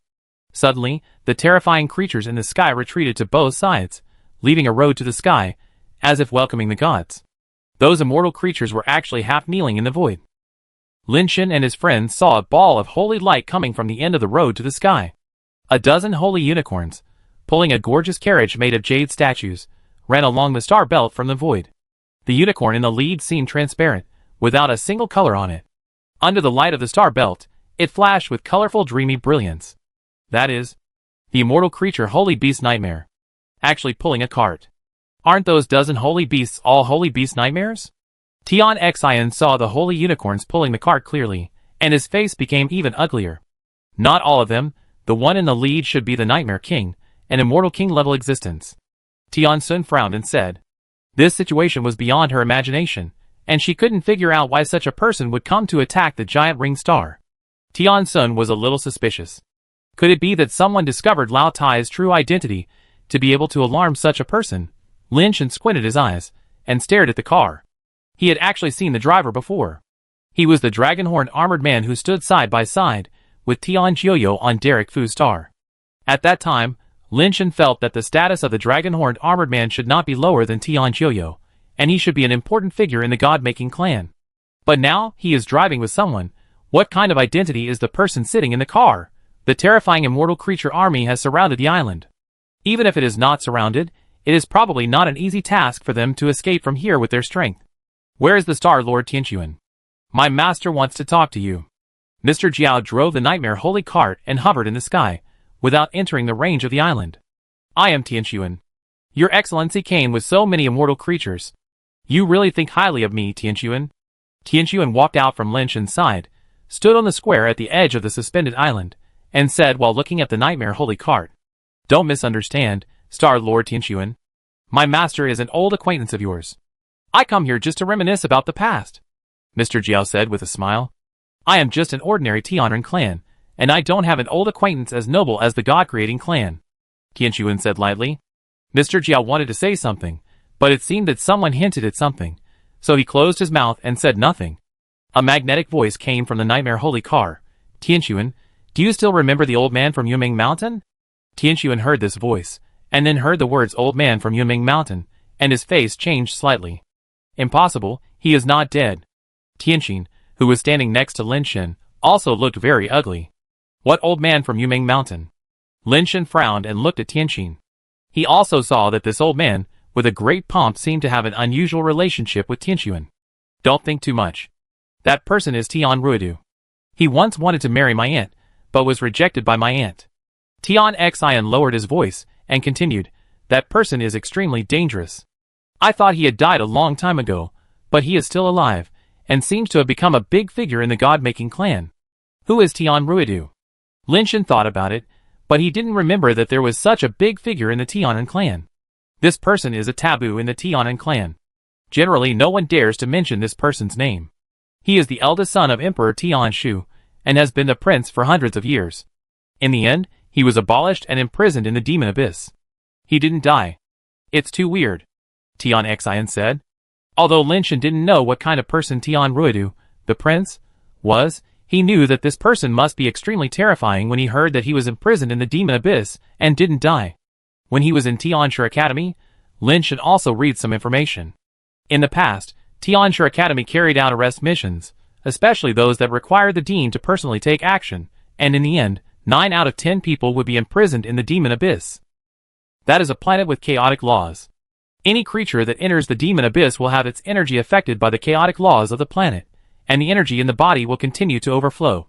Suddenly, the terrifying creatures in the sky retreated to both sides, leaving a road to the sky, as if welcoming the gods. Those immortal creatures were actually half kneeling in the void. Lin Shen and his friends saw a ball of holy light coming from the end of the road to the sky. A dozen holy unicorns, pulling a gorgeous carriage made of jade statues, ran along the star belt from the void. The unicorn in the lead seemed transparent, without a single color on it. Under the light of the star belt, it flashed with colorful dreamy brilliance. That is, the immortal creature Holy Beast Nightmare. Actually pulling a cart. Aren't those dozen holy beasts all holy beast nightmares? Tian Xian saw the holy unicorns pulling the cart clearly, and his face became even uglier. Not all of them, the one in the lead should be the Nightmare King, an immortal king-level existence. Tian Sun frowned and said. This situation was beyond her imagination, and she couldn't figure out why such a person would come to attack the giant ring star. Tian Sun was a little suspicious. Could it be that someone discovered Lao Tai's true identity to be able to alarm such a person? Lin Shen squinted his eyes and stared at the car. He had actually seen the driver before. He was the dragon-horned armored man who stood side by side with Tian Jiuyo on Derek Fu's star. At that time, Lin Shen felt that the status of the dragon-horned armored man should not be lower than Tian Jiuyo, and he should be an important figure in the god-making clan. But now, he is driving with someone. What kind of identity is the person sitting in the car? The terrifying immortal creature army has surrounded the island. Even if it is not surrounded, it is probably not an easy task for them to escape from here with their strength. Where is the Star Lord Tianquan? My master wants to talk to you. Mr. Jiao drove the nightmare holy cart and hovered in the sky, without entering the range of the island. I am Tianquan. Your Excellency came with so many immortal creatures. You really think highly of me, Tianquan? Tianquan walked out from Lin Shen's side, stood on the square at the edge of the suspended island, and said while looking at the nightmare holy cart, Don't misunderstand, Star Lord Tianquan. My master is an old acquaintance of yours. I come here just to reminisce about the past. Mr. Jiao said with a smile. I am just an ordinary Tianren clan, and I don't have an old acquaintance as noble as the god-creating clan. Tianquan said lightly. Mr. Jiao wanted to say something, but it seemed that someone hinted at something, so he closed his mouth and said nothing. A magnetic voice came from the nightmare holy car. Tianquan, do you still remember the old man from Yunming Mountain? Tianquan heard this voice, and then heard the words old man from Yunming Mountain, and his face changed slightly. Impossible, he is not dead. Tianquan, who was standing next to Lin Shen, also looked very ugly. What old man from Yunming Mountain? Lin Shen frowned and looked at Tianquan. He also saw that this old man, with a great pomp, seemed to have an unusual relationship with Tianquan. Don't think too much. That person is Tian Ruidu. He once wanted to marry my aunt, but was rejected by my aunt. Tian Xian lowered his voice, and continued, That person is extremely dangerous. I thought he had died a long time ago, but he is still alive, and seems to have become a big figure in the god-making clan. Who is Tian Ruidu? Lin Shen thought about it, but he didn't remember that there was such a big figure in the Tianan clan. This person is a taboo in the Tianan clan. Generally no one dares to mention this person's name. He is the eldest son of Emperor Tian Shu, and has been the prince for hundreds of years. In the end, he was abolished and imprisoned in the demon abyss. He didn't die. It's too weird, Tian Xian said. Although Lin Shen didn't know what kind of person Tian Ruidu, the prince, was, he knew that this person must be extremely terrifying when he heard that he was imprisoned in the demon abyss and didn't die. When he was in Tianshi Academy, Lin Shen also read some information. In the past, Tianshi Academy carried out arrest missions, especially those that required the dean to personally take action, and in the end, 9 out of 10 people would be imprisoned in the demon abyss. That is a planet with chaotic laws. Any creature that enters the demon abyss will have its energy affected by the chaotic laws of the planet, and the energy in the body will continue to overflow.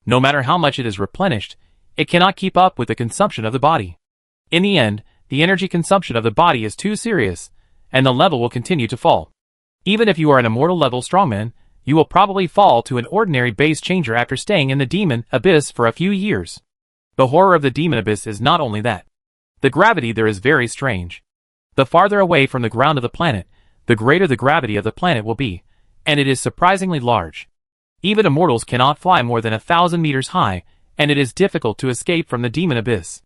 No matter how much it is replenished, it cannot keep up with the consumption of the body. In the end, the energy consumption of the body is too serious, and the level will continue to fall. Even if you are an immortal level strongman, you will probably fall to an ordinary base changer after staying in the demon abyss for a few years. The horror of the demon abyss is not only that. The gravity there is very strange. The farther away from the ground of the planet, the greater the gravity of the planet will be, and it is surprisingly large. Even immortals cannot fly more than 1,000 meters high, and it is difficult to escape from the demon abyss.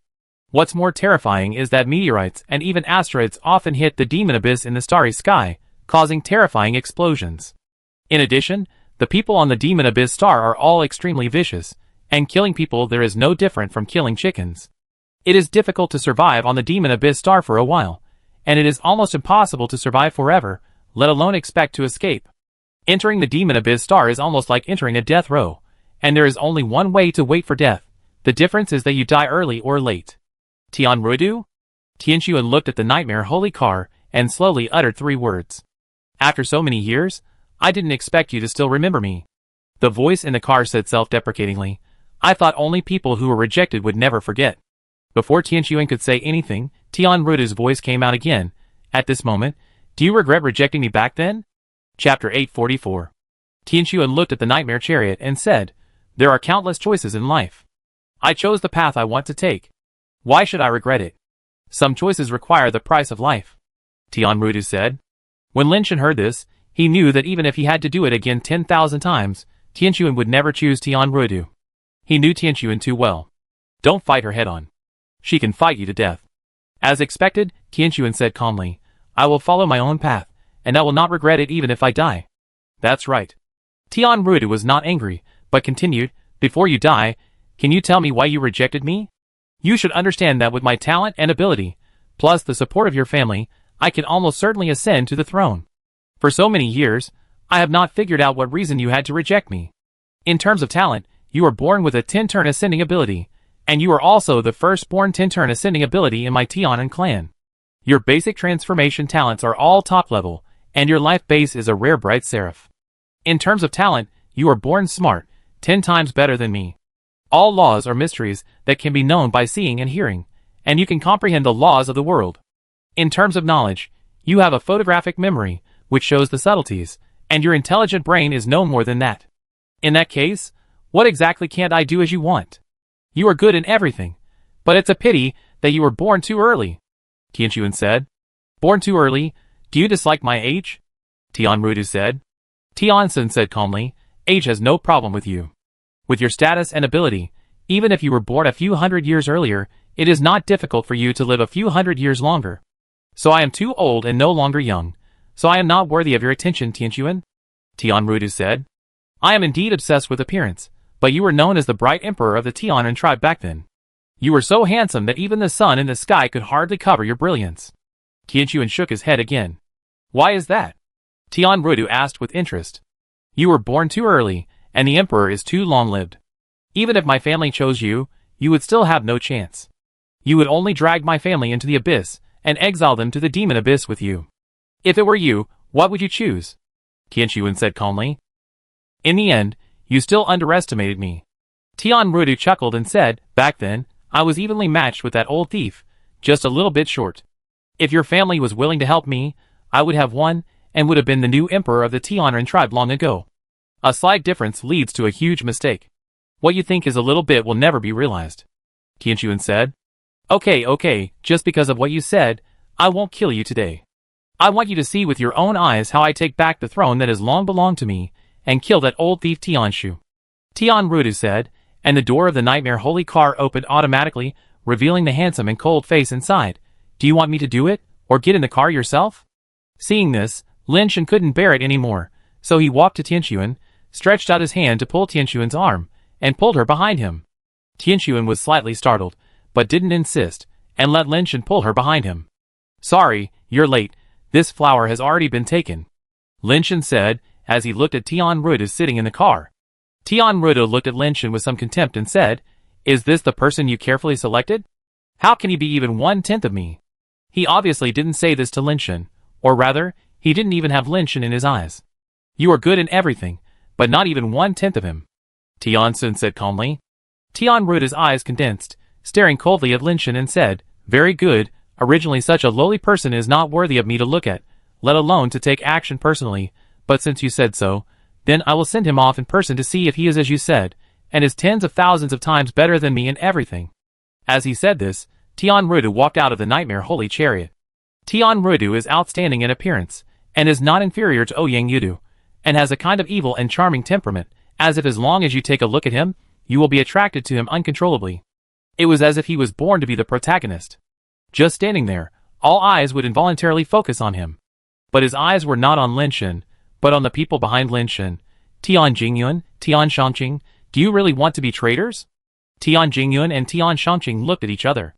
What's more terrifying is that meteorites and even asteroids often hit the demon abyss in the starry sky, causing terrifying explosions. In addition, the people on the demon abyss star are all extremely vicious, and killing people there is no different from killing chickens. It is difficult to survive on the demon abyss star for a while, and it is almost impossible to survive forever, let alone expect to escape. Entering the demon abyss star is almost like entering a death row, and there is only one way to wait for death. The difference is that you die early or late. Tian Ruidu? Tianquan looked at the nightmare holy car and slowly uttered 3 words. After so many years, I didn't expect you to still remember me. The voice in the car said self-deprecatingly, I thought only people who were rejected would never forget. Before Tianquan could say anything, Tian Ruidu's voice came out again. At this moment, do you regret rejecting me back then? Chapter 844. Tianquan looked at the nightmare chariot and said, There are countless choices in life. I chose the path I want to take. Why should I regret it? Some choices require the price of life. Tian Ruidu said. When Lin Shen heard this, he knew that even if he had to do it again 10,000 times, Tianquan would never choose Tian Ruidu. He knew Tianquan too well. Don't fight her head on. She can fight you to death. As expected, Tianquan said calmly, I will follow my own path, and I will not regret it even if I die. That's right. Tian Ruidu was not angry, but continued, Before you die, can you tell me why you rejected me? You should understand that with my talent and ability, plus the support of your family, I can almost certainly ascend to the throne. For so many years, I have not figured out what reason you had to reject me. In terms of talent, you are born with a 10-turn ascending ability, and you are also the first-born 10-turn ascending ability in my Tianan clan. Your basic transformation talents are all top level, and your life base is a rare bright seraph. In terms of talent, you are born smart, 10 times better than me. All laws are mysteries that can be known by seeing and hearing, and you can comprehend the laws of the world. In terms of knowledge, you have a photographic memory, which shows the subtleties, and your intelligent brain is no more than that. In that case, what exactly can't I do as you want? You are good in everything, but it's a pity that you were born too early. Tianchuan said. Born too early? Do you dislike my age? Tian Rudu said. Tiansun said calmly, age has no problem with you. With your status and ability, even if you were born a few hundred years earlier, it is not difficult for you to live a few hundred years longer. So I am too old and no longer young, so I am not worthy of your attention, Tianchuan. Tian Rudu said. I am indeed obsessed with appearance, but you were known as the bright emperor of the Tianan tribe back then. You were so handsome that even the sun in the sky could hardly cover your brilliance. Tianchuan shook his head again. Why is that? Tian Rudu asked with interest. You were born too early, and the emperor is too long-lived. Even if my family chose you, you would still have no chance. You would only drag my family into the abyss, and exile them to the demon abyss with you. If it were you, what would you choose? Tianchuan said calmly. In the end, you still underestimated me. Tian Rudu chuckled and said, back then, I was evenly matched with that old thief, just a little bit short. If your family was willing to help me, I would have won, and would have been the new emperor of the Tianan tribe long ago. A slight difference leads to a huge mistake. What you think is a little bit will never be realized. Tianchuan said. Okay, just because of what you said, I won't kill you today. I want you to see with your own eyes how I take back the throne that has long belonged to me, and kill that old thief Tianshu. Tian Rudu said, and the door of the nightmare holy car opened automatically, revealing the handsome and cold face inside. Do you want me to do it, or get in the car yourself? Seeing this, Lin Shen couldn't bear it anymore, so he walked to Tianchuan, stretched out his hand to pull Tianchuan's arm, and pulled her behind him. Tianchuan was slightly startled, but didn't insist, and let Lin Shen pull her behind him. Sorry, you're late, this flower has already been taken. Lin Shen said, as he looked at Tian Rudu sitting in the car. Tian Rudu looked at Lin Shen with some contempt and said, Is this the person you carefully selected? How can he be even 1/10 of me? He obviously didn't say this to Lin Shen, or rather, he didn't even have Lin Shen in his eyes. You are good in everything, but not even 1/10 of him. Tiansun said calmly. Tian Rudu's eyes condensed, staring coldly at Lin Shen and said, Very good, originally such a lowly person is not worthy of me to look at, let alone to take action personally, but since you said so, then I will send him off in person to see if he is as you said, and is tens of thousands of times better than me in everything. As he said this, Tian Rudu walked out of the nightmare holy chariot. Tian Rudu is outstanding in appearance, and is not inferior to Ouyang Yudu, and has a kind of evil and charming temperament, as if as long as you take a look at him, you will be attracted to him uncontrollably. It was as if he was born to be the protagonist. Just standing there, all eyes would involuntarily focus on him. But his eyes were not on Lin Shen, but on the people behind Lin Shen. Tian Jingyuan, Tian Shangqing, do you really want to be traitors? Tian Jingyuan and Tian Shangqing looked at each other.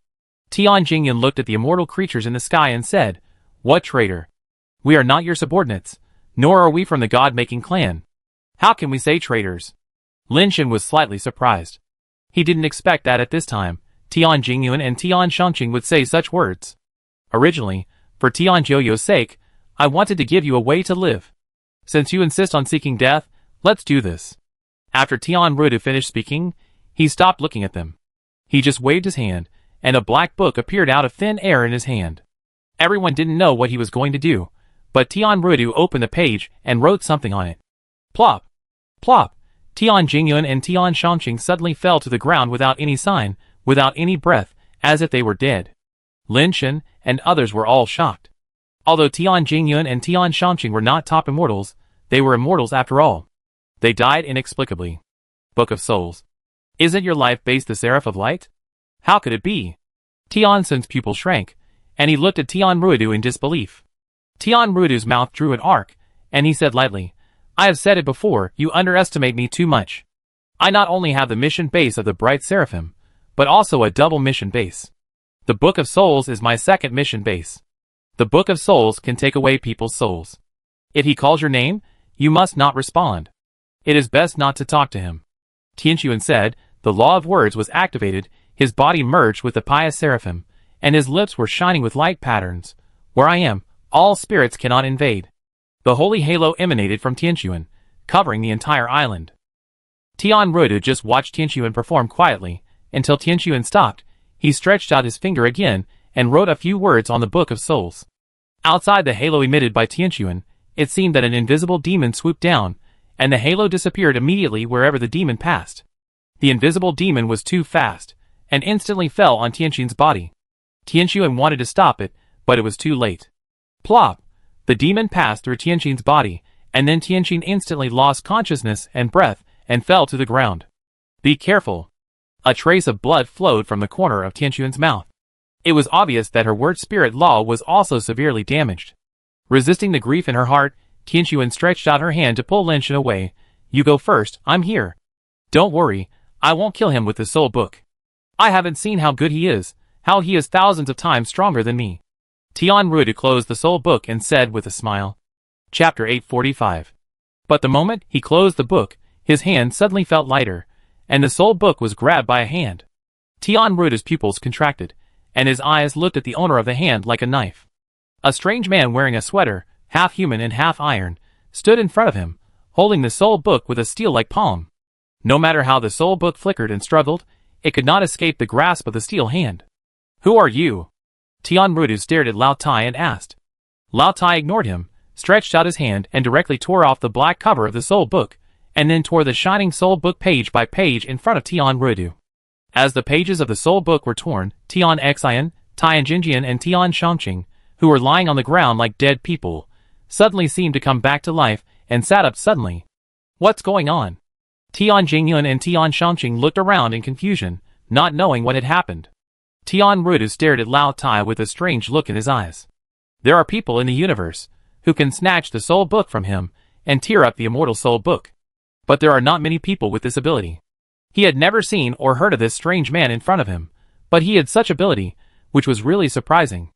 Tian Jingyuan looked at the immortal creatures in the sky and said, What traitor? We are not your subordinates, nor are we from the god-making clan. How can we say traitors? Lin Shen was slightly surprised. He didn't expect that at this time, Tian Jingyuan and Tian Shangqing would say such words. Originally, for Tian Joyo's sake, I wanted to give you a way to live. Since you insist on seeking death, let's do this. After Tian Rudu finished speaking, he stopped looking at them. He just waved his hand, and a black book appeared out of thin air in his hand. Everyone didn't know what he was going to do, but Tian Rudu opened the page and wrote something on it. Plop! Plop! Tian Jingyuan and Tian Shangqing suddenly fell to the ground without any sign, without any breath, as if they were dead. Lin Shen and others were all shocked. Although Tian Jingyuan and Tian Shangqing were not top immortals, they were immortals after all. They died inexplicably. Book of Souls. Isn't your life based the Seraph of Light? How could it be? Tian Sun's pupil shrank, and he looked at Tian Rudu in disbelief. Tian Rudu's mouth drew an arc, and he said lightly, I have said it before, you underestimate me too much. I not only have the mission base of the Bright Seraphim, but also a double mission base. The Book of Souls is my second mission base. The Book of Souls can take away people's souls. If he calls your name, you must not respond. It is best not to talk to him. Tianchuan said, the law of words was activated, his body merged with the pious seraphim, and his lips were shining with light patterns, Where I am, all spirits cannot invade. The holy halo emanated from Tianquan, covering the entire island. Tian Ruidu just watched Tianquan perform quietly, until Tianquan stopped. He stretched out his finger again, and wrote a few words on the Book of Souls. Outside the halo emitted by Tianquan, it seemed that an invisible demon swooped down, and the halo disappeared immediately wherever the demon passed. The invisible demon was too fast, and instantly fell on Tianquan's body. Tianquan wanted to stop it, but it was too late. Plop! The demon passed through Tianquan's body, and then Tianquan instantly lost consciousness and breath, and fell to the ground. Be careful! A trace of blood flowed from the corner of Tianquan's mouth. It was obvious that her word spirit law was also severely damaged. Resisting the grief in her heart, Tianquan stretched out her hand to pull Linshan away. You go first, I'm here. Don't worry, I won't kill him with the soul book. I haven't seen how good he is, how he is thousands of times stronger than me. Tian Ruidu closed the soul book and said with a smile. Chapter 845. But the moment he closed the book, his hand suddenly felt lighter, and the soul book was grabbed by a hand. Tian Ruidu's pupils contracted, and his eyes looked at the owner of the hand like a knife. A strange man wearing a sweater, half human and half iron, stood in front of him, holding the soul book with a steel-like palm. No matter how the soul book flickered and struggled, it could not escape the grasp of the steel hand. Who are you? Tian Ruidu stared at Lao Tai and asked. Lao Tai ignored him, stretched out his hand and directly tore off the black cover of the soul book, and then tore the shining soul book page by page in front of Tian Ruidu. As the pages of the soul book were torn, Tian Xian, Tian Jinjian and Tian Shangqing, who were lying on the ground like dead people, suddenly seemed to come back to life and sat up suddenly. What's going on? Tian Jingyun and Tian Shangqing looked around in confusion, not knowing what had happened. Tian Ruidu stared at Lao Tai with a strange look in his eyes. There are people in the universe who can snatch the soul book from him and tear up the immortal soul book. But there are not many people with this ability. He had never seen or heard of this strange man in front of him, but he had such ability, which was really surprising.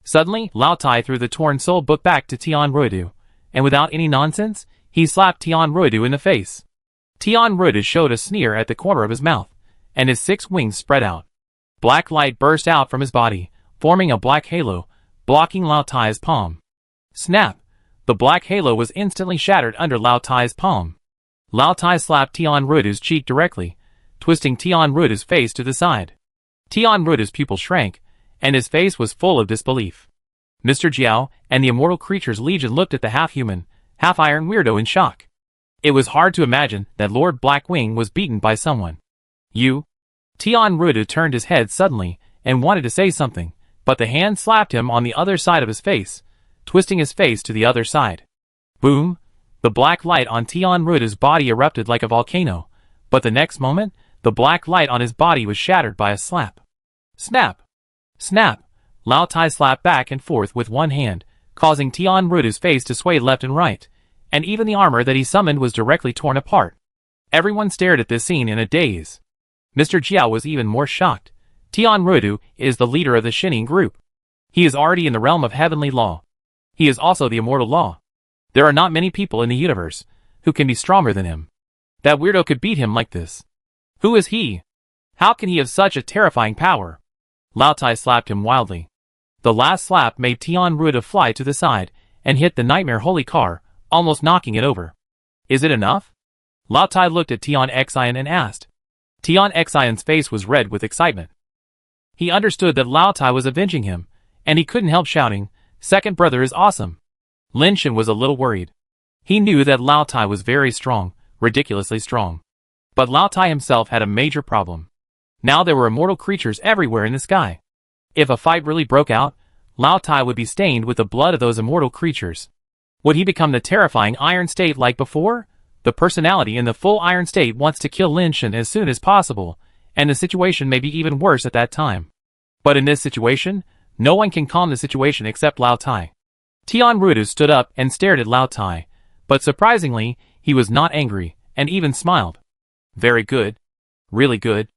Suddenly, Lao Tai threw the torn soul book back to Tian Ruidu, and without any nonsense, he slapped Tian Ruidu in the face. Tian Ruidu showed a sneer at the corner of his mouth, and his 6 wings spread out. Black light burst out from his body, forming a black halo, blocking Lao Tai's palm. Snap! The black halo was instantly shattered under Lao Tai's palm. Lao Tai slapped Tian Ruidu's cheek directly, twisting Tian Ruidu's face to the side. Tian Ruidu's pupil shrank, and his face was full of disbelief. Mr. Jiao and the Immortal Creatures Legion looked at the half-human, half-iron weirdo in shock. It was hard to imagine that Lord Blackwing was beaten by someone. You? Tian Ruidu turned his head suddenly and wanted to say something, but the hand slapped him on the other side of his face, twisting his face to the other side. Boom! The black light on Tian Ruidu's body erupted like a volcano, but the next moment, the black light on his body was shattered by a slap. Snap! Snap! Lao Tai slapped back and forth with one hand, causing Tian Ruidu's face to sway left and right, and even the armor that he summoned was directly torn apart. Everyone stared at this scene in a daze. Mr. Jiao was even more shocked. Tian Ruidu is the leader of the Shining group. He is already in the realm of heavenly law. He is also the immortal law. There are not many people in the universe who can be stronger than him. That weirdo could beat him like this. Who is he? How can he have such a terrifying power? Lao Tai slapped him wildly. The last slap made Tian Ruidu fly to the side and hit the nightmare holy car, almost knocking it over. Is it enough? Lao Tai looked at Tian Xian and asked. Tian Xian's face was red with excitement. He understood that Lao Tai was avenging him, and he couldn't help shouting, "Second brother is awesome." Linshan was a little worried. He knew that Lao Tai was very strong, ridiculously strong. But Lao Tai himself had a major problem. Now there were immortal creatures everywhere in the sky. If a fight really broke out, Lao Tai would be stained with the blood of those immortal creatures. Would he become the terrifying Iron State like before? The personality in the full Iron State wants to kill Linshan as soon as possible, and the situation may be even worse at that time. But in this situation, no one can calm the situation except Lao Tai. Tian Ruidu stood up and stared at Lao Tai, but surprisingly, he was not angry, and even smiled. Very good. Really good.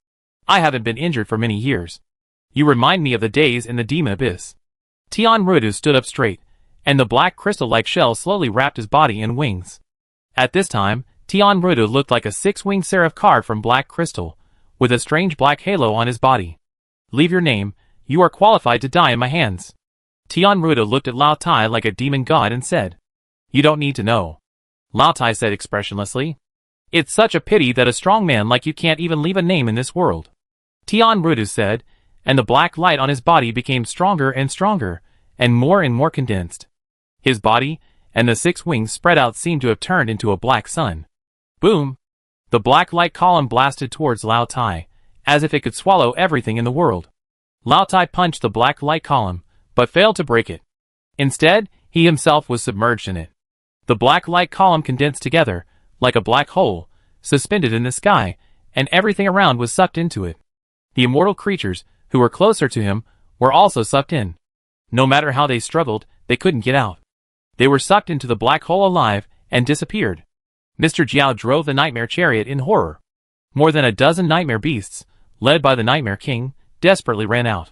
I haven't been injured for many years. You remind me of the days in the Demon Abyss. Tian Ruidu stood up straight, and the black crystal-like shell slowly wrapped his body in wings. At this time, Tian Ruidu looked like a 6-winged seraph card from black crystal, with a strange black halo on his body. Leave your name, you are qualified to die in my hands. Tian Ruda looked at Lao Tai like a demon god and said, "You don't need to know." Lao Tai said expressionlessly, "It's such a pity that a strong man like you can't even leave a name in this world." Tian Ruda said, and the black light on his body became stronger and stronger, and more condensed. His body, and the 6 wings spread out seemed to have turned into a black sun. Boom! The black light column blasted towards Lao Tai, as if it could swallow everything in the world. Lao Tai punched the black light column, but failed to break it. Instead, he himself was submerged in it. The black light column condensed together, like a black hole, suspended in the sky, and everything around was sucked into it. The immortal creatures, who were closer to him, were also sucked in. No matter how they struggled, they couldn't get out. They were sucked into the black hole alive, and disappeared. Mr. Jiao drove the nightmare chariot in horror. More than a dozen nightmare beasts, led by the Nightmare King, desperately ran out.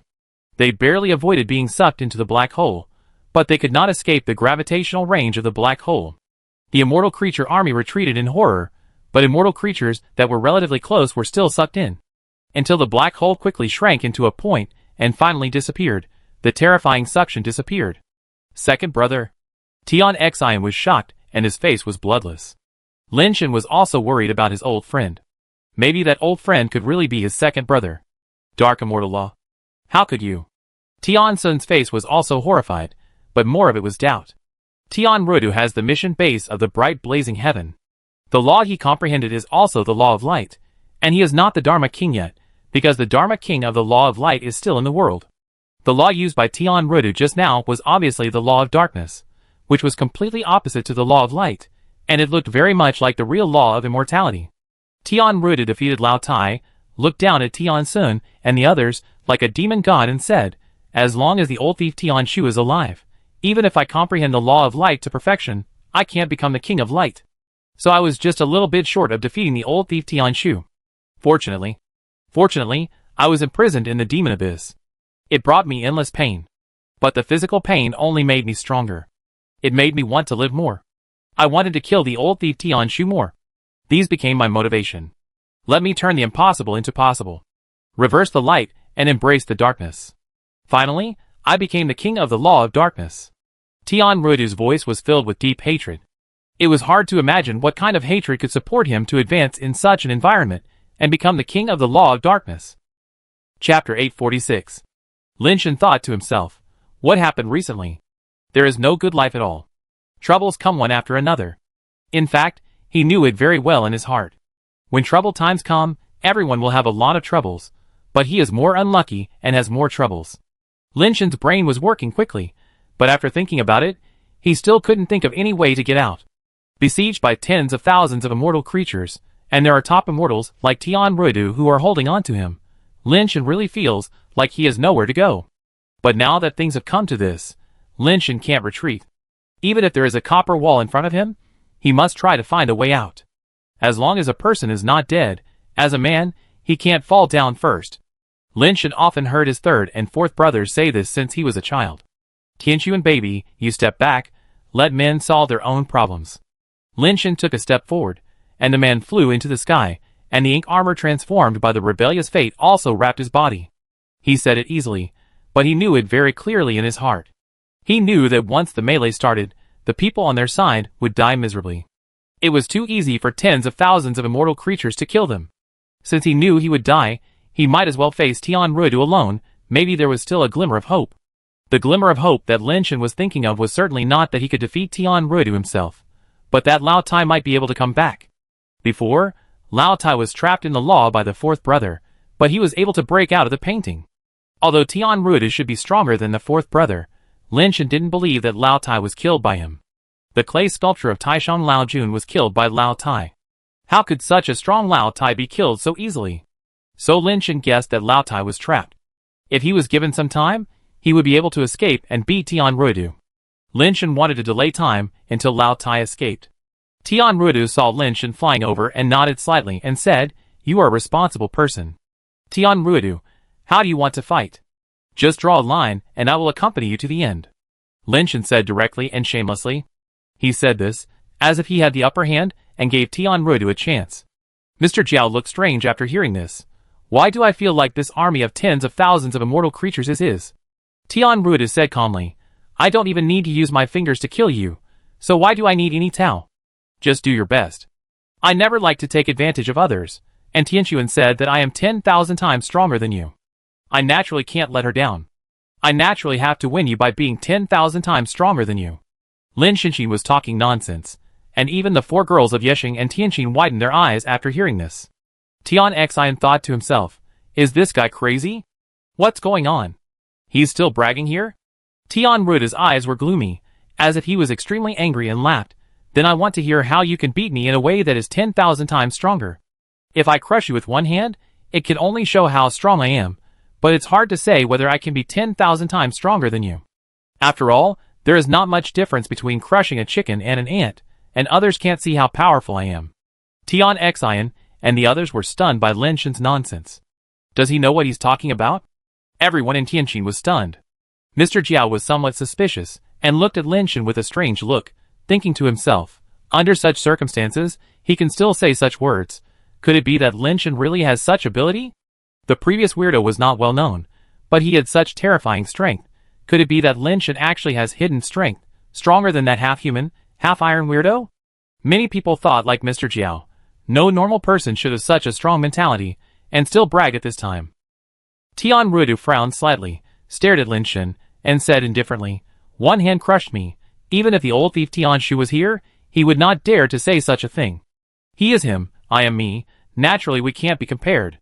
They barely avoided being sucked into the black hole, but they could not escape the gravitational range of the black hole. The immortal creature army retreated in horror, but immortal creatures that were relatively close were still sucked in. Until the black hole quickly shrank into a point and finally disappeared, the terrifying suction disappeared. Second brother. Tian Xian was shocked, and his face was bloodless. Lin Shen was also worried about his old friend. Maybe that old friend could really be his second brother. Dark Immortal Law. How could you? Tian Sun's face was also horrified, but more of it was doubt. Tian Rudu has the mission base of the bright blazing heaven. The law he comprehended is also the law of light, and he is not the Dharma King yet, because the Dharma King of the law of light is still in the world. The law used by Tian Rudu just now was obviously the law of darkness, which was completely opposite to the law of light, and it looked very much like the real law of immortality. Tian Rudu defeated Lao Tai, looked down at Tian Sun and the others like a demon god and said, "As long as the old thief Tian Shu is alive, even if I comprehend the law of light to perfection, I can't become the king of light. So I was just a little bit short of defeating the old thief Tian Shu. Fortunately, I was imprisoned in the demon abyss. It brought me endless pain. But the physical pain only made me stronger. It made me want to live more. I wanted to kill the old thief Tian Shu more. These became my motivation. Let me turn the impossible into possible. Reverse the light and embrace the darkness. Finally, I became the king of the law of darkness." Tian Rudu's voice was filled with deep hatred. It was hard to imagine what kind of hatred could support him to advance in such an environment and become the king of the law of darkness. Chapter 846. Lin Shen thought to himself, what happened recently? There is no good life at all. Troubles come one after another. In fact, he knew it very well in his heart. When troubled times come, everyone will have a lot of troubles, but he is more unlucky and has more troubles. Lin Shen's brain was working quickly, but after thinking about it, he still couldn't think of any way to get out. Besieged by tens of thousands of immortal creatures, and there are top immortals like Tian Rudu who are holding on to him, Lin Shen really feels like he has nowhere to go. But now that things have come to this, Lin Shen can't retreat. Even if there is a copper wall in front of him, he must try to find a way out. As long as a person is not dead, as a man, he can't fall down first. Lin Shen often heard his third and fourth brothers say this since he was a child. Tianshu baby, you step back, let men solve their own problems. Lin Shen took a step forward, and the man flew into the sky, and the ink armor transformed by the rebellious fate also wrapped his body. He said it easily, but he knew it very clearly in his heart. He knew that once the melee started, the people on their side would die miserably. It was too easy for tens of thousands of immortal creatures to kill them. Since he knew he would die, he might as well face Tian Rudu alone. Maybe there was still a glimmer of hope. The glimmer of hope that Lin Shen was thinking of was certainly not that he could defeat Tian Rudu himself, but that Lao Tai might be able to come back. Before, Lao Tai was trapped in the law by the fourth brother, but he was able to break out of the painting. Although Tian Rudu should be stronger than the fourth brother, Lin Shen didn't believe that Lao Tai was killed by him. The clay sculpture of Taishan Lao Jun was killed by Lao Tai. How could such a strong Lao Tai be killed so easily? So Lin Shen guessed that Lao Tai was trapped. If he was given some time, he would be able to escape and beat Tian Rudu. Lin Shen wanted to delay time until Lao Tai escaped. Tian Rudu saw Lin Shen flying over and nodded slightly and said, "You are a responsible person. Tian Rudu, how do you want to fight? Just draw a line and I will accompany you to the end." Lin Shen said directly and shamelessly. He said this, as if he had the upper hand, and gave Tian Rudu a chance. Mr. Jiao looked strange after hearing this. Why do I feel like this army of tens of thousands of immortal creatures is his? Tian Rudu said calmly, I don't even need to use my fingers to kill you, so why do I need any Tao? Just do your best. I never like to take advantage of others, and Tianxuan said that I am 10,000 times stronger than you. I naturally can't let her down. I naturally have to win you by being 10,000 times stronger than you. Lin Xinxin was talking nonsense, and even the 4 girls of Yexing and Tianxin widened their eyes after hearing this. Tian Xian thought to himself, is this guy crazy? What's going on? He's still bragging here? Tian Ruda's eyes were gloomy, as if he was extremely angry, and laughed. Then I want to hear how you can beat me in a way that is 10,000 times stronger. If I crush you with one hand, it can only show how strong I am, but it's hard to say whether I can be 10,000 times stronger than you. After all, there is not much difference between crushing a chicken and an ant, and others can't see how powerful I am. Tian Xian and the others were stunned by Lin Shen's nonsense. Does he know what he's talking about? Everyone in Tianxin was stunned. Mr. Jiao was somewhat suspicious, and looked at Lin Shen with a strange look, thinking to himself, under such circumstances, he can still say such words. Could it be that Lin Shen really has such ability? The previous weirdo was not well known, but he had such terrifying strength. Could it be that Lin Shen actually has hidden strength, stronger than that half-human, half-iron weirdo? Many people thought like Mr. Jiao. No normal person should have such a strong mentality, and still brag at this time. Tian Rudu frowned slightly, stared at Lin Shen, and said indifferently, one hand crushed me. Even if the old thief Tian Shu was here, he would not dare to say such a thing. He is him, I am me, naturally we can't be compared.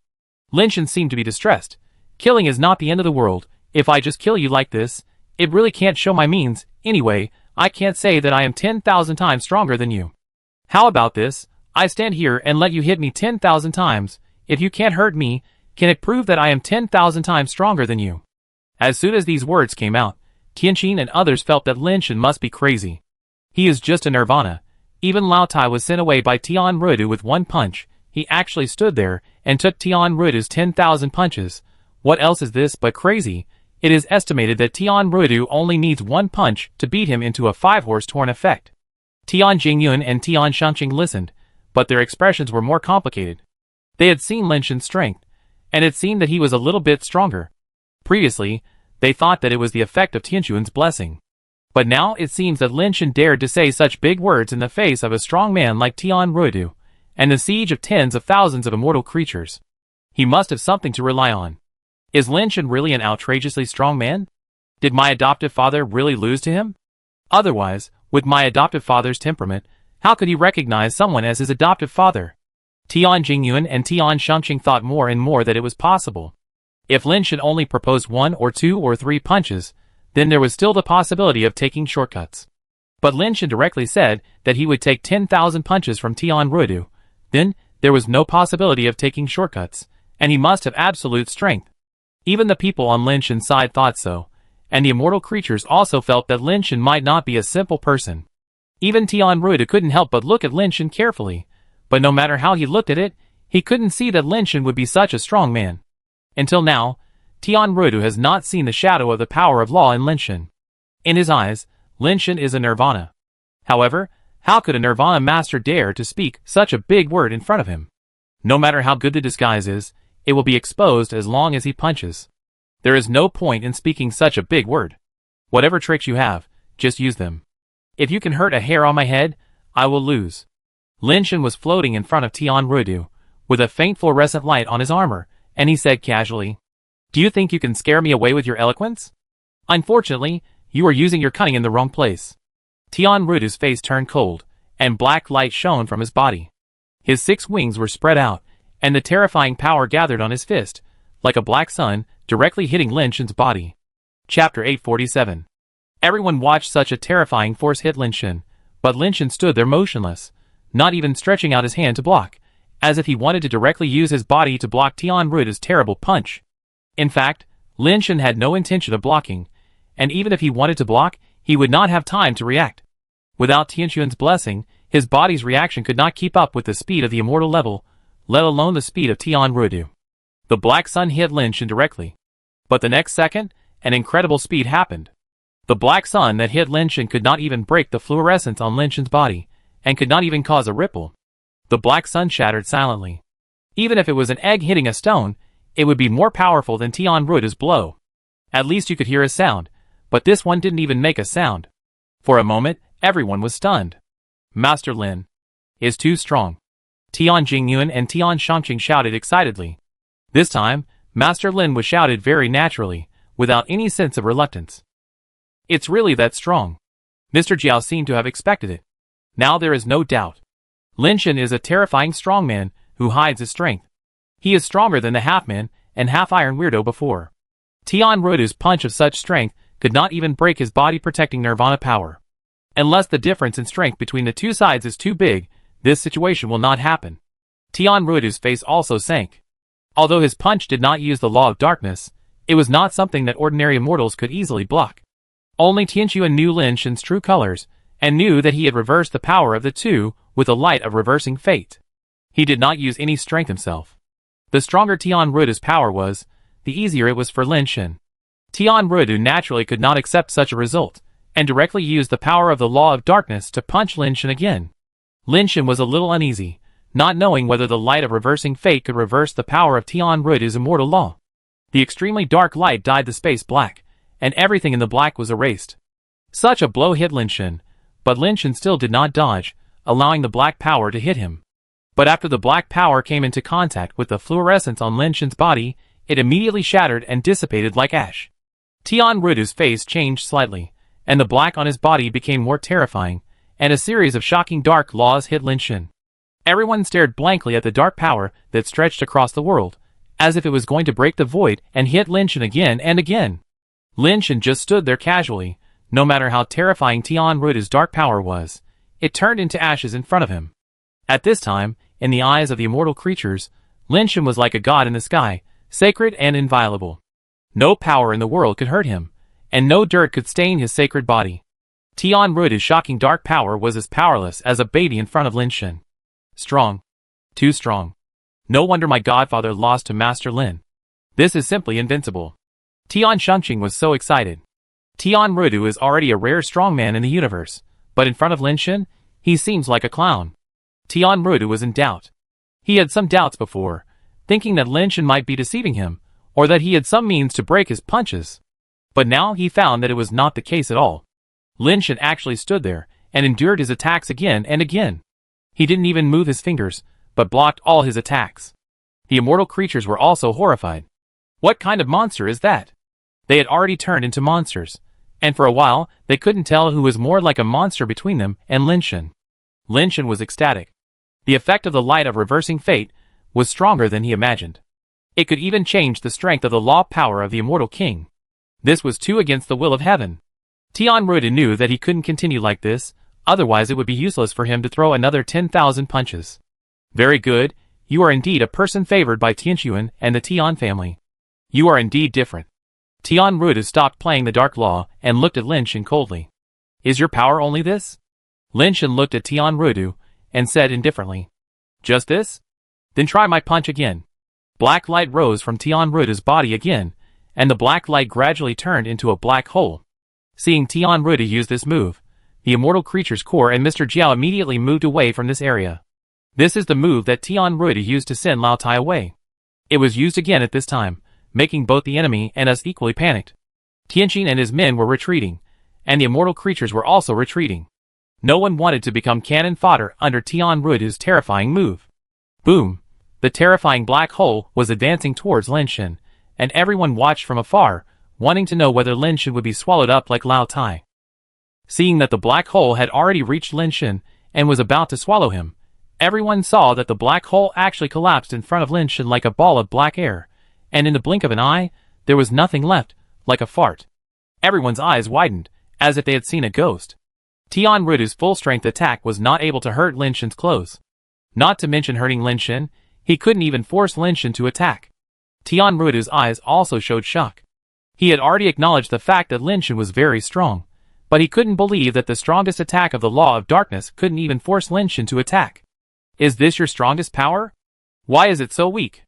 Lin Shen seemed to be distressed. Killing is not the end of the world. If I just kill you like this, it really can't show my means. Anyway, I can't say that I am 10,000 times stronger than you. How about this? I stand here and let you hit me 10,000 times. If you can't hurt me, can it prove that I am 10,000 times stronger than you? As soon as these words came out, Tianxin and others felt that Lin Shen must be crazy. He is just a nirvana. Even Lao Tai was sent away by Tian Rudu with one punch. He actually stood there and took Tian Rudu's 10,000 punches. What else is this but crazy? It is estimated that Tian Rudu only needs one punch to beat him into a 5-horse torn effect. Tian Jingyun and Tian Shangqing listened, but their expressions were more complicated. They had seen Lin Shen's strength, and it seemed that he was a little bit stronger. Previously, they thought that it was the effect of Tianxuan's blessing. But now it seems that Lin Shen dared to say such big words in the face of a strong man like Tian Rudu, and the siege of tens of thousands of immortal creatures. He must have something to rely on. Is Lin Shen really an outrageously strong man? Did my adoptive father really lose to him? Otherwise, with my adoptive father's temperament, how could he recognize someone as his adoptive father? Tian Jingyun and Tian Shangqing thought more and more that it was possible. If Lin Shen only proposed 1 or 2 or 3 punches, then there was still the possibility of taking shortcuts. But Lin Shen directly said that he would take 10,000 punches from Tian Rudu. Then, there was no possibility of taking shortcuts, and he must have absolute strength. Even the people on Lin Shen's side thought so, and the immortal creatures also felt that Lin Shen might not be a simple person. Even Tian Rudu couldn't help but look at Lin Shen carefully, but no matter how he looked at it, he couldn't see that Lin Shen would be such a strong man. Until now, Tian Rudu has not seen the shadow of the power of law in Lin Shen. In his eyes, Lin Shen is a nirvana. However, how could a nirvana master dare to speak such a big word in front of him? No matter how good the disguise is, it will be exposed as long as he punches. There is no point in speaking such a big word. Whatever tricks you have, just use them. If you can hurt a hair on my head, I will lose. Lin Shen was floating in front of Tian Rudu, with a faint fluorescent light on his armor, and he said casually, "Do you think you can scare me away with your eloquence? Unfortunately, you are using your cunning in the wrong place." Tian Rudu's face turned cold, and black light shone from his body. His 6 wings were spread out, and the terrifying power gathered on his fist, like a black sun, directly hitting Lin Shen's body. Chapter 847. Everyone watched such a terrifying force hit Lin Shen, but Lin Shen stood there motionless, not even stretching out his hand to block, as if he wanted to directly use his body to block Tian Rudu's terrible punch. In fact, Lin Shen had no intention of blocking, and even if he wanted to block, he would not have time to react. Without Tianxuan's blessing, his body's reaction could not keep up with the speed of the immortal level, let alone the speed of Tian Rudu. The black sun hit Lin Shen directly. But the next second, an incredible speed happened. The black sun that hit Lin Shen could not even break the fluorescence on Lin Shen's body, and could not even cause a ripple. The black sun shattered silently. Even if it was an egg hitting a stone, it would be more powerful than Tian Rudu's blow. At least you could hear a sound, but this one didn't even make a sound. For a moment, everyone was stunned. Master Lin is too strong. Tian Jingyuan and Tian Shangqing shouted excitedly. This time, Master Lin was shouted very naturally, without any sense of reluctance. It's really that strong. Mr. Jiao seemed to have expected it. Now there is no doubt. Lin Shen is a terrifying strongman who hides his strength. He is stronger than the half-man and half-iron weirdo before. Tian Ruodu's punch of such strength could not even break his body-protecting nirvana power. Unless the difference in strength between the two sides is too big, this situation will not happen. Tian Ruodu's face also sank. Although his punch did not use the law of darkness, it was not something that ordinary immortals could easily block. Only Tianxuan knew Lin Shen's true colors, and knew that he had reversed the power of the two with the light of reversing fate. He did not use any strength himself. The stronger Tian Ruodu's power was, the easier it was for Lin Shen. Tian Ruodu naturally could not accept such a result, and directly used the power of the law of darkness to punch Lin Shen again. Lin Shen was a little uneasy, not knowing whether the light of reversing fate could reverse the power of Tian Ruodu's immortal law. The extremely dark light dyed the space black, and everything in the black was erased. Such a blow hit Lin Shen, but Lin Shen still did not dodge, allowing the black power to hit him. But after the black power came into contact with the fluorescence on Lin Shen's body, it immediately shattered and dissipated like ash. Tian Ruodu's face changed slightly, and the black on his body became more terrifying, and a series of shocking dark laws hit Lin Shen. Everyone stared blankly at the dark power that stretched across the world, as if it was going to break the void and hit Lin Shen again and again. Lin Shen just stood there casually. No matter how terrifying Tian Ruodu's dark power was, it turned into ashes in front of him. At this time, in the eyes of the immortal creatures, Lin Shen was like a god in the sky, sacred and inviolable. No power in the world could hurt him, and no dirt could stain his sacred body. Tian Ruodu's shocking dark power was as powerless as a baby in front of Lin Shen. Strong. Too strong. No wonder my godfather lost to Master Lin. This is simply invincible. Tian Shangqing was so excited. Tian Ruodu is already a rare strongman in the universe, but in front of Lin Shen, he seems like a clown. Tian Ruodu was in doubt. He had some doubts before, thinking that Lin Shen might be deceiving him, or that he had some means to break his punches. But now he found that it was not the case at all. Lin Shen actually stood there, and endured his attacks again and again. He didn't even move his fingers, but blocked all his attacks. The immortal creatures were also horrified. What kind of monster is that? They had already turned into monsters, and for a while, they couldn't tell who was more like a monster between them and Lin Shen. Lin Shen was ecstatic. The effect of the light of reversing fate was stronger than he imagined. It could even change the strength of the law power of the immortal king. This was too against the will of heaven. Tian Ruodu knew that he couldn't continue like this, otherwise it would be useless for him to throw another 10,000 punches. Very good, you are indeed a person favored by Tianxuan and the Tian family. You are indeed different. Tian Ruodu stopped playing the dark law and looked at Lin Shen coldly. Is your power only this? Lin Shen looked at Tian Ruodu and said indifferently. Just this? Then try my punch again. Black light rose from Tian Ruodu's body again, and the black light gradually turned into a black hole. Seeing Tian Ruodu use this move, the immortal creature's core and Mr. Jiao immediately moved away from this area. This is the move that Tian Ruodu used to send Lao Tai away. It was used again at this time, making both the enemy and us equally panicked. Tianxin and his men were retreating, and the immortal creatures were also retreating. No one wanted to become cannon fodder under Tian Ruodu's terrifying move. Boom! The terrifying black hole was advancing towards Lin Shen, and everyone watched from afar, wanting to know whether Lin Shen would be swallowed up like Lao Tai. Seeing that the black hole had already reached Lin Shen and was about to swallow him, everyone saw that the black hole actually collapsed in front of Lin Shen like a ball of black air, and in the blink of an eye, there was nothing left, like a fart. Everyone's eyes widened, as if they had seen a ghost. Tian Ruodu's full-strength attack was not able to hurt Lin Shen's clothes. Not to mention hurting Lin Shen, he couldn't even force Lin Shen to attack. Tian Ruodu's eyes also showed shock. He had already acknowledged the fact that Lin Shen was very strong, but he couldn't believe that the strongest attack of the law of darkness couldn't even force Lin Shen to attack. Is this your strongest power? Why is it so weak?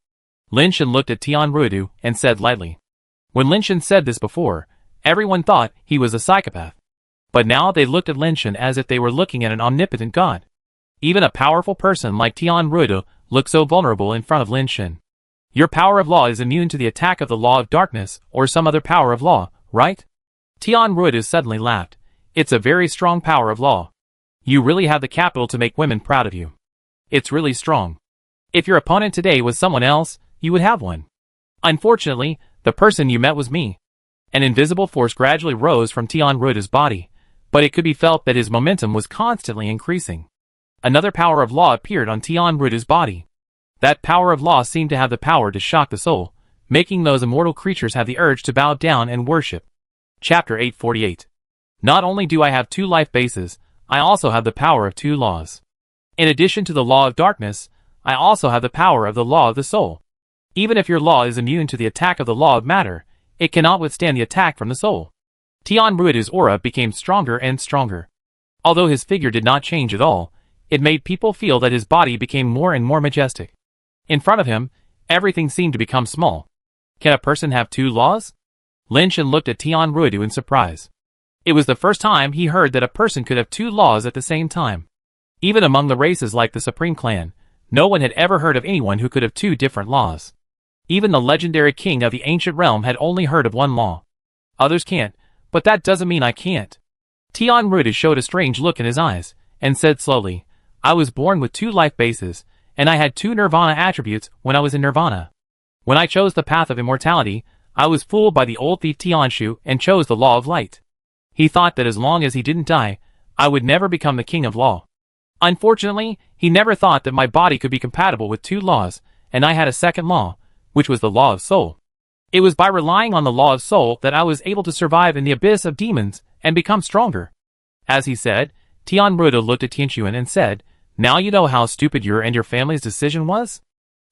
Lin Shen looked at Tian Ruodu and said lightly. When Lin Shen said this before, everyone thought he was a psychopath. But now they looked at Lin Shen as if they were looking at an omnipotent god. Even a powerful person like Tian Ruodu looked so vulnerable in front of Lin Shen. Your power of law is immune to the attack of the law of darkness or some other power of law, right? Tian Ruidu suddenly laughed. It's a very strong power of law. You really have the capital to make women proud of you. It's really strong. If your opponent today was someone else, you would have one. Unfortunately, the person you met was me. An invisible force gradually rose from Tian Ruidu's body, but it could be felt that his momentum was constantly increasing. Another power of law appeared on Tian Ruidu's body. That power of law seemed to have the power to shock the soul, making those immortal creatures have the urge to bow down and worship. Chapter 848. Not only do I have 2 life bases, I also have the power of 2 laws. In addition to the law of darkness, I also have the power of the law of the soul. Even if your law is immune to the attack of the law of matter, it cannot withstand the attack from the soul. Tian Ruidu's aura became stronger and stronger. Although his figure did not change at all, it made people feel that his body became more and more majestic. In front of him, everything seemed to become small. Can a person have 2 laws? Lin Shen looked at Tian Ruidu in surprise. It was the first time he heard that a person could have 2 laws at the same time. Even among the races like the Supreme Clan, no one had ever heard of anyone who could have 2 different laws. Even the legendary king of the ancient realm had only heard of 1 law. Others can't, but that doesn't mean I can't. Tian Ruidu showed a strange look in his eyes, and said slowly, I was born with 2 life bases, and I had 2 nirvana attributes when I was in nirvana. When I chose the path of immortality, I was fooled by the old thief Tianshu and chose the law of light. He thought that as long as he didn't die, I would never become the king of law. Unfortunately, he never thought that my body could be compatible with 2 laws, and I had a second law, which was the law of soul. It was by relying on the law of soul that I was able to survive in the abyss of demons and become stronger. As he said, Tian Ruidu looked at Tianshuan and said, Now you know how stupid your and your family's decision was?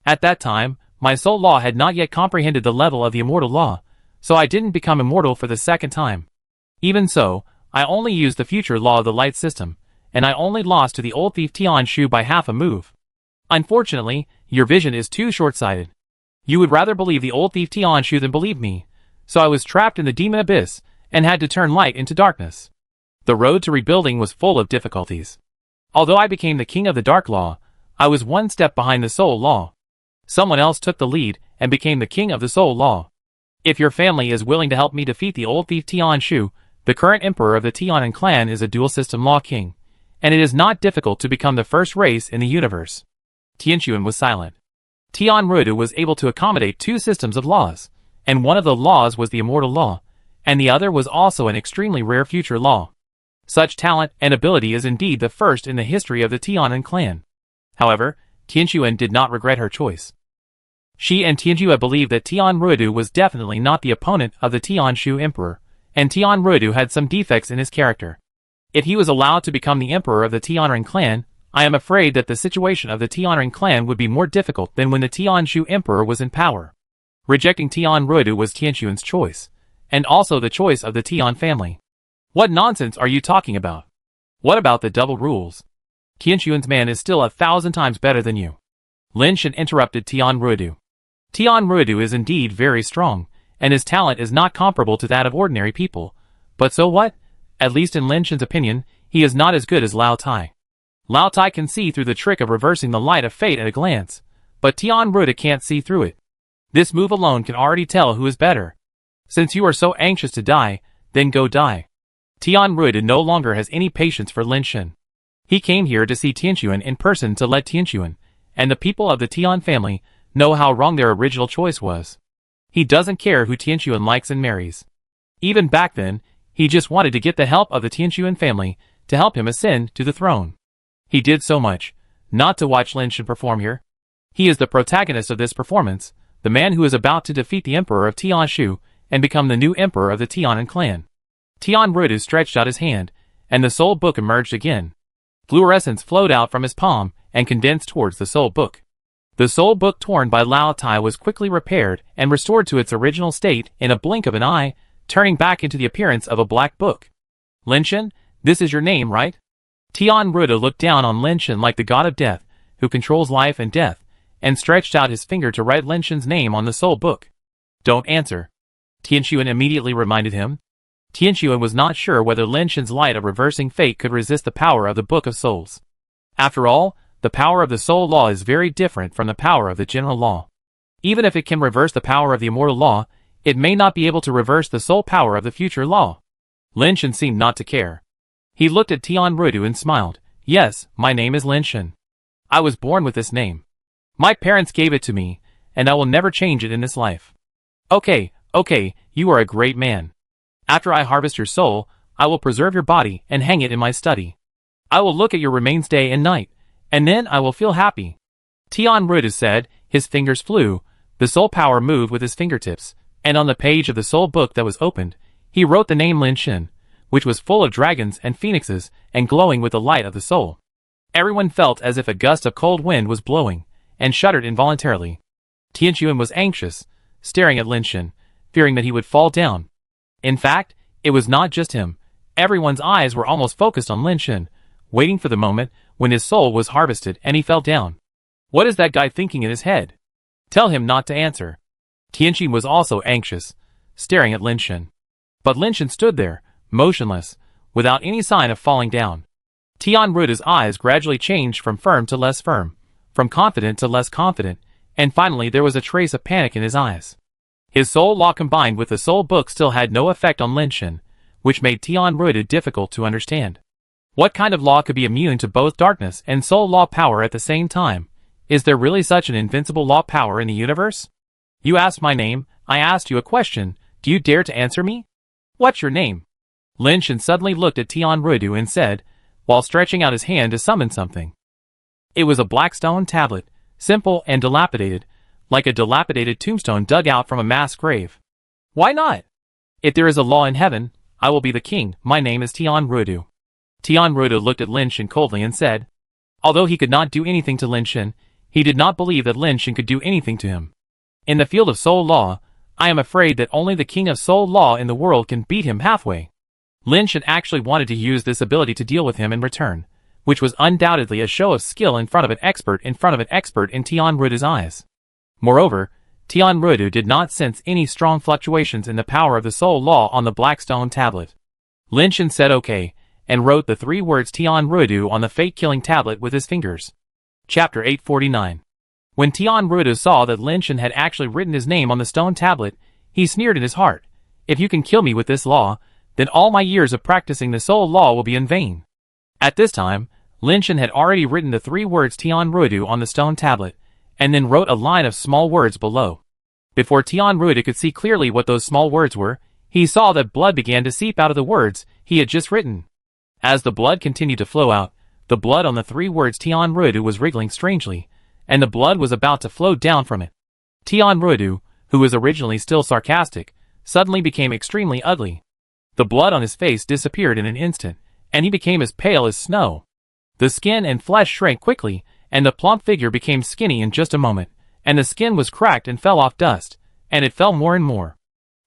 At that time, my soul law had not yet comprehended the level of the immortal law, so I didn't become immortal for the second time. Even so, I only used the future law of the light system, and I only lost to the old thief Tianshu by half a move. Unfortunately, your vision is too short-sighted. You would rather believe the old thief Tianshu than believe me, so I was trapped in the demon abyss and had to turn light into darkness. The road to rebuilding was full of difficulties. Although I became the king of the dark law, I was 1 step behind the soul law. Someone else took the lead and became the king of the soul law. If your family is willing to help me defeat the old thief Tianshu, the current emperor of the Tianan clan is a dual system law king, and it is not difficult to become the first race in the universe. Tianshuan was silent. Tian Ruidu was able to accommodate 2 systems of laws, and one of the laws was the immortal law, and the other was also an extremely rare future law. Such talent and ability is indeed the first in the history of the Tianan clan. However, Tianshuan did not regret her choice. She and Tianjua believed that Tian Ruidu was definitely not the opponent of the Tianshu emperor, and Tian Ruidu had some defects in his character. If he was allowed to become the emperor of the Tianran clan, I am afraid that the situation of the Tianran clan would be more difficult than when the Tianshu emperor was in power. Rejecting Tian Ruidu was Tianshuan's choice, and also the choice of the Tian family. What nonsense are you talking about? What about the double rules? Tianshuan's man is still 1,000 times better than you. Lin Shen interrupted Tian Ruidu. Tian Ruidu is indeed very strong, and his talent is not comparable to that of ordinary people. But so what? At least in Lin Shen's opinion, he is not as good as Lao Tai. Lao Tai can see through the trick of reversing the light of fate at a glance, but Tian Ruidu can't see through it. This move alone can already tell who is better. Since you are so anxious to die, then go die. Tian Ruidu no longer has any patience for Lin Shen. He came here to see Tianshuan in person to let Tianshuan, and the people of the Tian family, know how wrong their original choice was. He doesn't care who Tianshuan likes and marries. Even back then, he just wanted to get the help of the Tianshuan family to help him ascend to the throne. He did so much, not to watch Lin Shen perform here. He is the protagonist of this performance, the man who is about to defeat the emperor of Tianshu and become the new emperor of the Tianan clan. Tian Ruidu stretched out his hand, and the soul book emerged again. Fluorescence flowed out from his palm and condensed towards the soul book. The soul book torn by Lao Tai was quickly repaired and restored to its original state in a blink of an eye, turning back into the appearance of a black book. Lin Shen, this is your name, right? Tian Ruidu looked down on Lin Shen like the god of death, who controls life and death, and stretched out his finger to write Lin Shen's name on the soul book. Don't answer. Tianshuan immediately reminded him. Tianshuan was not sure whether Lin Shen's light of reversing fate could resist the power of the Book of Souls. After all, the power of the soul law is very different from the power of the general law. Even if it can reverse the power of the immortal law, it may not be able to reverse the soul power of the future law. Lin Shen seemed not to care. He looked at Tian Rudu and smiled. Yes, my name is Lin Shen. I was born with this name. My parents gave it to me, and I will never change it in this life. Okay, you are a great man. After I harvest your soul, I will preserve your body and hang it in my study. I will look at your remains day and night, and then I will feel happy. Tian Rudu said. His fingers flew, the soul power moved with his fingertips, and on the page of the soul book that was opened, he wrote the name Lin Shen, which was full of dragons and phoenixes and glowing with the light of the soul. Everyone felt as if a gust of cold wind was blowing, and shuddered involuntarily. Tianquan was anxious, staring at Lin Shen, fearing that he would fall down. In fact, it was not just him. Everyone's eyes were almost focused on Lin Shen, waiting for the moment when his soul was harvested and he fell down. What is that guy thinking in his head? Tell him not to answer. Tianqi was also anxious, staring at Lin Shen. But Lin Shen stood there, motionless, without any sign of falling down. Tian Ruda's eyes gradually changed from firm to less firm, from confident to less confident, and finally there was a trace of panic in his eyes. His soul law combined with the soul book still had no effect on Lin Shen, which made Tian Ruda difficult to understand. What kind of law could be immune to both darkness and soul law power at the same time? Is there really such an invincible law power in the universe? You asked my name, I asked you a question, do you dare to answer me? What's your name? Lin Shen suddenly looked at Tian Rudu and said, while stretching out his hand to summon something. It was a black stone tablet, simple and dilapidated, like a dilapidated tombstone dug out from a mass grave. Why not? If there is a law in heaven, I will be the king. My name is Tian Rudu. Tian Rudu looked at Lin Shen coldly and said, although he could not do anything to Lin Shen, he did not believe that Lin Shen could do anything to him. In the field of soul law, I am afraid that only the king of soul law in the world can beat him halfway. Lin Shen actually wanted to use this ability to deal with him in return, which was undoubtedly a show of skill in front of an expert in Tian Rudu's eyes. Moreover, Tian Rudu did not sense any strong fluctuations in the power of the soul law on the black stone tablet. Lin Shen said okay, and wrote the 3 words Tian Rudu on the fate-killing tablet with his fingers. Chapter 849. When Tian Rudu saw that Lin Shen had actually written his name on the stone tablet, he sneered in his heart. If you can kill me with this law, then all my years of practicing the soul law will be in vain. At this time, Lin Shen had already written the 3 words Tian Rudu on the stone tablet, and then wrote a line of small words below. Before Tian Rudu could see clearly what those small words were, he saw that blood began to seep out of the words he had just written. As the blood continued to flow out, the blood on the 3 words Tian Rudu was wriggling strangely, and the blood was about to flow down from it. Tian Rudu, who was originally still sarcastic, suddenly became extremely ugly. The blood on his face disappeared in an instant, and he became as pale as snow. The skin and flesh shrank quickly, and the plump figure became skinny in just a moment, and the skin was cracked and fell off dust, and it fell more and more.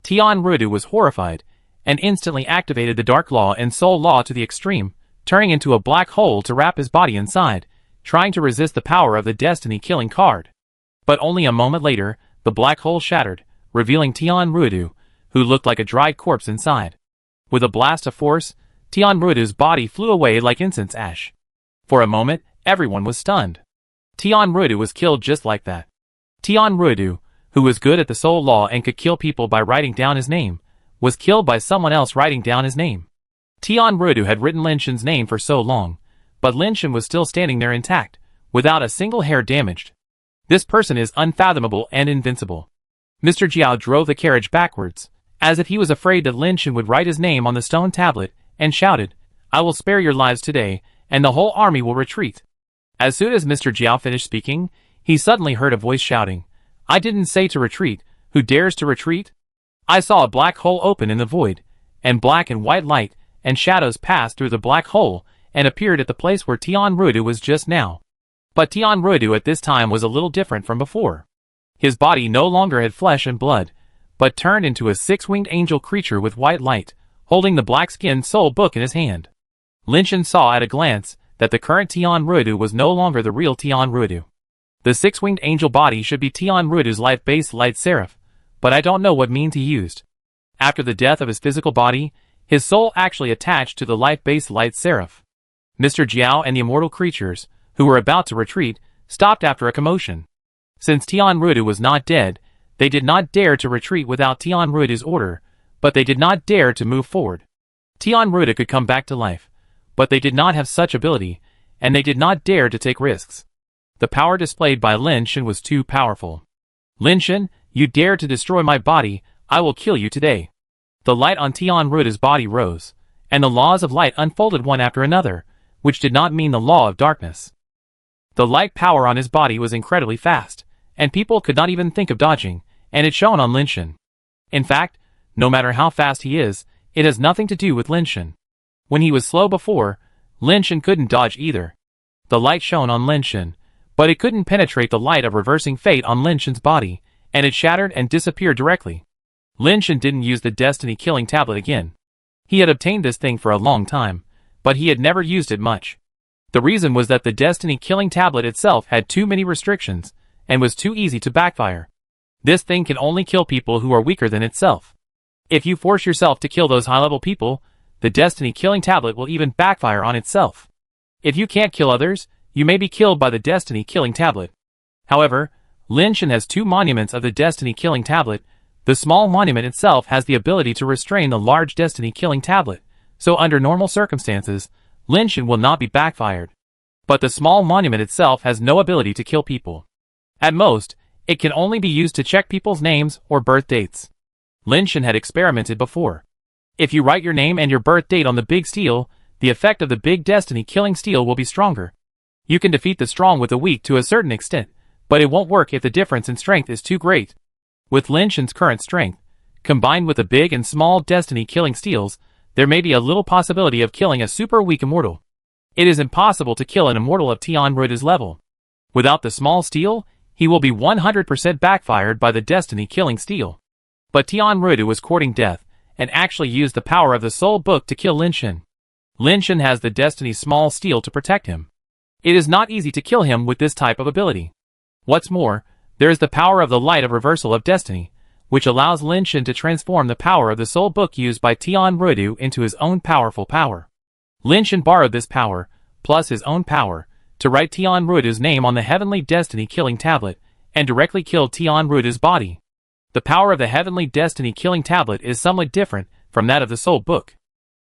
Tian Rudu was horrified, and instantly activated the dark law and soul law to the extreme, turning into a black hole to wrap his body inside, trying to resist the power of the destiny-killing card. But only a moment later, the black hole shattered, revealing Tian Rudu, who looked like a dried corpse inside. With a blast of force, Tian Rudu's body flew away like incense ash. For a moment, everyone was stunned. Tian Rudu was killed just like that. Tian Rudu, who was good at the soul law and could kill people by writing down his name, was killed by someone else writing down his name. Tian Rudu had written Lin Shen's name for so long, but Lin Shen was still standing there intact, without a single hair damaged. This person is unfathomable and invincible. Mr. Jiao drove the carriage backwards, as if he was afraid that Lin Shen would write his name on the stone tablet, and shouted, I will spare your lives today, and the whole army will retreat. As soon as Mr. Jiao finished speaking, he suddenly heard a voice shouting, I didn't say to retreat, who dares to retreat? I saw a black hole open in the void, and black and white light and shadows passed through the black hole and appeared at the place where Tian Rudu was just now. But Tian Rudu at this time was a little different from before. His body no longer had flesh and blood, but turned into a 6-winged angel creature with white light, holding the black-skinned soul book in his hand. Lin Shen saw at a glance that the current Tian Rudu was no longer the real Tian Rudu. The 6-winged angel body should be Tian Rudu's life-based light seraph, but I don't know what means he used. After the death of his physical body, his soul actually attached to the life-based light seraph. Mr. Jiao and the immortal creatures, who were about to retreat, stopped after a commotion. Since Tian Rudu was not dead, they did not dare to retreat without Tian Rudu's order, but they did not dare to move forward. Tian Ruda could come back to life, but they did not have such ability, and they did not dare to take risks. The power displayed by Lin Shen was too powerful. Lin Shen, you dare to destroy my body, I will kill you today. The light on Tian Ruda's body rose, and the laws of light unfolded one after another, which did not mean the law of darkness. The light power on his body was incredibly fast, and people could not even think of dodging, and it shone on Lin Shen. In fact, no matter how fast he is, it has nothing to do with Lin Shen. When he was slow before, Lin Shen couldn't dodge either. The light shone on Lin Shen, but it couldn't penetrate the light of reversing fate on Lin Shen's body, and it shattered and disappeared directly. Lin Shen didn't use the destiny-killing tablet again. He had obtained this thing for a long time, but he had never used it much. The reason was that the destiny-killing tablet itself had too many restrictions, and was too easy to backfire. This thing can only kill people who are weaker than itself. If you force yourself to kill those high-level people, the destiny-killing tablet will even backfire on itself. If you can't kill others, you may be killed by the destiny-killing tablet. However, Lin Shen has two monuments of the destiny-killing tablet. The small monument itself has the ability to restrain the large destiny-killing tablet, so under normal circumstances, Lin Shen will not be backfired. But the small monument itself has no ability to kill people. At most, it can only be used to check people's names or birth dates. Lin Shen had experimented before. If you write your name and your birth date on the big steel, the effect of the big destiny-killing steel will be stronger. You can defeat the strong with the weak to a certain extent, but it won't work if the difference in strength is too great. With Lin Shen's current strength, combined with the big and small destiny-killing steels, there may be a little possibility of killing a super weak immortal. It is impossible to kill an immortal of Tian Ruda's level. Without the small steel, he will be 100% backfired by the destiny-killing steel. But Tian Ruda was courting death, and actually used the power of the soul book to kill Lin Shen. Lin Shen has the destiny small steel to protect him. It is not easy to kill him with this type of ability. What's more, there is the power of the light of reversal of destiny, which allows Lin Shen to transform the power of the soul book used by Tian Ruda into his own powerful power. Lin Shen borrowed this power, plus his own power, to write Tian Ruda's name on the heavenly destiny-killing tablet, and directly killed Tian Ruda's body. The power of the heavenly destiny-killing tablet is somewhat different from that of the soul book.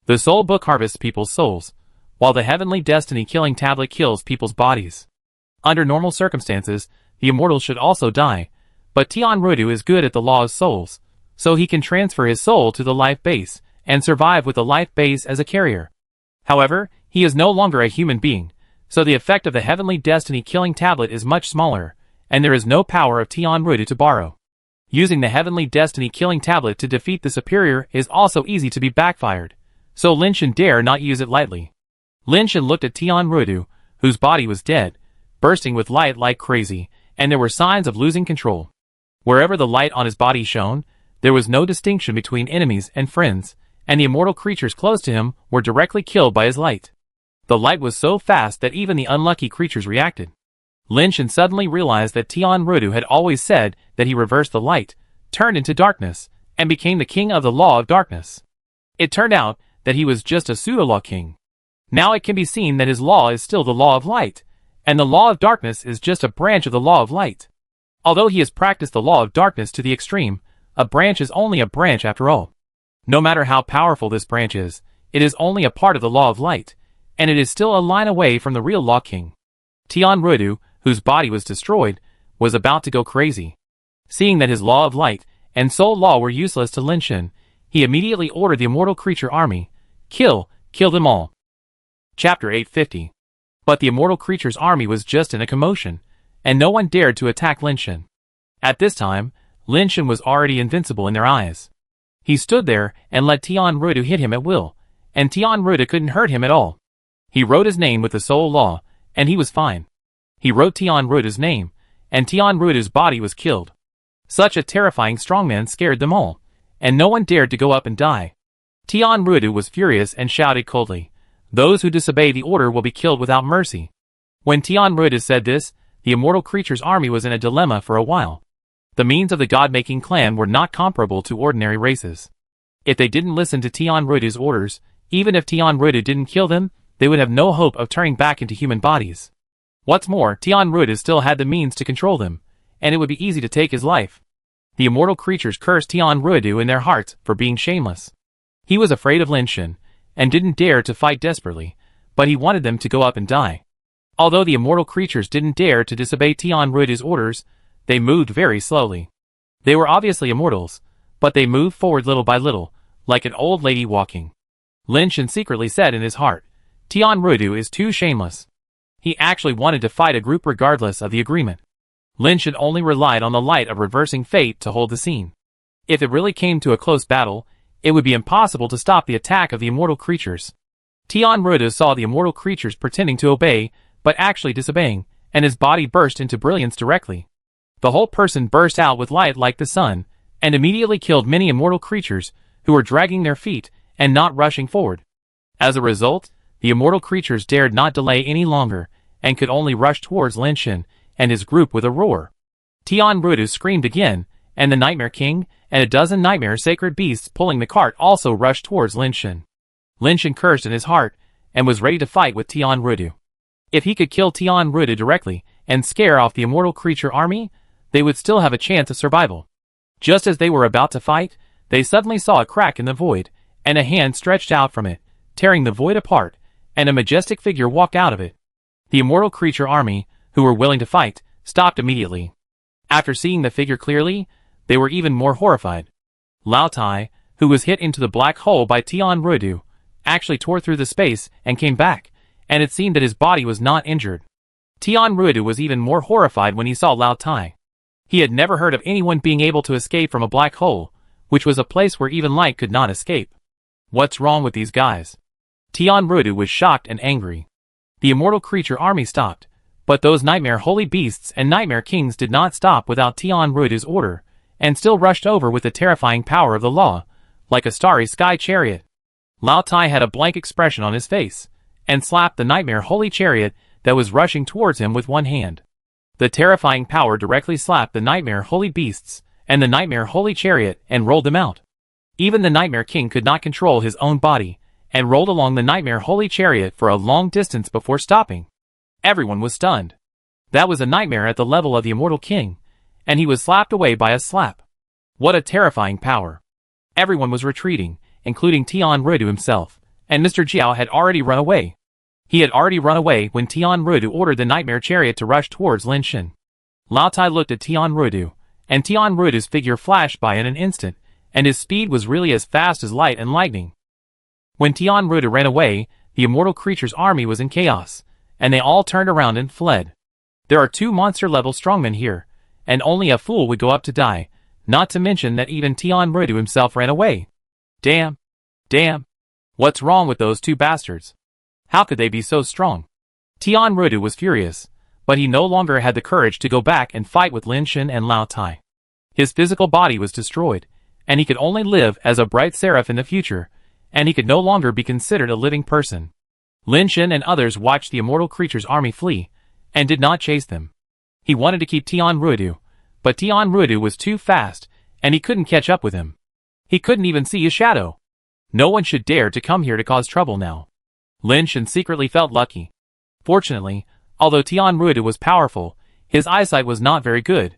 The soul book harvests people's souls, while the heavenly destiny-killing tablet kills people's bodies. Under normal circumstances, the immortal should also die, but Tian Ruda is good at the law of souls, so he can transfer his soul to the life base, and survive with the life base as a carrier. However, he is no longer a human being, so the effect of the heavenly destiny-killing tablet is much smaller, and there is no power of Tian Ruda to borrow. Using the heavenly destiny-killing tablet to defeat the superior is also easy to be backfired, so Lin Shen dare not use it lightly. Lin Shen looked at Tian Ruda, whose body was dead, bursting with light like crazy, and there were signs of losing control. Wherever the light on his body shone, there was no distinction between enemies and friends, and the immortal creatures close to him were directly killed by his light. The light was so fast that even the unlucky creatures reacted. Lin Shen suddenly realized that Tian Ruda had always said that he reversed the light, turned into darkness, and became the king of the law of darkness. It turned out that he was just a pseudo-law king. Now it can be seen that his law is still the law of light, and the law of darkness is just a branch of the law of light. Although he has practiced the law of darkness to the extreme, a branch is only a branch after all. No matter how powerful this branch is, it is only a part of the law of light, and it is still a line away from the real Law King. Tian Ruda, whose body was destroyed, was about to go crazy. Seeing that his law of light and soul law were useless to Lin Shen, he immediately ordered the immortal creature army, kill them all. Chapter 850. But the immortal creature's army was just in a commotion, and no one dared to attack Lin Shen. At this time, Lin Shen was already invincible in their eyes. He stood there and let Tian Ruda hit him at will, and Tian Ruda couldn't hurt him at all. He wrote his name with the soul law, and he was fine. He wrote Tian Ruda's name, and Tian Ruda's body was killed. Such a terrifying strongman scared them all, and no one dared to go up and die. Tian Ruda was furious and shouted coldly, "Those who disobey the order will be killed without mercy." When Tian Ruda said this, the immortal creature's army was in a dilemma for a while. The means of the god-making clan were not comparable to ordinary races. If they didn't listen to Tian Ruda's orders, even if Tian Ruda didn't kill them, they would have no hope of turning back into human bodies. What's more, Tian Ruda still had the means to control them, and it would be easy to take his life. The immortal creatures cursed Tian Ruda in their hearts for being shameless. He was afraid of Lin Shen, and didn't dare to fight desperately, but he wanted them to go up and die. Although the immortal creatures didn't dare to disobey Tian Ruidu's orders, they moved very slowly. They were obviously immortals, but they moved forward little by little, like an old lady walking. Lin Shen secretly said in his heart, Tian Ruidu is too shameless. He actually wanted to fight a group regardless of the agreement. Lin Shen only relied on the light of reversing fate to hold the scene. If it really came to a close battle, it would be impossible to stop the attack of the immortal creatures. Tian Ruidu saw the immortal creatures pretending to obey, but actually disobeying, and his body burst into brilliance directly. The whole person burst out with light like the sun, and immediately killed many immortal creatures, who were dragging their feet, and not rushing forward. As a result, the immortal creatures dared not delay any longer, and could only rush towards Lin Shen and his group with a roar. Tian Ruidu screamed again, and the Nightmare King, and a dozen nightmare sacred beasts pulling the cart also rushed towards Lin Shen. Lin Shen cursed in his heart, and was ready to fight with Tian Ruidu. If he could kill Tian Ruidu directly, and scare off the immortal creature army, they would still have a chance of survival. Just as they were about to fight, they suddenly saw a crack in the void, and a hand stretched out from it, tearing the void apart, and a majestic figure walked out of it. The immortal creature army, who were willing to fight, stopped immediately. After seeing the figure clearly, they were even more horrified. Lao Tai, who was hit into the black hole by Tian Ruidu, actually tore through the space and came back, and it seemed that his body was not injured. Tian Ruidu was even more horrified when he saw Lao Tai. He had never heard of anyone being able to escape from a black hole, which was a place where even light could not escape. What's wrong with these guys? Tian Ruidu was shocked and angry. The immortal creature army stopped, but those nightmare holy beasts and nightmare kings did not stop without Tian Ruidu's order, and still rushed over with the terrifying power of the law, like a starry sky chariot. Lao Tai had a blank expression on his face, and slapped the nightmare holy chariot that was rushing towards him with one hand. The terrifying power directly slapped the nightmare holy beasts and the nightmare holy chariot and rolled them out. Even the nightmare king could not control his own body, and rolled along the nightmare holy chariot for a long distance before stopping. Everyone was stunned. That was a nightmare at the level of the immortal king, and he was slapped away by a slap. What a terrifying power. Everyone was retreating, including Tian Ruidu himself, and Mr. Jiao had already run away. He had already run away when Tian Ruidu ordered the nightmare chariot to rush towards Lin Shen. Lao Tai looked at Tian Ruidu, and Tian Ruidu's figure flashed by in an instant, and his speed was really as fast as light and lightning. When Tian Ruidu ran away, the immortal creature's army was in chaos, and they all turned around and fled. There are 2 monster-level strongmen here, and only a fool would go up to die, not to mention that even Tian Ruidu himself ran away. Damn. Damn. What's wrong with those 2 bastards? How could they be so strong? Tian Ruidu was furious, but he no longer had the courage to go back and fight with Lin Shen and Lao Tai. His physical body was destroyed, and he could only live as a bright seraph in the future, and he could no longer be considered a living person. Lin Shen and others watched the immortal creature's army flee, and did not chase them. He wanted to keep Tian Ruidu, but Tian Ruidu was too fast, and he couldn't catch up with him. He couldn't even see his shadow. No one should dare to come here to cause trouble now. Lin Shen secretly felt lucky. Fortunately, although Tian Ruidu was powerful, his eyesight was not very good.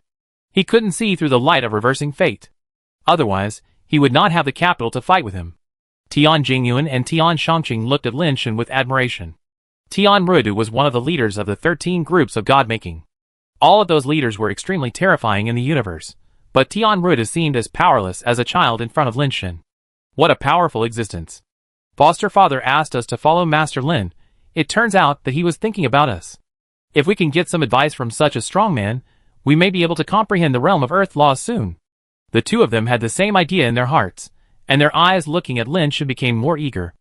He couldn't see through the light of reversing fate. Otherwise, he would not have the capital to fight with him. Tian Jingyuan and Tian Shangqing looked at Lin Shen with admiration. Tian Ruidu was one of the leaders of the 13 groups of god-making. All of those leaders were extremely terrifying in the universe, but Tian Ruidu seemed as powerless as a child in front of Lin Shen. What a powerful existence. Foster father asked us to follow Master Lin. It turns out that he was thinking about us. If we can get some advice from such a strong man, we may be able to comprehend the realm of earth laws soon. The 2 of them had the same idea in their hearts, and their eyes looking at Lin Shen became more eager.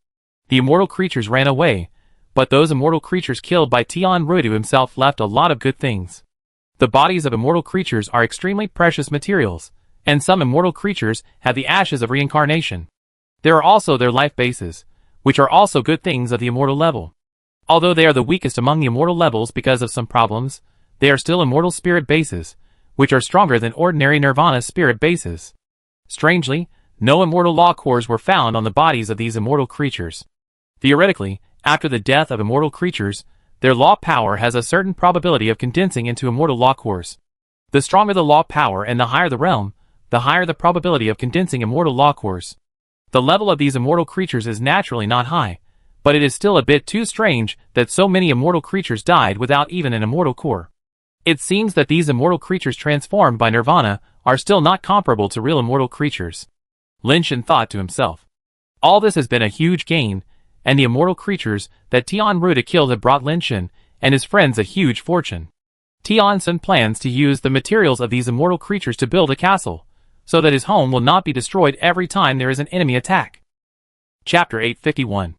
The immortal creatures ran away, but those immortal creatures killed by Tian Ruidu himself left a lot of good things. The bodies of immortal creatures are extremely precious materials, and some immortal creatures have the ashes of reincarnation. There are also their life bases, which are also good things of the immortal level. Although they are the weakest among the immortal levels because of some problems, they are still immortal spirit bases, which are stronger than ordinary nirvana spirit bases. Strangely, no immortal law cores were found on the bodies of these immortal creatures. Theoretically, after the death of immortal creatures, their law power has a certain probability of condensing into immortal law cores. The stronger the law power and the higher the realm, the higher the probability of condensing immortal law cores. The level of these immortal creatures is naturally not high, but it is still a bit too strange that so many immortal creatures died without even an immortal core. It seems that these immortal creatures transformed by Nirvana are still not comparable to real immortal creatures. Lin Shen thought to himself. All this has been a huge gain, and the immortal creatures that Tian Ruda killed have brought Lin Shen and his friends a huge fortune. Tian Sun plans to use the materials of these immortal creatures to build a castle, so that his home will not be destroyed every time there is an enemy attack. Chapter 851.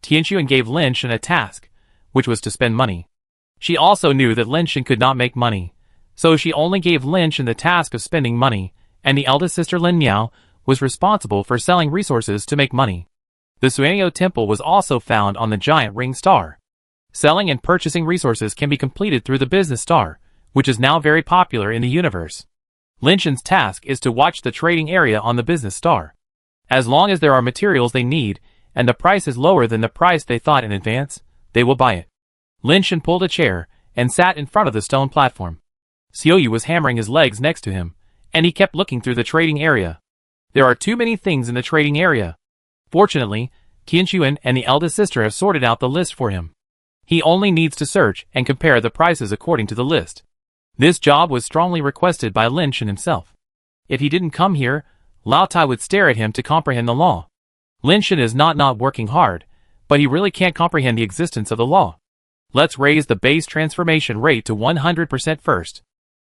Tianxuan gave Lin Shen a task, which was to spend money. She also knew that Lin Shen could not make money, so she only gave Lin Shen the task of spending money, and the eldest sister Lin Miao was responsible for selling resources to make money. The Suanio Temple was also found on the giant ring star. Selling and purchasing resources can be completed through the business star, which is now very popular in the universe. Lin Shen's task is to watch the trading area on the business star. As long as there are materials they need, and the price is lower than the price they thought in advance, they will buy it. Lin Shen pulled a chair and sat in front of the stone platform. Xiaoyu was hammering his legs next to him, and he kept looking through the trading area. There are too many things in the trading area. Fortunately, Tianxuan and the eldest sister have sorted out the list for him. He only needs to search and compare the prices according to the list. This job was strongly requested by Lin Shen himself. If he didn't come here, Lao Tai would stare at him to comprehend the law. Lin Shen is not working hard, but he really can't comprehend the existence of the law. Let's raise the base transformation rate to 100% first.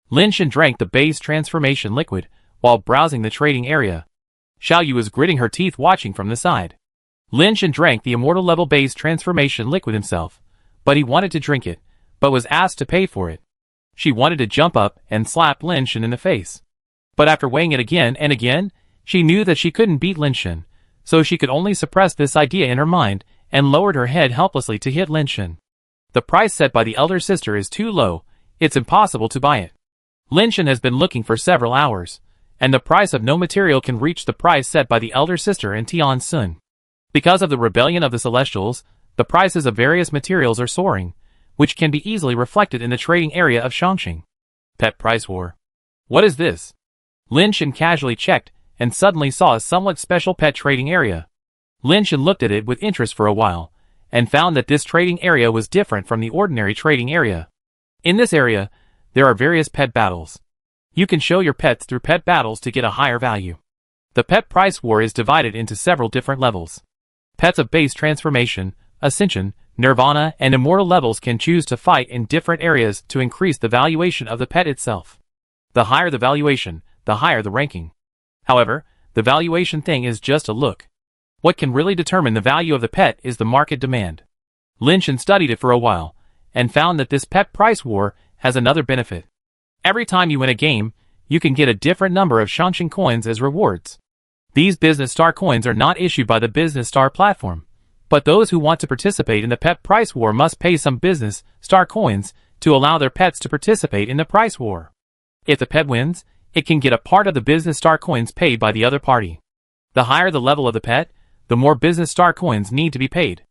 Lin Shen drank the base transformation liquid while browsing the trading area. Xiaoyu was gritting her teeth watching from the side. Lin Shen drank the immortal level base transformation liquid himself, but he wanted to drink it, but was asked to pay for it. She wanted to jump up and slap Lin Shen in the face. But after weighing it again and again, she knew that she couldn't beat Lin Shen, so she could only suppress this idea in her mind and lowered her head helplessly to hit Lin Shen. The price set by the elder sister is too low, it's impossible to buy it. Lin Shen has been looking for several hours, and the price of no material can reach the price set by the elder sister and Tian Sun. Because of the rebellion of the Celestials, the prices of various materials are soaring, which can be easily reflected in the trading area of Shangxing. Pet price war. What is this? Lin Shen casually checked and suddenly saw a somewhat special pet trading area. Lin Shen looked at it with interest for a while, and found that this trading area was different from the ordinary trading area. In this area, there are various pet battles. You can show your pets through pet battles to get a higher value. The pet price war is divided into several different levels. Pets of base transformation, ascension, nirvana, and immortal levels can choose to fight in different areas to increase the valuation of the pet itself. The higher the valuation, the higher the ranking. However, the valuation thing is just a look. What can really determine the value of the pet is the market demand. Lin Shen studied it for a while, and found that this pet price war has another benefit. Every time you win a game, you can get a different number of Shangxing coins as rewards. These Business Star coins are not issued by the Business Star platform, but those who want to participate in the pet price war must pay some Business Star coins to allow their pets to participate in the price war. If the pet wins, it can get a part of the Business Star coins paid by the other party. The higher the level of the pet, the more Business Star coins need to be paid.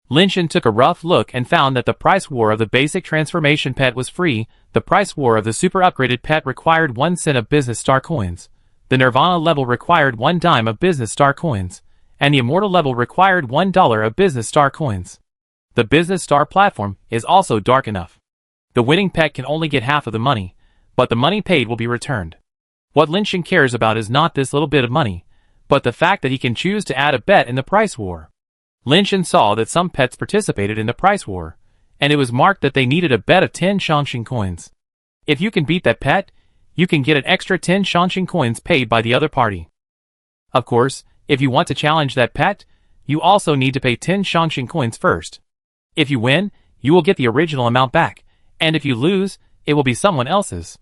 Lin Shen took a rough look and found that the price war of the basic transformation pet was free, the price war of the super upgraded pet required 1 cent of Business Star coins, the Nirvana level required 1 dime of Business Star coins, and the Immortal level required $1 of Business Star coins. The Business Star platform is also dark enough. The winning pet can only get half of the money, but the money paid will be returned. What Lin Shen cares about is not this little bit of money, but the fact that he can choose to add a bet in the price war. Lin Shen saw that some pets participated in the price war, and it was marked that they needed a bet of 10 Shangxing coins. If you can beat that pet, you can get an extra 10 Shangxing coins paid by the other party. Of course, if you want to challenge that pet, you also need to pay 10 Shangxing coins first. If you win, you will get the original amount back, and if you lose, it will be someone else's.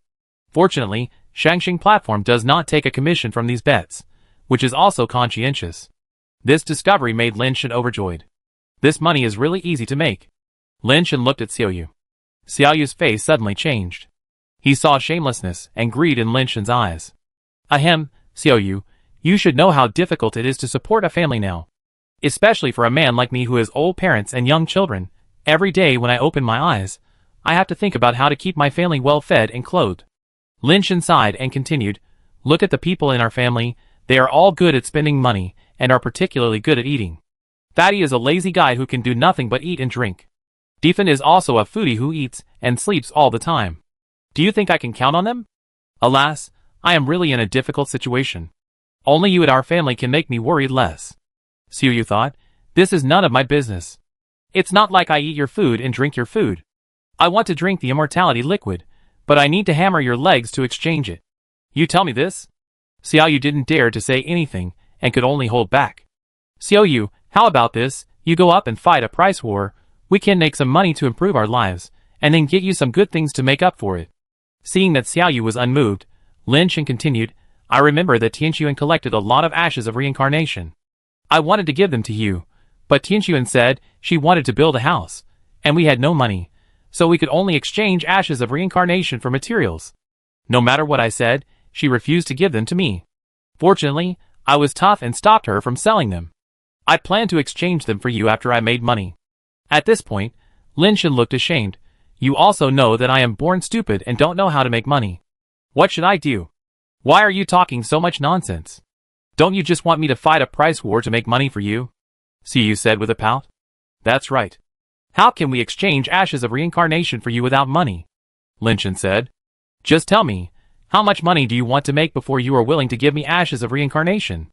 Fortunately, Shangxing platform does not take a commission from these bets, which is also conscientious. This discovery made Lin Shen overjoyed. This money is really easy to make. Lin Shen looked at Xiaoyu. Xiaoyu's face suddenly changed. He saw shamelessness and greed in Lin Shen's eyes. Ahem, Xiaoyu, you should know how difficult it is to support a family now. Especially for a man like me who has old parents and young children. Every day when I open my eyes, I have to think about how to keep my family well fed and clothed. Lin Shen sighed and continued, look at the people in our family, they are all good at spending money, and are particularly good at eating. Fatty is a lazy guy who can do nothing but eat and drink. Defen is also a foodie who eats and sleeps all the time. Do you think I can count on them? Alas, I am really in a difficult situation. Only you and our family can make me worry less. Xiaoyu thought, this is none of my business. It's not like I eat your food and drink your food. I want to drink the immortality liquid, but I need to hammer your legs to exchange it. You tell me this? Xiaoyu didn't dare to say anything and could only hold back. Xiaoyu, how about this? You go up and fight a price war. We can make some money to improve our lives, and then get you some good things to make up for it. Seeing that Xiaoyu was unmoved, Lin Shen continued, I remember that Tianxuan collected a lot of ashes of reincarnation. I wanted to give them to you, but Tianxuan said she wanted to build a house, and we had no money, so we could only exchange ashes of reincarnation for materials. No matter what I said, she refused to give them to me. Fortunately, I was tough and stopped her from selling them. I planned to exchange them for you after I made money. At this point, Lin Shen looked ashamed. You also know that I am born stupid and don't know how to make money. What should I do? Why are you talking so much nonsense? Don't you just want me to fight a price war to make money for you? Xiaoyu said with a pout. That's right. How can we exchange ashes of reincarnation for you without money? Lin Shen said. Just tell me, how much money do you want to make before you are willing to give me ashes of reincarnation?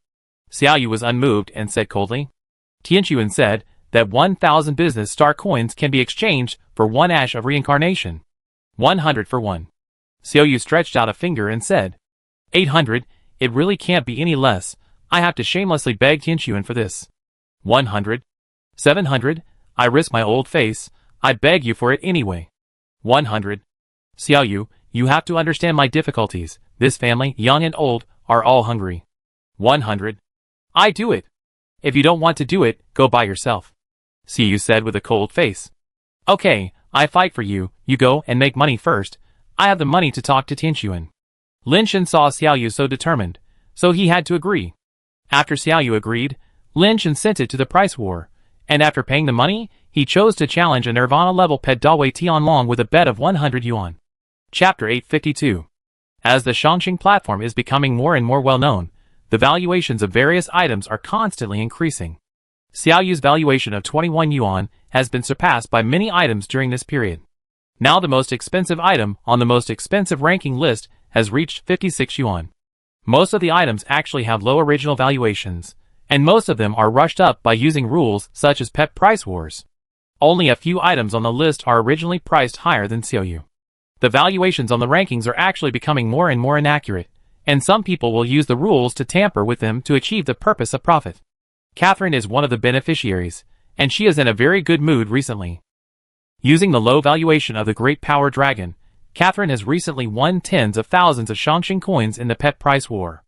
Xiaoyu was unmoved and said coldly. Tianxuan said that 1,000 business star coins can be exchanged for 1 ash of reincarnation. 100 for 1. Xiaoyu stretched out a finger and said, 800, it really can't be any less. I have to shamelessly beg Tianxuan for this. 100. 700, I risk my old face. I beg you for it anyway. 100. Xiaoyu, you have to understand my difficulties. This family, young and old, are all hungry. 100. I do it. If you don't want to do it, go by yourself. Xiaoyu said with a cold face. Okay, I fight for you. You go and make money first. I have the money to talk to Tianxuan. Lin Shen saw Xiaoyu so determined, so he had to agree. After Xiaoyu agreed, Lin Shen sent it to the price war, and after paying the money, he chose to challenge a Nirvana-level pet Dawei Tianlong with a bet of 100 yuan. Chapter 852. As the Shangqing platform is becoming more and more well-known, the valuations of various items are constantly increasing. Xiaoyu's valuation of 21 yuan has been surpassed by many items during this period. Now the most expensive item on the most expensive ranking list has reached 56 yuan. Most of the items actually have low original valuations, and most of them are rushed up by using rules such as pet price wars. Only a few items on the list are originally priced higher than Xiaoyu. The valuations on the rankings are actually becoming more and more inaccurate, and some people will use the rules to tamper with them to achieve the purpose of profit. Catherine is one of the beneficiaries, and she is in a very good mood recently. Using the low valuation of the Great Power Dragon, Catherine has recently won tens of thousands of Shangqing coins in the pet price war.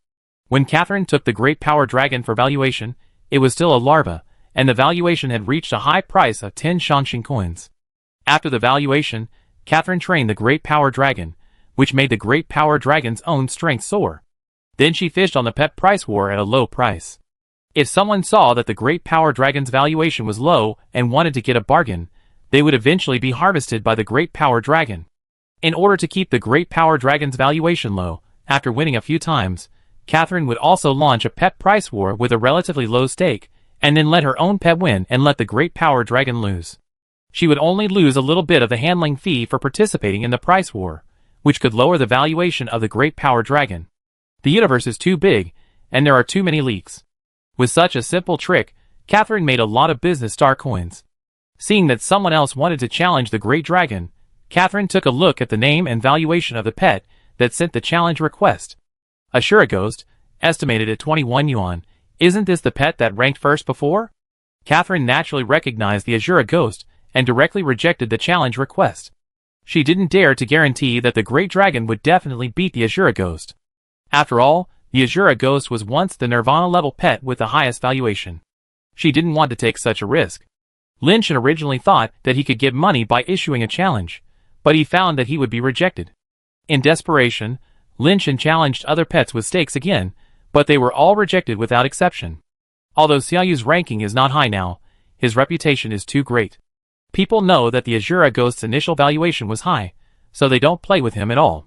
When Catherine took the Great Power Dragon for valuation, it was still a larva, and the valuation had reached a high price of 10 Shangqing coins. After the valuation, Catherine trained the Great Power Dragon, which made the Great Power Dragon's own strength soar. Then she fished on the pet price war at a low price. If someone saw that the Great Power Dragon's valuation was low and wanted to get a bargain, they would eventually be harvested by the Great Power Dragon. In order to keep the Great Power Dragon's valuation low, after winning a few times, Catherine would also launch a pet price war with a relatively low stake, and then let her own pet win and let the Great Power Dragon lose. She would only lose a little bit of the handling fee for participating in the price war, which could lower the valuation of the Great Power Dragon. The universe is too big, and there are too many leaks. With such a simple trick, Catherine made a lot of business star coins. Seeing that someone else wanted to challenge the Great Dragon, Catherine took a look at the name and valuation of the pet that sent the challenge request. Ashura Ghost, estimated at 21 yuan. Isn't this the pet that ranked first before? Catherine naturally recognized the Ashura Ghost and directly rejected the challenge request. She didn't dare to guarantee that the Great Dragon would definitely beat the Ashura Ghost. After all, the Ashura Ghost was once the Nirvana-level pet with the highest valuation. She didn't want to take such a risk. Lin Shen originally thought that he could get money by issuing a challenge, but he found that he would be rejected. In desperation, Lin Shen challenged other pets with stakes again, but they were all rejected without exception. Although Xiaoyu's ranking is not high now, his reputation is too great. People know that the Ashura Ghost's initial valuation was high, so they don't play with him at all.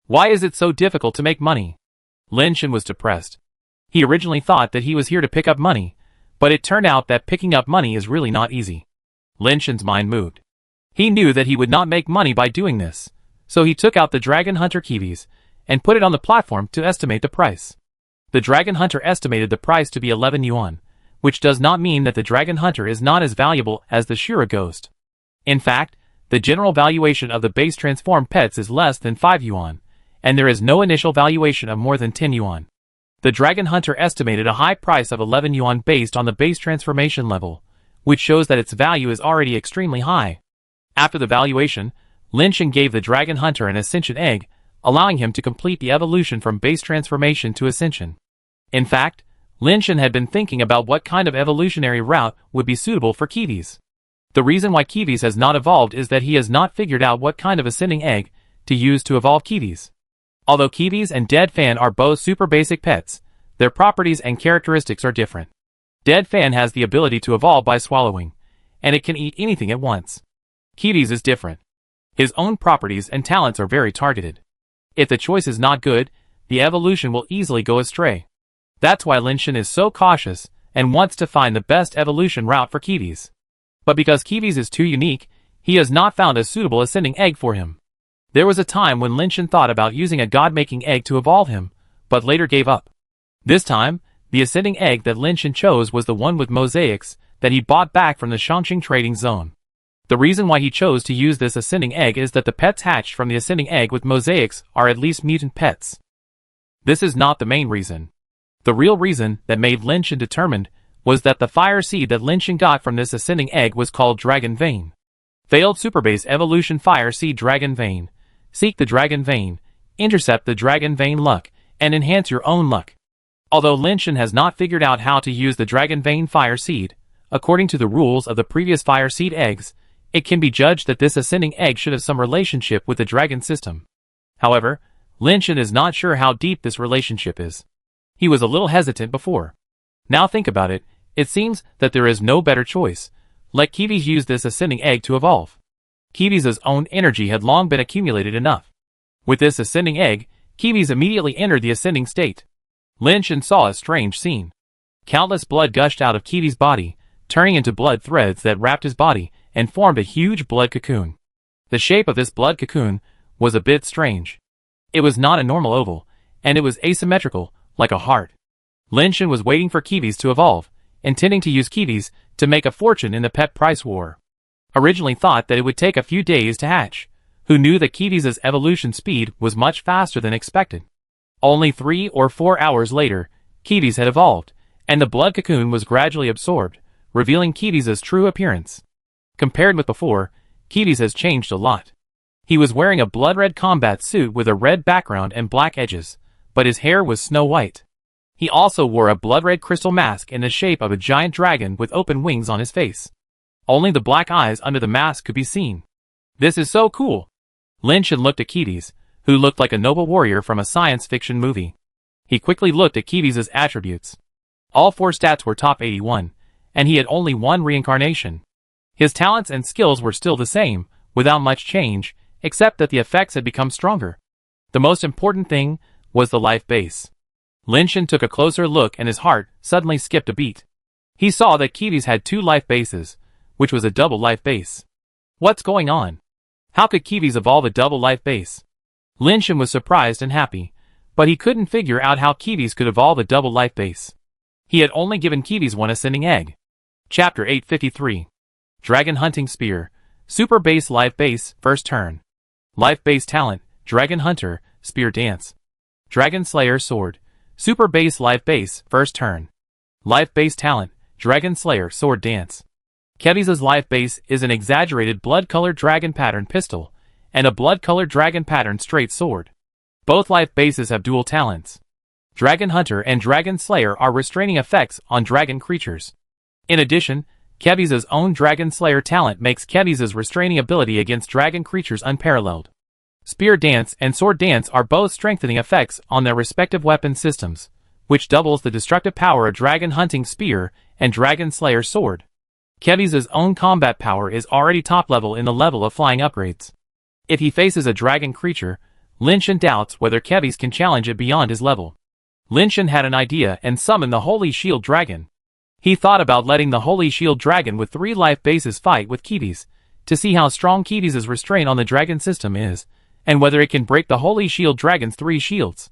Why is it so difficult to make money? Lin Shen was depressed. He originally thought that he was here to pick up money, but it turned out that picking up money is really not easy. Lin Shen's mind moved. He knew that he would not make money by doing this, so he took out the Dragon Hunter keys and put it on the platform to estimate the price. The Dragon Hunter estimated the price to be 11 yuan, which does not mean that the Dragon Hunter is not as valuable as the Shura Ghost. In fact, the general valuation of the base transformed pets is less than 5 yuan, and there is no initial valuation of more than 10 yuan. The Dragon Hunter estimated a high price of 11 yuan based on the base transformation level, which shows that its value is already extremely high. After the valuation, Lin Shen gave the Dragon Hunter an Ascension Egg, allowing him to complete the evolution from base transformation to Ascension. In fact, Lin Shen had been thinking about what kind of evolutionary route would be suitable for Kiwi's. The reason why Kiwi's has not evolved is that he has not figured out what kind of Ascending Egg to use to evolve Kiwi's. Although Kiwi's and Dead Fan are both super basic pets, their properties and characteristics are different. Dead Fan has the ability to evolve by swallowing, and it can eat anything at once. Kiwi's is different. His own properties and talents are very targeted. If the choice is not good, the evolution will easily go astray. That's why Lin Shen is so cautious and wants to find the best evolution route for Kiwi's. But because Kiwi's is too unique, he has not found a suitable Ascending Egg for him. There was a time when Lin Shen thought about using a God-making egg to evolve him, but later gave up. This time, the Ascending Egg that Lin Shen chose was the one with mosaics that he bought back from the Shangqing trading zone. The reason why he chose to use this Ascending Egg is that the pets hatched from the Ascending Egg with mosaics are at least mutant pets. This is not the main reason. The real reason that made Lin Shen determined was that the fire seed that Lin Shen got from this Ascending Egg was called Dragon Vein. Failed Superbase Evolution Fire Seed Dragon Vein. Seek the Dragon Vein, intercept the Dragon Vein luck, and enhance your own luck. Although Lin Shen has not figured out how to use the Dragon Vein Fire Seed, according to the rules of the previous Fire Seed eggs, it can be judged that this Ascending Egg should have some relationship with the Dragon system. However, Lin Shen is not sure how deep this relationship is. He was a little hesitant before. Now think about it, it seems that there is no better choice. Let Kiwi's use this Ascending Egg to evolve. Kiwi's own energy had long been accumulated enough. With this Ascending Egg, Kiwi's immediately entered the Ascending state. Lin Shen saw a strange scene. Countless blood gushed out of Kiwi's body, turning into blood threads that wrapped his body and formed a huge blood cocoon. The shape of this blood cocoon was a bit strange. It was not a normal oval, and it was asymmetrical, like a heart. Lin Shen was waiting for Kiwi's to evolve, intending to use Kiwi's to make a fortune in the pet price war. Originally thought that it would take a few days to hatch, who knew that Kiwi's evolution speed was much faster than expected. Only 3 or 4 hours later, Kiwi's had evolved, and the blood cocoon was gradually absorbed, revealing Kiwi's true appearance. Compared with before, Kiwi's has changed a lot. He was wearing a blood-red combat suit with a red background and black edges, but his hair was snow white. He also wore a blood-red crystal mask in the shape of a giant dragon with open wings on his face. Only the black eyes under the mask could be seen. This is so cool! Lin Shen looked at Kiwi's, who looked like a noble warrior from a science fiction movie. He quickly looked at Kiwi's attributes. All 4 stats were top 81, and he had only 1 reincarnation. His talents and skills were still the same, without much change, except that the effects had become stronger. The most important thing was the life base. Lin Shen took a closer look and his heart suddenly skipped a beat. He saw that Kiwi's had 2 life bases, which was a double life base. What's going on? How could Kiwi's evolve a double life base? Lin Shen was surprised and happy, but he couldn't figure out how Kiwi's could evolve a double life base. He had only given Kiwi's 1 Ascending Egg. Chapter 853. Dragon Hunting Spear. Super Base Life Base, First Turn. Life Base Talent, Dragon Hunter, Spear Dance. Dragon Slayer Sword. Super Base Life Base, First Turn. Life Base Talent, Dragon Slayer Sword Dance. Kiwi's life base is an exaggerated blood-colored dragon pattern pistol, and a blood-colored dragon pattern straight sword. Both life bases have dual talents. Dragon Hunter and Dragon Slayer are restraining effects on dragon creatures. In addition, Kiwi's own Dragon Slayer talent makes Kiwi's restraining ability against dragon creatures unparalleled. Spear Dance and Sword Dance are both strengthening effects on their respective weapon systems, which doubles the destructive power of Dragon Hunting Spear and Dragon Slayer Sword. Kiwi's own combat power is already top level in the level of flying upgrades. If he faces a dragon creature, Lin Shen doubts whether Kiwi's can challenge it beyond his level. Lin Shen had an idea and summoned the Holy Shield Dragon. He thought about letting the Holy Shield Dragon with 3 life bases fight with Kiwi's, to see how strong Kiwi's restraint on the dragon system is, and whether it can break the Holy Shield Dragon's 3 shields.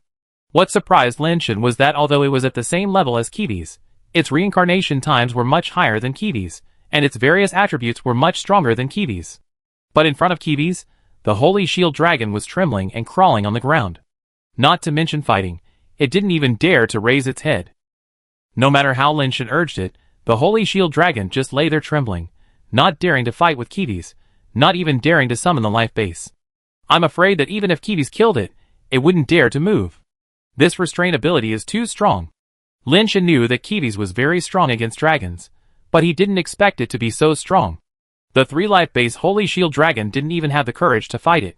What surprised Lin Shen was that although it was at the same level as Kiwi's, its reincarnation times were much higher than Kiwi's, and its various attributes were much stronger than Kiwi's. But in front of Kiwi's, the Holy Shield Dragon was trembling and crawling on the ground. Not to mention fighting, it didn't even dare to raise its head. No matter how Lin Shen urged it, the Holy Shield Dragon just lay there trembling, not daring to fight with Kiwi's, not even daring to summon the life base. I'm afraid that even if Kiwi's killed it, it wouldn't dare to move. This restraint ability is too strong. Lin Shen knew that Kiwi's was very strong against dragons, but he didn't expect it to be so strong. The 3 life base Holy Shield Dragon didn't even have the courage to fight it.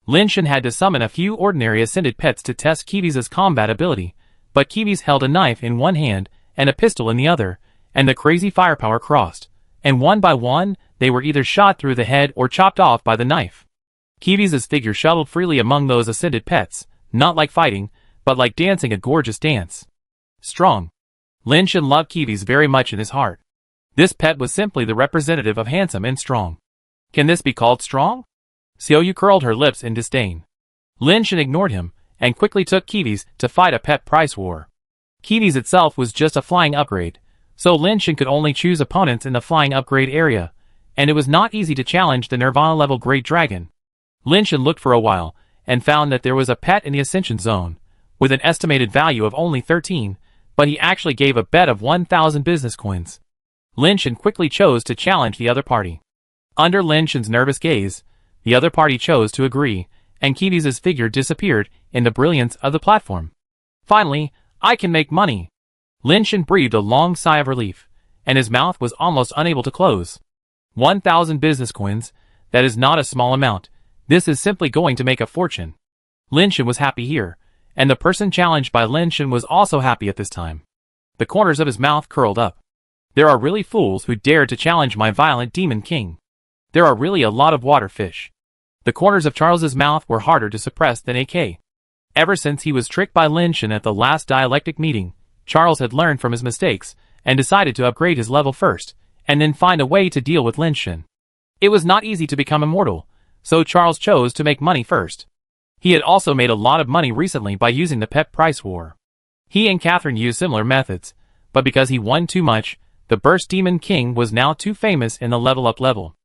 Lin Shen had to summon a few ordinary ascended pets to test Kiwi's combat ability, but Kiwi's held a knife in one hand and a pistol in the other, and the crazy firepower crossed, and one by one, they were either shot through the head or chopped off by the knife. Kiwi's figure shuttled freely among those ascended pets, not like fighting, but like dancing a gorgeous dance. Strong. Lin Shen loved Kiwi's very much in his heart. This pet was simply the representative of handsome and strong. Can this be called strong? Xiaoyu curled her lips in disdain. Lin Shen ignored him, and quickly took Kiwi's to fight a pet price war. Kiwi's itself was just a flying upgrade, so Lin Shen could only choose opponents in the flying upgrade area, and it was not easy to challenge the Nirvana-level Great Dragon. Lin Shen looked for a while, and found that there was a pet in the Ascension Zone, with an estimated value of only 13, but he actually gave a bet of 1,000 business coins. Lin Shen quickly chose to challenge the other party. Under Lin Shen's nervous gaze, the other party chose to agree, and Kiwi's figure disappeared in the brilliance of the platform. Finally, I can make money. Lin Shen breathed a long sigh of relief, and his mouth was almost unable to close. 1,000 business coins, that is not a small amount. This is simply going to make a fortune. Lin Shen was happy here, and the person challenged by Lin Shen was also happy at this time. The corners of his mouth curled up. There are really fools who dared to challenge my violent demon king. There are really a lot of water fish. The corners of Charles's mouth were harder to suppress than AK. Ever since he was tricked by Lin Shen at the last dialectic meeting, Charles had learned from his mistakes, and decided to upgrade his level first, and then find a way to deal with Lin Shen. It was not easy to become immortal, so Charles chose to make money first. He had also made a lot of money recently by using the pet price war. He and Catherine used similar methods, but because he won too much, the Burst Demon King was now too famous in the level up level.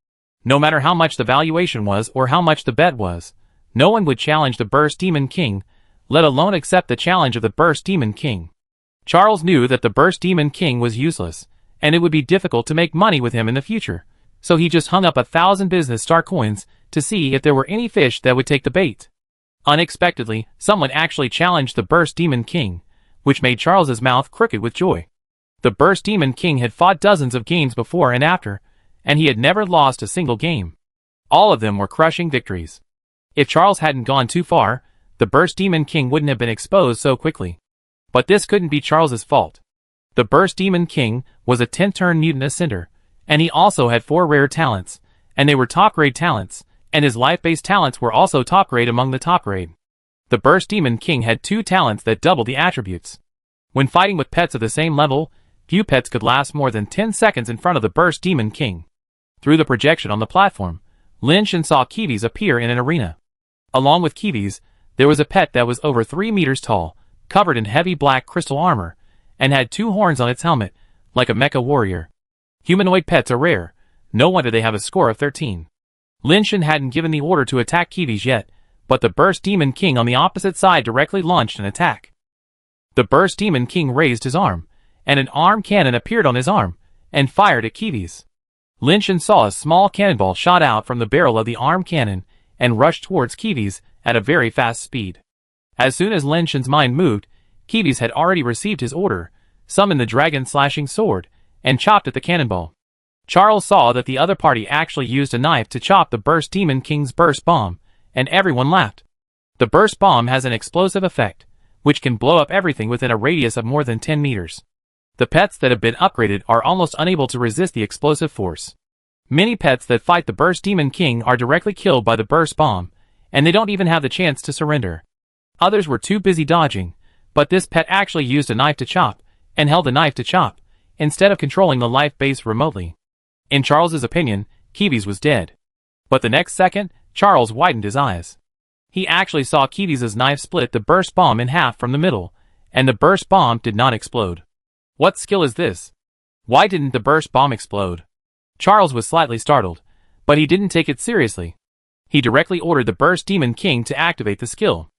No matter how much the valuation was or how much the bet was, no one would challenge the Burst Demon King, let alone accept the challenge of the Burst Demon King. Charles knew that the Burst Demon King was useless, and it would be difficult to make money with him in the future, so he just hung up 1,000 business star coins to see if there were any fish that would take the bait. Unexpectedly, someone actually challenged the Burst Demon King, which made Charles's mouth crooked with joy. The Burst Demon King had fought dozens of games before and after, and he had never lost a single game. All of them were crushing victories. If Charles hadn't gone too far, the Burst Demon King wouldn't have been exposed so quickly. But this couldn't be Charles's fault. The Burst Demon King was a 10-turn mutant ascender, and he also had 4 rare talents, and they were top-grade talents, and his life-based talents were also top-grade among the top-grade. The Burst Demon King had 2 talents that doubled the attributes. When fighting with pets of the same level, few pets could last more than 10 seconds in front of the Burst Demon King. Through the projection on the platform, Lin Shen saw Kiwi's appear in an arena. Along with Kiwi's, there was a pet that was over 3 meters tall, covered in heavy black crystal armor, and had 2 horns on its helmet, like a mecha warrior. Humanoid pets are rare, no wonder they have a score of 13. Lin Shen hadn't given the order to attack Kiwi's yet, but the Burst Demon King on the opposite side directly launched an attack. The Burst Demon King raised his arm, and an arm cannon appeared on his arm, and fired at Kiwi's. Lin Shen saw a small cannonball shot out from the barrel of the arm cannon, and rushed towards Kiwi's at a very fast speed. As soon as Lin Shen's mind moved, Kiwi's had already received his order, summoned the dragon slashing sword, and chopped at the cannonball. Charles saw that the other party actually used a knife to chop the Burst Demon King's burst bomb, and everyone laughed. The burst bomb has an explosive effect, which can blow up everything within a radius of more than 10 meters. The pets that have been upgraded are almost unable to resist the explosive force. Many pets that fight the Burst Demon King are directly killed by the burst bomb, and they don't even have the chance to surrender. Others were too busy dodging, But this pet actually used a knife to chop, and held the knife to chop, instead of controlling the life base remotely. In Charles's opinion, Kiwi's was dead. But the next second, Charles widened his eyes. He actually saw Kiwi's knife split the burst bomb in half from the middle, and the burst bomb did not explode. What skill is this? Why didn't the burst bomb explode? Charles was slightly startled, but he didn't take it seriously. He directly ordered the Burst Demon King to activate the skill.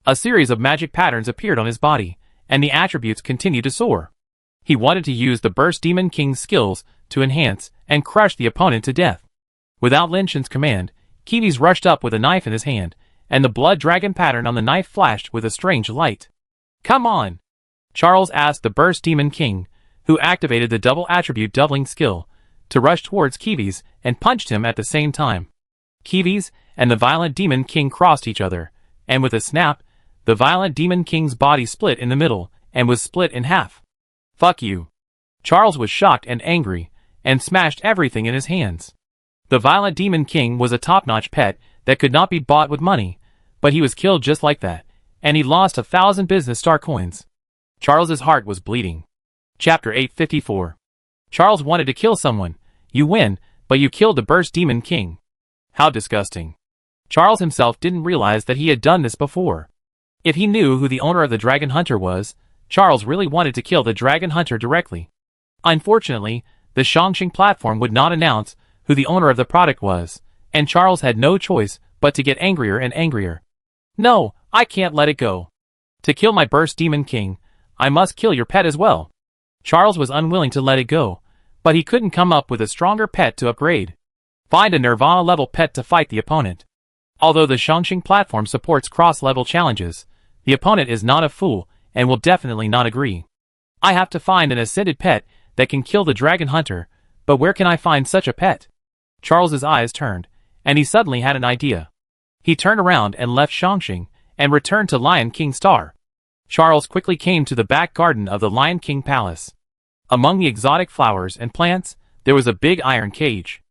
A series of magic patterns appeared on his body, and the attributes continued to soar. He wanted to use the Burst Demon King's skills to enhance and crush the opponent to death. Without Lin Shen's command, Kiwi's rushed up with a knife in his hand, and the blood dragon pattern on the knife flashed with a strange light. Come on! Charles asked the Burst Demon King, who activated the double attribute doubling skill, to rush towards Kiwi's and punched him at the same time. Kiwi's and the Violent Demon King crossed each other, and with a snap, the Violent Demon King's body split in the middle and was split in half. Fuck you. Charles was shocked and angry, and smashed everything in his hands. The Violent Demon King was a top-notch pet that could not be bought with money, but he was killed just like that, and he lost 1,000 business star coins. Charles's heart was bleeding. Chapter 854. Charles wanted to kill someone. You win, but you killed the Burst Demon King. How disgusting. Charles himself didn't realize that he had done this before. If he knew who the owner of the Dragon Hunter was, Charles really wanted to kill the Dragon Hunter directly. Unfortunately, the Shangxing platform would not announce who the owner of the product was, and Charles had no choice but to get angrier and angrier. No, I can't let it go. To kill my Burst Demon King, I must kill your pet as well. Charles was unwilling to let it go, but he couldn't come up with a stronger pet to upgrade. Find a Nirvana-level pet to fight the opponent. Although the Shangxing platform supports cross-level challenges, the opponent is not a fool and will definitely not agree. I have to find an ascended pet that can kill the Dragon Hunter, but where can I find such a pet? Charles's eyes turned, and he suddenly had an idea. He turned around and left Shangxing, and returned to Lion King Star. Charles quickly came to the back garden of the Lion King Palace. Among the exotic flowers and plants, there was a big iron cage.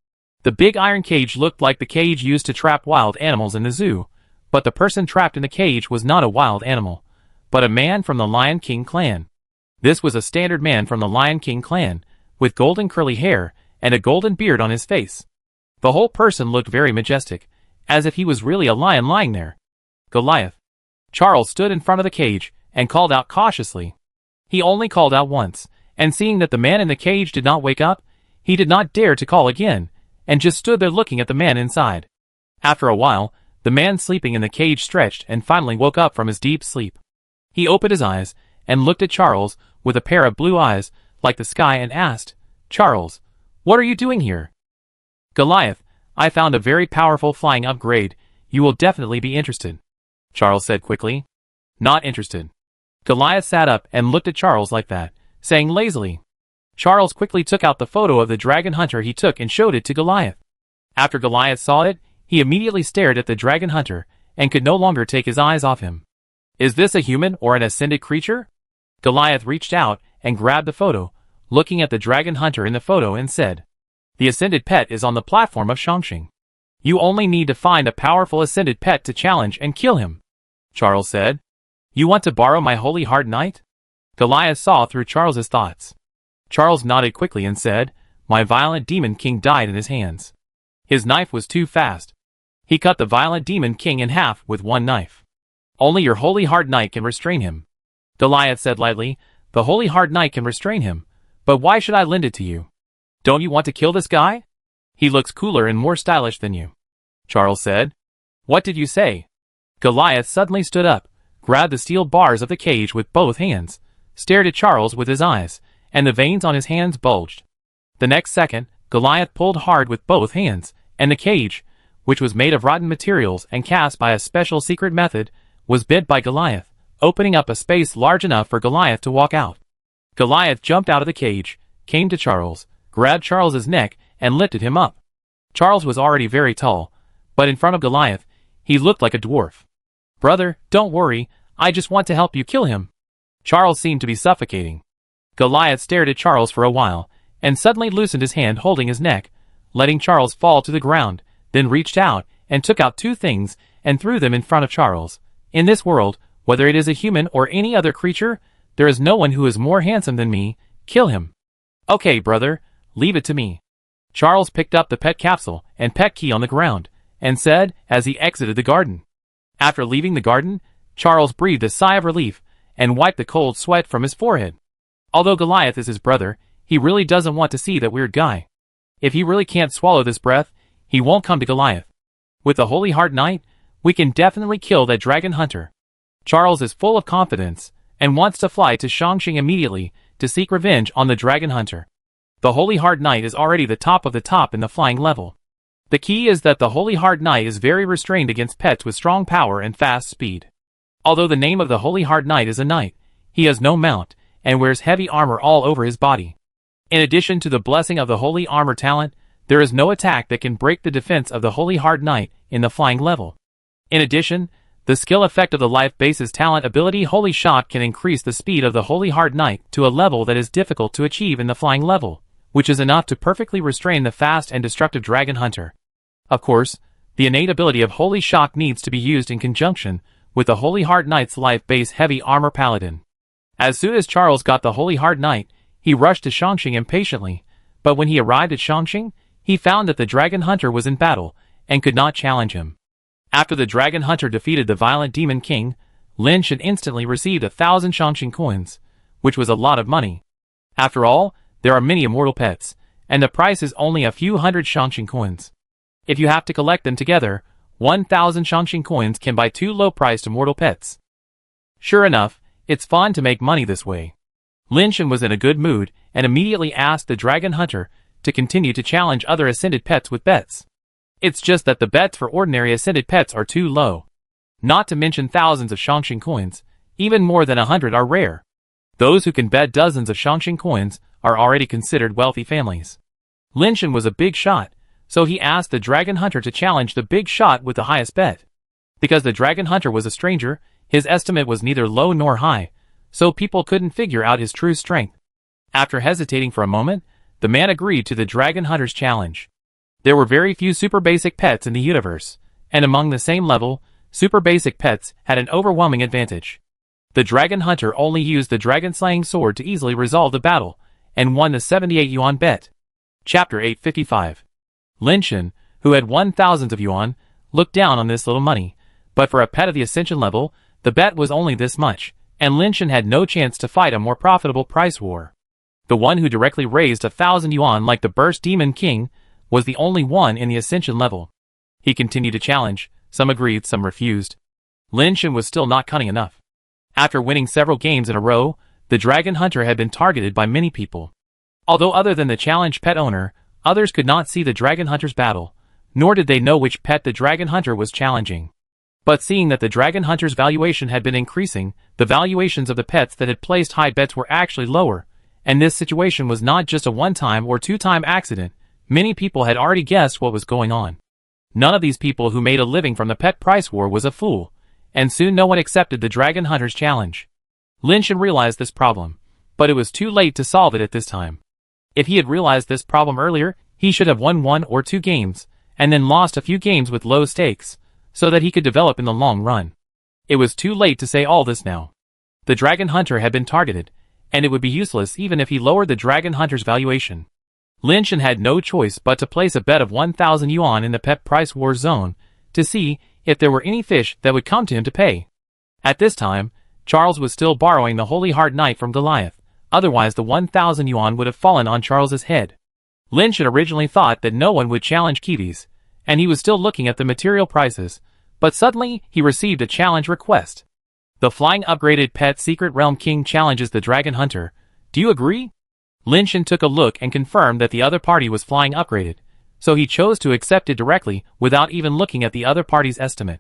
The big iron cage looked like the cage used to trap wild animals in the zoo, but the person trapped in the cage was not a wild animal, but a man from the Lion King clan. This was a standard man from the Lion King clan, with golden curly hair and a golden beard on his face. The whole person looked very majestic, as if he was really a lion lying there. Goliath. Charles stood in front of the cage and called out cautiously. He only called out once, and seeing that the man in the cage did not wake up, he did not dare to call again, and just stood there looking at the man inside. After a while, the man sleeping in the cage stretched and finally woke up from his deep sleep. He opened his eyes and looked at Charles with a pair of blue eyes like the sky and asked, "Charles, what are you doing here?" "Goliath, I found a very powerful flying upgrade. You will definitely be interested," Charles said quickly. Not interested. Goliath sat up and looked at Charles like that, saying lazily. Charles quickly took out the photo of the Dragon Hunter he took and showed it to Goliath. After Goliath saw it, he immediately stared at the Dragon Hunter and could no longer take his eyes off him. "Is this a human or an ascended creature?" Goliath reached out and grabbed the photo, looking at the Dragon Hunter in the photo and said, "The ascended pet is on the platform of Shangxing. You only need to find a powerful ascended pet to challenge and kill him," Charles said. "You want to borrow my Holy Heart Knight?" Goliath saw through Charles's thoughts. Charles nodded quickly and said, "My Violent Demon King died in his hands." His knife was too fast. He cut the Violent Demon King in half with one knife. "Only your Holy Heart Knight can restrain him," Goliath said lightly. "The Holy Heart Knight can restrain him, but why should I lend it to you? Don't you want to kill this guy? He looks cooler and more stylish than you," Charles said. "What did you say?" Goliath suddenly stood up, grabbed the steel bars of the cage with both hands, stared at Charles with his eyes, and the veins on his hands bulged. The next second, Goliath pulled hard with both hands, and the cage, which was made of rotten materials and cast by a special secret method, was bent by Goliath, opening up a space large enough for Goliath to walk out. Goliath jumped out of the cage, came to Charles, grabbed Charles's neck, and lifted him up. Charles was already very tall, but in front of Goliath, he looked like a dwarf. "Brother, don't worry, I just want to help you kill him." Charles seemed to be suffocating. Goliath stared at Charles for a while, and suddenly loosened his hand holding his neck, letting Charles fall to the ground, then reached out and took out two things and threw them in front of Charles. "In this world, Whether it is a human or any other creature, there is no one who is more handsome than me. Kill him. Okay, brother, leave it to me. Charles picked up the pet capsule and pet key on the ground, and said as he exited the garden. After leaving the garden, Charles breathed a sigh of relief and wiped the cold sweat from his forehead. Although Goliath is his brother, he really doesn't want to see that weird guy. If he really can't swallow this breath, he won't come to Goliath. With the Holy Heart Knight, we can definitely kill that dragon hunter. Charles is full of confidence and wants to fly to Shangxing immediately to seek revenge on the dragon hunter. The Holy Heart Knight is already the top of the top in the flying level. The key is that the Holy Heart Knight is very restrained against pets with strong power and fast speed. Although the name of the Holy Heart Knight is a knight, he has no mount and wears heavy armor all over his body. In addition to the blessing of the Holy Armor talent, there is no attack that can break the defense of the Holy Heart Knight in the flying level. In addition, the skill effect of the Life Base's talent ability Holy Shot can increase the speed of the Holy Heart Knight to a level that is difficult to achieve in the flying level, which is enough to perfectly restrain the fast and destructive dragon hunter. Of course, the innate ability of Holy Shock needs to be used in conjunction with the Holy Heart Knight's Life Base Heavy Armor Paladin. As soon as Charles got the Holy Heart Knight, he rushed to Shangxing impatiently, but when he arrived at Shangxing, he found that the dragon hunter was in battle and could not challenge him. After the dragon hunter defeated the violent demon king, Lin Shan instantly received 1,000 Shangxing coins, which was a lot of money. After all, there are many immortal pets, and the price is only a few hundred Shangxing coins. If you have to collect them together, 1,000 Shangxing coins can buy 2 low-priced immortal pets. Sure enough, it's fun to make money this way. Lin Shan was in a good mood and immediately asked the dragon hunter to continue to challenge other ascended pets with bets. It's just that the bets for ordinary ascended pets are too low. Not to mention thousands of Shangxing coins, even more than 100 are rare. Those who can bet dozens of Shangxing coins are already considered wealthy families. Lin Shan was a big shot, so he asked the dragon hunter to challenge the big shot with the highest bet. Because the dragon hunter was a stranger, his estimate was neither low nor high, so people couldn't figure out his true strength. After hesitating for a moment, the man agreed to the dragon hunter's challenge. There were very few super basic pets in the universe, and among the same level, super basic pets had an overwhelming advantage. The dragon hunter only used the dragon slaying sword to easily resolve the battle, and won the 78 yuan bet. Chapter 855. Lin Shan, who had won thousands of yuan, looked down on this little money, but for a pet of the ascension level, the bet was only this much, and Lin Shan had no chance to fight a more profitable price war. The one who directly raised 1,000 yuan like the burst demon king was the only one in the ascension level. He continued to challenge, some agreed, some refused. Lin Shan was still not cunning enough. After winning several games in a row, the dragon hunter had been targeted by many people. Although other than the challenged pet owner, others could not see the dragon hunter's battle, nor did they know which pet the dragon hunter was challenging. But seeing that the dragon hunter's valuation had been increasing, the valuations of the pets that had placed high bets were actually lower, and this situation was not just a one-time or two-time accident. Many people had already guessed what was going on. None of these people who made a living from the pet price war was a fool, and soon no one accepted the dragon hunter's challenge. Lin Shan realized this problem, but it was too late to solve it at this time. If he had realized this problem earlier, he should have won 1 or 2 games, and then lost a few games with low stakes, so that he could develop in the long run. It was too late to say all this now. The dragon hunter had been targeted, and it would be useless even if he lowered the dragon hunter's valuation. Lin Shan had no choice but to place a bet of 1,000 yuan in the pet price war zone to see if there were any fish that would come to him to pay. At this time, Charles was still borrowing the Holy Heart Knight from Goliath, otherwise the 1,000 yuan would have fallen on Charles's head. Lin Shan originally thought that no one would challenge Kiwi's, and he was still looking at the material prices, but suddenly he received a challenge request. The flying upgraded pet Secret Realm King challenges the dragon hunter. Do you agree? Lin Shan took a look and confirmed that the other party was flying upgraded, so he chose to accept it directly without even looking at the other party's estimate.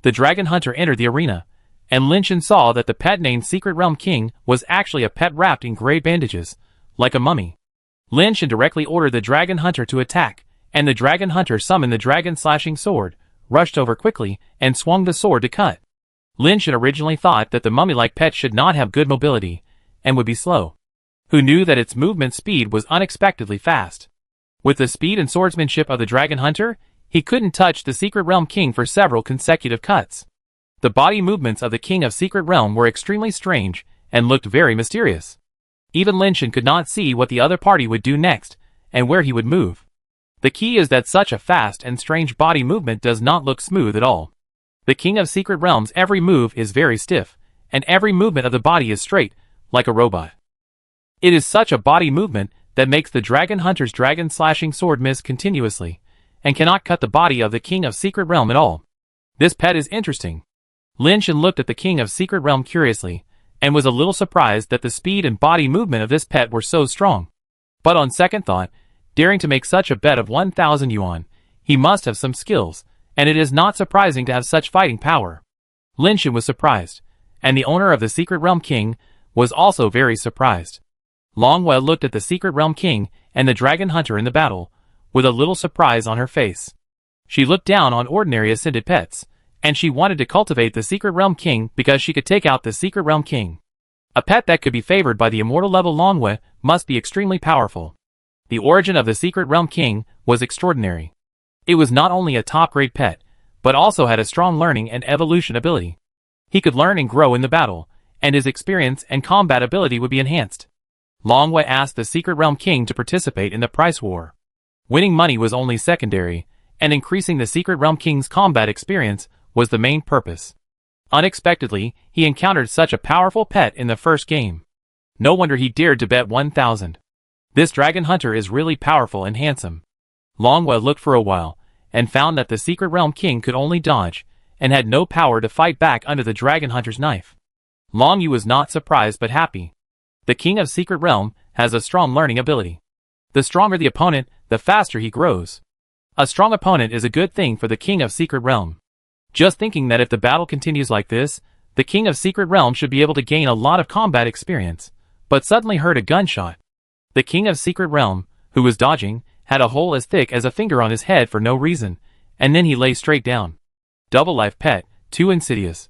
The dragon hunter entered the arena, and Lin Shan saw that the pet named Secret Realm King was actually a pet wrapped in gray bandages, like a mummy. Lin Shan directly ordered the dragon hunter to attack, and the dragon hunter summoned the dragon slashing sword, rushed over quickly, and swung the sword to cut. Lin Shan originally thought that the mummy-like pet should not have good mobility, and would be slow. Who knew that its movement speed was unexpectedly fast. With the speed and swordsmanship of the dragon hunter, he couldn't touch the Secret Realm King for several consecutive cuts. The body movements of the King of Secret Realm were extremely strange and looked very mysterious. Even Lin Shan could not see what the other party would do next and where he would move. The key is that such a fast and strange body movement does not look smooth at all. The King of Secret Realm's every move is very stiff, and every movement of the body is straight, like a robot. It is such a body movement that makes the Dragon Hunter's dragon slashing sword miss continuously, and cannot cut the body of the King of Secret Realm at all. This pet is interesting. Lin Shan looked at the King of Secret Realm curiously, and was a little surprised that the speed and body movement of this pet were so strong. But on second thought, daring to make such a bet of 1,000 yuan, he must have some skills, and it is not surprising to have such fighting power. Lin Shan was surprised, and the owner of the Secret Realm King was also very surprised. Long Wei looked at the Secret Realm King and the Dragon Hunter in the battle, with a little surprise on her face. She looked down on ordinary ascended pets, and she wanted to cultivate the Secret Realm King because she could take out the Secret Realm King. A pet that could be favored by the immortal level Long Wei must be extremely powerful. The origin of the Secret Realm King was extraordinary. It was not only a top-grade pet, but also had a strong learning and evolution ability. He could learn and grow in the battle, and his experience and combat ability would be enhanced. Long Wei asked the Secret Realm King to participate in the price war. Winning money was only secondary, and increasing the Secret Realm King's combat experience was the main purpose. Unexpectedly, he encountered such a powerful pet in the first game. No wonder he dared to bet 1,000. This Dragon Hunter is really powerful and handsome. Long Wei looked for a while, and found that the Secret Realm King could only dodge, and had no power to fight back under the Dragon Hunter's knife. Long Yu was not surprised but happy. The King of Secret Realm has a strong learning ability. The stronger the opponent, the faster he grows. A strong opponent is a good thing for the King of Secret Realm. Just thinking that if the battle continues like this, the King of Secret Realm should be able to gain a lot of combat experience, but suddenly heard a gunshot. The King of Secret Realm, who was dodging, had a hole as thick as a finger on his head for no reason, and then he lay straight down. Double life pet, too insidious.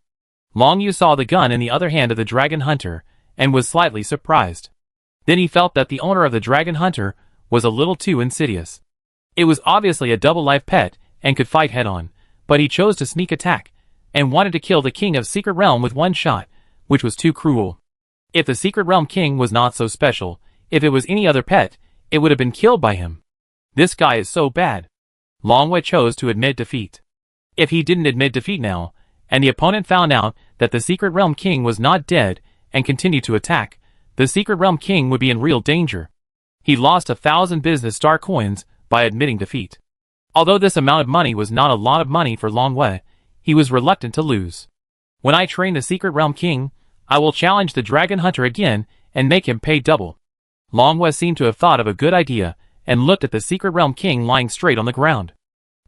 Long Yu saw the gun in the other hand of the Dragon Hunter, and was slightly surprised. Then he felt that the owner of the Dragon Hunter was a little too insidious. It was obviously a double life pet, and could fight head-on, but he chose to sneak attack, and wanted to kill the King of Secret Realm with one shot, which was too cruel. If the Secret Realm King was not so special, if it was any other pet, it would have been killed by him. This guy is so bad. Long Wei chose to admit defeat. If he didn't admit defeat now, and the opponent found out that the Secret Realm King was not dead and continued to attack, the Secret Realm King would be in real danger. He lost 1,000 business star coins by admitting defeat. Although this amount of money was not a lot of money for Long Wei, he was reluctant to lose. When I train the Secret Realm King, I will challenge the Dragon Hunter again and make him pay double. Long Wei seemed to have thought of a good idea and looked at the Secret Realm King lying straight on the ground.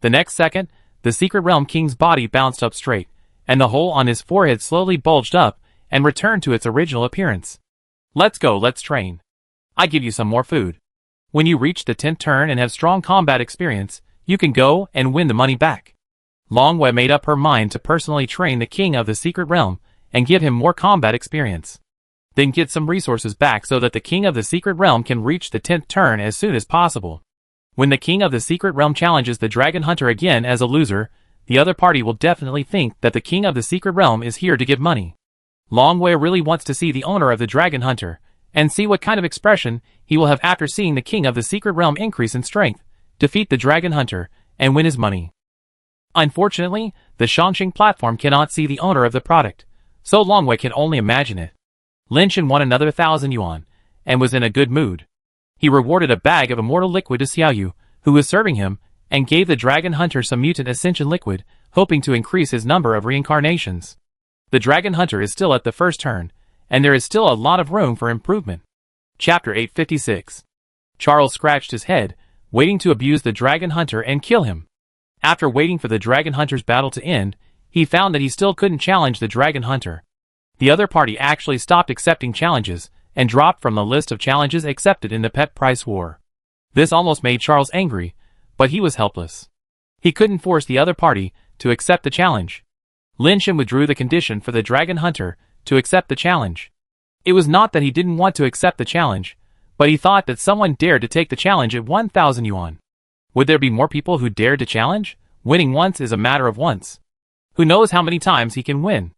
The next second, the Secret Realm King's body bounced up straight, and the hole on his forehead slowly bulged up and returned to its original appearance. Let's go, let's train. I give you some more food. When you reach the 10th turn and have strong combat experience, you can go and win the money back. Long Wei made up her mind to personally train the King of the Secret Realm and give him more combat experience. Then get some resources back so that the King of the Secret Realm can reach the 10th turn as soon as possible. When the King of the Secret Realm challenges the Dragon Hunter again as a loser, the other party will definitely think that the King of the Secret Realm is here to give money. Long Wei really wants to see the owner of the Dragon Hunter, and see what kind of expression he will have after seeing the King of the Secret Realm increase in strength, defeat the Dragon Hunter, and win his money. Unfortunately, the Shangxing platform cannot see the owner of the product, so Long Wei can only imagine it. Lin Shan won another 1,000 yuan, and was in a good mood. He rewarded a bag of immortal liquid to Xiaoyu, who was serving him, and gave the Dragon Hunter some mutant ascension liquid, hoping to increase his number of reincarnations. The Dragon Hunter is still at the first turn, and there is still a lot of room for improvement. Chapter 856. Charles scratched his head, waiting to abuse the Dragon Hunter and kill him. After waiting for the Dragon Hunter's battle to end, he found that he still couldn't challenge the Dragon Hunter. The other party actually stopped accepting challenges, and dropped from the list of challenges accepted in the pet price war. This almost made Charles angry, but he was helpless. He couldn't force the other party to accept the challenge. Lin Shan withdrew the condition for the Dragon Hunter to accept the challenge. It was not that he didn't want to accept the challenge, but he thought that someone dared to take the challenge at 1,000 yuan. Would there be more people who dared to challenge? Winning once is a matter of once. Who knows how many times he can win?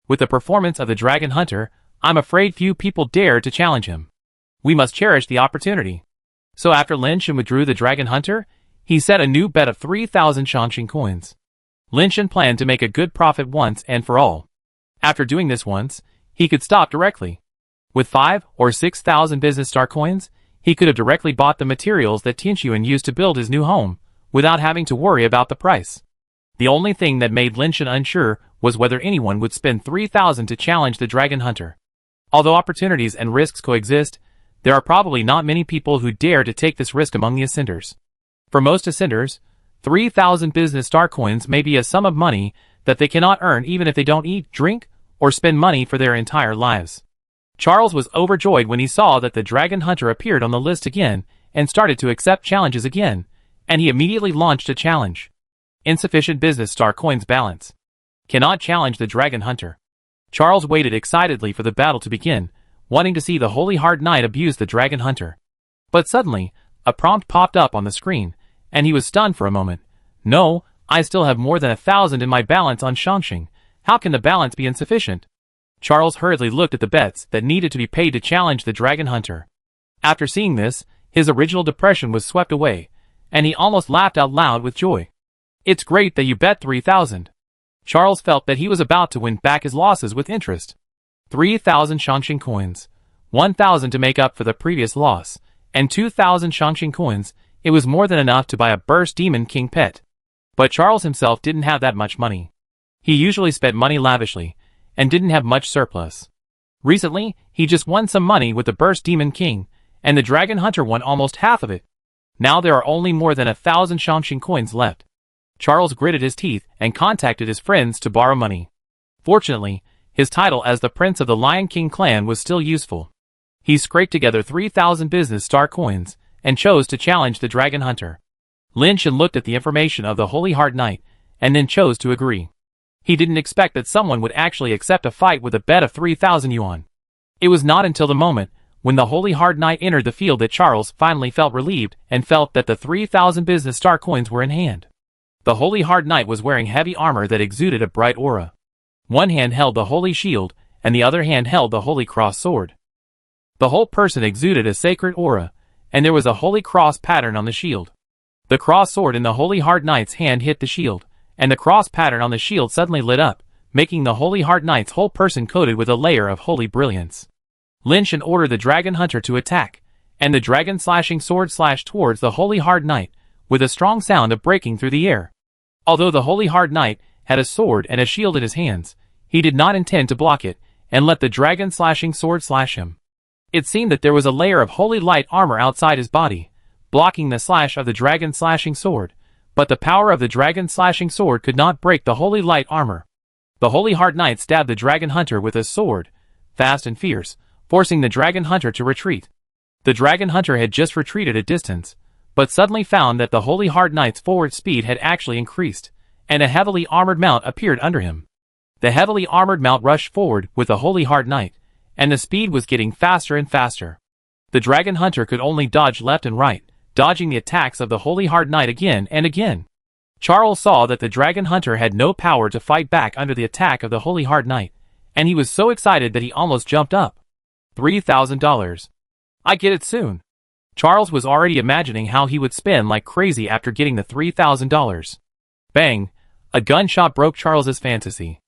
With the performance of the Dragon Hunter, I'm afraid few people dare to challenge him. We must cherish the opportunity. So after Lin Shan withdrew the Dragon Hunter, he set a new bet of 3,000 Shangxing coins. Lin Shan planned to make a good profit once and for all. After doing this once, he could stop directly. With 5 or 6,000 business star coins, he could have directly bought the materials that Tianxuan used to build his new home, without having to worry about the price. The only thing that made Lin Shan unsure was whether anyone would spend 3,000 to challenge the Dragon Hunter. Although opportunities and risks coexist, there are probably not many people who dare to take this risk among the ascenders. For most ascenders, 3,000 business star coins may be a sum of money that they cannot earn even if they don't eat, drink, or spend money for their entire lives. Charles was overjoyed when he saw that the Dragon Hunter appeared on the list again and started to accept challenges again, and he immediately launched a challenge. Insufficient business star coins balance. Cannot challenge the Dragon Hunter. Charles waited excitedly for the battle to begin, wanting to see the Holy Hard Knight abuse the Dragon Hunter. But suddenly, a prompt popped up on the screen, and he was stunned for a moment. No, I still have more than 1,000 in my balance on Shangxing. How can the balance be insufficient? Charles hurriedly looked at the bets that needed to be paid to challenge the Dragon Hunter. After seeing this, his original depression was swept away, and he almost laughed out loud with joy. It's great that you bet 3,000. Charles felt that he was about to win back his losses with interest. 3,000 Shangxing coins, 1,000 to make up for the previous loss, and 2,000 Shangxing coins. It was more than enough to buy a Burst Demon King pet. But Charles himself didn't have that much money. He usually spent money lavishly, and didn't have much surplus. Recently, he just won some money with the Burst Demon King, and the Dragon Hunter won almost half of it. Now there are only more than 1,000 Shangxing coins left. Charles gritted his teeth and contacted his friends to borrow money. Fortunately, his title as the Prince of the Lion King clan was still useful. He scraped together 3,000 business star coins, and chose to challenge the Dragon Hunter. Lin Shan looked at the information of the Holy Hard Knight, and then chose to agree. He didn't expect that someone would actually accept a fight with a bet of 3,000 yuan. It was not until the moment when the Holy Hard Knight entered the field that Charles finally felt relieved and felt that the 3,000 business star coins were in hand. The Holy Hard Knight was wearing heavy armor that exuded a bright aura. One hand held the Holy Shield, and the other hand held the Holy Cross sword. The whole person exuded a sacred aura, and there was a Holy Cross pattern on the shield. The cross sword in the Holy Hard Knight's hand hit the shield, and the cross pattern on the shield suddenly lit up, making the Holy Hard Knight's whole person coated with a layer of holy brilliance. Lin Shan ordered the Dragon Hunter to attack, and the dragon slashing sword slashed towards the Holy Hard Knight, with a strong sound of breaking through the air. Although the Holy Hard Knight had a sword and a shield in his hands, he did not intend to block it, and let the dragon slashing sword slash him. It seemed that there was a layer of holy light armor outside his body, blocking the slash of the dragon slashing sword, but the power of the dragon slashing sword could not break the holy light armor. The Holy Hard Knight stabbed the Dragon Hunter with his sword, fast and fierce, forcing the Dragon Hunter to retreat. The Dragon Hunter had just retreated a distance, but suddenly found that the Holy Hard Knight's forward speed had actually increased, and a heavily armored mount appeared under him. The heavily armored mount rushed forward with the Holy Hard Knight, and the speed was getting faster and faster. The Dragon Hunter could only dodge left and right, dodging the attacks of the Holy Hard Knight again and again. Charles saw that the Dragon Hunter had no power to fight back under the attack of the Holy Hard Knight, and he was so excited that he almost jumped up. $3,000. I get it soon. Charles was already imagining how he would spend like crazy after getting the $3,000. Bang! A gunshot broke Charles's fantasy.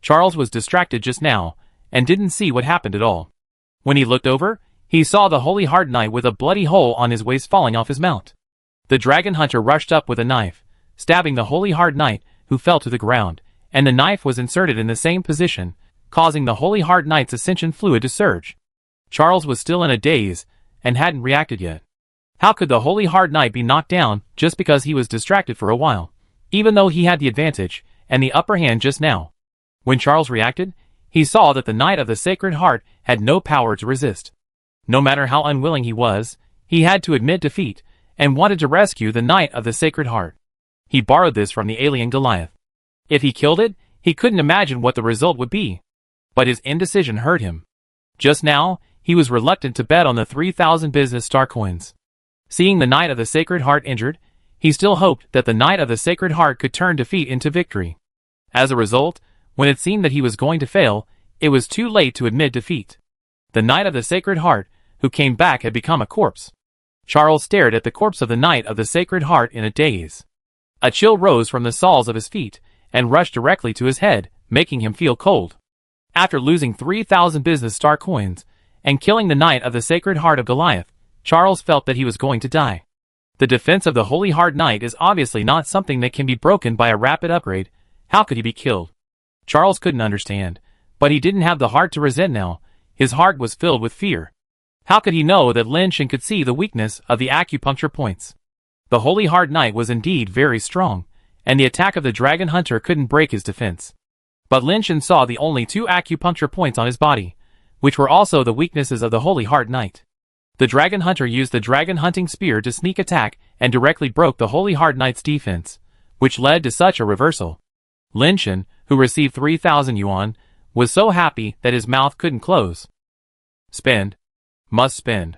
Charles was distracted just now, and didn't see what happened at all. When he looked over, he saw the Holy Hard Knight with a bloody hole on his waist falling off his mount. The Dragon Hunter rushed up with a knife, stabbing the Holy Hard Knight, who fell to the ground, and the knife was inserted in the same position, causing the Holy Hard Knight's ascension fluid to surge. Charles was still in a daze, and hadn't reacted yet. How could the Holy Hard Knight be knocked down just because he was distracted for a while, even though he had the advantage and the upper hand just now? When Charles reacted, he saw that the Knight of the Sacred Heart had no power to resist. No matter how unwilling he was, he had to admit defeat, and wanted to rescue the Knight of the Sacred Heart. He borrowed this from the alien Goliath. If he killed it, he couldn't imagine what the result would be. But his indecision hurt him. Just now, he was reluctant to bet on the 3,000 business star coins. Seeing the Knight of the Sacred Heart injured, he still hoped that the Knight of the Sacred Heart could turn defeat into victory. As a result, when it seemed that he was going to fail, it was too late to admit defeat. The Knight of the Sacred Heart, who came back, had become a corpse. Charles stared at the corpse of the Knight of the Sacred Heart in a daze. A chill rose from the soles of his feet and rushed directly to his head, making him feel cold. After losing 3,000 business star coins and killing the Knight of the Sacred Heart of Goliath, Charles felt that he was going to die. The defense of the Holy Heart Knight is obviously not something that can be broken by a rapid upgrade. How could he be killed? Charles couldn't understand, but he didn't have the heart to resent now. His heart was filled with fear. How could he know that Lin Shan could see the weakness of the acupuncture points? The Holy Heart Knight was indeed very strong, and the attack of the Dragon Hunter couldn't break his defense. But Lin Shan saw the only 2 acupuncture points on his body, which were also the weaknesses of the Holy Heart Knight. The Dragon Hunter used the Dragon Hunting Spear to sneak attack and directly broke the Holy Heart Knight's defense, which led to such a reversal. Lin Shan, who received 3,000 yuan, was so happy that his mouth couldn't close. Spend. Must spend.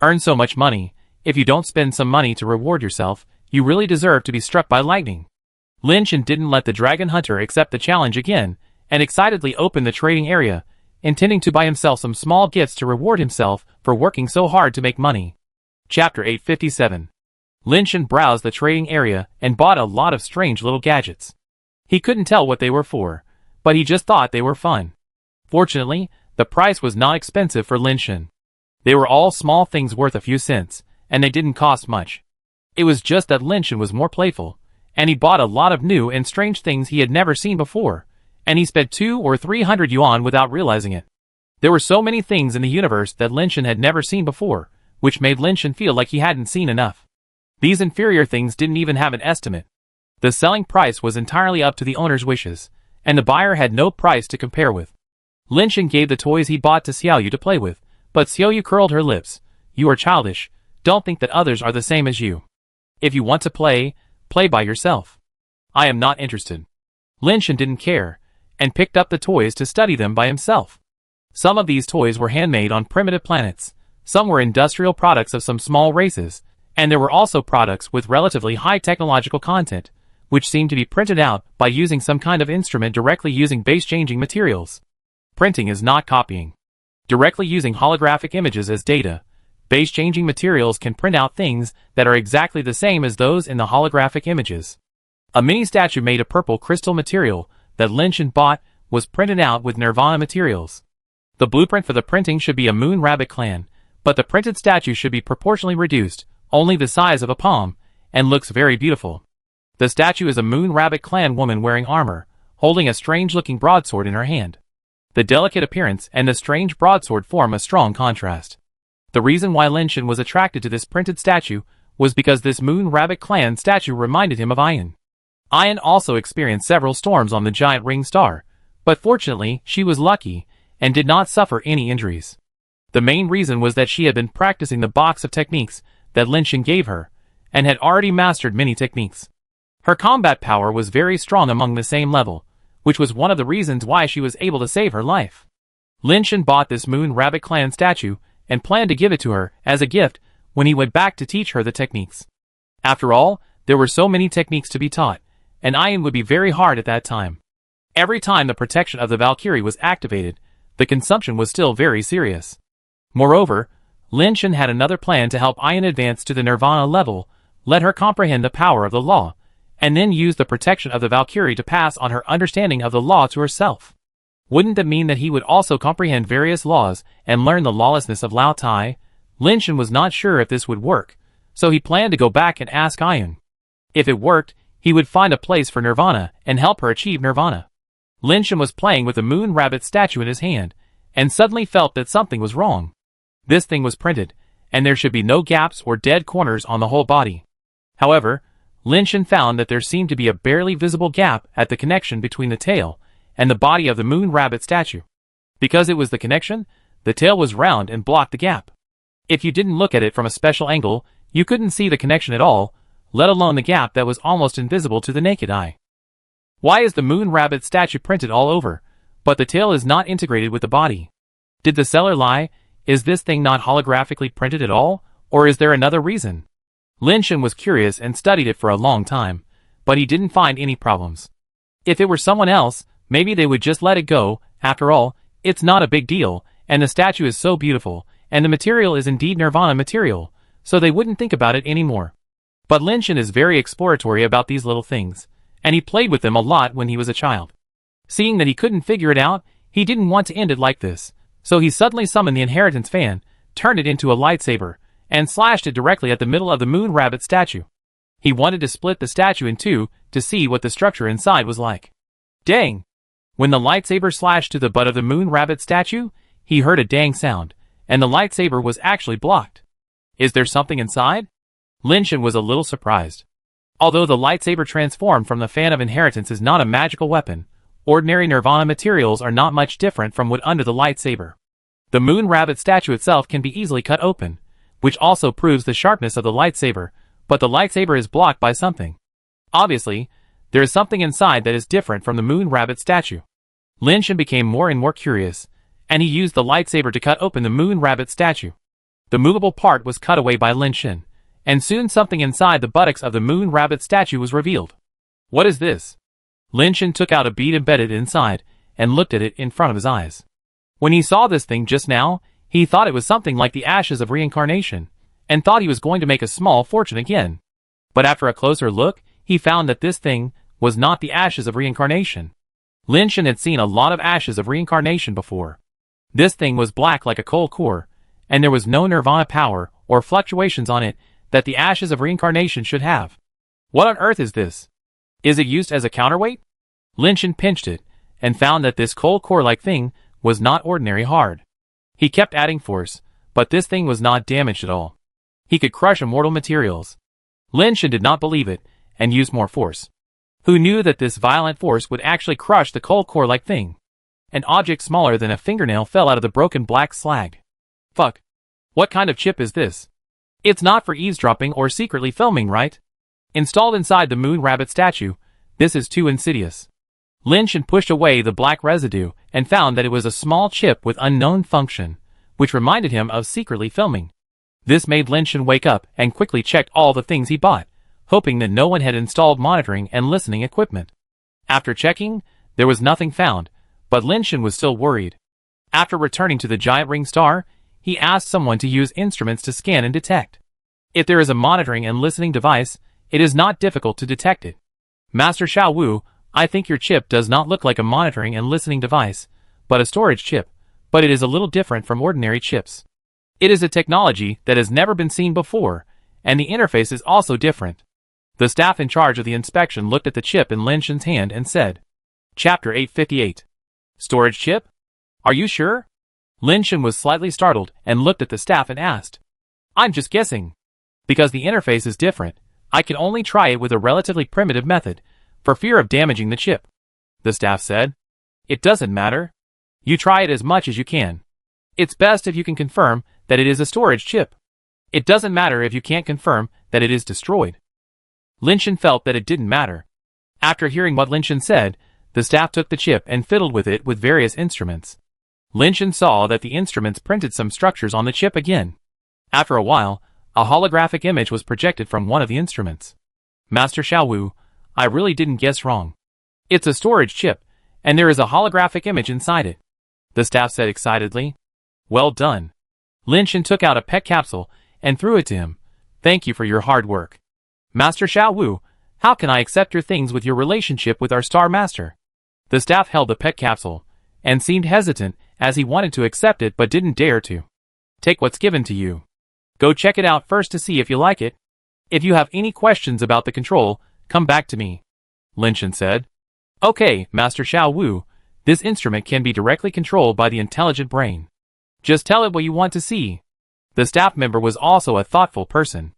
Earn so much money. If you don't spend some money to reward yourself, you really deserve to be struck by lightning. Lin Shan didn't let the Dragon Hunter accept the challenge again, and excitedly opened the trading area, intending to buy himself some small gifts to reward himself for working so hard to make money. Chapter 857. Lin Shan browsed the trading area and bought a lot of strange little gadgets. He couldn't tell what they were for, but he just thought they were fun. Fortunately, the price was not expensive for Lin Shan. They were all small things worth a few cents, and they didn't cost much. It was just that Lin Shan was more playful, and he bought a lot of new and strange things he had never seen before, and he spent 200 or 300 yuan without realizing it. There were so many things in the universe that Lin Shan had never seen before, which made Lin Shan feel like he hadn't seen enough. These inferior things didn't even have an estimate. The selling price was entirely up to the owner's wishes, and the buyer had no price to compare with. Lin Shan gave the toys he bought to Xiaoyu to play with, but Xiaoyu curled her lips. You are childish. Don't think that others are the same as you. If you want to play, play by yourself. I am not interested. Lin Shan didn't care, and picked up the toys to study them by himself. Some of these toys were handmade on primitive planets, some were industrial products of some small races, and there were also products with relatively high technological content, which seemed to be printed out by using some kind of instrument directly using base-changing materials. Printing is not copying. Directly using holographic images as data, base-changing materials can print out things that are exactly the same as those in the holographic images. A mini statue made of purple crystal material that Lin Shan bought was printed out with Nirvana materials. The blueprint for the printing should be a moon rabbit clan, but the printed statue should be proportionally reduced, only the size of a palm, and looks very beautiful. The statue is a moon rabbit clan woman wearing armor, holding a strange-looking broadsword in her hand. The delicate appearance and the strange broadsword form a strong contrast. The reason why Lin Shan was attracted to this printed statue was because this moon rabbit clan statue reminded him of Ayan. Ayan also experienced several storms on the giant ring star, but fortunately she was lucky and did not suffer any injuries. The main reason was that she had been practicing the box of techniques that Lin Shan gave her, and had already mastered many techniques. Her combat power was very strong among the same level, which was one of the reasons why she was able to save her life. Lin Shan bought this moon rabbit clan statue and planned to give it to her as a gift when he went back to teach her the techniques. After all, there were so many techniques to be taught, and Ayan would be very hard at that time. Every time the protection of the Valkyrie was activated, the consumption was still very serious. Moreover, Lin Shan had another plan to help Ayan advance to the Nirvana level, let her comprehend the power of the law, and then use the protection of the Valkyrie to pass on her understanding of the law to herself. Wouldn't that mean that he would also comprehend various laws and learn the lawlessness of Lao Tai? Lin Shan was not sure if this would work, so he planned to go back and ask Ayan. If it worked, he would find a place for Nirvana and help her achieve Nirvana. Lin Shan was playing with the moon rabbit statue in his hand, and suddenly felt that something was wrong. This thing was printed, and there should be no gaps or dead corners on the whole body. However, Lin Shan found that there seemed to be a barely visible gap at the connection between the tail and the body of the moon rabbit statue. Because it was the connection, the tail was round and blocked the gap. If you didn't look at it from a special angle, you couldn't see the connection at all, let alone the gap that was almost invisible to the naked eye. Why is the moon rabbit statue printed all over, but the tail is not integrated with the body? Did the seller lie? Is this thing not holographically printed at all, or is there another reason? Lin Shan was curious and studied it for a long time, but he didn't find any problems. If it were someone else, maybe they would just let it go. After all, it's not a big deal, and the statue is so beautiful, and the material is indeed Nirvana material, so they wouldn't think about it anymore. But Lin Shen is very exploratory about these little things, and he played with them a lot when he was a child. Seeing that he couldn't figure it out, he didn't want to end it like this, so he suddenly summoned the inheritance fan, turned it into a lightsaber, and slashed it directly at the middle of the moon rabbit statue. He wanted to split the statue in two to see what the structure inside was like. Dang! When the lightsaber slashed to the butt of the moon rabbit statue, he heard a dang sound, and the lightsaber was actually blocked. Is there something inside? Lin Shen was a little surprised. Although the lightsaber transformed from the fan of inheritance is not a magical weapon, ordinary Nirvana materials are not much different from wood under the lightsaber. The moon rabbit statue itself can be easily cut open, which also proves the sharpness of the lightsaber, but the lightsaber is blocked by something. Obviously, there is something inside that is different from the moon rabbit statue. Lin Shen became more and more curious, and he used the lightsaber to cut open the moon rabbit statue. The movable part was cut away by Lin Shen, and soon something inside the buttocks of the moon rabbit statue was revealed. What is this? Lin Shen took out a bead embedded inside, and looked at it in front of his eyes. When he saw this thing just now, he thought it was something like the ashes of reincarnation, and thought he was going to make a small fortune again. But after a closer look, he found that this thing was not the ashes of reincarnation. Lin Shen had seen a lot of ashes of reincarnation before. This thing was black like a coal core, and there was no Nirvana power or fluctuations on it that the ashes of reincarnation should have. What on earth is this? Is it used as a counterweight? Lin Shen pinched it, and found that this coal core-like thing was not ordinary hard. He kept adding force, but this thing was not damaged at all. He could crush immortal materials. Lin Shen did not believe it, and used more force. Who knew that this violent force would actually crush the coal core-like thing? An object smaller than a fingernail fell out of the broken black slag. Fuck. What kind of chip is this? It's not for eavesdropping or secretly filming, right? Installed inside the moon rabbit statue, this is too insidious. Lin Shen pushed away the black residue and found that it was a small chip with unknown function, which reminded him of secretly filming. This made Lin Shen wake up and quickly checked all the things he bought, hoping that no one had installed monitoring and listening equipment. After checking, there was nothing found, but Lin Shen was still worried. After returning to the giant ring star, he asked someone to use instruments to scan and detect. If there is a monitoring and listening device, it is not difficult to detect it. Master Xiao Wu, I think your chip does not look like a monitoring and listening device, but a storage chip, but it is a little different from ordinary chips. It is a technology that has never been seen before, and the interface is also different. The staff in charge of the inspection looked at the chip in Lin Shen's hand and said, Chapter 858. Storage chip? Are you sure? Lin Shen was slightly startled and looked at the staff and asked. I'm just guessing. Because the interface is different, I can only try it with a relatively primitive method, for fear of damaging the chip. The staff said. It doesn't matter. You try it as much as you can. It's best if you can confirm that it is a storage chip. It doesn't matter if you can't confirm that it is destroyed. Lin Shen felt that it didn't matter. After hearing what Lin Shen said, the staff took the chip and fiddled with it with various instruments. Lin Shen saw that the instruments printed some structures on the chip again. After a while, a holographic image was projected from one of the instruments. Master Xiao Wu, I really didn't guess wrong. It's a storage chip, and there is a holographic image inside it. The staff said excitedly. Well done. Lin Shen took out a pet capsule and threw it to him. Thank you for your hard work. Master Xiao Wu, how can I accept your things with your relationship with our Star Master? The staff held the pet capsule, and seemed hesitant as he wanted to accept it but didn't dare to. Take what's given to you. Go check it out first to see if you like it. If you have any questions about the control, come back to me. Lin Shen said. Okay, Master Xiao Wu, this instrument can be directly controlled by the intelligent brain. Just tell it what you want to see. The staff member was also a thoughtful person.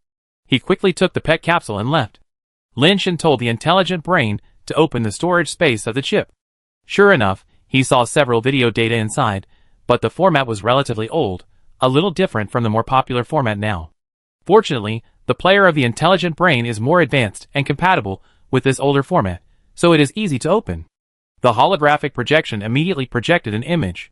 He quickly took the pet capsule and left. Lin Shen told the intelligent brain to open the storage space of the chip. Sure enough, he saw several video data inside, but the format was relatively old, a little different from the more popular format now. Fortunately, the player of the intelligent brain is more advanced and compatible with this older format, so it is easy to open. The holographic projection immediately projected an image.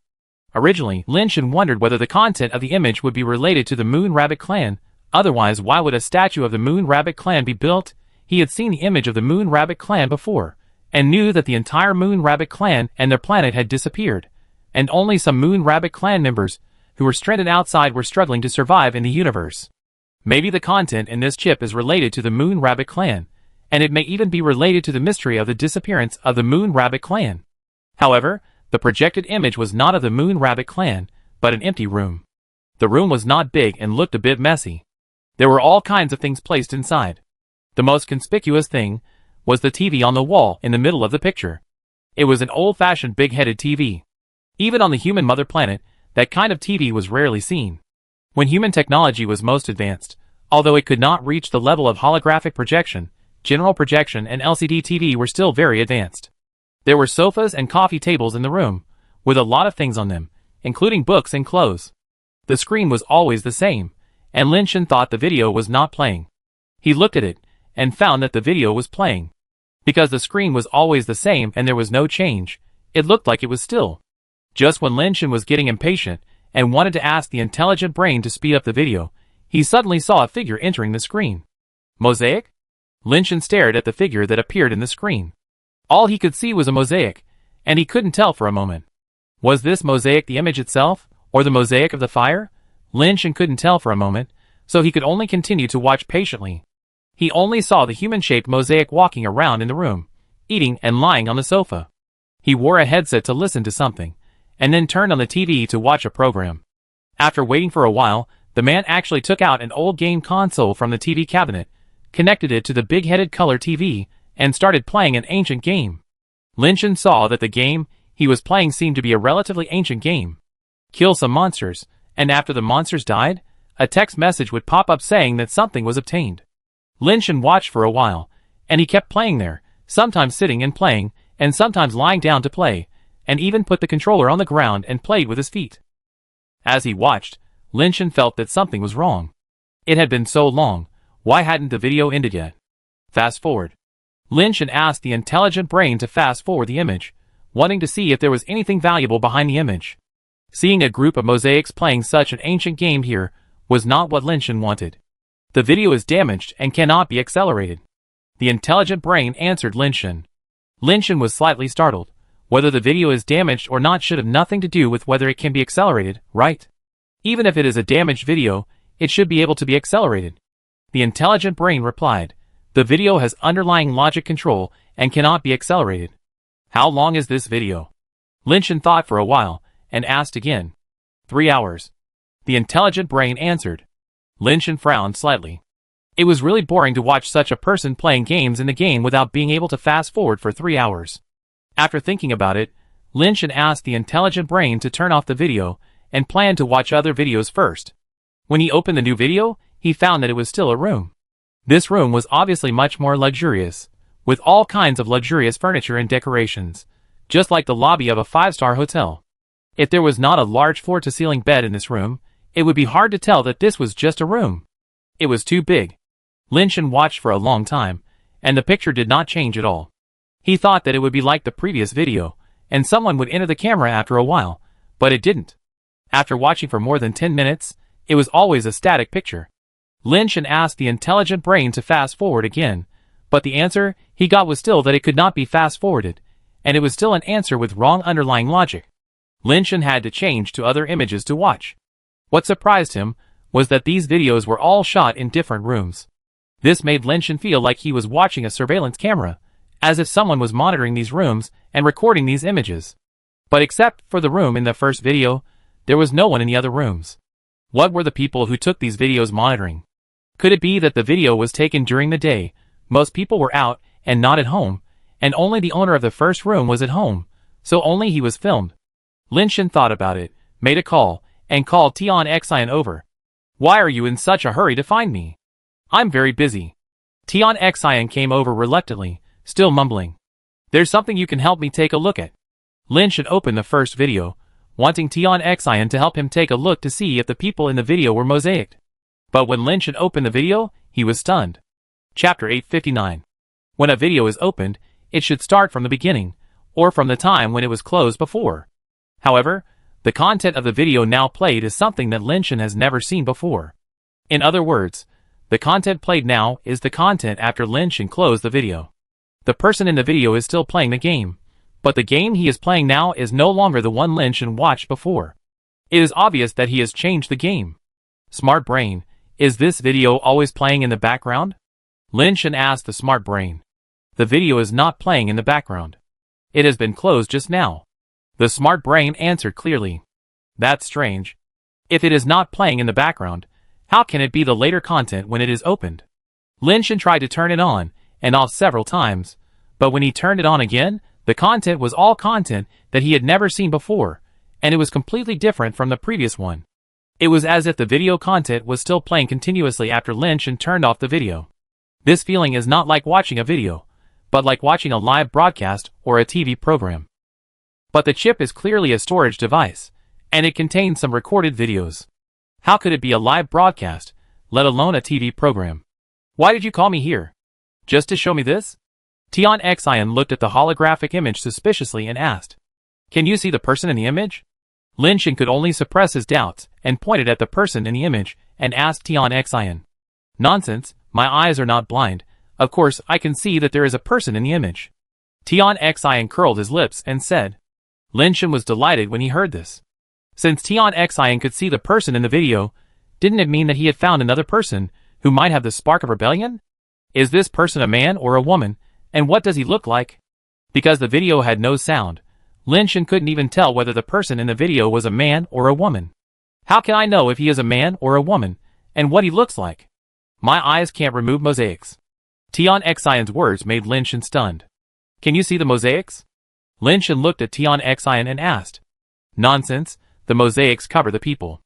Originally, Lin Shen wondered whether the content of the image would be related to the Moon Rabbit clan, otherwise why would a statue of the Moon Rabbit clan be built? He had seen the image of the Moon Rabbit clan before, and knew that the entire Moon Rabbit clan and their planet had disappeared, and only some Moon Rabbit clan members who were stranded outside were struggling to survive in the universe. Maybe the content in this chip is related to the Moon Rabbit clan, and it may even be related to the mystery of the disappearance of the Moon Rabbit clan. However, the projected image was not of the Moon Rabbit clan, but an empty room. The room was not big and looked a bit messy. There were all kinds of things placed inside. The most conspicuous thing was the TV on the wall in the middle of the picture. It was an old-fashioned big-headed TV. Even on the human mother planet, that kind of TV was rarely seen. When human technology was most advanced, although it could not reach the level of holographic projection, general projection and LCD TV were still very advanced. There were sofas and coffee tables in the room, with a lot of things on them, including books and clothes. The screen was always the same, and Lin Shen thought the video was not playing. He looked at it, and found that the video was playing. Because the screen was always the same and there was no change, it looked like it was still. Just when Lin Shen was getting impatient, and wanted to ask the intelligent brain to speed up the video, he suddenly saw a figure entering the screen. Mosaic? Lin Shen stared at the figure that appeared in the screen. All he could see was a mosaic, and he couldn't tell for a moment. Was this mosaic the image itself, or the mosaic of the fire? Lin Shen couldn't tell for a moment, so he could only continue to watch patiently. He only saw the human-shaped mosaic walking around in the room, eating and lying on the sofa. He wore a headset to listen to something, and then turned on the TV to watch a program. After waiting for a while, the man actually took out an old game console from the TV cabinet, connected it to the big-headed color TV, and started playing an ancient game. Lin Shen saw that the game he was playing seemed to be a relatively ancient game. Kill some monsters, and after the monsters died, a text message would pop up saying that something was obtained. Lin Shen watched for a while, and he kept playing there, sometimes sitting and playing, and sometimes lying down to play, and even put the controller on the ground and played with his feet. As he watched, Lin Shen felt that something was wrong. It had been so long, why hadn't the video ended yet? Fast forward. Lin Shen asked the intelligent brain to fast forward the image, wanting to see if there was anything valuable behind the image. Seeing a group of mosaics playing such an ancient game here was not what Lin Shen wanted. The video is damaged and cannot be accelerated. The intelligent brain answered Lin Shen. Lin Shen was slightly startled. Whether the video is damaged or not should have nothing to do with whether it can be accelerated, right? Even if it is a damaged video, it should be able to be accelerated. The intelligent brain replied, the video has underlying logic control and cannot be accelerated. How long is this video? Lin Shen thought for a while, and asked again. 3 hours. The intelligent brain answered. Lin Shen frowned slightly. It was really boring to watch such a person playing games in the game without being able to fast forward for 3 hours. After thinking about it, Lin Shen asked the intelligent brain to turn off the video, and planned to watch other videos first. When he opened the new video, he found that it was still a room. This room was obviously much more luxurious, with all kinds of luxurious furniture and decorations, just like the lobby of a 5-star hotel. If there was not a large floor-to-ceiling bed in this room, it would be hard to tell that this was just a room. It was too big. Lin Shen watched for a long time, and the picture did not change at all. He thought that it would be like the previous video, and someone would enter the camera after a while, but it didn't. After watching for more than 10 minutes, it was always a static picture. Lin Shen asked the intelligent brain to fast forward again, but the answer he got was still that it could not be fast forwarded, and it was still an answer with wrong underlying logic. Lin Shen had to change to other images to watch. What surprised him was that these videos were all shot in different rooms. This made Lin Shen feel like he was watching a surveillance camera, as if someone was monitoring these rooms and recording these images. But except for the room in the first video, there was no one in the other rooms. What were the people who took these videos monitoring? Could it be that the video was taken during the day, most people were out and not at home, and only the owner of the first room was at home, so only he was filmed? Lin Shen thought about it, made a call, and called Tian Xian over. Why are you in such a hurry to find me? I'm very busy. Tian Xian came over reluctantly, still mumbling. There's something you can help me take a look at. Lin Shen opened the first video, wanting Tian Xian to help him take a look to see if the people in the video were mosaicked. But when Lin Shen opened the video, he was stunned. Chapter 859. When a video is opened, it should start from the beginning, or from the time when it was closed before. However, the content of the video now played is something that Lin Shen has never seen before. In other words, the content played now is the content after Lin Shen closed the video. The person in the video is still playing the game, but the game he is playing now is no longer the one Lin Shan watched before. It is obvious that he has changed the game. Smart Brain, is this video always playing in the background? Lin Shan asked the Smart Brain. The video is not playing in the background. It has been closed just now. The Smart Brain answered clearly. That's strange. If it is not playing in the background, how can it be the later content when it is opened? Lin Shan tried to turn it on and off several times, but when he turned it on again, the content was all content that he had never seen before, and it was completely different from the previous one. It was as if the video content was still playing continuously after Lin Shan turned off the video. This feeling is not like watching a video, but like watching a live broadcast or a TV program. But the chip is clearly a storage device, and it contains some recorded videos. How could it be a live broadcast, let alone a TV program? Why did you call me here? Just to show me this? Tian Xian looked at the holographic image suspiciously and asked, "Can you see the person in the image?" Lin Shan could only suppress his doubts and pointed at the person in the image and asked Tian Xian, "Nonsense, my eyes are not blind. Of course I can see that there is a person in the image." Tian Xian curled his lips and said. Lin Shan was delighted when he heard this. Since Tian Xian could see the person in the video, didn't it mean that he had found another person who might have the spark of rebellion? Is this person a man or a woman, and what does he look like? Because the video had no sound, Lin Shan couldn't even tell whether the person in the video was a man or a woman. How can I know if he is a man or a woman, and what he looks like? My eyes can't remove mosaics. Tian Xian's words made Lin Shan stunned. Can you see the mosaics? Lin Shan looked at Tian Xian and asked. Nonsense, the mosaics cover the people.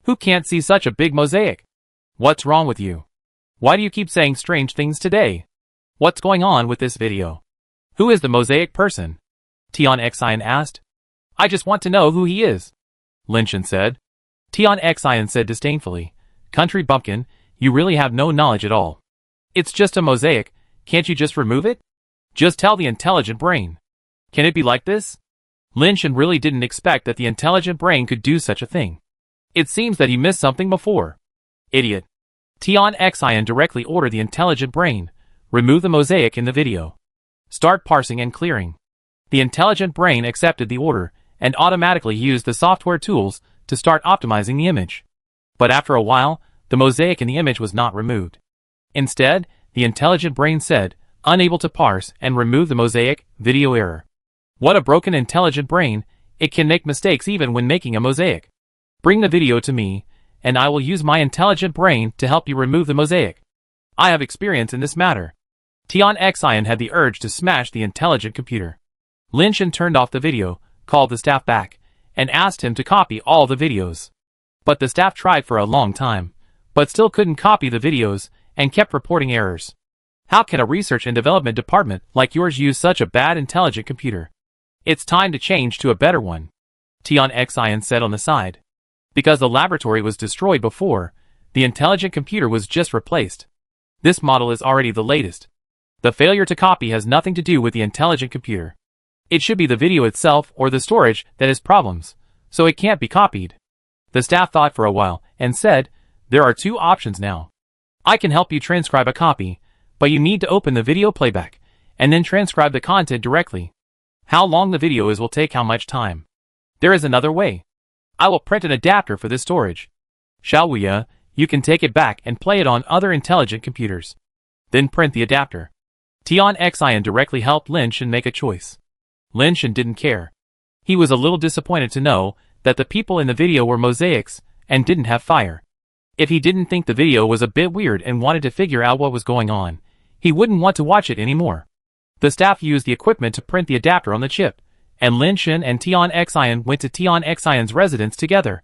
Who can't see such a big mosaic? What's wrong with you? Why do you keep saying strange things today? What's going on with this video? Who is the mosaic person? Tian Xian asked. I just want to know who he is, Lin Shan said. Tian Xian said disdainfully, Country bumpkin, you really have no knowledge at all. It's just a mosaic, can't you just remove it? Just tell the intelligent brain. Can it be like this? Lin Shan really didn't expect that the intelligent brain could do such a thing. It seems that he missed something before. Idiot. Tian Xian directly ordered the intelligent brain, remove the mosaic in the video. Start parsing and clearing. The intelligent brain accepted the order and automatically used the software tools to start optimizing the image. But after a while, the mosaic in the image was not removed. Instead, the intelligent brain said, unable to parse and remove the mosaic, video error. What a broken intelligent brain, it can make mistakes even when making a mosaic. Bring the video to me, and I will use my intelligent brain to help you remove the mosaic. I have experience in this matter. Tian Xian had the urge to smash the intelligent computer. Lin Shan turned off the video, called the staff back, and asked him to copy all the videos. But the staff tried for a long time, but still couldn't copy the videos, and kept reporting errors. How can a research and development department like yours use such a bad intelligent computer? It's time to change to a better one, Tian Xian said on the side. Because the laboratory was destroyed before, the intelligent computer was just replaced. This model is already the latest. The failure to copy has nothing to do with the intelligent computer. It should be the video itself or the storage that has problems, so it can't be copied. The staff thought for a while and said, there are two options now. I can help you transcribe a copy, but you need to open the video playback and then transcribe the content directly. How long the video is will take how much time. There is another way. I will print an adapter for this storage. Xiaoya, you can take it back and play it on other intelligent computers. Then print the adapter. Tian Xian directly helped Lin Shan make a choice. Lin Shan didn't care. He was a little disappointed to know that the people in the video were mosaics and didn't have fire. If he didn't think the video was a bit weird and wanted to figure out what was going on, he wouldn't want to watch it anymore. The staff used the equipment to print the adapter on the chip, and Lin Shan and Tian Xian went to Tian Xian's residence together.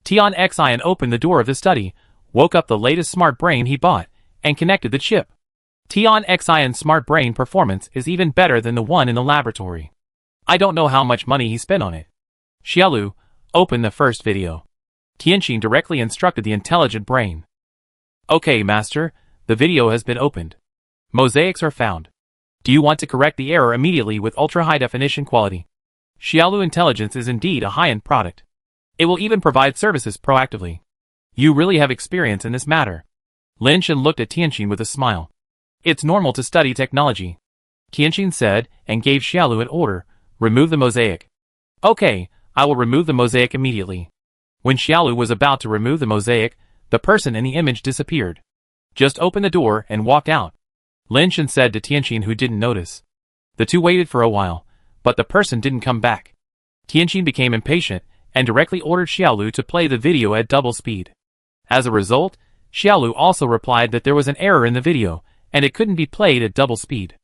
Tian Xian opened the door of the study, woke up the latest smart brain he bought, and connected the chip. Tian Xian's smart brain performance is even better than the one in the laboratory. I don't know how much money he spent on it. Xiaolu, open the first video. Tianqing directly instructed the intelligent brain. Okay, master, the video has been opened. Mosaics are found. Do you want to correct the error immediately with ultra-high definition quality? Xiaolu Intelligence is indeed a high-end product. It will even provide services proactively. You really have experience in this matter. Lin Shan looked at Tianqing with a smile. It's normal to study technology. Tianqin said and gave Xiaolu an order, remove the mosaic. Okay, I will remove the mosaic immediately. When Xiaolu was about to remove the mosaic, the person in the image disappeared. Just open the door and walked out. Lin Shen said to Tianqin, who didn't notice. The two waited for a while, but the person didn't come back. Tianqin became impatient and directly ordered Xiaolu to play the video at double speed. As a result, Xiaolu also replied that there was an error in the video, and it couldn't be played at double speed.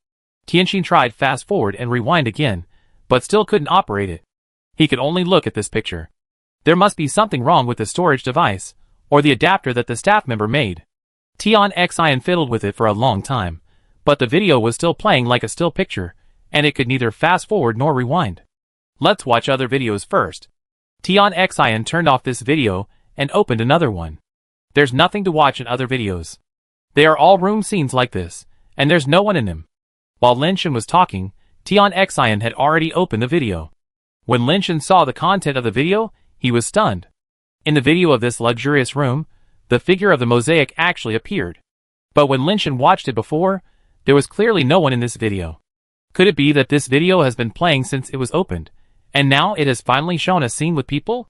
Tianqin tried fast forward and rewind again, but still couldn't operate it. He could only look at this picture. There must be something wrong with the storage device, or the adapter that the staff member made. Tian Xian fiddled with it for a long time, but the video was still playing like a still picture, and it could neither fast forward nor rewind. Let's watch other videos first. Tian Xian turned off this video and opened another one. There's nothing to watch in other videos. They are all room scenes like this, and there's no one in them. While Lin Shen was talking, Tian Xian had already opened the video. When Lin Shen saw the content of the video, he was stunned. In the video of this luxurious room, the figure of the mosaic actually appeared. But when Lin Shen watched it before, there was clearly no one in this video. Could it be that this video has been playing since it was opened, and now it has finally shown a scene with people?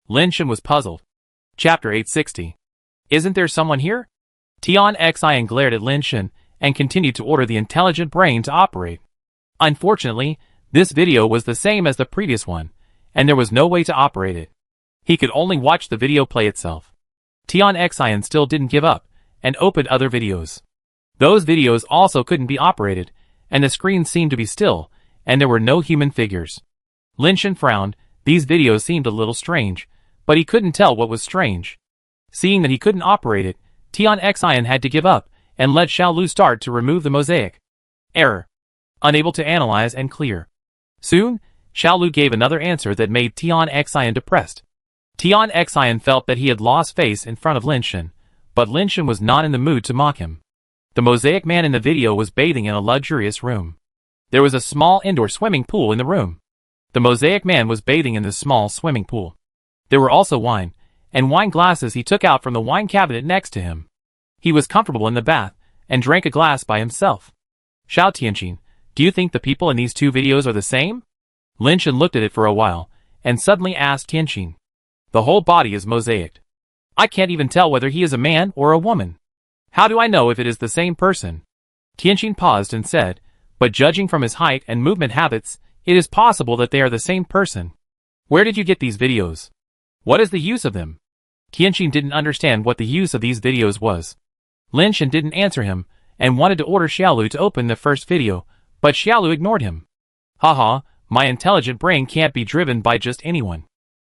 Lin Shen was puzzled. Chapter 860. Isn't there someone here? Tian Xian glared at Lin Shen and continued to order the intelligent brain to operate. Unfortunately, this video was the same as the previous one, and there was no way to operate it. He could only watch the video play itself. Tian Xian still didn't give up, and opened other videos. Those videos also couldn't be operated, and the screen seemed to be still, and there were no human figures. Lin Shen frowned. These videos seemed a little strange, but he couldn't tell what was strange. Seeing that he couldn't operate it, Tian Xian had to give up, and let Xiaolu start to remove the mosaic. Error. Unable to analyze and clear. Soon, Xiaolu gave another answer that made Tian Xian depressed. Tian Xian felt that he had lost face in front of Lin Shen, but Lin Shen was not in the mood to mock him. The mosaic man in the video was bathing in a luxurious room. There was a small indoor swimming pool in the room. The mosaic man was bathing in this small swimming pool. There were also wine, and wine glasses he took out from the wine cabinet next to him. He was comfortable in the bath, and drank a glass by himself. Xiao Tianqin, do you think the people in these two videos are the same? Lin Shen looked at it for a while, and suddenly asked Tianqin. The whole body is mosaicked. I can't even tell whether he is a man or a woman. How do I know if it is the same person? Tianqin paused and said, but judging from his height and movement habits, it is possible that they are the same person. Where did you get these videos? What is the use of them? Tianqin didn't understand what the use of these videos was. Lin Shen didn't answer him, and wanted to order Xiaolu to open the first video, but Xiaolu ignored him. Haha, my intelligent brain can't be driven by just anyone.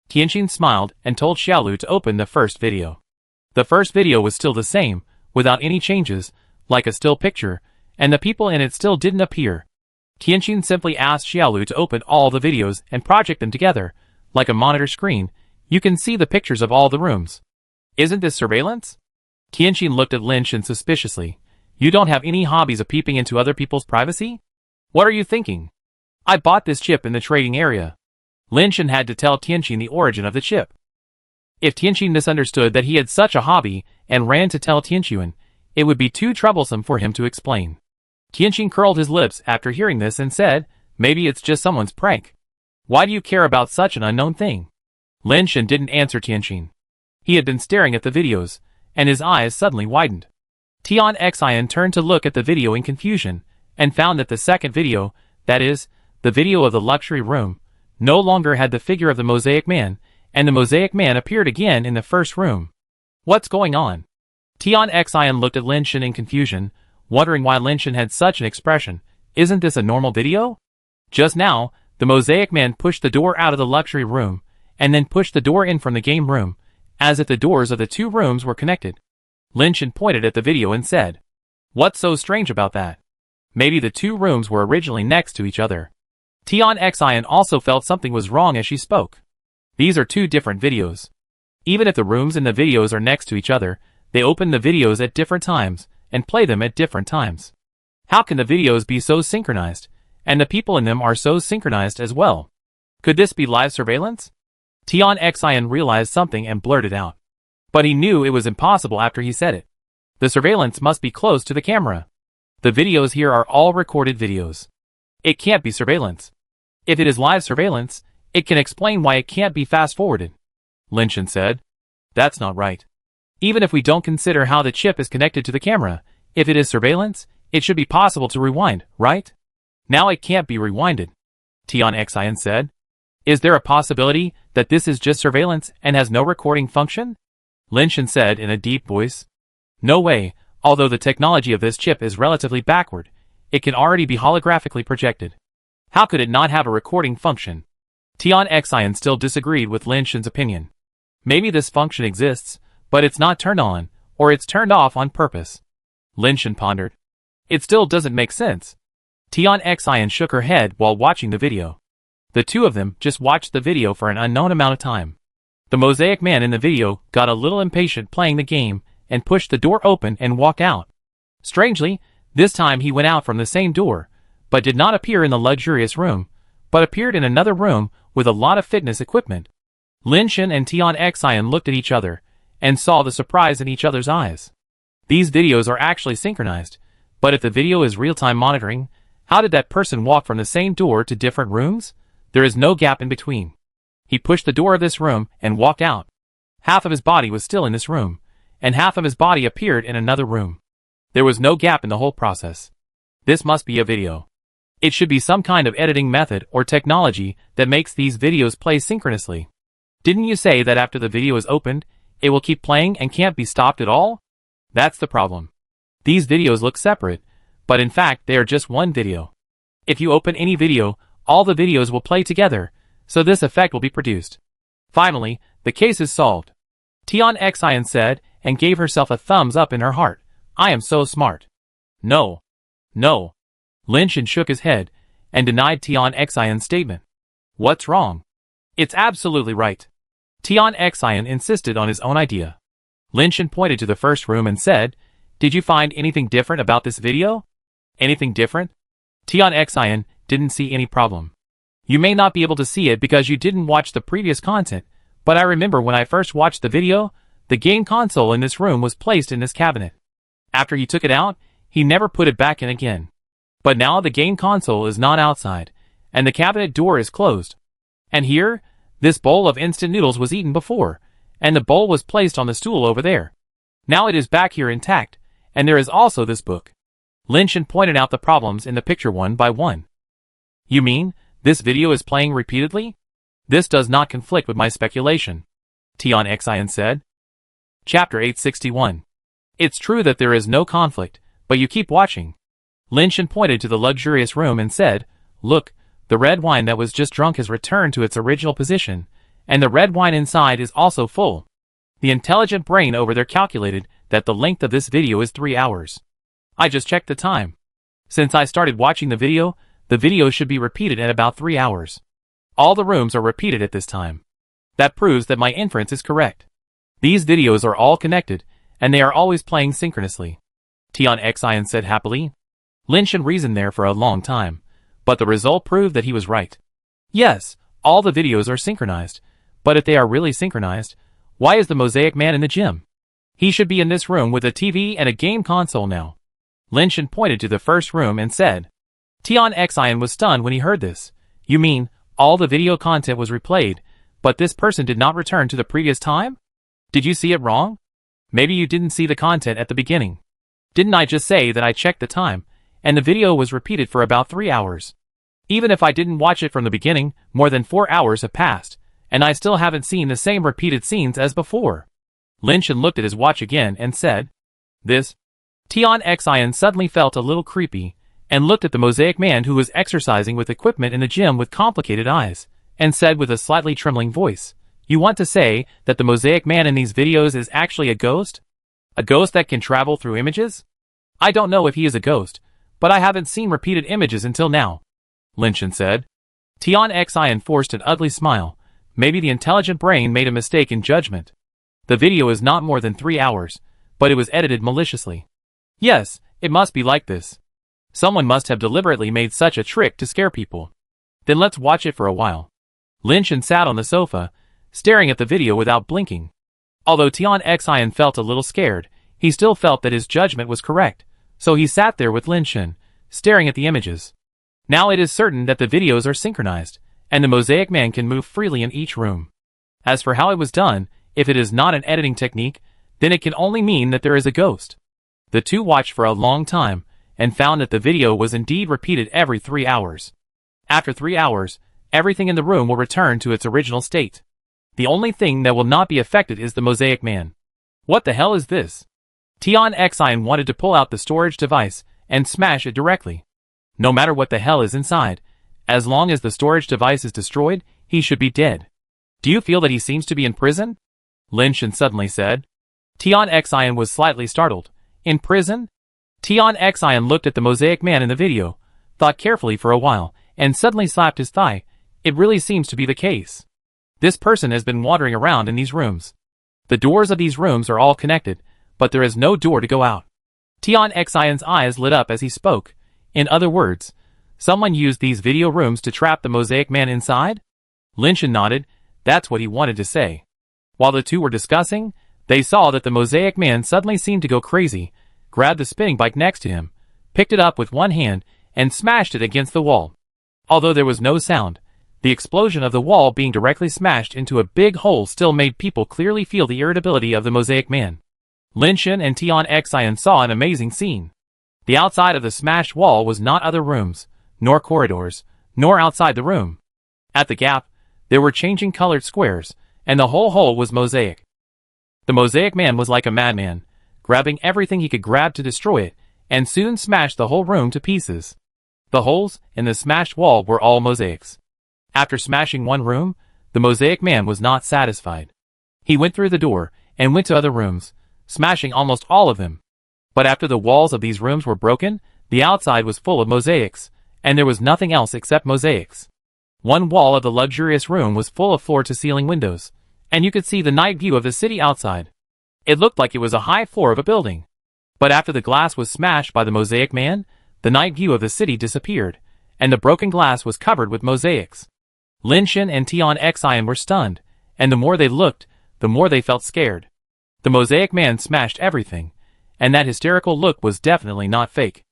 Tianqin smiled and told Xiaolu to open the first video. The first video was still the same, without any changes, like a still picture, and the people in it still didn't appear. Tianqin simply asked Xiaolu to open all the videos and project them together, like a monitor screen. You can see the pictures of all the rooms. Isn't this surveillance? Tianqin looked at Lin Shen suspiciously. You don't have any hobbies of peeping into other people's privacy? What are you thinking? I bought this chip in the trading area. Lin Shen had to tell Tianqin the origin of the chip. If Tianqin misunderstood that he had such a hobby and ran to tell Tianqin, it would be too troublesome for him to explain. Tianqin curled his lips after hearing this and said, maybe it's just someone's prank. Why do you care about such an unknown thing? Lin Shen didn't answer Tianqin. He had been staring at the videos, and his eyes suddenly widened. Tian Xian turned to look at the video in confusion, and found that the second video, that is, the video of the luxury room, no longer had the figure of the mosaic man, and the mosaic man appeared again in the first room. What's going on? Tian Xian looked at Lin Shen in confusion, wondering why Lin Shen had such an expression. Isn't this a normal video? Just now, the mosaic man pushed the door out of the luxury room, and then pushed the door in from the game room, as if the doors of the two rooms were connected. Lin Shen pointed at the video and said, what's so strange about that? Maybe the two rooms were originally next to each other. Tian Xian also felt something was wrong as she spoke. These are two different videos. Even if the rooms in the videos are next to each other, they open the videos at different times, and play them at different times. How can the videos be so synchronized, and the people in them are so synchronized as well? Could this be live surveillance? Tian Xian realized something and blurted out. But he knew it was impossible after he said it. The surveillance must be close to the camera. The videos here are all recorded videos. It can't be surveillance. If it is live surveillance, it can explain why it can't be fast-forwarded. Lynchen said. That's not right. Even if we don't consider how the chip is connected to the camera, if it is surveillance, it should be possible to rewind, right? Now it can't be rewinded. Tion said. Is there a possibility that this is just surveillance and has no recording function? Lynchen said in a deep voice. No way, although the technology of this chip is relatively backward, it can already be holographically projected. How could it not have a recording function? Tion still disagreed with Lynchen's opinion. Maybe this function exists, but it's not turned on, or it's turned off on purpose. Lynchen pondered. It still doesn't make sense. Tion shook her head while watching the video. The two of them just watched the video for an unknown amount of time. The Mosaic Man in the video got a little impatient playing the game and pushed the door open and walked out. Strangely, this time he went out from the same door, but did not appear in the luxurious room, but appeared in another room with a lot of fitness equipment. Lynchen and Tion looked at each other and saw the surprise in each other's eyes. These videos are actually synchronized, but if the video is real-time monitoring, how did that person walk from the same door to different rooms? There is no gap in between. He pushed the door of this room and walked out. Half of his body was still in this room, and half of his body appeared in another room. There was no gap in the whole process. This must be a video. It should be some kind of editing method or technology that makes these videos play synchronously. Didn't you say that after the video is opened, it will keep playing and can't be stopped at all? That's the problem. These videos look separate, but in fact they are just one video. If you open any video, all the videos will play together, so this effect will be produced. Finally, the case is solved. Tion said and gave herself a thumbs up in her heart. I am so smart. No. No. Lynchen shook his head and denied Tion's statement. What's wrong? It's absolutely right. Tion insisted on his own idea. Lynchen pointed to the first room and said, Did you find anything different about this video? Anything different? Tion didn't see any problem. You may not be able to see it because you didn't watch the previous content, but I remember when I first watched the video, the game console in this room was placed in this cabinet. After he took it out, he never put it back in again. But now the game console is not outside, and the cabinet door is closed. And here, this bowl of instant noodles was eaten before, and the bowl was placed on the stool over there. Now it is back here intact, and there is also this book. Lynchen pointed out the problems in the picture one by one. You mean, this video is playing repeatedly? This does not conflict with my speculation, Tion said. Chapter 861. It's true that there is no conflict, but you keep watching. Lynchen pointed to the luxurious room and said, Look, the red wine that was just drunk has returned to its original position, and the red wine inside is also full. The intelligent brain over there calculated that the length of this video is 3 hours. I just checked the time. Since I started watching the video should be repeated at about 3 hours. All the rooms are repeated at this time. That proves that my inference is correct. These videos are all connected, and they are always playing synchronously. Tion said happily. Lynchen reasoned there for a long time, but the result proved that he was right. Yes, all the videos are synchronized, but if they are really synchronized, why is the Mosaic Man in the gym? He should be in this room with a TV and a game console now. Lynchen pointed to the first room and said. Tion was stunned when he heard this. You mean, all the video content was replayed, but this person did not return to the previous time? Did you see it wrong? Maybe you didn't see the content at the beginning. Didn't I just say that I checked the time, and the video was repeated for about 3 hours? Even if I didn't watch it from the beginning, more than 4 hours have passed, and I still haven't seen the same repeated scenes as before. Lynchen looked at his watch again and said, This? Tion suddenly felt a little creepy, and looked at the Mosaic Man who was exercising with equipment in the gym with complicated eyes, and said with a slightly trembling voice, You want to say that the Mosaic Man in these videos is actually a ghost? A ghost that can travel through images? I don't know if he is a ghost, but I haven't seen repeated images until now, Lynchen said. Tion forced an ugly smile. Maybe the intelligent brain made a mistake in judgment. The video is not more than 3 hours, but it was edited maliciously. Yes, it must be like this. Someone must have deliberately made such a trick to scare people. Then let's watch it for a while. Lynchen sat on the sofa, staring at the video without blinking. Although Tion felt a little scared, he still felt that his judgment was correct, so he sat there with Lynchen, staring at the images. Now it is certain that the videos are synchronized, and the Mosaic Man can move freely in each room. As for how it was done, if it is not an editing technique, then it can only mean that there is a ghost. The two watched for a long time, and found that the video was indeed repeated every 3 hours. After 3 hours, everything in the room will return to its original state. The only thing that will not be affected is the Mosaic Man. What the hell is this? Tion Xian wanted to pull out the storage device and smash it directly. No matter what the hell is inside, as long as the storage device is destroyed, he should be dead. Do you feel that he seems to be in prison? Lin Shan suddenly said. Tion Xian was slightly startled. In prison? Tion Xian looked at the Mosaic Man in the video, thought carefully for a while, and suddenly slapped his thigh. It really seems to be the case. This person has been wandering around in these rooms. The doors of these rooms are all connected, but there is no door to go out. Tion Xian's eyes lit up as he spoke. In other words, someone used these video rooms to trap the Mosaic Man inside? Lin Shan nodded. That's what he wanted to say. While the two were discussing, they saw that the Mosaic Man suddenly seemed to go crazy, grabbed the spinning bike next to him, picked it up with one hand, and smashed it against the wall. Although there was no sound, the explosion of the wall being directly smashed into a big hole still made people clearly feel the irritability of the Mosaic Man. Lin Shan and Tion Xian saw an amazing scene. The outside of the smashed wall was not other rooms, nor corridors, nor outside the room. At the gap, there were changing colored squares, and the whole hole was mosaic. The Mosaic Man was like a madman, grabbing everything he could grab to destroy it, and soon smashed the whole room to pieces. The holes in the smashed wall were all mosaics. After smashing one room, the Mosaic Man was not satisfied. He went through the door, and went to other rooms, smashing almost all of them. But after the walls of these rooms were broken, the outside was full of mosaics, and there was nothing else except mosaics. One wall of the luxurious room was full of floor-to-ceiling windows, and you could see the night view of the city outside. It looked like it was a high floor of a building. But after the glass was smashed by the Mosaic Man, the night view of the city disappeared, and the broken glass was covered with mosaics. Lin Shan and Tion Xian were stunned, and the more they looked, the more they felt scared. The Mosaic Man smashed everything, and that hysterical look was definitely not fake.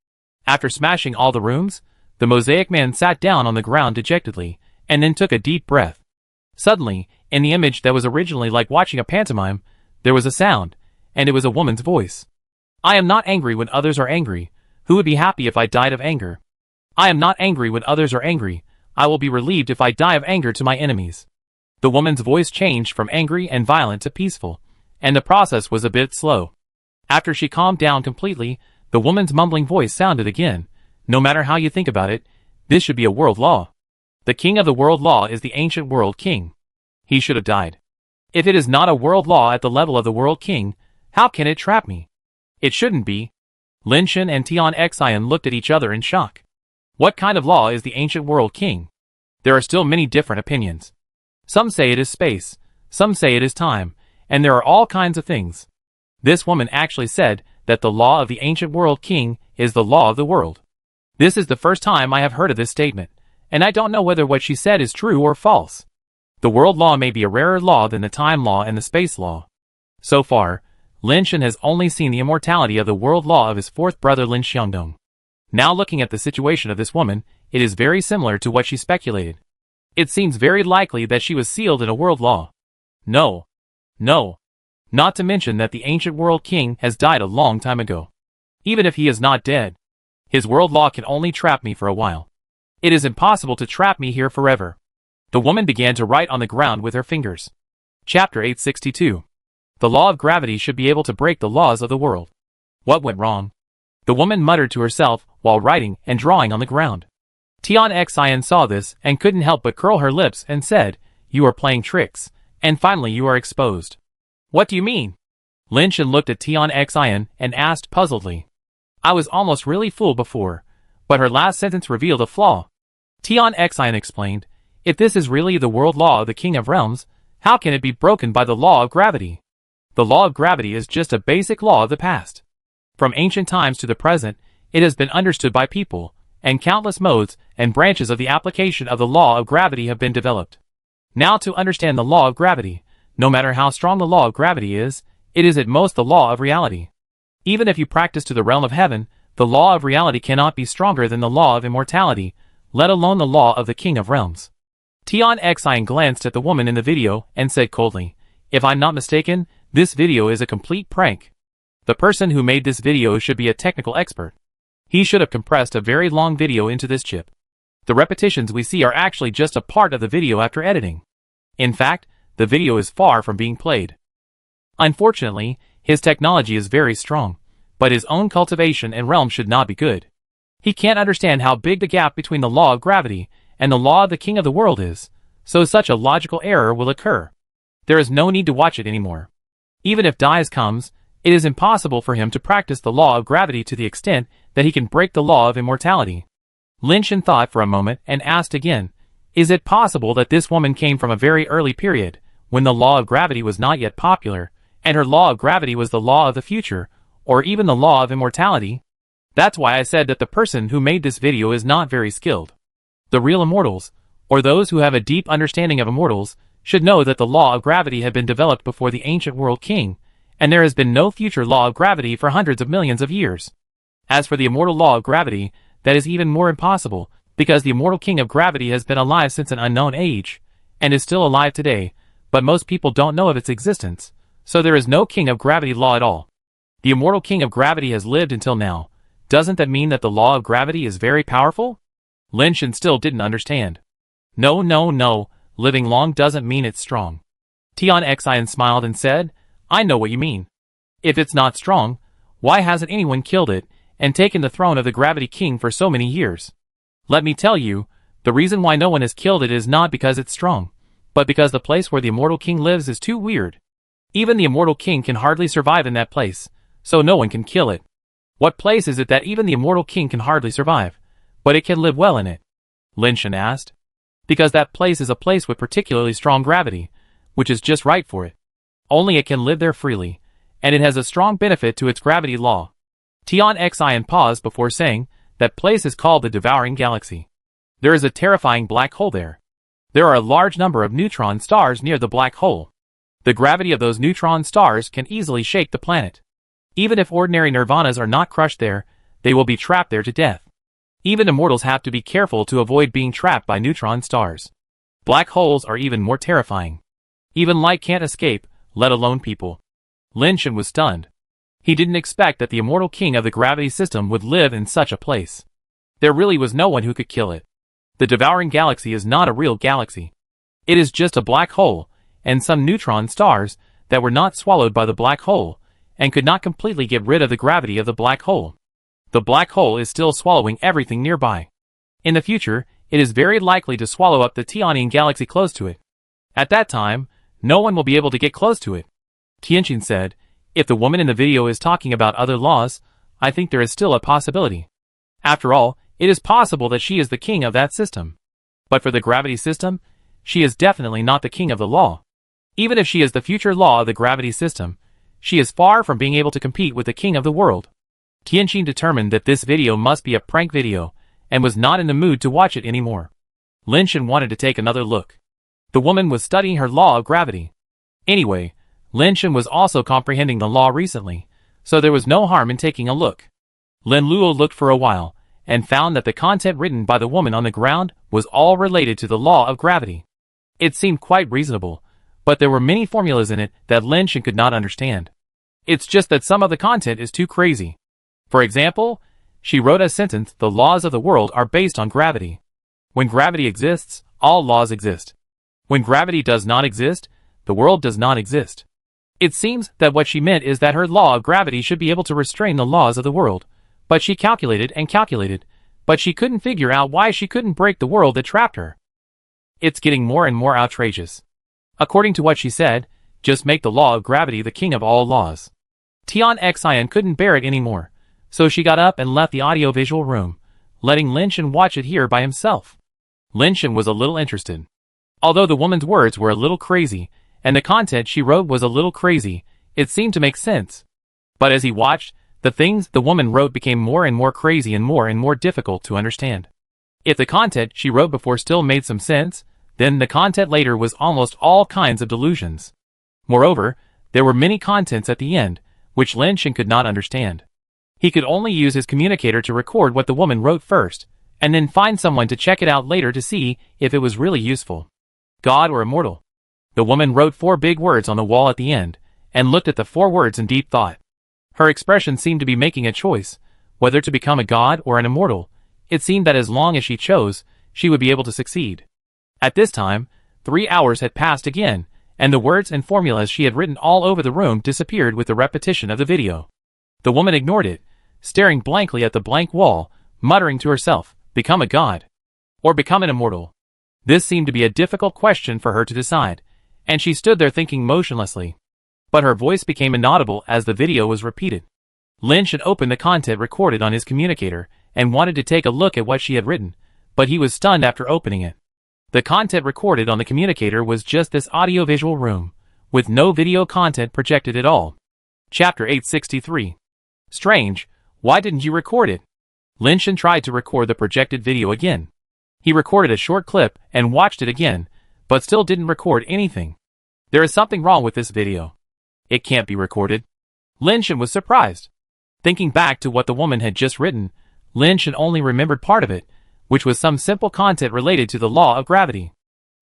After smashing all the rooms, the Mosaic Man sat down on the ground dejectedly, and then took a deep breath. Suddenly, in the image that was originally like watching a pantomime, there was a sound, and it was a woman's voice. I am not angry when others are angry. Who would be happy if I died of anger? I am not angry when others are angry. I will be relieved if I die of anger to my enemies. The woman's voice changed from angry and violent to peaceful, and the process was a bit slow. After she calmed down completely, the woman's mumbling voice sounded again. No matter how you think about it, this should be a world law. The king of the world law is the ancient world king. He should have died. If it is not a world law at the level of the world king, how can it trap me? It shouldn't be. Lin Shan and Tion Xian looked at each other in shock. What kind of law is the ancient world king? There are still many different opinions. Some say it is space, some say it is time, and there are all kinds of things. This woman actually said that the law of the ancient world king is the law of the world. This is the first time I have heard of this statement, and I don't know whether what she said is true or false. The world law may be a rarer law than the time law and the space law. So far, Lin Shan has only seen the immortality of the world law of his fourth brother Lin Xiangdong. Now looking at the situation of this woman, it is very similar to what she speculated. It seems very likely that she was sealed in a world law. No. Not to mention that the ancient world king has died a long time ago. Even if he is not dead, his world law can only trap me for a while. It is impossible to trap me here forever. The woman began to write on the ground with her fingers. Chapter 862. The law of gravity should be able to break the laws of the world. What went wrong? The woman muttered to herself while writing and drawing on the ground. Tion Xian saw this and couldn't help but curl her lips and said, "You are playing tricks, and finally you are exposed." What do you mean? Lin Shan looked at Tion Xian and asked puzzledly. I was almost really fooled before, but her last sentence revealed a flaw. Tion Xian explained, if this is really the world law of the King of Realms, how can it be broken by the law of gravity? The law of gravity is just a basic law of the past. From ancient times to the present, it has been understood by people, and countless modes and branches of the application of the law of gravity have been developed. Now to understand the law of gravity, no matter how strong the law of gravity is, it is at most the law of reality. Even if you practice to the realm of heaven, the law of reality cannot be stronger than the law of immortality, let alone the law of the King of Realms. Tion Xian glanced at the woman in the video and said coldly, "If I'm not mistaken, this video is a complete prank. The person who made this video should be a technical expert. He should have compressed a very long video into this chip. The repetitions we see are actually just a part of the video after editing. In fact, the video is far from being played. Unfortunately, his technology is very strong, but his own cultivation and realm should not be good. He can't understand how big the gap between the law of gravity and the law of the King of the World is, so such a logical error will occur. There is no need to watch it anymore. Even if Dies comes, it is impossible for him to practice the law of gravity to the extent that he can break the law of immortality." Lin Shen thought for a moment and asked again, "Is it possible that this woman came from a very early period, when the law of gravity was not yet popular, and her law of gravity was the law of the future, or even the law of immortality? That's why I said that the person who made this video is not very skilled. The real immortals, or those who have a deep understanding of immortals, should know that the law of gravity had been developed before the ancient world king, and there has been no future law of gravity for hundreds of millions of years. As for the immortal law of gravity, that is even more impossible, because the immortal king of gravity has been alive since an unknown age, and is still alive today, but most people don't know of its existence, so there is no king of gravity law at all. The immortal king of gravity has lived until now. Doesn't that mean that the law of gravity is very powerful?" Lin Shen still didn't understand. No, living long doesn't mean it's strong." Tion Xian smiled and said, "I know what you mean. If it's not strong, why hasn't anyone killed it and taken the throne of the Gravity King for so many years? Let me tell you, the reason why no one has killed it is not because it's strong, but because the place where the Immortal King lives is too weird. Even the Immortal King can hardly survive in that place, so no one can kill it. What place is it that even the Immortal King can hardly survive, but it can live well in it?" Lin Shen asked. "Because that place is a place with particularly strong gravity, which is just right for it. Only it can live there freely, and it has a strong benefit to its gravity law." Tion Xian paused before saying, "That place is called the Devouring Galaxy. There is a terrifying black hole there. There are a large number of neutron stars near the black hole. The gravity of those neutron stars can easily shake the planet. Even if ordinary nirvanas are not crushed there, they will be trapped there to death. Even immortals have to be careful to avoid being trapped by neutron stars. Black holes are even more terrifying. Even light can't escape, let alone people." Lin Shen was stunned. He didn't expect that the immortal king of the gravity system would live in such a place. There really was no one who could kill it. The Devouring Galaxy is not a real galaxy. It is just a black hole, and some neutron stars that were not swallowed by the black hole, and could not completely get rid of the gravity of the black hole. The black hole is still swallowing everything nearby. In the future, it is very likely to swallow up the Tianian galaxy close to it. At that time, no one will be able to get close to it." Tianqin said, "If the woman in the video is talking about other laws, I think there is still a possibility. After all, it is possible that she is the king of that system. But for the gravity system, she is definitely not the king of the law. Even if she is the future law of the gravity system, she is far from being able to compete with the king of the world." Tianqin determined that this video must be a prank video, and was not in the mood to watch it anymore. Lin Shen wanted to take another look. The woman was studying her law of gravity. Anyway, Lin Shen was also comprehending the law recently, so there was no harm in taking a look. Lin Luo looked for a while, and found that the content written by the woman on the ground was all related to the law of gravity. It seemed quite reasonable, but there were many formulas in it that Lin Shen could not understand. It's just that some of the content is too crazy. For example, she wrote a sentence, "The laws of the world are based on gravity. When gravity exists, all laws exist. When gravity does not exist, the world does not exist." It seems that what she meant is that her law of gravity should be able to restrain the laws of the world, but she calculated and calculated, but she couldn't figure out why she couldn't break the world that trapped her. It's getting more and more outrageous. According to what she said, just make the law of gravity the king of all laws. Tion Xian couldn't bear it anymore, so she got up and left the audiovisual room, letting Lin Shen watch it here by himself. Lin Shen was a little interested. Although the woman's words were a little crazy, and the content she wrote was a little crazy, it seemed to make sense. But as he watched, the things the woman wrote became more and more crazy and more difficult to understand. If the content she wrote before still made some sense, then the content later was almost all kinds of delusions. Moreover, there were many contents at the end, which Lin Shen could not understand. He could only use his communicator to record what the woman wrote first, and then find someone to check it out later to see if it was really useful. God or immortal? The woman wrote 4 big words on the wall at the end, and looked at the 4 words in deep thought. Her expression seemed to be making a choice, whether to become a god or an immortal. It seemed that as long as she chose, she would be able to succeed. At this time, 3 hours had passed again, and the words and formulas she had written all over the room disappeared with the repetition of the video. The woman ignored it, staring blankly at the blank wall, muttering to herself, become a god. Or become an immortal. This seemed to be a difficult question for her to decide, and she stood there thinking motionlessly. But her voice became inaudible as the video was repeated. Lynch had opened the content recorded on his communicator and wanted to take a look at what she had written, but he was stunned after opening it. The content recorded on the communicator was just this audiovisual room, with no video content projected at all. Chapter 863. Strange, why didn't you record it? Lynch tried to record the projected video again. He recorded a short clip and watched it again, but still didn't record anything. There is something wrong with this video. It can't be recorded. Lynch was surprised. Thinking back to what the woman had just written, Lynch only remembered part of it, which was some simple content related to the law of gravity.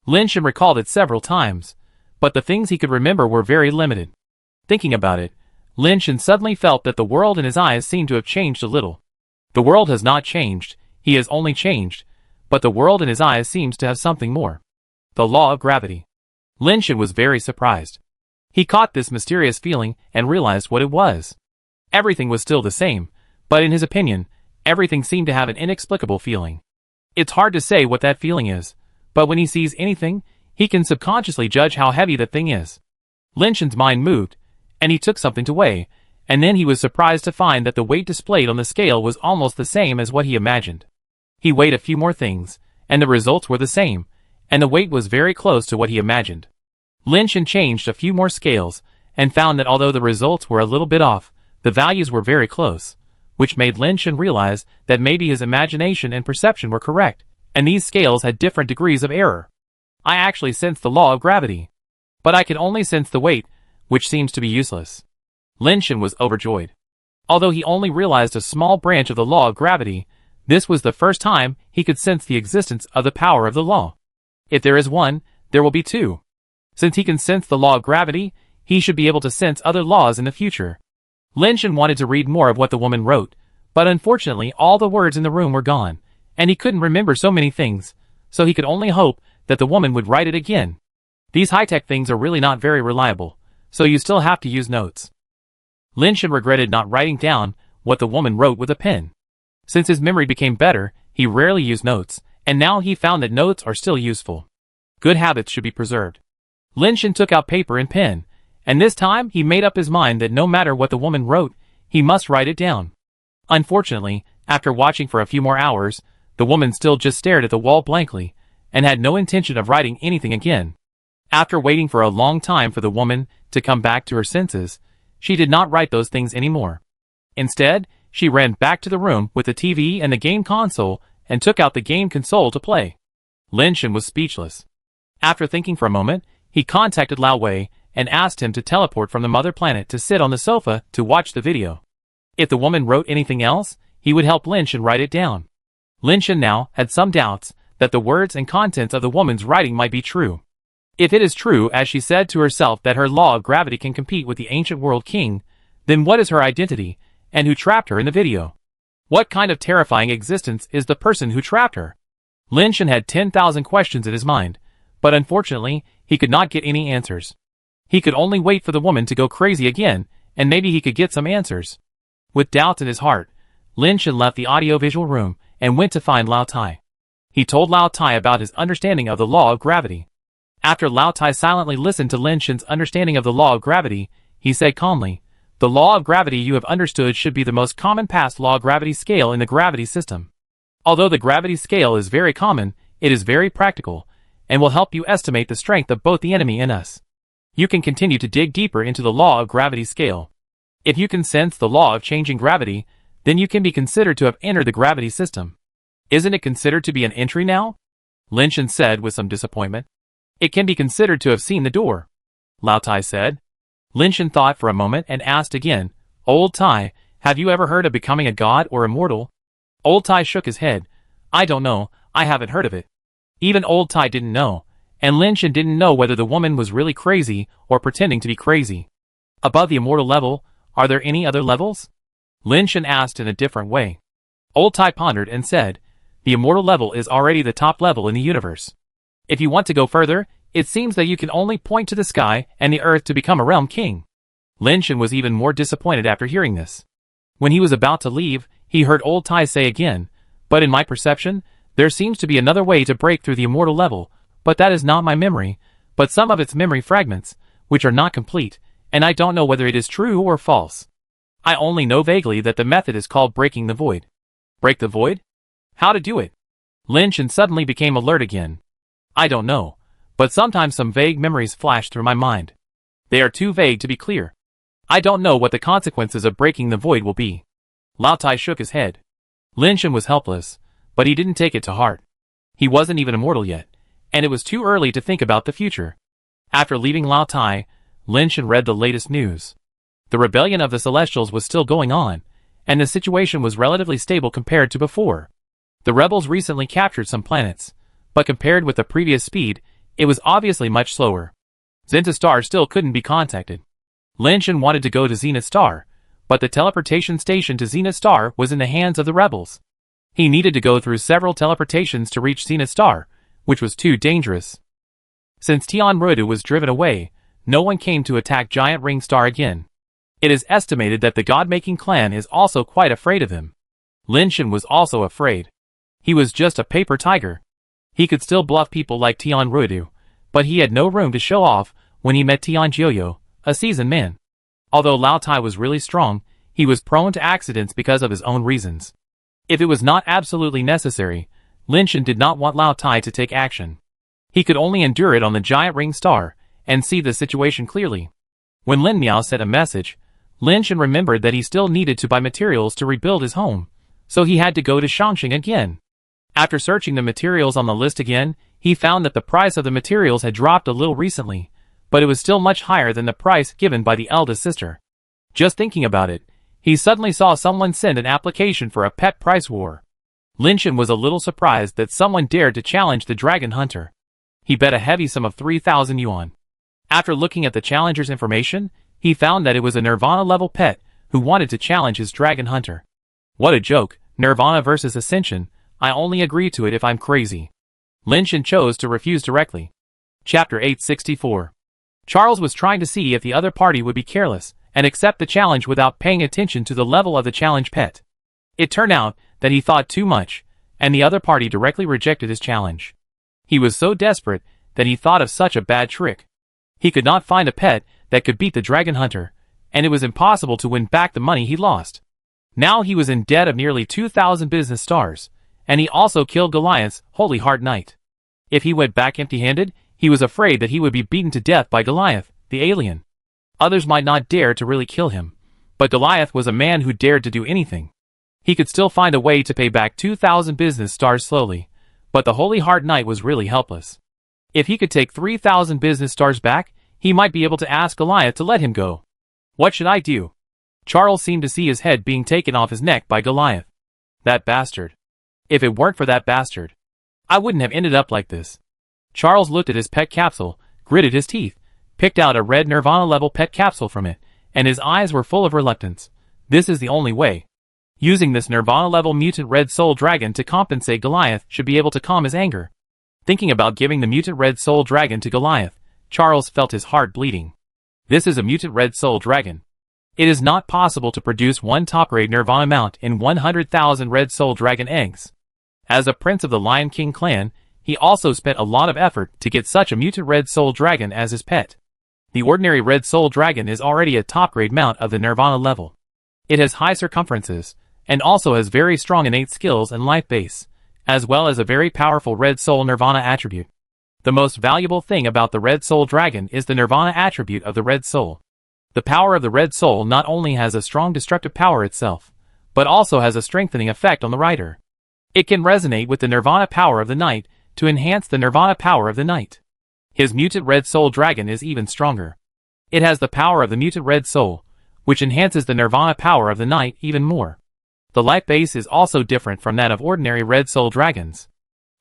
Lynch recalled it several times, but the things he could remember were very limited. Thinking about it, Lynch suddenly felt that the world in his eyes seemed to have changed a little. The world has not changed, he has only changed, but the world in his eyes seems to have something more. The law of gravity. Lynch was very surprised. He caught this mysterious feeling and realized what it was. Everything was still the same, but in his opinion, everything seemed to have an inexplicable feeling. It's hard to say what that feeling is, but when he sees anything, he can subconsciously judge how heavy the thing is. Lynch's mind moved, and he took something to weigh, and then he was surprised to find that the weight displayed on the scale was almost the same as what he imagined. He weighed a few more things, and the results were the same, and the weight was very close to what he imagined. Lynch changed a few more scales, and found that although the results were a little bit off, the values were very close, which made Lynch realize that maybe his imagination and perception were correct, and these scales had different degrees of error. I actually sensed the law of gravity. But I can only sense the weight, which seems to be useless. Lynch was overjoyed. Although he only realized a small branch of the law of gravity, this was the first time he could sense the existence of the power of the law. If there is one, there will be two. Since he can sense the law of gravity, he should be able to sense other laws in the future. Lynch wanted to read more of what the woman wrote, but unfortunately all the words in the room were gone, and he couldn't remember so many things, so he could only hope that the woman would write it again. These high-tech things are really not very reliable, so you still have to use notes. Lynch regretted not writing down what the woman wrote with a pen. Since his memory became better, he rarely used notes, and now he found that notes are still useful. Good habits should be preserved. Lynch took out paper and pen, and this time he made up his mind that no matter what the woman wrote, he must write it down. Unfortunately, after watching for a few more hours, the woman still just stared at the wall blankly, and had no intention of writing anything again. After waiting for a long time for the woman to come back to her senses, she did not write those things anymore. Instead, she ran back to the room with the TV and the game console and took out the game console to play. Lynch was speechless. After thinking for a moment, he contacted Lao Wei and asked him to teleport from the mother planet to sit on the sofa to watch the video. If the woman wrote anything else, he would help Lynch write it down. Lynch now had some doubts that the words and contents of the woman's writing might be true. If it is true, as she said to herself, that her law of gravity can compete with the ancient world king, then what is her identity, and who trapped her in the video? What kind of terrifying existence is the person who trapped her? Lynch had 10,000 questions in his mind, but unfortunately, he could not get any answers. He could only wait for the woman to go crazy again, and maybe he could get some answers. With doubts in his heart, Lynch left the audiovisual room and went to find Lao Tai. He told Lao Tai about his understanding of the law of gravity. After Lao Tai silently listened to Lynch's understanding of the law of gravity, he said calmly, "The law of gravity you have understood should be the most common past law of gravity scale in the gravity system. Although the gravity scale is very common, it is very practical, and will help you estimate the strength of both the enemy and us. You can continue to dig deeper into the law of gravity scale. If you can sense the law of changing gravity, then you can be considered to have entered the gravity system. Isn't it considered to be an entry now?" Lynch said with some disappointment. "It can be considered to have seen the door," Lao Tai said. Lynch thought for a moment and asked again, "Old Tai, have you ever heard of becoming a god or immortal?" Old Tai shook his head. I don't know, I haven't heard of it. Even Old Tai didn't know, and Lin Shan didn't know whether the woman was really crazy or pretending to be crazy. Above the immortal level, are there any other levels? Lin Shan asked in a different way. Old Tai pondered and said, the immortal level is already the top level in the universe. If you want to go further, it seems that you can only point to the sky and the earth to become a realm king. Lin Shan was even more disappointed after hearing this. When he was about to leave, he heard Old Tai say again, but in my perception, there seems to be another way to break through the immortal level, but that is not my memory, but some of its memory fragments, which are not complete, and I don't know whether it is true or false. I only know vaguely that the method is called breaking the void. Break the void? How to do it? Lin Shan suddenly became alert again. I don't know, but sometimes some vague memories flash through my mind. They are too vague to be clear. I don't know what the consequences of breaking the void will be. Lao Tai shook his head. Lin Shan was helpless, but he didn't take it to heart. He wasn't even immortal yet, and it was too early to think about the future. After leaving Lao Tai, Lin Shan read the latest news. The rebellion of the Celestials was still going on, and the situation was relatively stable compared to before. The rebels recently captured some planets, but compared with the previous speed, it was obviously much slower. Zenith Star still couldn't be contacted. Lin Shan wanted to go to Zenith Star, but the teleportation station to Zenith Star was in the hands of the rebels. He needed to go through several teleportations to reach Zenith Star, which was too dangerous. Since Tian Ruodu was driven away, no one came to attack Giant Ring Star again. It is estimated that the God-making clan is also quite afraid of him. Lin Shan was also afraid. He was just a paper tiger. He could still bluff people like Tian Ruodu, but he had no room to show off when he met Tian Jiuyo, a seasoned man. Although Lao Tai was really strong, he was prone to accidents because of his own reasons. If it was not absolutely necessary, Lin Shan did not want Lao Tai to take action. He could only endure it on the Giant Ring Star and see the situation clearly. When Lin Miao sent a message, Lin Shan remembered that he still needed to buy materials to rebuild his home, so he had to go to Shangxing again. After searching the materials on the list again, he found that the price of the materials had dropped a little recently, but it was still much higher than the price given by the eldest sister. Just thinking about it, he suddenly saw someone send an application for a pet price war. Lin Shan was a little surprised that someone dared to challenge the dragon hunter. He bet a heavy sum of 3,000 yuan. After looking at the challenger's information, he found that it was a Nirvana-level pet who wanted to challenge his dragon hunter. What a joke, Nirvana versus Ascension. I only agree to it if I'm crazy. Lin Shan chose to refuse directly. Chapter 864. Charles was trying to see if the other party would be careless and accept the challenge without paying attention to the level of the challenge pet. It turned out that he thought too much, and the other party directly rejected his challenge. He was so desperate that he thought of such a bad trick. He could not find a pet that could beat the dragon hunter, and it was impossible to win back the money he lost. Now he was in debt of nearly 2,000 business stars, and he also killed Goliath's Holy Heart Knight. If he went back empty-handed, he was afraid that he would be beaten to death by Goliath, the alien. Others might not dare to really kill him, but Goliath was a man who dared to do anything. He could still find a way to pay back 2,000 business stars slowly, but the Holy Heart Knight was really helpless. If he could take 3,000 business stars back, he might be able to ask Goliath to let him go. What should I do? Charles seemed to see his head being taken off his neck by Goliath. That bastard. If it weren't for that bastard, I wouldn't have ended up like this. Charles looked at his pet capsule, gritted his teeth, picked out a red Nirvana-level pet capsule from it, and his eyes were full of reluctance. This is the only way. Using this Nirvana-level mutant red soul dragon to compensate Goliath should be able to calm his anger. Thinking about giving the mutant red soul dragon to Goliath, Charles felt his heart bleeding. This is a mutant red soul dragon. It is not possible to produce one top-grade Nirvana mount in 100,000 red soul dragon eggs. As a prince of the Lion King clan, he also spent a lot of effort to get such a mutant red soul dragon as his pet. The ordinary red soul dragon is already a top-grade mount of the Nirvana level. It has high circumferences, and also has very strong innate skills and life base, as well as a very powerful red soul Nirvana attribute. The most valuable thing about the red soul dragon is the Nirvana attribute of the red soul. The power of the red soul not only has a strong destructive power itself, but also has a strengthening effect on the rider. It can resonate with the Nirvana power of the knight to enhance the Nirvana power of the knight. His mutant red soul dragon is even stronger. It has the power of the mutant red soul, which enhances the Nirvana power of the knight even more. The life base is also different from that of ordinary red soul dragons.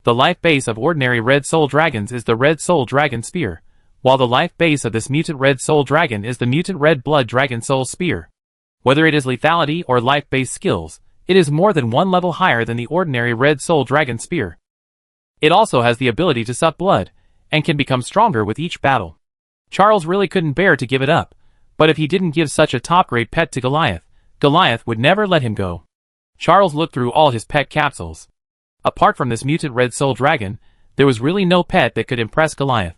The life base of ordinary red soul dragons is the red soul dragon spear, while the life base of this mutant red soul dragon is the mutant red blood dragon soul spear. Whether it is lethality or life-based skills, it is more than one level higher than the ordinary red soul dragon spear. It also has the ability to suck blood, and can become stronger with each battle. Charles really couldn't bear to give it up, but if he didn't give such a top-grade pet to Goliath, Goliath would never let him go. Charles looked through all his pet capsules. Apart from this mutant red soul dragon, there was really no pet that could impress Goliath.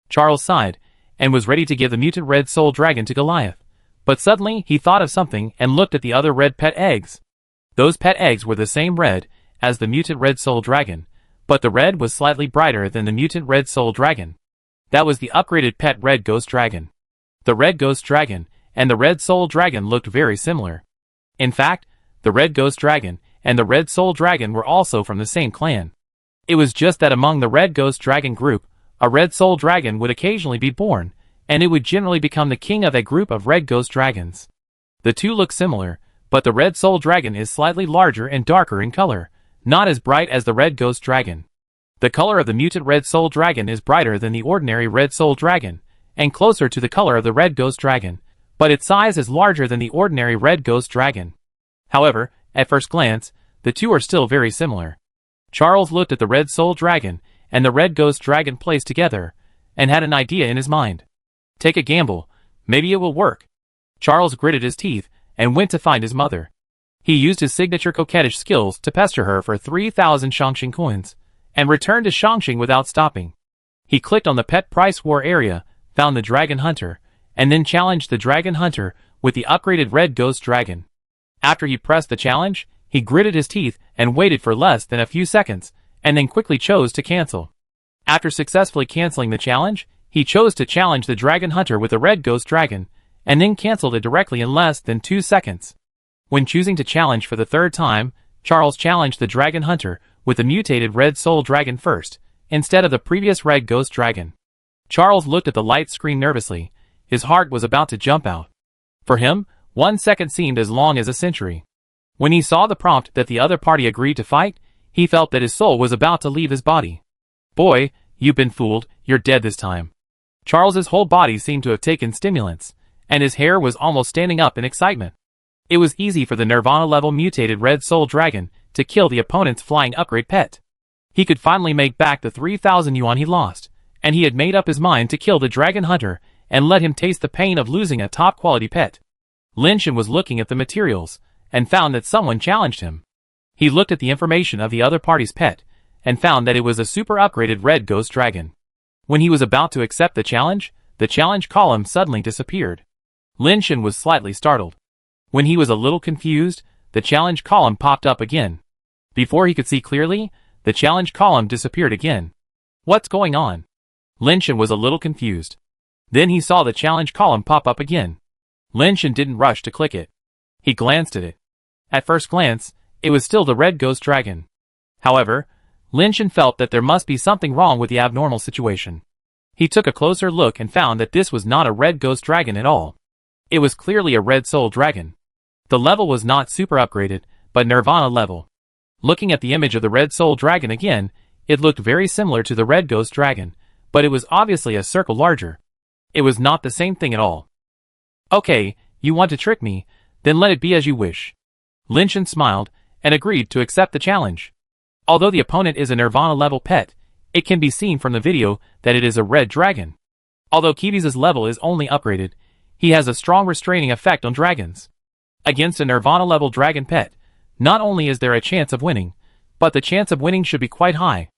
Charles sighed, and was ready to give the mutant red soul dragon to Goliath. But suddenly he thought of something and looked at the other red pet eggs. Those pet eggs were the same red as the mutant red soul dragon, but the red was slightly brighter than the mutant red soul dragon. That was the upgraded pet red ghost dragon. The red ghost dragon and the red soul dragon looked very similar. In fact, the red ghost dragon and the red soul dragon were also from the same clan. It was just that among the red ghost dragon group, a red soul dragon would occasionally be born, and it would generally become the king of a group of red ghost dragons. The two look similar, but the red soul dragon is slightly larger and darker in color, not as bright as the red ghost dragon. The color of the mutant red soul dragon is brighter than the ordinary red soul dragon, and closer to the color of the red ghost dragon, but its size is larger than the ordinary red ghost dragon. However, at first glance, the two are still very similar. Charles looked at the red soul dragon and the red ghost dragon placed together, and had an idea in his mind. Take a gamble, maybe it will work. Charles gritted his teeth and went to find his mother. He used his signature coquettish skills to pester her for 3,000 Shangxing coins, and returned to Shangxing without stopping. He clicked on the pet price war area, found the dragon hunter, and then challenged the dragon hunter with the upgraded red ghost dragon. After he pressed the challenge, he gritted his teeth and waited for less than a few seconds, and then quickly chose to cancel. After successfully canceling the challenge, he chose to challenge the dragon hunter with the red ghost dragon, and then canceled it directly in less than 2 seconds. When choosing to challenge for the third time, Charles challenged the dragon hunter with the mutated red soul dragon first, instead of the previous red ghost dragon. Charles looked at the light screen nervously. His heart was about to jump out. For him, 1 second seemed as long as a century. When he saw the prompt that the other party agreed to fight, he felt that his soul was about to leave his body. Boy, you've been fooled, you're dead this time. Charles's whole body seemed to have taken stimulants, and his hair was almost standing up in excitement. It was easy for the Nirvana-level mutated red soul dragon to kill the opponent's flying upgrade pet. He could finally make back the 3,000 yuan he lost, and he had made up his mind to kill the dragon hunter and let him taste the pain of losing a top-quality pet. Lin Shen was looking at the materials, and found that someone challenged him. He looked at the information of the other party's pet, and found that it was a super upgraded red ghost dragon. When he was about to accept the challenge column suddenly disappeared. Lin Shen was slightly startled. When he was a little confused, the challenge column popped up again. Before he could see clearly, the challenge column disappeared again. What's going on? Lin Shen was a little confused. Then he saw the challenge column pop up again. Lin Shen didn't rush to click it. He glanced at it. At first glance, it was still the red ghost dragon. However, Lin Shen felt that there must be something wrong with the abnormal situation. He took a closer look and found that this was not a red ghost dragon at all. It was clearly a red soul dragon. The level was not super upgraded, but Nirvana level. Looking at the image of the red soul dragon again, it looked very similar to the red ghost dragon, but it was obviously a circle larger. It was not the same thing at all. Okay, you want to trick me, then let it be as you wish. Lin Shen smiled, and agreed to accept the challenge. Although the opponent is a Nirvana-level pet, it can be seen from the video that it is a red dragon. Although Kibi's level is only upgraded, he has a strong restraining effect on dragons. Against a Nirvana-level dragon pet, not only is there a chance of winning, but the chance of winning should be quite high.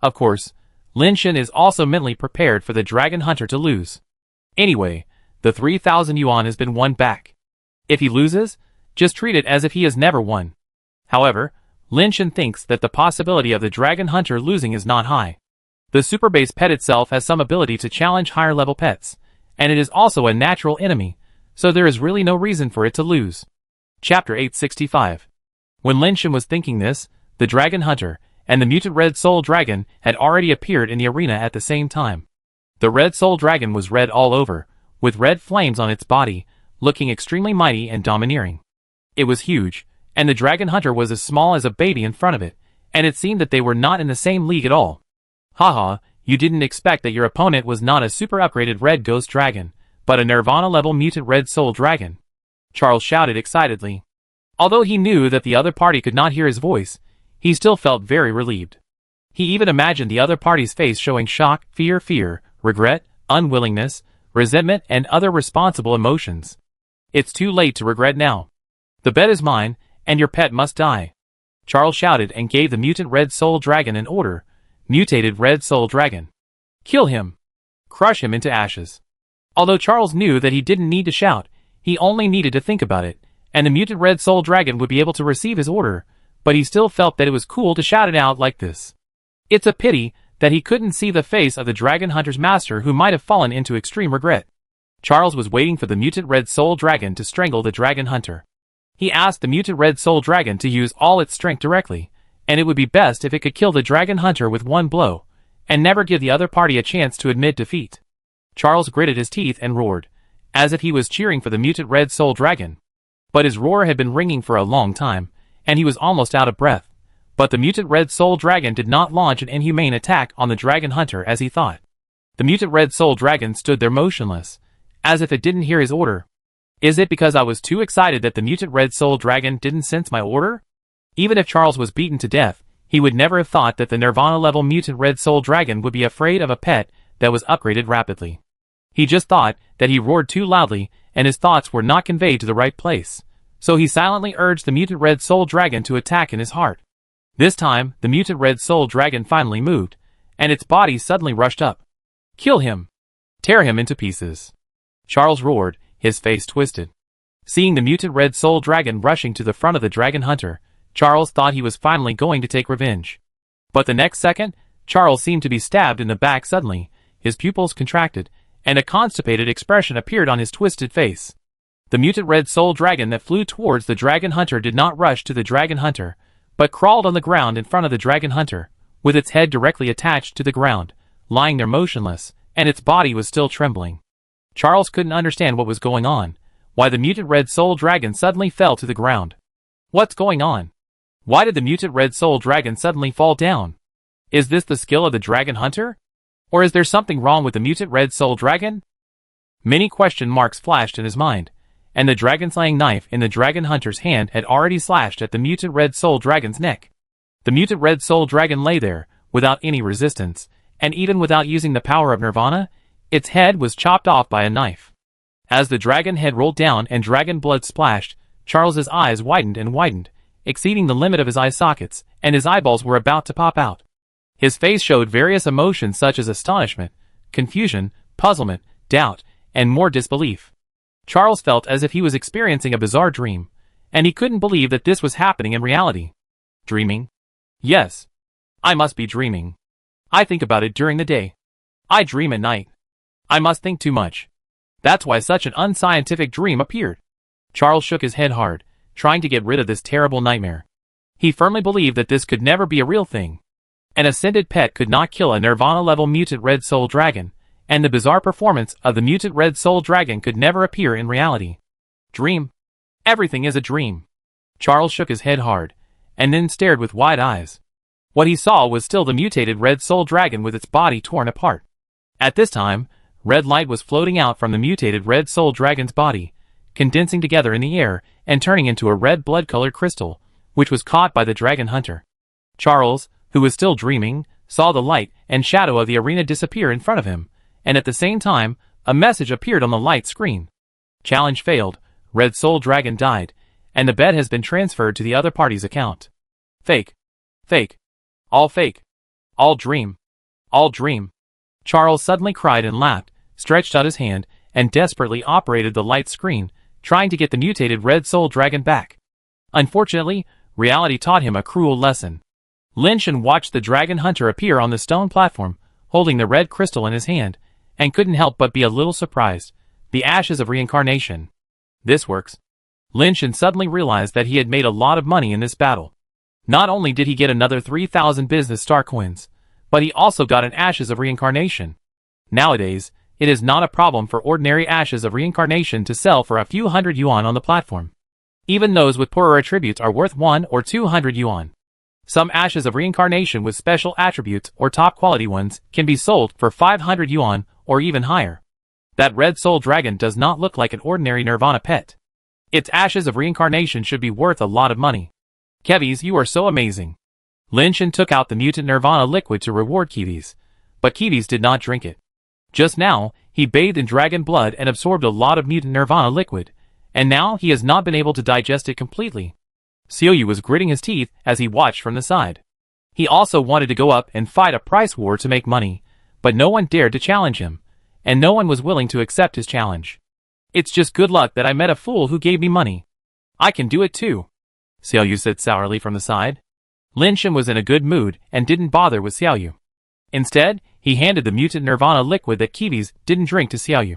Of course, Lin Shen is also mentally prepared for the dragon hunter to lose. Anyway, the 3,000 yuan has been won back. If he loses, just treat it as if he has never won. However, Lin Shen thinks that the possibility of the dragon hunter losing is not high. The super base pet itself has some ability to challenge higher level pets, and it is also a natural enemy, so there is really no reason for it to lose. Chapter 865. When Lin Shen was thinking this, the dragon hunter and the mutant red soul dragon had already appeared in the arena at the same time. The red soul dragon was red all over, with red flames on its body, looking extremely mighty and domineering. It was huge, and the dragon hunter was as small as a baby in front of it, and it seemed that they were not in the same league at all. Haha, you didn't expect that your opponent was not a super upgraded red ghost dragon, but a Nirvana level mutant red soul dragon. Charles shouted excitedly. Although he knew that the other party could not hear his voice, he still felt very relieved. He even imagined the other party's face showing shock, fear, regret, unwillingness, resentment, and other responsible emotions. It's too late to regret now. The bet is mine, and your pet must die. Charles shouted and gave the mutant red soul dragon an order. Mutated red soul dragon. Kill him. Crush him into ashes. Although Charles knew that he didn't need to shout, he only needed to think about it, and the mutant red soul dragon would be able to receive his order, but he still felt that it was cool to shout it out like this. It's a pity that he couldn't see the face of the dragon hunter's master, who might have fallen into extreme regret. Charles was waiting for the mutant red soul dragon to strangle the dragon hunter. He asked the mutant red soul dragon to use all its strength directly, and it would be best if it could kill the dragon hunter with one blow, and never give the other party a chance to admit defeat. Charles gritted his teeth and roared, as if he was cheering for the mutant red soul dragon. But his roar had been ringing for a long time, and he was almost out of breath. But the mutant red soul dragon did not launch an inhumane attack on the dragon hunter as he thought. The mutant red soul dragon stood there motionless, as if it didn't hear his order. Is it because I was too excited that the mutant red soul dragon didn't sense my order? Even if Charles was beaten to death, he would never have thought that the Nirvana level mutant red soul dragon would be afraid of a pet that was upgraded rapidly. He just thought that he roared too loudly, and his thoughts were not conveyed to the right place. So he silently urged the mutant red soul dragon to attack in his heart. This time, the mutant red soul dragon finally moved, and its body suddenly rushed up. Kill him! Tear him into pieces! Charles roared, his face twisted. Seeing the mutant red soul dragon rushing to the front of the dragon hunter, Charles thought he was finally going to take revenge. But the next second, Charles seemed to be stabbed in the back suddenly, his pupils contracted, and a constipated expression appeared on his twisted face. The mutant red soul dragon that flew towards the dragon hunter did not rush to the dragon hunter, but crawled on the ground in front of the dragon hunter, with its head directly attached to the ground, lying there motionless, and its body was still trembling. Charles couldn't understand what was going on, why the mutant red soul dragon suddenly fell to the ground. What's going on? Why did the mutant red soul dragon suddenly fall down? Is this the skill of the dragon hunter? Or is there something wrong with the mutant red soul dragon? Many question marks flashed in his mind, and the dragon-slaying knife in the dragon hunter's hand had already slashed at the mutant red soul dragon's neck. The mutant red soul dragon lay there, without any resistance, and even without using the power of Nirvana, its head was chopped off by a knife. As the dragon head rolled down and dragon blood splashed, Charles's eyes widened and widened, exceeding the limit of his eye sockets, and his eyeballs were about to pop out. His face showed various emotions such as astonishment, confusion, puzzlement, doubt, and more disbelief. Charles felt as if he was experiencing a bizarre dream, and he couldn't believe that this was happening in reality. Dreaming? Yes. I must be dreaming. I think about it during the day. I dream at night. I must think too much. That's why such an unscientific dream appeared. Charles shook his head hard, trying to get rid of this terrible nightmare. He firmly believed that this could never be a real thing. An ascended pet could not kill a Nirvana-level mutant red soul dragon, and the bizarre performance of the mutant red soul dragon could never appear in reality. Dream? Everything is a dream. Charles shook his head hard, and then stared with wide eyes. What he saw was still the mutated red soul dragon with its body torn apart. At this time, red light was floating out from the mutated red soul dragon's body, condensing together in the air and turning into a red blood-colored crystal, which was caught by the dragon hunter. Charles, who was still dreaming, saw the light and shadow of the arena disappear in front of him, and at the same time, a message appeared on the light screen. Challenge failed, Red Soul Dragon died, and the bet has been transferred to the other party's account. Fake. Fake. All fake. All dream. All dream. Charles suddenly cried and laughed, stretched out his hand, and desperately operated the light screen, trying to get the mutated Red Soul Dragon back. Unfortunately, reality taught him a cruel lesson. Lynch watched the dragon hunter appear on the stone platform, holding the red crystal in his hand, and couldn't help but be a little surprised. The ashes of reincarnation. This works. Lynch suddenly realized that he had made a lot of money in this battle. Not only did he get another 3,000 business star coins, but he also got an ashes of reincarnation. Nowadays, it is not a problem for ordinary ashes of reincarnation to sell for a few hundred yuan on the platform. Even those with poorer attributes are worth 1 or 200 yuan. Some ashes of reincarnation with special attributes or top quality ones can be sold for 500 yuan or even higher. That red soul dragon does not look like an ordinary nirvana pet. Its ashes of reincarnation should be worth a lot of money. Kevis, you are so amazing. Lin Shen took out the mutant nirvana liquid to reward Kevis, but Kevis did not drink it. Just now, he bathed in dragon blood and absorbed a lot of mutant nirvana liquid, and now he has not been able to digest it completely. Xiaoyu was gritting his teeth as he watched from the side. He also wanted to go up and fight a price war to make money, but no one dared to challenge him, and no one was willing to accept his challenge. It's just good luck that I met a fool who gave me money. I can do it too, Xiaoyu said sourly from the side. Lin Shen was in a good mood and didn't bother with Xiaoyu. Instead, he handed the mutant nirvana liquid that Kevis didn't drink to Xiaoyu.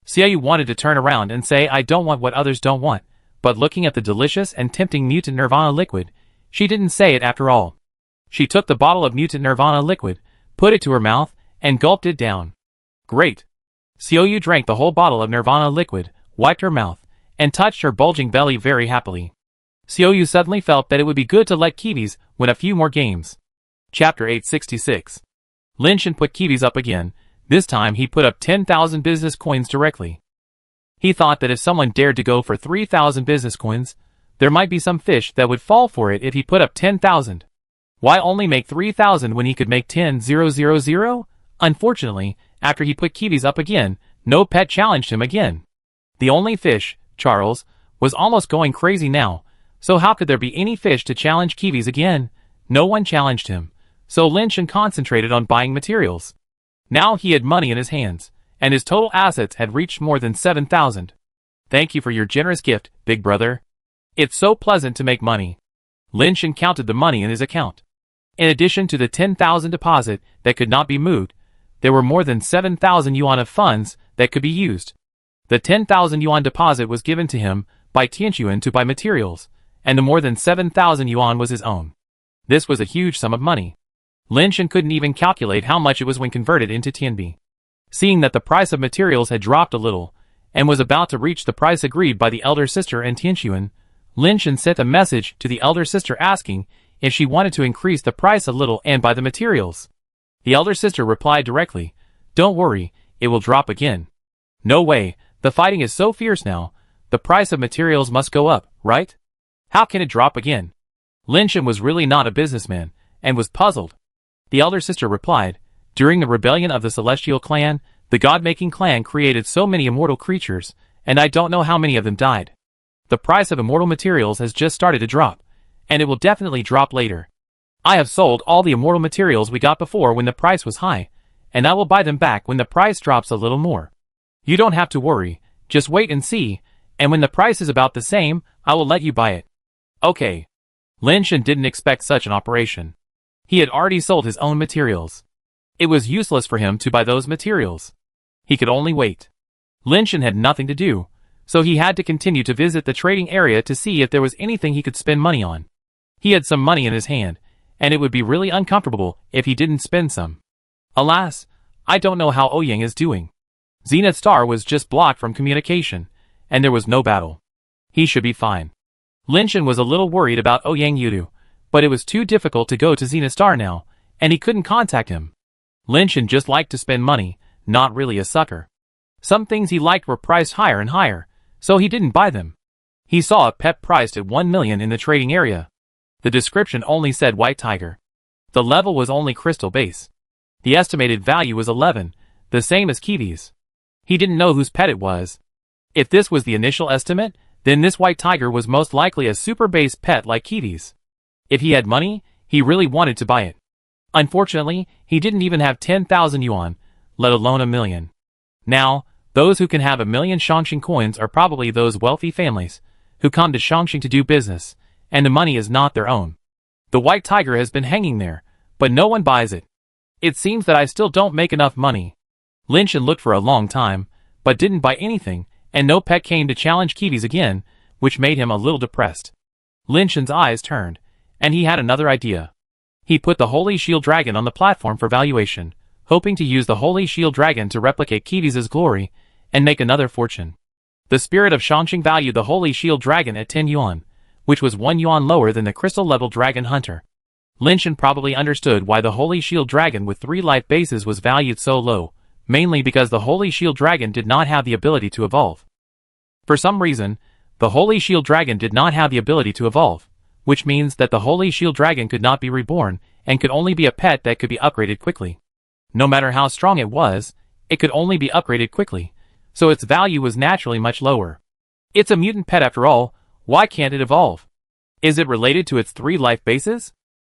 Xiaoyu wanted to turn around and say I don't want what others don't want, but looking at the delicious and tempting mutant nirvana liquid, she didn't say it after all. She took the bottle of mutant nirvana liquid, put it to her mouth, and gulped it down. Great! Xiaoyu drank the whole bottle of nirvana liquid, wiped her mouth, and touched her bulging belly very happily. Xiaoyu suddenly felt that it would be good to let Kevis win a few more games. Chapter 866. Lin Shen put Kevis up again. This time he put up 10,000 business coins directly. He thought that if someone dared to go for 3,000 business coins, there might be some fish that would fall for it if he put up 10,000. Why only make 3,000 when he could make 10,000? Unfortunately, after he put Kevis up again, no pet challenged him again. The only fish, Charles, was almost going crazy now, so how could there be any fish to challenge Kevis again? No one challenged him, so Lin Shen concentrated on buying materials. Now he had money in his hands, and his total assets had reached more than 7,000. Thank you for your generous gift, big brother. It's so pleasant to make money. Lin Shen counted the money in his account. In addition to the 10,000 deposit that could not be moved, there were more than 7,000 yuan of funds that could be used. The 10,000 yuan deposit was given to him by Tianquan to buy materials, and the more than 7,000 yuan was his own. This was a huge sum of money. Lin Shen couldn't even calculate how much it was when converted into Tianbi. Seeing that the price of materials had dropped a little, and was about to reach the price agreed by the elder sister and Tianquan, Lin Shen sent a message to the elder sister asking if she wanted to increase the price a little and buy the materials. The elder sister replied directly, "Don't worry, it will drop again." No way, the fighting is so fierce now, the price of materials must go up, right? How can it drop again? Lin Shen was really not a businessman, and was puzzled. The elder sister replied, "During the rebellion of the Celestial Clan, the God-making clan created so many immortal creatures, and I don't know how many of them died. The price of immortal materials has just started to drop, and it will definitely drop later. I have sold all the immortal materials we got before when the price was high, and I will buy them back when the price drops a little more. You don't have to worry, just wait and see, and when the price is about the same, I will let you buy it." Okay. Lin Shen didn't expect such an operation. He had already sold his own materials. It was useless for him to buy those materials. He could only wait. Lin Shen had nothing to do, so he had to continue to visit the trading area to see if there was anything he could spend money on. He had some money in his hand, and it would be really uncomfortable if he didn't spend some. Alas, I don't know how Ouyang is doing. Zenith Star was just blocked from communication, and there was no battle. He should be fine. Lin Shen was a little worried about Ouyang Yudu, but it was too difficult to go to Zenith Star now, and he couldn't contact him. Lin Shen just liked to spend money, not really a sucker. Some things he liked were priced higher and higher, so he didn't buy them. He saw a pet priced at 1 million in the trading area. The description only said white tiger. The level was only crystal base. The estimated value was 11, the same as Kevis. He didn't know whose pet it was. If this was the initial estimate, then this white tiger was most likely a super base pet like Kevis. If he had money, he really wanted to buy it. Unfortunately, he didn't even have 10,000 yuan, let alone 1,000,000. Now, those who can have 1,000,000 Shangxing coins are probably those wealthy families who come to Shangxing to do business, and the money is not their own. The white tiger has been hanging there, but no one buys it. It seems that I still don't make enough money. Lin Shen looked for a long time, but didn't buy anything, and no pet came to challenge Kevis again, which made him a little depressed. Lin Shen's eyes turned, and he had another idea. He put the Holy Shield Dragon on the platform for valuation, hoping to use the Holy Shield Dragon to replicate Kevis's glory and make another fortune. The spirit of Shangxing valued the Holy Shield Dragon at 10 yuan, which was 1 yuan lower than the crystal-level Dragon Hunter. Lin Shan probably understood why the Holy Shield Dragon with 3 life bases was valued so low, mainly because the Holy Shield Dragon did not have the ability to evolve. For some reason, the Holy Shield Dragon did not have the ability to evolve, which means that the Holy Shield Dragon could not be reborn and could only be a pet that could be upgraded quickly. No matter how strong it was, it could only be upgraded quickly, so its value was naturally much lower. It's a mutant pet after all, why can't it evolve? Is it related to its 3 life bases?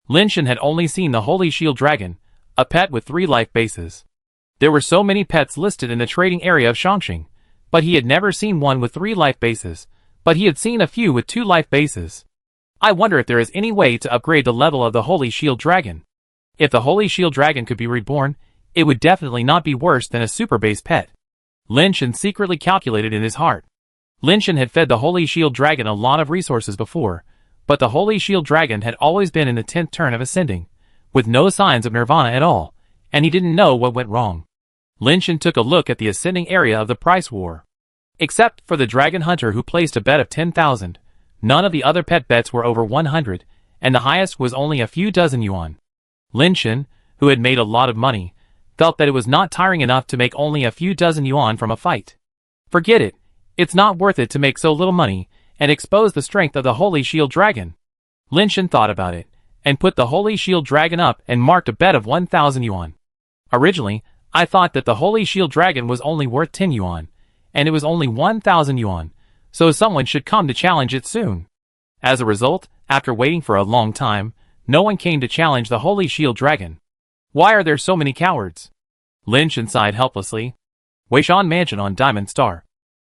Lin Shan had only seen the Holy Shield Dragon, a pet with 3 life bases. There were so many pets listed in the trading area of Shangxing, but he had never seen one with 3 life bases, but he had seen a few with 2 life bases. I wonder if there is any way to upgrade the level of the Holy Shield Dragon. If the Holy Shield Dragon could be reborn, it would definitely not be worse than a super base pet. Lin Shan secretly calculated in his heart. Lin Shan had fed the Holy Shield Dragon a lot of resources before, but the Holy Shield Dragon had always been in the 10th turn of ascending, with no signs of nirvana at all, and he didn't know what went wrong. Lin Shan took a look at the ascending area of the price war. Except for the Dragon Hunter who placed a bet of 10,000, none of the other pet bets were over 100, and the highest was only a few dozen yuan. Lin Shan, who had made a lot of money, felt that it was not tiring enough to make only a few dozen yuan from a fight. Forget it, it's not worth it to make so little money and expose the strength of the Holy Shield Dragon. Lin Shan thought about it, and put the Holy Shield Dragon up and marked a bet of 1,000 yuan. Originally, I thought that the Holy Shield Dragon was only worth 10 yuan, and it was only 1,000 yuan, so someone should come to challenge it soon. As a result, after waiting for a long time, no one came to challenge the Holy Shield Dragon. Why are there so many cowards? Lin Shan sighed helplessly. Weishan Mansion on Diamond Star.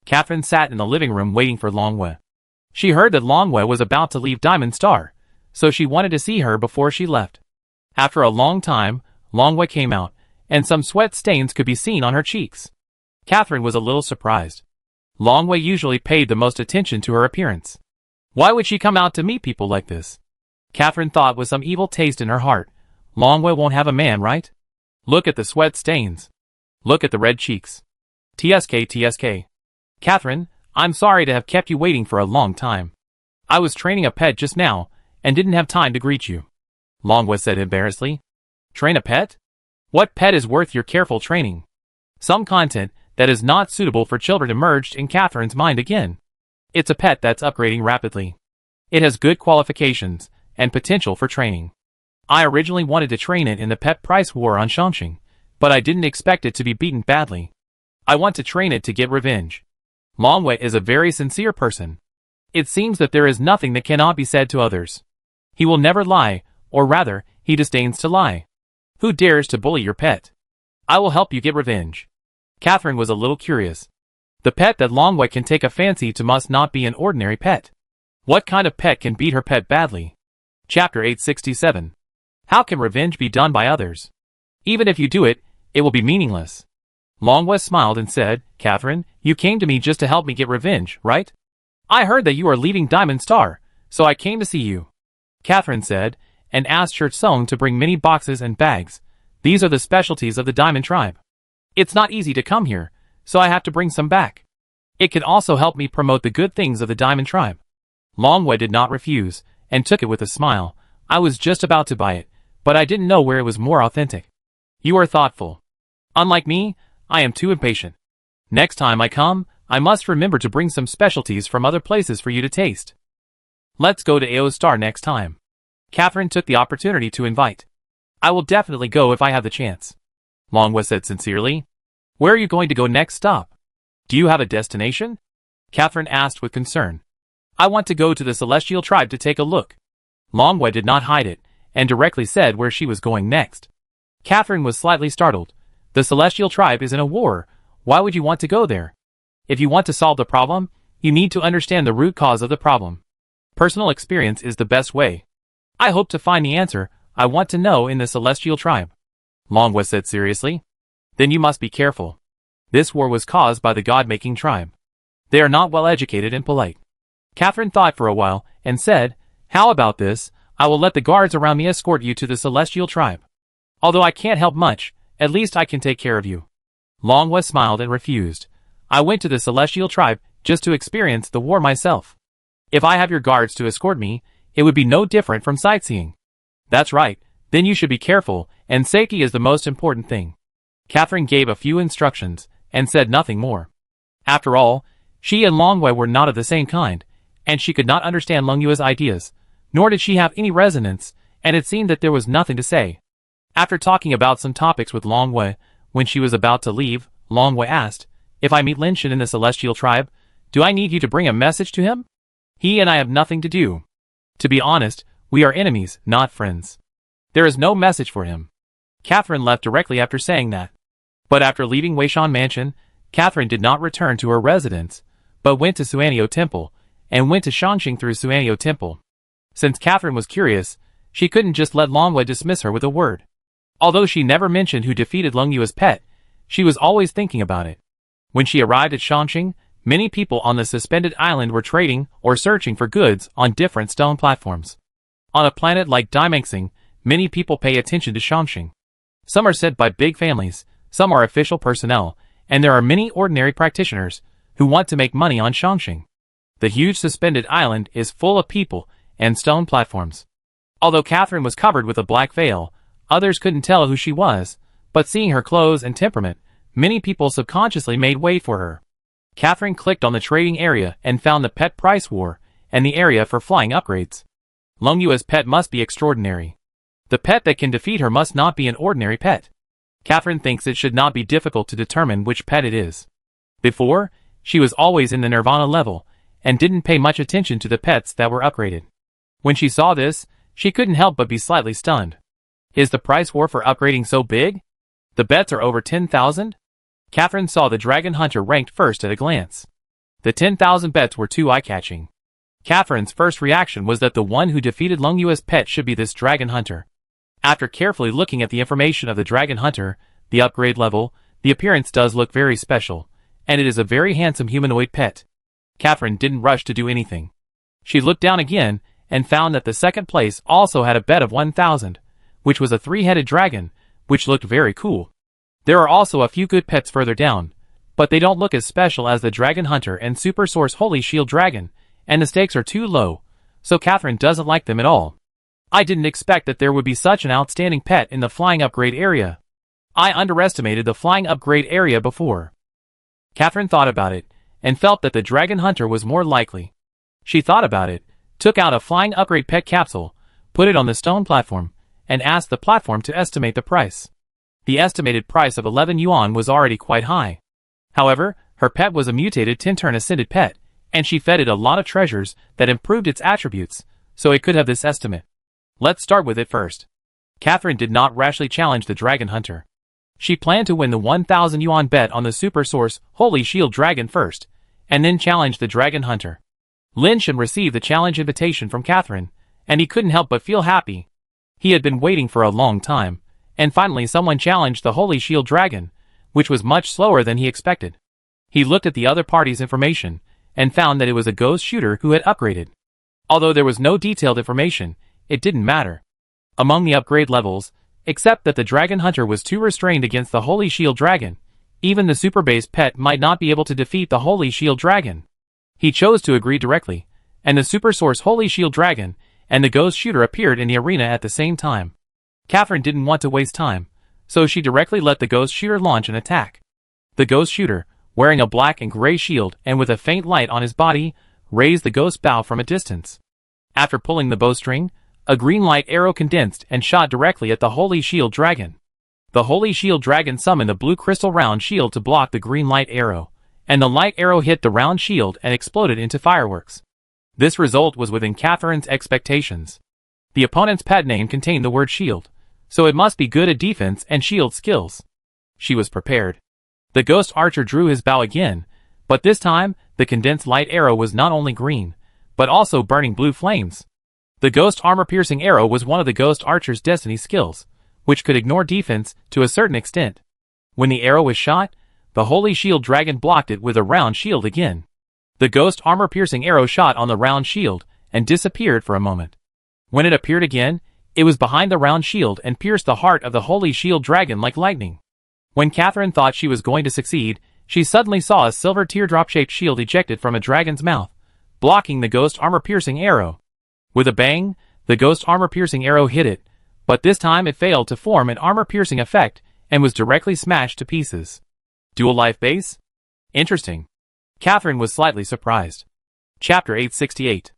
Catherine sat in the living room waiting for Longwei. She heard that Longwei was about to leave Diamond Star, so she wanted to see her before she left. After a long time, Longwei came out, and some sweat stains could be seen on her cheeks. Catherine was a little surprised. Longwei usually paid the most attention to her appearance. Why would she come out to meet people like this? Catherine thought with some evil taste in her heart. Longwei won't have a man, right? Look at the sweat stains. Look at the red cheeks. TSK. Catherine, I'm sorry to have kept you waiting for a long time. I was training a pet just now, and didn't have time to greet you. Longwei said embarrassedly. Train a pet? What pet is worth your careful training? Some content that is not suitable for children emerged in Catherine's mind again. It's a pet that's upgrading rapidly. It has good qualifications and potential for training. I originally wanted to train it in the pet price war on Shangxing, but I didn't expect it to be beaten badly. I want to train it to get revenge. Longwei is a very sincere person. It seems that there is nothing that cannot be said to others. He will never lie, or rather, he disdains to lie. Who dares to bully your pet? I will help you get revenge. Catherine was a little curious. The pet that Longwei can take a fancy to must not be an ordinary pet. What kind of pet can beat her pet badly? Chapter 867. How can revenge be done by others? Even if you do it, it will be meaningless. Longwei smiled and said, Catherine, you came to me just to help me get revenge, right? I heard that you are leaving Diamond Star, so I came to see you. Catherine said, and asked Church Song to bring many boxes and bags. These are the specialties of the Diamond Tribe. It's not easy to come here, so I have to bring some back. It can also help me promote the good things of the Diamond Tribe. Longwei did not refuse, and took it with a smile. I was just about to buy it, but I didn't know where it was more authentic. You are thoughtful. Unlike me, I am too impatient. Next time I come, I must remember to bring some specialties from other places for you to taste. Let's go to AO Star next time. Catherine took the opportunity to invite. I will definitely go if I have the chance. Longwei said sincerely. Where are you going to go next stop? Do you have a destination? Catherine asked with concern. I want to go to the Celestial Tribe to take a look. Longwei did not hide it, and directly said where she was going next. Catherine was slightly startled. The Celestial Tribe is in a war. Why would you want to go there? If you want to solve the problem, you need to understand the root cause of the problem. Personal experience is the best way. I hope to find the answer I want to know in the Celestial Tribe. Longwei said seriously. Then you must be careful. This war was caused by the God-making tribe. They are not well educated and polite. Catherine thought for a while, and said, How about this? I will let the guards around me escort you to the Celestial Tribe. Although I can't help much, at least I can take care of you. Longwei smiled and refused. I went to the Celestial Tribe, just to experience the war myself. If I have your guards to escort me, it would be no different from sightseeing. That's right, then you should be careful, and safety is the most important thing. Catherine gave a few instructions, and said nothing more. After all, she and Longwei were not of the same kind, and she could not understand Leng Yue's ideas, nor did she have any resonance, and it seemed that there was nothing to say. After talking about some topics with Longwei, when she was about to leave, Longwei asked, "If I meet Lin Shen in the Celestial Tribe, do I need you to bring a message to him? He and I have nothing to do. To be honest, we are enemies, not friends. There is no message for him." Catherine left directly after saying that. But after leaving Weishan Mansion, Catherine did not return to her residence, but went to Suanio Temple, and went to Shangxing through Suanio Temple. Since Catherine was curious, she couldn't just let Longwei dismiss her with a word. Although she never mentioned who defeated Leng Yue's pet, she was always thinking about it. When she arrived at Shangxing, many people on the suspended island were trading or searching for goods on different stone platforms. On a planet like Dimenxing, many people pay attention to Shangxing. Some are sent by big families, some are official personnel, and there are many ordinary practitioners who want to make money on Shangxing. The huge suspended island is full of people and stone platforms. Although Catherine was covered with a black veil, others couldn't tell who she was, but seeing her clothes and temperament, many people subconsciously made way for her. Catherine clicked on the trading area and found the pet price war and the area for flying upgrades. Leng Yue's pet must be extraordinary. The pet that can defeat her must not be an ordinary pet. Catherine thinks it should not be difficult to determine which pet it is. Before, she was always in the Nirvana level, and didn't pay much attention to the pets that were upgraded. When she saw this, she couldn't help but be slightly stunned. Is the price war for upgrading so big? The bets are over 10,000? Catherine saw the Dragon Hunter ranked first at a glance. The 10,000 bets were too eye-catching. Catherine's first reaction was that the one who defeated Leng Yue's pet should be this Dragon Hunter. After carefully looking at the information of the Dragon Hunter, the upgrade level, the appearance does look very special, and it is a very handsome humanoid pet. Catherine didn't rush to do anything. She looked down again, and found that the second place also had a bet of 1,000, which was a three-headed dragon, which looked very cool. There are also a few good pets further down, but they don't look as special as the Dragon Hunter and Super Source Holy Shield Dragon, and the stakes are too low, so Catherine doesn't like them at all. I didn't expect that there would be such an outstanding pet in the flying upgrade area. I underestimated the flying upgrade area before. Catherine thought about it, and felt that the Dragon Hunter was more likely. She thought about it, took out a flying upgrade pet capsule, put it on the stone platform, and asked the platform to estimate the price. The estimated price of 11 yuan was already quite high. However, her pet was a mutated 10-turn ascended pet, and she fed it a lot of treasures that improved its attributes, so it could have this estimate. Let's start with it first. Catherine did not rashly challenge the Dragon Hunter. She planned to win the 1,000 yuan bet on the Super Source Holy Shield Dragon first, and then challenge the Dragon Hunter. Lin Shen received the challenge invitation from Catherine, and he couldn't help but feel happy. He had been waiting for a long time, and finally someone challenged the Holy Shield Dragon, which was much slower than he expected. He looked at the other party's information, and found that it was a ghost shooter who had upgraded. Although there was no detailed information, it didn't matter. Among the upgrade levels, except that the Dragon Hunter was too restrained against the Holy Shield Dragon, even the super base pet might not be able to defeat the Holy Shield Dragon. He chose to agree directly, and the Super Source Holy Shield Dragon and the Ghost Shooter appeared in the arena at the same time. Catherine didn't want to waste time, so she directly let the Ghost Shooter launch an attack. The Ghost Shooter, wearing a black and gray shield and with a faint light on his body, raised the ghost bow from a distance. After pulling the bowstring, a green light arrow condensed and shot directly at the Holy Shield Dragon. The Holy Shield Dragon summoned a blue crystal round shield to block the green light arrow, and the light arrow hit the round shield and exploded into fireworks. This result was within Catherine's expectations. The opponent's pet name contained the word shield, so it must be good at defense and shield skills. She was prepared. The ghost archer drew his bow again, but this time, the condensed light arrow was not only green, but also burning blue flames. The ghost armor-piercing arrow was one of the ghost archer's destiny skills, which could ignore defense to a certain extent. When the arrow was shot, the Holy Shield Dragon blocked it with a round shield again. The ghost armor-piercing arrow shot on the round shield and disappeared for a moment. When it appeared again, it was behind the round shield and pierced the heart of the Holy Shield Dragon like lightning. When Catherine thought she was going to succeed, she suddenly saw a silver teardrop-shaped shield ejected from a dragon's mouth, blocking the ghost armor-piercing arrow. With a bang, the ghost armor-piercing arrow hit it, but this time it failed to form an armor-piercing effect and was directly smashed to pieces. Dual life base? Interesting. Catherine was slightly surprised. Chapter 868.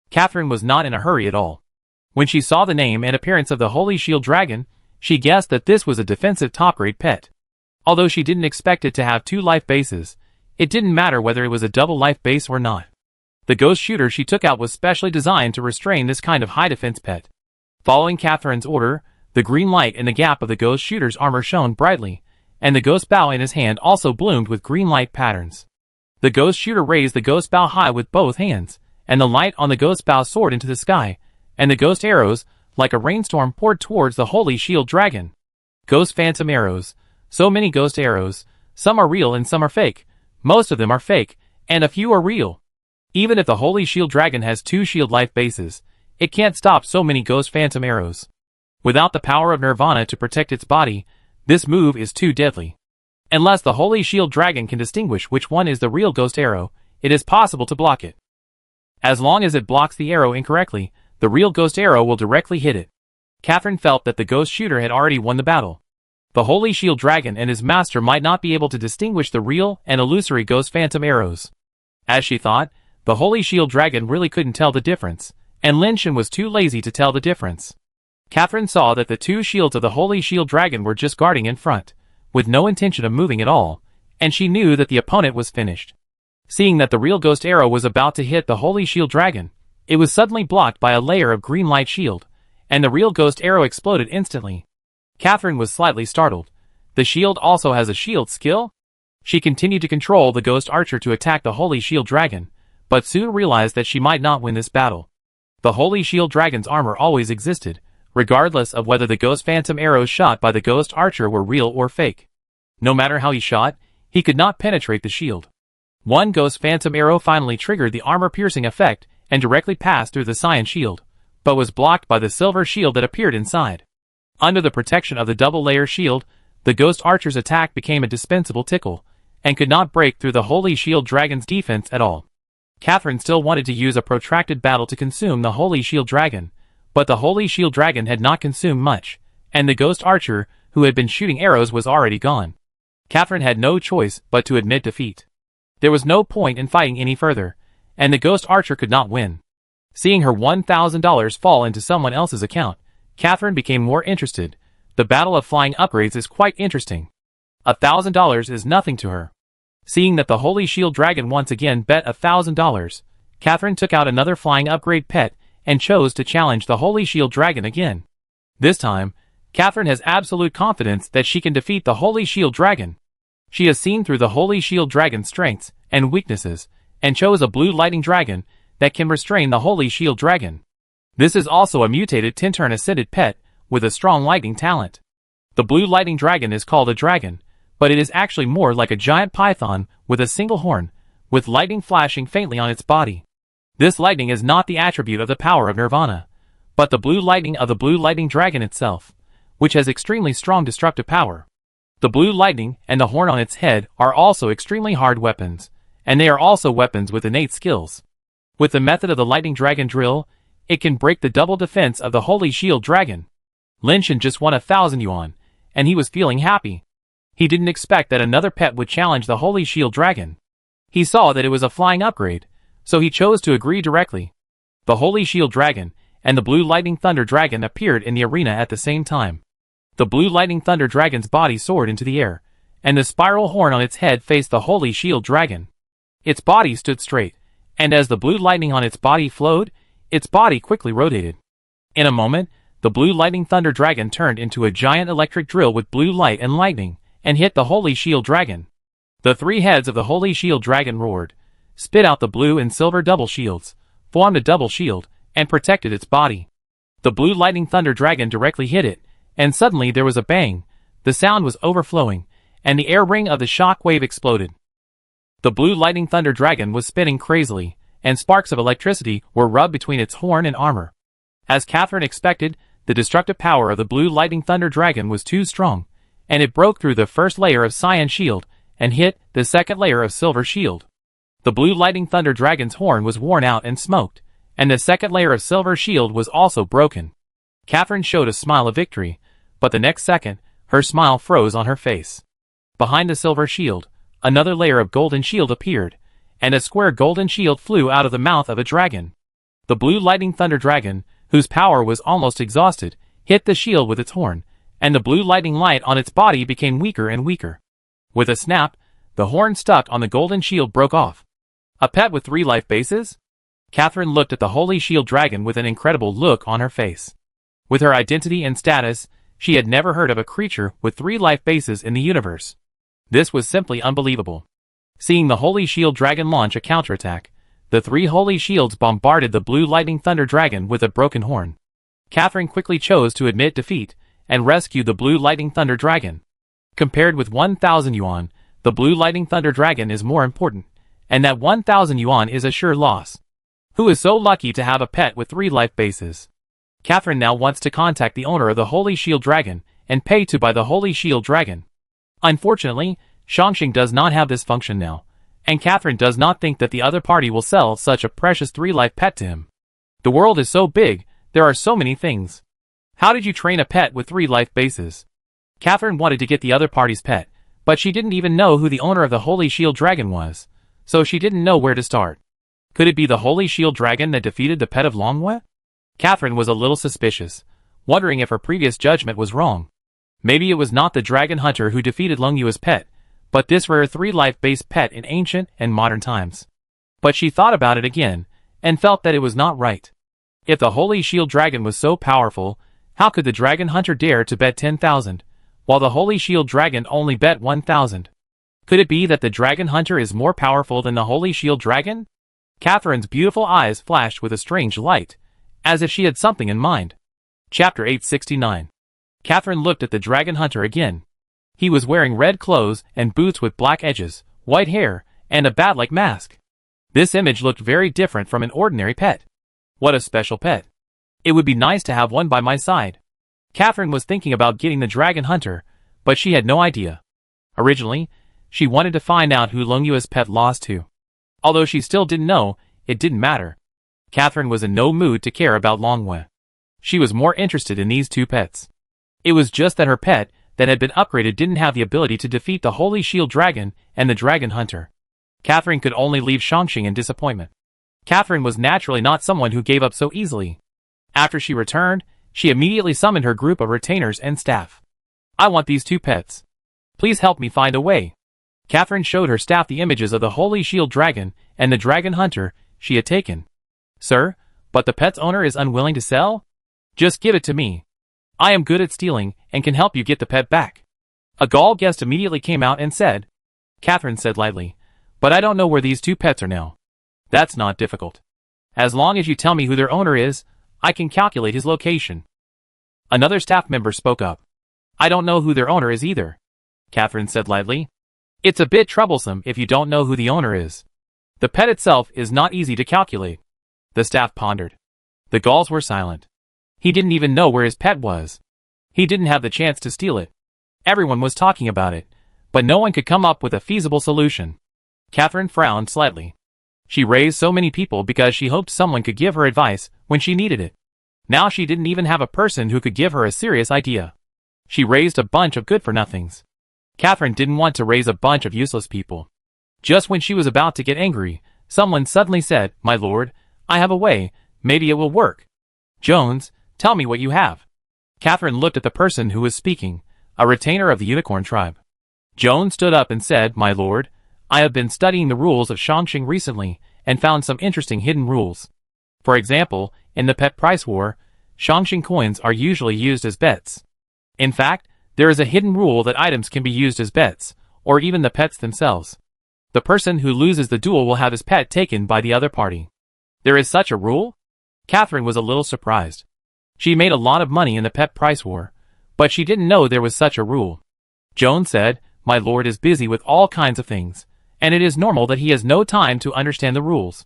Catherine was not in a hurry at all. When she saw the name and appearance of the Holy Shield Dragon, she guessed that this was a defensive top-grade pet. Although she didn't expect it to have 2 life bases, it didn't matter whether it was a double life base or not. The ghost shooter she took out was specially designed to restrain this kind of high-defense pet. Following Catherine's order, the green light in the gap of the ghost shooter's armor shone brightly, and the ghost bow in his hand also bloomed with green light patterns. The ghost shooter raised the ghost bow high with both hands, and the light on the ghost bow soared into the sky, and the ghost arrows, like a rainstorm, poured towards the Holy Shield Dragon. Ghost phantom arrows. So many ghost arrows. Some are real and some are fake. Most of them are fake, and a few are real. Even if the Holy Shield Dragon has 2 shield life bases, it can't stop so many ghost phantom arrows. Without the power of Nirvana to protect its body, this move is too deadly. Unless the Holy Shield Dragon can distinguish which one is the real ghost arrow, it is possible to block it. As long as it blocks the arrow incorrectly, the real ghost arrow will directly hit it. Catherine felt that the ghost shooter had already won the battle. The Holy Shield Dragon and his master might not be able to distinguish the real and illusory ghost phantom arrows. As she thought, the Holy Shield Dragon really couldn't tell the difference, and Lin Shen was too lazy to tell the difference. Catherine saw that the 2 shields of the Holy Shield Dragon were just guarding in front, with no intention of moving at all, and she knew that the opponent was finished. Seeing that the real ghost arrow was about to hit the Holy Shield Dragon, it was suddenly blocked by a layer of green light shield, and the real ghost arrow exploded instantly. Catherine was slightly startled. The shield also has a shield skill? She continued to control the ghost archer to attack the Holy Shield Dragon, but soon realized that she might not win this battle. The Holy Shield Dragon's armor always existed, regardless of whether the ghost phantom arrows shot by the ghost archer were real or fake. No matter how he shot, he could not penetrate the shield. One ghost phantom arrow finally triggered the armor-piercing effect and directly passed through the cyan shield, but was blocked by the silver shield that appeared inside. Under the protection of the double-layer shield, the ghost archer's attack became a dispensable tickle, and could not break through the Holy Shield Dragon's defense at all. Catherine still wanted to use a protracted battle to consume the Holy Shield Dragon, but the Holy Shield Dragon had not consumed much, and the ghost archer, who had been shooting arrows, was already gone. Catherine had no choice but to admit defeat. There was no point in fighting any further, and the ghost archer could not win. Seeing her $1,000 fall into someone else's account, Catherine became more interested. The battle of flying upgrades is quite interesting. $1,000 is nothing to her. Seeing that the Holy Shield Dragon once again bet $1,000, Catherine took out another flying upgrade pet and chose to challenge the Holy Shield Dragon again. This time, Catherine has absolute confidence that she can defeat the Holy Shield Dragon. She has seen through the Holy Shield Dragon's strengths and weaknesses, and chose a blue lightning dragon that can restrain the Holy Shield Dragon. This is also a mutated Tintern ascended pet with a strong lightning talent. The blue lightning dragon is called a dragon, but it is actually more like a giant python with a single horn, with lightning flashing faintly on its body. This lightning is not the attribute of the power of Nirvana, but the blue lightning of the blue lightning dragon itself, which has extremely strong destructive power. The blue lightning and the horn on its head are also extremely hard weapons, and they are also weapons with innate skills. With the method of the lightning dragon drill, it can break the double defense of the Holy Shield Dragon. Lin Shen just won 1,000 yuan, and he was feeling happy. He didn't expect that another pet would challenge the Holy Shield Dragon. He saw that it was a flying upgrade, so he chose to agree directly. The Holy Shield Dragon and the Blue Lightning Thunder Dragon appeared in the arena at the same time. The Blue Lightning Thunder Dragon's body soared into the air, and the spiral horn on its head faced the Holy Shield Dragon. Its body stood straight, and as the blue lightning on its body flowed, its body quickly rotated. In a moment, the Blue Lightning Thunder Dragon turned into a giant electric drill with blue light and lightning, and hit the Holy Shield Dragon. The 3 heads of the Holy Shield Dragon roared, spit out the blue and silver double shields, formed a double shield, and protected its body. The Blue Lightning Thunder Dragon directly hit it, and suddenly there was a bang. The sound was overflowing, and the air ring of the shock wave exploded. The Blue Lightning Thunder Dragon was spinning crazily, and sparks of electricity were rubbed between its horn and armor. As Catherine expected, the destructive power of the Blue Lightning Thunder Dragon was too strong, and it broke through the first layer of cyan shield and hit the second layer of silver shield. The blue lightning thunder dragon's horn was worn out and smoked, and the second layer of silver shield was also broken. Catherine showed a smile of victory, but the next second, her smile froze on her face. Behind the silver shield, another layer of golden shield appeared, and a square golden shield flew out of the mouth of a dragon. The blue lightning thunder dragon, whose power was almost exhausted, hit the shield with its horn, and the blue lightning light on its body became weaker and weaker. With a snap, the horn stuck on the golden shield broke off. A pet with 3 life bases? Catherine looked at the holy shield dragon with an incredible look on her face. With her identity and status, she had never heard of a creature with 3 life bases in the universe. This was simply unbelievable. Seeing the holy shield dragon launch a counterattack, the 3 holy shields bombarded the blue lightning thunder dragon with a broken horn. Catherine quickly chose to admit defeat and rescue the blue lightning thunder dragon. Compared with 1,000 yuan, the blue lightning thunder dragon is more important, and that 1,000 yuan is a sure loss. Who is so lucky to have a pet with 3 life bases? Catherine now wants to contact the owner of the holy shield dragon and pay to buy the holy shield dragon. Unfortunately, Shangxing does not have this function now, and Catherine does not think that the other party will sell such a precious 3 life pet to him. The world is so big, there are so many things. How did you train a pet with 3 life bases? Catherine wanted to get the other party's pet, but she didn't even know who the owner of the holy shield dragon was, so she didn't know where to start. Could it be the holy shield dragon that defeated the pet of Longhua? Catherine was a little suspicious, wondering if her previous judgment was wrong. Maybe it was not the dragon hunter who defeated Longhua's pet, but this rare 3 life base pet in ancient and modern times. But she thought about it again, and felt that it was not right. If the holy shield dragon was so powerful, how could the dragon hunter dare to bet 10,000, while the holy shield dragon only bet 1,000? Could it be that the dragon hunter is more powerful than the holy shield dragon? Catherine's beautiful eyes flashed with a strange light, as if she had something in mind. Chapter 869. Catherine looked at the dragon hunter again. He was wearing red clothes and boots with black edges, white hair, and a bat-like mask. This image looked very different from an ordinary pet. What a special pet. It would be nice to have one by my side. Catherine was thinking about getting the dragon hunter, but she had no idea. Originally, she wanted to find out who Longhua's pet lost to. Although she still didn't know, it didn't matter. Catherine was in no mood to care about Longhua. She was more interested in these 2 pets. It was just that her pet, that had been upgraded, didn't have the ability to defeat the holy shield dragon and the dragon hunter. Catherine could only leave Shangxing in disappointment. Catherine was naturally not someone who gave up so easily. After she returned, she immediately summoned her group of retainers and staff. I want these 2 pets. Please help me find a way. Catherine showed her staff the images of the holy shield dragon and the dragon hunter she had taken. Sir, but the pet's owner is unwilling to sell? Just give it to me. I am good at stealing and can help you get the pet back. A Gaul guest immediately came out and said. Catherine said lightly, but I don't know where these 2 pets are now. That's not difficult. As long as you tell me who their owner is, I can calculate his location. Another staff member spoke up. I don't know who their owner is either. Catherine said lightly. It's a bit troublesome if you don't know who the owner is. The pet itself is not easy to calculate. The staff pondered. The Gauls were silent. He didn't even know where his pet was. He didn't have the chance to steal it. Everyone was talking about it, but no one could come up with a feasible solution. Catherine frowned slightly. She raised so many people because she hoped someone could give her advice when she needed it. Now she didn't even have a person who could give her a serious idea. She raised a bunch of good-for-nothings. Catherine didn't want to raise a bunch of useless people. Just when she was about to get angry, someone suddenly said, My lord, I have a way, maybe it will work. Jones, tell me what you have. Catherine looked at the person who was speaking, a retainer of the unicorn tribe. Jones stood up and said, My lord, I have been studying the rules of Shangxing recently and found some interesting hidden rules. For example, in the pet price war, Shangxing coins are usually used as bets. In fact, there is a hidden rule that items can be used as bets, or even the pets themselves. The person who loses the duel will have his pet taken by the other party. There is such a rule? Catherine was a little surprised. She made a lot of money in the pet price war, but she didn't know there was such a rule. Joan said, My lord is busy with all kinds of things, and it is normal that he has no time to understand the rules.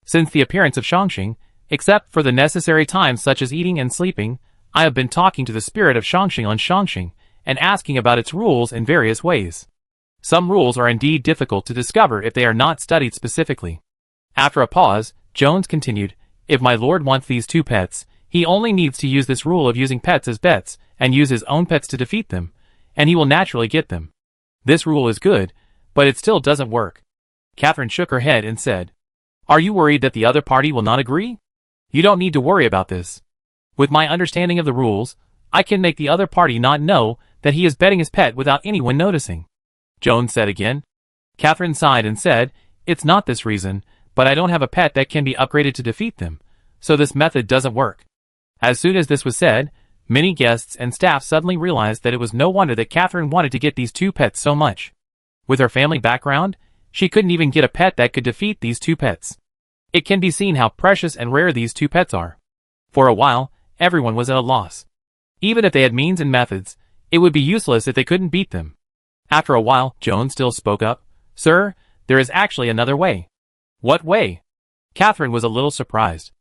Since the appearance of Shangxing, except for the necessary times such as eating and sleeping, I have been talking to the spirit of Shangxing on Shangxing, and asking about its rules in various ways. Some rules are indeed difficult to discover if they are not studied specifically. After a pause, Jones continued, if my lord wants these 2 pets, he only needs to use this rule of using pets as bets and use his own pets to defeat them, and he will naturally get them. This rule is good, but it still doesn't work. Catherine shook her head and said, are you worried that the other party will not agree? You don't need to worry about this. With my understanding of the rules, I can make the other party not know that he is betting his pet without anyone noticing. Jones said again. Catherine sighed and said, it's not this reason, but I don't have a pet that can be upgraded to defeat them, so this method doesn't work. As soon as this was said, many guests and staff suddenly realized that it was no wonder that Catherine wanted to get these 2 pets so much. With her family background, she couldn't even get a pet that could defeat these 2 pets. It can be seen how precious and rare these 2 pets are. For a while, everyone was at a loss. Even if they had means and methods, it would be useless if they couldn't beat them. After a while, Jones still spoke up. Sir, there is actually another way. What way? Catherine was a little surprised.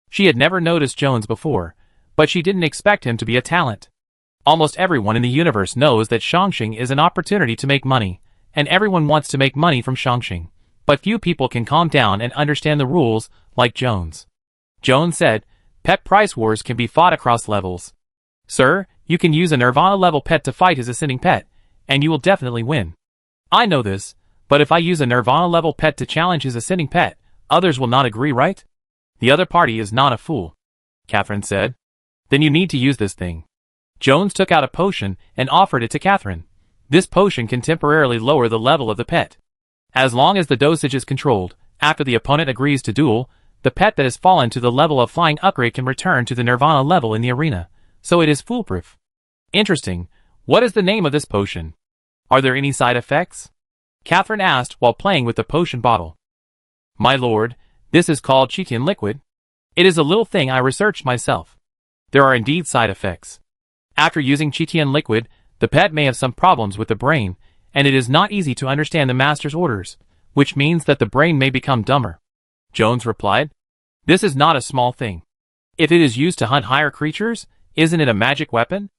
She had never noticed Jones before, but she didn't expect him to be a talent. Almost everyone in the universe knows that Shangxing is an opportunity to make money, and everyone wants to make money from Shangxing. But few people can calm down and understand the rules, like Jones. Jones said, pet price wars can be fought across levels. Sir, you can use a Nirvana-level pet to fight his ascending pet, and you will definitely win. I know this, but if I use a Nirvana-level pet to challenge his ascending pet, others will not agree, right? The other party is not a fool, Catherine said. Then you need to use this thing. Jones took out a potion and offered it to Catherine. This potion can temporarily lower the level of the pet. As long as the dosage is controlled, after the opponent agrees to duel, the pet that has fallen to the level of flying upgrade can return to the Nirvana level in the arena, so it is foolproof. Interesting. What is the name of this potion? Are there any side effects? Catherine asked while playing with the potion bottle. My lord, this is called Chitian liquid. It is a little thing I researched myself. There are indeed side effects. After using Chitian liquid, the pet may have some problems with the brain, and it is not easy to understand the master's orders, which means that the brain may become dumber. Jones replied. This is not a small thing. If it is used to hunt higher creatures, isn't it a magic weapon?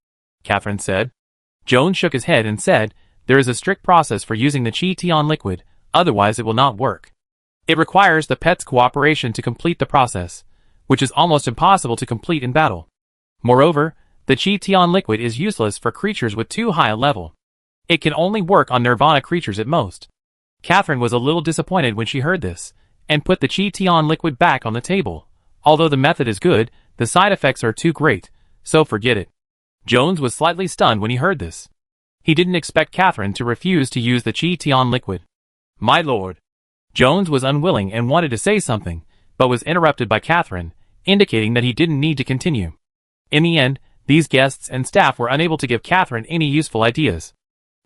Catherine said. Jones shook his head and said, there is a strict process for using the Chitian liquid, otherwise it will not work. It requires the pet's cooperation to complete the process, which is almost impossible to complete in battle. Moreover, the Chitian liquid is useless for creatures with too high a level. It can only work on Nirvana creatures at most. Catherine was a little disappointed when she heard this, and put the Chitian liquid back on the table. Although the method is good, the side effects are too great, so forget it. Jones was slightly stunned when he heard this. He didn't expect Catherine to refuse to use the Chitian liquid. My lord. Jones was unwilling and wanted to say something, but was interrupted by Catherine, indicating that he didn't need to continue. In the end, these guests and staff were unable to give Catherine any useful ideas.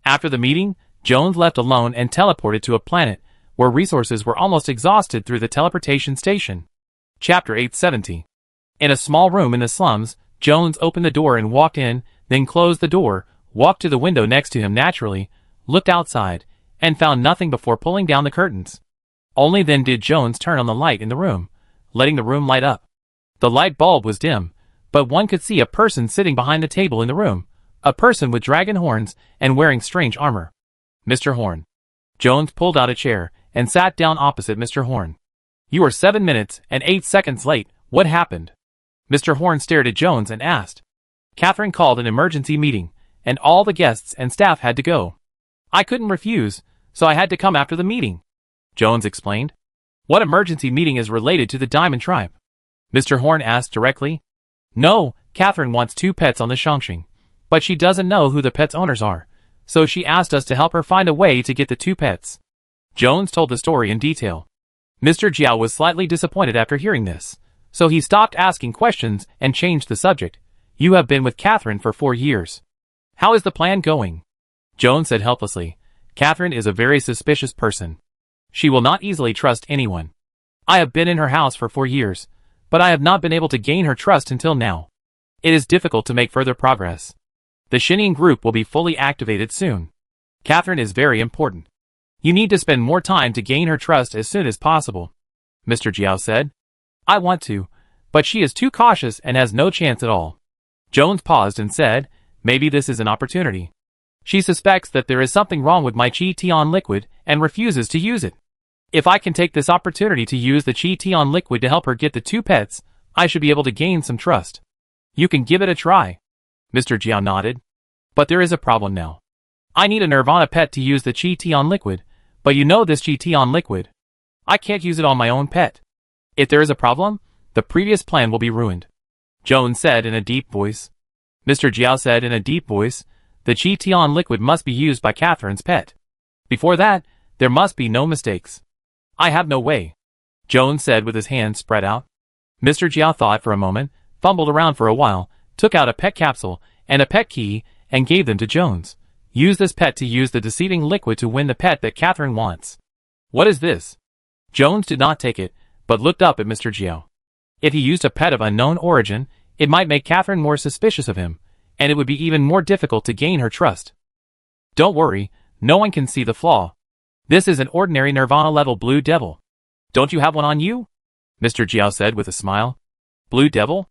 After the meeting, Jones left alone and teleported to a planet where resources were almost exhausted through the teleportation station. Chapter 870. In a small room in the slums, Jones opened the door and walked in, then closed the door, walked to the window next to him naturally, looked outside, and found nothing before pulling down the curtains. Only then did Jones turn on the light in the room, letting the room light up. The light bulb was dim, but one could see a person sitting behind the table in the room, a person with dragon horns and wearing strange armor. Mr. Horn. Jones pulled out a chair and sat down opposite Mr. Horn. You are 7 minutes and 8 seconds late. What happened? Mr. Horn stared at Jones and asked. Catherine called an emergency meeting, and all the guests and staff had to go. I couldn't refuse, so I had to come after the meeting, Jones explained. What emergency meeting is related to the Diamond Tribe? Mr. Horn asked directly. No, Catherine wants 2 pets on the Shangxing, but she doesn't know who the pets' owners are, so she asked us to help her find a way to get the 2 pets. Jones told the story in detail. Mr. Jiao was slightly disappointed after hearing this, so he stopped asking questions and changed the subject. You have been with Catherine for 4 years. How is the plan going? Jones said helplessly. Catherine is a very suspicious person. She will not easily trust anyone. I have been in her house for 4 years, but I have not been able to gain her trust until now. It is difficult to make further progress. The Shining group will be fully activated soon. Catherine is very important. You need to spend more time to gain her trust as soon as possible, Mr. Jiao said. I want to, but she is too cautious and has no chance at all. Jones paused and said, maybe this is an opportunity. She suspects that there is something wrong with my Chi-Tion liquid and refuses to use it. If I can take this opportunity to use the Chi-Tion liquid to help her get the 2 pets, I should be able to gain some trust. You can give it a try. Mr. Jiao nodded. But there is a problem now. I need a Nirvana pet to use the Chi-Tion liquid, but you know this Chi-Tion liquid. I can't use it on my own pet. If there is a problem, the previous plan will be ruined. Jones said in a deep voice. Mr. Jiao said in a deep voice, the Chi-Tion liquid must be used by Catherine's pet. Before that, there must be no mistakes. I have no way. Jones said with his hands spread out. Mr. Jiao thought for a moment, fumbled around for a while, took out a pet capsule and a pet key, and gave them to Jones. Use this pet to use the deceiving liquid to win the pet that Catherine wants. What is this? Jones did not take it, but looked up at Mr. Jiao. If he used a pet of unknown origin, it might make Catherine more suspicious of him, and it would be even more difficult to gain her trust. Don't worry, no one can see the flaw. This is an ordinary Nirvana-level Blue Devil. Don't you have one on you? Mr. Jiao said with a smile. Blue Devil?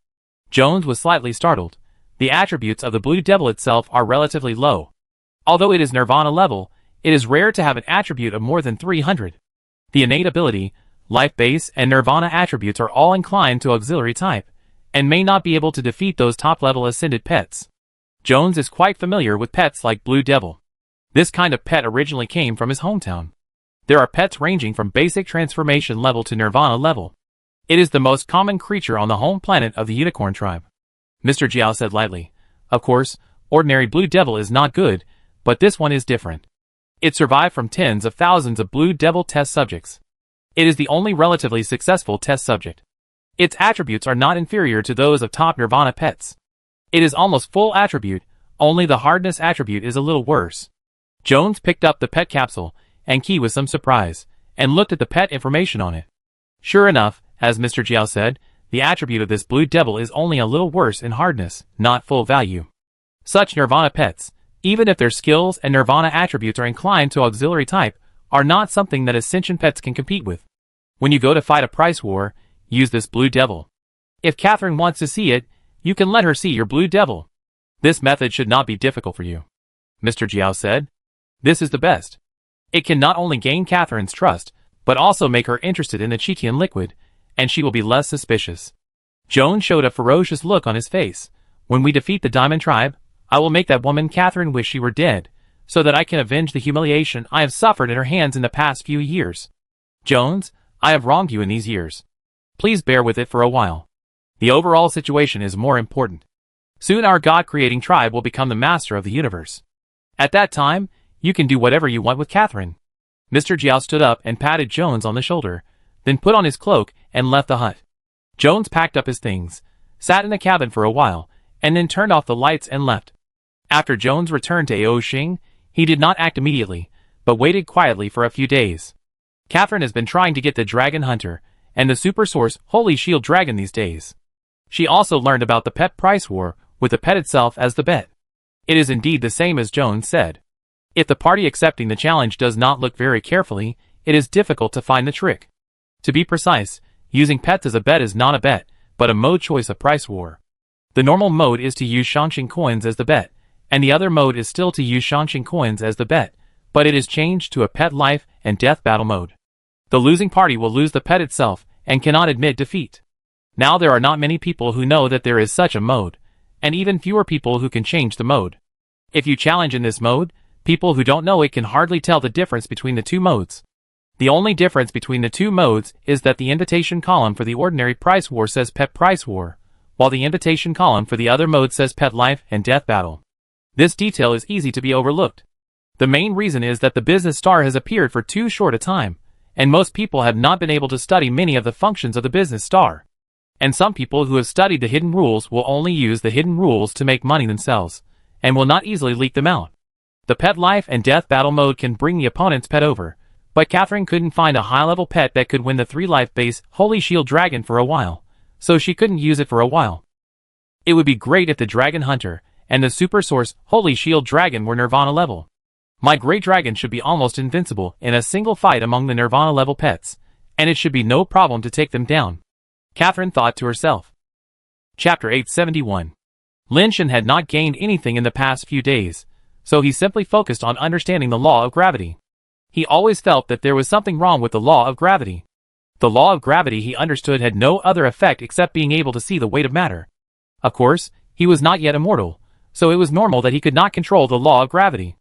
Jones was slightly startled. The attributes of the Blue Devil itself are relatively low. Although it is Nirvana level, it is rare to have an attribute of more than 300. The innate ability, life base, and Nirvana attributes are all inclined to auxiliary type, and may not be able to defeat those top-level ascended pets. Jones is quite familiar with pets like Blue Devil. This kind of pet originally came from his hometown. There are pets ranging from basic transformation level to Nirvana level. It is the most common creature on the home planet of the Unicorn tribe. Mr. Jiao said lightly. Of course, ordinary Blue Devil is not good, but this one is different. It survived from tens of thousands of Blue Devil test subjects. It is the only relatively successful test subject. Its attributes are not inferior to those of top Nirvana pets. It is almost full attribute, only the hardness attribute is a little worse. Jones picked up the pet capsule and key with some surprise, and looked at the pet information on it. Sure enough, as Mr. Jiao said, the attribute of this Blue Devil is only a little worse in hardness, not full value. Such Nirvana pets, even if their skills and Nirvana attributes are inclined to auxiliary type, are not something that Ascension pets can compete with. When you go to fight a price war, use this Blue Devil. If Catherine wants to see it, you can let her see your Blue Devil. This method should not be difficult for you. Mr. Jiao said. This is the best. It can not only gain Catherine's trust, but also make her interested in the Chi-Tion liquid, and she will be less suspicious. Jones showed a ferocious look on his face. When we defeat the Diamond Tribe, I will make that woman Catherine wish she were dead, so that I can avenge the humiliation I have suffered at her hands in the past few years. Jones, I have wronged you in these years. Please bear with it for a while. The overall situation is more important. Soon our God-creating tribe will become the master of the universe. At that time, you can do whatever you want with Catherine. Mr. Jiao stood up and patted Jones on the shoulder, then put on his cloak and left the hut. Jones packed up his things, sat in the cabin for a while, and then turned off the lights and left. After Jones returned to Aoshing, he did not act immediately, but waited quietly for a few days. Catherine has been trying to get the Dragon Hunter and the Super Source Holy Shield Dragon these days. She also learned about the pet price war, with the pet itself as the bet. It is indeed the same as Jones said. If the party accepting the challenge does not look very carefully, it is difficult to find the trick. To be precise, using pets as a bet is not a bet, but a mode choice of price war. The normal mode is to use Shangqing coins as the bet, and the other mode is still to use Shangqing coins as the bet, but it is changed to a pet life and death battle mode. The losing party will lose the pet itself and cannot admit defeat. Now there are not many people who know that there is such a mode, and even fewer people who can change the mode. If you challenge in this mode, people who don't know it can hardly tell the difference between the two modes. The only difference between the two modes is that the invitation column for the ordinary price war says pet price war, while the invitation column for the other mode says pet life and death battle. This detail is easy to be overlooked. The main reason is that the business star has appeared for too short a time, and most people have not been able to study many of the functions of the business star. And some people who have studied the hidden rules will only use the hidden rules to make money themselves, and will not easily leak them out. The pet life and death battle mode can bring the opponent's pet over, but Catherine couldn't find a high-level pet that could win the 3-life base Holy Shield Dragon for a while, so she couldn't use it for a while. It would be great if the Dragon Hunter and the Super Source Holy Shield Dragon were Nirvana level. My Great Dragon should be almost invincible in a single fight among the Nirvana level pets, and it should be no problem to take them down. Catherine thought to herself. Chapter 871. Lin Shen had not gained anything in the past few days, so he simply focused on understanding the law of gravity. He always felt that there was something wrong with the law of gravity. The law of gravity he understood had no other effect except being able to see the weight of matter. Of course, he was not yet immortal, so it was normal that he could not control the law of gravity.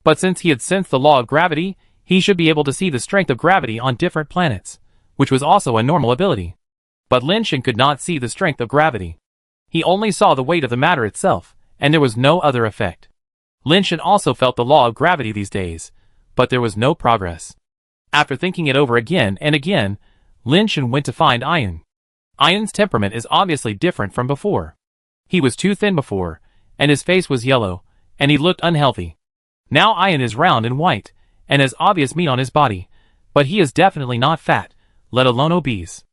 But since he had sensed the law of gravity, he should be able to see the strength of gravity on different planets, which was also a normal ability. But Lin Shen could not see the strength of gravity. He only saw the weight of the matter itself, and there was no other effect. Lin Shen also felt the law of gravity these days, but there was no progress. After thinking it over again and again, Lin Shen went to find Ayun. Ayun's temperament is obviously different from before. He was too thin before, and his face was yellow, and he looked unhealthy. Now Ayun is round and white, and has obvious meat on his body, but he is definitely not fat, let alone obese.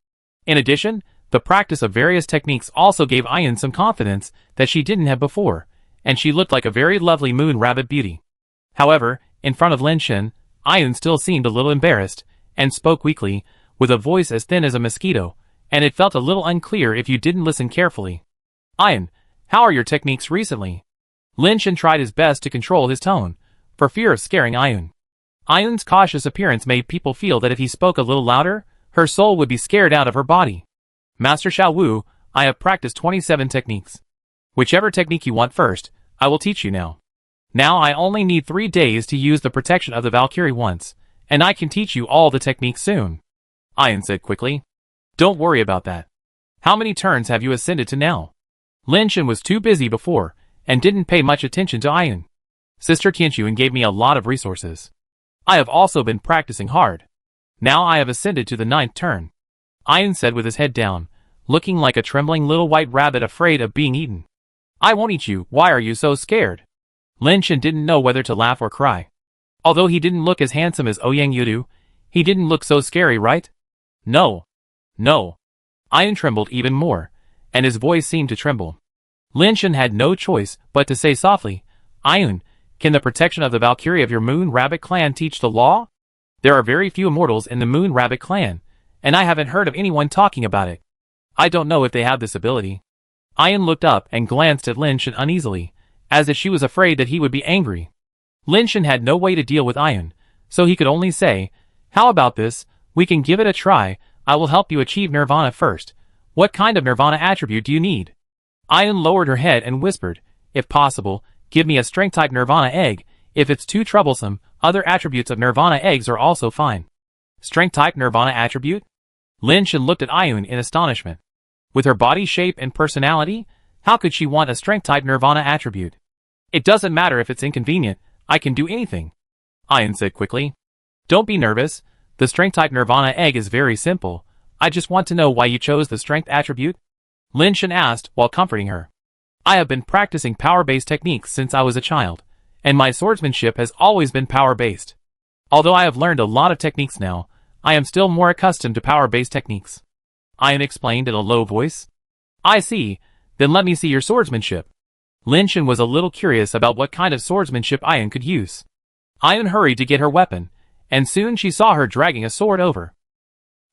In addition, the practice of various techniques also gave Ayun some confidence that she didn't have before, and she looked like a very lovely moon rabbit beauty. However, in front of Lin Shen, Ayun still seemed a little embarrassed, and spoke weakly, with a voice as thin as a mosquito, and it felt a little unclear if you didn't listen carefully. Ayun, how are your techniques recently? Lin Shen tried his best to control his tone, for fear of scaring Ayun. Ayun's cautious appearance made people feel that if he spoke a little louder, her soul would be scared out of her body. Master Xiao Wu, I have practiced 27 techniques. Whichever technique you want first, I will teach you now. Now I only need 3 days to use the protection of the Valkyrie once, and I can teach you all the techniques soon. Ayun said quickly. Don't worry about that. How many turns have you ascended to now? Lin Shen was too busy before, and didn't pay much attention to Ayun. Sister Tianxuan gave me a lot of resources. I have also been practicing hard. Now I have ascended to the 9th turn. Ayun said with his head down, looking like a trembling little white rabbit afraid of being eaten. I won't eat you, why are you so scared? Lin Shen didn't know whether to laugh or cry. Although he didn't look as handsome as Ouyang Yudu, he didn't look so scary, right? No. No. Ayun trembled even more, and his voice seemed to tremble. Lin Shen had no choice but to say softly, Ayun, can the protection of the Valkyrie of your Moon Rabbit clan teach the law? There are very few immortals in the Moon Rabbit clan, and I haven't heard of anyone talking about it. I don't know if they have this ability. Ayun looked up and glanced at Lin Shen uneasily, as if she was afraid that he would be angry. Lin Shen had no way to deal with Ayun, so he could only say, how about this, we can give it a try, I will help you achieve Nirvana first. What kind of Nirvana attribute do you need? Ayun lowered her head and whispered, if possible, give me a strength-type Nirvana egg, if it's too troublesome, other attributes of Nirvana eggs are also fine. Strength-type Nirvana attribute? Lin Shen looked at Ayun in astonishment. With her body shape and personality, how could she want a strength-type Nirvana attribute? It doesn't matter if it's inconvenient, I can do anything. Ayun said quickly. Don't be nervous, the strength-type Nirvana egg is very simple, I just want to know why you chose the strength attribute? Lin Shen asked while comforting her. I have been practicing power-based techniques since I was a child, and my swordsmanship has always been power-based. Although I have learned a lot of techniques now, I am still more accustomed to power-based techniques. Ayun explained in a low voice. I see, then let me see your swordsmanship. Lin Shen was a little curious about what kind of swordsmanship Ayun could use. Ayun hurried to get her weapon, and soon she saw her dragging a sword over.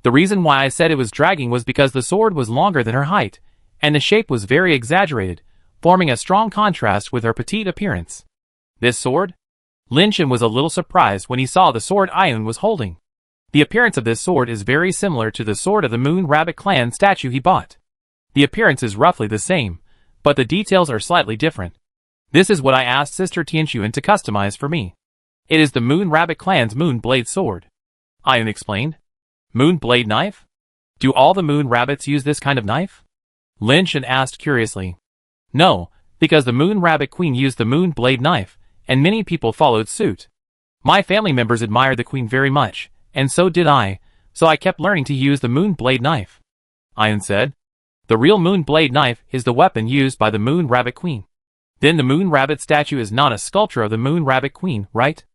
The reason why I said it was dragging was because the sword was longer than her height, and the shape was very exaggerated, forming a strong contrast with her petite appearance. This sword? Lin Shen was a little surprised when he saw the sword Ayun was holding. The appearance of this sword is very similar to the sword of the Moon Rabbit clan statue he bought. The appearance is roughly the same, but the details are slightly different. This is what I asked Sister Tianxuan to customize for me. It is the Moon Rabbit clan's Moon Blade sword. Ayun explained. Moon Blade knife? Do all the Moon Rabbits use this kind of knife? Lin Shen asked curiously. No, because the Moon Rabbit Queen used the Moon Blade knife, and many people followed suit. My family members admired the Queen very much, and so did I, so I kept learning to use the Moon Blade knife. Ayun said. The real Moon Blade knife is the weapon used by the Moon Rabbit Queen. Then the Moon Rabbit statue is not a sculpture of the Moon Rabbit Queen, right?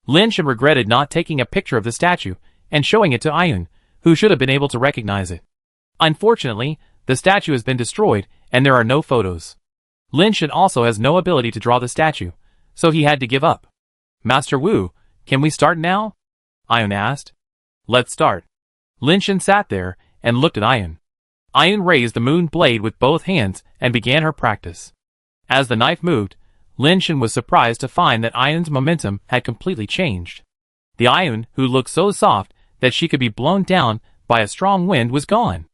Lin Shen regretted not taking a picture of the statue and showing it to Ayun, who should have been able to recognize it. Unfortunately, the statue has been destroyed, and there are no photos. Lin Shen also has no ability to draw the statue, so he had to give up. Master Wu, can we start now? Ayun asked. Let's start. Lin Shen sat there and looked at Ayun. Ayun raised the moon blade with both hands and began her practice. As the knife moved, Lin Shen was surprised to find that Ayun's momentum had completely changed. The Ayun, who looked so soft that she could be blown down by a strong wind, was gone.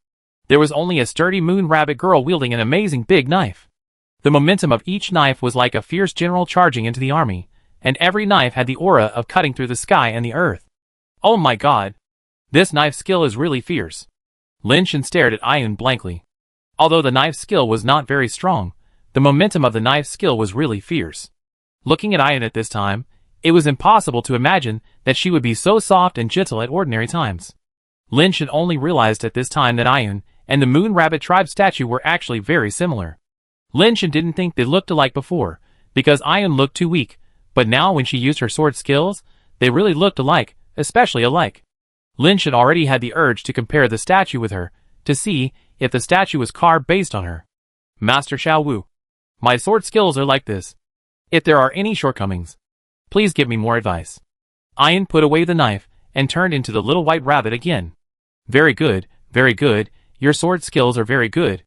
There was only a sturdy moon rabbit girl wielding an amazing big knife. The momentum of each knife was like a fierce general charging into the army, and every knife had the aura of cutting through the sky and the earth. Oh my god! This knife skill is really fierce. Lin Shen stared at Ayun blankly. Although the knife skill was not very strong, the momentum of the knife skill was really fierce. Looking at Ayun at this time, it was impossible to imagine that she would be so soft and gentle at ordinary times. Lin Shen only realized at this time that Ayun and the Moon Rabbit tribe statue were actually very similar. Lin Shen didn't think they looked alike before, because Ayun looked too weak, but now when she used her sword skills, they really looked alike, especially alike. Lin Shen already had the urge to compare the statue with her, to see if the statue was carved based on her. Master Xiao Wu, my sword skills are like this. If there are any shortcomings, please give me more advice. Ayun put away the knife and turned into the little white rabbit again. Very good, your sword skills are very good.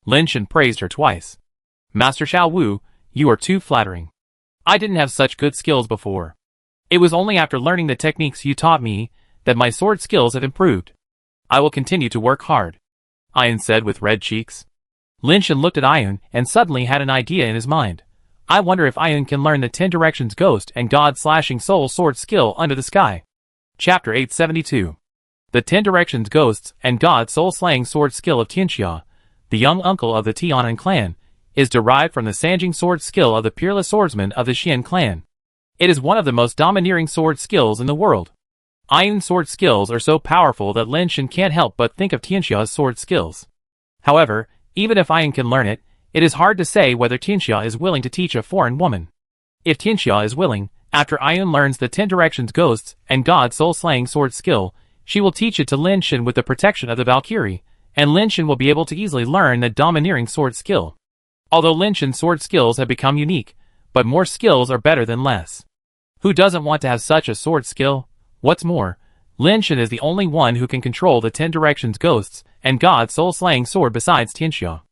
Lin Shen praised her twice. Master Xiao Wu, you are too flattering. I didn't have such good skills before. It was only after learning the techniques you taught me that my sword skills have improved. I will continue to work hard, Ayun said with red cheeks. Lin Shen looked at Ayun and suddenly had an idea in his mind. I wonder if Ayun can learn the 10 Directions Ghost and God Slashing Soul Sword skill under the sky. Chapter 872. The 10 Directions Ghosts and God Soul Slaying Sword skill of Tianxia, the young uncle of the Tianan clan, is derived from the Sanjing sword skill of the peerless swordsman of the Xian clan. It is one of the most domineering sword skills in the world. Ayun's sword skills are so powerful that Lin Shen can't help but think of Tianxia's sword skills. However, even if Ayun can learn it, it is hard to say whether Tianxia is willing to teach a foreign woman. If Tianxia is willing, after Ayun learns the 10 Directions Ghosts and God Soul Slaying sword skill, she will teach it to Lin Shen with the protection of the Valkyrie, and Lin Shen will be able to easily learn the domineering sword skill. Although Lin Shen's sword skills have become unique, but more skills are better than less. Who doesn't want to have such a sword skill? What's more, Lin Shen is the only one who can control the 10 Directions Ghosts and God Soul Slaying sword besides Tianxia.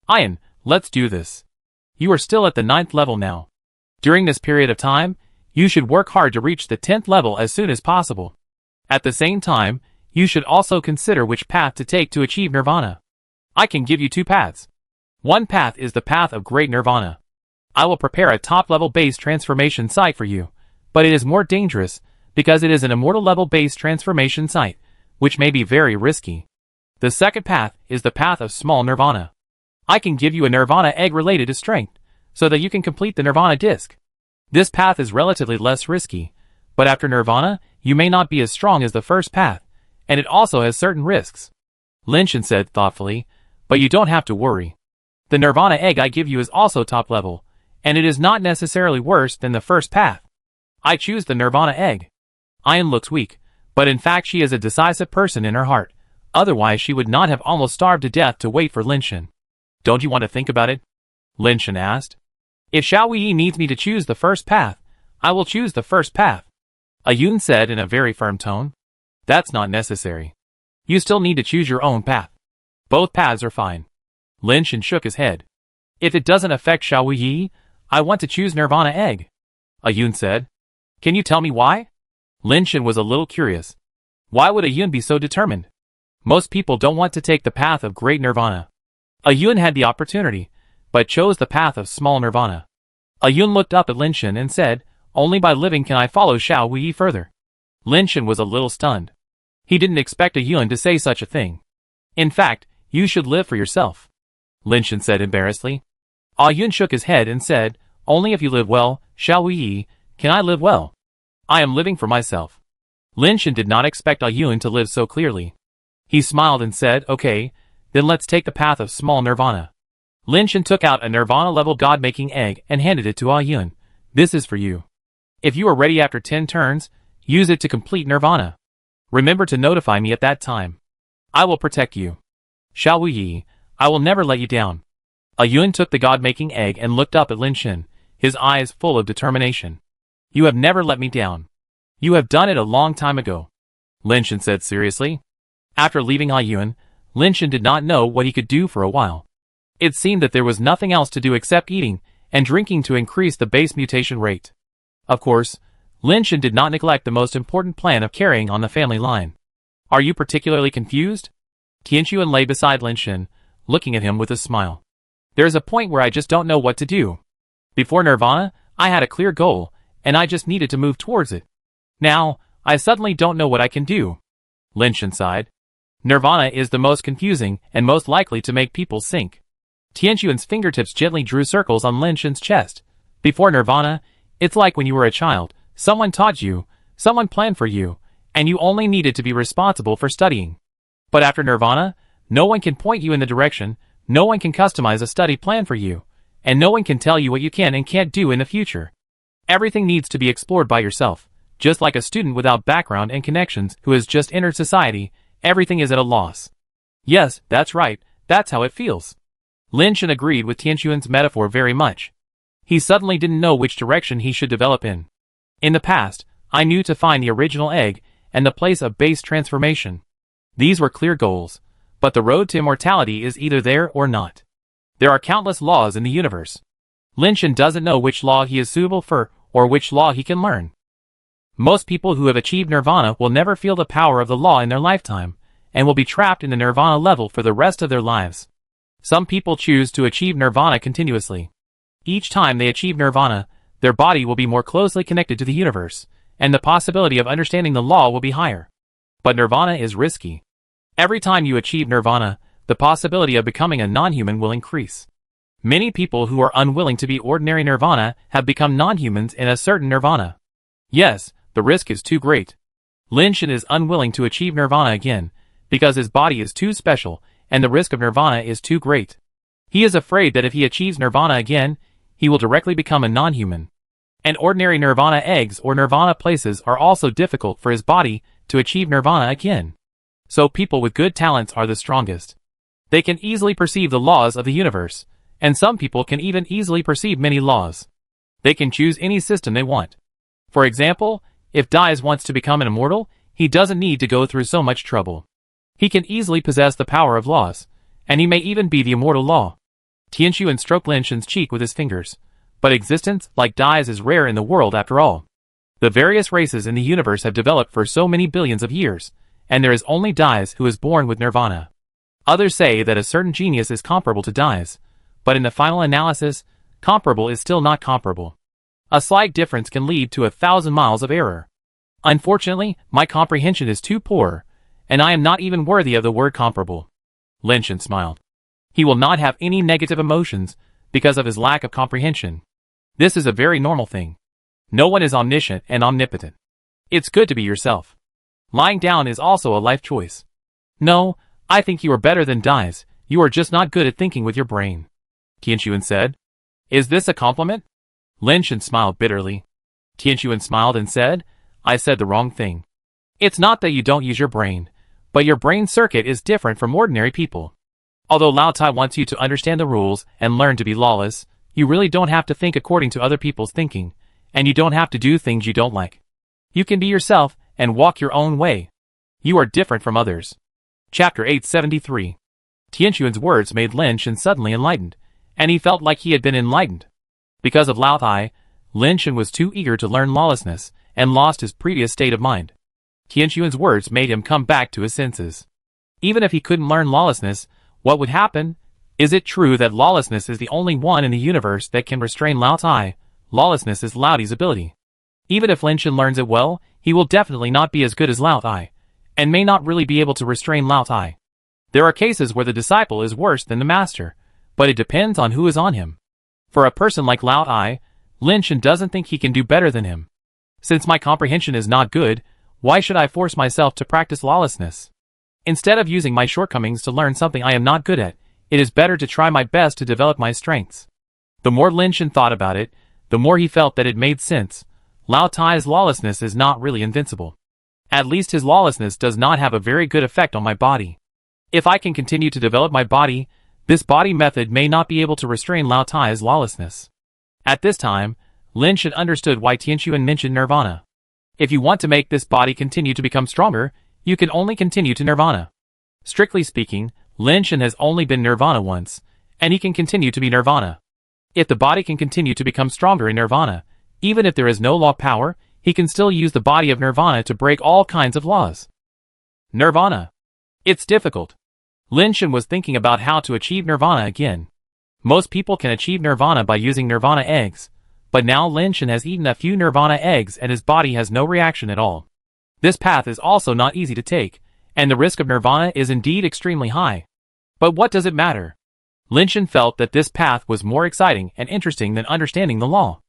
Ayun, let's do this. You are still at the 9th level now. During this period of time, you should work hard to reach the 10th level as soon as possible. At the same time, you should also consider which path to take to achieve nirvana. I can give you 2 paths. One path is the path of great nirvana. I will prepare a top-level base transformation site for you, but it is more dangerous because it is an immortal level base transformation site, which may be very risky. The second path is the path of small nirvana. I can give you a nirvana egg related to strength, so that you can complete the nirvana disc. This path is relatively less risky, but after nirvana, you may not be as strong as the first path, and it also has certain risks. Lin Shen said thoughtfully, but you don't have to worry. The nirvana egg I give you is also top level, and it is not necessarily worse than the first path. I choose the nirvana egg. Ayun looks weak, but in fact she is a decisive person in her heart, otherwise she would not have almost starved to death to wait for Lin Shen. Don't you want to think about it? Lin Shen asked. If Xiao Wuyi needs me to choose the first path, I will choose the first path, Ayun said in a very firm tone. That's not necessary. You still need to choose your own path. Both paths are fine. Lin Shen shook his head. If it doesn't affect Xiao Wuyi, I want to choose Nirvana Egg, Ayun said. Can you tell me why? Lin Shen was a little curious. Why would Ayun be so determined? Most people don't want to take the path of great nirvana. Ayun had the opportunity, but chose the path of small nirvana. Ayun looked up at Lin Shen and said, only by living can I follow Xiao Wuyi further. Lin Shen was a little stunned. He didn't expect Ayun to say such a thing. In fact, you should live for yourself, Lin Shen said embarrassedly. Ayun shook his head and said, only if you live well, Xiao Wuyi, can I live well. I am living for myself. Lin Shen did not expect Ayun to live so clearly. He smiled and said, okay, then let's take the path of small nirvana. Lin Shen took out a nirvana-level god-making egg and handed it to Ayun. This is for you. If you are ready after 10 turns, use it to complete nirvana. Remember to notify me at that time. I will protect you. Xiao Wuyi, I will never let you down. Ayun took the god-making egg and looked up at Lin Shen, his eyes full of determination. You have never let me down. You have done it a long time ago, Lin Shen said seriously. After leaving Ayun, Lin Shen did not know what he could do for a while. It seemed that there was nothing else to do except eating, and drinking to increase the base mutation rate. Of course, Lin Shan did not neglect the most important plan of carrying on the family line. Are you particularly confused? Tianquan lay beside Lin Shan, looking at him with a smile. There is a point where I just don't know what to do. Before Nirvana, I had a clear goal, and I just needed to move towards it. Now, I suddenly don't know what I can do. Lin Shan sighed. Nirvana is the most confusing and most likely to make people sink. Tianquan's fingertips gently drew circles on Lin Shan's chest. Before Nirvana, it's like when you were a child. Someone taught you, someone planned for you, and you only needed to be responsible for studying. But after Nirvana, no one can point you in the direction, no one can customize a study plan for you, and no one can tell you what you can and can't do in the future. Everything needs to be explored by yourself. Just like a student without background and connections who has just entered society, everything is at a loss. Yes, that's right, that's how it feels. Lin Shan agreed with Tianquan's metaphor very much. He suddenly didn't know which direction he should develop in. In the past, I knew to find the original egg and the place of base transformation. These were clear goals, but the road to immortality is either there or not. There are countless laws in the universe. Lin Shan doesn't know which law he is suitable for or which law he can learn. Most people who have achieved nirvana will never feel the power of the law in their lifetime, and will be trapped in the nirvana level for the rest of their lives. Some people choose to achieve nirvana continuously. Each time they achieve nirvana, their body will be more closely connected to the universe, and the possibility of understanding the law will be higher. But nirvana is risky. Every time you achieve nirvana, the possibility of becoming a non-human will increase. Many people who are unwilling to be ordinary nirvana have become non-humans in a certain nirvana. Yes, the risk is too great. Lin Shan is unwilling to achieve nirvana again, because his body is too special, and the risk of nirvana is too great. He is afraid that if he achieves nirvana again, he will directly become a non-human. And ordinary nirvana eggs or nirvana places are also difficult for his body to achieve nirvana again. So people with good talents are the strongest. They can easily perceive the laws of the universe, and some people can even easily perceive many laws. They can choose any system they want. For example, if Dies wants to become an immortal, he doesn't need to go through so much trouble. He can easily possess the power of laws, and he may even be the immortal law. Tianquan stroked Lin Shan's cheek with his fingers. But existence, like Dies, is rare in the world after all. The various races in the universe have developed for so many billions of years, and there is only Dies who is born with nirvana. Others say that a certain genius is comparable to Dies, but in the final analysis, comparable is still not comparable. A slight difference can lead to 1,000 miles of error. Unfortunately, my comprehension is too poor, and I am not even worthy of the word comparable. Lin Shan smiled. He will not have any negative emotions because of his lack of comprehension. This is a very normal thing. No one is omniscient and omnipotent. It's good to be yourself. Lying down is also a life choice. No, I think you are better than Dies. You are just not good at thinking with your brain. Tianquan said. Is this a compliment? Lin Shan smiled bitterly. Tianquan smiled and said, I said the wrong thing. It's not that you don't use your brain, but your brain circuit is different from ordinary people. Although Lao Tai wants you to understand the rules and learn to be lawless, you really don't have to think according to other people's thinking, and you don't have to do things you don't like. You can be yourself and walk your own way. You are different from others. Chapter 873. Tianquan's words made Lin Shan suddenly enlightened, and he felt like he had been enlightened. Because of Lao Tai, Lin Shan was too eager to learn lawlessness and lost his previous state of mind. Tianquan's words made him come back to his senses. Even if he couldn't learn lawlessness, what would happen? Is it true that lawlessness is the only one in the universe that can restrain Lao Tai? Lawlessness is Lao Ti's ability. Even if Lin Shan learns it well, he will definitely not be as good as Lao Tai, and may not really be able to restrain Lao Tai. There are cases where the disciple is worse than the master, but it depends on who is on him. For a person like Lao Tai, Lin Shan doesn't think he can do better than him. Since my comprehension is not good, why should I force myself to practice lawlessness? Instead of using my shortcomings to learn something I am not good at, it is better to try my best to develop my strengths. The more Lin Shan thought about it, the more he felt that it made sense. Lao Tai's lawlessness is not really invincible. At least his lawlessness does not have a very good effect on my body. If I can continue to develop my body, this body method may not be able to restrain Lao Tai's lawlessness. At this time, Lin Shan understood why Tianquan mentioned nirvana. If you want to make this body continue to become stronger, you can only continue to nirvana. Strictly speaking, Lin Shan has only been nirvana once, and he can continue to be nirvana. If the body can continue to become stronger in nirvana, even if there is no law power, he can still use the body of nirvana to break all kinds of laws. Nirvana. It's difficult. Lin Shan was thinking about how to achieve nirvana again. Most people can achieve nirvana by using nirvana eggs, but now Lin Shan has eaten a few nirvana eggs and his body has no reaction at all. This path is also not easy to take, and the risk of nirvana is indeed extremely high. But what does it matter? Lin Shan felt that this path was more exciting and interesting than understanding the law.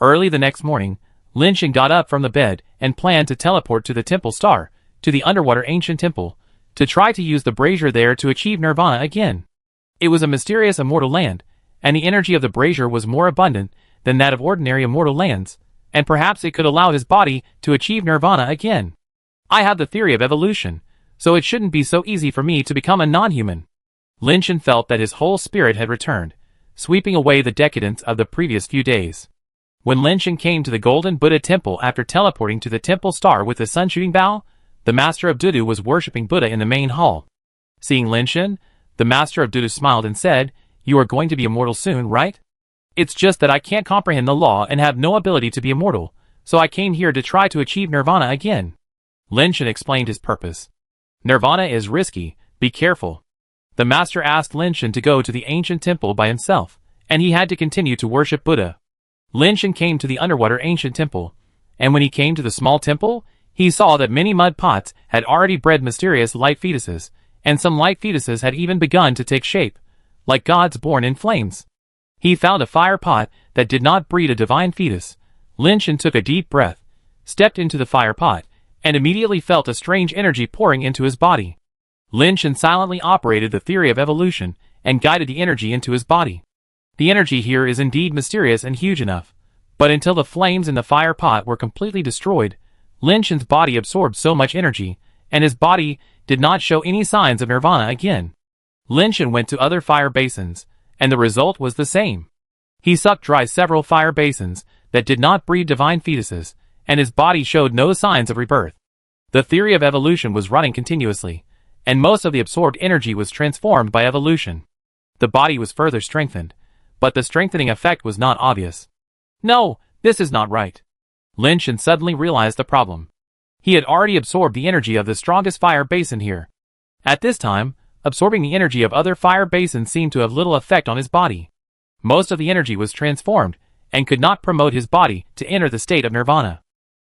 Early the next morning, Lin Shan got up from the bed and planned to teleport to the Temple Star, to the underwater ancient temple, to try to use the brazier there to achieve nirvana again. It was a mysterious immortal land, and the energy of the brazier was more abundant than that of ordinary immortal lands, and perhaps it could allow his body to achieve nirvana again. I have the theory of evolution, so it shouldn't be so easy for me to become a non-human. Lin Shan felt that his whole spirit had returned, sweeping away the decadence of the previous few days. When Lin Shan came to the Golden Buddha Temple after teleporting to the Temple Star with the sun-shooting bow, the Master of Dudu was worshipping Buddha in the main hall. Seeing Lin Shan, the Master of Dudu smiled and said, "You are going to be immortal soon, right? It's just that I can't comprehend the law and have no ability to be immortal, so I came here to try to achieve nirvana again." Lin Shan explained his purpose. "Nirvana is risky, be careful." The Master asked Lin Shan to go to the ancient temple by himself, and he had to continue to worship Buddha. Lin Shan came to the underwater ancient temple, and when he came to the small temple, he saw that many mud pots had already bred mysterious light fetuses, and some light fetuses had even begun to take shape, like gods born in flames. He found a fire pot that did not breed a divine fetus. Lin Shan took a deep breath, stepped into the fire pot, and immediately felt a strange energy pouring into his body. Lin Shan silently operated the theory of evolution and guided the energy into his body. The energy here is indeed mysterious and huge enough, but until the flames in the fire pot were completely destroyed, Lin Shan's body absorbed so much energy, and his body did not show any signs of nirvana again. Lin Shan went to other fire basins, and the result was the same. He sucked dry several fire basins that did not breed divine fetuses, and his body showed no signs of rebirth. The theory of evolution was running continuously, and most of the absorbed energy was transformed by evolution. The body was further strengthened, but the strengthening effect was not obvious. No, this is not right. Lin Shan suddenly realized the problem. He had already absorbed the energy of the strongest fire basin here. At this time, absorbing the energy of other fire basins seemed to have little effect on his body. Most of the energy was transformed, and could not promote his body to enter the state of nirvana.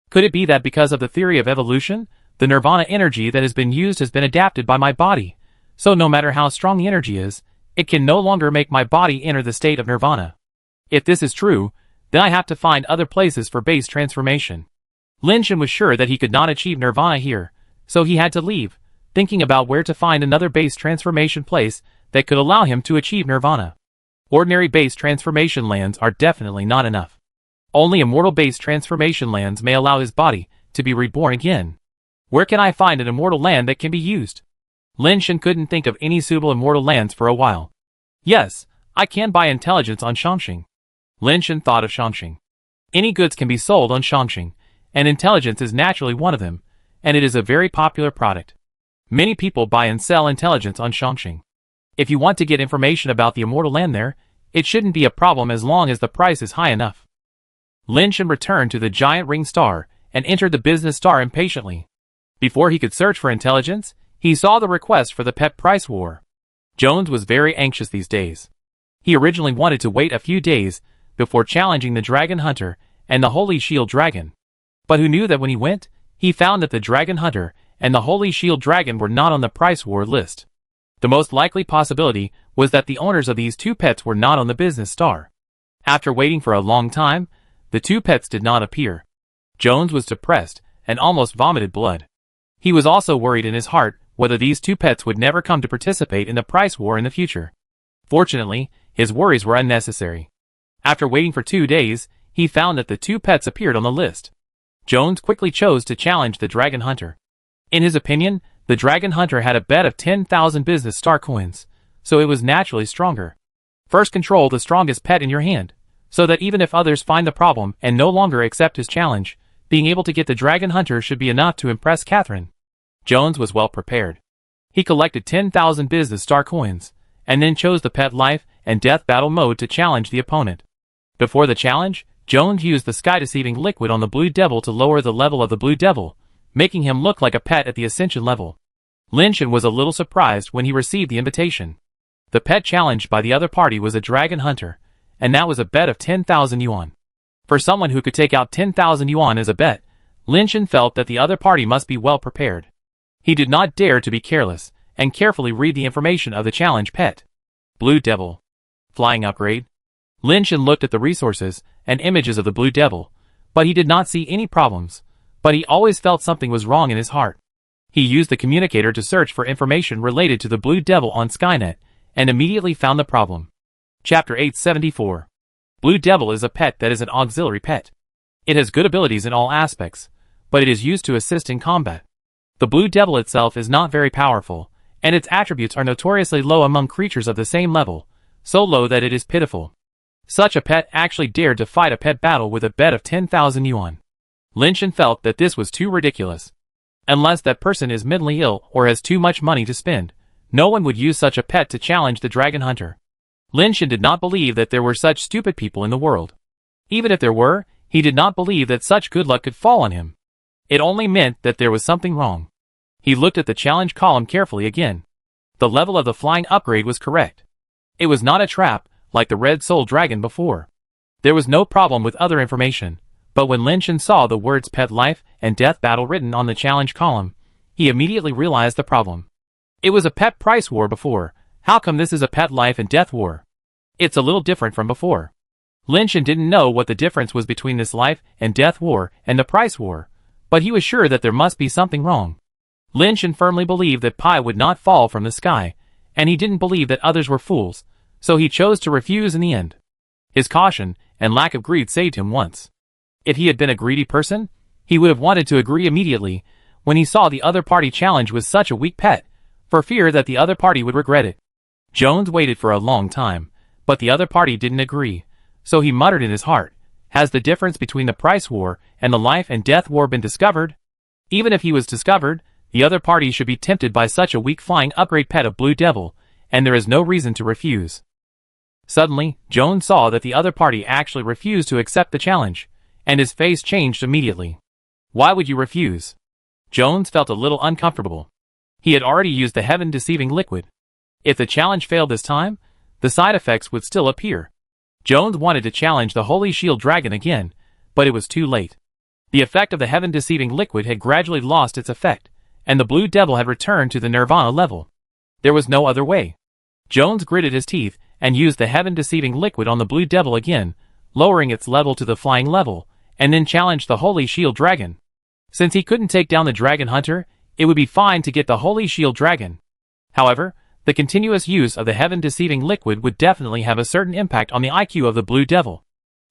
Could it be that because of the theory of evolution, the nirvana energy that has been used has been adapted by my body, so no matter how strong the energy is, it can no longer make my body enter the state of nirvana? If this is true, then I have to find other places for base transformation. Lin Shan was sure that he could not achieve nirvana here, so he had to leave, thinking about where to find another base transformation place that could allow him to achieve nirvana. Ordinary base transformation lands are definitely not enough. Only immortal base transformation lands may allow his body to be reborn again. Where can I find an immortal land that can be used? Lin Shan couldn't think of any suitable immortal lands for a while. Yes, I can buy intelligence on Shangxing. Lin Shan thought of Shangxing. Any goods can be sold on Shangxing, and intelligence is naturally one of them, and it is a very popular product. Many people buy and sell intelligence on Shangxing. If you want to get information about the immortal land there, it shouldn't be a problem as long as the price is high enough. Lin Shan returned to the giant ring star and entered the business star impatiently. Before he could search for intelligence, he saw the request for the pet price war. Jones was very anxious these days. He originally wanted to wait a few days before challenging the Dragon Hunter and the Holy Shield Dragon. But who knew that when he went, he found that the Dragon Hunter and the Holy Shield Dragon were not on the price war list. The most likely possibility was that the owners of these two pets were not on the business star. After waiting for a long time, the two pets did not appear. Jones was depressed and almost vomited blood. He was also worried in his heart whether these two pets would never come to participate in the price war in the future. Fortunately, his worries were unnecessary. After waiting for 2 days, he found that the two pets appeared on the list. Jones quickly chose to challenge the Dragon Hunter. In his opinion, the Dragon Hunter had a bet of 10,000 business star coins, so it was naturally stronger. First control the strongest pet in your hand, so that even if others find the problem and no longer accept his challenge, being able to get the Dragon Hunter should be enough to impress Catherine. Jones was well prepared. He collected 10,000 business star coins, and then chose the pet life and death battle mode to challenge the opponent. Before the challenge, Jones used the sky-deceiving liquid on the Blue Devil to lower the level of the Blue Devil, making him look like a pet at the Ascension level. Lynch was a little surprised when he received the invitation. The pet challenged by the other party was a dragon hunter, and that was a bet of 10,000 yuan. For someone who could take out 10,000 yuan as a bet, Lynch felt that the other party must be well prepared. He did not dare to be careless, and carefully read the information of the challenge pet. Blue Devil. Flying upgrade. Lynch looked at the resources and images of the Blue Devil, but he did not see any problems, but he always felt something was wrong in his heart. He used the communicator to search for information related to the Blue Devil on Skynet, and immediately found the problem. Chapter 874. Blue Devil is a pet that is an auxiliary pet. It has good abilities in all aspects, but it is used to assist in combat. The Blue Devil itself is not very powerful, and its attributes are notoriously low among creatures of the same level, so low that it is pitiful. Such a pet actually dared to fight a pet battle with a bet of 10,000 yuan. Lynch felt that this was too ridiculous. Unless that person is mentally ill or has too much money to spend, no one would use such a pet to challenge the dragon hunter. Lynch did not believe that there were such stupid people in the world. Even if there were, he did not believe that such good luck could fall on him. It only meant that there was something wrong. He looked at the challenge column carefully again. The level of the flying upgrade was correct. It was not a trap, like the Red Soul Dragon before. There was no problem with other information, but when Lynch saw the words Pet Life and Death Battle written on the challenge column, he immediately realized the problem. It was a pet price war before. How come this is a pet life and death war? It's a little different from before. Lynch didn't know what the difference was between this life and death war and the price war, but he was sure that there must be something wrong. Lynch firmly believed that pie would not fall from the sky, and he didn't believe that others were fools, so he chose to refuse in the end. His caution and lack of greed saved him once. If he had been a greedy person, he would have wanted to agree immediately when he saw the other party challenge with such a weak pet, for fear that the other party would regret it. Jones waited for a long time, but the other party didn't agree, so he muttered in his heart, "Has the difference between the price war and the life and death war been discovered?" Even if he was discovered, the other party should be tempted by such a weak flying upgrade pet of Blue Devil, and there is no reason to refuse. Suddenly, Jones saw that the other party actually refused to accept the challenge, and his face changed immediately. Why would you refuse? Jones felt a little uncomfortable. He had already used the heaven-deceiving liquid. If the challenge failed this time, the side effects would still appear. Jones wanted to challenge the Holy Shield Dragon again, but it was too late. The effect of the heaven-deceiving liquid had gradually lost its effect, and the Blue Devil had returned to the Nirvana level. There was no other way. Jones gritted his teeth and used the heaven-deceiving liquid on the Blue Devil again, lowering its level to the flying level, and then challenged the Holy Shield Dragon. Since he couldn't take down the Dragon Hunter, it would be fine to get the Holy Shield Dragon. However, the continuous use of the heaven-deceiving liquid would definitely have a certain impact on the IQ of the Blue Devil.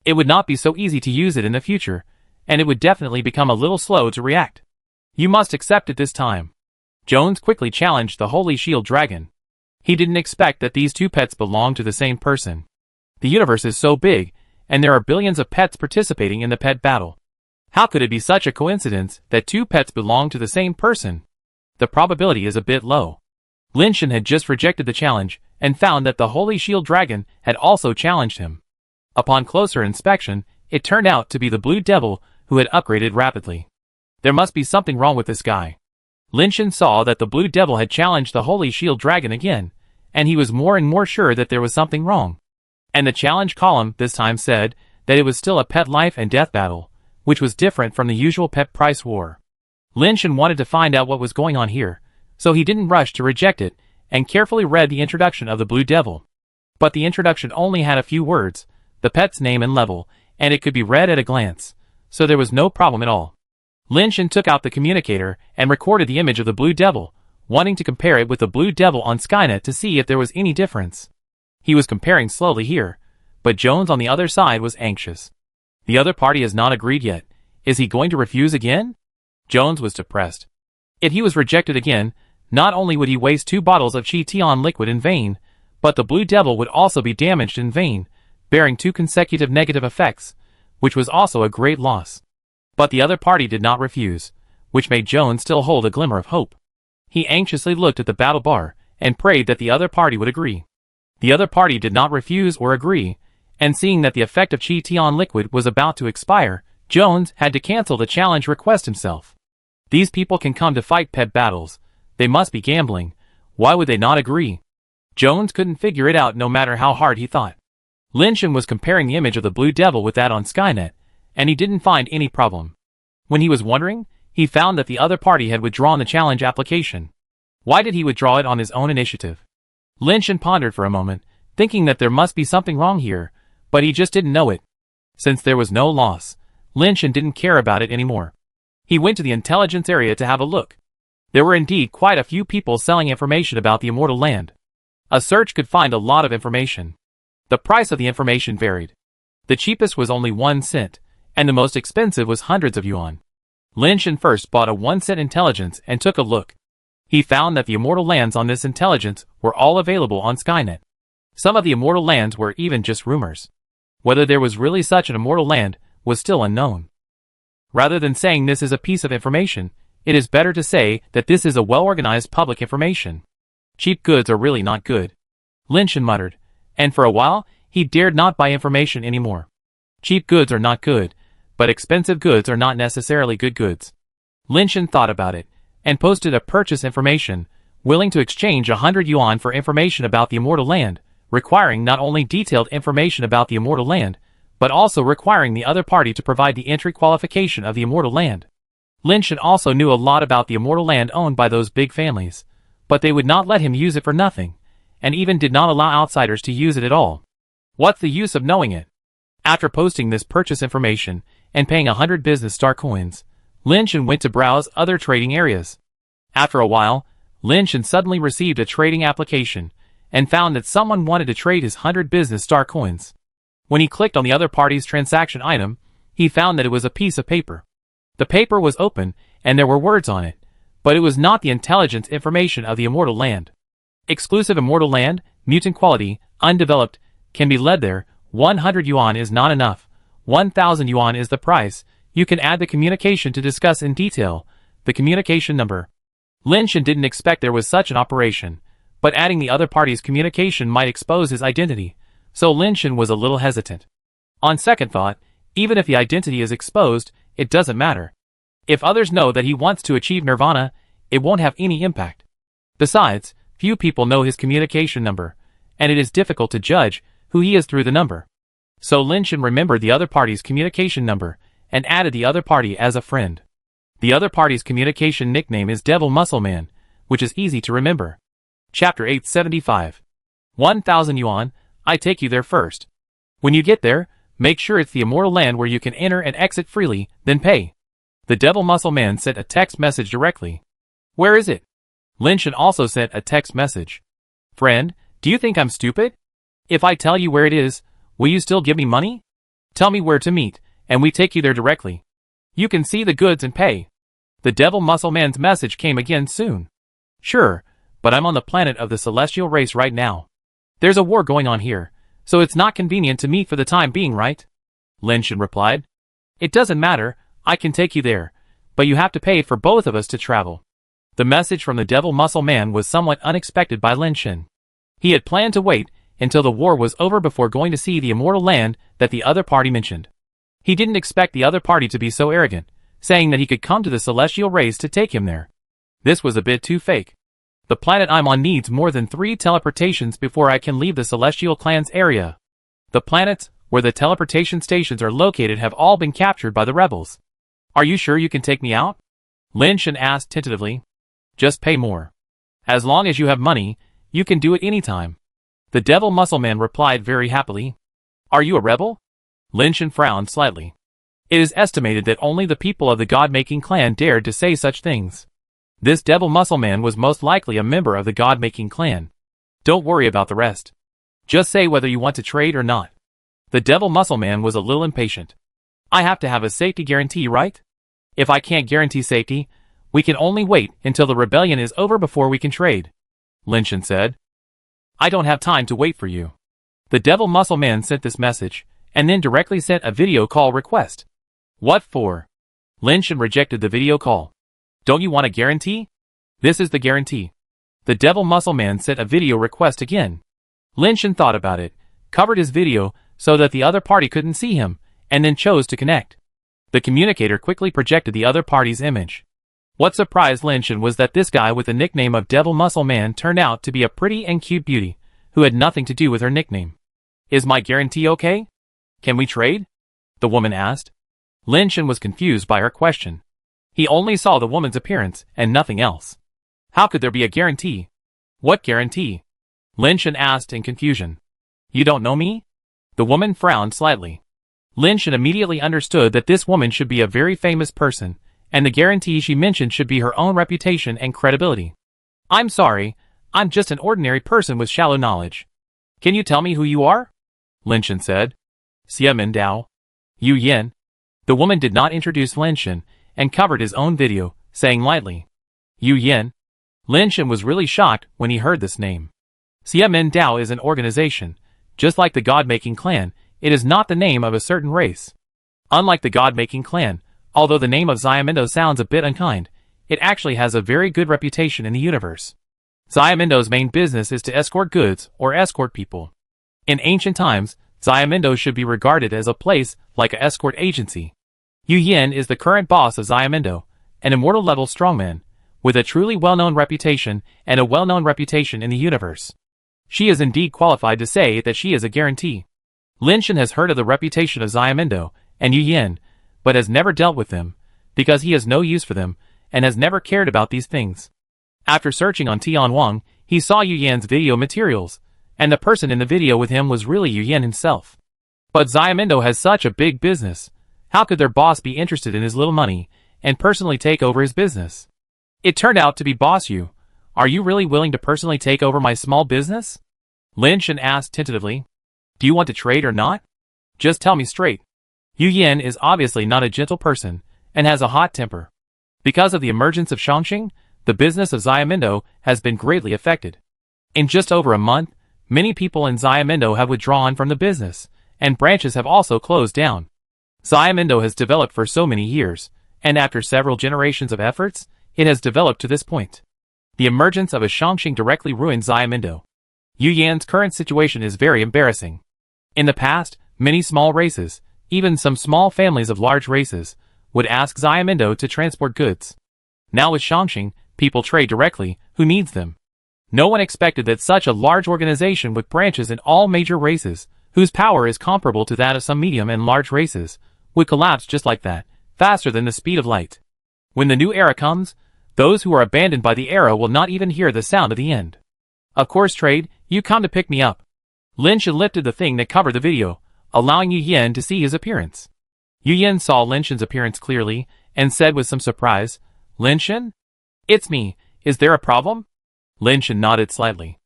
It would not be so easy to use it in the future, and it would definitely become a little slow to react. You must accept it this time. Jones quickly challenged the Holy Shield Dragon. He didn't expect that these two pets belonged to the same person. The universe is so big, and there are billions of pets participating in the pet battle. How could it be such a coincidence that two pets belong to the same person? The probability is a bit low. Lynch had just rejected the challenge, and found that the Holy Shield Dragon had also challenged him. Upon closer inspection, it turned out to be the Blue Devil who had upgraded rapidly. There must be something wrong with this guy. Lynch saw that the Blue Devil had challenged the Holy Shield Dragon again, and he was more and more sure that there was something wrong. And the challenge column this time said that it was still a pet life and death battle, which was different from the usual pet price war. Lynch wanted to find out what was going on here, so he didn't rush to reject it, and carefully read the introduction of the Blue Devil. But the introduction only had a few words, the pet's name and level, and it could be read at a glance, so there was no problem at all. Lynch took out the communicator and recorded the image of the Blue Devil, wanting to compare it with the Blue Devil on Skynet to see if there was any difference. He was comparing slowly here, but Jones on the other side was anxious. The other party has not agreed yet. Is he going to refuse again? Jones was depressed. If he was rejected again, not only would he waste 2 bottles of Chi-Tion liquid in vain, but the Blue Devil would also be damaged in vain, bearing 2 consecutive negative effects, which was also a great loss. But the other party did not refuse, which made Jones still hold a glimmer of hope. He anxiously looked at the battle bar, and prayed that the other party would agree. The other party did not refuse or agree, and seeing that the effect of Chi Tian liquid was about to expire, Jones had to cancel the challenge request himself. These people can come to fight pet battles. They must be gambling. Why would they not agree? Jones couldn't figure it out no matter how hard he thought. Lin Shen was comparing the image of the Blue Devil with that on Skynet, and he didn't find any problem. When he was wondering, he found that the other party had withdrawn the challenge application. Why did he withdraw it on his own initiative? Lin Shen pondered for a moment, thinking that there must be something wrong here, but he just didn't know it. Since there was no loss, Lin Shen didn't care about it anymore. He went to the intelligence area to have a look. There were indeed quite a few people selling information about the Immortal Land. A search could find a lot of information. The price of the information varied. The cheapest was only 1 cent, and the most expensive was hundreds of yuan. Lin Shen first bought a 1-cent intelligence and took a look. He found that the Immortal Lands on this intelligence were all available on Skynet. Some of the Immortal Lands were even just rumors. Whether there was really such an Immortal Land was still unknown. Rather than saying this is a piece of information, it is better to say that this is a well-organized public information. Cheap goods are really not good, Lin Shen muttered, and for a while, he dared not buy information anymore. Cheap goods are not good, but expensive goods are not necessarily good goods. Lin Shen thought about it, and posted a purchase information, willing to exchange 100 yuan for information about the Immortal Land, requiring not only detailed information about the Immortal Land, but also requiring the other party to provide the entry qualification of the Immortal Land. Lin Shen also knew a lot about the Immortal Land owned by those big families, but they would not let him use it for nothing, and even did not allow outsiders to use it at all. What's the use of knowing it? After posting this purchase information and paying 100 business star coins, Lin Shen went to browse other trading areas. After a while, Lin Shen suddenly received a trading application and found that someone wanted to trade his 100 business star coins. When he clicked on the other party's transaction item, he found that it was a piece of paper. The paper was open and there were words on it, but it was not the intelligence information of the Immortal Land. Exclusive Immortal Land, mutant quality, undeveloped, can be led there. 100 yuan is not enough. 1,000 yuan is the price. You can add the communication to discuss in detail. The communication number. Lin Shen didn't expect there was such an operation, but adding the other party's communication might expose his identity, so Lin Shen was a little hesitant. On second thought, even if the identity is exposed, it doesn't matter. If others know that he wants to achieve nirvana, it won't have any impact. Besides, few people know his communication number, and it is difficult to judge who he is through the number. So Lin Shen remembered the other party's communication number, and added the other party as a friend. The other party's communication nickname is Devil Muscle Man, which is easy to remember. Chapter 875. 1,000 yuan, I take you there first. When you get there, make sure it's the Immortal Land where you can enter and exit freely, then pay. The Devil Muscle Man sent a text message directly. Where is it? Lin Shen also sent a text message. Friend, do you think I'm stupid? If I tell you where it is, will you still give me money? Tell me where to meet, and we take you there directly. You can see the goods and pay. The Devil Muscle Man's message came again soon. Sure, but I'm on the planet of the celestial race right now. There's a war going on here, so it's not convenient to meet for the time being, right? Lin Shen replied. It doesn't matter, I can take you there, but you have to pay for both of us to travel. The message from the Devil Muscle Man was somewhat unexpected by Lin Shen. He had planned to wait until the war was over before going to see the Immortal Land that the other party mentioned. He didn't expect the other party to be so arrogant, saying that he could come to the celestial race to take him there. This was a bit too fake. The planet I'm on needs more than 3 teleportations before I can leave the Celestial Clan's area. The planets where the teleportation stations are located have all been captured by the rebels. Are you sure you can take me out? Lin Shen asked tentatively. Just pay more. As long as you have money, you can do it anytime. The Devil Muscle Man replied very happily. Are you a rebel? Lin Shen frowned slightly. It is estimated that only the people of the God-making clan dared to say such things. This Devil Muscle Man was most likely a member of the God-making clan. Don't worry about the rest. Just say whether you want to trade or not. The Devil Muscle Man was a little impatient. I have to have a safety guarantee, right? If I can't guarantee safety, we can only wait until the rebellion is over before we can trade, Lin Shen said. I don't have time to wait for you. The Devil Muscle Man sent this message, and then directly sent a video call request. What for? Lin Shen rejected the video call. Don't you want a guarantee? This is the guarantee. The Devil Muscle Man sent a video request again. Lin Shen thought about it, covered his video, so that the other party couldn't see him, and then chose to connect. The communicator quickly projected the other party's image. What surprised Linshin was that this guy with the nickname of Devil Muscle Man turned out to be a pretty and cute beauty, who had nothing to do with her nickname. "Is my guarantee okay? Can we trade?" the woman asked. Linshin was confused by her question. He only saw the woman's appearance and nothing else. How could there be a guarantee? "What guarantee?" Linshin asked in confusion. "You don't know me?" The woman frowned slightly. Linshin immediately understood that this woman should be a very famous person, and the guarantee she mentioned should be her own reputation and credibility. "I'm sorry, I'm just an ordinary person with shallow knowledge. Can you tell me who you are?" Linshin said. "Xiamen Dao. Yu Yin." The woman did not introduce Linshin, and covered his own video, saying lightly, "Yu Yin." Linshin was really shocked when he heard this name. Xiamen Dao is an organization. Just like the God-making clan, it is not the name of a certain race. Unlike the God-making clan, although the name of Xiamendo sounds a bit unkind, it actually has a very good reputation in the universe. Xiamendo's main business is to escort goods or escort people. In ancient times, Xiamendo should be regarded as a place like an escort agency. Yu Yin is the current boss of Xiamendo, an immortal-level strongman, with a truly well-known reputation and a well-known reputation in the universe. She is indeed qualified to say that she is a guarantee. Linshin has heard of the reputation of Xiamendo and Yu Yin, but has never dealt with them, because he has no use for them, and has never cared about these things. After searching on Tianwang, he saw Yu Yan's video materials, and the person in the video with him was really Yu Yan himself. But Xiamendo has such a big business. How could their boss be interested in his little money, and personally take over his business? It turned out to be Boss Yu. "Are you really willing to personally take over my small business?" Linshin asked tentatively. "Do you want to trade or not? Just tell me straight." Yu Yan is obviously not a gentle person, and has a hot temper. Because of the emergence of Shangxing, the business of Xiamendo has been greatly affected. In just over a month, many people in Xiamendo have withdrawn from the business, and branches have also closed down. Xiamendo has developed for so many years, and after several generations of efforts, it has developed to this point. The emergence of a Shangxing directly ruined Xiamendo. Yu Yan's current situation is very embarrassing. In the past, many small races, even some small families of large races, would ask Xiamendo to transport goods. Now with Shangxing, people trade directly, who needs them? No one expected that such a large organization with branches in all major races, whose power is comparable to that of some medium and large races, would collapse just like that, faster than the speed of light. When the new era comes, those who are abandoned by the era will not even hear the sound of the end. "Of course, trade, you come to pick me up." Linshin lifted the thing that covered the video, allowing Yu Yan to see his appearance. Yu Yan saw Linshin's appearance clearly, and said with some surprise, "Linshin? It's me, is there a problem?" Linshin nodded slightly.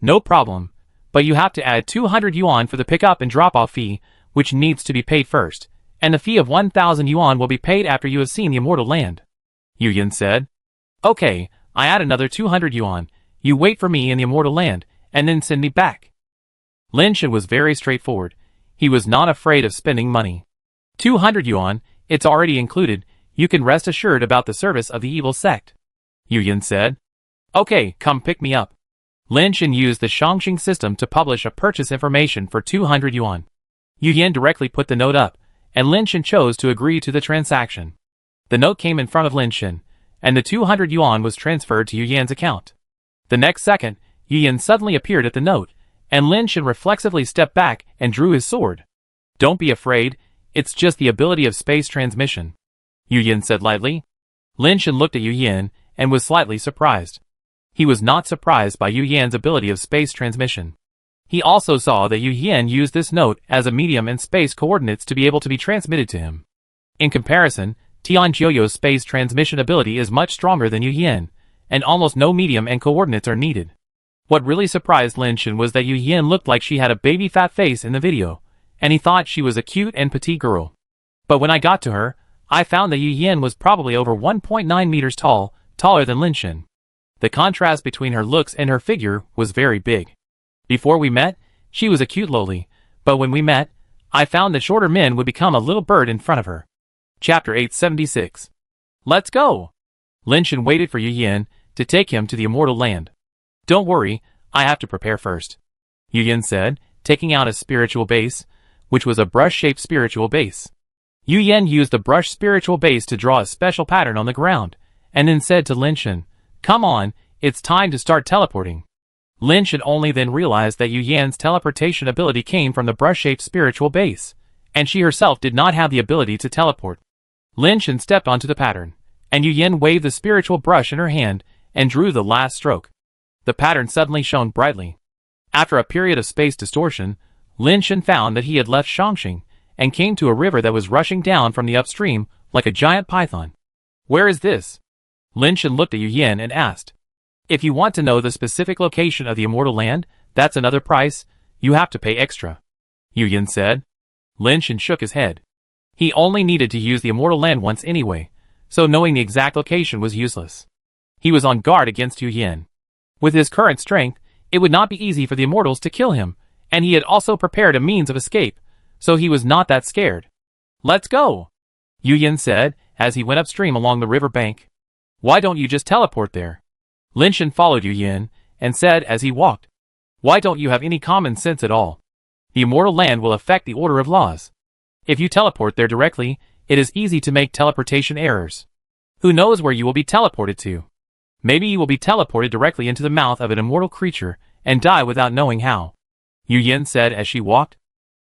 "No problem, but you have to add 200 yuan for the pickup and drop-off fee, which needs to be paid first, and the fee of 1,000 yuan will be paid after you have seen the immortal land," Yu Yan said. "Okay, I add another 200 yuan, you wait for me in the immortal land, and then send me back." Linshin was very straightforward. He was not afraid of spending money. 200 yuan, it's already included, you can rest assured about the service of the evil sect, Yu Yan said. "Okay, come pick me up." Linshin used the Shangxing system to publish a purchase information for 200 yuan. Yu Yan directly put the note up, and Linshin chose to agree to the transaction. The note came in front of Linshin, and the 200 yuan was transferred to Yu Yan's account. The next second, Yu Yan suddenly appeared at the note, and Linshin reflexively stepped back and drew his sword. "Don't be afraid, it's just the ability of space transmission," Yu Yan said lightly. Linshin looked at Yu Yan, and was slightly surprised. He was not surprised by Yu Yan's ability of space transmission. He also saw that Yu Yan used this note as a medium and space coordinates to be able to be transmitted to him. In comparison, Tian Jiuyo's space transmission ability is much stronger than Yu Yan, and almost no medium and coordinates are needed. What really surprised Linshin was that Yu Yan looked like she had a baby fat face in the video, and he thought she was a cute and petite girl. But when I got to her, I found that Yu Yan was probably over 1.9 meters tall, taller than Linshin. The contrast between her looks and her figure was very big. Before we met, she was a cute loli, but when we met, I found that shorter men would become a little bird in front of her. Chapter 876. Let's go! Linshin waited for Yu Yan to take him to the immortal land. "Don't worry, I have to prepare first," Yu Yan said, taking out a spiritual base, which was a brush-shaped spiritual base. Yu Yan used the brush spiritual base to draw a special pattern on the ground, and then said to Lin Shen, "Come on, it's time to start teleporting." Lin Shen only then realized that Yu Yan's teleportation ability came from the brush-shaped spiritual base, and she herself did not have the ability to teleport. Lin Shen stepped onto the pattern, and Yu Yan waved the spiritual brush in her hand and drew the last stroke. The pattern suddenly shone brightly. After a period of space distortion, Lin Shen found that he had left Shangxing and came to a river that was rushing down from the upstream like a giant python. "Where is this?" Lin Shen looked at Yu Yan and asked. "If you want to know the specific location of the Immortal Land, that's another price. You have to pay extra," Yu Yan said. Lin Shen shook his head. He only needed to use the Immortal Land once anyway, so knowing the exact location was useless. He was on guard against Yu Yan. With his current strength, it would not be easy for the Immortals to kill him, and he had also prepared a means of escape, so he was not that scared. "Let's go," Yu Yan said as he went upstream along the river bank. "Why don't you just teleport there?" Lin Shen followed Yu Yan and said as he walked, "Why don't you have any common sense at all? The Immortal Land will affect the order of laws. If you teleport there directly, it is easy to make teleportation errors. Who knows where you will be teleported to? Maybe you will be teleported directly into the mouth of an immortal creature and die without knowing how," Yu Yan said as she walked.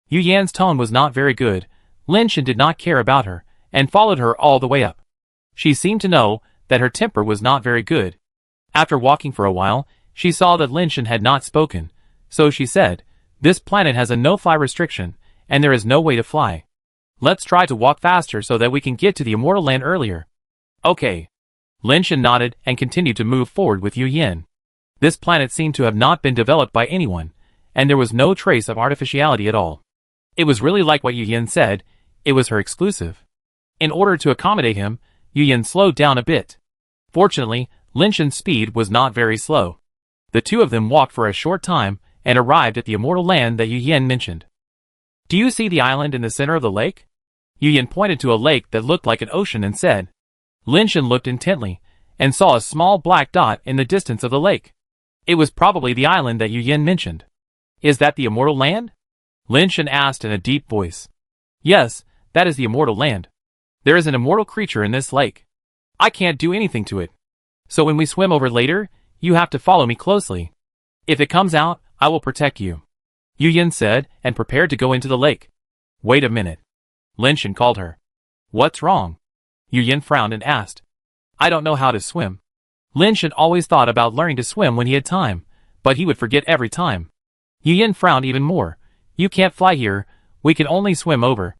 Yu Yan's tone was not very good. Lin Shen did not care about her and followed her all the way up. She seemed to know that her temper was not very good. After walking for a while, she saw that Lin Shen had not spoken, so she said, "This planet has a no-fly restriction, and there is no way to fly. Let's try to walk faster so that we can get to the Immortal Land earlier." "Okay." Lin Shen nodded and continued to move forward with Yu Yan. This planet seemed to have not been developed by anyone, and there was no trace of artificiality at all. It was really like what Yu Yan said, it was her exclusive. In order to accommodate him, Yu Yan slowed down a bit. Fortunately, Lin Shen's speed was not very slow. The two of them walked for a short time and arrived at the Immortal Land that Yu Yan mentioned. "Do you see the island in the center of the lake?" Yu Yan pointed to a lake that looked like an ocean and said. Lin Shen looked intently and saw a small black dot in the distance of the lake. It was probably the island that Yu Yan mentioned. "Is that the Immortal Land?" Lin Shen asked in a deep voice. "Yes, that is the Immortal Land. There is an immortal creature in this lake. I can't do anything to it. So when we swim over later, you have to follow me closely. If it comes out, I will protect you," Yu Yan said and prepared to go into the lake. "Wait a minute," Lin Shen called her. "What's wrong?" Yu Yan frowned and asked. "I don't know how to swim." Lin Shen always thought about learning to swim when he had time, but he would forget every time. Yu Yan frowned even more. "You can't fly here, we can only swim over."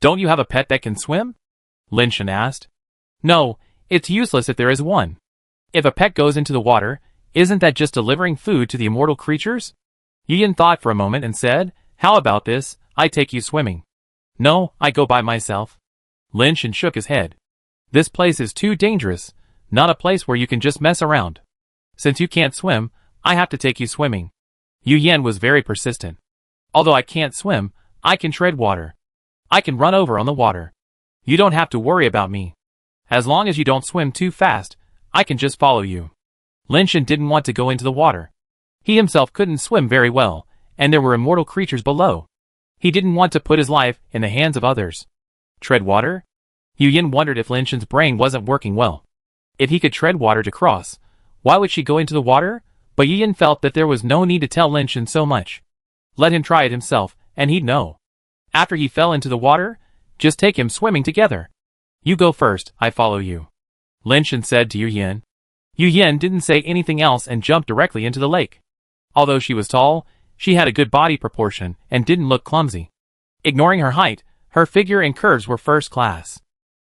"Don't you have a pet that can swim?" Lin Shen asked. "No, it's useless if there is one. If a pet goes into the water, isn't that just delivering food to the immortal creatures?" Yu Yan thought for a moment and said, "How about this, I take you swimming." "No, I go by myself." Lin Shen shook his head. "This place is too dangerous, not a place where you can just mess around. Since you can't swim, I have to take you swimming." Yu Yan was very persistent. "Although I can't swim, I can tread water. I can run over on the water. You don't have to worry about me. As long as you don't swim too fast, I can just follow you." Lin Shen didn't want to go into the water. He himself couldn't swim very well, and there were immortal creatures below. He didn't want to put his life in the hands of others. Tread water? Yu Yan wondered if Lin Shen's brain wasn't working well. If he could tread water to cross, why would she go into the water? But Yu Yan felt that there was no need to tell Lin Shen so much. Let him try it himself, and he'd know. After he fell into the water, just take him swimming together. "You go first, I follow you," Lin Shen said to Yu Yan. Yu Yan didn't say anything else and jumped directly into the lake. Although she was tall, she had a good body proportion and didn't look clumsy. Ignoring her height, her figure and curves were first class.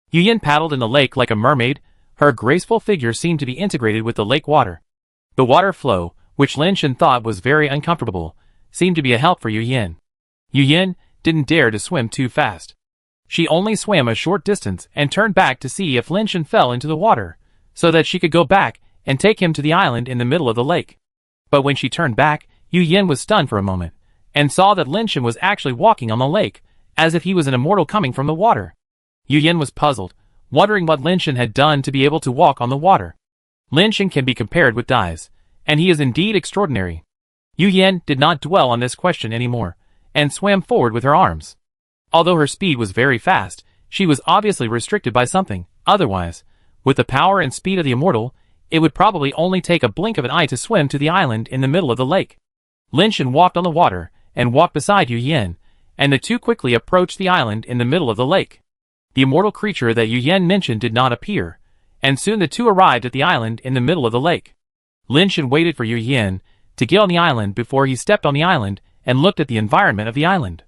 Yu Yan paddled in the lake like a mermaid. Her graceful figure seemed to be integrated with the lake water. The water flow, which Lin Shen thought was very uncomfortable, seemed to be a help for Yu Yan. Yu Yan didn't dare to swim too fast. She only swam a short distance and turned back to see if Lin Shen fell into the water, so that she could go back and take him to the island in the middle of the lake. But when she turned back, Yu Yan was stunned for a moment, and saw that Lin Shen was actually walking on the lake, as if he was an immortal coming from the water. Yu Yan was puzzled, wondering what Lin Shen had done to be able to walk on the water. Lin Shen can be compared with Dai's, and he is indeed extraordinary. Yu Yan did not dwell on this question anymore, and swam forward with her arms. Although her speed was very fast, she was obviously restricted by something. Otherwise, with the power and speed of the immortal, it would probably only take a blink of an eye to swim to the island in the middle of the lake. Lin Shan walked on the water, and walked beside Yu Yen, and the two quickly approached the island in the middle of the lake. The immortal creature that Yu Yen mentioned did not appear, and soon the two arrived at the island in the middle of the lake. Lin Shan waited for Yu Yen to get on the island before he stepped on the island and looked at the environment of the island.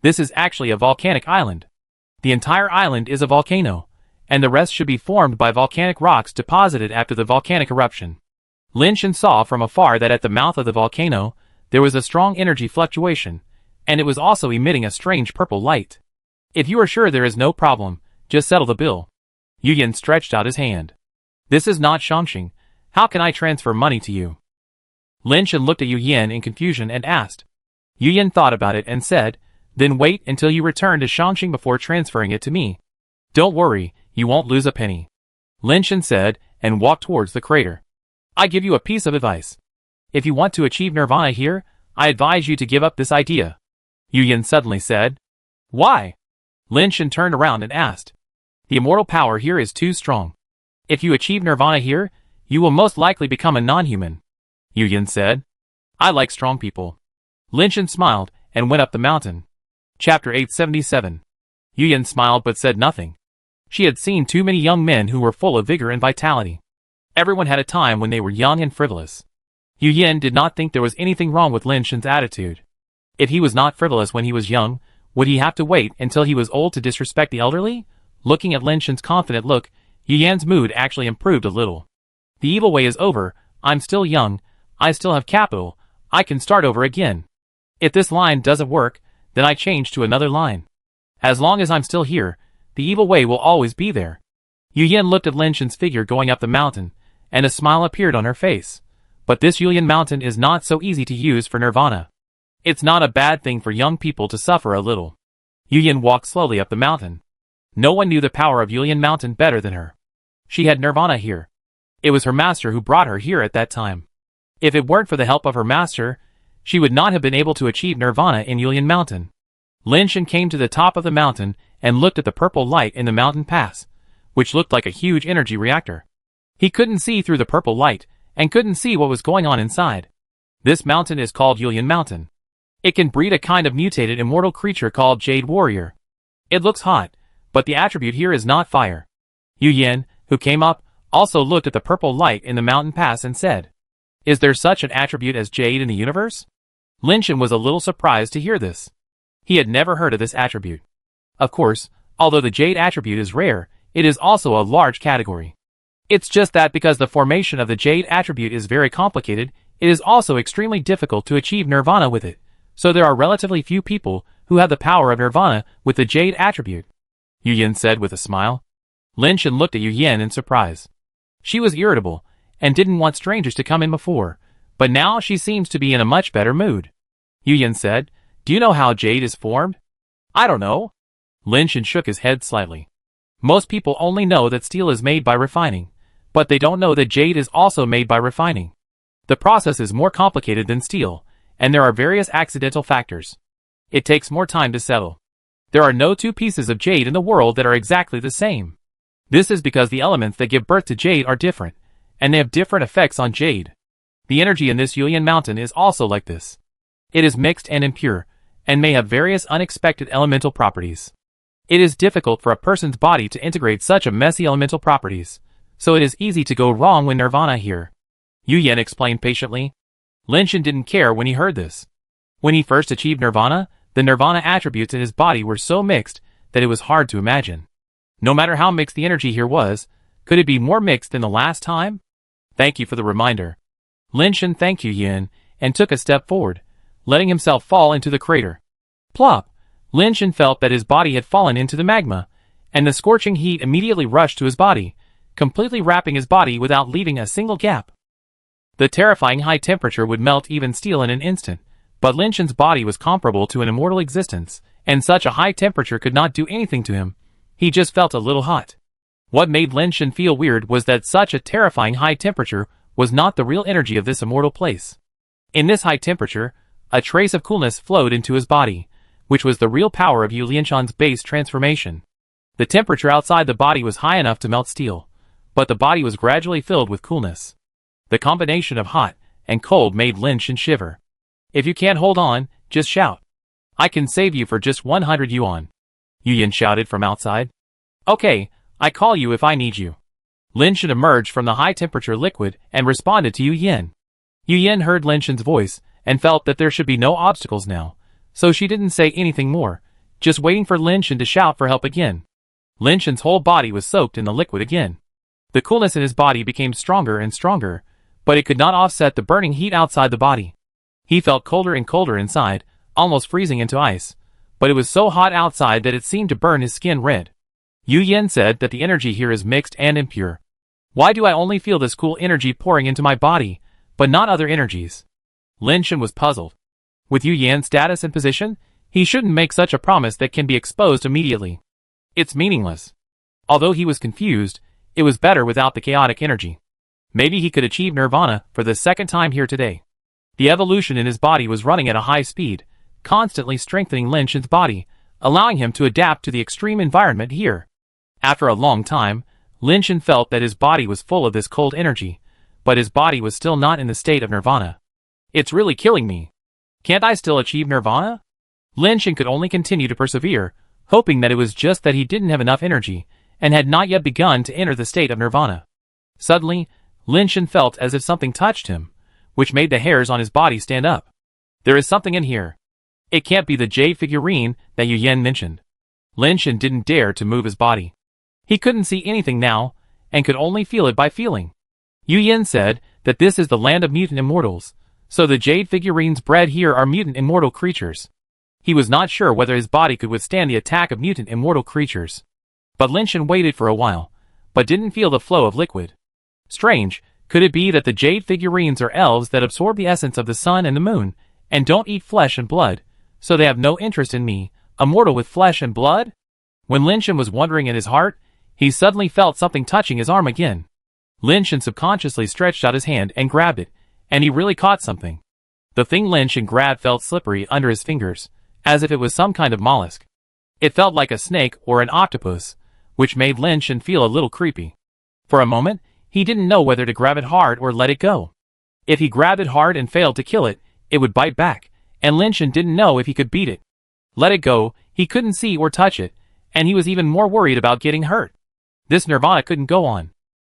This is actually a volcanic island. The entire island is a volcano, and the rest should be formed by volcanic rocks deposited after the volcanic eruption. Lin Shan saw from afar that at the mouth of the volcano, there was a strong energy fluctuation, and it was also emitting a strange purple light. If you are sure there is no problem, just settle the bill. Yu Yen stretched out his hand. This is not Shangxing. How can I transfer money to you? Lin Shan looked at Yu Yen in confusion and asked. Yu Yen thought about it and said, then wait until you return to Shangxing before transferring it to me. Don't worry, you won't lose a penny. Lin Shan said, and walked towards the crater. I give you a piece of advice. If you want to achieve nirvana here, I advise you to give up this idea. Yu Yen suddenly said. Why? Lin Shan turned around and asked. The immortal power here is too strong. If you achieve nirvana here, you will most likely become a non-human. Yu Yen said. I like strong people. Lin Shan smiled and went up the mountain. Chapter 877. Yu Yen smiled but said nothing. She had seen too many young men who were full of vigor and vitality. Everyone had a time when they were young and frivolous. Yu Yen did not think there was anything wrong with Lin Shan's attitude. If he was not frivolous when he was young, would he have to wait until he was old to disrespect the elderly? Looking at Lin Shan's confident look, Yu Yan's mood actually improved a little. The evil way is over, I'm still young, I still have capital, I can start over again. If this line doesn't work, then I change to another line. As long as I'm still here, the evil way will always be there. Yu Yen looked at Lin Shan's figure going up the mountain, and a smile appeared on her face. But this Yulian mountain is not so easy to use for nirvana. It's not a bad thing for young people to suffer a little. Yu Yen walked slowly up the mountain. No one knew the power of Yulian mountain better than her. She had nirvana here. It was her master who brought her here at that time. If it weren't for the help of her master, she would not have been able to achieve nirvana in Yulian mountain. Lin Shan came to the top of the mountain and looked at the purple light in the mountain pass, which looked like a huge energy reactor. He couldn't see through the purple light, and couldn't see what was going on inside. This mountain is called Yulian mountain. It can breed a kind of mutated immortal creature called Jade Warrior. It looks hot, but the attribute here is not fire. Yu Yen, who came up, also looked at the purple light in the mountain pass and said, Is there such an attribute as jade in the universe? Lin Shan was a little surprised to hear this. He had never heard of this attribute. Of course, although the jade attribute is rare, it is also a large category. It's just that because the formation of the jade attribute is very complicated, it is also extremely difficult to achieve nirvana with it, so there are relatively few people who have the power of nirvana with the jade attribute. Yu Yen said with a smile. Lin Shan looked at Yu Yen in surprise. She was irritable, and didn't want strangers to come in before, but now she seems to be in a much better mood. Yu Yen said, Do you know how jade is formed? I don't know. Lin Shan shook his head slightly. Most people only know that steel is made by refining, but they don't know that jade is also made by refining. The process is more complicated than steel, and there are various accidental factors. It takes more time to settle. There are no two pieces of jade in the world that are exactly the same. This is because the elements that give birth to jade are different, and they have different effects on jade. The energy in this Yulian mountain is also like this. It is mixed and impure, and may have various unexpected elemental properties. It is difficult for a person's body to integrate such a messy elemental properties, so it is easy to go wrong when nirvana here. Yu Yen explained patiently. Lin Shan didn't care when he heard this. When he first achieved nirvana, the nirvana attributes in his body were so mixed that it was hard to imagine. No matter how mixed the energy here was, could it be more mixed than the last time? Thank you for the reminder. Lin Shan thanked Yu Yen and took a step forward, letting himself fall into the crater. Plop! Lin Shan felt that his body had fallen into the magma, and the scorching heat immediately rushed to his body, completely wrapping his body without leaving a single gap. The terrifying high temperature would melt even steel in an instant, but Lin Shan's body was comparable to an immortal existence, and such a high temperature could not do anything to him. He just felt a little hot. What made Lin Shan feel weird was that such a terrifying high temperature was not the real energy of this immortal place. In this high temperature, a trace of coolness flowed into his body, which was the real power of Yu Lianshan's base transformation. The temperature outside the body was high enough to melt steel, but the body was gradually filled with coolness. The combination of hot and cold made Linshan shiver. If you can't hold on, just shout. I can save you for just 100 yuan. Yu Yin shouted from outside. Okay, I call you if I need you. Linshan emerged from the high-temperature liquid and responded to Yu Yin. Yu Yin heard Linshan's voice and felt that there should be no obstacles now, so she didn't say anything more, just waiting for Linshan to shout for help again. Linshan's whole body was soaked in the liquid again. The coolness in his body became stronger and stronger, but it could not offset the burning heat outside the body. He felt colder and colder inside, almost freezing into ice, but it was so hot outside that it seemed to burn his skin red. Yu Yin said that the energy here is mixed and impure. Why do I only feel this cool energy pouring into my body, but not other energies? Linshan was puzzled. With Yu Yin's status and position, he shouldn't make such a promise that can be exposed immediately. It's meaningless. Although he was confused, it was better without the chaotic energy. Maybe he could achieve nirvana for the second time here today. The evolution in his body was running at a high speed, constantly strengthening Linshan's body, allowing him to adapt to the extreme environment here. After a long time, Linshan felt that his body was full of this cold energy, but his body was still not in the state of nirvana. It's really killing me. Can't I still achieve nirvana? Linshan could only continue to persevere, hoping that it was just that he didn't have enough energy, and had not yet begun to enter the state of nirvana. Suddenly, Linshan felt as if something touched him, which made the hairs on his body stand up. There is something in here. It can't be the jade figurine that Yu Yin mentioned. Linshan didn't dare to move his body. He couldn't see anything now, and could only feel it by feeling. Yu Yin said that this is the land of mutant immortals, so the jade figurines bred here are mutant immortal creatures. He was not sure whether his body could withstand the attack of mutant immortal creatures. But Linshan waited for a while, but didn't feel the flow of liquid. Strange, could it be that the jade figurines are elves that absorb the essence of the sun and the moon, and don't eat flesh and blood, so they have no interest in me, a mortal with flesh and blood? When Linshan was wondering in his heart, he suddenly felt something touching his arm again. Linshan subconsciously stretched out his hand and grabbed it, and he really caught something. The thing Linshan grabbed felt slippery under his fingers, as if it was some kind of mollusk. It felt like a snake or an octopus, which made Linshan feel a little creepy. For a moment, he didn't know whether to grab it hard or let it go. If he grabbed it hard and failed to kill it, it would bite back, and Linshan didn't know if he could beat it. Let it go, he couldn't see or touch it, and he was even more worried about getting hurt. This nirvana couldn't go on.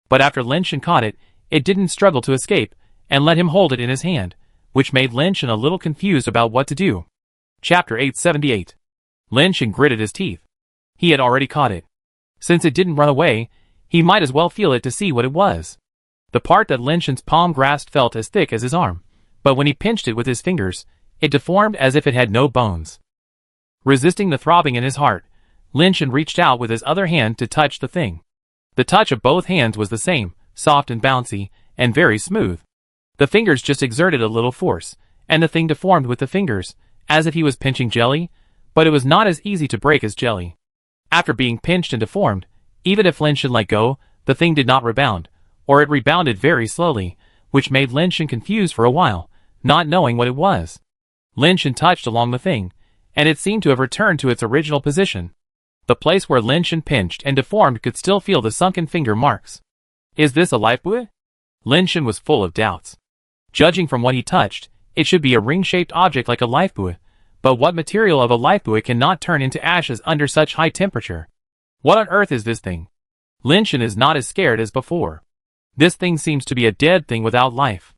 But after Linshan caught it, it didn't struggle to escape, and let him hold it in his hand, which made Linshan a little confused about what to do. Chapter 878. Linshan gritted his teeth. He had already caught it. Since it didn't run away, he might as well feel it to see what it was. The part that Linshan's palm grasped felt as thick as his arm, but when he pinched it with his fingers, it deformed as if it had no bones. Resisting the throbbing in his heart, Linshan reached out with his other hand to touch the thing. The touch of both hands was the same, soft and bouncy, and very smooth. The fingers just exerted a little force, and the thing deformed with the fingers, as if he was pinching jelly, but it was not as easy to break as jelly. After being pinched and deformed, even if Linshan let go, the thing did not rebound, or it rebounded very slowly, which made Linshan confused for a while, not knowing what it was. Linshan touched along the thing, and it seemed to have returned to its original position. The place where Linshan pinched and deformed could still feel the sunken finger marks. Is this a lifebuoy? Linshan was full of doubts. Judging from what he touched, it should be a ring-shaped object like a lifebuoy, but what material of a lifebuoy cannot turn into ashes under such high temperature? What on earth is this thing? Linshan is not as scared as before. This thing seems to be a dead thing without life.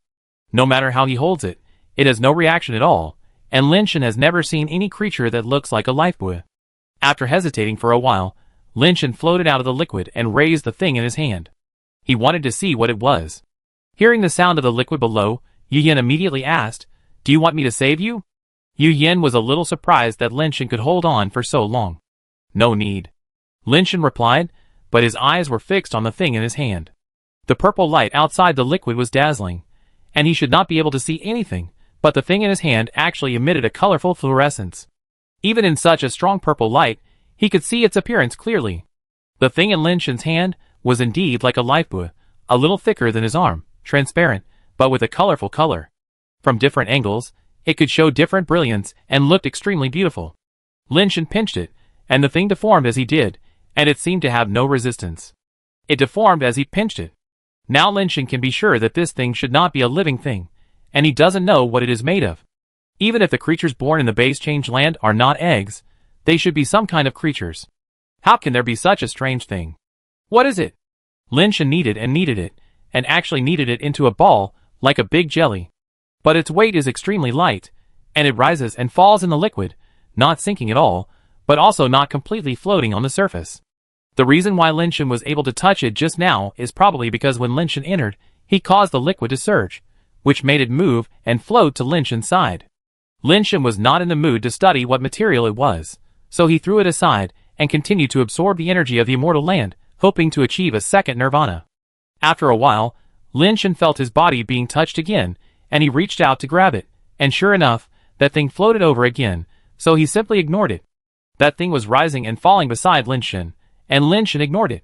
No matter how he holds it, it has no reaction at all, and Linshan has never seen any creature that looks like a lifebuoy. After hesitating for a while, Linshan floated out of the liquid and raised the thing in his hand. He wanted to see what it was. Hearing the sound of the liquid below, Yu Yin immediately asked, "Do you want me to save you?" Yu Yin was a little surprised that Linshan could hold on for so long. "No need," Linshan replied, but his eyes were fixed on the thing in his hand. The purple light outside the liquid was dazzling, and he should not be able to see anything, but the thing in his hand actually emitted a colorful fluorescence. Even in such a strong purple light, he could see its appearance clearly. The thing in Linshan's hand was indeed like a lifebuoy, a little thicker than his arm, transparent, but with a colorful color. From different angles, it could show different brilliance and looked extremely beautiful. Lin Shan pinched it, and the thing deformed as he did, and it seemed to have no resistance. It deformed as he pinched it. Now Lin Shan can be sure that this thing should not be a living thing, and he doesn't know what it is made of. Even if the creatures born in the base change land are not eggs, they should be some kind of creatures. How can there be such a strange thing? What is it? Lin Shan kneaded it, and actually kneaded it into a ball, like a big jelly. But its weight is extremely light, and it rises and falls in the liquid, not sinking at all, but also not completely floating on the surface. The reason why Lin Shan was able to touch it just now is probably because when Lin Shan entered, he caused the liquid to surge, which made it move and float to Lin Shan's side. Lin Shan was not in the mood to study what material it was, so he threw it aside and continued to absorb the energy of the immortal land, hoping to achieve a second nirvana. After a while, Lin Shan felt his body being touched again, and he reached out to grab it, and sure enough, that thing floated over again, so he simply ignored it. That thing was rising and falling beside Lin Shan, and Lin Shan ignored it.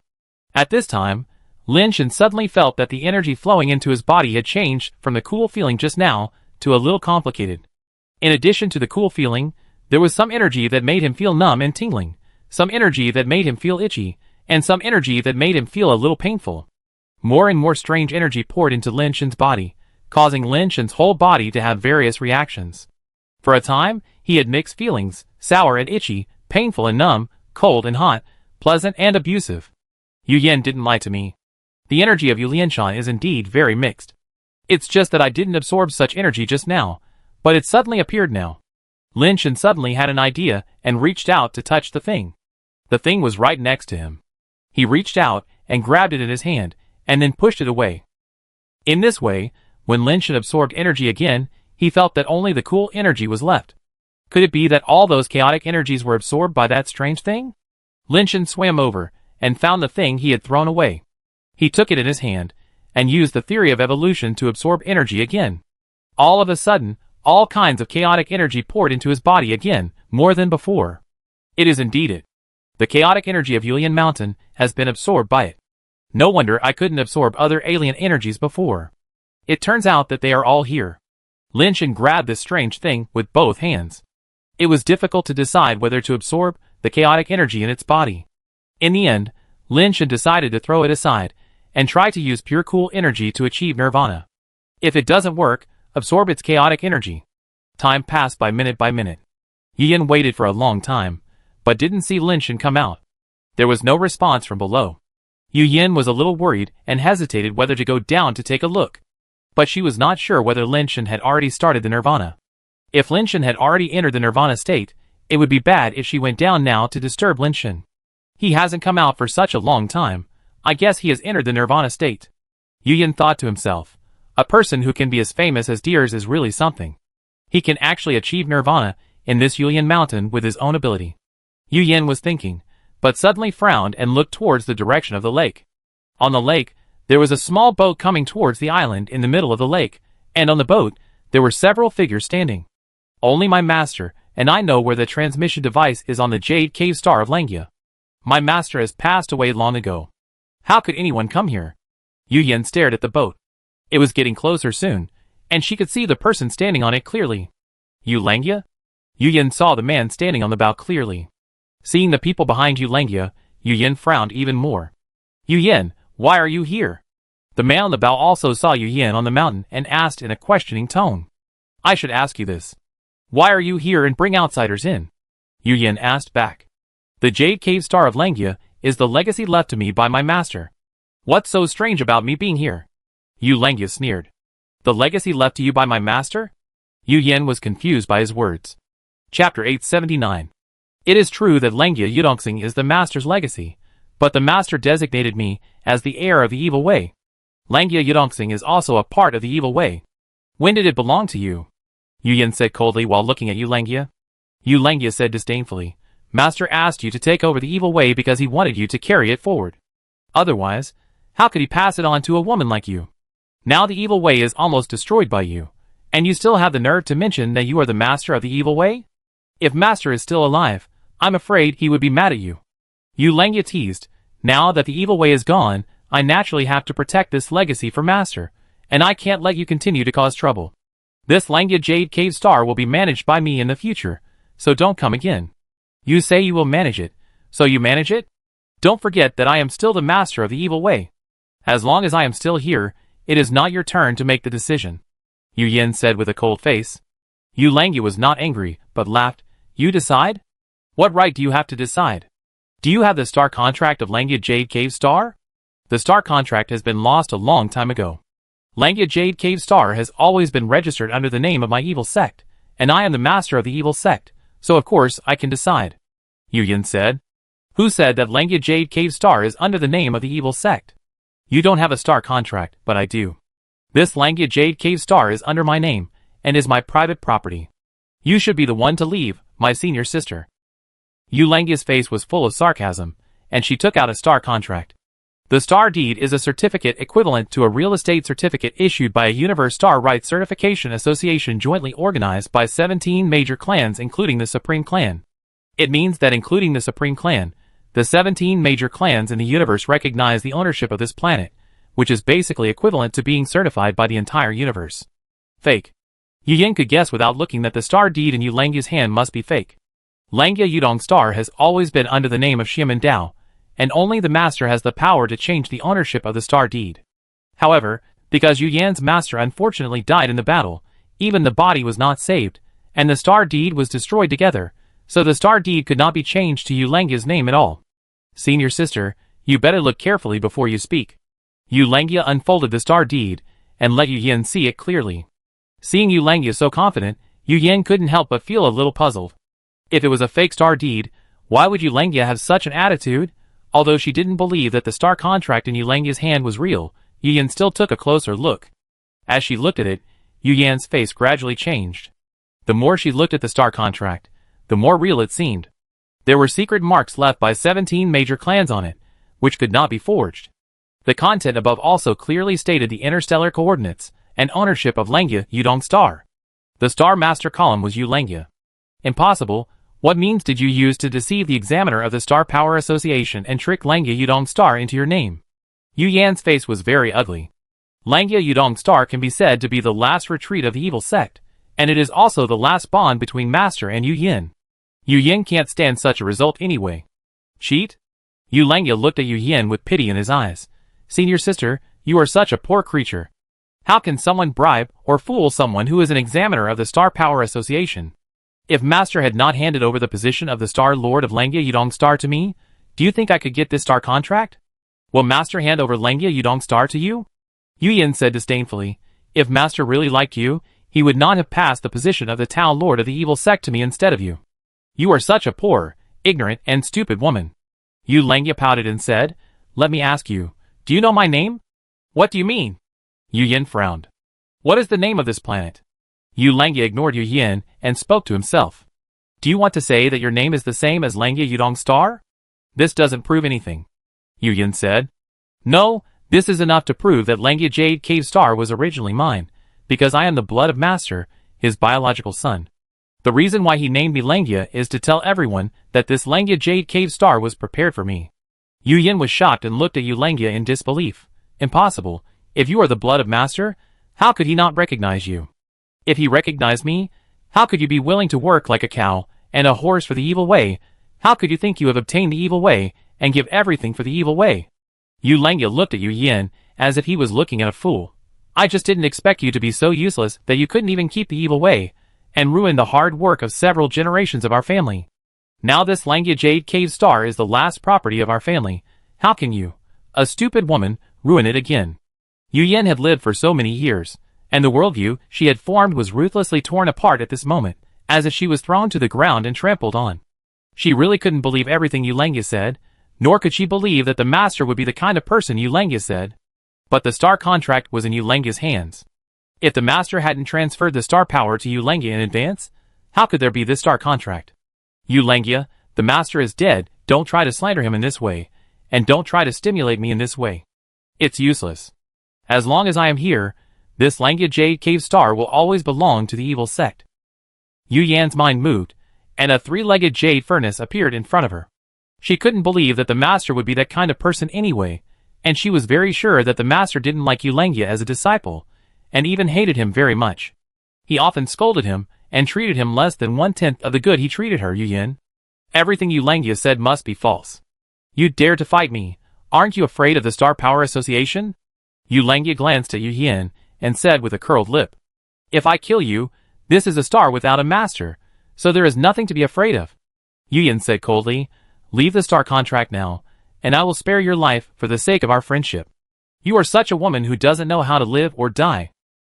At this time, Lin Shan suddenly felt that the energy flowing into his body had changed from the cool feeling just now to a little complicated. In addition to the cool feeling, there was some energy that made him feel numb and tingling, some energy that made him feel itchy, and some energy that made him feel a little painful. More and more strange energy poured into Lin Shan's body, causing Lin Shan's whole body to have various reactions. For a time, he had mixed feelings, sour and itchy, painful and numb, cold and hot, pleasant and abusive. Yu Yan didn't lie to me. The energy of Yu Lianshan is indeed very mixed. It's just that I didn't absorb such energy just now, but it suddenly appeared now. Lin Shan suddenly had an idea and reached out to touch the thing. The thing was right next to him. He reached out and grabbed it in his hand, and then pushed it away. In this way, when Lin Shan absorbed energy again, he felt that only the cool energy was left. Could it be that all those chaotic energies were absorbed by that strange thing? Lin Shan swam over, and found the thing he had thrown away. He took it in his hand, and used the theory of evolution to absorb energy again. All of a sudden, all kinds of chaotic energy poured into his body again, more than before. It is indeed it. The chaotic energy of Yulian Mountain has been absorbed by it. No wonder I couldn't absorb other alien energies before. It turns out that they are all here. Lin Shan grabbed this strange thing with both hands. It was difficult to decide whether to absorb the chaotic energy in its body. In the end, Lin Shan decided to throw it aside, and try to use pure cool energy to achieve nirvana. If it doesn't work, absorb its chaotic energy. Time passed by minute. Yin waited for a long time, but didn't see Lin Shan come out. There was no response from below. Yu Yin was a little worried and hesitated whether to go down to take a look. But she was not sure whether Lin Shan had already started the nirvana. If Lin Shan had already entered the nirvana state, it would be bad if she went down now to disturb Lin Shan. He hasn't come out for such a long time. I guess he has entered the nirvana state. Yu Yin thought to himself, a person who can be as famous as Deers is really something. He can actually achieve nirvana in this Yulian mountain with his own ability. Yu Yin was thinking, but suddenly frowned and looked towards the direction of the lake. On the lake, there was a small boat coming towards the island in the middle of the lake, and on the boat, there were several figures standing. Only my master, and I know where the transmission device is on the Jade Cave Star of Langia. My master has passed away long ago. How could anyone come here? Yu Yin stared at the boat. It was getting closer soon, and she could see the person standing on it clearly. Yu Langia? Yu Yin saw the man standing on the bow clearly. Seeing the people behind Yu Langia, Yu Yin frowned even more. Yu Yin, why are you here? The man on the bow also saw Yu Yin on the mountain and asked in a questioning tone. I should ask you this. Why are you here and bring outsiders in? Yu Yin asked back. The Jade Cave Star of Langia is the legacy left to me by my master. What's so strange about me being here? Yu Langia sneered. The legacy left to you by my master? Yu Yin was confused by his words. Chapter 879. It is true that Langia Yudongxing is the master's legacy, but the master designated me as the heir of the evil way. Langia Yudongxing is also a part of the evil way. When did it belong to you? Yu Yin said coldly while looking at Yu Langia. Yu Langia said disdainfully, Master asked you to take over the evil way because he wanted you to carry it forward. Otherwise, how could he pass it on to a woman like you? Now the evil way is almost destroyed by you, and you still have the nerve to mention that you are the master of the evil way? If master is still alive, I'm afraid he would be mad at you. Yu Langia teased, now that the evil way is gone, I naturally have to protect this legacy for master, and I can't let you continue to cause trouble. This Langia Jade Cave Star will be managed by me in the future, so don't come again. You say you will manage it, so you manage it? Don't forget that I am still the master of the evil way. As long as I am still here, it is not your turn to make the decision. Yu Yin said with a cold face. Yu Langya was not angry, but laughed. You decide? What right do you have to decide? Do you have the star contract of Langya Jade Cave Star? The star contract has been lost a long time ago. Langya Jade Cave Star has always been registered under the name of my evil sect, and I am the master of the evil sect, so of course I can decide. Yu Yin said. Who said that Langya Jade Cave Star is under the name of the evil sect? You don't have a star contract, but I do. This Langya Jade Cave Star is under my name, and is my private property. You should be the one to leave, my senior sister. Yu Langya's face was full of sarcasm, and she took out a star contract. The star deed is a certificate equivalent to a real estate certificate issued by a Universe Star Rights Certification Association jointly organized by 17 major clans including the Supreme Clan. It means that including the Supreme Clan, the 17 major clans in the universe recognize the ownership of this planet, which is basically equivalent to being certified by the entire universe. Fake. Yu Yin could guess without looking that the star deed in Yu Langya's hand must be fake. Langya Yudong Star has always been under the name of Xiamen Dao, and only the master has the power to change the ownership of the star deed. However, because Yu Yan's master unfortunately died in the battle, even the body was not saved, and the star deed was destroyed together, so the star deed could not be changed to Yu Langya's name at all. Senior sister, you better look carefully before you speak. Yu Langya unfolded the star deed, and let Yu Yin see it clearly. Seeing Yu Langya so confident, Yu Yin couldn't help but feel a little puzzled. If it was a fake star deed, why would Yu Langya have such an attitude? Although she didn't believe that the star contract in Yu Langya's hand was real, Yu Yin still took a closer look. As she looked at it, Yu Yan's face gradually changed. The more she looked at the star contract, the more real it seemed. There were secret marks left by 17 major clans on it, which could not be forged. The content above also clearly stated the interstellar coordinates and ownership of Langya Yudong Star. The star master column was Yu Langya. Impossible. What means did you use to deceive the examiner of the Star Power Association and trick Langya Yudong Star into your name? Yu Yan's face was very ugly. Langya Yudong Star can be said to be the last retreat of the evil sect, and it is also the last bond between Master and Yu Yin. Yu Yin can't stand such a result anyway. Cheat? Yu Langya looked at Yu Yin with pity in his eyes. Senior sister, you are such a poor creature. How can someone bribe or fool someone who is an examiner of the Star Power Association? If Master had not handed over the position of the Star Lord of Langya Yudong Star to me, do you think I could get this star contract? Will Master hand over Langya Yudong Star to you? Yu Yin said disdainfully. If Master really liked you, he would not have passed the position of the Town Lord of the evil sect to me instead of you. You are such a poor, ignorant, and stupid woman. Yu Langya pouted and said, Let me ask you, do you know my name? What do you mean? Yu Yin frowned. What is the name of this planet? Yu Langya ignored Yu Yin and spoke to himself. Do you want to say that your name is the same as Langya Yudong Star? This doesn't prove anything. Yu Yin said. No, this is enough to prove that Langya Jade Cave Star was originally mine, because I am the blood of Master, his biological son. The reason why he named me Langya is to tell everyone that this Langya Jade Cave Star was prepared for me. Yu Yin was shocked and looked at Yu Langya in disbelief. Impossible. If you are the blood of Master, how could he not recognize you? If he recognized me, how could you be willing to work like a cow and a horse for the evil way? How could you think you have obtained the evil way and give everything for the evil way? Yu Langya looked at Yu Yin as if he was looking at a fool. I just didn't expect you to be so useless that you couldn't even keep the evil way and ruin the hard work of several generations of our family. Now this Langya Jade Cave Star is the last property of our family. How can you, a stupid woman, ruin it again? Yu Yin had lived for so many years, and the worldview she had formed was ruthlessly torn apart at this moment, as if she was thrown to the ground and trampled on. She really couldn't believe everything Yu Langya said, nor could she believe that the master would be the kind of person Yu Langya said. But the star contract was in Yu Langya's hands. If the master hadn't transferred the star power to Yu Langya in advance, how could there be this star contract? Yu Langya, the master is dead, don't try to slander him in this way, and don't try to stimulate me in this way. It's useless. As long as I am here, this Langya Jade Cave Star will always belong to the evil sect. Yu Yan's mind moved, and a three-legged jade furnace appeared in front of her. She couldn't believe that the master would be that kind of person anyway, and she was very sure that the master didn't like Yu Langya as a disciple, and even hated him very much. He often scolded him, and treated him less than 1/10 of the good he treated her. Yu Yin. Everything Yu Langia said must be false. You dare to fight me? Aren't you afraid of the Star Power Association? Yu Langia glanced at Yu Yin and said with a curled lip. If I kill you, this is a star without a master, so there is nothing to be afraid of. Yu Yin said coldly, leave the star contract now, and I will spare your life for the sake of our friendship. You are such a woman who doesn't know how to live or die.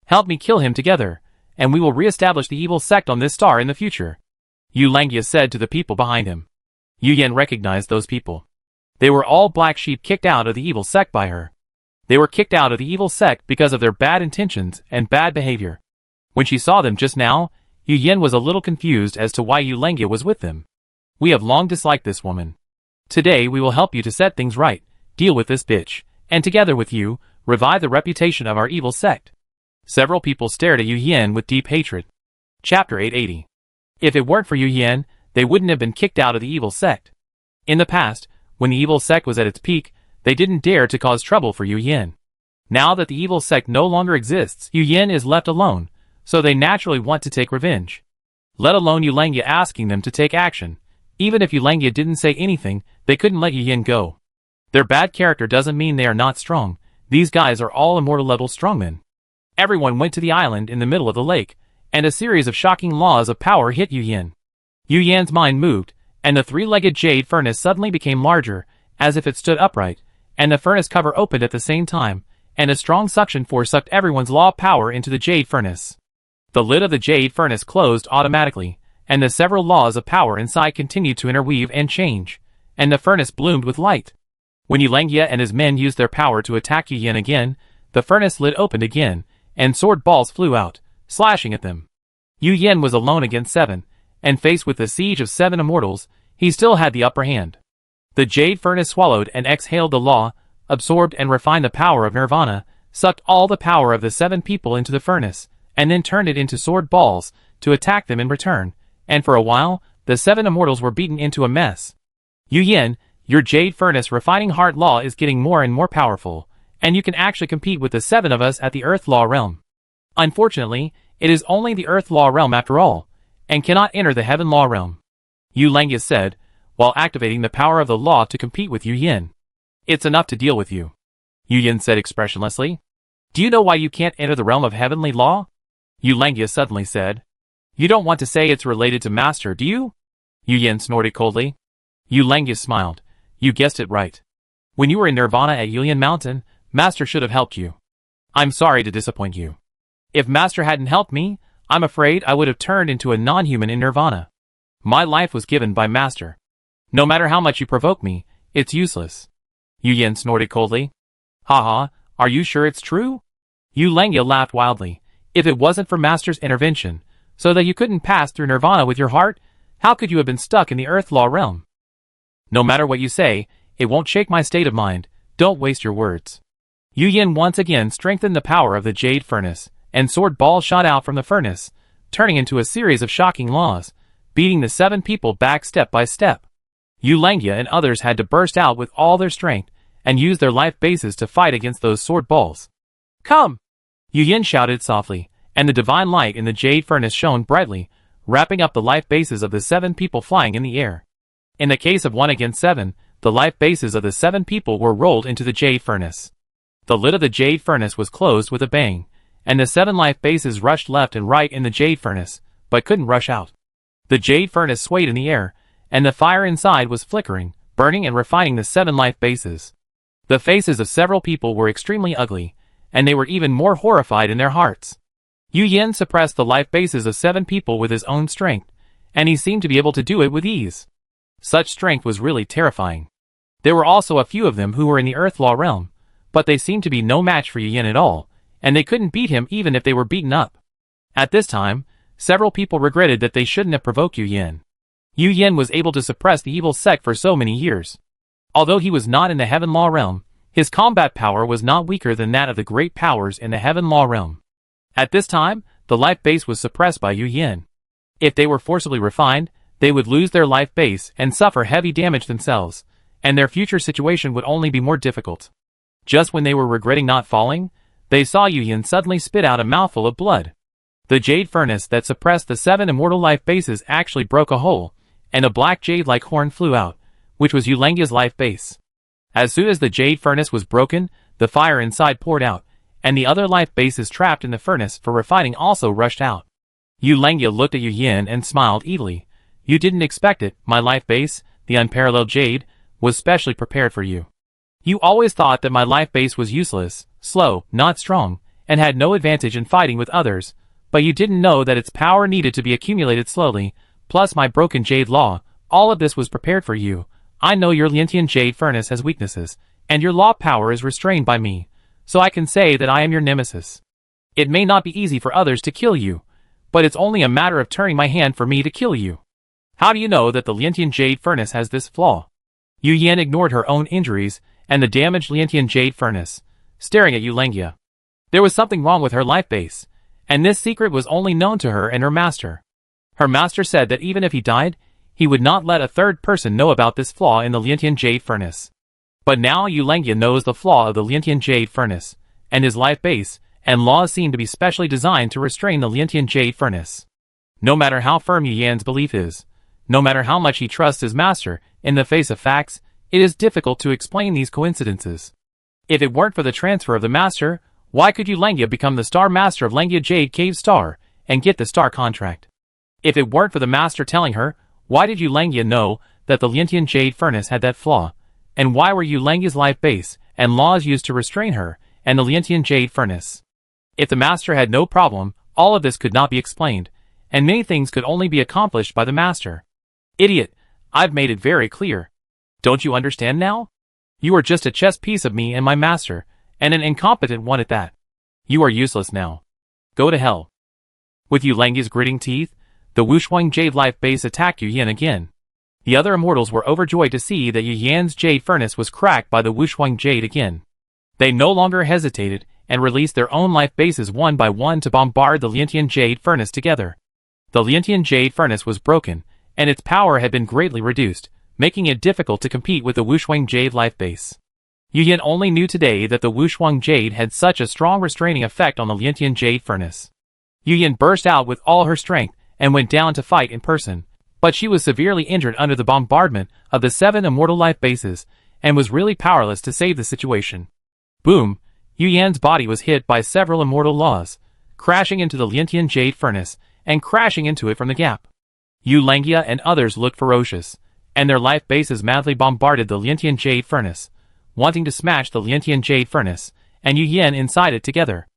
Help me kill him together, and we will re-establish the evil sect on this star in the future. Yu Langia said to the people behind him. Yu Yin recognized those people. They were all black sheep kicked out of the evil sect by her. They were kicked out of the evil sect because of their bad intentions and bad behavior. When she saw them just now, Yu Yin was a little confused as to why Yu Langia was with them. We have long disliked this woman. Today we will help you to set things right, deal with this bitch, and together with you, revive the reputation of our evil sect. Several people stared at Yu Yin with deep hatred. Chapter 880. If it weren't for Yu Yin, they wouldn't have been kicked out of the evil sect. In the past, when the evil sect was at its peak, they didn't dare to cause trouble for Yu Yin. Now that the evil sect no longer exists, Yu Yin is left alone, so they naturally want to take revenge. Let alone Yu Langia asking them to take action. Even if Yu Langia didn't say anything, they couldn't let Yu Yin go. Their bad character doesn't mean they are not strong. These guys are all immortal level strongmen. Everyone went to the island in the middle of the lake, and a series of shocking laws of power hit Yu Yin. Yu Yan's mind moved, and the three-legged jade furnace suddenly became larger, as if it stood upright, and the furnace cover opened at the same time, and a strong suction force sucked everyone's law power into the jade furnace. The lid of the jade furnace closed automatically, and the several laws of power inside continued to interweave and change, and the furnace bloomed with light. When Yu Langia and his men used their power to attack Yu Yin again, the furnace lid opened again, and sword balls flew out, slashing at them. Yu Yin was alone against 7, and faced with the siege of 7 immortals, he still had the upper hand. The jade furnace swallowed and exhaled the law, absorbed and refined the power of Nirvana, sucked all the power of the 7 people into the furnace, and then turned it into sword balls to attack them in return, and for a while, the 7 immortals were beaten into a mess. Yu Yin, your jade furnace refining heart law is getting more and more powerful, and you can actually compete with the 7 of us at the Earth Law realm. Unfortunately, it is only the Earth Law realm after all, and cannot enter the Heaven Law realm. Yu Langia said, while activating the power of the law to compete with Yu Yin. It's enough to deal with you. Yu Yin said expressionlessly. Do you know why you can't enter the realm of heavenly law? Yu Langia suddenly said. You don't want to say it's related to Master, do you? Yu Yin snorted coldly. Yu Langia smiled. You guessed it right. When you were in Nirvana at Yulian Mountain, Master should have helped you. I'm sorry to disappoint you. If Master hadn't helped me, I'm afraid I would have turned into a non-human in Nirvana. My life was given by Master. No matter how much you provoke me, it's useless. Yu Yin snorted coldly. Haha, are you sure it's true? Yu Langia laughed wildly. If it wasn't for Master's intervention, so that you couldn't pass through Nirvana with your heart, how could you have been stuck in the Earth Law realm? No matter what you say, it won't shake my state of mind. Don't waste your words. Yu Yin once again strengthened the power of the jade furnace, and sword balls shot out from the furnace, turning into a series of shocking laws, beating the 7 people back step by step. Yu Langia and others had to burst out with all their strength, and use their life bases to fight against those sword balls. Come! Yu Yin shouted softly, and the divine light in the jade furnace shone brightly, wrapping up the life bases of the 7 people flying in the air. In the case of 1 against 7, the life bases of the 7 people were rolled into the jade furnace. The lid of the jade furnace was closed with a bang, and the 7 life bases rushed left and right in the jade furnace, but couldn't rush out. The jade furnace swayed in the air, and the fire inside was flickering, burning and refining the 7 life bases. The faces of several people were extremely ugly, and they were even more horrified in their hearts. Yu Yin suppressed the life bases of 7 people with his own strength, and he seemed to be able to do it with ease. Such strength was really terrifying. There were also a few of them who were in the Earth Law realm, but they seemed to be no match for Yu Yin at all, and they couldn't beat him even if they were beaten up. At this time, several people regretted that they shouldn't have provoked Yu Yin. Yu Yin was able to suppress the evil sect for so many years. Although he was not in the Heaven Law realm, his combat power was not weaker than that of the great powers in the Heaven Law realm. At this time, the life base was suppressed by Yu Yin. If they were forcibly refined, they would lose their life base and suffer heavy damage themselves, and their future situation would only be more difficult. Just when they were regretting not falling, they saw Yu Yin suddenly spit out a mouthful of blood. The jade furnace that suppressed the 7 immortal life bases actually broke a hole, and a black jade-like horn flew out, which was Yulangia's life base. As soon as the jade furnace was broken, the fire inside poured out, and the other life bases trapped in the furnace for refining also rushed out. Yulangia looked at Yu Yan and smiled evilly. You didn't expect it, my life base, the unparalleled jade, was specially prepared for you. You always thought that my life base was useless, slow, not strong, and had no advantage in fighting with others, but you didn't know that its power needed to be accumulated slowly, plus my broken jade law, all of this was prepared for you. I know your Liantian jade furnace has weaknesses, and your law power is restrained by me, so I can say that I am your nemesis. It may not be easy for others to kill you, but it's only a matter of turning my hand for me to kill you. How do you know that the Liantian jade furnace has this flaw? Yu Yan ignored her own injuries and the damaged Liantian jade furnace, staring at Yulangia. There was something wrong with her life base, and this secret was only known to her and her master. Her master said that even if he died, he would not let a third person know about this flaw in the Liantian jade furnace. But now Yulangia knows the flaw of the Liantian jade furnace, and his life base, and laws seem to be specially designed to restrain the Liantian jade furnace. No matter how firm Yu Yan's belief is, no matter how much he trusts his master, in the face of facts, it is difficult to explain these coincidences. If it weren't for the transfer of the master, why could Yulangia become the star master of Langia Jade Cave Star, and get the star contract? If it weren't for the master telling her, why did Yulangia know that the Liantian jade furnace had that flaw? And why were Yulangia's life base, and laws used to restrain her, and the Liantian jade furnace? If the master had no problem, all of this could not be explained, and many things could only be accomplished by the master. Idiot, I've made it very clear. Don't you understand now? You are just a chess piece of me and my master, and an incompetent one at that. You are useless now. Go to hell. With Yulangia's gritting teeth, the Wushuang Jade life base attacked Yu Yan again. The other immortals were overjoyed to see that Yu Yan's jade furnace was cracked by the Wushuang Jade again. They no longer hesitated, and released their own life bases one by one to bombard the Liantian jade furnace together. The Liantian jade furnace was broken, and its power had been greatly reduced, making it difficult to compete with the Wushuang Jade life base. Yu Yan only knew today that the Wushuang Jade had such a strong restraining effect on the Liantian Jade furnace. Yu Yan burst out with all her strength and went down to fight in person, but she was severely injured under the bombardment of the 7 immortal life bases, and was really powerless to save the situation. Boom! Yu Yan's body was hit by several immortal laws, crashing into the Liantian Jade furnace, and crashing into it from the gap. Yulangia and others looked ferocious, and their life bases madly bombarded the Liantian Jade furnace, wanting to smash the Liantian Jade furnace, and Yu Yan inside it together.